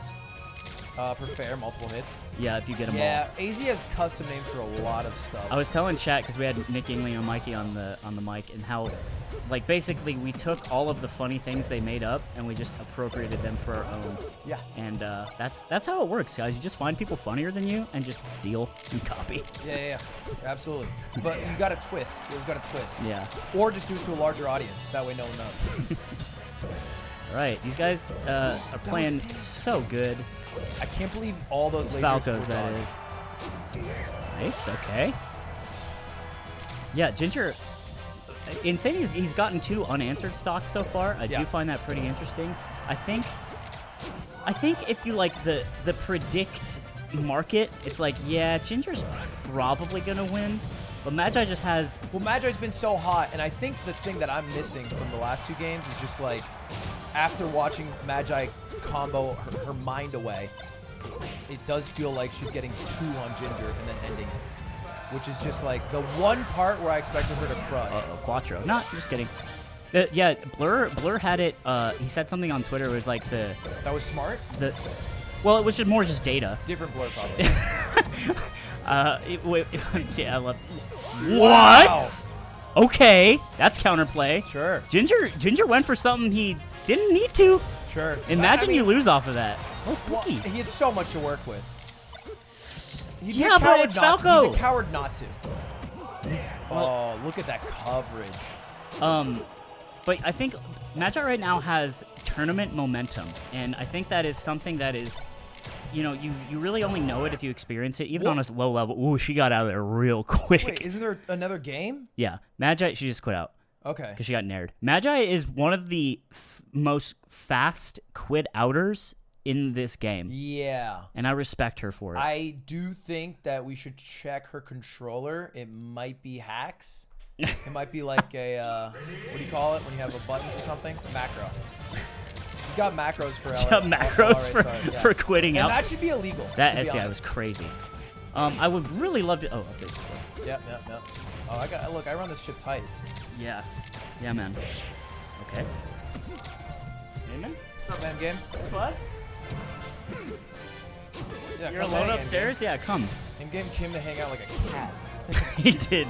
For fair, multiple hits.
Yeah, if you get them all.
Yeah, AZ has custom names for a lot of stuff.
I was telling chat because we had Nick Ingley and Mikey on the mic, and how, like, basically we took all of the funny things they made up and we just appropriated them for our own.
Yeah.
And that's how it works, guys. You just find people funnier than you and just steal and copy.
Yeah, absolutely. But you got to twist. You always got to twist.
Yeah.
Or just do it to a larger audience. That way no one knows.
All right, these guys are playing so good.
I can't believe all those lasers
Falcos,
were
that
dodged.
is. Nice, okay. Yeah, Ginger, insane. He's gotten 2 unanswered stocks so far. I do find that pretty interesting. I think if you like the predict market, it's like, yeah, Ginger's probably gonna win. But Magi just has...
Well, Magi's been so hot, and I think the thing that I'm missing from the last 2 games is just like, after watching Magi combo her mind away, it does feel like she's getting 2 on Ginger and then ending it. Which is just like the one part where I expected her to crush.
Uh-oh, Quattro. No, just kidding. Yeah, Blur had it, he said something on Twitter, it was like the...
That was smart?
Well, it was just more just data.
Different Blur, probably.
Yeah, I love...
Wow.
What? Okay, that's counterplay.
Sure.
Ginger went for something he didn't need to.
Sure.
Imagine
I mean,
you lose off of that. That was
well,
spooky.
he had so much to work with. He'd be
Yeah,
a
but
coward
it's
not to.
Falco.
He's a coward not to. Oh, look at that coverage.
But I think Magi right now has tournament momentum, and I think that is something that is, you know, you really only know it if you experience it, even on a low level. Ooh, she got out of there real quick.
Wait, isn't there another game?
Yeah, Magi, she just quit out.
Okay.
Because she got nared. Magi is one of the most fast quit outers in this game.
Yeah.
And I respect her for it.
I do think that we should check her controller. It might be hacks. It might be like a, what do you call it when you have a button for something? Macro. She's got macros for
She got macros for quitting
and
out.
that should be illegal.
That
to be
SCI was
honest.
crazy. I would really love to. Oh, okay.
Yep. Oh, look, I run this ship tight.
Yeah. Yeah, man. Okay. Hey, man.
What's up, man? Game?
What?
Yeah,
You're
come
alone
hang,
upstairs? Yeah, come.
In game came to hang out like a cat.
He did.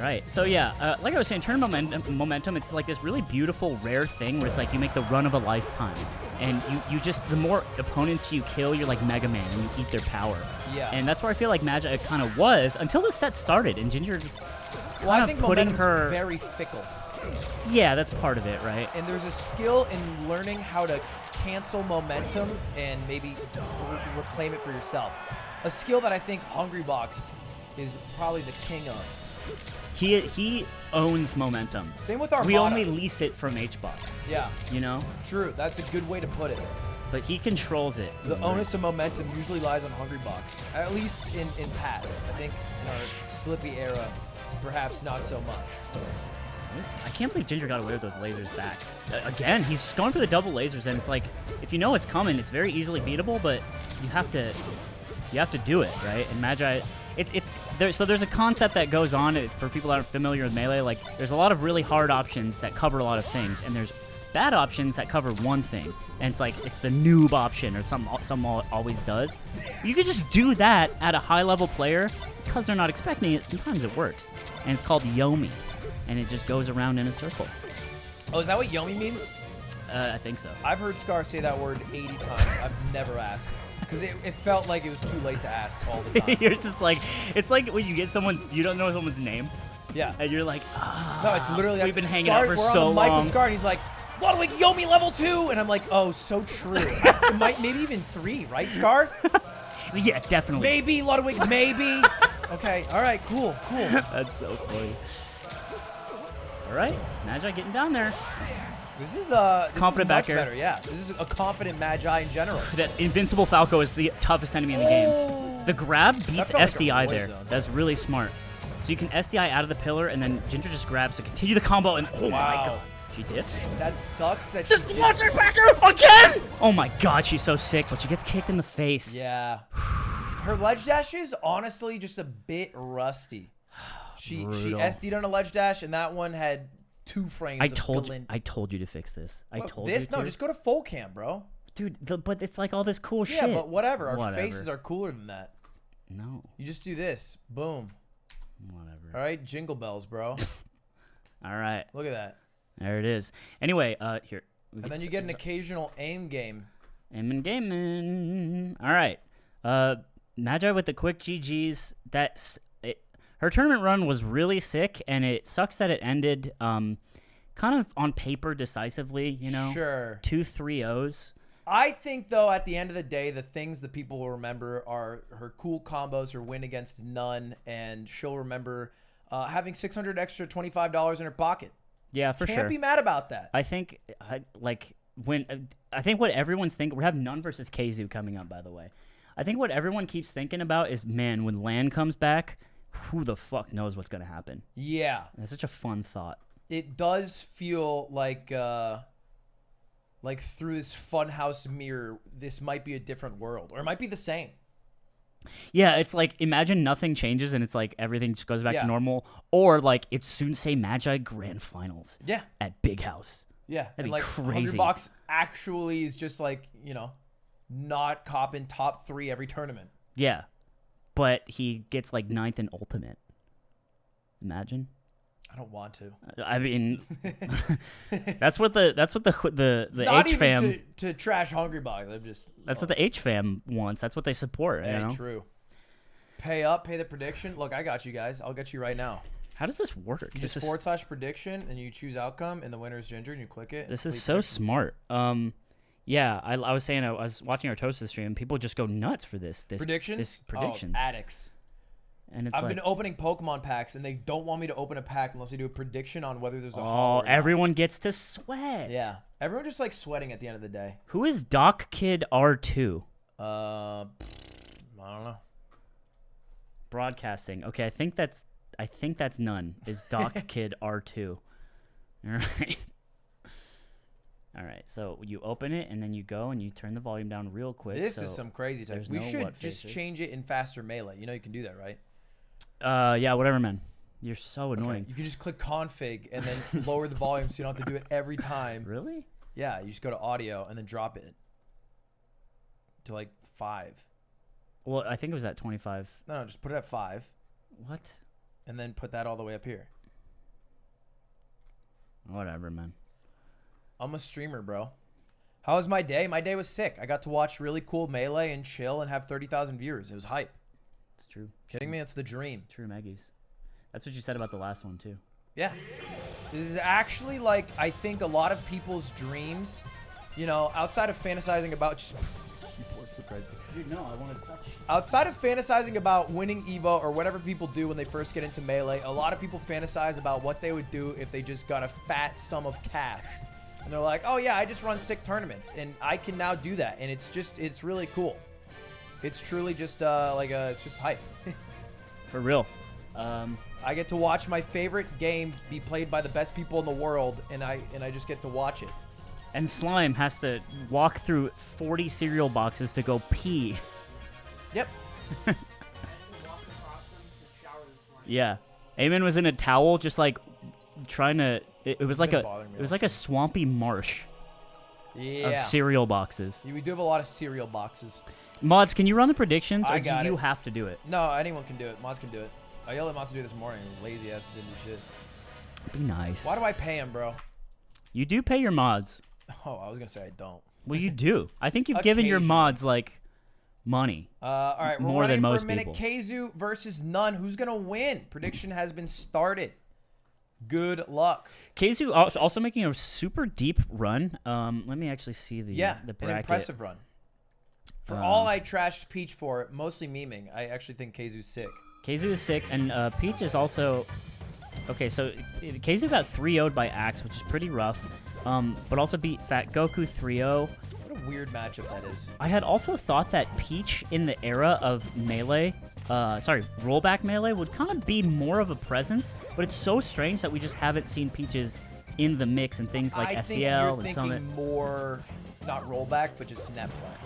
Right. So yeah, like I was saying, tournament momentum. It's like this really beautiful, rare thing where it's like you make the run of a lifetime, and you just the more opponents you kill, you're like Mega Man, and you eat their power.
Yeah.
And that's where I feel like Magi kind of was until the set started, and Ginger just
Well, I
kind
think
of putting
momentum's
her.
very fickle.
Yeah, that's part of it, right?
And there's a skill in learning how to cancel momentum and maybe reclaim it for yourself. A skill that I think Hungrybox is probably the king of.
He owns momentum.
Same with Armada.
We only lease it from hbox.
Yeah.
You know?
True. That's a good way to put it.
But he controls it.
The onus of momentum usually lies on Hungrybox, at least in past. I think in our Slippy era, perhaps not so much.
I can't believe Ginger got away with those lasers back. Again, he's going for the double lasers, and it's like, if you know it's coming, it's very easily beatable, but you have to do it, right? And Magi, so there's a concept that goes on for people that aren't familiar with Melee. Like, there's a lot of really hard options that cover a lot of things, and there's bad options that cover one thing, and it's like it's the noob option or something always does. You could just do that at a high-level player because they're not expecting it. Sometimes it works, and it's called Yomi, and it just goes around in a circle.
Oh, is that what Yomi means?
I think so.
I've heard Scar say that word 80 times. I've never asked because it felt like it was too late to ask all the time.
You're just like, it's like when you get you don't know someone's name.
Yeah.
And you're like,
no, it's literally
we've been hanging
Scar,
out for
we're
so
on the mic
long.
with Scar, and he's like, Ludwig, Yomi level 2, and I'm like, oh, so true. Maybe even 3, right, Scar?
Yeah, definitely.
Maybe Ludwig, maybe. Okay, all right, cool.
That's so funny. All right, Magi getting down there.
This is
confident
much
back air.
better. Yeah, this is a confident Magi in general.
That Invincible Falco is the toughest enemy in the game. The grab beats
felt like a
SDI there.
poison.
That's really smart. So you can SDI out of the pillar, and then Ginger just grabs to continue the combo, and oh my god. She dips.
That sucks that she
Launch her back again! Oh my god, she's so sick, but she gets kicked in the face.
Yeah. Her ledge dash is honestly just a bit rusty. She SD'd on a ledge dash, and that one had 2 frames
I
of
told you to fix this. I told you
this?
to.
No, just go to full cam, bro.
Dude, but it's like all this cool shit.
Yeah, but whatever. Our faces are cooler than that.
No.
You just do this. Boom.
Whatever.
All right, jingle bells, bro.
All right.
Look at that.
There it is. Anyway, here.
And then you get an occasional aim game.
Aim and gaming. All right. Magi with the quick GGs. Her tournament run was really sick, and it sucks that it ended kind of on paper decisively, you know?
Sure.
2 3-0s.
I think, though, at the end of the day, the things that people will remember are her cool combos, her win against None, and she'll remember having $600 extra $25 in her pocket.
Yeah, for sure.
Can't be mad about that.
I think, I think what everyone's thinking, we have None versus kzhu coming up, by the way. I think what everyone keeps thinking about is, man, when LAN comes back, who the fuck knows what's going to happen?
Yeah.
That's such a fun thought.
It does feel like through this funhouse mirror, this might be a different world, or it might be the same.
Yeah, it's like, imagine nothing changes and it's like everything just goes back to normal, or like it's soonsay Magi Grand Finals.
Yeah.
At Big House.
Yeah,
That'd
and
be
like
crazy.
hbox actually is just like, you know, not copping top 3 every tournament.
Yeah, but he gets like 9th in Ultimate. Imagine.
I don't want to.
I mean, that's what the
Not
H fam
even to trash Hungry Box. I'm just.
That's what the H fam wants. That's what they support.
Hey,
you know?
True. Pay up, pay the prediction. Look, I got you guys. I'll get you right now.
How does this work?
You just / prediction, and you choose outcome, and the winner is Ginger, and you click it.
This is so smart. Yeah, I was saying I was watching our Toasted stream. People just go nuts for this
predictions.
This predictions.
Oh, addicts.
And it's
I've been opening Pokemon packs, and they don't want me to open a pack unless they do a prediction on whether there's a
haul. Oh, everyone gets to sweat.
Yeah, everyone just like sweating at the end of the day.
Who is Doc Kid R2?
I don't know.
Broadcasting. Okay, I think that's None. Is Doc Kid R2? All right. All right, so you open it, and then you go, and you turn the volume down real quick.
This is some crazy type. We should just change it in faster melee. You know you can do that, right?
Yeah, whatever, man. You're so annoying.
Okay. You can just click config and then lower the volume so you don't have to do it every time.
Really?
Yeah, you just go to audio and then drop it to like 5.
Well, I think it was at 25.
No, just put it at 5.
What?
And then put that all the way up here.
Whatever, man.
I'm a streamer, bro. How was my day? My day was sick. I got to watch really cool melee and chill and have 30,000 viewers. It was hype.
It's true.
Kidding me? It's the dream.
True, Maggies. That's what you said about the last one, too.
Yeah. This is actually like, I think a lot of people's dreams, you know, outside of fantasizing about just... keyboard, for Christ's sake.
Dude, no, I want to touch.
Outside of fantasizing about winning Evo or whatever people do when they first get into melee, a lot of people fantasize about what they would do if they just got a fat sum of cash. And they're like, oh yeah, I just run sick tournaments. And I can now do that. And it's really cool. It's truly just it's just hype.
For real.
I get to watch my favorite game be played by the best people in the world, and I just get to watch it.
And Slime has to walk through 40 cereal boxes to go pee.
Yep.
Yeah. Eamon was in a towel just like trying to It was like a swampy marsh
Yeah.
of cereal boxes.
Yeah, we do have a lot of cereal boxes.
Mods, can you run the predictions, or
I
do
got
you
it.
have to do it?
No, anyone can do it. Mods can do it. I yelled at Mods to do it this morning. Lazy ass didn't do shit.
Be nice.
Why do I pay him, bro?
You do pay your mods.
Oh, I was gonna say I don't.
Well, you do. I think you've given your mods like money.
All right, we're
more
running
than most
for a minute.
people.
kzhu versus None. Who's gonna win? Prediction has been started. Good luck.
kzhu also making a super deep run. Let me actually see the bracket.
An impressive run. For all I trashed Peach for, mostly memeing, I actually think kzhu's sick.
kzhu is sick, and Peach is also okay. So kzhu got 3-0'd by Axe, which is pretty rough. But also beat fatgoku 3-0.
What a weird matchup that is.
I had also thought that Peach in the era of melee, rollback melee would kind of be more of a presence, but it's so strange that we just haven't seen Peaches in the mix and things like
I think
SEL
you're
and Summit.
thinking more, not rollback, but just net play.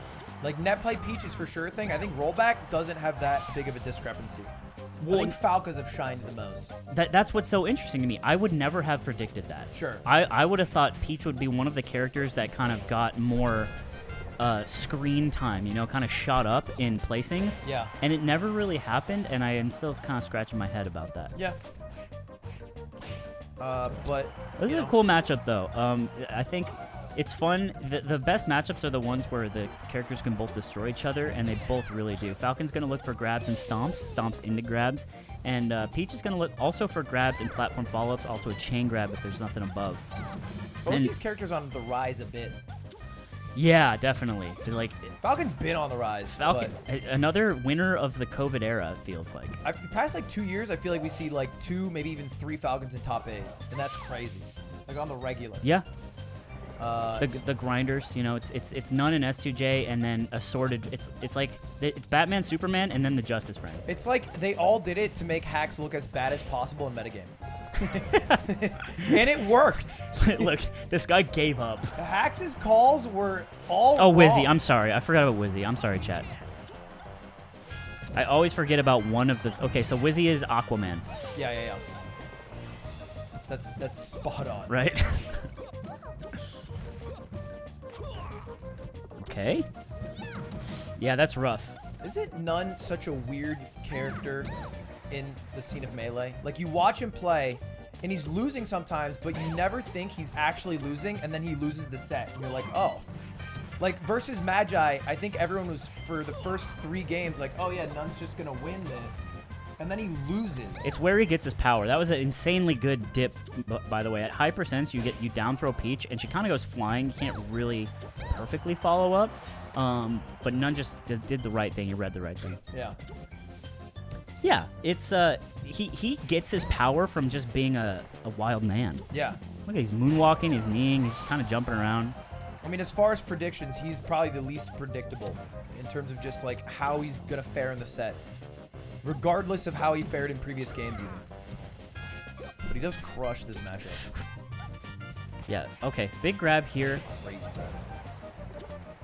Like net play Peach is for sure a thing. I think rollback doesn't have that big of a discrepancy. I think Falcons have shined the most.
That's what's so interesting to me. I would never have predicted that.
Sure.
I would have thought Peach would be one of the characters that kind of got more screen time, you know, kind of shot up in placings.
Yeah.
And it never really happened, and I am still kind of scratching my head about that.
Yeah. But
this is a cool matchup, though. I think it's fun. The best matchups are the ones where the characters can both destroy each other, and they both really do. Falcon's going to look for grabs and stomps into grabs, and Peach is going to look also for grabs and platform follow-ups, also a chain grab if there's nothing above.
both these characters on the rise a bit.
Yeah, definitely. They're like
Falcon's been on the rise.
Falcon, another winner of the COVID era, it feels like.
Past like 2 years, I feel like we see like 2, maybe even 3 Falcons in top 8, and that's crazy. Like on the regular.
Yeah. The grinders, you know, it's None in S2J, and then assorted. It's like it's Batman, Superman, and then the Justice Friends.
It's like they all did it to make hacks look as bad as possible in metagame. And it worked.
Look, this guy gave up.
Hax's calls were all
Wizzy.
wrong.
I'm sorry. I forgot about Wizzy. I'm sorry, chat. I always forget about one of the. Okay, so Wizzy is Aquaman.
Yeah. That's spot on.
Right. Okay. Yeah, that's rough.
Isn't None such a weird character in the scene of Melee? Like, you watch him play, and he's losing sometimes, but you never think he's actually losing, and then he loses the set. And you're like, oh. Like, versus Magi, I think everyone was, for the first 3 games, like, oh yeah, None's just gonna win this. And then he loses.
It's where he gets his power. That was an insanely good dip, by the way. At high percents, you down throw Peach, and she kind of goes flying. You can't really perfectly follow up. But None just did the right thing. He read the right thing.
Yeah.
Yeah, it's he gets his power from just being a wild man.
Yeah.
Look, he's moonwalking, he's kneeing, he's kind of jumping around.
I mean, as far as predictions, he's probably the least predictable in terms of just like how he's gonna fare in the set, regardless of how he fared in previous games even. But he does crush this matchup.
Yeah, okay. Big grab here.
That's a crazy grab.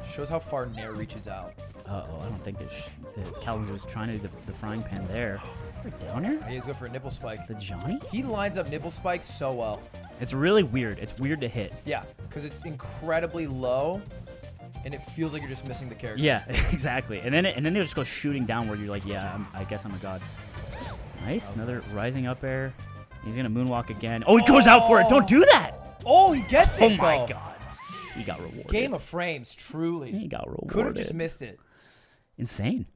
Shows how far Nair reaches out.
Uh-oh, I don't think that Calvin was trying to do the frying pan there. Is there down here?
Yeah, he's going for a nipple spike.
The Johnny?
He lines up nipple spikes so well.
It's really weird. It's weird to hit.
Yeah, because it's incredibly low, and it feels like you're just missing the character.
Yeah, exactly. And then they just go shooting downward. You're like, yeah, I guess I'm a god. Nice. Another rising up air. He's going to moonwalk again. Oh, he goes out for it. Don't do that.
Oh, he gets it.
Oh, my
though.
God. He got rewarded.
Game of frames, truly.
He got rewarded.
Could have just missed it.
Insane.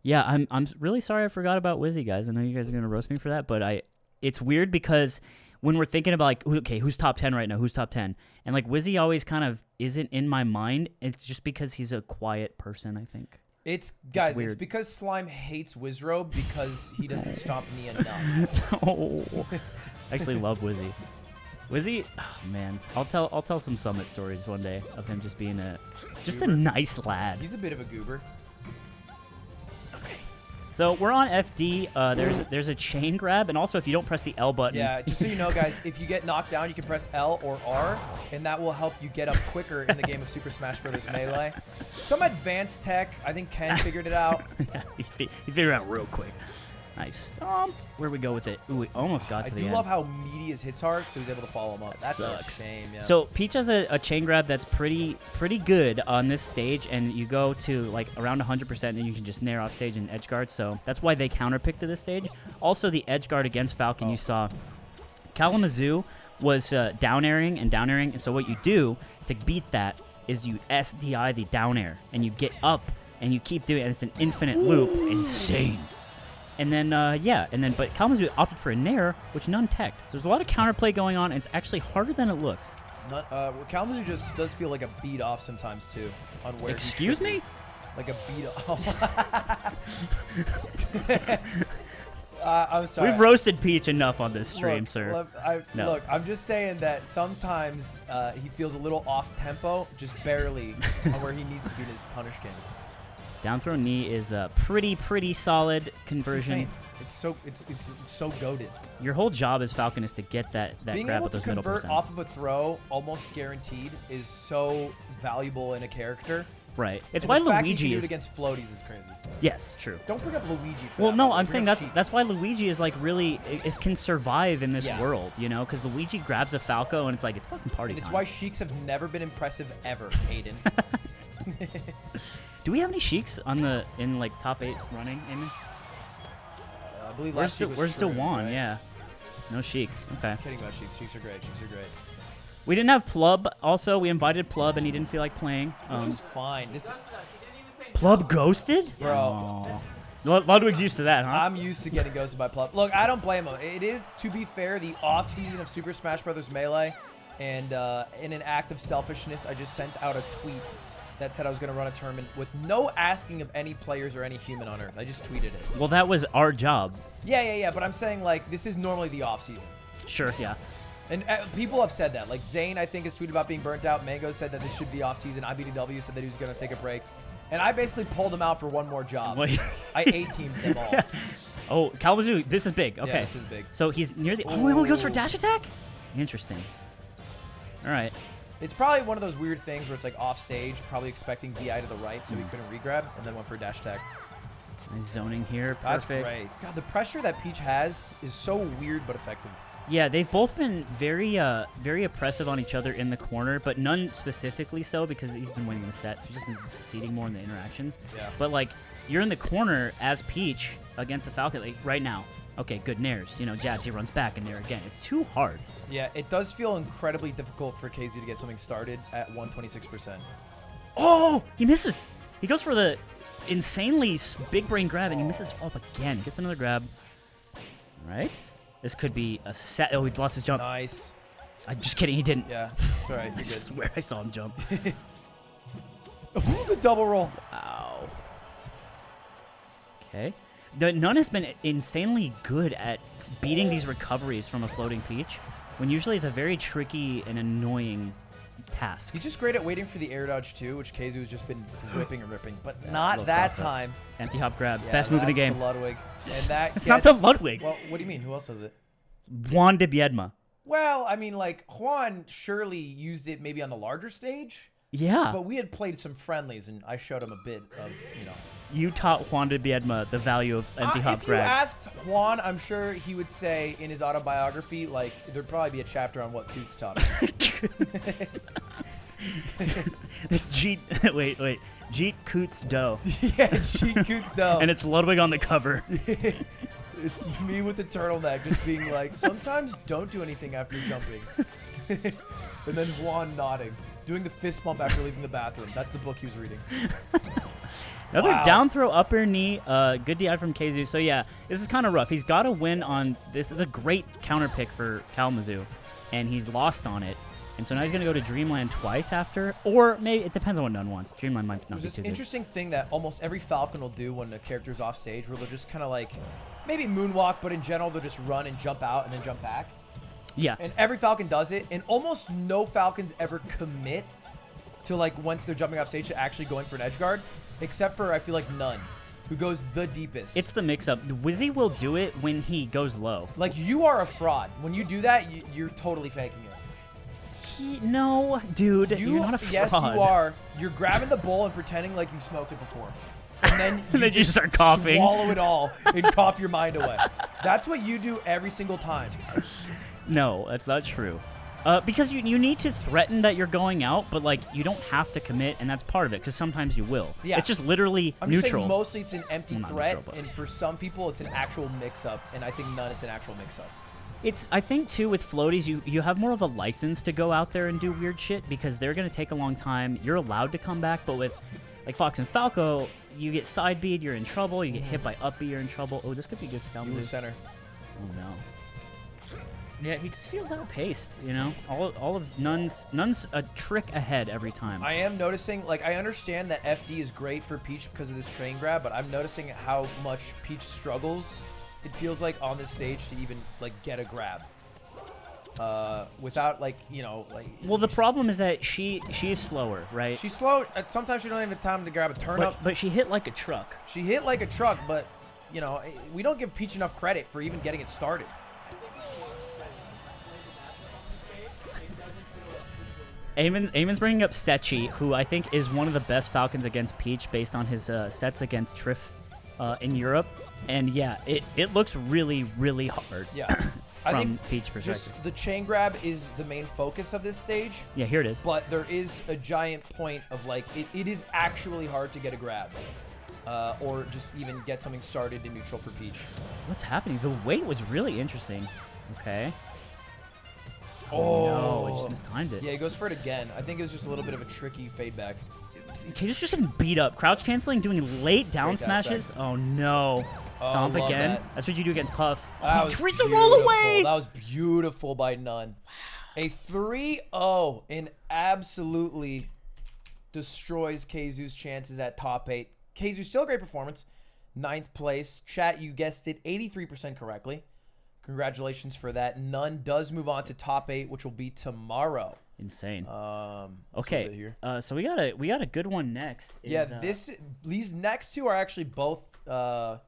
Yeah, I'm really sorry I forgot about Wizzy, guys. I know you guys are going to roast me for that, but it's weird because when we're thinking about, like, okay, who's top 10 right now? Who's top 10? And, like, Wizzy always kind of isn't in my mind. It's just because he's a quiet person, I think.
It's because Slime hates Wizzrobe because he doesn't stop me enough.
No. I actually love Wizzy. Wizzy, oh man, I'll tell some Summit stories one day of him just being a nice lad.
He's a bit of a goober.
Okay, so we're on FD. There's a chain grab, and also if you don't press the L button.
Yeah, just so you know, guys, if you get knocked down, you can press L or R, and that will help you get up quicker in the game of Super Smash Bros. Melee. Some advanced tech. I think Ken figured it out.
Yeah, he figured it out real quick. Nice stomp. Where we go with it? Ooh, we almost got to the
I
end.
do love how meaty his hits are, so he's able to follow him up. That's
sucks.
a shame, yeah.
So Peach has a chain grab that's pretty good on this stage, and you go to like around 100%, and you can just nair off stage and edge guard. So that's why they counterpick to this stage. Also, the edge guard against Falcon, you saw Kalamazoo was down airing, and so what you do to beat that is you SDI the down air, and you get up, and you keep doing it, and it's an infinite loop. Insane. And then, but Kalamazoo opted for a nair, which none teched. So there's a lot of counterplay going on, and it's actually harder than it looks.
Kalamazoo just does feel like a beat off sometimes, too. On where
Excuse me?
Like a beat off. I'm sorry.
We've roasted Peach enough on this stream, sir.
Look, I'm just saying that sometimes he feels a little off tempo, just barely, on where he needs to be in his punish game.
Down throw knee is a pretty solid conversion.
It's so goated.
Your whole job as Falcon is to get that
Being
grab
able
with
to
those middle
convert
percents.
off of a throw, almost guaranteed, is so valuable in a character.
Right. It's
And
why
the fact he
Luigi
can do
is
it against floaties is crazy.
Yes, true.
Don't bring up Luigi for
Well,
that,
no,
brother.
I'm
Bring
saying
up
that's why Luigi is like really can survive in this
Yeah.
world, you know, because Luigi grabs a Falco and it's like it's fucking party
And it's
time.
why Sheiks have never been impressive ever, Aiden.
Do we have any Sheiks in like top 8 running, Eamon?
I believe
Where's
last year was
where's
Shroomed,
Dewan?
right?
Yeah. No Sheiks. Okay.
I'm kidding about Sheiks. Sheiks are great. Sheiks are great.
We didn't have Plub. Also, we invited Plub and he didn't feel like playing.
Which is fine.
Plub ghosted?
Bro.
Ludwig's used to that, huh?
I'm used to getting ghosted by Plub. Look, I don't blame him. It is, to be fair, the off season of Super Smash Bros. Melee. And in an act of selfishness, I just sent out a tweet that said I was going to run a tournament with no asking of any players or any human on Earth. I just tweeted it.
Well, that was our job.
Yeah. But I'm saying, like, this is normally the off season.
Sure, yeah.
And people have said that. Like, Zain, I think, has tweeted about being burnt out. Mango said that this should be off season. ibdw said that he was going to take a break. And I basically pulled him out for one more job. I A-teamed them all.
Oh, Kalamazoo, this is big. Okay.
Yeah, this is big.
So he's near the... Oh, he goes for dash attack? Interesting. All right.
It's probably one of those weird things where it's like off stage, probably expecting DI to the right, so he couldn't regrab, and then went for a dash attack.
Nice zoning here. Perfect.
That's great. God, the pressure that Peach has is so weird but effective.
Yeah, they've both been very oppressive on each other in the corner, but none specifically so because he's been winning the set, so he's just succeeding more in the interactions.
Yeah.
But like, you're in the corner as Peach against the Falcon, like right now. Okay, good nairs. You know, jabs, he runs back and nair again. It's too hard.
Yeah, it does feel incredibly difficult for KZU to get something started at 126%.
Oh, he misses. He goes for the insanely big brain grab, and he misses up again. Gets another grab. All right. This could be a set. Oh, he lost his jump.
Nice.
I'm just kidding. He didn't.
Yeah, it's all right. You're
I
good.
swear I saw him jump.
Ooh, the double roll.
Wow. Okay. The Nun has been insanely good at beating these recoveries from a floating Peach, when usually it's a very tricky and annoying task.
He's just great at waiting for the air dodge too, which KZU has just been ripping and ripping, but
Yeah,
not
little
that
cross up.
time.
Empty hop grab.
Yeah,
Best move in the
that's
game.
The Ludwig. And that
It's not the
gets-
Ludwig.
Well, what do you mean? Who else does it?
Juan de Biedma.
Well, I mean, like, Juan surely used it maybe on the larger stage.
Yeah.
But we had played some friendlies, and I showed him a bit of, you know.
You taught Juan de Biedma the value of empty hop
If you
grab.
asked Juan, I'm sure he would say in his autobiography, like, there'd probably be a chapter on what Coots taught him.
Jeet, wait. Jeet Coots Dough.
Yeah, Jeet Coots Dough.
And it's Ludwig on the cover.
It's me with the turtleneck just being like, sometimes don't do anything after jumping. And then Juan nodding. Doing the fist bump after leaving the bathroom. That's the book he was reading.
Another
Wow.
down throw upper knee. Good DI from KZU. So yeah, this is kind of rough. He's got to win on this. Is a great counter pick for Kalamazoo, and he's lost on it. And so now he's going to go to Dreamland twice after, or maybe it depends on what Nun wants. Dreamland might not
There's
be
this
too good.
interesting thing that almost every Falcon will do when the character's off stage, where they'll just kind of like, maybe moonwalk, but in general, they'll just run and jump out and then jump back.
Yeah.
And every Falcon does it, and almost no Falcons ever commit to, like, once they're jumping off stage to actually going for an edge guard, except for, I feel like, Nun, who goes the deepest.
It's the mix-up. Wizzy will do it when he goes low.
Like, you are a fraud. When you do that, you're totally faking it.
No, dude, you're not a fraud.
Yes, you are. You're grabbing the bowl and pretending like you've smoked it before. and then you
then you start coughing.
swallow it all and cough your mind away. That's what you do every single time.
No, that's not true. Because you need to threaten that you're going out, but like you don't have to commit, and that's part of it. Because sometimes you will.
Yeah.
It's just literally
I'm just
neutral.
saying mostly it's an empty
Well, not
threat,
neutral, but-
and for some people it's an actual mix-up, and I think none it's an actual mix-up.
I think too with floaties, you have more of a license to go out there and do weird shit because they're gonna take a long time. You're allowed to come back, but with like Fox and Falco, you get side bead, you're in trouble. You get hit by up B, you're in trouble. Oh, this could be good scalp.
You lose center.
Oh no. Yeah, he just feels outpaced. You know, all of Nun's a trick ahead every time.
I am noticing, like, I understand that FD is great for Peach because of this train grab, but I'm noticing how much Peach struggles. It feels like on this stage to even like get a grab without like like.
Well, the problem is that she is slower, right?
She's slow. Sometimes she don't even have time to grab a turnip.
But she hit like a truck.
She hit like a truck, but we don't give Peach enough credit for even getting it started.
Eamon's bringing up Sechi, who I think is one of the best Falcons against Peach based on his sets against Triff in Europe. And yeah, it looks really, really hard.
Yeah.
From
I think
Peach perspective.
just the chain grab is the main focus of this stage.
Yeah, here it is.
But there is a giant point of like it is actually hard to get a grab. Or just even get something started in neutral for Peach.
What's happening? The weight was really interesting. Okay.
Oh,
no, I just mistimed it.
Yeah, he goes for it again. I think it was just a little bit of a tricky fade back.
He's just getting beat up. Crouch canceling, doing late down
Great dash
smashes.
back.
Oh no. Stomp
love
again.
that.
That's what you do against Puff.
That
Oh,
was
Teresa
beautiful.
roll away.
That was beautiful by Nun. A 3-0 and absolutely destroys kzhu's chances at top 8. kzhu still a great performance. 9th place. Chat, you guessed it 83% correctly. Congratulations for that. Nun does move on to top 8, which will be tomorrow.
Insane.
Let's
Okay.
go here.
So we got a good one next.
Yeah, these next two are actually both kind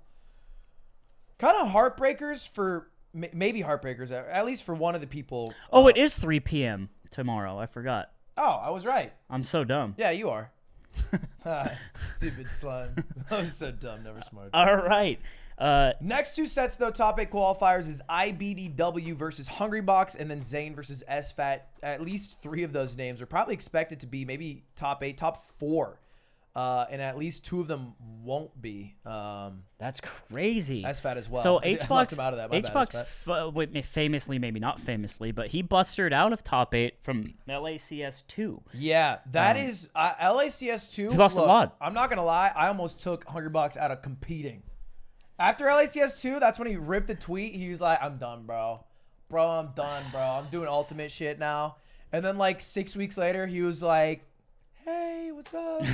of heartbreakers for maybe heartbreakers, at least for one of the people.
Oh, it is 3 p.m. tomorrow. I forgot.
Oh, I was right.
I'm so dumb.
Yeah, you are. Stupid slime. I was so dumb, never smart.
All right.
Next two sets, though, top 8 qualifiers is ibdw versus Hungrybox, and then Zain versus sfat. At least 3 of those names are probably expected to be maybe top 8, top 4. And at least 2 of them won't be.
That's crazy.
sfat as well.
So
I left him out of that. My bad,
hbox famously, maybe not famously, but he busted out of top 8 from LACS 2.
Yeah, that is LACS 2.
He lost a lot.
I'm not gonna lie, I almost took Hungrybox out of competing. After LACS 2, that's when he ripped the tweet. He was like, I'm done, bro. I'm done, bro. I'm doing ultimate shit now. And then like 6 weeks later, he was like, hey, what's up?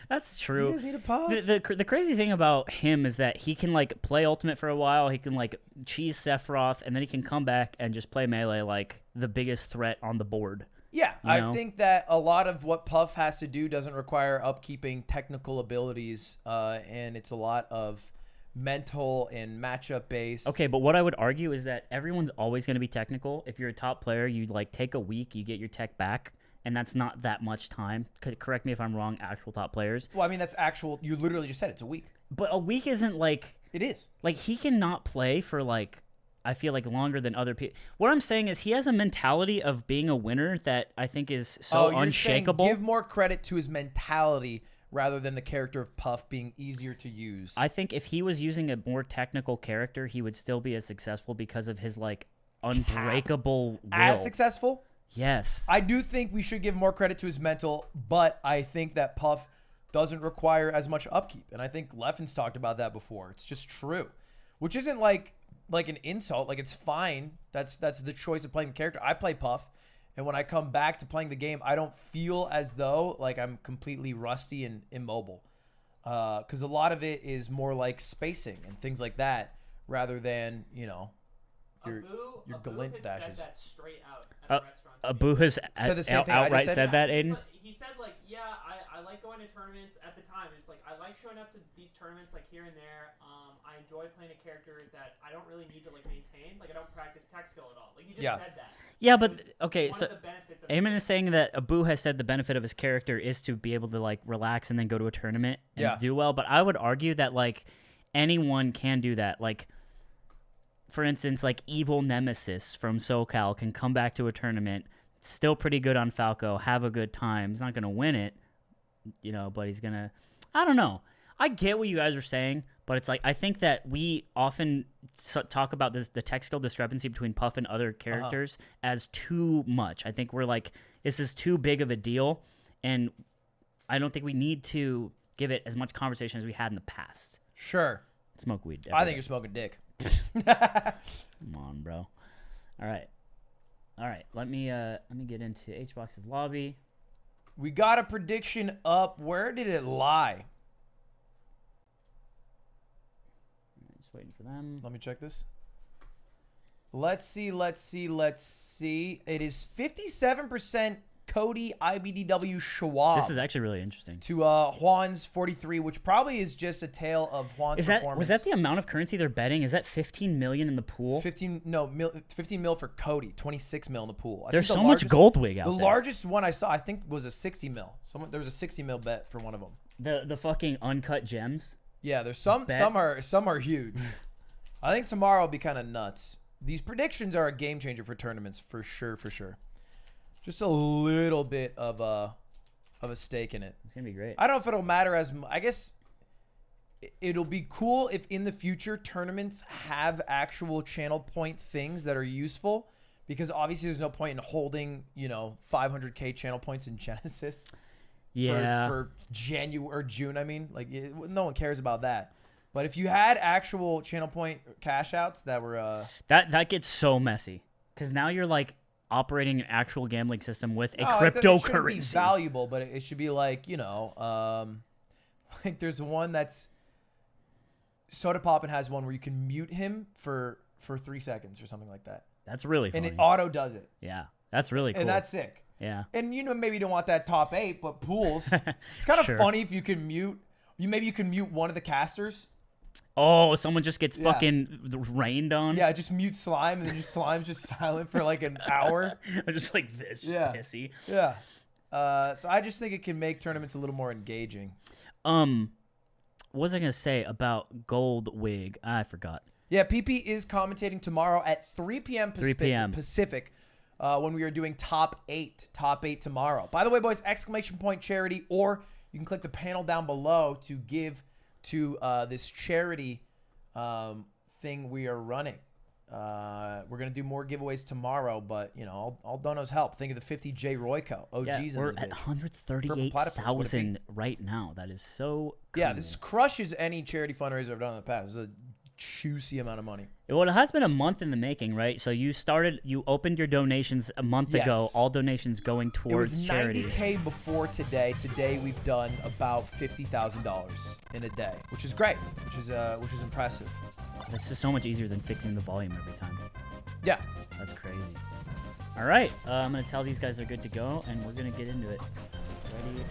That's true.
You guys need a puff?
The crazy thing about him is that he can like play ultimate for a while. He can like cheese Sephiroth, and then he can come back and just play melee like the biggest threat on the board.
Yeah,
You know?
I think that a lot of what Puff has to do doesn't require upkeeping technical abilities, and it's a lot of mental and matchup based.
Okay, but what I would argue is that everyone's always going to be technical. If you're a top player, you like take a week, you get your tech back, and that's not that much time. Correct me if I'm wrong, actual top players.
Well, I mean, that's actual. You literally just said it's a week.
But a week isn't like...
It is.
Like, he cannot play for like... I feel like longer than other people. What I'm saying is he has a mentality of being a winner that I think is so
you're
unshakable.
saying give more credit to his mentality rather than the character of Puff being easier to use.
I think if he was using a more technical character, he would still be as successful because of his like unbreakable will.
As successful?
Yes.
I do think we should give more credit to his mental, but I think that Puff doesn't require as much upkeep. And I think Leffen's talked about that before. It's just true. Which isn't like an insult. Like, it's fine. That's the choice of playing the character. I play Puff, and when I come back to playing the game, I don't feel as though like I'm completely rusty and immobile. Because a lot of it is more like spacing and things like that, rather than, your glint dashes.
Abu has
Said the same thing I just
outright
said?
said that, Aiden.
He said like, yeah, I like going to tournaments at the time. It's like I like showing up to these tournaments like here and there. I enjoy playing a character that I don't really need to like maintain. Like I don't practice tech skill at all. Like you just said that.
Yeah, but okay,
one
so
of the benefits
Eamon is saying that Abu has said the benefit of his character is to be able to like relax and then go to a tournament and do well. But I would argue that like anyone can do that. Like, for instance, like Evil Nemesis from SoCal can come back to a tournament, still pretty good on Falco, have a good time. He's not going to win it, you know, but he's going to, I don't know. I get what you guys are saying, but it's like, I think that we often talk about the tech skill discrepancy between Puff and other characters as too much. I think we're like, this is too big of a deal, and I don't think we need to give it as much conversation as we had in the past.
Sure.
Smoke weed.
I think you're smoking dick.
Come on, bro. All right. Let me get into hbox's lobby.
We got a prediction up. Where did it lie?
Just waiting for them.
Let me check this. Let's see. It is 57% Cody IBDW Schwab.
This is actually really interesting.
To Juan's 43, which probably is just a tale of Juan's performance.
Was that the amount of currency they're betting? Is that 15 million in the pool?
15 mil for Cody, 26 mil in the pool.
There's so much Goldwig out there.
The largest one I saw, I think, was a 60 mil. There was a 60 mil bet for one of them.
The fucking uncut gems.
Yeah, there's some are huge. I think tomorrow will be kind of nuts. These predictions are a game changer for tournaments for sure. Just a little bit of a stake in it.
It's gonna be great.
I don't know if it'll matter as I guess it'll be cool if in the future tournaments have actual channel point things that are useful, because obviously there's no point in holding 500k channel points in Genesis.
Yeah.
For January or June, I mean, like no one cares about that. But if you had actual channel point cash outs that were
that gets so messy, because now you're like operating an actual gambling system with a cryptocurrency.
It shouldn't be valuable, but it should be like, like there's one that's Soda Poppin has one where you can mute him for 3 seconds or something like that.
That's really funny.
And it auto does it.
Yeah, that's really cool.
And that's sick.
Yeah.
And maybe you don't want that top 8, but pools. It's kind of funny if you can mute. Maybe you can mute one of the casters.
Oh, someone just gets fucking rained on.
Yeah, just mute Slime, and then Slime's just silent for like an hour.
I'm just like this, just pissy.
Yeah. So I just think it can make tournaments a little more engaging.
What was I gonna say about Goldwig? I forgot.
Yeah, PP is commentating tomorrow at 3 p.m. Pacific. When we are doing top 8 tomorrow. By the way, boys, ! Charity, or you can click the panel down below to give to this charity thing we are running. We're gonna do more giveaways tomorrow, but all donos help. Think of the 50 J Royco OGs.
We're at 138,000 right now. That is so cool.
Yeah, this crushes any charity fundraiser I've done in the past. This is a juicy amount of money.
Well, it has been a month in the making, right? So you opened your donations a month ago. All donations going towards charity.
It was 90K before today. Today we've done about $50,000 in a day, which is great, which is impressive.
It's just so much easier than fixing the volume every time.
Yeah,
that's crazy. All right, I'm gonna tell these guys they're good to go, and we're gonna get into it. Ready?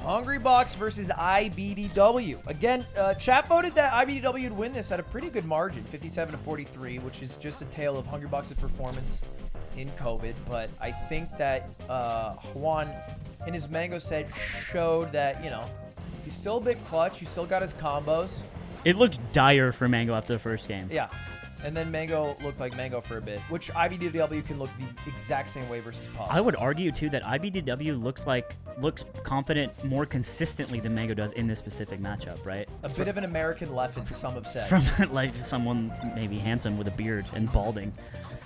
Hungrybox versus IBDW. Again, chat voted that IBDW would win this at a pretty good margin, 57-43, which is just a tale of Hungrybox's performance in COVID. But I think that Juan, in his Mango set, showed that, he's still a bit clutch. He still got his combos.
It looked dire for Mango after the first game.
Yeah. And then Mango looked like Mango for a bit, which IBDW can look the exact same way versus Puff.
I would argue, too, that IBDW looks confident more consistently than Mango does in this specific matchup, right?
A bit of an American Leffen, some have said.
From, like, someone maybe handsome with a beard and balding.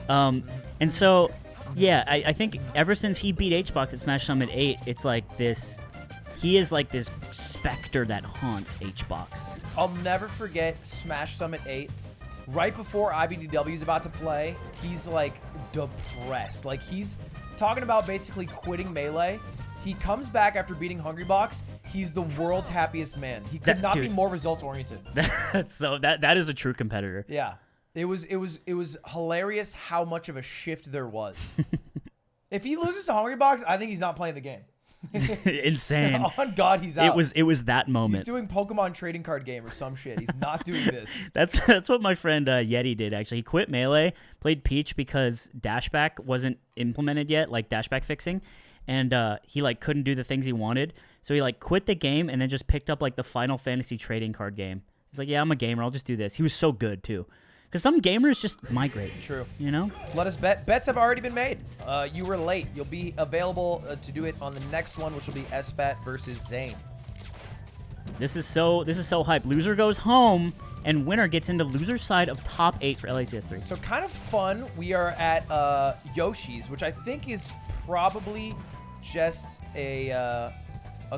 And so, yeah, I think ever since he beat hbox at Smash Summit 8, it's like this... He is like this specter that haunts hbox.
I'll never forget Smash Summit 8. Right before IBDW is about to play, he's like depressed. Like he's talking about basically quitting Melee. He comes back after beating Hungrybox. He's the world's happiest man. He could not be more results oriented.
That is a true competitor.
Yeah. It was hilarious how much of a shift there was. If he loses to Hungrybox, I think he's not playing the game.
Insane.
On God, he's out.
It was that moment.
He's doing Pokemon trading card game or some shit. He's not doing this.
That's what my friend Yeti did, actually. He quit Melee, played Peach because dashback wasn't implemented yet, like dashback fixing, and he like couldn't do the things he wanted. So he like quit the game and then just picked up like the Final Fantasy trading card game. He's like, yeah, I'm a gamer. I'll just do this. He was so good too. Because some gamers just migrate.
True.
You know?
Let us bet. Bets have already been made. You were late. You'll be available to do it on the next one, which will be sfat versus Zain.
This is so hype. Loser goes home, and winner gets into loser side of top 8 for LACS 3.
So kind of fun. We are at Yoshi's, which I think is probably just a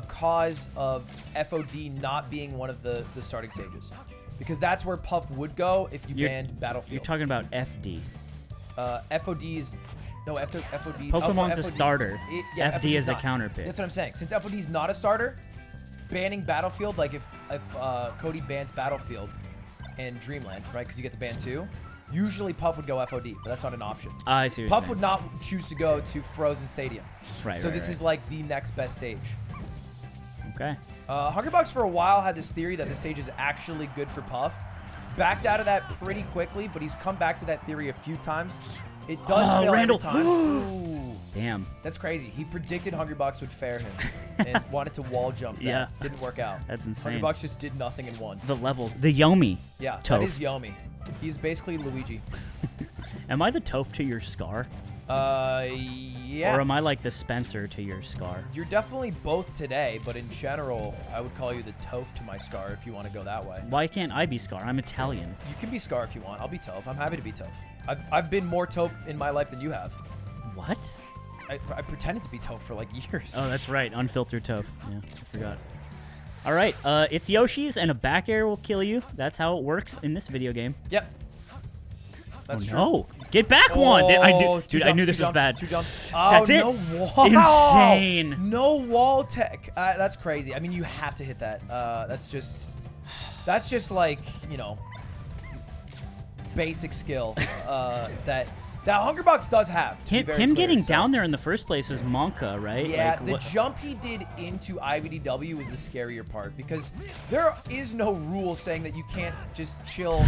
cause of FOD not being one of the starting stages. Because that's where Puff would go if you banned Battlefield.
You're talking about FD.
FOD's... No, FOD...
Pokemon's a starter.
Yeah,
FD is a
not.
counter pick.
That's what I'm saying. Since FOD's not a starter, banning Battlefield, like if Cody bans Battlefield and Dreamland, right? Because you get to ban 2. Usually Puff would go FOD, but that's not an option.
I see what
Puff
you're
would not choose to go to Frozen Stadium.
Right,
So this is like the next best stage.
Okay.
Hungrybox for a while had this theory that this stage is actually good for Puff. Backed out of that pretty quickly, but he's come back to that theory a few times. It does fail
Randall.
every time. Ooh.
Damn.
That's crazy. He predicted Hungrybox would fare him and wanted to wall jump that.
Yeah.
Didn't work out.
That's insane.
Hungrybox just did nothing and won.
The levels. The Yomi.
Yeah,
Toph.
that is Yomi. He's basically Luigi.
Am I the Toph to your Scar?
Yeah.
Or am I like the Spencer to your Scar?
You're definitely both today, but in general, I would call you the Toph to my Scar if you want to go that way.
Why can't I be Scar? I'm Italian.
You can be Scar if you want. I'll be Toph. I'm happy to be Toph. I've been more Toph in my life than you have.
What?
I pretended to be Toph for like years.
Oh, that's right. Unfiltered Toph. Yeah, I forgot. All right, it's Yoshi's, and a back air will kill you. That's how it works in this video game.
Yep. That's true.
No. Get back one. Dude, I knew this was bad.
2 jumps. Oh,
That's it.
No wall.
Insane.
No wall tech. That's crazy. I mean, you have to hit that. That's just like, you know, basic skill that Hungrybox does have.
Him getting down there in the first place was Monka, right?
Yeah,
like,
the jump he did into IBDW was the scarier part because there is no rule saying that you can't just chill.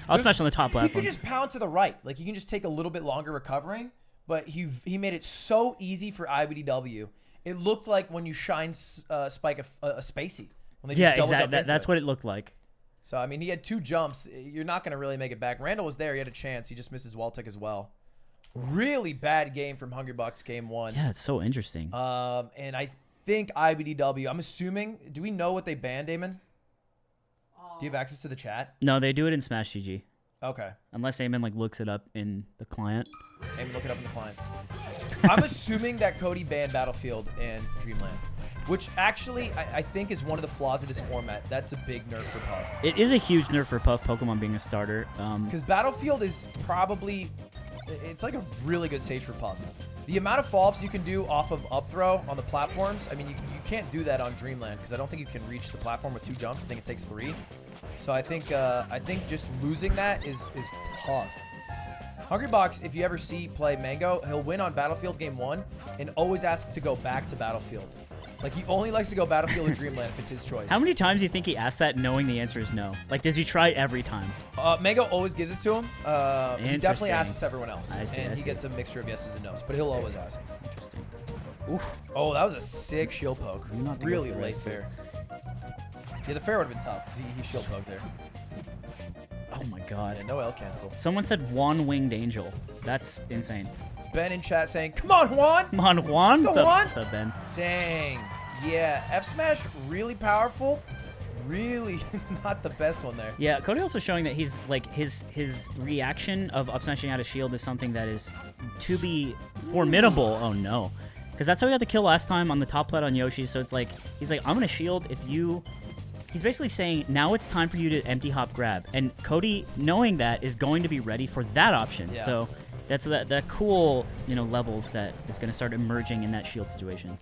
I'll smash on the top
He
platform.
could just pound to the right. Like, he can just take a little bit longer recovering, but he made it so easy for IBDW. It looked like when you shine spike a spacey. When they just double jump into
That's
it.
what it looked like.
So, I mean, he had 2 jumps. You're not going to really make it back. Randall was there. He had a chance. He just missed his wall tech as well. Really bad game from Hungrybox game 1.
Yeah, it's so interesting.
And I think IBDW, I'm assuming, do we know what they banned, Damon? Do you have access to the chat?
No, they do it in Smash GG.
Okay.
Unless Eamon like looks it up in the client.
Eamon, look it up in the client. I'm assuming that Cody banned Battlefield and Dreamland, which actually I think is one of the flaws of this format. That's a big nerf for Puff.
It is a huge nerf for Puff, Pokemon being a starter.
Because Battlefield is probably, it's like a really good stage for Puff. The amount of follow-ups you can do off of up throw on the platforms, I mean, you can't do that on Dreamland because I don't think you can reach the platform with 2 jumps. I think it takes 3. So I think just losing that is tough. Hungrybox, if you ever see play Mango, he'll win on Battlefield game 1 and always ask to go back to Battlefield. Like, he only likes to go Battlefield or Dreamland if it's his choice.
How many times do you think he asked that knowing the answer is no? Like, does he try every time?
Mango always gives it to him. He definitely
Interesting.
asks everyone else.
I see,
and
I
he
see.
gets a mixture of yeses and nos, but he'll always ask.
Interesting.
Oof. Oh, that was a sick shield poke.
Not to go
Really
for the
late
rest.
fair. Yeah, the fair would have been tough because he shield poked there.
Oh my god.
Yeah, no L cancel.
Someone said Juan Winged Angel. That's insane.
Ben in chat saying, "Come on, Juan!
Come on, Juan.
Let's go, Juan!"
What's up, Ben?
Dang. Yeah, F smash really powerful. Really not the best one there.
Yeah, Cody also showing that he's like his reaction of up smashing out of shield is something that is to be formidable. Oh no. Because that's how he got the kill last time on the top plat on Yoshi. So it's like, he's like, I'm going to shield if you... He's basically saying, now it's time for you to empty hop grab. And Cody, knowing that, is going to be ready for that option.
Yeah.
So that's that cool, you know, levels that is going to start emerging in that shield situation.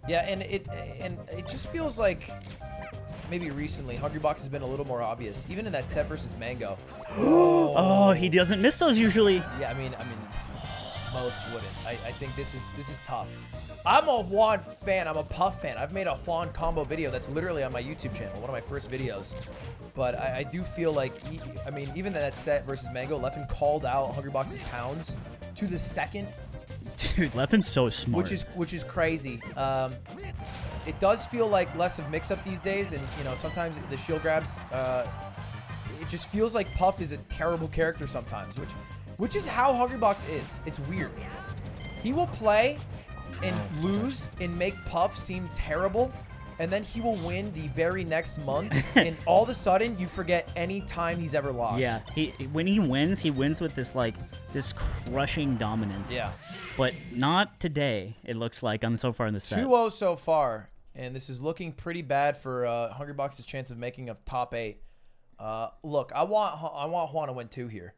Yeah, and it just feels like maybe recently Hungrybox has been a little more obvious, even in that set versus Mango.
Oh, he doesn't miss those usually.
Yeah, I mean, most wouldn't. I think this is tough. I'm a Juan fan. I'm a Puff fan. I've made a Juan combo video that's literally on my YouTube channel, one of my first videos. But I do feel like, I mean, even that set versus Mango, Leffen called out Hungrybox's pounds to the second.
Dude, Leffen's so smart.
Which is crazy. It does feel like less of mix-up these days, and you know sometimes the shield grabs. It just feels like Puff is a terrible character sometimes, which is how Hungrybox is. It's weird. He will play and lose and make Puff seem terrible, and then he will win the very next month, and all of a sudden you forget any time he's ever lost.
Yeah, when he wins with this this crushing dominance.
Yeah.
But not today, it looks like, so far in the set.
2-0 so far, and this is looking pretty bad for Hungrybox's chance of making a top 8. Look, I want Juan to win 2 here.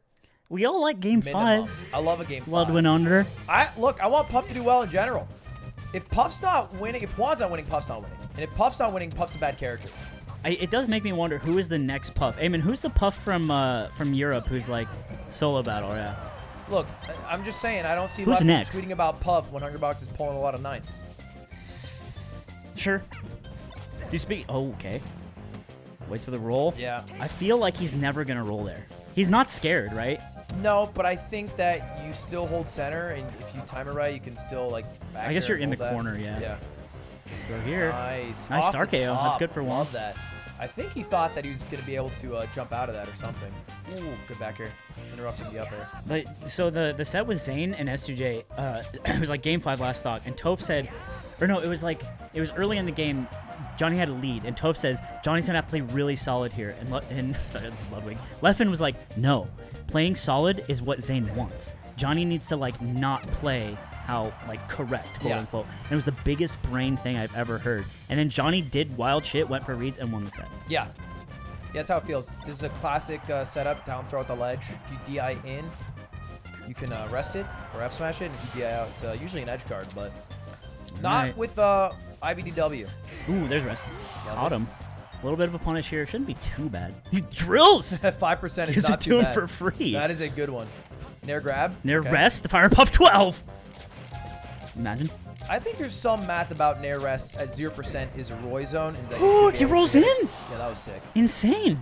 We all like game
Minimum.
5.
I love a game 5.
Llod went under.
I want Puff to do well in general. If Puff's not winning, if Juan's not winning, Puff's not winning. And if Puff's not winning, Puff's a bad character.
It does make me wonder who is the next Puff. I mean, who's the Puff from Europe who's like solo battle? Yeah.
Look, I'm just saying, I don't see
Who's
Leffen
next?
tweeting about Puff when Hungrybox is pulling a lot of 9s.
Sure. Do you speak? Oh, okay. Waits for the roll.
Yeah.
I feel like he's never gonna roll there. He's not scared, right?
No, but I think that you still hold center, and if you time it right, you can still like. Back
I guess
here
you're
and
in the
hold that.
corner, yeah.
Yeah.
So here.
Nice.
Nice
Off
star
the
KO. That's
top.
good for one.
Love that. I think he thought that he was going to be able to jump out of that or something. Ooh, good back here. Interrupting the up air.
But so the set with Zain and S2J, it was like game 5 last stock, and Toph said, or no, it was early in the game. Johnny had a lead, and Toph says Johnny's gonna have to play really solid here, and sorry, Ludwig. Leffen was like, no, playing solid is what Zain wants. Johnny needs to like not play how like correct, quote unquote. And it was the biggest brain thing I've ever heard. And then Johnny did wild shit, went for reads, and won the set.
Yeah. Yeah, that's how it feels. This is a classic setup, down throw at the ledge. If you DI in, you can rest it or F smash it. And if you DI out, it's usually an edge guard, but not with ibdw.
Ooh, there's rest. Caught him. A little bit of a punish here. Shouldn't be too bad. He drills!
5% is
He's
not too
doing
bad.
for free.
That is a good one. Nair grab.
Nair rest, the Fire Puff 12. Imagine.
I think there's some math about Nair rest at 0% is a Roy zone. And that
Oh, he rolls in.
Yeah, that was sick.
Insane.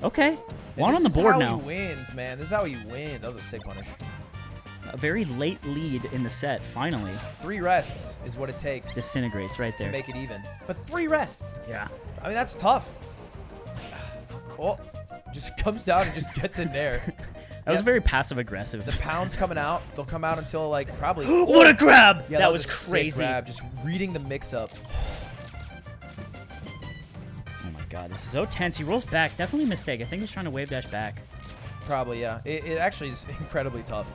Okay.
And
One on the board now.
This is how he wins, man. This is how he wins. That was a sick punish.
A very late lead in the set, finally.
3 rests is what it takes.
Disintegrates right there.
To make it even. But 3 rests.
Yeah.
I mean, that's tough. Oh, just comes down and just gets in there.
That was very passive-aggressive.
The pounds coming out. They'll come out until, like, probably...
What a grab!
Yeah,
that was
a sick
crazy.
grab. Just reading the mix-up.
Oh, my God. This is so tense. He rolls back. Definitely a mistake. I think he's trying to wave dash back.
Probably, yeah. It actually is incredibly tough.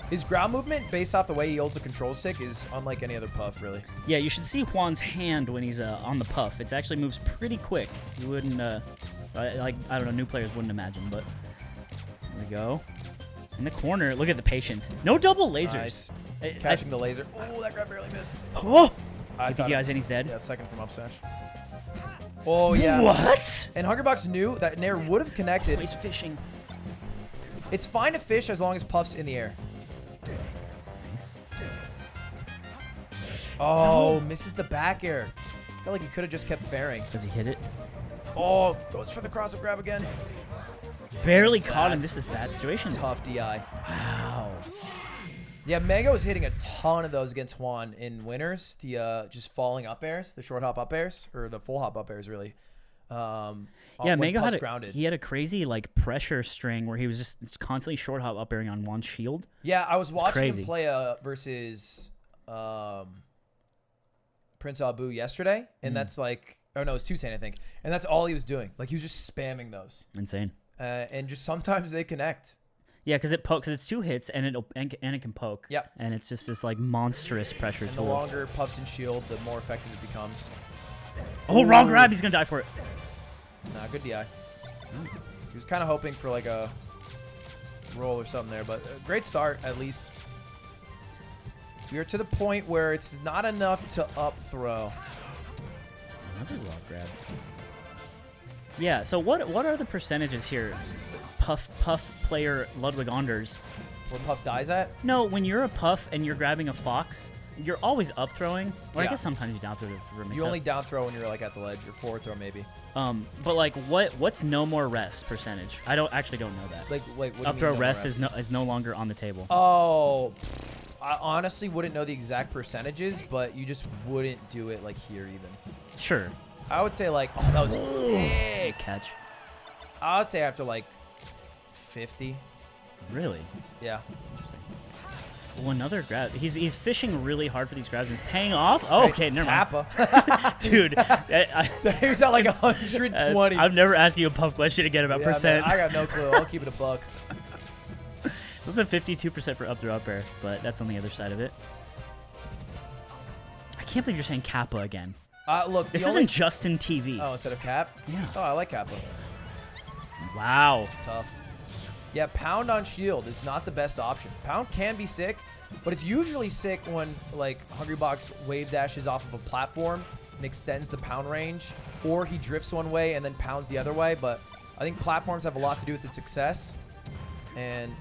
His ground movement, based off the way he holds a control stick, is unlike any other Puff, really.
Yeah, you should see Juan's hand when he's on the Puff. It actually moves pretty quick. You wouldn't, like, I don't know, new players wouldn't imagine, but there we go. In the corner, look at the patience. No double lasers.
Nice. Catching the laser. Oh, that grab barely missed.
Oh!
I
think you guys, and he's dead.
Yeah, second from up smash. Oh, yeah.
What?
And Hungrybox knew that Nair would have connected.
Oh, he's fishing.
It's fine to fish as long as Puff's in the air.
Nice.
Oh, misses the back air. I felt like he could have just kept fairing.
Does he hit it?
Oh, goes for the cross-up grab again.
Barely caught him. This is a bad situation.
Tough DI.
Wow.
Yeah, Mango is hitting a ton of those against Juan in winners. The just falling up airs, the short hop up airs, or the full hop up airs, really.
Yeah, Mango had a crazy like pressure string where he was just constantly short hop up airing on Juan's shield.
Yeah, I was watching
crazy.
him play versus Prince Abu yesterday, and that's like, oh no, it's Zain, I think, and that's all he was doing. Like he was just spamming those.
Insane.
And just sometimes they connect.
Yeah, because it's 2 hits and it can poke.
Yep.
And it's just this like monstrous pressure
And
tool.
the longer Puffs and shield, the more effective it becomes.
Oh, wrong grab! He's gonna die for it.
Nah, good DI. He was kind of hoping for like a roll or something there, but a great start at least. We are to the point where it's not enough to up throw.
Another raw grab. Yeah. So what are the percentages here? Puff player Ludwig Anders.
Where Puff dies at?
No, when you're a Puff and you're grabbing a Fox, you're always up throwing. Or I
Yeah.
guess sometimes you down throw for a mix
You only down throw when you're like at the ledge, or forward throw maybe.
But like what's no more rest percentage? I don't know that.
Like what do you
up
mean
throw
no more
rest
rest?
is no longer on the table.
Oh, I honestly wouldn't know the exact percentages, but you just wouldn't do it like here even.
Sure.
I would say like, oh, that was sick.
Good catch.
I would say after like 50.
Really?
Yeah.
Interesting. Oh, another grab. He's fishing really hard for these grabs and it's paying off. Oh, okay, never mind.
Kappa.
Dude,
he was at like 120.
I've never asked you a Puff question again about
Yeah,
percent.
man, I got no clue. I'll keep it a buck.
So it's a 52% for up throw up air, but that's on the other side of it. I can't believe you're saying Kappa again.
Look,
This isn't Justin TV.
Oh, instead of Cap?
Yeah.
Oh, I like Kappa.
Wow.
Tough. Yeah, pound on shield is not the best option. Pound can be sick, but it's usually sick when like Hungrybox wave dashes off of a platform and extends the pound range, or he drifts one way and then pounds the other way. But I think platforms have a lot to do with its success. And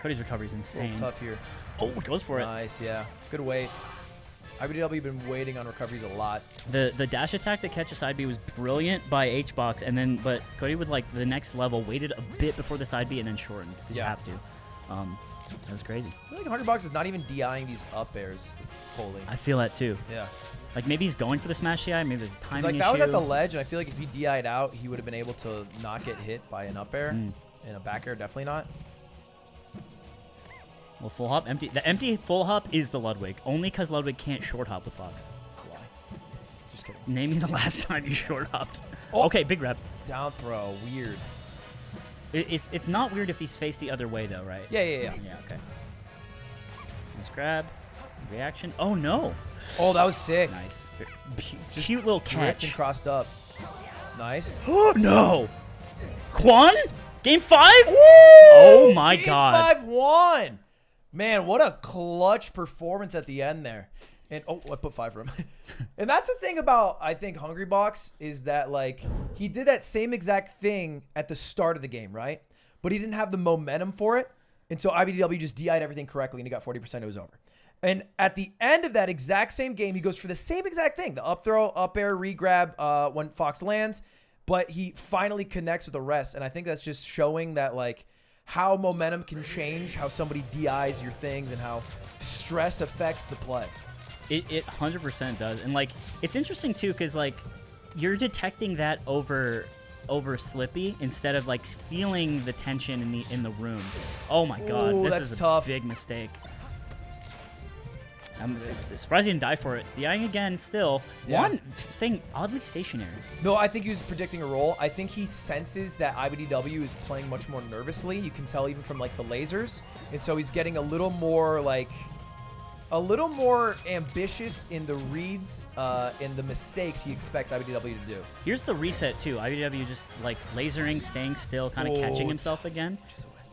Cody's recovery is insane.
Tough here.
Oh, goes for it.
Nice, yeah. Good wait. IBDW been waiting on recoveries a lot.
The dash attack that catches side B was brilliant by hbox, and then but Cody with like the next level waited a bit before the side B and then shortened because you have to. That was crazy.
I feel like Hungrybox is not even DIing these up airs fully.
I feel that too.
Yeah.
Like maybe he's going for the smash DI, maybe there's a timing
Like
issue.
that was at the ledge, and I feel like if he DI'd out, he would have been able to not get hit by an up air. And a back air, definitely not.
Well, full hop, empty. The empty full hop is the Ludwig, only because Ludwig can't short hop with Fox.
That's a lie. Just kidding.
Name me the last time you short hopped.
Oh.
Okay, big rep.
Down throw, weird.
It's not weird if he's faced the other way though, right?
Yeah.
Yeah, okay. Nice grab. Reaction. Oh no.
Oh, that was sick.
Nice. Just cute little
Drift and
catch.
crossed up. Nice.
Oh no. Quan? Game 5?
Woo!
Oh my
Game
god.
5-1. Man, what a clutch performance at the end there. And oh, I put 5 for him. And that's the thing about, I think, Hungrybox is that, like, he did that same exact thing at the start of the game, right? But he didn't have the momentum for it. And so IBDW just DI'd everything correctly and he got 40%. It was over. And at the end of that exact same game, he goes for the same exact thing. The up throw, up air, re-grab when Fox lands. But he finally connects with the rest. And I think that's just showing that, like, how momentum can change, how somebody DIs your things, and how stress affects the play.
It 100% does. And, like, it's interesting, too, because, like, you're detecting that over Slippy instead of, like, feeling the tension in the room. Oh, my God.
Ooh,
this
that's
is
tough.
a big mistake. I'm surprised he didn't die for it. It's DIing again still.
Yeah.
One saying oddly stationary.
No, I think he was predicting a roll. I think he senses that IBDW is playing much more nervously. You can tell even from, like, the lasers. And so he's getting a little more, like, a little more ambitious in the reads and the mistakes he expects IBDW to do.
Here's the reset, too. IBDW just, like, lasering, staying still, kind of catching himself again.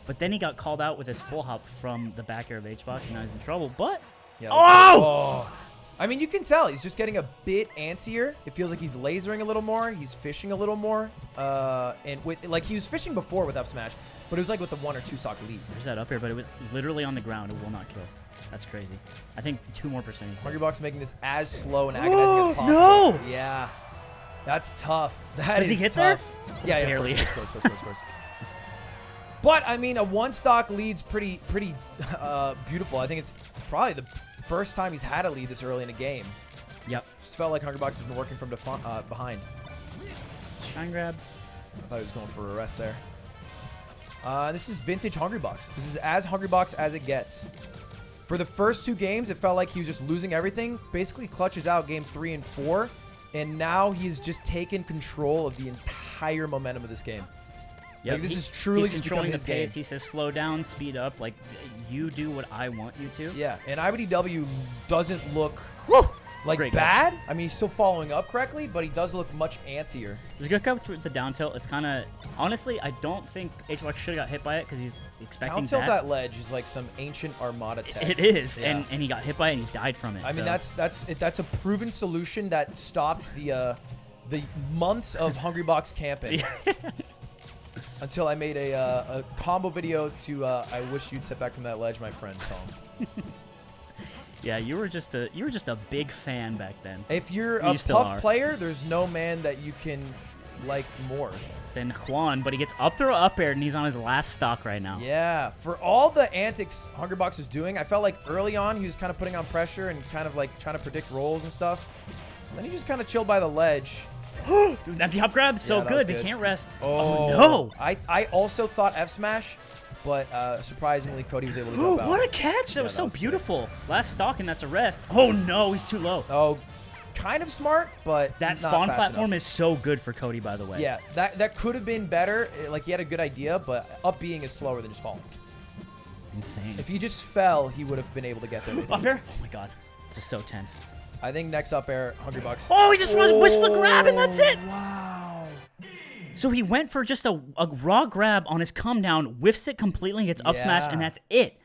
But then he got called out with his full hop from the back air of hbox, and now he's in trouble. But...
Yeah,
oh!
I mean, you can tell he's just getting a bit antsier. It feels like he's lasering a little more. He's fishing a little more. And with, like, he was fishing before with up smash, but it was like with the 1 or 2 stock lead.
There's that up here, but it was literally on the ground. It will not kill. That's crazy. I think 2 more percent is
Hungrybox making this as slow and agonizing as possible.
No!
Yeah. That's tough. That
Does
is
he hit
tough.
there?
Yeah,
Barely.
Of course. But, I mean, a 1 stock lead's pretty beautiful. I think it's probably the first time he's had a lead this early in a game.
Yep.
Just felt like Hungrybox has been working from behind.
Shine grab.
I thought he was going for a rest there. This is vintage Hungrybox. This is as Hungrybox as it gets. For the first 2 games, it felt like he was just losing everything. Basically clutches out game 3 and 4. And now he's just taken control of the entire momentum of this game.
Yep.
Like, this is truly
he's
just
controlling
becoming his
the pace.
game.
He says slow down, speed up. Like, you do what I want you to.
Yeah, and IBDW doesn't look like
Great
bad. I mean, he's still following up correctly, but he does look much antsier.
There's a good coverage with the down tilt. It's kind of... Honestly, I don't think hbox should have got hit by it because he's expecting
Down tilt
that.
that ledge is like some ancient Armada tech.
It is,
Yeah.
and he got hit by it and he died from it.
I mean,
so.
that's a proven solution that stopped the months of Hungrybox camping. until I made a combo video to "I Wish You'd Step Back from That Ledge, My Friend" song.
Yeah, you were just a big fan back then.
If you're
You
a
still
Puff
are.
player, there's no man that you can like more.
Than Juan, but he gets up throw up air and he's on his last stock right now.
Yeah, for all the antics Hungrybox was doing, I felt like early on he was kind of putting on pressure and kind of like trying to predict rolls and stuff. And then he just kind of chilled by the ledge.
Dude, that hop grab, so
Yeah, that was
good. They can't rest.
Oh,
no!
I also thought F smash, but surprisingly Cody was able to jump out.
What a catch! That was so beautiful. Last stock and that's a rest. Oh no, he's too low.
Oh, kind of smart, but
that
not
spawn
fast
platform
enough.
is so good for Cody, by the way.
Yeah, that could have been better. Like he had a good idea, but up being is slower than just falling.
Insane.
If he just fell, he would have been able to get there.
Up air? Oh my god, this is so tense.
I think next up air, Hungrybox.
Oh, he just runs whistle grab and that's it.
Wow.
So he went for just a raw grab on his come down, whiffs it completely, and gets up smash, and that's it.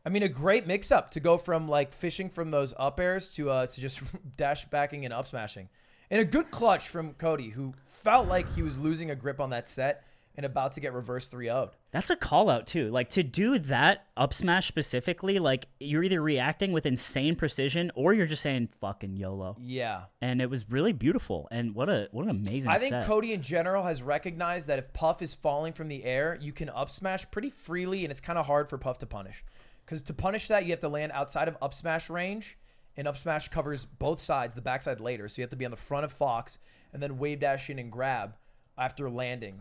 I mean, a great mix-up to go from like fishing from those up airs to just dash backing and up smashing, and a good clutch from Cody, who felt like he was losing a grip on that set and about to get reverse 3-0'd.
That's a call out too. Like to do that up smash specifically, like you're either reacting with insane precision or you're just saying fucking YOLO.
Yeah.
And it was really beautiful. And what an amazing
I think
set.
Cody in general has recognized that if Puff is falling from the air, you can up smash pretty freely, and it's kind of hard for Puff to punish. Because to punish that, you have to land outside of up smash range, and up smash covers both sides, the backside later. So you have to be on the front of Fox and then wave dash in and grab after landing,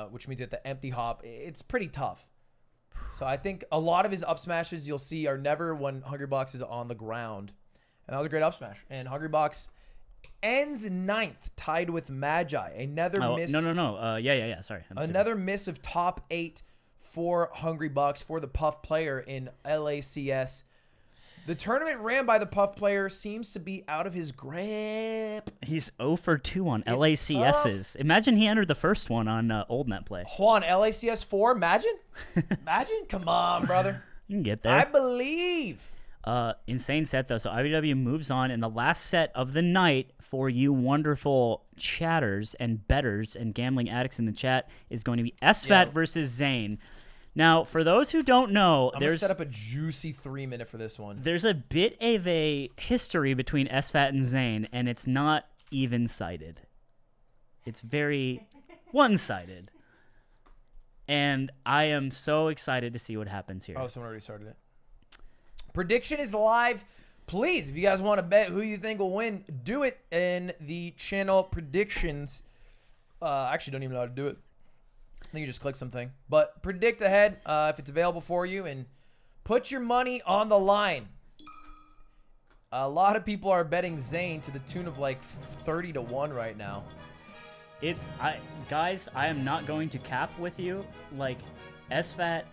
which means you have to empty hop. It's pretty tough. So I think a lot of his up smashes you'll see are never when Hungrybox is on the ground. And that was a great up smash. And Hungrybox ends 9th, tied with Magi. Another miss.
No. Yeah. Sorry.
Another miss of top 8 for Hungrybox, for the Puff player in LACS. The tournament ran by the Puff player seems to be out of his grip.
He's 0 for 2 on LACSs. Imagine he entered the first one on old net play.
Juan, LACS 4, imagine? Imagine? Come on, brother.
You can get there.
I believe.
Insane set, though. So ibdw moves on, and the last set of the night for you wonderful chatters and betters and gambling addicts in the chat is going to be sfat versus Zain. Now, for those who don't know,
I'm going to set up a juicy 3-minute for this one.
There's a bit of a history between sfat and Zain, and it's not even-sided. It's very one-sided. And I am so excited to see what happens here.
Oh, someone already started it. Prediction is live. Please, if you guys want to bet who you think will win, do it in the channel predictions. I actually don't even know how to do it. I think you just click something. But predict ahead if it's available for you, and put your money on the line. A lot of people are betting Zain to the tune of like 30-1 right now.
Guys, I am not going to cap with you. Like, sfat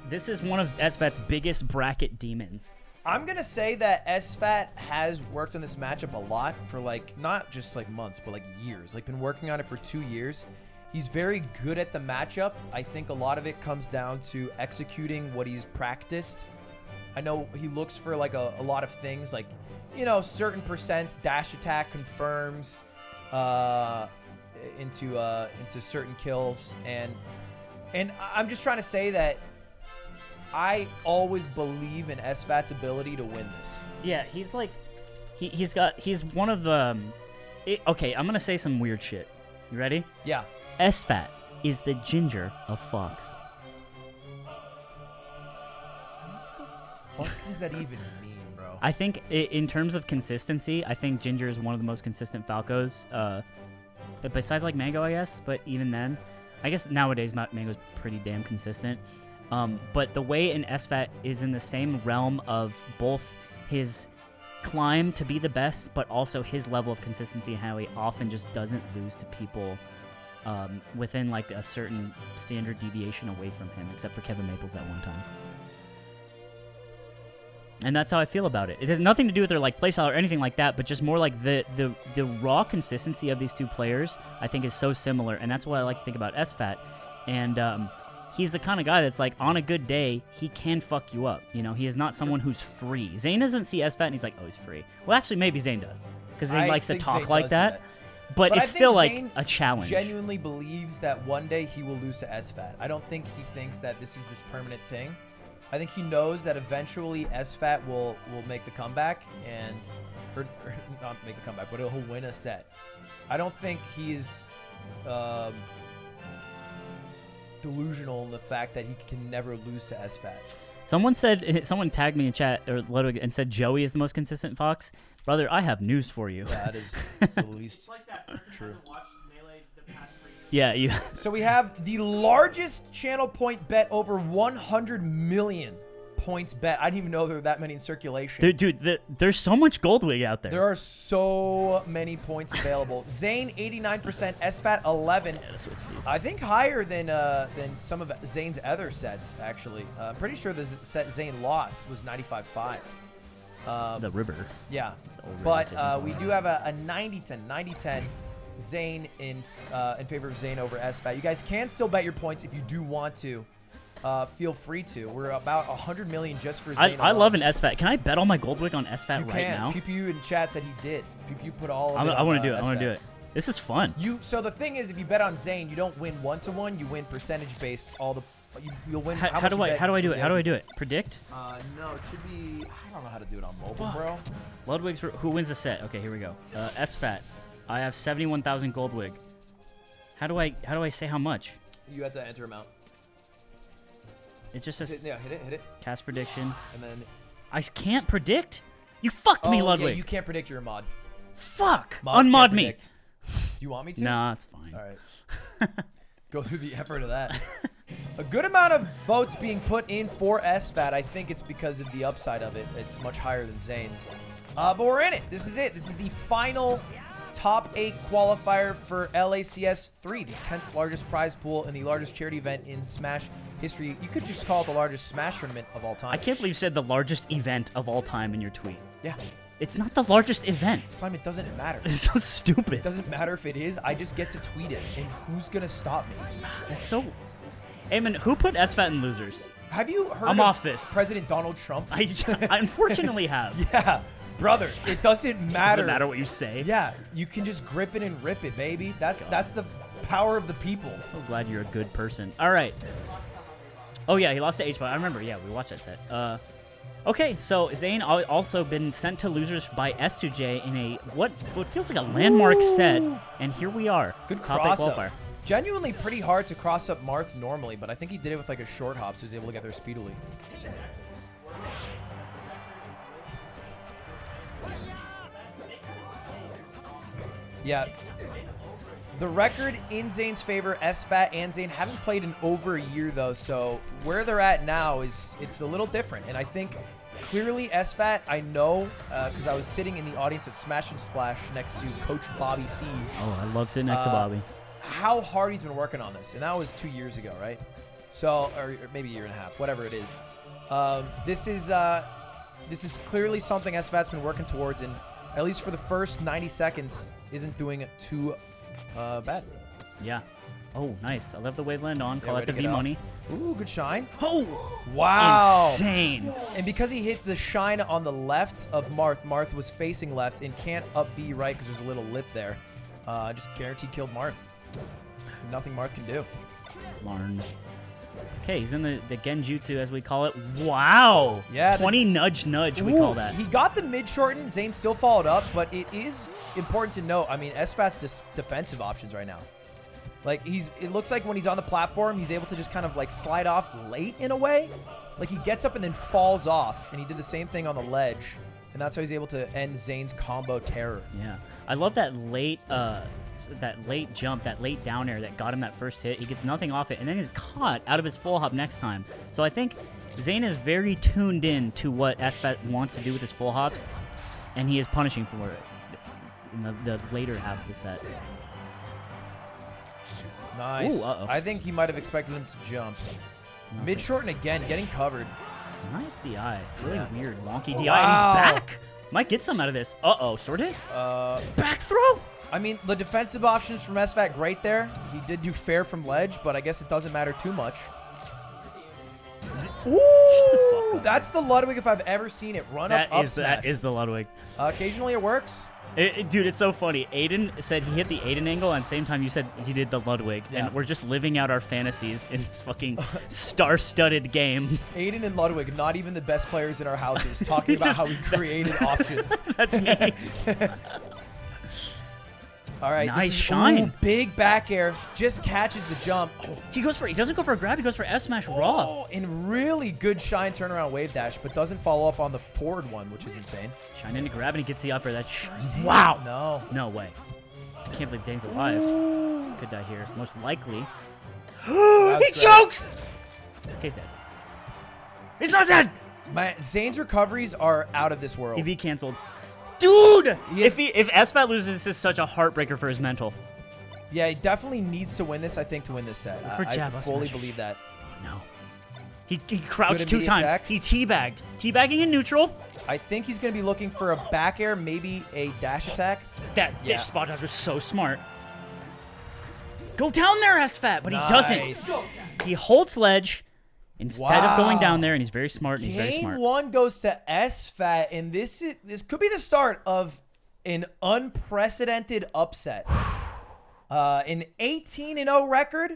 this is one of sfat's biggest bracket demons.
I'm going to say that sfat has worked on this matchup a lot for like, not just like months, but like years. Like been working on it for 2 years. He's very good at the matchup. I think a lot of it comes down to executing what he's practiced. I know he looks for like a lot of things, like, you know, certain percents, dash attack confirms into certain kills, and I'm just trying to say that I always believe in sfat's ability to win this.
Yeah, he's like, he's one of the. Okay, I'm gonna say some weird shit. You ready?
Yeah.
sfat is the ginger of Fox.
What does that even mean, bro?
I think in terms of consistency, I think Ginger is one of the most consistent Falcos. Besides like Mango, I guess. But even then, I guess nowadays Mango's pretty damn consistent. But the way an sfat is in the same realm of both his climb to be the best, but also his level of consistency, how he often just doesn't lose to people within like a certain standard deviation away from him, except for Kevin Maples at one time. And that's how I feel about it. It has nothing to do with their like playstyle or anything like that, but just more like the raw consistency of these two players, I think, is so similar, and that's what I like to think about sfat. And he's the kind of guy that's like, on a good day, he can fuck you up. You know, he is not someone who's free. Zain doesn't see sfat and he's like, oh, he's free. Well, actually, maybe Zain does, because Zain likes to talk like that. but
I
it's
think
still like
Zain
a challenge.
genuinely believes that one day he will lose to sfat. I don't think he thinks that this is this permanent thing. I think he knows that eventually sfat will make the comeback and or not make the comeback, but he'll win a set. I don't think he's delusional in the fact that he can never lose to sfat.
Someone tagged me in chat or Ludwig and said Joey is the most consistent Fox. Brother, I have news for you.
Yeah, that is the least true.
Yeah, you.
So we have the largest channel point bet over 100 million points bet. I didn't even know there were that many in circulation.
Dude, there's so much Goldwig out there.
There are so many points available. Zain 89%, sfat 11. I think higher than some of Zain's other sets actually. I'm pretty sure the set Zain lost was 95.5.
The river.
Yeah, but we do have a 90-10 Zain in favor of Zain over sfat. You guys can still bet your points if you do want to. Feel free to. We're about 100 million just for Zain.
I love an sfat. Can I bet all my Goldwig on sfat right now?
PPU in chat said he did. PPU put all of it
I want to do it.
SFAT.
I want to do it. This is fun.
So the thing is, if you bet on Zain, you don't win 1-to-1. You win percentage based. You'll win.
How do I do it? How do I do it? Predict?
No, it should be. I don't know how to do it on mobile, bro.
Ludwig's who wins the set? Okay, here we go. sfat. I have 71,000 Goldwig. How do I say how much?
You have to enter amount.
It just says.
Hit it.
Cast prediction.
And then.
I can't predict. You fucked me, Ludwig.
Yeah, you can't predict your mod.
Fuck.
Mods
Unmod
can't
me.
predict. Do you want me to?
Nah, it's fine.
All right. Go through the effort of that. A good amount of votes being put in for sfat. I think it's because of the upside of it. It's much higher than Zain's. But we're in it. This is it. This is the final top 8 qualifier for LACS 3, the 10th largest prize pool and the largest charity event in Smash history. You could just call it the largest Smash tournament of all time.
I can't believe you said the largest event of all time in your tweet.
Yeah.
It's not the largest event.
Slime, it doesn't matter.
It's so stupid.
It doesn't matter if it is. I just get to tweet it, and who's gonna stop me?
That's so. Hey man, who put sfat in losers?
Have you heard
I'm
of
off this.
President Donald Trump?
I unfortunately have.
Yeah, brother. It doesn't matter.
Doesn't matter what you say.
Yeah, you can just grip it and rip it, baby. That's the power of the people.
So glad you're a good person. All right. Oh yeah, he lost to hbox. I remember. Yeah, we watched that set. Okay, so Zain also been sent to losers by S2J in a what feels like a landmark set, and here we are.
Good
Top 8
cross
qualifier.
up. Genuinely pretty hard to cross up Marth normally, but I think he did it with like a short hop, so he was able to get there speedily. Yeah. The record in Zain's favor, sfat and Zain haven't played in over a year though, so where they're at now it's a little different. And I think clearly sfat, I know, because I was sitting in the audience at Smash and Splash next to Coach Bobby C.
Oh, I love sitting next to Bobby.
How hard he's been working on this, and that was 2 years ago, right? So, or maybe a year and a half, whatever it is. This is clearly something sfat's been working towards, and at least for the first 90 seconds, isn't doing it too bad.
Yeah. Oh, nice. I love the wave land on. Call
Yeah,
it the
way to
V
get
money.
Ooh, good shine.
Oh,
wow.
insane.
And because he hit the shine on the left of Marth, Marth was facing left and can't up B right because there's a little lip there. Just guaranteed killed Marth. Nothing Marth can do.
Larn. Okay, he's in the genjutsu, as we call it. Wow.
Yeah.
20 nudge, we call that.
He got the mid shorten. Zain still followed up, but it is important to note. I mean, sfat's defensive options right now. Like, it looks like when he's on the platform, he's able to just kind of like slide off late in a way. Like, he gets up and then falls off, and he did the same thing on the ledge, and that's how he's able to end Zain's combo terror.
Yeah. I love that late jump, that late down air that got him that first hit. He gets nothing off it, and then he's caught out of his full hop next time. So I think Zain is very tuned in to what sfat wants to do with his full hops, and he is punishing for it in the later half of the set.
Nice.
Ooh, uh-oh.
I think he might have expected him to jump.
Okay.
Mid shorten again, getting covered.
Nice DI. Really
Yeah.
weird. Wonky DI.
Wow.
He's back. Might get some out of this. Uh-oh. Sword hits? Back throw?
I mean, the defensive options from sfat, great there. He did do fair from ledge, but I guess it doesn't matter too much. Ooh! Woo! That's the Ludwig if I've ever seen it. Run up smash.
That is the Ludwig.
Occasionally it works.
Dude, it's so funny. Aiden said he hit the Aiden angle, and at the same time you said he did the Ludwig.
Yeah.
And we're just living out our fantasies in this fucking star-studded game.
Aiden and Ludwig, not even the best players in our houses, talking about how we created options.
That's me.
All right,
Nice
this is,
shine.
Ooh, big back air, just catches the jump. Oh,
He doesn't go for a grab, he goes for F smash raw.
oh, and really good shine turnaround wave dash, but doesn't follow up on the forward one, which is insane.
Shine into grab and he gets the upper. That's
Zane,
wow.
No.
No way. I can't believe Zane's alive.
Ooh.
Could die here. Most likely.
That was
He
great.
chokes! Okay, he's dead. He's not dead!
Zane's recoveries are out of this world.
EV canceled. Dude!
Yes.
If sfat loses, this is such a heartbreaker for his mental.
Yeah, he definitely needs to win this, I think, to win this set.
For
I
jab,
fully
smash.
believe that.
No. He crouched 2
immediate
times.
attack.
He teabagged. Teabagging in neutral.
I think he's going to be looking for a back air, maybe a dash attack.
That spot dodge was so smart. Go down there, sfat, but he doesn't. He holds ledge instead of going down there, and he's very smart, and he's very smart.
Game 1 goes to sfat, and this could be the start of an unprecedented upset. An 18-0 record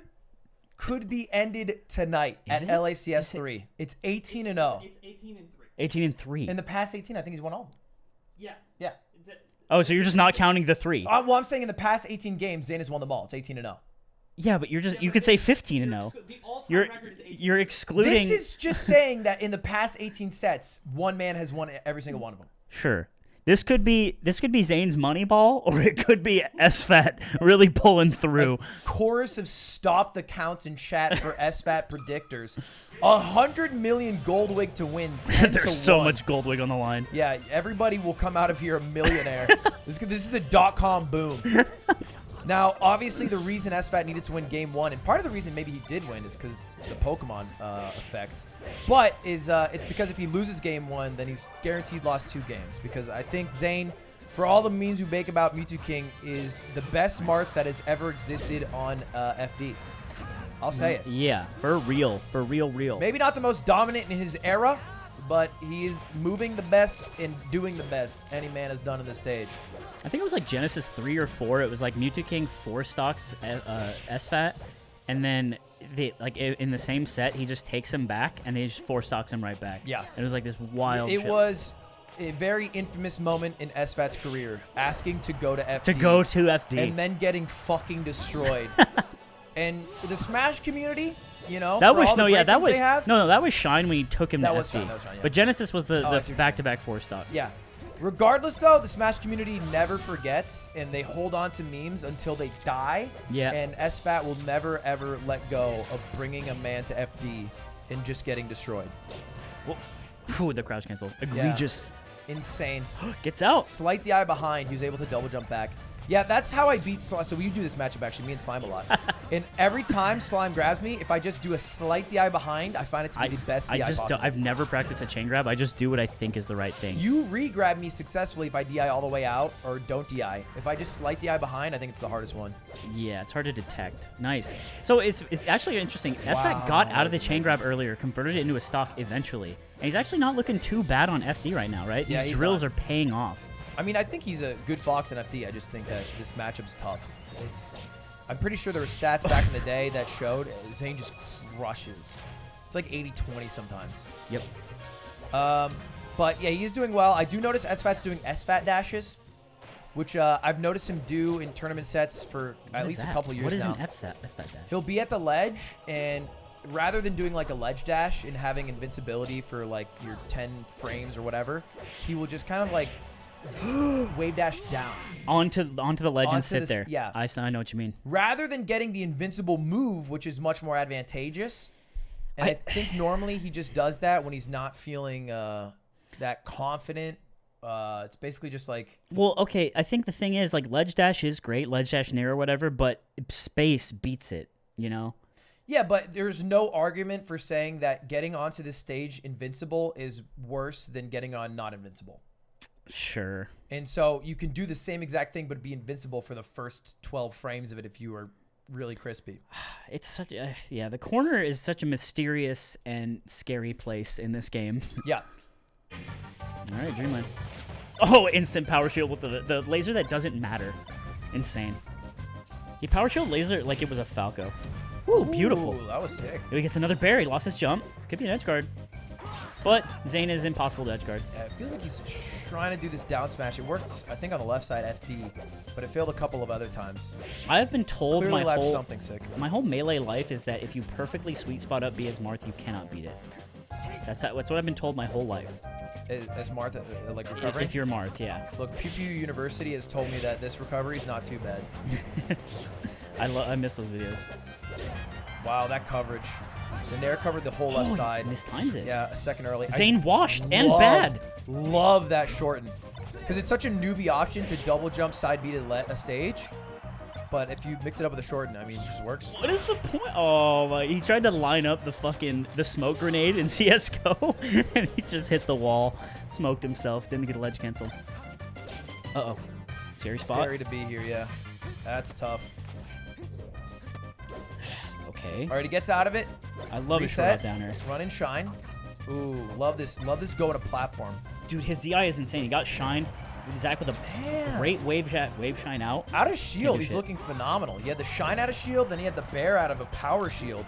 could be ended tonight at LACS 3. It's 18-0.
It's 18-3.
18-3.
In the past 18, I think he's won all of them.
Yeah.
Yeah.
Oh, so you're just not counting the 3.
Well, I'm saying in the past 18 games, Zayn has won them all. It's 18-0.
Yeah, but you could say 15-0.
The all-time record is 18.
You're excluding.
This is just saying that in the past 18 sets, one man has won every single one of them.
Sure. This could be Zane's money ball, or it could be sfat really pulling through.
Chorus have stopped the counts in chat for sfat predictors. 100 million gold wig to win. 10
There's
to
so
1.
much gold wig on the line.
Yeah, everybody will come out of here a millionaire. This is the .com boom. Now, obviously, the reason sfat needed to win game 1, and part of the reason maybe he did win is because the Pokemon effect, but it's because if he loses game 1, then he's guaranteed lost 2 games. Because I think Zayn, for all the memes we make about Mewtwo King, is the best Marth that has ever existed on FD. I'll say it.
Yeah, for real. For real.
Maybe not the most dominant in his era, but he is moving the best and doing the best any man has done on the stage.
I think it was like Genesis 3 or 4. It was like Mewtwo King 4 stocks sfat, and then in the same set he just takes him back and they just 4 stocks him right back.
Yeah,
and it was like this wild.
It
shit.
was a very infamous moment in sfat's career, asking to go to FD.
To go to FD.
And then getting fucking destroyed. And the Smash community, you know,
that
for
was
all the great things they have,
that was Shine when he took him
That
to
was
FD.
Shine, that was Shine, yeah.
But Genesis was the
I see what you're
back-to-back 4 stock.
Yeah. Regardless, though, the Smash community never forgets, and they hold on to memes until they die.
Yeah.
And sfat will never, ever let go of bringing a man to FD and just getting destroyed.
Whew, the crouch cancel. Egregious.
Yeah. Insane.
Gets out.
Slight DI behind. He was able to double jump back. Yeah, that's how I beat Slime. So we do this matchup, actually, me and Slime a lot. And every time Slime grabs me, if I just do a slight DI behind, I find it to be the best DI possible.
I've never practiced a chain grab. I just do what I think is the right thing.
You re-grab me successfully if I DI all the way out or don't DI. If I just slight DI behind, I think it's the hardest one.
Yeah, it's hard to detect. Nice. So it's actually interesting. sfat got out of the chain grab earlier, converted it into a stock eventually. And he's actually not looking too bad on FD right now, right?
Yeah,
These
he's
drills
not.
are paying off.
I mean, I think he's a good Fox in FD. I just think that this matchup's tough. I'm pretty sure there were stats back in the day that showed Zayn just crushes. It's like 80-20 sometimes.
Yep.
But yeah, he's doing well. I do notice sfat's doing sfat dashes, which I've noticed him do in tournament sets for at least a couple years now.
What is an sfat dash?
He'll be at the ledge, and rather than doing like a ledge dash and having invincibility for like your 10 frames or whatever, he will just kind of like wave dash down
onto the ledge and sit there.
Yeah,
I know what you mean.
Rather than getting the invincible move, which is much more advantageous, and I think normally he just does that when he's not feeling that confident. It's basically just like,
well, okay, I think the thing is, like, ledge dash is great, ledge dash nair or whatever, but space beats it, you know?
Yeah, but there's no argument for saying that getting onto this stage invincible is worse than getting on not invincible.
Sure.
And so you can do the same exact thing, but be invincible for the first 12 frames of it if you are really crispy.
It's such a yeah. The corner is such a mysterious and scary place in this game.
Yeah.
All right, Dreamland. Oh, instant power shield with the laser that doesn't matter. Insane. He power shield laser like it was a Falco. Ooh, beautiful.
Ooh, that was sick.
He gets another berry. Lost his jump. This could be an edge guard. But Zain is impossible to edge guard.
Yeah, it feels like he's trying to do this down smash. It works, I think, on the left side FD, but it failed a couple of other times.
I have been told
Clearly
my whole
something sick.
My whole melee life is that if you perfectly sweet spot up B as Marth, you cannot beat it. That's what I've been told my whole life.
As Marth, like recovering?
If you're Marth, yeah.
Look, Pew Pew University has told me that this recovery is not too bad.
I miss those videos.
Wow, that coverage. The Nair covered the whole left side.
Mistimes it.
Yeah, a second early.
Zain washed and bad.
Love that shorten. Because it's such a newbie option to double jump side B to let a stage. But if you mix it up with a shorten, I mean, it just works.
What is the point? Oh my! He tried to line up the smoke grenade in CS:GO, and he just hit the wall, smoked himself, didn't get a ledge cancel. Uh oh, scary spot.
Scary to be here, yeah. That's tough.
Okay.
All right, he gets out of it.
I love his short down air.
Run and shine. Ooh, love this. Love this going to platform.
Dude, his ZI is insane. He got shine. Zach with a great wave shine out.
Out of shield, he's looking phenomenal. He had the shine out of shield, then he had the bear out of a power shield.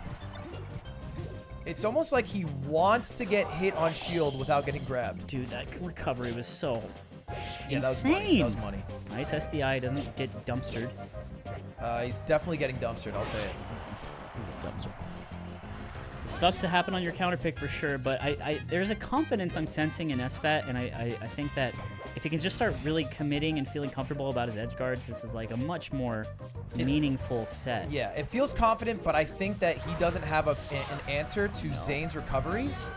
It's almost like he wants to get hit on shield without getting grabbed.
Dude, that recovery was so
insane. That was money.
Nice SDI, doesn't get dumpstered.
He's definitely getting dumpstered, I'll say it.
Dumpster. It sucks to happen on your counter pick for sure, but there's a confidence I'm sensing in sfat, and I think that if he can just start really committing and feeling comfortable about his edge guards, this is like a much more meaningful set.
Yeah, it feels confident, but I think that he doesn't have an answer to Zain's recoveries,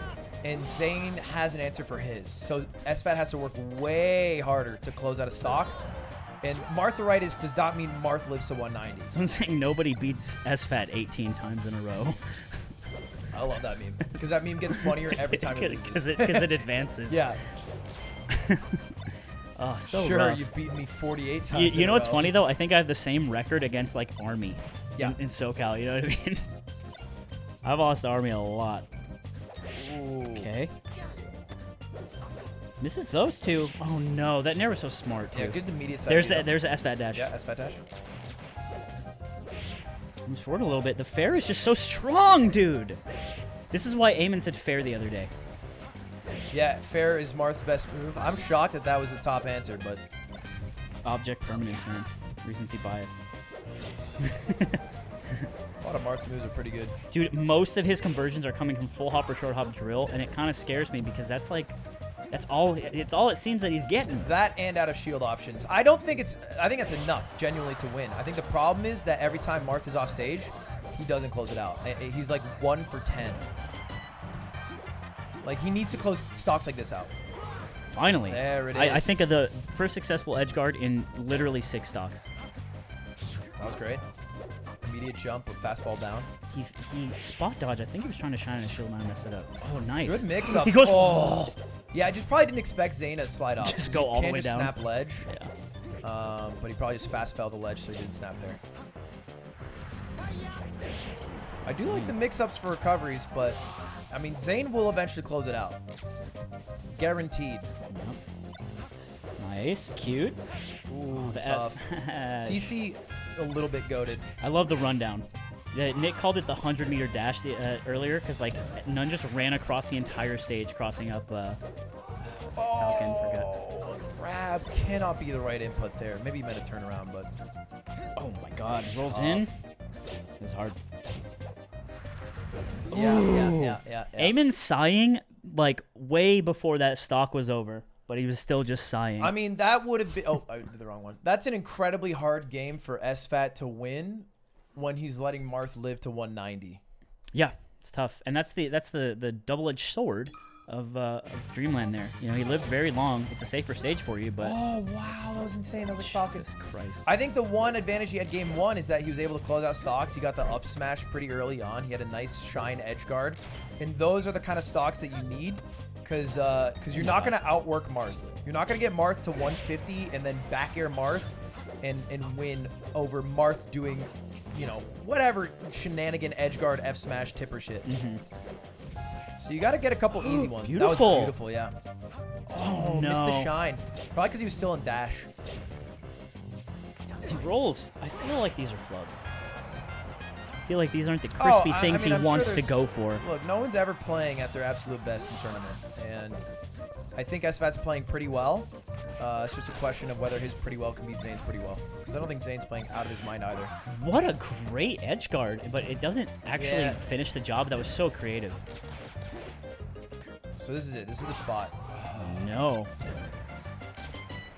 and Zain has an answer for his. So sfat has to work way harder to close out of stock. And Martharitis does not mean Marth lives to 190.
So I'm saying nobody beats sfat 18 times in a row.
I love that meme because that meme gets funnier every time it loses.
Because it advances.
Yeah.
Oh, so
sure,
rough.
you've beaten me 48 times.
You know what's funny though? I think I have the same record against like Army.
Yeah.
In SoCal, you know what I mean? I've lost Army a lot.
Ooh.
Okay. Misses those two. Oh no, that Nair was so smart too.
Yeah, good immediate side.
There's a SFAT dash.
Yeah, SFAT dash.
Moves forward a little bit. The fair is just so strong, dude. This is why Eamon said fair the other day.
Yeah, fair is Marth's best move. I'm shocked that was the top answer, but...
Object permanence, man. Recency bias.
A lot of Marth's moves are pretty good.
Dude, most of his conversions are coming from full hop or short hop drill, and it kind of scares me because that's like... It's all it seems that he's getting.
That and out of shield options. I think that's enough, genuinely, to win. I think the problem is that every time Marth is off stage, he doesn't close it out. He's like 1 for 10. Like, he needs to close stocks like this out.
Finally.
There it is.
I think of the first successful edge guard in literally 6 stocks.
That was great. Immediate jump with fast fall down.
He spot dodge. I think he was trying to shine on a shield and I messed it up. Oh, nice.
Good mix up.
He goes.
Oh. Yeah, I just probably didn't expect Zain to slide off.
Just go all the way down.
Snap ledge.
Yeah.
But he probably just fast fell the ledge, so he didn't snap there. I do like the mix-ups for recoveries, but I mean, Zain will eventually close it out. Guaranteed.
Yep. Nice, cute.
Ooh,
the
tough. CC a little bit goated.
I love the rundown. Nick called it the 100-meter dash earlier because like None just ran across the entire stage, crossing up Falcon. Forgot.
Grab cannot be the right input there. Maybe he meant a turnaround, but
oh my God, rolls in. It's hard.
Yeah.
Eamon sighing like way before that stock was over, but he was still just sighing.
I mean, that would have been. Oh, I did the wrong one. That's an incredibly hard game for sfat to win when he's letting Marth live to 190.
Yeah, it's tough, and that's the double-edged sword of Dreamland. There, you know, he lived very long. It's a safer stage for you, but
oh wow, that was insane. That was like Falcon.
Jesus Christ.
I think the one advantage he had game 1 is that he was able to close out stocks. He got the up smash pretty early on. He had a nice shine edge guard, and those are the kind of stocks that you need, because you're not gonna outwork Marth. You're not gonna get Marth to 150 and then back air Marth and win over Marth doing, you know, whatever shenanigan edgeguard F smash tipper shit. So you got to get a couple easy ones. That was beautiful, yeah. Oh,
no.
Missed the shine. Probably because he was still in dash.
He rolls. I feel like these are flubs. I feel like these aren't the crispy things he wants to go for.
Look, no one's ever playing at their absolute best in tournament, and I think sfat's playing pretty well. It's just a question of whether his pretty well can beat Zane's pretty well, because I don't think Zane's playing out of his mind either.
What a great edge guard, but it doesn't actually finish the job. That was so creative.
So this is it. This is the spot.
Oh, no.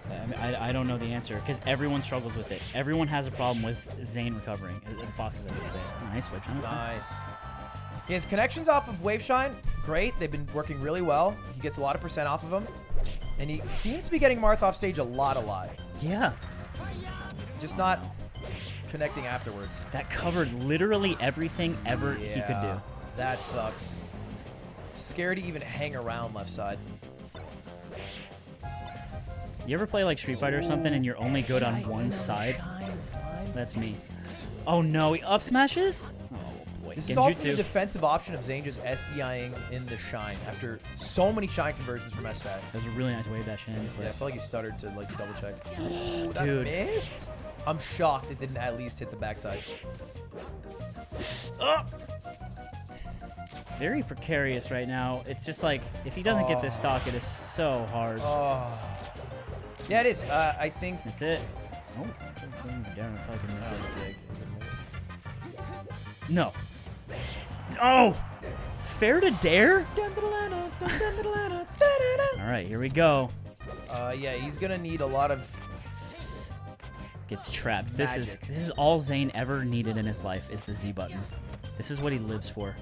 I mean, I don't know the answer because everyone struggles with it. Everyone has a problem with Zain recovering. Foxes, I would say. Nice wave shine.
Nice. His connections off of wave shine, great. They've been working really well. He gets a lot of percent off of them, and he seems to be getting Marth off stage a lot.
Yeah.
Just not connecting afterwards.
That covered literally everything ever he could do.
That sucks. Scared to even hang around left side.
You ever play like Street Fighter or something and you're only good on one side? That's me. Oh no, he up smashes? Oh boy.
This is also the defensive option of Zain just SDIing in the shine after so many shine conversions from sfat.
That was a really nice wave dash in.
Yeah, I felt like he stuttered to like double check. Ooh, that
Dude.
missed? I'm shocked it didn't at least hit the backside.
Very precarious right now. It's just like, if he doesn't get this stock, it is so hard.
Yeah, it is. I think
that's it. Oh, no. Oh, fair to dare? All right, here we go.
Yeah, he's gonna need a lot of.
Gets trapped. This is all Zain ever needed in his life is the Z button. This is what he lives for.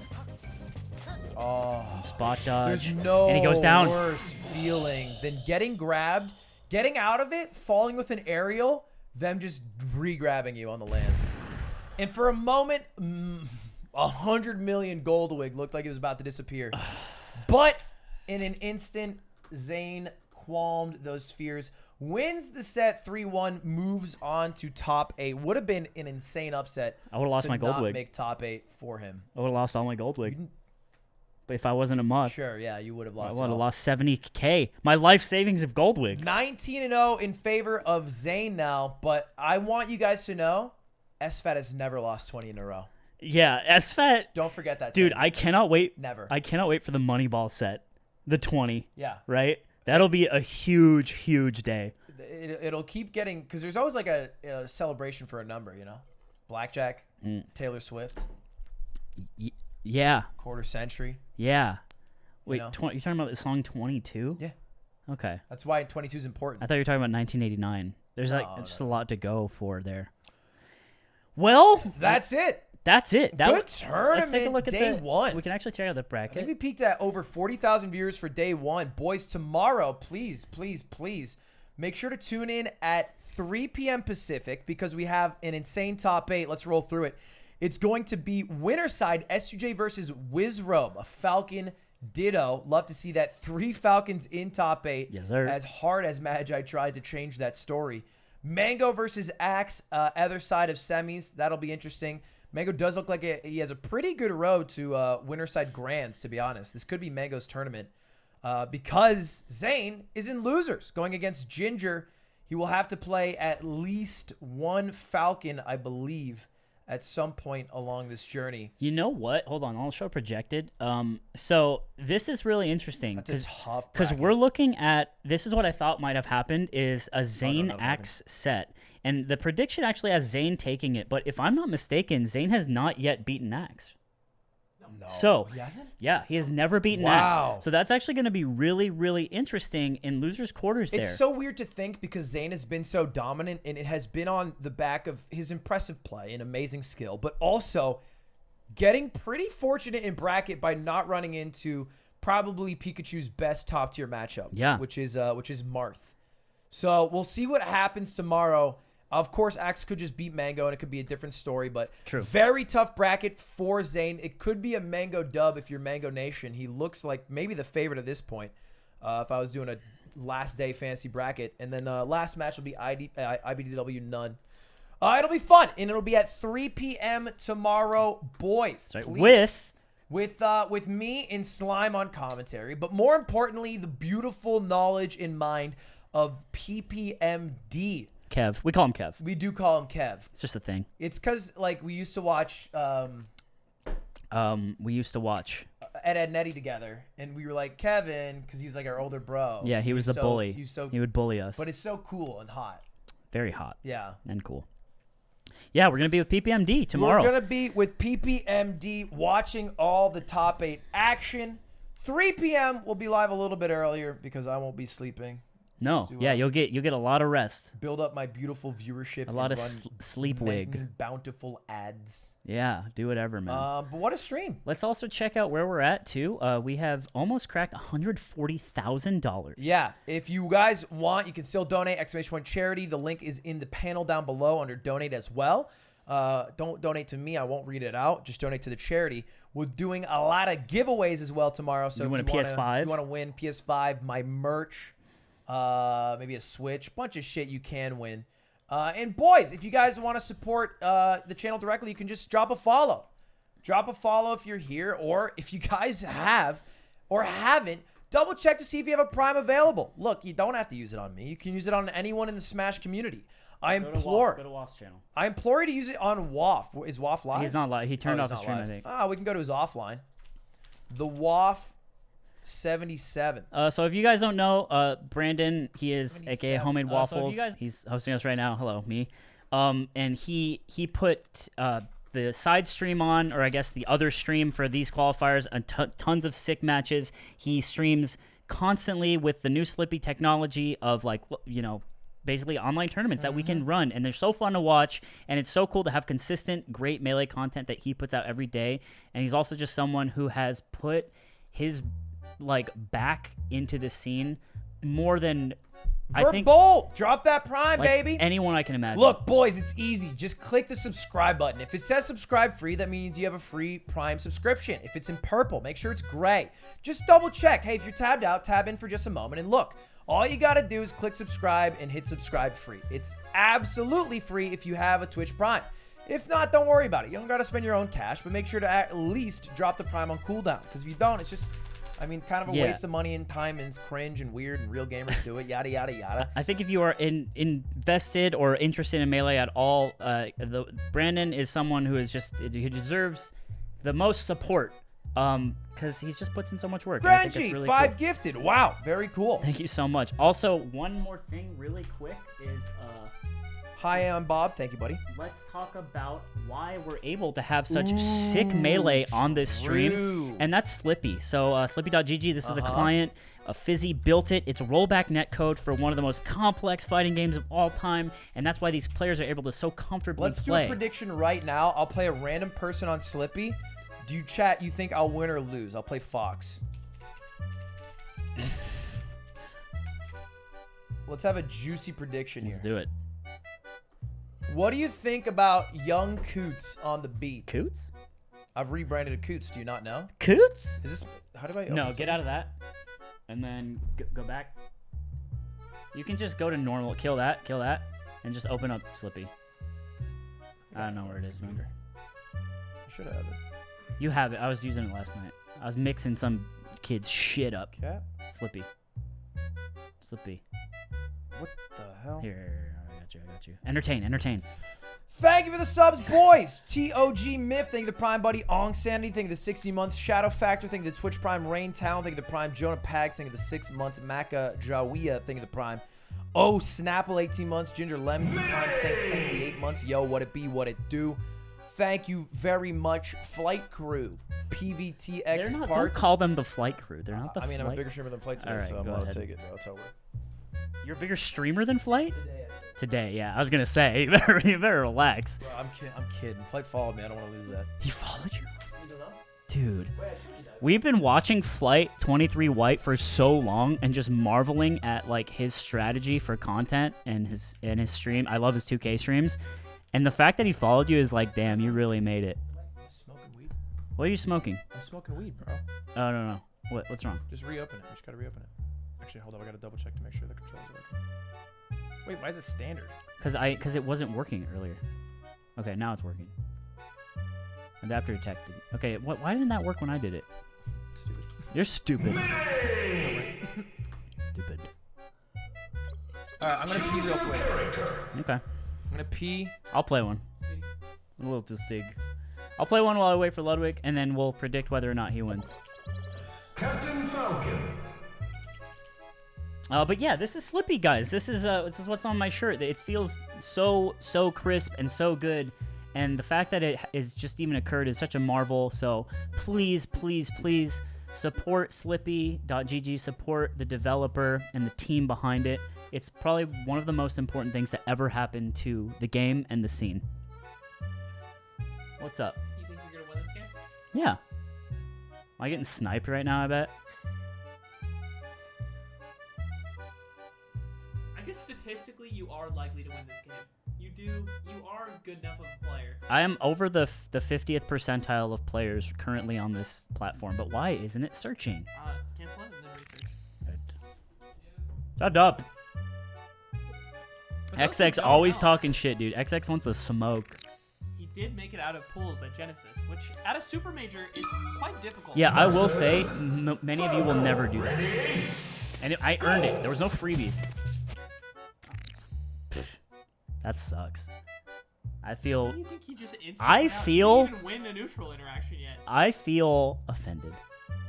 Oh,
spot dodge.
There's no
and he goes down.
worse feeling than getting grabbed, getting out of it, falling with an aerial, them just re-grabbing you on the land. And for a moment, 100 million Goldwig looked like it was about to disappear. But in an instant, Zain qualmed those fears, wins the set 3-1, moves on to top 8. Would have been an insane upset.
I would have lost my Goldwig.
Make top 8 for him.
I would have lost all my Goldwig. But if I wasn't a mutt,
sure, yeah, you would have lost.
I would have lost 70K. My life savings of Goldwig.
19-0 in favor of Zain now, but I want you guys to know, sfat has never lost 20 in a row.
Yeah, sfat.
Don't forget that.
Dude, I cannot wait.
Never.
I cannot wait for the Moneyball set, the 20.
Yeah.
Right. That'll be a huge, huge day.
It'll keep getting, because there's always like a celebration for a number, you know, blackjack, Taylor Swift.
Yeah.
Quarter century.
Yeah. Wait,
You know?
you're talking about the song 22?
Yeah.
Okay.
That's why 22 is important.
I thought you were talking about 1989. There's just a lot to go for there.
Well, that's it.
That's it.
Good tournament.
Let's take a look at
day one.
We can actually check out the
I
bracket.
think we peaked at over 40,000 viewers for day one. Boys, tomorrow, please, please, please, make sure to tune in at 3 p.m. Pacific because we have an insane top 8. Let's roll through it. It's going to be winner side, SUJ versus wizzrobe, a Falcon ditto. Love to see that. 3 Falcons in top 8.
Yes, sir.
As hard as Magi tried to change that story. Mango versus Axe, other side of semis. That'll be interesting. Mango does look like he has a pretty good road to winner side grands, to be honest. This could be Mango's tournament because Zain is in losers going against Ginger. He will have to play at least 1 Falcon, I believe, at some point along this journey.
You know what? Hold on. I'll show projected. So this is really interesting.
That's a tough
because
bracket.
we're looking at, this is what I thought might have happened, is a Zain Axe set. And the prediction actually has Zain taking it. But if I'm not mistaken, Zain has not yet beaten Axe.
No,
so,
he hasn't?
Yeah, he has never beaten Axe. So that's actually going to be really, really interesting in losers' quarters there.
It's so weird to think because Zain has been so dominant and it has been on the back of his impressive play and amazing skill, but also getting pretty fortunate in bracket by not running into probably Pikachu's best top tier matchup.
Yeah.
Which is Marth. So we'll see what happens tomorrow. Of course, Axe could just beat Mango, and it could be a different story, but very tough bracket for Zain. It could be a Mango dub if you're Mango Nation. He looks like maybe the favorite at this point. If I was doing a last day fantasy bracket. And then last match will be IBDW none. It'll be fun, and it'll be at 3 p.m. tomorrow, boys.
Right.
With me and Slime on commentary, but more importantly, the beautiful knowledge in mind of PPMD.
Kev. We call him Kev.
We do call him Kev.
It's just a thing.
It's because, like, we used to watch... Ed, and Nettie together, and we were like, Kevin, because he was like our older bro.
Yeah, he was the bully. He would bully us.
But it's so cool and hot.
Very hot.
Yeah.
And cool. Yeah, we're going to be with PPMD tomorrow.
We're going to be with PPMD watching all the top 8 action. 3 p.m. We'll be live a little bit earlier because I won't be sleeping.
No, yeah, you'll get a lot of rest.
Build up my beautiful viewership.
A lot of sleep wig.
Bountiful ads.
Yeah, do whatever, man.
But what a stream.
Let's also check out where we're at, too. We have almost cracked $140,000.
Yeah, if you guys want, you can still donate, !1 charity. The link is in the panel down below under donate as well. Don't donate to me. I won't read it out. Just donate to the charity. We're doing a lot of giveaways as well tomorrow. So
you
if
win a PS5?
you want to win PS5, my merch, maybe a Switch, bunch of shit you can win. And boys, if you guys want to support the channel directly, you can just drop a follow. Drop a follow if you're here, or if you guys have or haven't, double check to see if you have a Prime available. Look, you don't have to use it on me. You can use it on anyone in the Smash community. I implore.
Go to Waff's channel.
I implore you to use it on Waff. Is Waff live?
He's not live. He turned off the stream, I think.
We can go to his offline. The Waff 77.
So if you guys don't know, Brandon, he is aka Homemade Waffles.
So
he's hosting us right now. Hello, me. And he put the side stream on, or I guess the other stream for these qualifiers, and tons of sick matches. He streams constantly with the new Slippy technology of, like, you know, basically online tournaments that we can run, and they're so fun to watch, and it's so cool to have consistent, great Melee content that he puts out every day. And he's also just someone who has put his, like, back into the scene more than I think.
Bolt, drop that Prime,
like,
baby.
Anyone I can imagine.
Look, boys, it's easy. Just click the subscribe button. If it says subscribe free, that means you have a free Prime subscription. If it's in purple, make sure it's gray. Just double check. Hey, if you're tabbed out, tab in for just a moment, and look. All you got to do is click subscribe and hit subscribe free. It's absolutely free if you have a Twitch Prime. If not, don't worry about it. You don't got to spend your own cash, but make sure to at least drop the Prime on cooldown. Because if you don't, it's just, I mean, kind of a waste of money and time, and it's cringe and weird, and real gamers do it, yada, yada, yada.
I think if you are invested or interested in Melee at all, Brandon is someone who is just, he deserves the most support. Because he just puts in so much work.
Granchi,
really
5
cool.
gifted. Wow, very cool.
Thank you so much. Also, one more thing really quick is...
Hi, I'm Bob. Thank you, buddy.
Let's talk about why we're able to have such sick Melee on this stream. And that's Slippy. So, Slippy.gg, this is the client. Fizzy built it. It's rollback netcode for one of the most complex fighting games of all time. And that's why these players are able to so comfortably play.
Let's do a prediction right now. I'll play a random person on Slippy. Do you chat, you think I'll win or lose? I'll play Fox. Let's have a juicy prediction here.
Let's do it.
What do you think about young Coots on the beat?
Coots?
I've rebranded a Coots. Do you not know?
Coots?
Is this... How do I...
No, get out of that. And then go back. You can just go to normal. Kill that. And just open up Slippy. I don't know where it is, man.
I should have it.
You have it. I was using it last night. I was mixing some kid's shit up.
Cap?
Slippy.
What the hell?
Here, I got you. Entertain.
Thank you for the subs, boys. TOG Myth, thank you the Prime Buddy. Ong Sanity, thank you the 60 months. Shadow Factor, thank you the Twitch Prime. Rain Town, thank you the Prime. Jonah Pags, thank you the 6 months. Maka Jawiya, thank you the Prime. Oh, Snapple, 18 months. Ginger Lemons, the Prime. Saint 8 months. Yo, what it be, what it do. Thank you very much, Flight Crew. PVTX Parts.
Don't call them the Flight Crew. They're not the
I mean,
flight.
I'm a bigger streamer than Flight today, so I'm going to take it, bro. That's how it works.
You're a bigger streamer than Flight? Today, yeah. I was going to say, you better relax.
Bro, I'm kidding. Flight followed me. I don't want to lose that.
He followed you? Dude. We've been watching Flight 23 White for so long and just marveling at, like, his strategy for content and his stream. I love his 2K streams. And the fact that he followed you is like, damn, you really made it.
Smoking weed.
What are you smoking?
I'm smoking weed, bro.
Oh, no. What's wrong?
Just reopen it. You just gotta reopen it. Actually, hold up. I gotta double check to make sure the controls are working. Wait, why is it standard?
Because it wasn't working earlier. Okay, now it's working. Adapter detected. Okay, why didn't that work when I did it?
Stupid.
You're stupid. Stupid.
Alright, I'm gonna pee real quick.
Okay.
I'm gonna pee.
I'll play one. A little to Stig. I'll play one while I wait for Ludwig, and then we'll predict whether or not he wins.
Captain Falcon.
But yeah, this is Slippy, guys. This is what's on my shirt. It feels so crisp and so good, and the fact that it is just even occurred is such a marvel. So please support Slippy.gg, support the developer and the team behind it. It's probably one of the most important things that ever happened to the game and the scene. What's up?
You think you're gonna win this game?
Yeah. Am I getting sniped right now, I bet?
I guess statistically, you are likely to win this game. You are good enough of a player.
I am over the 50th percentile of players currently on this platform, but why isn't it searching?
Cancel it and then research.
Shut up.
For those who
XX
don't
always
know,
talking shit, dude. XX wants the smoke.
He did make it out of pools at Genesis, which at a super major is quite difficult.
Yeah, I will say, many of you will never do that. And I earned it. There was no freebies. That sucks. I feel.
What do you think he just instantly
I
out?
feel.
He didn't even win the neutral interaction yet.
I feel offended.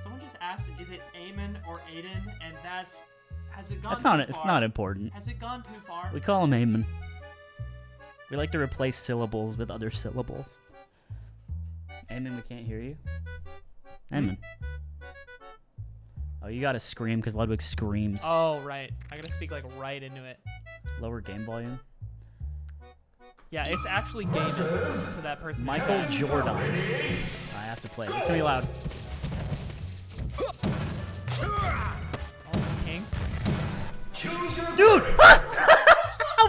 Someone just asked, "Is it Eamon or Aiden?" And has it gone?
That's not.
too
It's
far?
not important.
Has it gone too far?
We call him Eamon. We like to replace syllables with other syllables. Eamon, we can't hear you. Eamon. Oh, you gotta scream because Ludwig screams.
Oh, right. I gotta speak like right into it.
Lower game volume.
Yeah, it's actually gaming for that person.
Michael Jordan. I have to play. It's gonna be loud.
King.
Dude!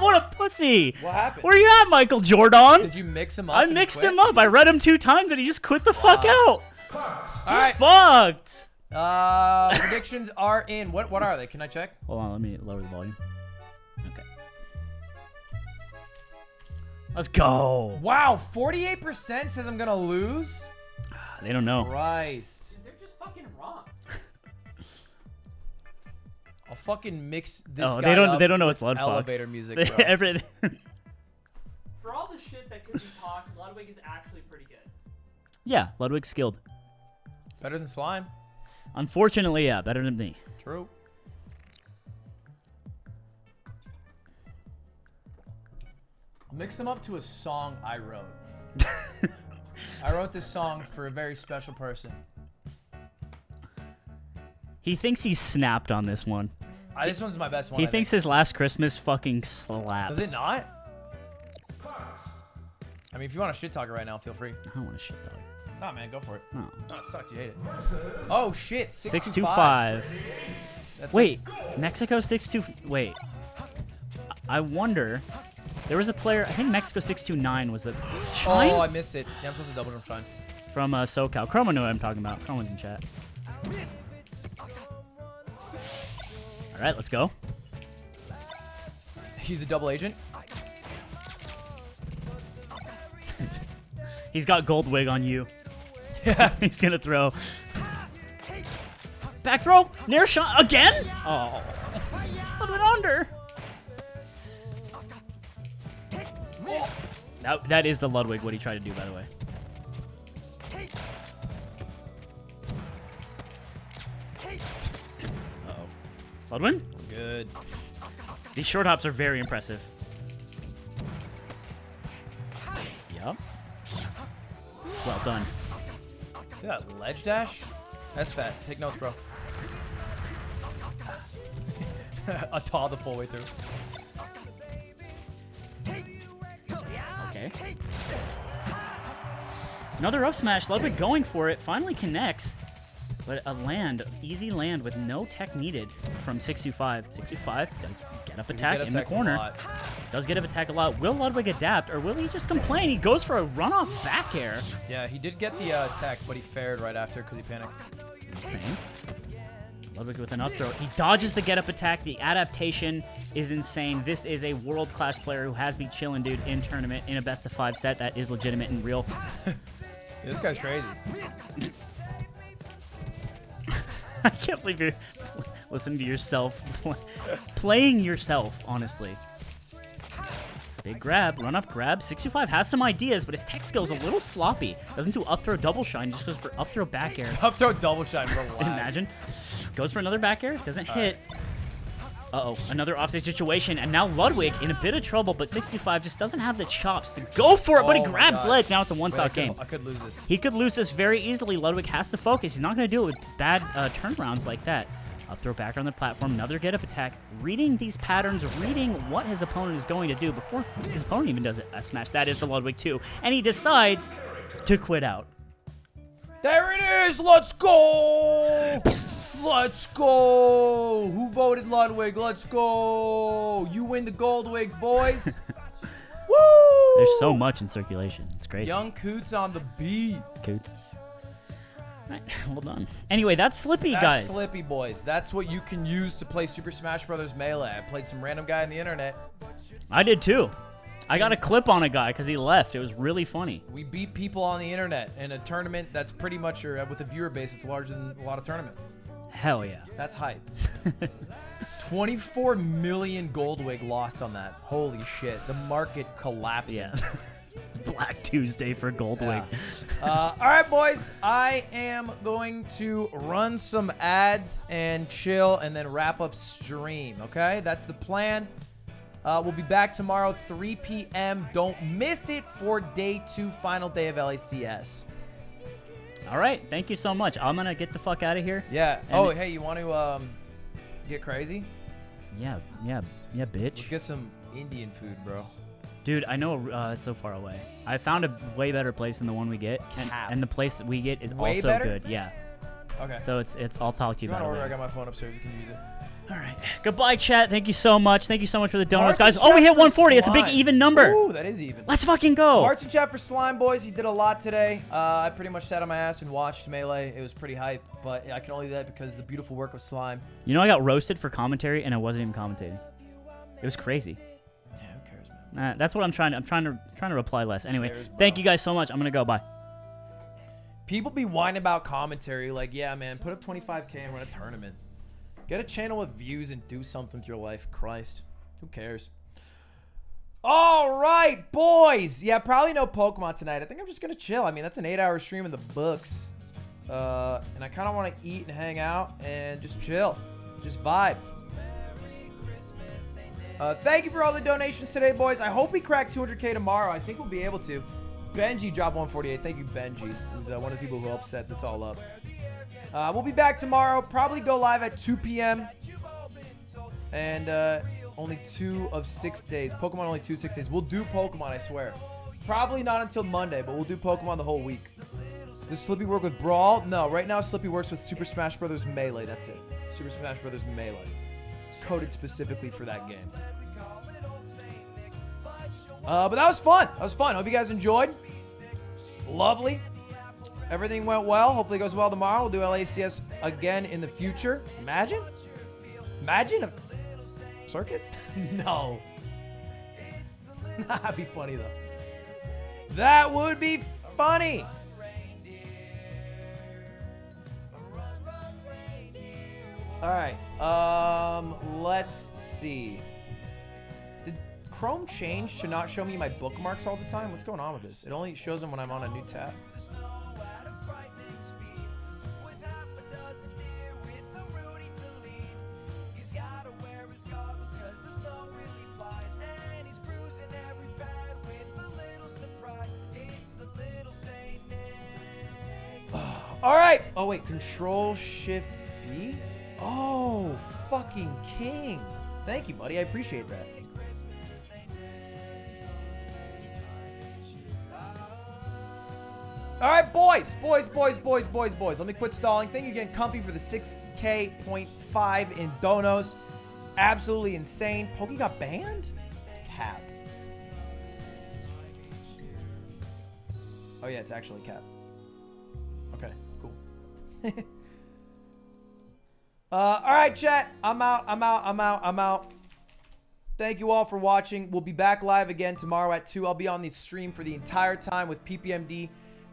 What a pussy!
What happened?
Where you at, Michael Jordan?
Did you mix him up?
I
and
mixed
quit?
him up. I read him 2 times and he just quit the fuck out.
Alright.
Fucked!
Predictions are in. What are they? Can I check?
Hold on, let me lower the volume. Okay. Let's go.
Wow, 48% says I'm gonna lose.
They don't know.
Christ.
They're just fucking wrong.
I'll fucking mix this
Oh,
guy up
they don't know
with
it's Blood Fox.
elevator music, bro.
Everything.
For all the shit that could be talked, Ludwig is actually pretty good.
Yeah, Ludwig's skilled.
Better than slime.
Unfortunately, yeah, better than me.
True. I'll mix them up to a song I wrote. I wrote this song for a very special person.
He thinks he's snapped on this one.
This one's my best one.
He
I
thinks
think.
his Last Christmas fucking slaps.
Does it not? I mean, if you want to shit talk it right now, feel free.
I don't want to shit talk.
Nah, man, go for it.
No.
Oh, it sucks. You hate it. Oh, shit.
625. Wait, Mexico 6-2. Wait. I wonder. There was a player. I think Mexico 629 was the. Chime?
Oh, I missed it. Yeah, I'm supposed to double jump Shine.
From SoCal. Chroma knew what I'm talking about. Chroma's in chat. All right, let's go.
He's a double agent.
He's got gold wig on you. He's gonna throw. Back throw. Nair shot again. Oh, put it under. That is the Ludwig. What he tried to do, by the way. Uh-oh. Ludwig?
Good.
These short hops are very impressive. Yup. Well done.
See that ledge dash? Sfat. Take notes, bro. A taw the full way through.
Okay. Another up smash. Ludwig going for it. Finally connects. But a land. Easy land with no tech needed from 625. 625 does get up attack in the corner. Does get up attack a lot. Will Ludwig adapt or will he just complain? He goes for a runoff back air.
Yeah, he did get the tech, but he fared right after because he panicked.
Insane. Ludwig with an up throw. He dodges the get up attack. The adaptation is insane. This is a world class player who has me chilling, dude, in tournament in a best of 5 set that is legitimate and real.
This guy's crazy.
I can't believe you're listening to yourself, playing yourself, honestly. Big grab, run up grab. 65 has some ideas, but his tech skill is a little sloppy. Doesn't do up throw double shine, just goes for up throw back air.
Up throw double shine, relax.
Imagine. Goes for another back air, doesn't hit. Uh-oh, another offstage situation, and now Ludwig in a bit of trouble, but 65 just doesn't have the chops to go for it, but he grabs ledge. Now it's a one-shot game.
I could lose this.
He could lose this very easily. Ludwig has to focus. He's not going to do it with bad turnarounds like that. Up throw back on the platform, another get-up attack. Reading these patterns, reading what his opponent is going to do before his opponent even does a smash. That is for Ludwig too, and he decides to quit out.
There it is! Let's go! Let's go! Who voted Ludwig? Let's go! You win the gold wigs, boys! Woo!
There's so much in circulation. It's crazy.
Young Coots on the beat.
Coots. Right, well done. Anyway, that's Slippy,
That's
guys.
Slippy, boys. That's what you can use to play Super Smash Bros. Melee. I played some random guy on the internet.
I did too. I got a clip on a guy because he left. It was really funny.
We beat people on the internet in a tournament that's pretty much, with a viewer base, it's larger than a lot of tournaments.
Hell yeah.
That's hype. 24 million Goldwig lost on that. Holy shit. The market collapsing.
Yeah. Black Tuesday for Goldwig.
Yeah. All right, boys. I am going to run some ads and chill and then wrap up stream, okay? That's the plan. We'll be back tomorrow, 3 p.m. Don't miss it for day 2, final day of LACS.
All right. Thank you so much. I'm going to get the fuck out of here.
Yeah.
And
Oh, hey, you want to get crazy?
Yeah, bitch.
Let's get some Indian food, bro.
Dude, I know it's so far away. I found a way better place than the one we get, and the place we get is
Way
also
better?
good. Yeah.
Okay.
So it's I'll talk to you
If you want
about
to
it
order, I
later.
got my phone upstairs. You can use it.
All right. Goodbye, chat. Thank you so much. Thank you so much for the donuts,
Hearts
guys.
and
Oh, we
chat
hit
for
140. It's a big
Slime.
even number.
Ooh, that is even.
Let's fucking go.
Hearts and chat for Slime, boys. He did a lot today. I pretty much sat on my ass and watched Melee. It was pretty hype, but I can only do that because of the beautiful work of Slime.
You know, I got roasted for commentary, and I wasn't even commentating. It was crazy.
Yeah, who cares, man?
That's what I'm trying to reply less. Anyway,
Cares, bro.
thank you guys so much. I'm gonna go. Bye.
People be whining about commentary like, yeah, man, put up 25K and run a tournament. Get a channel with views and do something with your life. Christ. Who cares? All right, boys. Yeah, probably no Pokemon tonight. I think I'm just going to chill. I mean, that's an 8-hour stream in the books. And I kind of want to eat and hang out and just chill. Just vibe. Thank you for all the donations today, boys. I hope we crack 200K tomorrow. I think we'll be able to. Benji dropped 148. Thank you, Benji. Who's one of the people who helped set this all up. We'll be back tomorrow. Probably go live at 2 p.m. And only 2 of 6 days. Pokemon only 2 6 days. We'll do Pokemon, I swear. Probably not until Monday, but we'll do Pokemon the whole week. Does Slippy work with Brawl? No, right now Slippy works with Super Smash Bros. Melee. That's it. Super Smash Bros. Melee. It's coded specifically for that game. But that was fun. That was fun. Hope you guys enjoyed. Lovely. Everything went well. Hopefully it goes well tomorrow. We'll do LACS again in the future. Imagine? Imagine a circuit? No. That'd be funny, though. That would be funny. All right. Let's see. Did Chrome change to not show me my bookmarks all the time? What's going on with this? It only shows them when I'm on a new tab. All right. Oh, wait. Control-Shift-B? Oh, fucking king. Thank you, buddy. I appreciate that. All right, boys. Let me quit stalling. Thank you again, Comfy, for the 6K.5 in donos. Absolutely insane. Pokey got banned? Cap. Oh, yeah, it's actually Cap. Okay, cool. All right, chat. I'm out. Thank you all for watching. We'll be back live again tomorrow at 2. I'll be on the stream for the entire time with PPMD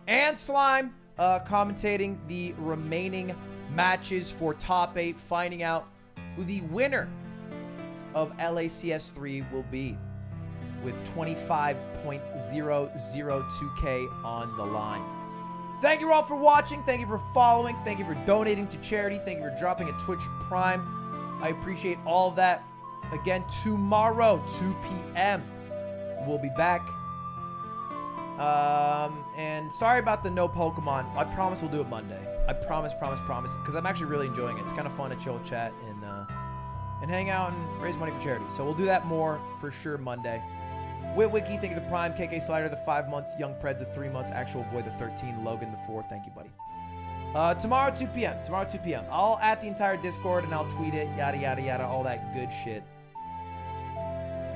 and Slime commentating the remaining matches for top 8, finding out who the winner of LACS 3 will be, with 25.002K on the line. Thank you all for watching. Thank you for following. Thank you for donating to charity. Thank you for dropping a Twitch Prime. I appreciate all of that. Again, tomorrow, 2 p.m. We'll be back. And sorry about the no Pokemon. I promise we'll do it Monday. I promise. Because I'm actually really enjoying it. It's kind of fun to chill, chat, and hang out and raise money for charity. So we'll do that more for sure Monday. Wiki, thank you the Prime. KK Slider, the 5 months. Young Preds, the 3 months. Actual Void, the 13. Logan, the 4. Thank you, buddy. Tomorrow, 2 p.m. I'll add the entire Discord and I'll tweet it. Yada, yada, yada. All that good shit.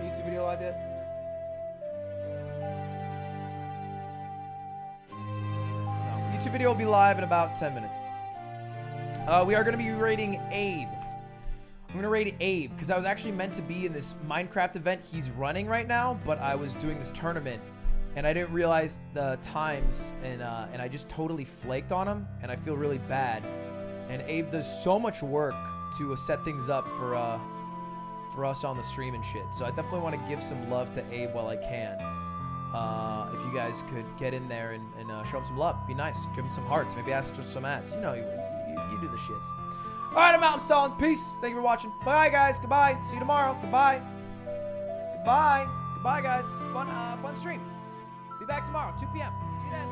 YouTube video live yet? No. YouTube video will be live in about 10 minutes. We are going to be rating Abe. I'm going to rate Abe because I was actually meant to be in this Minecraft event he's running right now, but I was doing this tournament and I didn't realize the times and I just totally flaked on him and I feel really bad. And Abe does so much work to set things up for us on the stream and shit. So I definitely want to give some love to Abe while I can. If you guys could get in there and show him some love, be nice. Give him some hearts. Maybe ask for some ads. You know, you do the shits. All right, I'm out. I'm stalling. Peace. Thank you for watching. Bye, guys. Goodbye. See you tomorrow. Goodbye. Goodbye, guys. Fun stream. Be back tomorrow, 2 p.m. See you then.